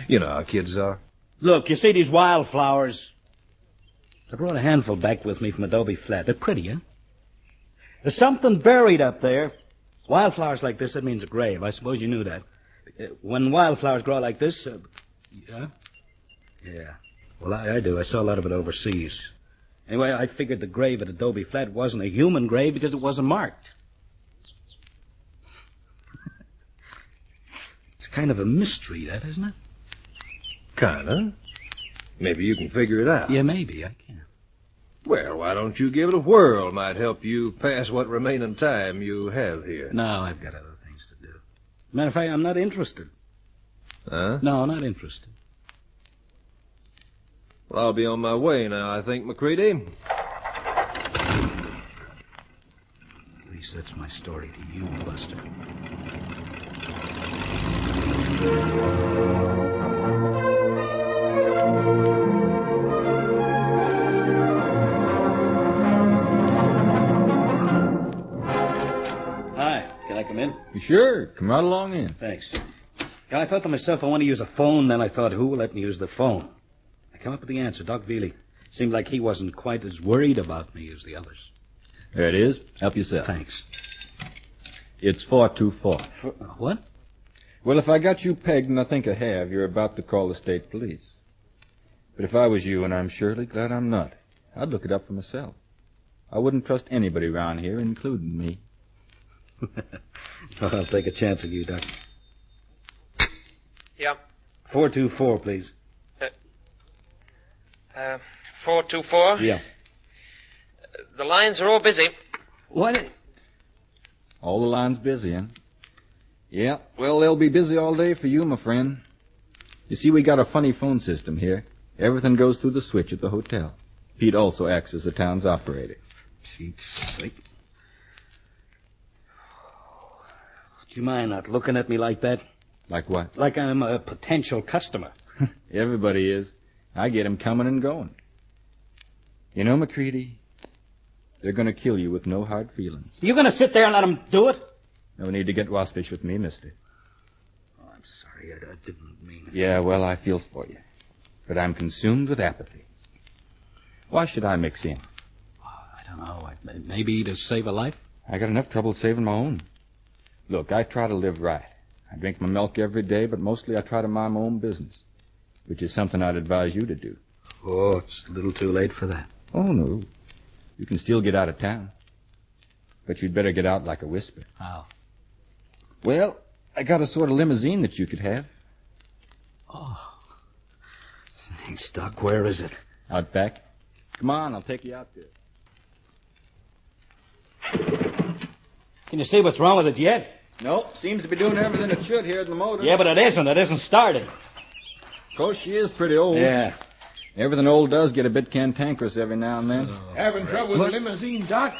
You know how kids are. Look, you see these wildflowers? I brought a handful back with me from Dobie Flat. They're pretty, huh? There's something buried up there. Wildflowers like this, that means a grave. I suppose you knew that. When wildflowers grow like this, yeah? Yeah. Well, I do. I saw a lot of it overseas. Anyway, I figured the grave at Dobie Flat wasn't a human grave because it wasn't marked. It's kind of a mystery, that, isn't it? Kinda. Maybe you can figure it out. Yeah, maybe I can. Well, why don't you give it a whirl? Might help you pass what remaining time you have here. No, I've got other things to do. Matter of fact, I'm not interested. Huh? No, not interested. Well, I'll be on my way now, I think, McCready. At least that's my story to you, Buster. Hi, can I come in? Sure, come right along in. Thanks. Yeah, I thought to myself I want to use a phone, then I thought, who will let me use the phone? I come up with the answer, Doc Veely. Seemed like he wasn't quite as worried about me as the others. There it is. Help yourself. Thanks. It's 424. What? Well, if I got you pegged, and I think I have, you're about to call the state police. But if I was you, and I'm surely glad I'm not, I'd look it up for myself. I wouldn't trust anybody around here, including me. I'll take a chance with you, Doc. Yeah. 424, please. 424? Yeah. The lines are all busy. What? All the lines busy, huh? Yeah, well, they'll be busy all day for you, my friend. You see, we got a funny phone system here. Everything goes through the switch at the hotel. Pete also acts as the town's operator. Pete's sake. Do you mind not looking at me like that? Like what? Like I'm a potential customer. Everybody is. I get 'em coming and going. You know, McCready, they're going to kill you with no hard feelings. You going to sit there and let them do it? No need to get waspish with me, mister. Oh, I'm sorry. I didn't mean it. Yeah, well, I feel for you. But I'm consumed with apathy. Why should I mix in? I don't know. Maybe to save a life? I got enough trouble saving my own. Look, I try to live right. I drink my milk every day, but mostly I try to mind my own business, which is something I'd advise you to do. Oh, it's a little too late for that. Oh, no. You can still get out of town. But you'd better get out like a whisper. How? Well, I got a sort of limousine that you could have. Oh. Thanks, Doc. Where is it? Out back. Come on, I'll take you out there. Can you see what's wrong with it yet? Nope, seems to be doing everything it should here in the motor. Yeah, but it isn't. It isn't started. Of course, she is pretty old. Yeah. Everything old does get a bit cantankerous every now and then. Having trouble with the limousine, Doc?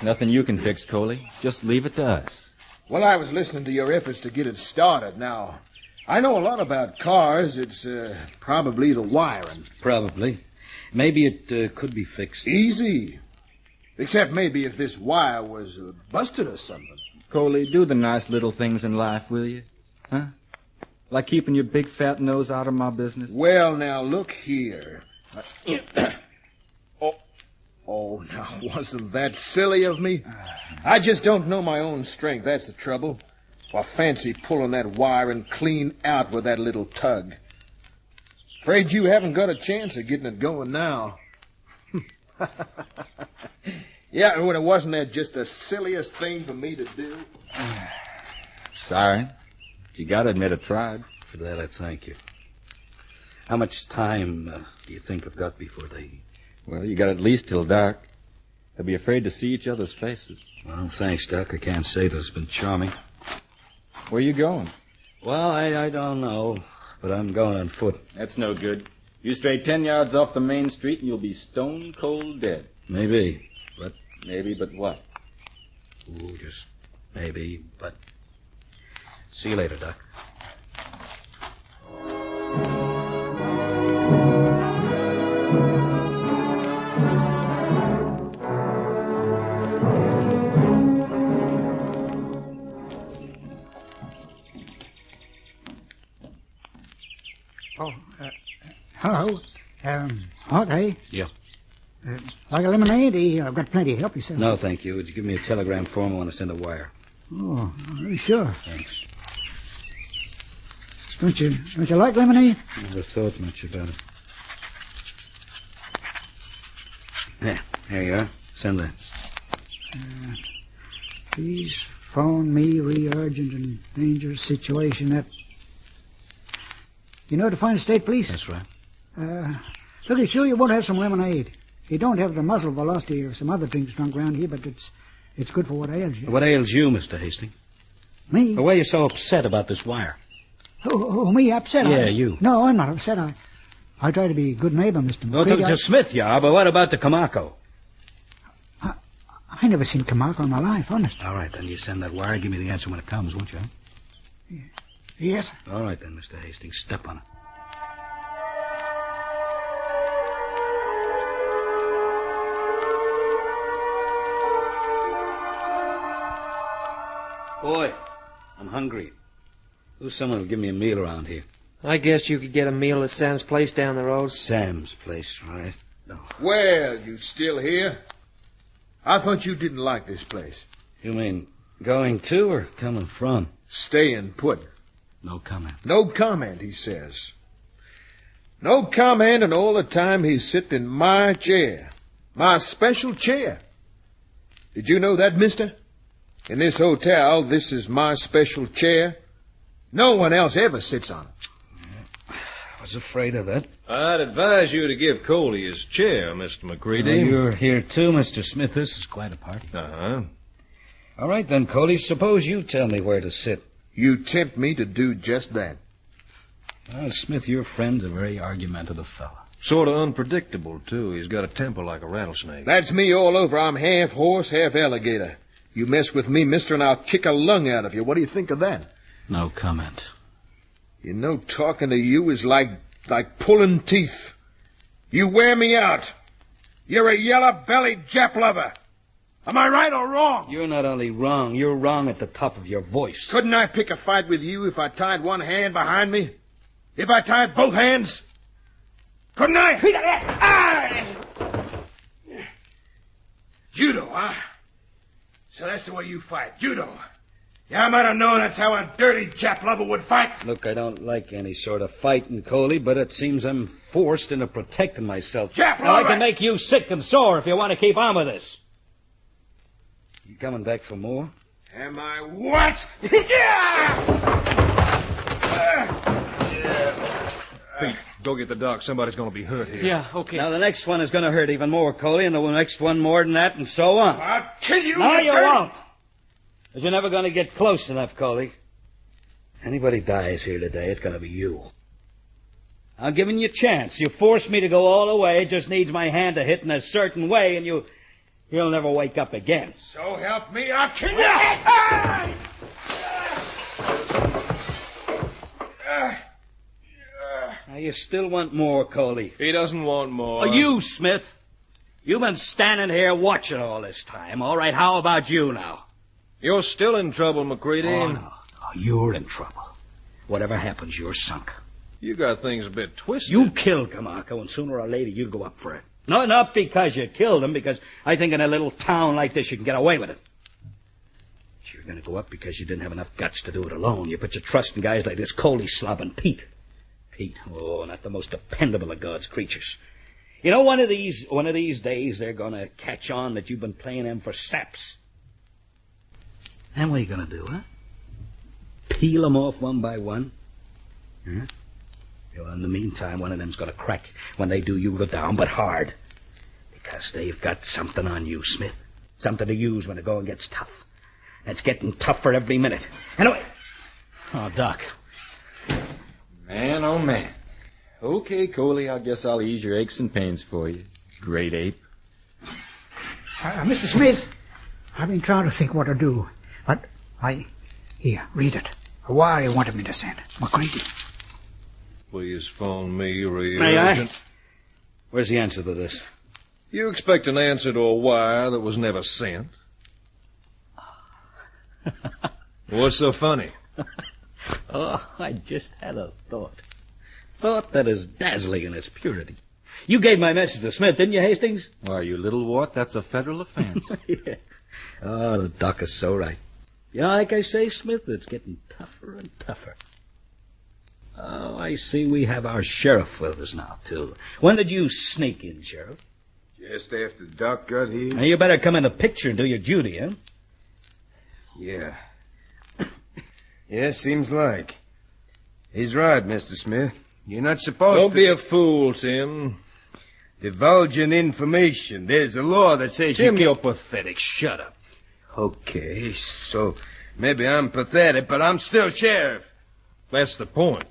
Nothing you can fix, Coley. Just leave it to us. Well, I was listening to your efforts to get it started. Now, I know a lot about cars. It's probably the wiring. Probably. Maybe it could be fixed. Easy. Except maybe if this wire was busted or something. Coley, do the nice little things in life, will you? Huh? Like keeping your big fat nose out of my business? Well, now, look here. Oh, now, wasn't that silly of me? I just don't know my own strength, that's the trouble. Or fancy pulling that wiring clean out with that little tug. Afraid you haven't got a chance of getting it going now. Yeah, when it wasn't that just the silliest thing for me to do? Sorry. But you gotta admit I tried. For that, I thank you. How much time do you think I've got before they... Well, you got at least till dark. They'll be afraid to see each other's faces. Well, thanks, Doc. I can't say that it's been charming. Where you going? Well, I don't know, but I'm going on foot. That's no good. You stray 10 yards off the main street and you'll be stone cold dead. Maybe, but... Maybe, but what? Ooh, just maybe, but... See you later, Doc. Oh, hello. Hot, eh? Yeah. Like a lemonade? I've got plenty. Help yourself. No, thank you. Would you give me a telegram form? I want to send a wire. Oh, sure. Thanks. Don't you like lemonade? Never thought much about it. Yeah, here you are. Send that. Please phone me, re-urgent and dangerous situation. That... You know to find state police? That's right. Look, it's sure you won't have some lemonade. You don't have the muzzle velocity or some other things drunk around here, but it's good for what ails you. What ails you, Mr. Hastings? Me? Why are you so upset about this wire? Oh, me upset? Yeah, you. No, I'm not upset. I try to be a good neighbor, Mr. Well, McCready. to Smith, you are, but what about the Camarco? I never seen Camarco in my life, honest. All right, then you send that wire. Give me the answer when it comes, won't you? Yes. All right, then, Mr. Hastings. Step on it. Boy, I'm hungry. Who's someone who'll give me a meal around here? I guess you could get a meal at Sam's place down the road. Sam's place, right? No. Well, you still here? I thought you didn't like this place. You mean going to or coming from? Staying put. No comment. No comment, he says. No comment, and all the time he's sitting in my chair. My special chair. Did you know that, mister? In this hotel, this is my special chair. No one else ever sits on it. I was afraid of that. I'd advise you to give Coley his chair, Mr. McCready. You're here too, Mr. Smith. This is quite a party. Uh-huh. All right then, Coley. Suppose you tell me where to sit. You tempt me to do just that. Well, Smith, your friend's a very argumentative fellow. Sort of unpredictable, too. He's got a temper like a rattlesnake. That's me all over. I'm half horse, half alligator. You mess with me, mister, and I'll kick a lung out of you. What do you think of that? No comment. You know, talking to you is like pulling teeth. You wear me out. You're a yellow-bellied Jap lover. Am I right or wrong? You're not only wrong, you're wrong at the top of your voice. Couldn't I pick a fight with you if I tied one hand behind me? If I tied both hands? Couldn't I? Judo, huh? So that's the way you fight, judo. Yeah, I might have known that's how a dirty Jap lover would fight. Look, I don't like any sort of fighting, Coley, but it seems I'm forced into protecting myself. Jap Now, I lover! can make you sick and sore if you want to keep on with this. You coming back for more? Am I what? Yeah! Pete, go get the doc. Somebody's going to be hurt here. Yeah, okay. Now, the next one is going to hurt even more, Coley, and the next one more than that, and so on. I'll kill you. No, you won't. Because you're never going to get close enough, Coley. Anybody dies here today, it's going to be you. I'm giving you a chance. You forced me to go all the way. It just needs my hand to hit in a certain way, and you'll never wake up again. So help me, I'll kill you. Now, you still want more, Coley. He doesn't want more. Oh, you, Smith. You've been standing here watching all this time. All right, how about you now? You're still in trouble, McCready. Oh, no. Oh, you're in trouble. Whatever happens, you're sunk. You got things a bit twisted. You killed Camarco, and sooner or later you'll go up for it. No, not because you killed him, because I think in a little town like this you can get away with it. You're going to go up because you didn't have enough guts to do it alone. You put your trust in guys like this Coley slob and Pete. Pete, oh, not the most dependable of God's creatures. You know, one of these days they're going to catch on that you've been playing them for saps. And what are you going to do, huh? Peel them off one by one? Huh? Well, in the meantime, one of them's going to crack. When they do, you go down, but hard. Because they've got something on you, Smith. Something to use when the going gets tough. And it's getting tougher every minute. Anyway. Oh, Doc. Man, oh man. Okay, Coley, I guess I'll ease your aches and pains for you. Great ape. Mr. Smith, I've been trying to think what to do, but here, read it. A wire you wanted me to send. McCready. Please phone me, real May I? urgent. Where's the answer to this? You expect an answer to a wire that was never sent? What's so funny? Oh, I just had a thought. Thought that is dazzling in its purity. You gave my message to Smith, didn't you, Hastings? Why, you little wart, that's a federal offense. Yeah. Oh, the doc is so right. Yeah, like I say, Smith, it's getting tougher and tougher. Oh, I see we have our sheriff with us now, too. When did you sneak in, Sheriff? Just after the doc got here. Now, you better come in the picture and do your duty, huh? Yeah. Yeah, seems like. He's right, Mr. Smith. You're not supposed to... Don't be a fool, Tim. Divulging information. There's a law that says Tim, you you're pathetic. Shut up. Okay, so maybe I'm pathetic, but I'm still sheriff. That's the point.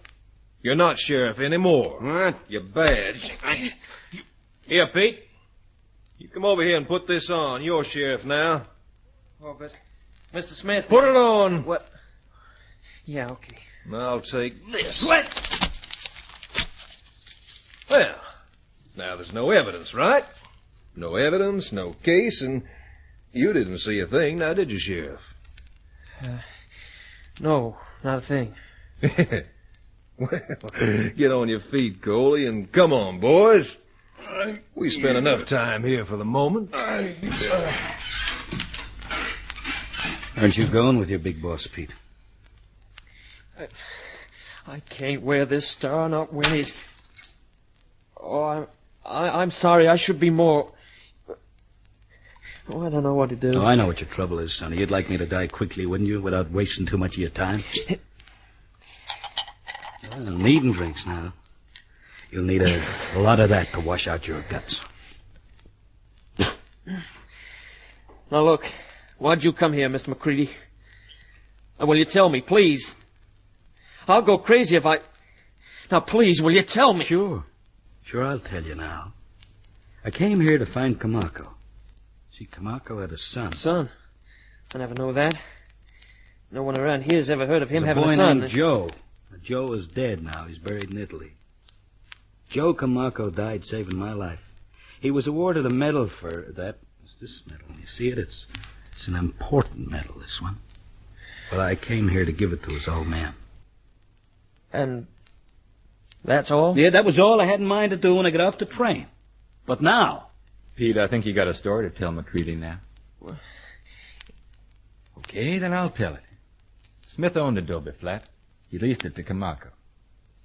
You're not sheriff anymore. What? You're bad. Here, Pete. You come over here and put this on. You're sheriff now. Oh, but... Mr. Smith... Put it on. What? Yeah, okay. I'll take this. What? Well, now there's no evidence, right? No evidence, no case, and you didn't see a thing, now did you, Sheriff? No, not a thing. Well, get on your feet, Coley, and come on, boys. We spent enough time here for the moment. Aren't you going with your big boss, Pete? I can't wear this star, not when he's... Oh, I'm sorry. I should be more... Oh, I don't know what to do. Oh, I know what your trouble is, Sonny. You'd like me to die quickly, wouldn't you, without wasting too much of your time? Well, needing drinks now. You'll need a lot of that to wash out your guts. Now, look. Why'd you come here, Mr. McCready? Will you tell me, please? I'll go crazy if I... Now, please, will you tell me? Sure, I'll tell you now. I came here to find Camarco. See, Camarco had a son. Son? I never know that. No one around here's ever heard of him having a There's son. a boy named Joe. Joe is dead now. He's buried in Italy. Joe Camarco died saving my life. He was awarded a medal for that. It's this medal. You see it? It's an important medal, this one. Well, I came here to give it to his old man. And that's all? Yeah, that was all I had in mind to do when I got off the train. But now... Pete, I think you got a story to tell McCready now. Okay, then I'll tell it. Smith owned Adobe Flat. He leased it to Camarco.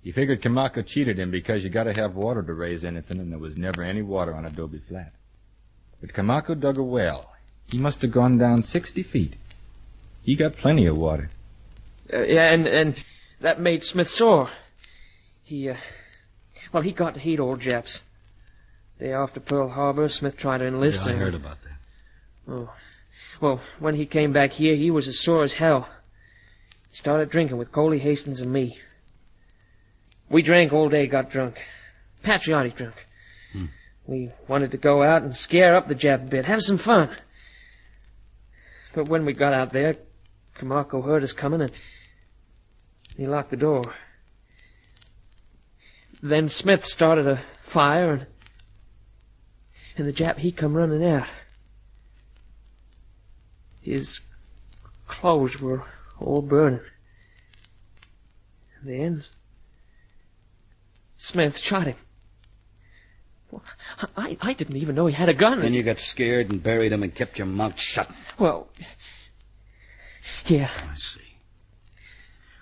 He figured Camarco cheated him because you gotta have water to raise anything, and there was never any water on Adobe Flat. But Camarco dug a well. He must have gone down 60 feet. He got plenty of water. Yeah, and that made Smith sore. He got to hate old Japs. Day after Pearl Harbor, Smith tried to enlist I him. heard about that. Oh. Well, when he came back here, he was as sore as hell. He started drinking with Coley Hastings and me. We drank all day, got drunk. Patriotic drunk. We wanted to go out and scare up the Jap a bit, have some fun. But when we got out there, Camarco heard us coming and he locked the door. Then Smith started a fire and the Jap, he come running out. His clothes were all burning. Then Smith shot him. Well, I didn't even know he had a gun. Then you got scared and buried him and kept your mouth shut. Well, yeah. I see.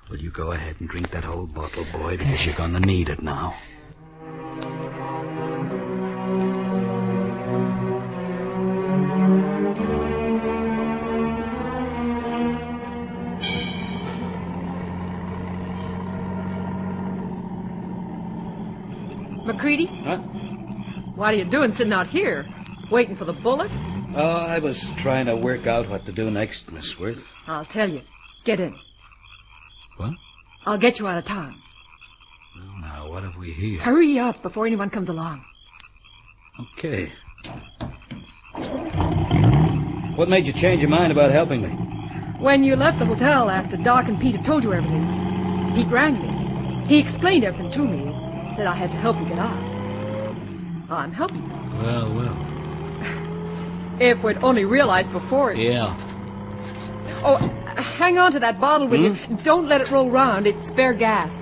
Well, you go ahead and drink that whole bottle, boy, because you're gonna need it now. McCready? Huh? What are you doing sitting out here? Waiting for the bullet? Oh, I was trying to work out what to do next, Miss Worth. I'll tell you. Get in. What? I'll get you out of town. Well, now, what have we here? Hurry up before anyone comes along. Okay. What made you change your mind about helping me? When you left the hotel after Doc and Pete had told you everything, Pete rang me. He explained everything to me. Said I had to help you get out. I'm helping you. Well. If we'd only realized before it... Yeah. Oh, hang on to that bottle with you. Don't let it roll round. It's spare gas.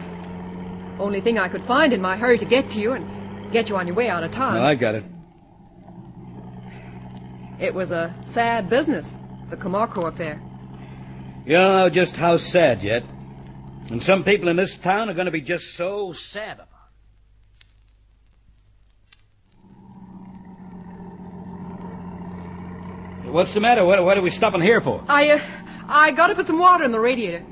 Only thing I could find in my hurry to get to you and get you on your way out of town. No, I got it. It was a sad business, the Camarco affair. You don't know just how sad yet. And some people in this town are going to be just so sad about it. What's the matter? What are we stopping here for? I got to put some water in the radiator.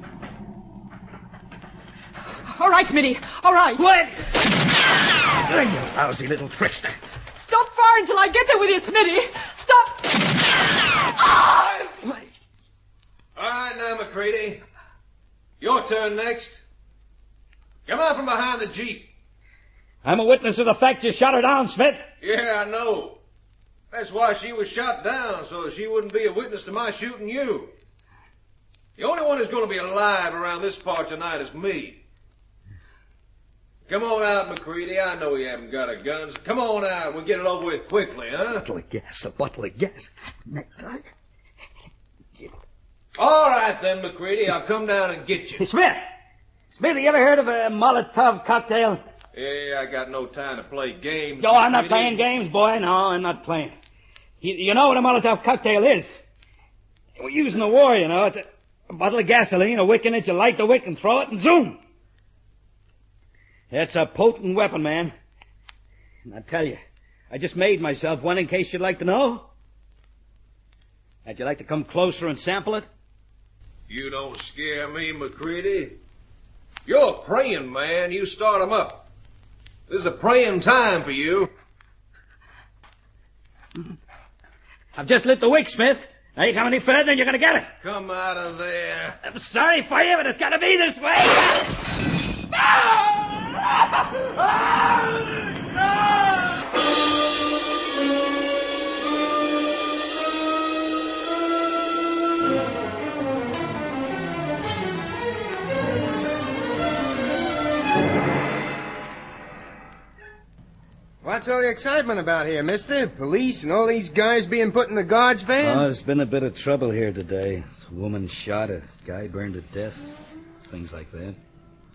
All right, Smitty. All right. What? You lousy little trickster. Stop firing until I get there with you, Smitty. Stop. All right, now, McCready. Your turn next. Come out from behind the Jeep. I'm a witness of the fact you shot her down, Smith. Yeah, I know. That's why she was shot down, so she wouldn't be a witness to my shooting you. The only one who's going to be alive around this part tonight is me. Come on out, McCready. I know you haven't got a gun. So come on out. We'll get it over with quickly, huh? A bottle of gas. All right, then, McCready. I'll come down and get you. Hey, Smith, you ever heard of a Molotov cocktail? Yeah, I got no time to play games. No, I'm not playing games, boy. No, I'm not playing. You know what a Molotov cocktail is? We use in the war, you know. It's a bottle of gasoline, a wick in it. You light the wick and throw it, and zoom. It's a potent weapon, man. And I tell you, I just made myself one in case you'd like to know. Would you like to come closer and sample it? You don't scare me, McCready. You're a praying man. You start 'em up. This is a praying time for you. I've just lit the wick, Smith. Now you come any further and you're going to get it. Come out of there. I'm sorry for you, but it's got to be this way. What's all the excitement about here, mister? Police and all these guys being put in the guards van? Oh, there's been a bit of trouble here today. A woman shot, a guy burned to death. Things like that.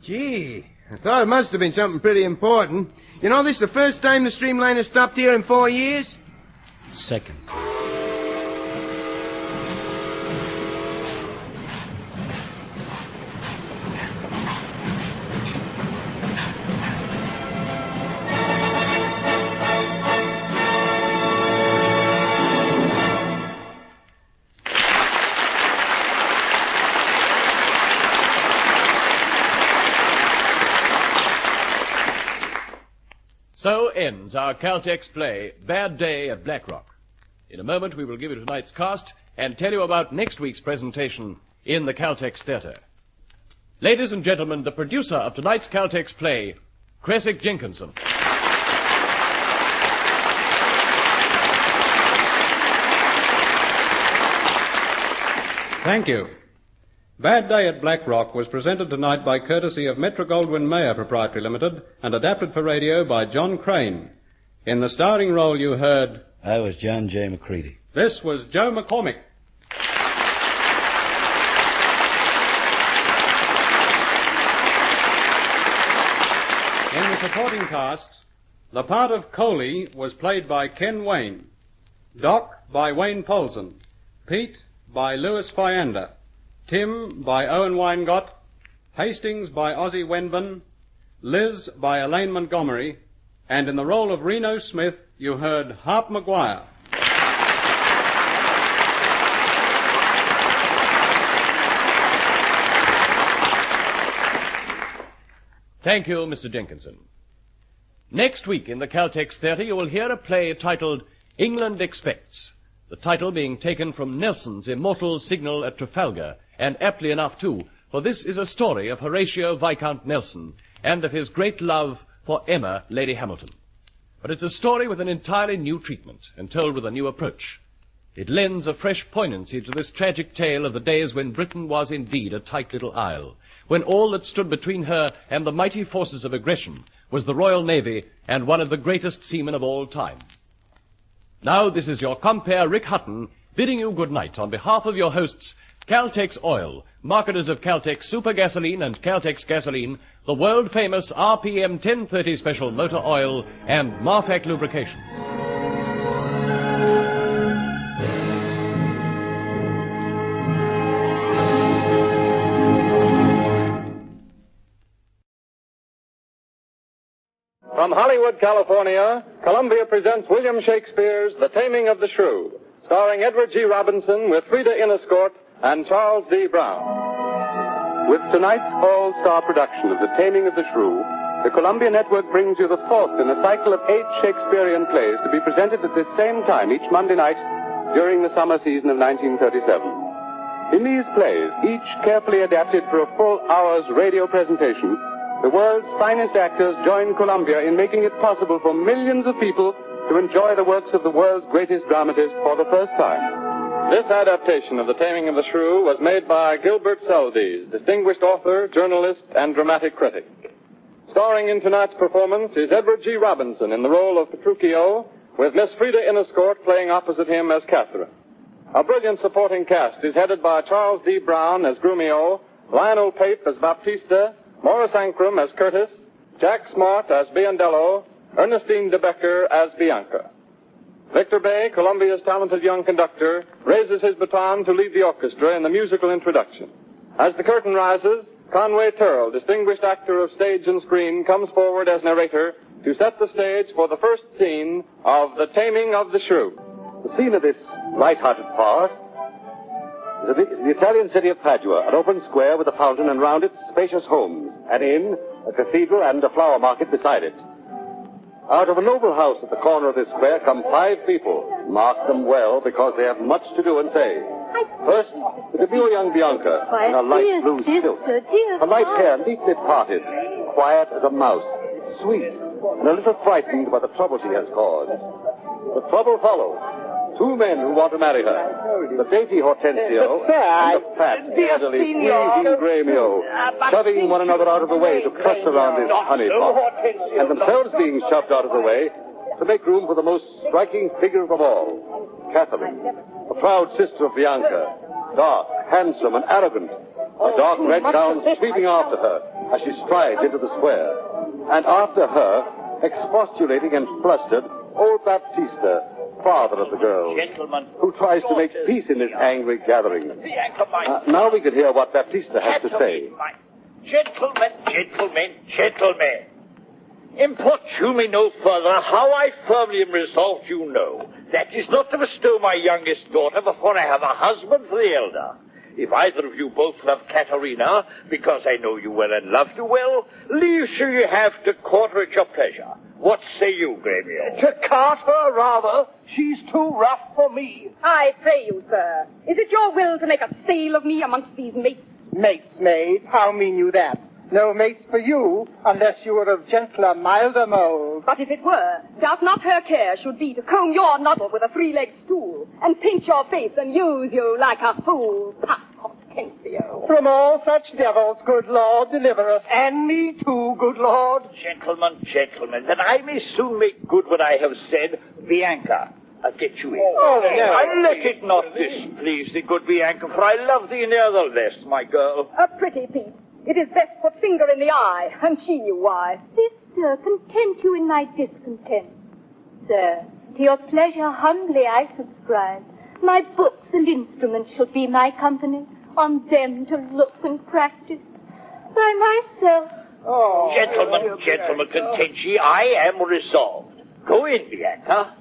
Gee, I thought it must have been something pretty important. You know, this is the first time the Streamliner stopped here in 4 years? Second. So ends our Caltex play, Bad Day at Black Rock. In a moment, we will give you tonight's cast and tell you about next week's presentation in the Caltex Theatre. Ladies and gentlemen, the producer of tonight's Caltex play, Cressick Jenkinson. Thank you. Bad Day at Black Rock was presented tonight by courtesy of Metro-Goldwyn-Mayer Proprietary Limited and adapted for radio by John Crane. In the starring role you heard... I was John J. McCready. This was Joe McCormick. In the supporting cast, the part of Coley was played by Ken Wayne, Doc by Wayne Polson, Pete by Louis Fiander, Tim by Owen Weingott, Hastings by Ozzie Wenban, Liz by Elaine Montgomery, and in the role of Reno Smith, you heard Harp Maguire. Thank you, Mr. Jenkinson. Next week in the Caltex Theatre, you will hear a play titled England Expects, the title being taken from Nelson's immortal signal at Trafalgar, and aptly enough, too, for this is a story of Horatio Viscount Nelson and of his great love for Emma, Lady Hamilton. But it's a story with an entirely new treatment and told with a new approach. It lends a fresh poignancy to this tragic tale of the days when Britain was indeed a tight little isle, when all that stood between her and the mighty forces of aggression was the Royal Navy and one of the greatest seamen of all time. Now, this is your compere, Rick Hutton, bidding you good night on behalf of your hosts, Caltex Oil, marketers of Caltex Super Gasoline and Caltex Gasoline, the world-famous RPM 1030 Special Motor Oil, and Marfac Lubrication. From Hollywood, California, Columbia presents William Shakespeare's The Taming of the Shrew, starring Edward G. Robinson with Frida Inniscort and Charles D. Brown. With tonight's all-star production of The Taming of the Shrew, the Columbia Network brings you the fourth in a cycle of 8 Shakespearean plays to be presented at this same time each Monday night during the summer season of 1937. In these plays, each carefully adapted for a full hour's radio presentation, the world's finest actors join Columbia in making it possible for millions of people to enjoy the works of the world's greatest dramatist for the first time. This adaptation of The Taming of the Shrew was made by Gilbert Seldes, distinguished author, journalist, and dramatic critic. Starring in tonight's performance is Edward G. Robinson in the role of Petruchio, with Miss Frida Inniscort playing opposite him as Catherine. A brilliant supporting cast is headed by Charles D. Brown as Grumio, Lionel Pape as Baptista, Morris Ankrum as Curtis, Jack Smart as Biondello, Ernestine de Becker as Bianca. Victor Bay, Columbia's talented young conductor, raises his baton to lead the orchestra in the musical introduction. As the curtain rises, Conway Turrell, distinguished actor of stage and screen, comes forward as narrator to set the stage for the first scene of The Taming of the Shrew. The scene of this light-hearted farce is the Italian city of Padua, an open square with a fountain and round it spacious homes, an inn, a cathedral, and a flower market beside it. Out of a noble house at the corner of this square come 5 people. Mark them well, because they have much to do and say. First, the demure young Bianca, in her light blue silk. Her light hair neatly parted, quiet as a mouse, sweet, and a little frightened by the trouble she has caused. The trouble follows. 2 men who want to marry her. The dainty Hortensio and the fat, elderly, squeezing Gremio, shoving one another out of the way to cluster around this honey pot, and themselves being shoved out of the way to make room for the most striking figure of them all, Catherine, the proud sister of Bianca, dark, handsome, and arrogant, a dark red gown sweeping after her as she strides into the square, and after her, expostulating and flustered, old Baptista, father of the girl, who tries to make peace in this angry gathering. Now we can hear what Baptista has to say. Gentlemen. Importune me no further. How I firmly am resolved, you know. That is not to bestow my youngest daughter before I have a husband for the elder. If either of you both love Caterina, because I know you well and love you well, leave she you have to court her at your pleasure. What say you, Gremio? To cart her, rather. She's too rough for me. I pray you, sir, is it your will to make a sale of me amongst these mates? Mates, maid? How mean you that? No mates for you, unless you were of gentler, milder mold. But if it were, doubt not her care should be to comb your noddle with a 3-legged stool, and pinch your face and use you like a fool. Hortensio. From all such devils, good Lord, deliver us, and me too, good Lord. Gentlemen, that I may soon make good what I have said, Bianca, I'll get you in. Oh, no. I let it not displease thee, good Bianca, for I love thee nevertheless, my girl. A pretty piece. It is best put finger in the eye, and she knew why. Sister, content you in my discontent. Sir, to your pleasure humbly I subscribe. My books and instruments should be my company, on them to look and practice. By myself. Oh, gentlemen, content ye, I am resolved. Go in, Bianca.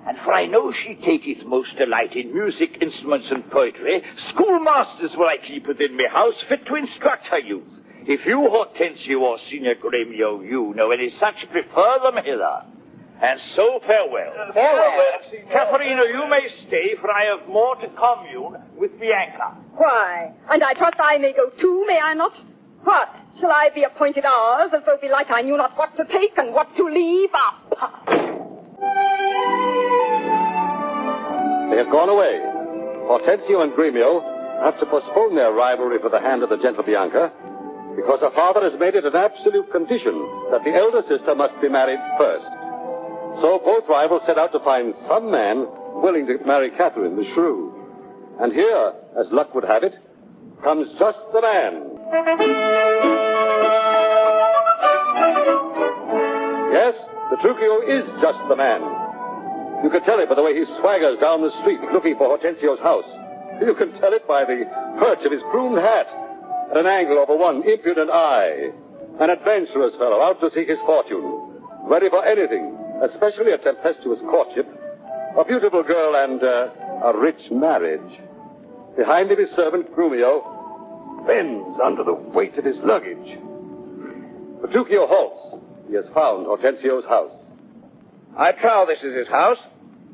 And for I know she taketh most delight in music, instruments, and poetry, schoolmasters will I keep within me house, fit to instruct her youth. If you, Hortensio, or Signor Gremio, you know any such, prefer them hither. And so farewell. Caterina, you may stay, for I have more to commune with Bianca. Why? And I trust I may go too, may I not? What? Shall I be appointed ours, as though belike I knew not what to take and what to leave? They have gone away. Hortensio and Gremio have to postpone their rivalry for the hand of the gentle Bianca, because her father has made it an absolute condition that the elder sister must be married first. So both rivals set out to find some man willing to marry Catherine the Shrew. And here, as luck would have it, comes just the man. Yes, Petruchio is just the man. You can tell it by the way he swaggers down the street looking for Hortensio's house. You can tell it by the perch of his plumed hat at an angle over one impudent eye. An adventurous fellow out to seek his fortune, ready for anything, especially a tempestuous courtship, a beautiful girl, and a rich marriage. Behind him his servant, Grumio, bends under the weight of his luggage. Petruchio halts. He has found Hortensio's house. I trow this is his house.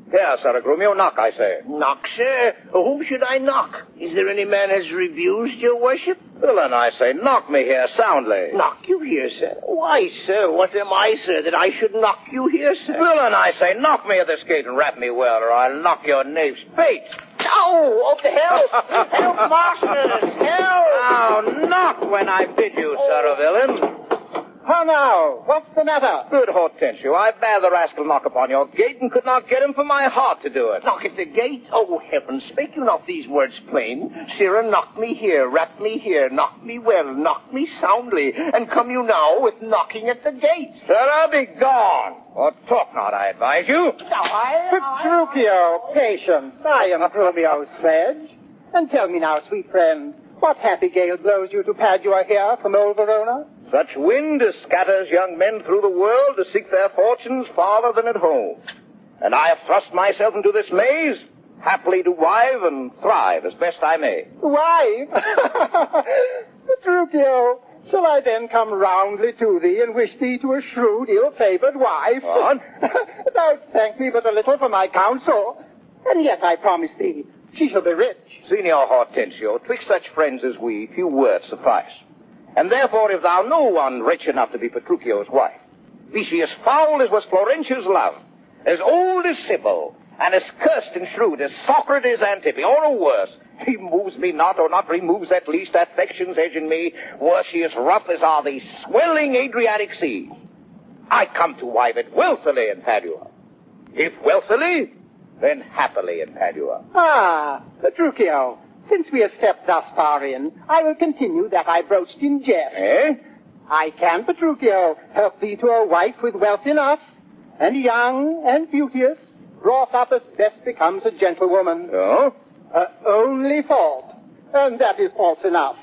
Here, Sir Grumio, knock, I say. Knock, sir? Whom should I knock? Is there any man has refused your worship? Villain, I say, knock me here soundly. Knock you here, sir? Why, sir, what am I, sir, that I should knock you here, sir? Villain, I say, knock me at this gate and rap me well, or I'll knock your knave's pate. Oh, help! Help, masters! Help! Now, knock when I bid you, sir, villain. How now? What's the matter? Good Hortensio, I bade the rascal knock upon your gate and could not get him for my heart to do it. Knock at the gate? Oh, heavens, spake you not these words plain? Sirrah, knock me here, rap me here, knock me well, knock me soundly, and come you now with knocking at the gate. Sirrah, be gone, or talk not, I advise you. Petruchio, patience, I am Grumio's sledge. And tell me now, sweet friend, what happy gale blows you to Padua here from old Verona? Such wind as scatters young men through the world to seek their fortunes farther than at home. And I have thrust myself into this maze, happily to wive and thrive as best I may. Wife? Petruchio, shall I then come roundly to thee and wish thee to a shrewd, ill-favoured wife? What? Thou thank me but a little for my counsel, and yet I promise thee she shall be rich. Signor Hortensio, twixt such friends as we, few words suffice. And therefore, if thou know one rich enough to be Petruchio's wife, be she as foul as was Florentia's love, as old as Sybil, and as cursed and shrewd as Socrates' Antipy, or worse, he moves me not, or not removes at least affection's edge in me, were she as rough as are the swelling Adriatic seas. I come to wive it wealthily in Padua. If wealthily, then happily in Padua. Ah, Petruchio, since we have stepped thus far in, I will continue that I broached in jest. Eh? I can, Petruchio, help thee to a wife with wealth enough, and young and beauteous, brought up as best becomes a gentlewoman. Oh? Her only fault, and that is false enough,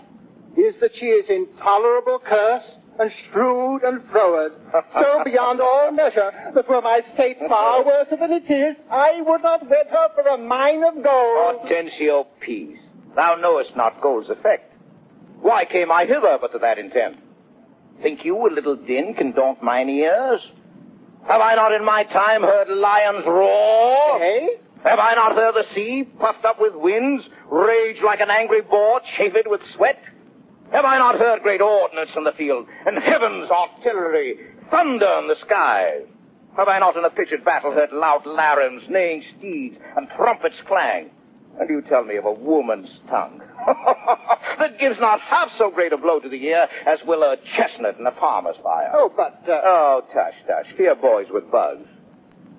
is that she is intolerable curse and shrewd and froward, so beyond all measure that were my state far worse than it is, I would not wed her for a mine of gold. Hortensio, peace. Thou knowest not gold's effect. Why came I hither but to that intent? Think you a little din can daunt mine ears? Have I not in my time heard lions roar? Eh? Have I not heard the sea, puffed up with winds, rage like an angry boar, chafed with sweat? Have I not heard great ordnance in the field, and heaven's artillery, thunder in the skies? Have I not in a pitched battle heard loud larums, neighing steeds, and trumpets clang? And you tell me of a woman's tongue that gives not half so great a blow to the ear as will a chestnut in a farmer's fire. Oh, but, Oh, tush, fear boys with bugs.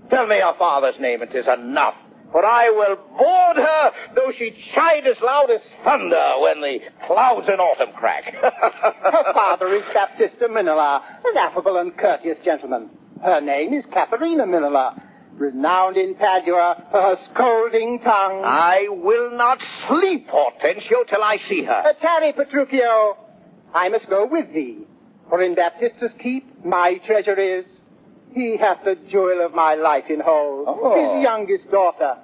Tell me her father's name, and 'tis enough, for I will board her, though she chide as loud as thunder when the clouds in autumn crack. Her father is Baptista Minola, an affable and courteous gentleman. Her name is Katharina Minola, renowned in Padua for her scolding tongue. I will not sleep, Hortensio, till I see her. Tarry, Petruchio. I must go with thee, for in Baptista's keep my treasure is. He hath the jewel of my life in hold, his youngest daughter,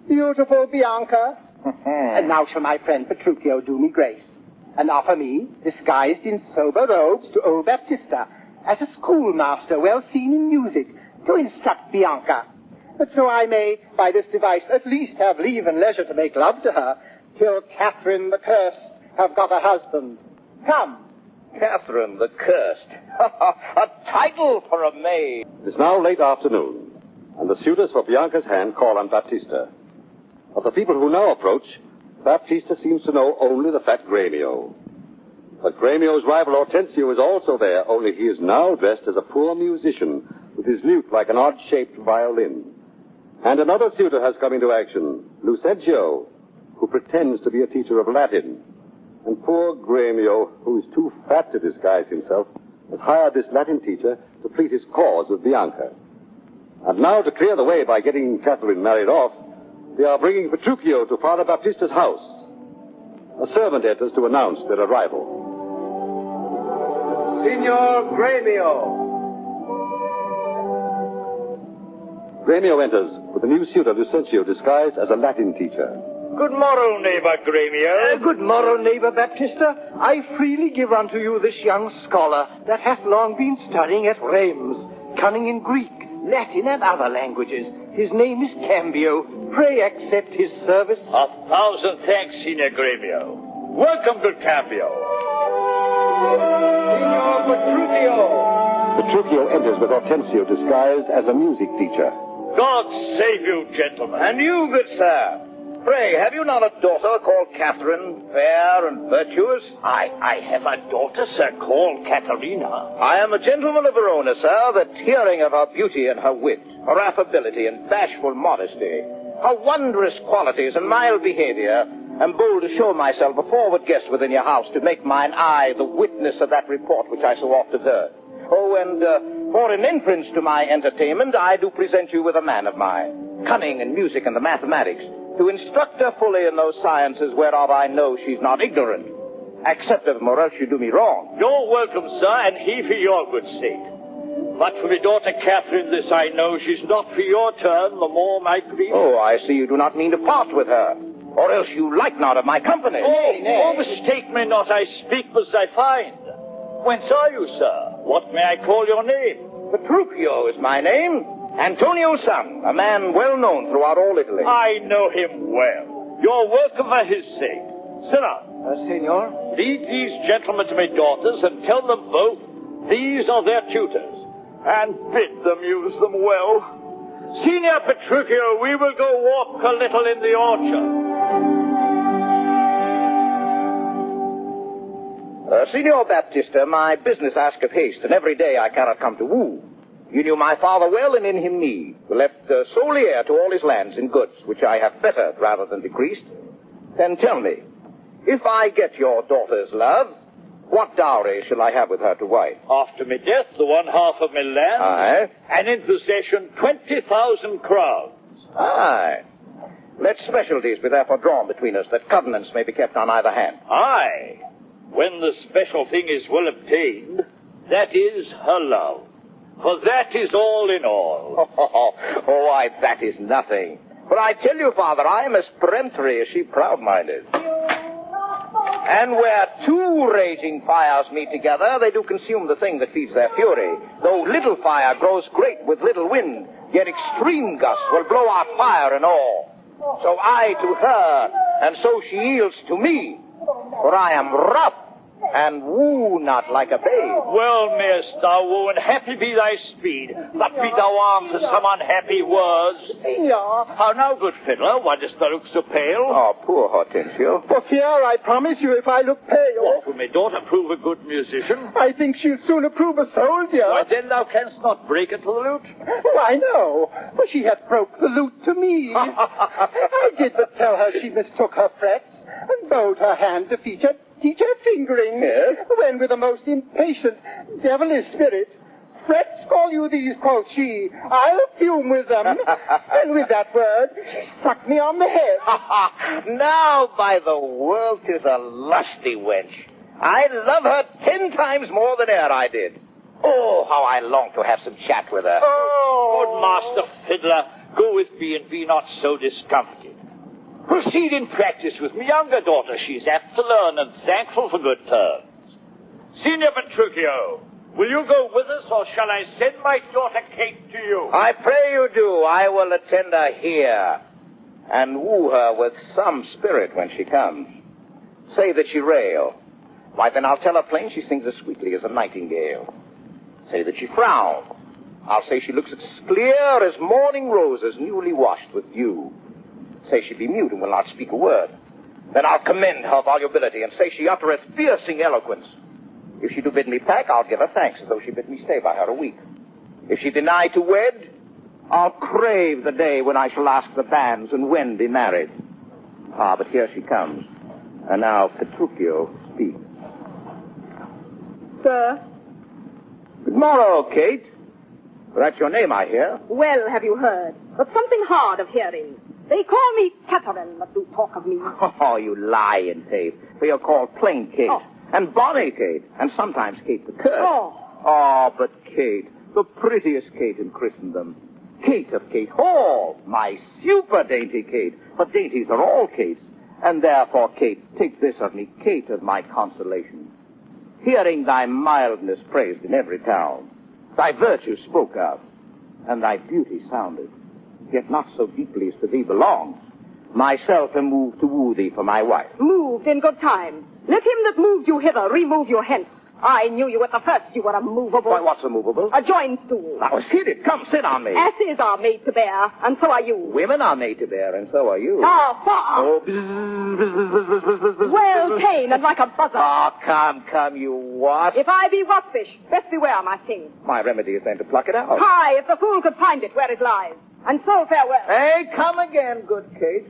beautiful Bianca. And now shall my friend Petruchio do me grace, and offer me, disguised in sober robes, to old Baptista, as a schoolmaster well seen in music, to instruct Bianca, that so I may, by this device, at least have leave and leisure to make love to her, till Catherine the Cursed have got a husband. Come. Catherine the Cursed. A title for a maid. It is now late afternoon, and the suitors for Bianca's hand call on Baptista. Of the people who now approach, Baptista seems to know only the fat Gremio. But Gremio's rival Hortensio is also there, only he is now dressed as a poor musician, with his lute like an odd-shaped violin. And another suitor has come into action, Lucentio, who pretends to be a teacher of Latin. And poor Gremio, who is too fat to disguise himself, has hired this Latin teacher to plead his cause with Bianca. And now, to clear the way by getting Catherine married off, they are bringing Petruchio to Father Baptista's house. A servant enters to announce their arrival. Signor Gremio. Gremio enters with the new suitor Lucentio disguised as a Latin teacher. Good morrow, neighbor Gremio. Good morrow, neighbor Baptista. I freely give unto you this young scholar that hath long been studying at Reims, cunning in Greek, Latin, and other languages. His name is Campbell. Pray accept his service. 1,000 thanks, Signor Gremio. Welcome to Campbell. Signor Petruchio. Petruchio enters with Hortensio disguised as a music teacher. God save you, gentlemen. And you, good sir. Pray, have you not a daughter called Catherine, fair and virtuous? I have a daughter, sir, called Caterina. I am a gentleman of Verona, sir, that hearing of her beauty and her wit, her affability and bashful modesty, her wondrous qualities and mild behavior, am bold to show myself a forward guest within your house to make mine eye the witness of that report which I so oft have heard. Oh, and for an entrance to my entertainment, I do present you with a man of mine, cunning in music and the mathematics, to instruct her fully in those sciences whereof I know she's not ignorant. Accept of him, or else you do me wrong. You're welcome, sir, and he for your good sake. But for my daughter Catherine, this I know, she's not for your turn, the more might be. Oh, I see you do not mean to part with her, or else you like not of my company. Oh, mistake me not, I speak as I find. Whence are you, sir? What may I call your name? Petruchio is my name. Antonio's son, a man well known throughout all Italy. I know him well. You're welcome for his sake. Sit down. Signor? Lead these gentlemen to my daughters and tell them both these are their tutors, and bid them use them well. Signor Petruchio, we will go walk a little in the orchard. Signor Baptista, my business asketh haste, and every day I cannot come to woo. You knew my father well, and in him me, who left solely heir to all his lands and goods, which I have bettered rather than decreased. Then tell me, if I get your daughter's love, what dowry shall I have with her to wife? After my death, the 1/2 of my land. Aye. And in possession, 20,000 crowns. Aye. Let specialties be therefore drawn between us, that covenants may be kept on either hand. Aye. When the special thing is well obtained, that is her love. For that is all in all. Why, that is nothing. But I tell you, Father, I am as peremptory as she proud-minded. And where two raging fires meet together, they do consume the thing that feeds their fury. Though little fire grows great with little wind, yet extreme gusts will blow out fire and all. So I to her, and so she yields to me. For I am rough, and woo not like a babe. Well, mayest thou woo, and happy be thy speed. But be thou armed for some unhappy words. Signor. How now, good fiddler, why dost thou look so pale? Oh, poor Hortensio. For fear, I promise you, if I look pale. What, will my daughter prove a good musician? I think she'll sooner prove a soldier. Why, then thou canst not break it to the lute? Why, no, for she hath broke the lute to me. I did but tell her she mistook her frets, and bowed her hand to teach her fingering. Yes? When with a most impatient, devilish spirit, frets call you these, quoth she, I'll fume with them. And with that word, she struck me on the head. Now, by the world, 'tis a lusty wench. I love her 10 times more than e'er I did. Oh, how I long to have some chat with her. Oh, good master fiddler, go with me and be not so discomfited. Proceed in practice with my younger daughter. She's apt to learn and thankful for good terms. Signor Petruchio, will you go with us, or shall I send my daughter Kate to you? I pray you do. I will attend her here, and woo her with some spirit when she comes. Say that she rail. Why, then I'll tell her plain she sings as sweetly as a nightingale. Say that she frown. I'll say she looks as clear as morning roses newly washed with dew. Say she be mute and will not speak a word. Then I'll commend her volubility, and say she uttereth piercing eloquence. If she do bid me pack, I'll give her thanks, as though she bid me stay by her a week. If she deny to wed, I'll crave the day when I shall ask the banns and when be married. Ah, but here she comes. And now, Petruchio, speak. Sir? Good morrow, Kate. That's your name, I hear. Well, have you heard? But something hard of hearing. They call me Catherine, but do talk of me. Oh, you lie in faith. For you're called plain Kate. Oh. And bonny Kate. And sometimes Kate the Curse. Oh, but Kate, the prettiest Kate in Christendom. Kate of Kate Hall, my super dainty Kate. But dainties are all Kates. And therefore, Kate, take this of me, Kate of my consolation. Hearing thy mildness praised in every town, thy virtue spoke of, and thy beauty sounded, yet not so deeply as to thee belongs, myself am moved to woo thee for my wife. moved in good time. Let him that moved you hither remove you hence. I knew you at the first. You were a movable. Why, what's a movable? A joined stool. Now, hit it. Come, sit on me. Asses are made to bear, and so are you. Women are made to bear, and so are you. Ah, Oh, well ta'en and like a buzzer. Oh, come, you wasp. If I be wasfish, best beware, my king. My remedy is then to pluck it out. Hi, if the fool could find it where it lies. And so farewell. Hey, come again, good Kate.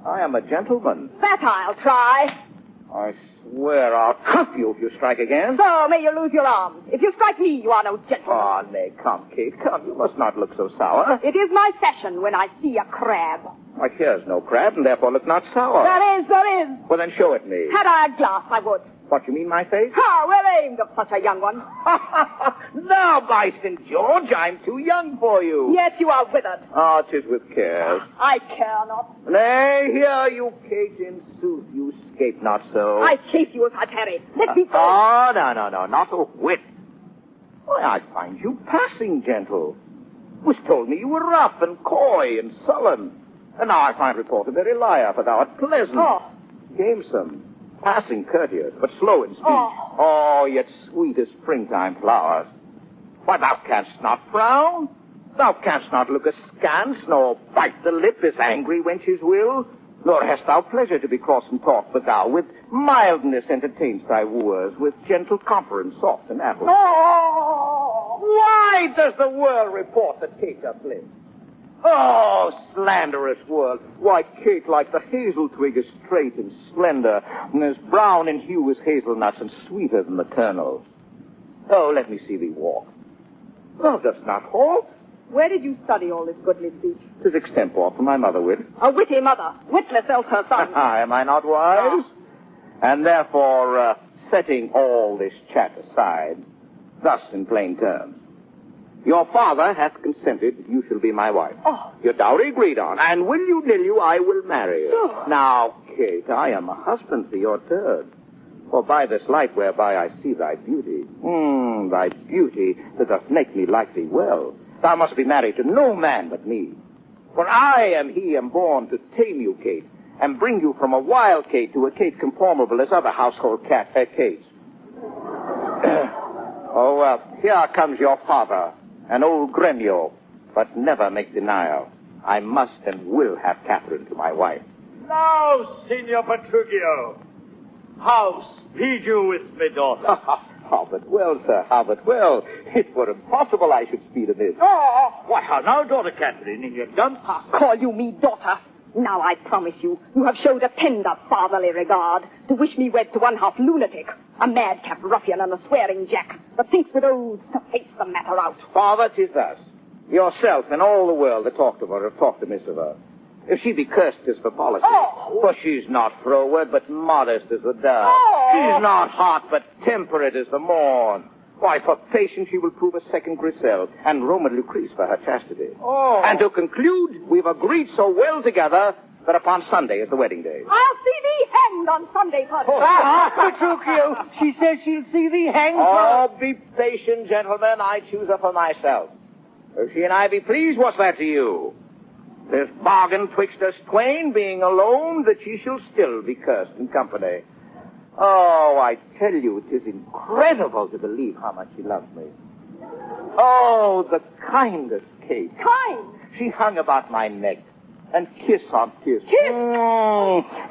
I am a gentleman. That I'll try. I swear I'll cuff you if you strike again. So may you lose your arms. If you strike me, you are no gentleman. Oh, nay, come, Kate, come. You must not look so sour. It is my fashion when I see a crab. Why, here's no crab, and therefore look not sour. There is. Well, then show it me. Had I a glass, I would. What, you mean my face? Ah, well aimed of such a young one. Now, by St. George, I'm too young for you. Yet you are withered. Ah, 'tis with cares. I care not. Nay, here, you Kate, in sooth, you scape not so. I chafe you if I tarry. Let me go. Oh, no, not a whit. Why, I find you passing gentle. It was told me you were rough and coy and sullen. And now I find report a very liar, for thou art pleasant, gamesome, passing courteous, but slow in speech. Oh, yet sweet as springtime flowers. Why, thou canst not frown. Thou canst not look askance, nor bite the lip as angry wenches will. Nor hast thou pleasure to be cross and talk, but thou with mildness entertainst thy wooers, with gentle conference soft and apple. Oh, why does the world report that Kate doth live? Oh, slanderous world. Why, Kate, like the hazel twig, is straight and slender, and as brown in hue as hazelnuts, and sweeter than the kernel. Oh, let me see thee walk. Thou dost not halt. Where did you study all this goodly speech? 'Tis extempore from my mother wit. A witty mother, witless else her son. Am I not wise? And therefore, setting all this chat aside, thus in plain terms, your father hath consented that you shall be my wife. Your dowry agreed on, and will you nill you, I will marry you. Now, Kate, I am a husband for your third. For by this light whereby I see thy beauty, thy beauty that doth make me like thee well, thou must be married to no man but me. For I am born to tame you, Kate, and bring you from a wild Kate to a Kate conformable as other household Kates. Here comes your father, an old Gremio, but never make denial. I must and will have Catherine to my wife. Now, Signor Petruchio, how speed you with me, daughter? How but well, sir, how but well. It were impossible I should speed amiss. Why, how now, daughter Catherine, in your dumb past. Call you me daughter? Now I promise you have showed a tender fatherly regard to wish me wed to one half lunatic, a madcap ruffian and a swearing jack that thinks with oaths to face the matter out. Father, 'tis thus. Yourself and all the world that talked of her have talked amiss of her. If she be cursed, 'tis for policy. For she's not froward, but modest as the dove. She's not hot, but temperate as the morn. Why, for patience she will prove a second Griselle, and Roman Lucrece for her chastity. And to conclude, we've agreed so well together that upon Sunday is the wedding day. I'll see thee hanged on Sunday, Father. Petruchio, she says she'll see thee hanged. Be patient, gentlemen. I choose her for myself. If she and I be pleased, what's that to you? This bargain twixt us twain, being alone, that she shall still be cursed in company. Oh, I tell you, 'tis incredible to believe how much she loves me. Oh, the kindest Kate. Kind? She hung about my neck, and kiss on kiss.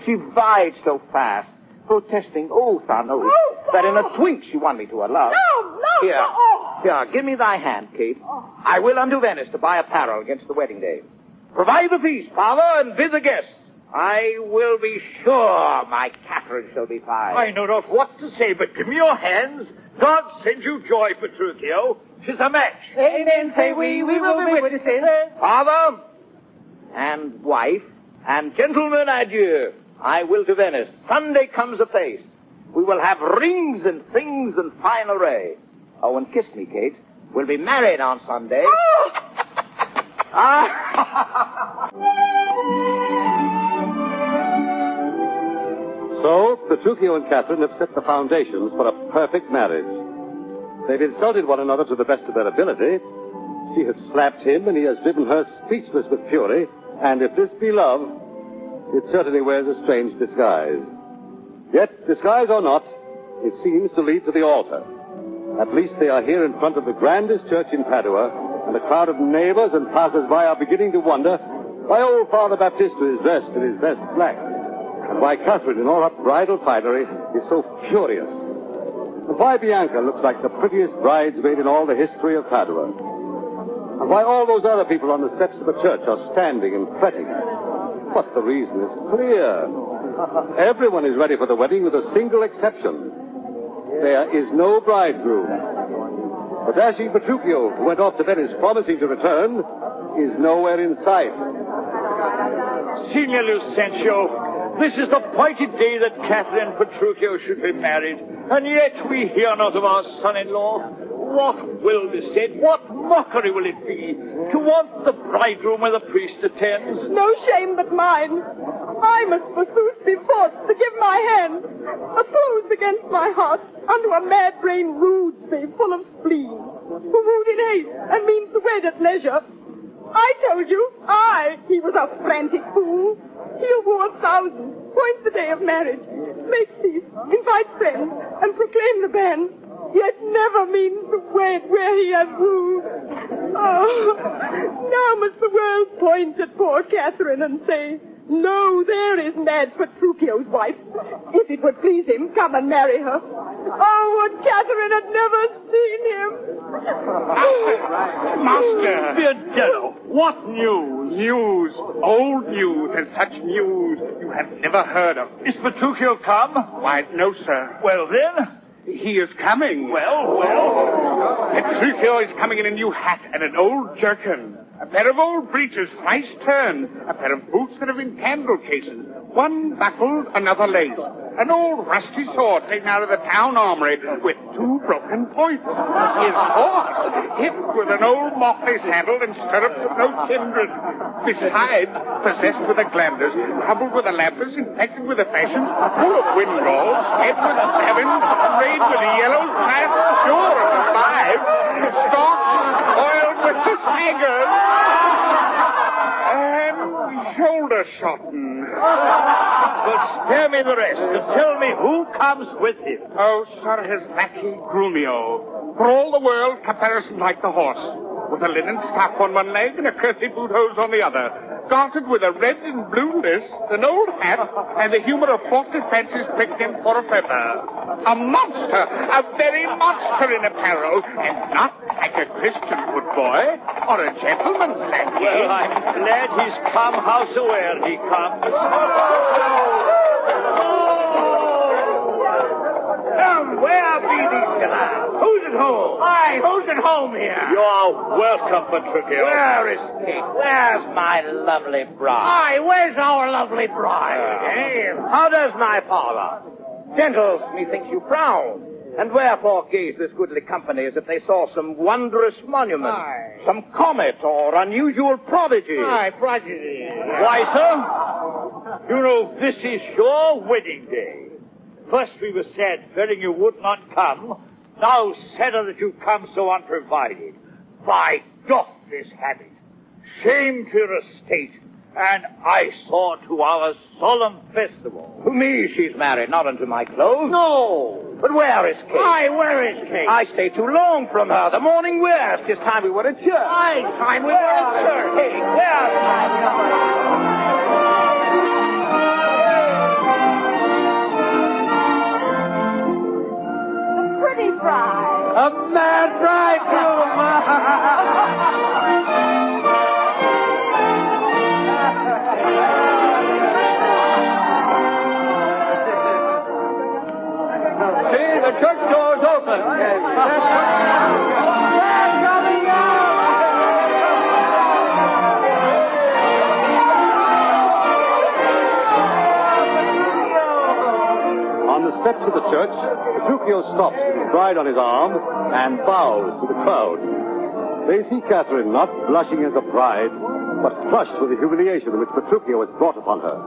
She vied so fast, protesting oath on oath, that in a twink she won me to her love. Here, give me thy hand, Kate. I will unto Venice to buy apparel against the wedding day. Provide the feast, father, and bid the guests. I will be sure my Catherine shall be fine. I know not what to say, but give me your hands. God send you joy, Petruchio. 'Tis a match. Amen, say we will be witnesses. Father, and wife, and gentlemen, adieu. I will to Venice. Sunday comes apace. We will have rings and things and fine array. Oh, and kiss me, Kate. We'll be married on Sunday. So, Petruchio and Catherine have set the foundations for a perfect marriage. They've insulted one another to the best of their ability. She has slapped him, and he has driven her speechless with fury. And if this be love, it certainly wears a strange disguise. Yet, disguise or not, it seems to lead to the altar. At least they are here in front of the grandest church in Padua, and a crowd of neighbors and passers-by are beginning to wonder why old Father Baptista is dressed in his best black, and why Catherine, in all her bridal finery, is so furious, and why Bianca looks like the prettiest bridesmaid in all the history of Padua, and why all those other people on the steps of the church are standing and fretting. But the reason is clear. Everyone is ready for the wedding with a single exception. There is no bridegroom. But dashing Petruchio, who went off to Venice promising to return, is nowhere in sight. Signor Lucentio, this is the appointed day that Catherine and Petruchio should be married, and yet we hear not of our son-in-law. What will be said? What mockery will it be to want the bridegroom where the priest attends? No shame but mine. I must forsooth be forced to give my hand, opposed against my heart, unto a mad brain rudes me, full of spleen, who wooed in haste and means to wed at leisure. I told you, he was a frantic fool. He'll woo 1,000, point the day of marriage, make feast, invite friends, and proclaim the ban, yet never means to wed where he has wooed. Oh, now must the world point at poor Catherine and say, "No, there is mad Petruchio's wife. If it would please him, come and marry her." Oh, would Catherine had never seen him. Master! Dear Jello, what news? News, old news, and such news you have never heard of. Is Petruchio come? Why, no, sir. Well, then... He is coming. Well. Petruchio is coming in a new hat and an old jerkin, a pair of old breeches thrice turned, a pair of boots that have been candle cases, one buckled, another laced, an old rusty sword taken out of the town armory with 2 broken points. His horse, hipped with an old motley saddle and stirrups of no kindred. Besides, possessed with a glanders, troubled with a lampus, infected with a fashion, full of windgalls, fed with a savin, sprayed with a yellow fast, sure of the 5, stalks oiled with the staggers, and shoulder-shotten. But spare me the rest and tell me who comes with him. Oh, sir, his lackey, Grumio. For all the world, caparisoned like the horse, with a linen staff on one leg and a kersey boot hose on the other, gartered with a red and blue list, an old hat, and the humor of 40 fancies pricked in for a feather. A monster, a very monster in apparel, and not like a Christian good boy or a gentleman's lackey. Well, I'm glad he's come howsoever he comes. Where be these gallants? Who's at home? Who's at home here? You're welcome, Petruchio. Where is Kate? Where's my lovely bride? Where's our lovely bride? How does my father? Gentles, methinks you frown. And wherefore gaze this goodly company as if they saw some wondrous monument, some comet or unusual prodigy? Prodigy. Why, sir, you know, this is your wedding day. First we were sad, fearing you would not come. Now sadder that you come so unprovided. By doth this habit, shame to your estate, and eyesore to our solemn festival. To me she's married, not unto my clothes. No. But where is Kate? Where is Kate? I stay too long from her. The morning wears. 'Tis time we were at church. Time we were at church. Kate, where's my love? Pretty bride. A mad bridegroom. See, the church door's open. On the steps of the church, Petruchio stops with his bride on his arm and bows to the crowd. They see Catherine not blushing as a bride, but flushed with the humiliation which Petruchio has brought upon her.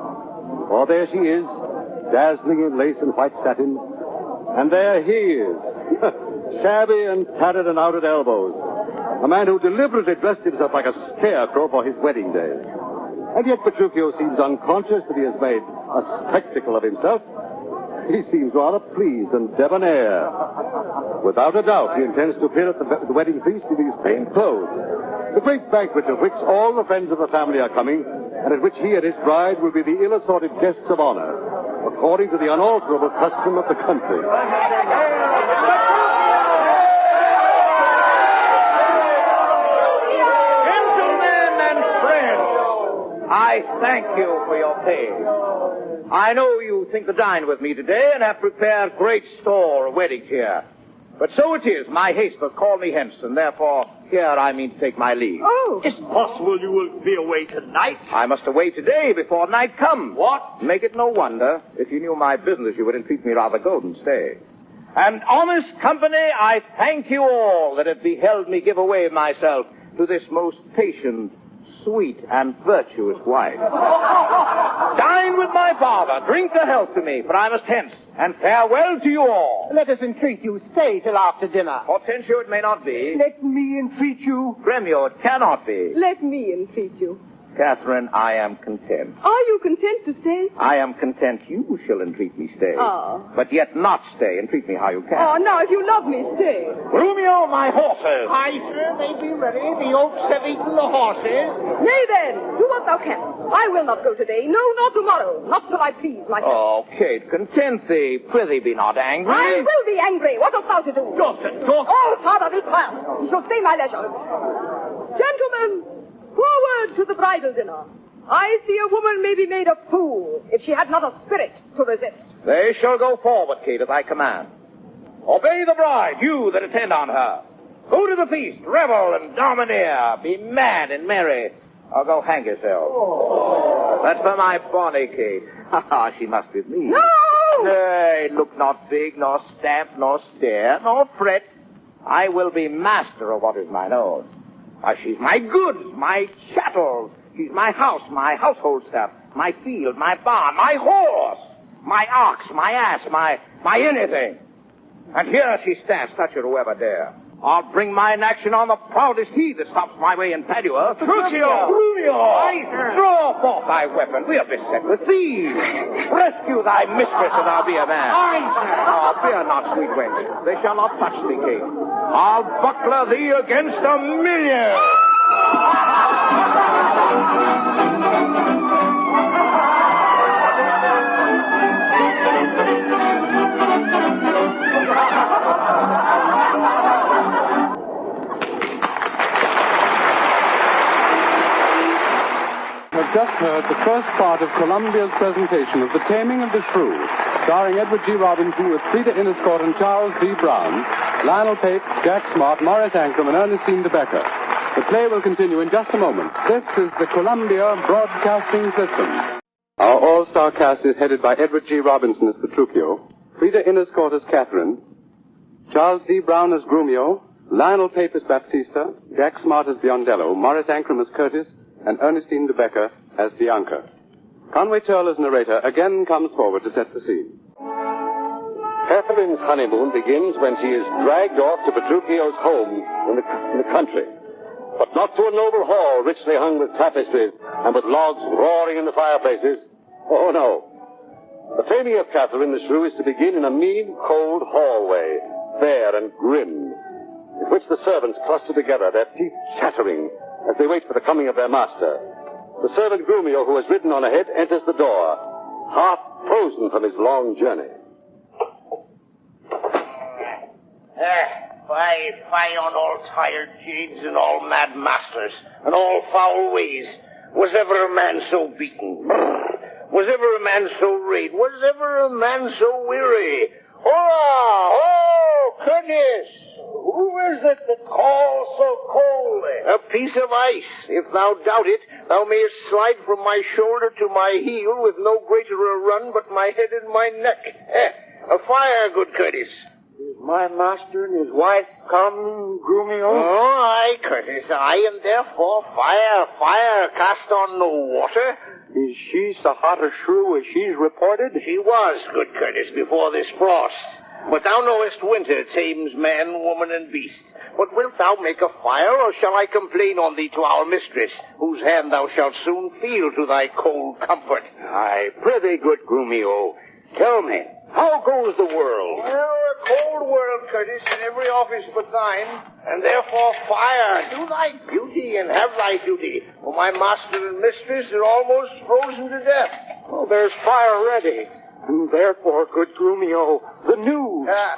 For there she is, dazzling in lace and white satin, and there he is, shabby and tattered and out at elbows, a man who deliberately dressed himself like a scarecrow for his wedding day. And yet Petruchio seems unconscious that he has made a spectacle of himself. He seems rather pleased and debonair. Without a doubt, he intends to appear at the wedding feast in his plain clothes. The great banquet of which all the friends of the family are coming, and at which he and his bride will be the ill-assorted guests of honor, according to the unalterable custom of the country. Gentlemen and friends, I thank you for your pay. I know you think to dine with me today and have prepared great store of wedding cheer. But so it is, my haste doth call me hence, and therefore here I mean to take my leave. Oh. Is it possible you will be away tonight? I must away today before night come. What? Make it no wonder. If you knew my business, you would entreat me rather go than stay. And honest company, I thank you all that have beheld me give away myself to this most patient, sweet, and virtuous wife. Dine with my father, drink the health to me, for I must hence, and farewell to you all. Let us entreat you, stay till after dinner. Hortensio, it may not be. Let me entreat you. Gremio, it cannot be. Let me entreat you. Catherine, I am content. Are you content to stay? I am content you shall entreat me stay. Oh. But yet not stay. Entreat me how you can. Oh, now, if you love me, stay. Romeo, my horses. Aye, sir, they be ready. The oaks have eaten the horses. Nay, then, do what thou canst. I will not go today. No, nor tomorrow. Not till I please myself. Oh, Kate, content thee. Prithee, be not angry. I will be angry. What hast thou to do? Dorset. Oh, father, be quiet. You shall stay my leisure. Gentlemen, forward to the bridal dinner. I see a woman may be made a fool if she had not a spirit to resist. They shall go forward, Kate, at thy command. Obey the bride, you that attend on her. Go to the feast, revel and domineer, be mad and merry, or go hang yourself. Oh. That's for my bonny Kate. Ha, she must with me. No! Nay, look not big, nor stamp, nor stare, nor fret. I will be master of what is mine own. She's my goods, my chattels. She's my house, my household stuff, my field, my barn, my horse, my ox, my ass, my anything. And here she stands, touch her whoever dare. I'll bring mine action on the proudest he that stops my way in Padua. Trucio! Draw forth thy weapon. We are beset with thieves. Rescue thy mistress, and I'll be a man. Oh, fear not, sweet wench. They shall not touch thee, Kate. I'll buckler thee against 1,000,000. Just heard the first part of Columbia's presentation of The Taming of the Shrew, starring Edward G. Robinson with Frida Inniscourt and Charles D. Brown, Lionel Pape, Jack Smart, Morris Ankrum, and Ernestine de Becker. The play will continue in just a moment. This is the Columbia Broadcasting System. Our all-star cast is headed by Edward G. Robinson as Petruchio, Frida Inniscourt as Catherine, Charles D. Brown as Grumio, Lionel Pape as Baptista, Jack Smart as Biondello, Morris Ankrum as Curtis, and Ernestine de Becker as Bianca. Conway Turle as narrator again comes forward to set the scene. Catherine's honeymoon begins when she is dragged off to Petruchio's home in the country. But not to a noble hall richly hung with tapestries and with logs roaring in the fireplaces. Oh, no. The taming of Catherine the Shrew is to begin in a mean, cold hallway, bare and grim, in which the servants cluster together, their teeth chattering as they wait for the coming of their master. The servant Grumio, who has ridden on ahead, enters the door, half frozen from his long journey. Fie on all tired jades and all mad masters and all foul ways. Was ever a man so beaten? Brrr. Was ever a man so rayed? Was ever a man so weary? Hola! Oh, Curtis! Who is it that calls so coldly? A piece of ice. If thou doubt it, thou mayest slide from my shoulder to my heel with no greater a run but my head and my neck. A fire, good Curtis. Is my master and his wife come, Grumio? Oh, aye, Curtis, aye, and therefore fire, cast on no water. Is she so hot a shrew as she's reported? She was, good Curtis, before this frost. But thou knowest winter tames man, woman, and beast. But wilt thou make a fire, or shall I complain on thee to our mistress, whose hand thou shalt soon feel to thy cold comfort? I prithee, good Grumio, tell me, how goes the world? Well, a cold world, Curtis, in every office but thine, and therefore fire. Do thy beauty and have thy duty, for my master and mistress are almost frozen to death. Oh, there's fire ready. And therefore, good Grumio, the news. I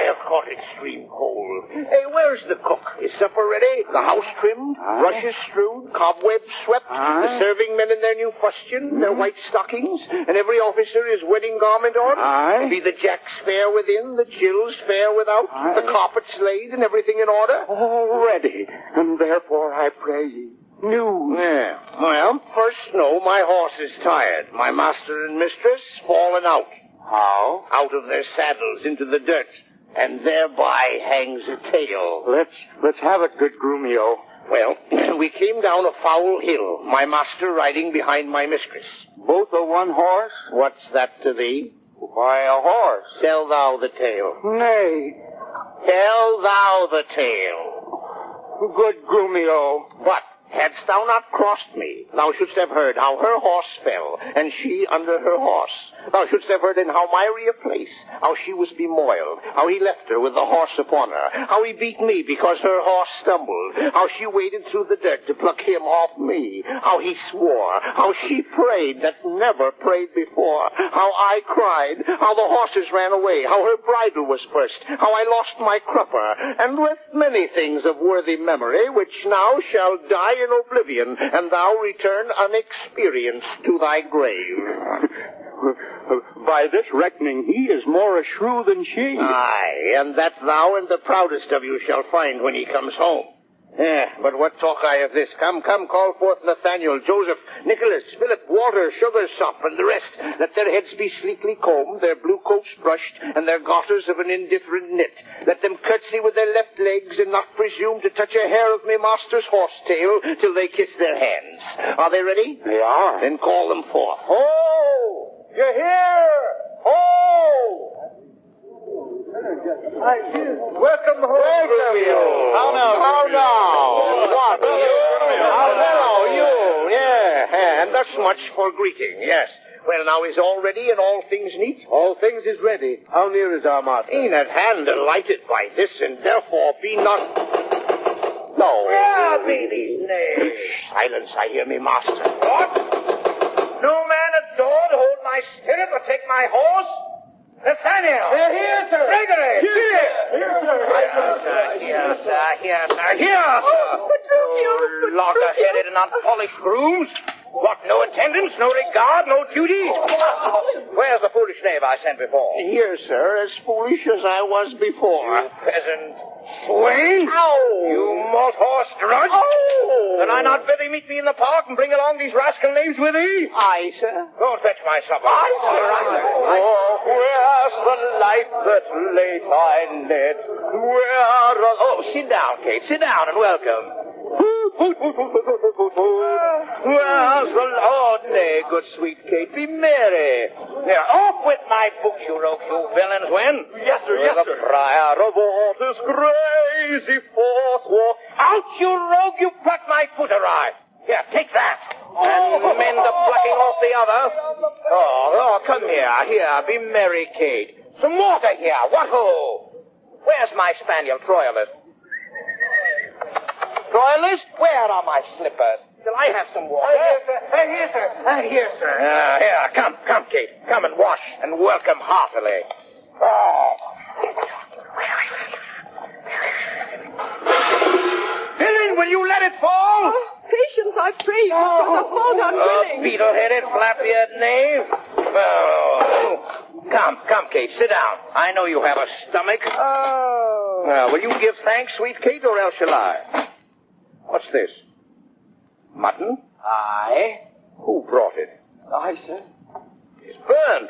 have caught extreme cold. Hey, where's the cook? Is supper ready? The house trimmed? Rushes strewed? Cobwebs swept? The serving men in their new fustian? Their white stockings? And every officer his wedding garment on? Be the jacks fair within? The jills fair without? The carpets laid and everything in order? All ready. And therefore, I pray ye, news. Yeah. Well, first know my horse is tired. My master and mistress fallen out. How? Out of their saddles into the dirt. And thereby hangs a tale. Let's have it, good Grumio. Well, we came down a foul hill, my master riding behind my mistress. Both a one horse? What's that to thee? Why, a horse. Tell thou the tale. Nay. Tell thou the tale. Good Grumio. What? Hadst thou not crossed me, thou shouldst have heard how her horse fell, and she under her horse. Thou shouldst have heard in how miry a place, how she was bemoiled, how he left her with the horse upon her, how he beat me because her horse stumbled, how she waded through the dirt to pluck him off me, how he swore, how she prayed that never prayed before, how I cried, how the horses ran away, how her bridle was burst, how I lost my crupper, and with many things of worthy memory, which now shall die in oblivion, and thou return unexperienced to thy grave. By this reckoning, he is more a shrew than she. Aye, and that thou and the proudest of you shall find when he comes home. But what talk I of this? Come, call forth Nathaniel, Joseph, Nicholas, Philip, Walter, Sugarsop, and the rest. Let their heads be sleekly combed, their blue coats brushed, and their garters of an indifferent knit. Let them curtsy with their left legs, and not presume to touch a hair of me master's horsetail till they kiss their hands. Are they ready? They are. Then call them forth. Ho! You're here! Ho! Welcome home. Welcome you. How now? What? You. Yeah. And thus much for greeting, yes. Well, now is all ready and all things neat? All things is ready. How near is our master? In at hand and lighted by this, and therefore be not... No. Yeah, ladies, nay. Silence, I hear me, master. What? No man at door to hold my stirrup or take my horse? Nathaniel! Here, sir! Gregory! Here, sir! Here, sir! Oh, Petruchio! Logger-headed and unpolished grooms! What, no attendance, no regard, no duty? Where's the foolish knave I sent before? Here, sir, as foolish as I was before. You peasant swain! Ow! You malt horse drudge! Oh! Did I not bid thee meet me in the park and bring along these rascal knaves with thee? Aye, sir. Go and fetch my supper. Aye, sir. Oh, where's the life that late I led? Oh, sit down, Kate. Sit down and welcome. Where's the Lord? Nay, good sweet Kate, be merry. Here, off with my book, you rogue, you villains, when? Yes, sir, yes, sir. The prior of waters crazy forth walk. Out, you rogue, you plucked my foot awry. Here, take that. And mend the plucking off the other. Oh, come here. Here, be merry, Kate. Some water here. What ho? Where's my spaniel, Troilus? Troilus, where are my slippers? Shall I have some water? Here, sir. Here, sir. Here, come, Kate. Come and wash and welcome heartily. Oh. Villain, will you let it fall? Oh, patience, I pray you. The fault unwilling. Beetle-headed, flap-eared knave. Oh. Come, Kate, sit down. I know you have a stomach. Oh. Well, will you give thanks, sweet Kate, or else shall I? What's this? Mutton? Aye. Who brought it? Aye, sir. It's burned.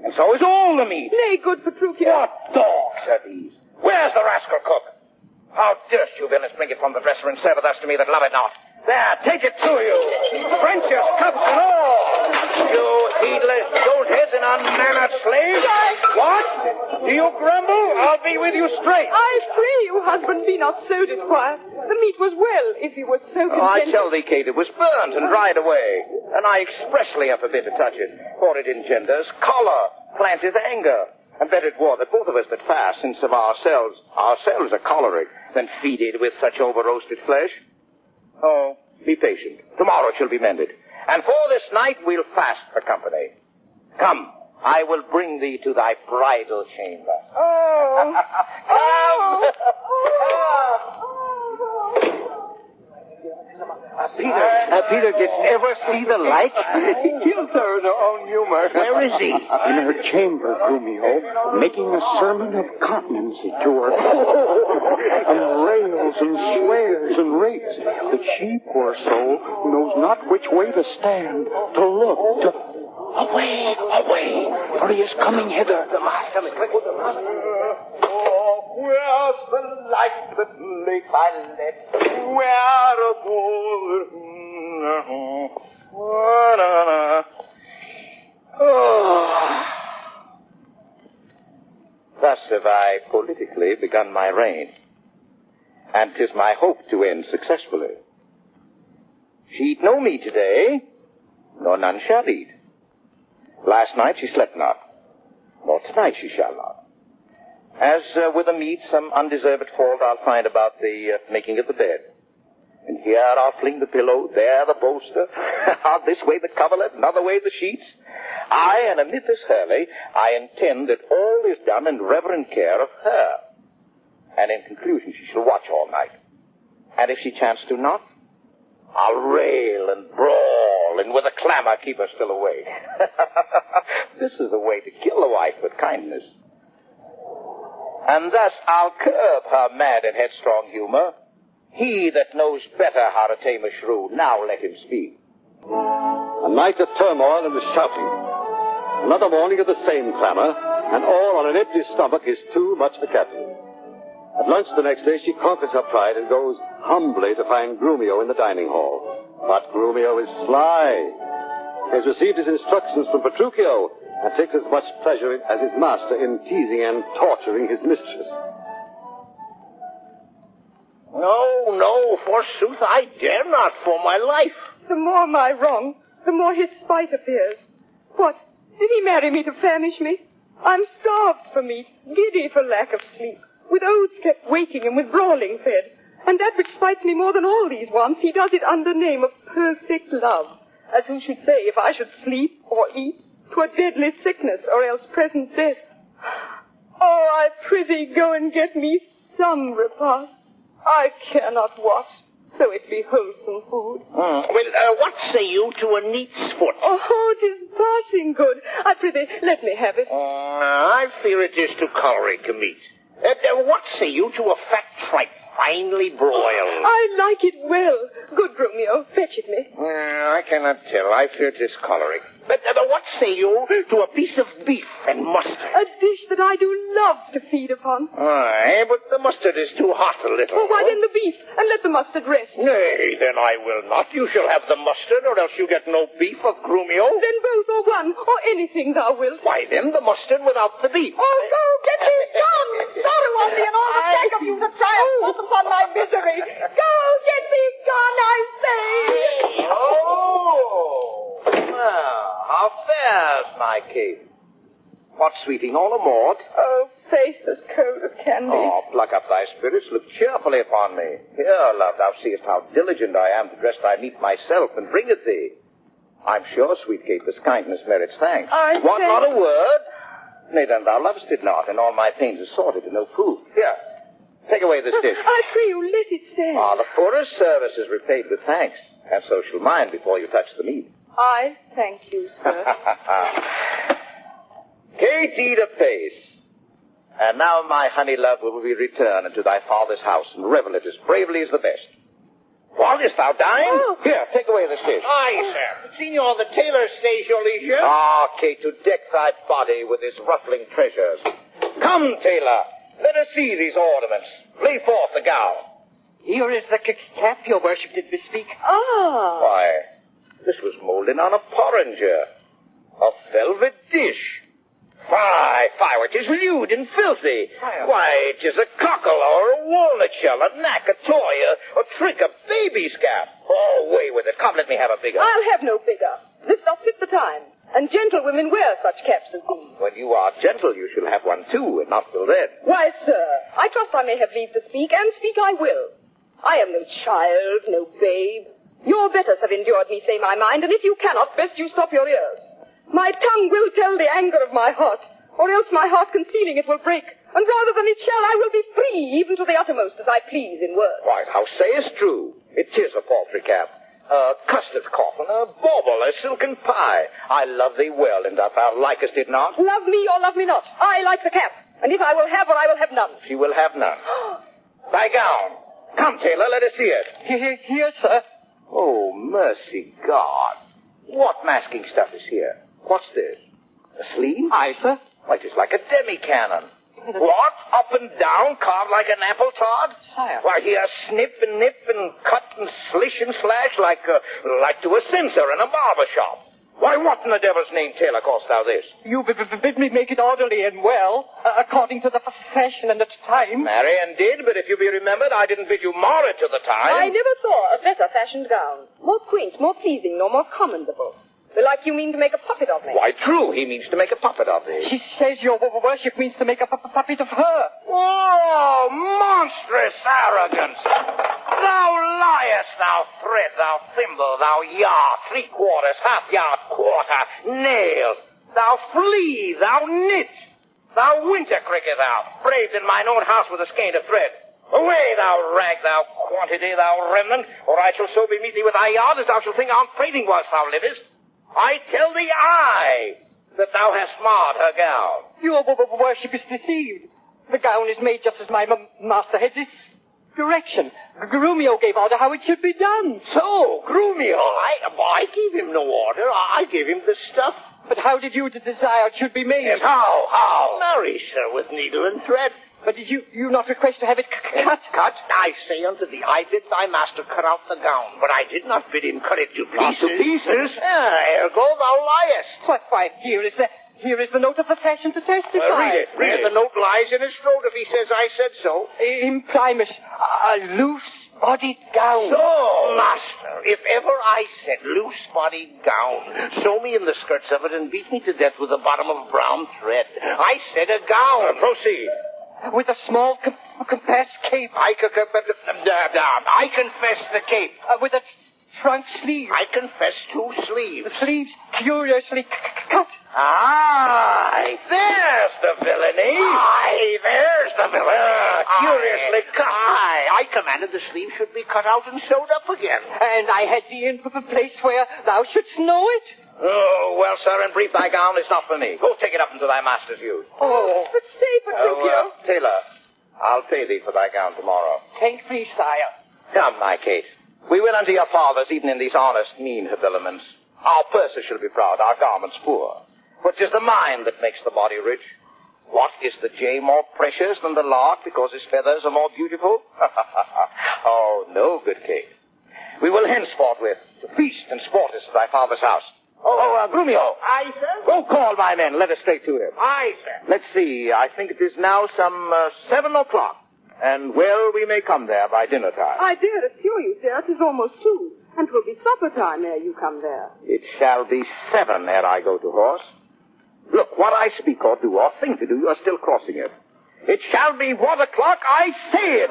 And so is all the meat. Nay, good Petruchio. What dogs are these? Where's the rascal cook? How durst you villains bring it from the dresser and serve it thus to me that love it not? There, take it to you. Frenches, cups, and all. You heedless dolt-heads and unmannered slaves. What? Do you grumble? I'll be with you straight. I pray you, husband, be not so disquiet. The meat was well, if you were so contented. I tell thee, Kate, it was burnt and dried away. And I expressly am forbid to touch it, for it engenders choler, planteth anger. And better it were that both of us that fast, since of ourselves are choleric, than feeded with such over-roasted flesh. Oh, be patient. Tomorrow it shall be mended. And for this night we'll fast for company. Come, I will bring thee to thy bridal chamber. Oh. Come! Peter, didst ever see the like? He kills her in her own humor. Where is he? In her chamber, Grumio, making a sermon of continency to her. And rails and swears and rates that she, poor soul, knows not which way to stand, to look, to... Away, for he is coming hither. The master, quick with the master. Oh, where's the light that makes I let? Where a Thus have I politically begun my reign, and 'tis my hope to end successfully. She'd know me today, nor none shall eat. Last night she slept not, nor tonight she shall not. As with a meat, some undeserved fault I'll find about the making of the bed. And here I'll fling the pillow, there the bolster, this way the coverlet, another way the sheets. Aye, and amid this hurly, I intend that all is done in reverent care of her. And in conclusion, she shall watch all night. And if she chance to not, I'll rail and brawl, and with a clamor keep her still awake. This is a way to kill a wife with kindness. And thus I'll curb her mad and headstrong humor. He that knows better how to tame a shrew, now let him speak. A night of turmoil and of shouting. Another morning of the same clamor, and all on an empty stomach is too much for Catherine. At lunch the next day, she conquers her pride and goes humbly to find Grumio in the dining hall. But Grumio is sly. He has received his instructions from Petruchio and takes as much pleasure as his master in teasing and torturing his mistress. No, forsooth, I dare not for my life. The more my wrong, the more his spite appears. What? Did he marry me to famish me? I'm starved for meat, giddy for lack of sleep, with oaths kept waking and with brawling fed. And that which spites me more than all these wants, he does it under name of perfect love. As who should say, if I should sleep or eat, 'twere deadly sickness or else present death. Oh, I prithee go and get me some repast. I care not what, so it be wholesome food. Well, what say you to a neat's foot? Oh, 'tis passing good. I prithee, let me have it. I fear it is too choleric a meat. What say you to a fat tripe, finely broiled? I like it well. Good Grumio, fetch it me. I cannot tell. I fear it is choleric. But what say you to a piece of beef and mustard? A dish that I do love to feed upon. Aye, but the mustard is too hot a little. Oh, why then the beef, and let the mustard rest. Nay, then I will not. You shall have the mustard, or else you get no beef of Grumio. Then both or one, or anything thou wilt. Why then the mustard without the beef. Oh, go, get me gone! Sorrow on me and all the thank of you that triumph upon my misery. Go, get me gone, I say. Oh! Well, how fares my cave? What, sweeting all a mort? Oh, face as cold as can be. Oh, pluck up thy spirits, look cheerfully upon me. Here, love, thou seest how diligent I am to dress thy meat myself and bring it thee. I'm sure, sweet Kate, this kindness merits thanks. Want not a word? Nay, then thou lovest it not, and all my pains are sorted to no food. Here, take away this dish. I pray you, let it stand. Ah, the poorest service is repaid with thanks, and so shall mine before you touch the meat. I thank you, sir. Kate, eat apace. And now, my honey love, will we return into thy father's house and revel it as bravely as the best. What, is thou dying? Oh. Here, take away this dish. Aye, sir. Signor, the tailor stays your leisure. Ah, Kate, to deck thy body with his ruffling treasures. Come, tailor, let us see these ornaments. Lay forth the gown. Here is the cap your worship did bespeak. Ah. Why, this was molded on a porringer. A velvet dish. Fie, it is lewd and filthy. Why, it is a cockle or a walnut shell, a knack, a toy, a trick, a baby's cap. Oh, away with it. Come, let me have a bigger. I'll have no bigger. This doth fit the time, and gentlewomen wear such caps as these. When you are gentle, you shall have one too, and not till then. Why, sir, I trust I may have leave to speak, and speak I will. I am no child, no babe. Your betters have endured me say my mind, and if you cannot, best you stop your ears. My tongue will tell the anger of my heart, or else my heart concealing it will break. And rather than it shall, I will be free, even to the uttermost, as I please in words. Why, thou sayest true. It is a paltry cap. A custard coffin, a bauble, a silken pie. I love thee well, and that thou likest it not. Love me or love me not. I like the cap. And if I will have her, I will have none. She will have none. Thy gown. Come, tailor, let us see it. Here, sir. Oh, mercy God. What masking stuff is here? What's this? A sleeve? Aye, sir. Why, it is like a demi-cannon. What? Up and down, carved like an apple tart? Sire. Why, here, snip and nip and cut and slish and slash like to a censer in a barber shop. Why, what in the devil's name, tailor, callest thou this? You bid me make it orderly and well, according to the fashion and the time. Marry, and did, but if you be remembered, I didn't bid you mar it to the time. I never saw a better fashioned gown. More quaint, more pleasing, nor more commendable. Belike you mean to make a puppet of me. Why, true, he means to make a puppet of thee. She says your worship means to make a puppet of her. Oh, monstrous arrogance! Thou liest, thou thread, thou thimble, thou yard, 3/4, half-yard, quarter, nails. Thou flea, thou knit, thou winter cricket, thou, braved in mine own house with a skein of thread. Away, thou rag, thou quantity, thou remnant, or I shall so bemeet thee with thy yard as thou shalt think I'm freighting whilst thou livest. I tell thee, that thou hast marred her gown. Your worship is deceived. The gown is made just as my master had this direction. Grumio gave order how it should be done. So, Grumio, I gave him no order. I gave him the stuff. But how did you desire it should be made? Yes, how? Marry, sir, with needle and thread. But did you not request to have it cut? Cut? I say unto thee, I bid thy master cut out the gown, but I did not bid him cut it to pieces. Not to pieces? Ergo thou liest. Why, here is the note of the fashion to testify. Read it. The note lies in his throat if he says I said so. Imprimus, a loose-bodied gown. So, master, if ever I said loose-bodied gown, sew me in the skirts of it and beat me to death with a bottom of brown thread. I said a gown. Proceed. With a small compressed cape. I confess the cape. With a trunk sleeve. I confess 2 sleeves. The sleeves curiously cut. Aye, there's the villainy. Aye, there's the villainy. Curiously cut. Aye, I commanded the sleeve should be cut out and sewed up again. And I had thee in a place where thou shouldst know it. Oh, well, sir, in brief, thy gown is not for me. Go take it up into thy master's use. Oh, but say, Petruchio. Tailor, I'll pay thee for thy gown tomorrow. Thank thee, sire. Come, my Kate. We will unto your fathers, even in these honest, mean habiliments. Our purses shall be proud, our garments poor. For 'tis the mind that makes the body rich. What, is the jay more precious than the lark because his feathers are more beautiful? Oh, no, good Kate. We will henceforth to feast and sport us at thy father's house. Grumio. Aye, sir? Go call my men. Let us straight to him. Aye, sir. Let's see. I think it is now some 7 o'clock. And well, we may come there by dinner time. I dare assure you, sir, 'tis almost 2, and 'twill be supper time ere you come there. It shall be 7 ere I go to horse. Look, what I speak or do or think to do, you are still crossing it. It shall be 1 o'clock, I say it.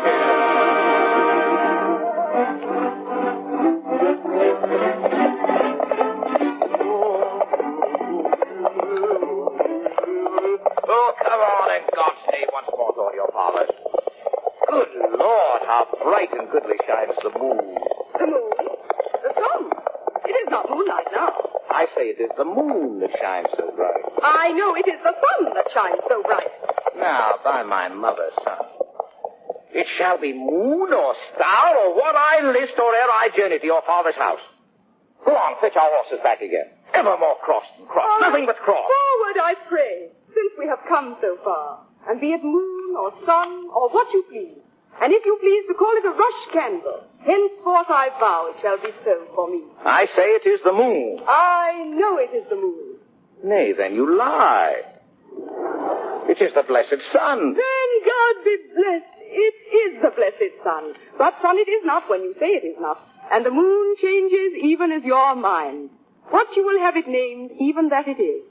Oh, come on, in God's name, once more to all your fathers. Good Lord, how bright and goodly shines the moon. The moon? The sun? It is not moonlight now. I say it is the moon that shines so bright. I know it is the sun that shines so bright. Now, by my mother, son, it shall be moon or star or what I list or ere I journey to your father's house. Go on, fetch our horses back again. Evermore crossed and crossed, nothing but cross. Forward, I pray, since we have come so far. And be it moon or sun or what you please. And if you please to call it a rush candle, henceforth I vow it shall be so for me. I say it is the moon. I know it is the moon. Nay, then you lie. It is the blessed sun. Then God be blessed. It is the blessed sun. But sun it is not when you say it is not. And the moon changes even as your mind. What you will have it named, even that it is.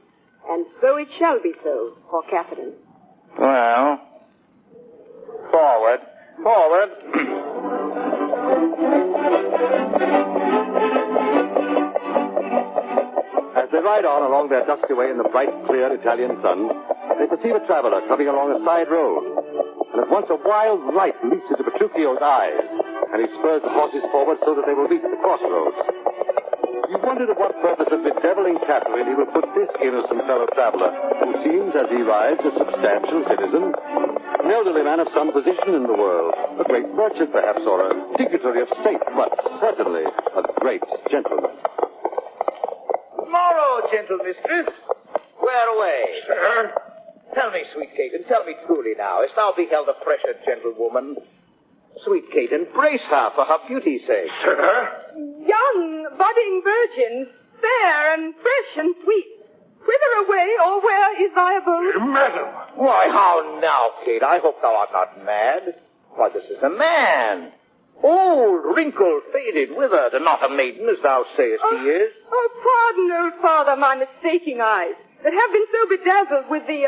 And so it shall be so for Catherine. Well, forward. As they ride on along their dusty way in the bright, clear Italian sun, they perceive a traveler coming along a side road. And at once a wild light leaps into Petruchio's eyes, and he spurs the horses forward so that they will reach the crossroads. You wonder to what purpose of bedeviling Catherine he will put this innocent fellow traveler, who seems, as he rides, a substantial citizen, an elderly man of some position in the world, a great merchant perhaps, or a dignitary of state, but certainly a great gentleman. Tomorrow, gentle mistress. Where away? Sir? Tell me, sweet Kate, and tell me truly now, hast thou beheld a fresher gentlewoman? Sweet Kate, embrace her for her beauty's sake. Sir? Young, budding virgin, fair and fresh and sweet. Whither away, or where is thy abode? Madam. Why, how now, Kate? I hope thou art not mad. Why, this is a man. Old, wrinkled, faded, withered, and not a maiden, as thou sayest he is. Oh, pardon, old father, my mistaking eyes, that have been so bedazzled with the,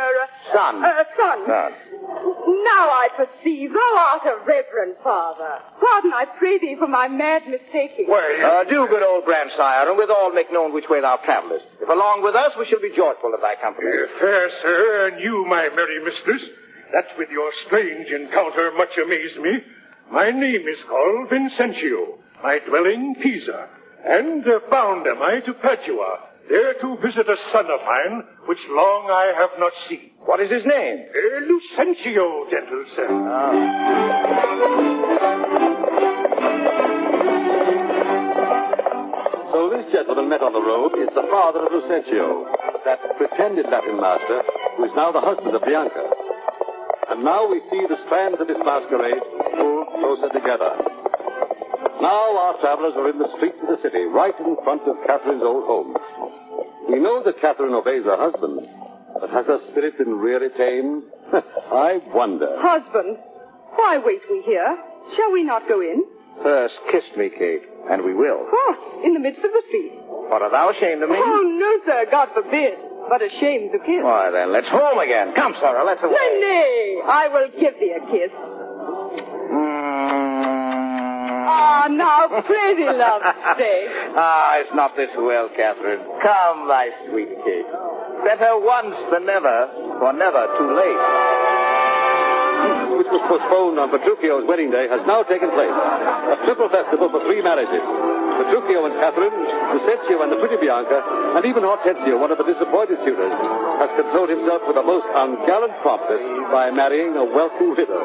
sun. Sun. Now I perceive thou art a reverend father. Pardon, I pray thee, for my mad mistaking. Do, good old grandsire, and withal make known which way thou travellest. If along with us, we shall be joyful of thy company. Fair sir, and you, my merry mistress, that with your strange encounter much amazed me. My name is called Vincentio, my dwelling Pisa, and bound am I to Padua, there to visit a son of mine, which long I have not seen. What is his name? Lucentio, gentle sir. So this gentleman met on the road is the father of Lucentio, that pretended Latin master, who is now the husband of Bianca. And now we see the strands of his masquerade pulled closer together. Now our travelers are in the streets of the city, right in front of Catherine's old home. We know that Catherine obeys her husband, but has her spirit been really tamed? I wonder. Husband, why wait we here? Shall we not go in? First, kiss me, Kate, and we will. What? In the midst of the street? What, art thou ashamed of me? Oh, no, sir, God forbid. But ashamed to kiss. Why, then, let's home again. Come, Sarah, let's away. Nay, nay, I will give thee a kiss. Ah, now, pray thee, love, stay. It's not this well, Catherine. Come, my sweet Kate. Better once than never, for never too late. Which was postponed on Petruchio's wedding day has now taken place. A triple festival for 3 marriages. Petruchio and Catherine, Lucentio and the pretty Bianca, and even Hortensio, one of the disappointed suitors, has consoled himself with a most ungallant promptness by marrying a wealthy widow.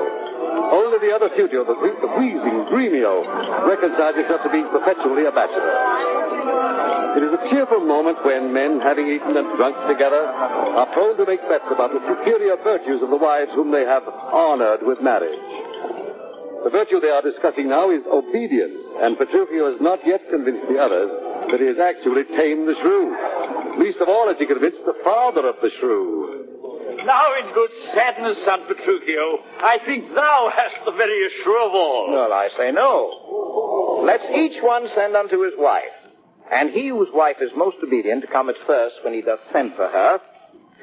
Only the other suitor, the wheezing Gremio, reconciles himself to being perpetually a bachelor. It is a cheerful moment when men, having eaten and drunk together, are told to make bets about the superior virtues of the wives whom they have honored with marriage. The virtue they are discussing now is obedience, and Petruchio has not yet convinced the others that he has actually tamed the shrew. Least of all has he convinced the father of the shrew. Now, in good sadness, son Petruchio, I think thou hast the veriest shrew of all. Well, I say no. Let's each one send unto his wife, and he whose wife is most obedient cometh first when he doth send for her,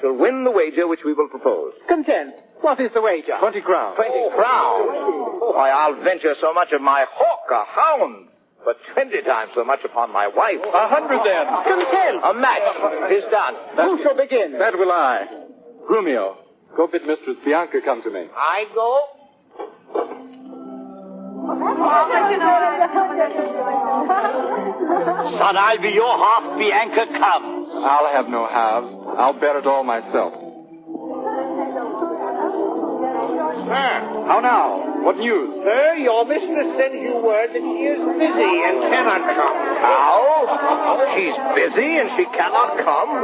shall win the wager which we will propose. Content. What is the wager? 20 crowns. 20 crowns? Why, I'll venture so much of my hawk, a hound, but 20 times so much upon my wife. 100 then. Content. A match is done. Who shall begin? That will I. Grumio, go bid Mistress Bianca come to me. I go. Son, I'll be your half, Bianca comes. I'll have no halves. I'll bear it all myself. Sir. How now? What news? Sir, your mistress sends you word that she is busy and cannot come. How? She's busy and she cannot come?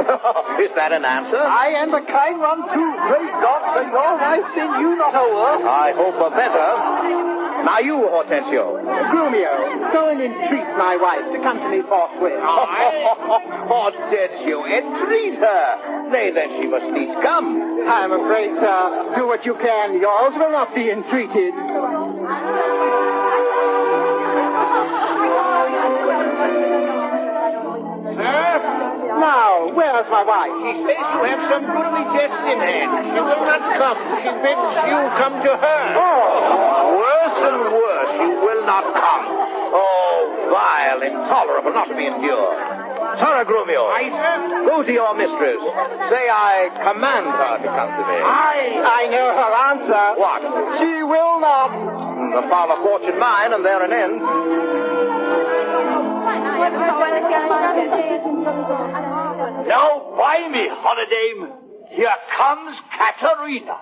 Is that an answer? I am the kind one too. Great God, Senor, I send you not a word. I hope a better. Now you, Hortensio. Grumio, go and entreat my wife to come to me forthwith. Hortensio, entreat her. Nay, then she must needs come. I'm afraid, sir. Do what you can. Yours will not be entreated. Now, where's my wife? She says you have some goodly jest in hand. She will not come. She bids you come to her. Oh, worse and worse, you will not come. Oh, vile, intolerable, not to be endured. Sir Grumio, go to your mistress. Say I command her to come to me. I know her answer. What? She will not. The father fortune mine, and there an end. Now, by me, Holidame, here comes Katerina.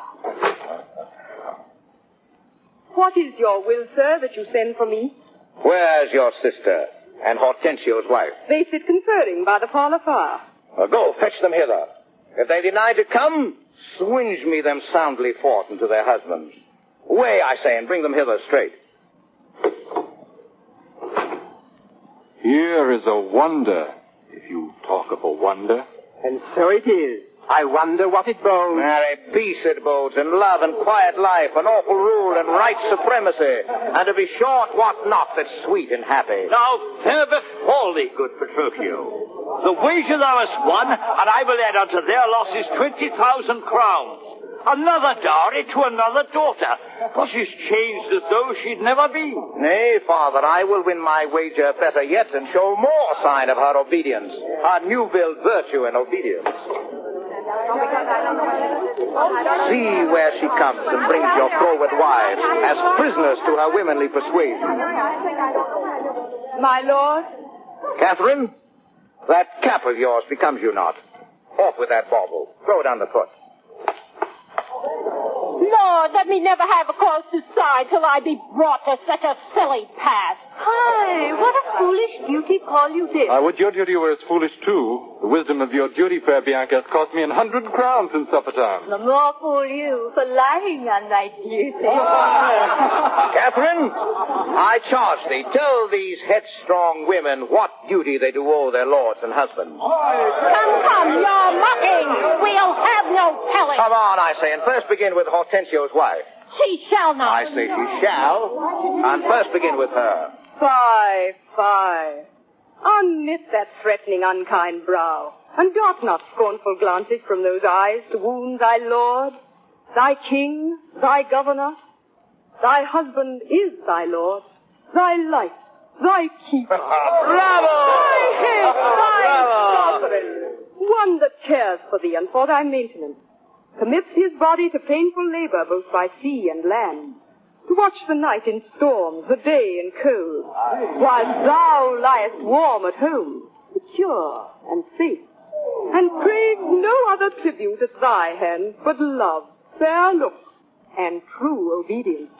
What is your will, sir, that you send for me? Where's your sister and Hortensio's wife? They sit conferring by the parlor fire. Go, fetch them hither. If they deny to come, swinge me them soundly forth into their husbands. Away, I say, and bring them hither straight. Here is a wonder, if you talk of a wonder. And so it is. I wonder what it bodes. Marry, peace it bodes, and love, and quiet life, and awful rule, and right supremacy, and to be short, what not that's sweet and happy. Now, fair befall thee, good Petruchio. The wager thou hast won, and I will add unto their losses 20,000 crowns. Another dowry to another daughter, for she's changed as though she'd never been. Nay, father, I will win my wager better yet, and show more sign of her obedience, her new-built virtue and obedience. See where she comes and brings your froward wives as prisoners to her womanly persuasion. My lord? Catherine, that cap of yours becomes you not. Off with that bauble. Throw it underfoot. Lord, let me never have a cause to sigh till I be brought to such a silly pass. Hi, what a foolish duty call you did. Would your duty were as foolish, too. The wisdom of your duty, fair Bianca, has cost me 100 crowns in supper time. The more fool you for lying on my duty. Catherine, I charge thee, tell these headstrong women what duty they do owe their lords and husbands. Come, you're mocking. We'll have no telling. Come on, I say, and first begin with Hortensio's wife. She shall not. I say she shall, and first begin with her. Fie. Unknit that threatening, unkind brow, and dart not scornful glances from those eyes to wound thy lord, thy king, thy governor. Thy husband is thy lord, thy life, thy keeper. Bravo! Thy head, thy Bravo! sovereign, one that cares for thee and for thy maintenance, commits his body to painful labor both by sea and land, to watch the night in storms, the day in cold, whilst thou liest warm at home, secure and safe, and craves no other tribute at thy hands but love, fair looks, and true obedience.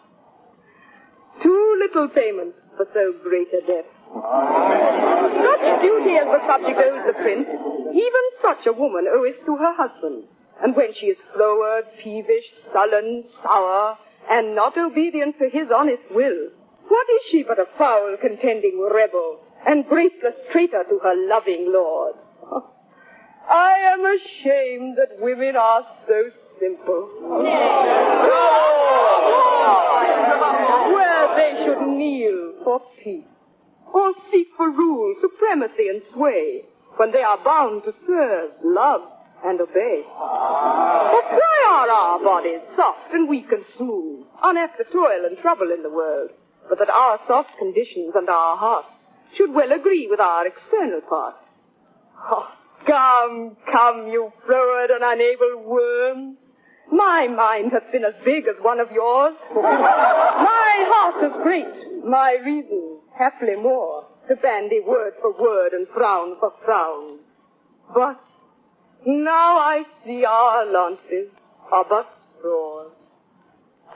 Too little payment for so great a debt. Such duty as the subject owes the prince, even such a woman oweth to her husband. And when she is froward, peevish, sullen, sour, and not obedient to his honest will, what is she but a foul, contending rebel, and graceless traitor to her loving lord? I am ashamed that women are so simple. Where they should kneel for peace, or seek for rule, supremacy, and sway, when they are bound to serve, love, and obey. But why are our bodies soft and weak and smooth, unapt to toil and trouble in the world, but that our soft conditions and our hearts should well agree with our external parts? Oh, come, you froward and unable worms. My mind hath been as big as one of yours. My heart is great, my reason haply more, to bandy word for word and frown for frown. But now I see our lances are but straws,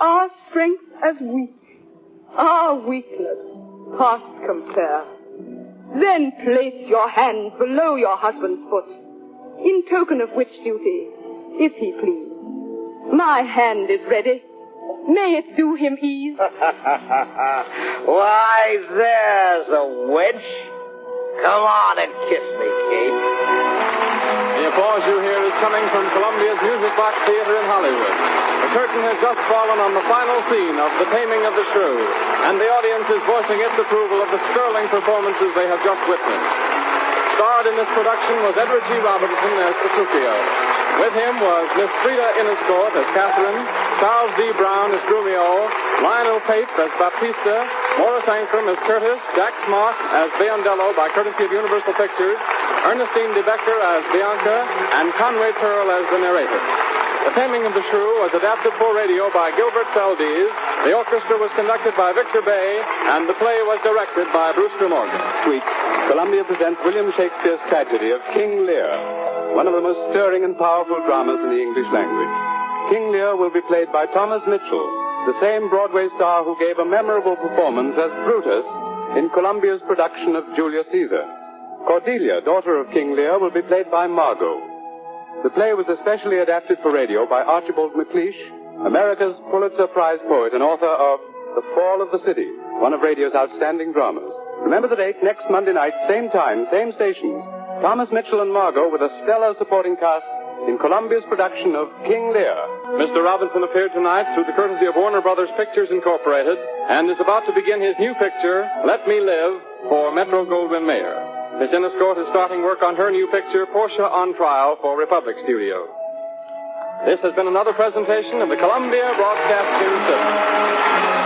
our strength as weak, our weakness past compare. Then place your hands below your husband's foot, in token of which duty, if he please, my hand is ready. May it do him ease. Why, there's a wench. Come on and kiss me, Kate. The applause you hear is coming from Columbia's Music Box Theater in Hollywood. The curtain has just fallen on the final scene of The Taming of the Shrew, and the audience is voicing its approval of the sterling performances they have just witnessed. Starred in this production was Edward G. Robinson as Petruchio. With him was Miss Frida Inniscourt as Catherine, Charles D. Brown as Grumio, Lionel Pape as Baptista, Morris Ankrum as Curtis, Jack Smock as Biondello by courtesy of Universal Pictures, Ernestine de Becker as Bianca, and Conway Turrell as the narrator. The Taming of the Shrew was adapted for radio by Gilbert Seldes. The orchestra was conducted by Victor Bay, and the play was directed by Brewster Morgan. This week, Columbia presents William Shakespeare's tragedy of King Lear, one of the most stirring and powerful dramas in the English language. King Lear will be played by Thomas Mitchell, the same Broadway star who gave a memorable performance as Brutus in Columbia's production of Julius Caesar. Cordelia, daughter of King Lear, will be played by Margot. The play was especially adapted for radio by Archibald MacLeish, America's Pulitzer Prize poet and author of The Fall of the City, one of radio's outstanding dramas. Remember the date, next Monday night, same time, same stations. Thomas Mitchell and Margot with a stellar supporting cast in Columbia's production of King Lear. Mr. Robinson appeared tonight through the courtesy of Warner Brothers Pictures Incorporated and is about to begin his new picture, Let Me Live, for Metro-Goldwyn-Mayer. Miss Inniscourt is starting work on her new picture, Portia on Trial, for Republic Studios. This has been another presentation of the Columbia Broadcasting System.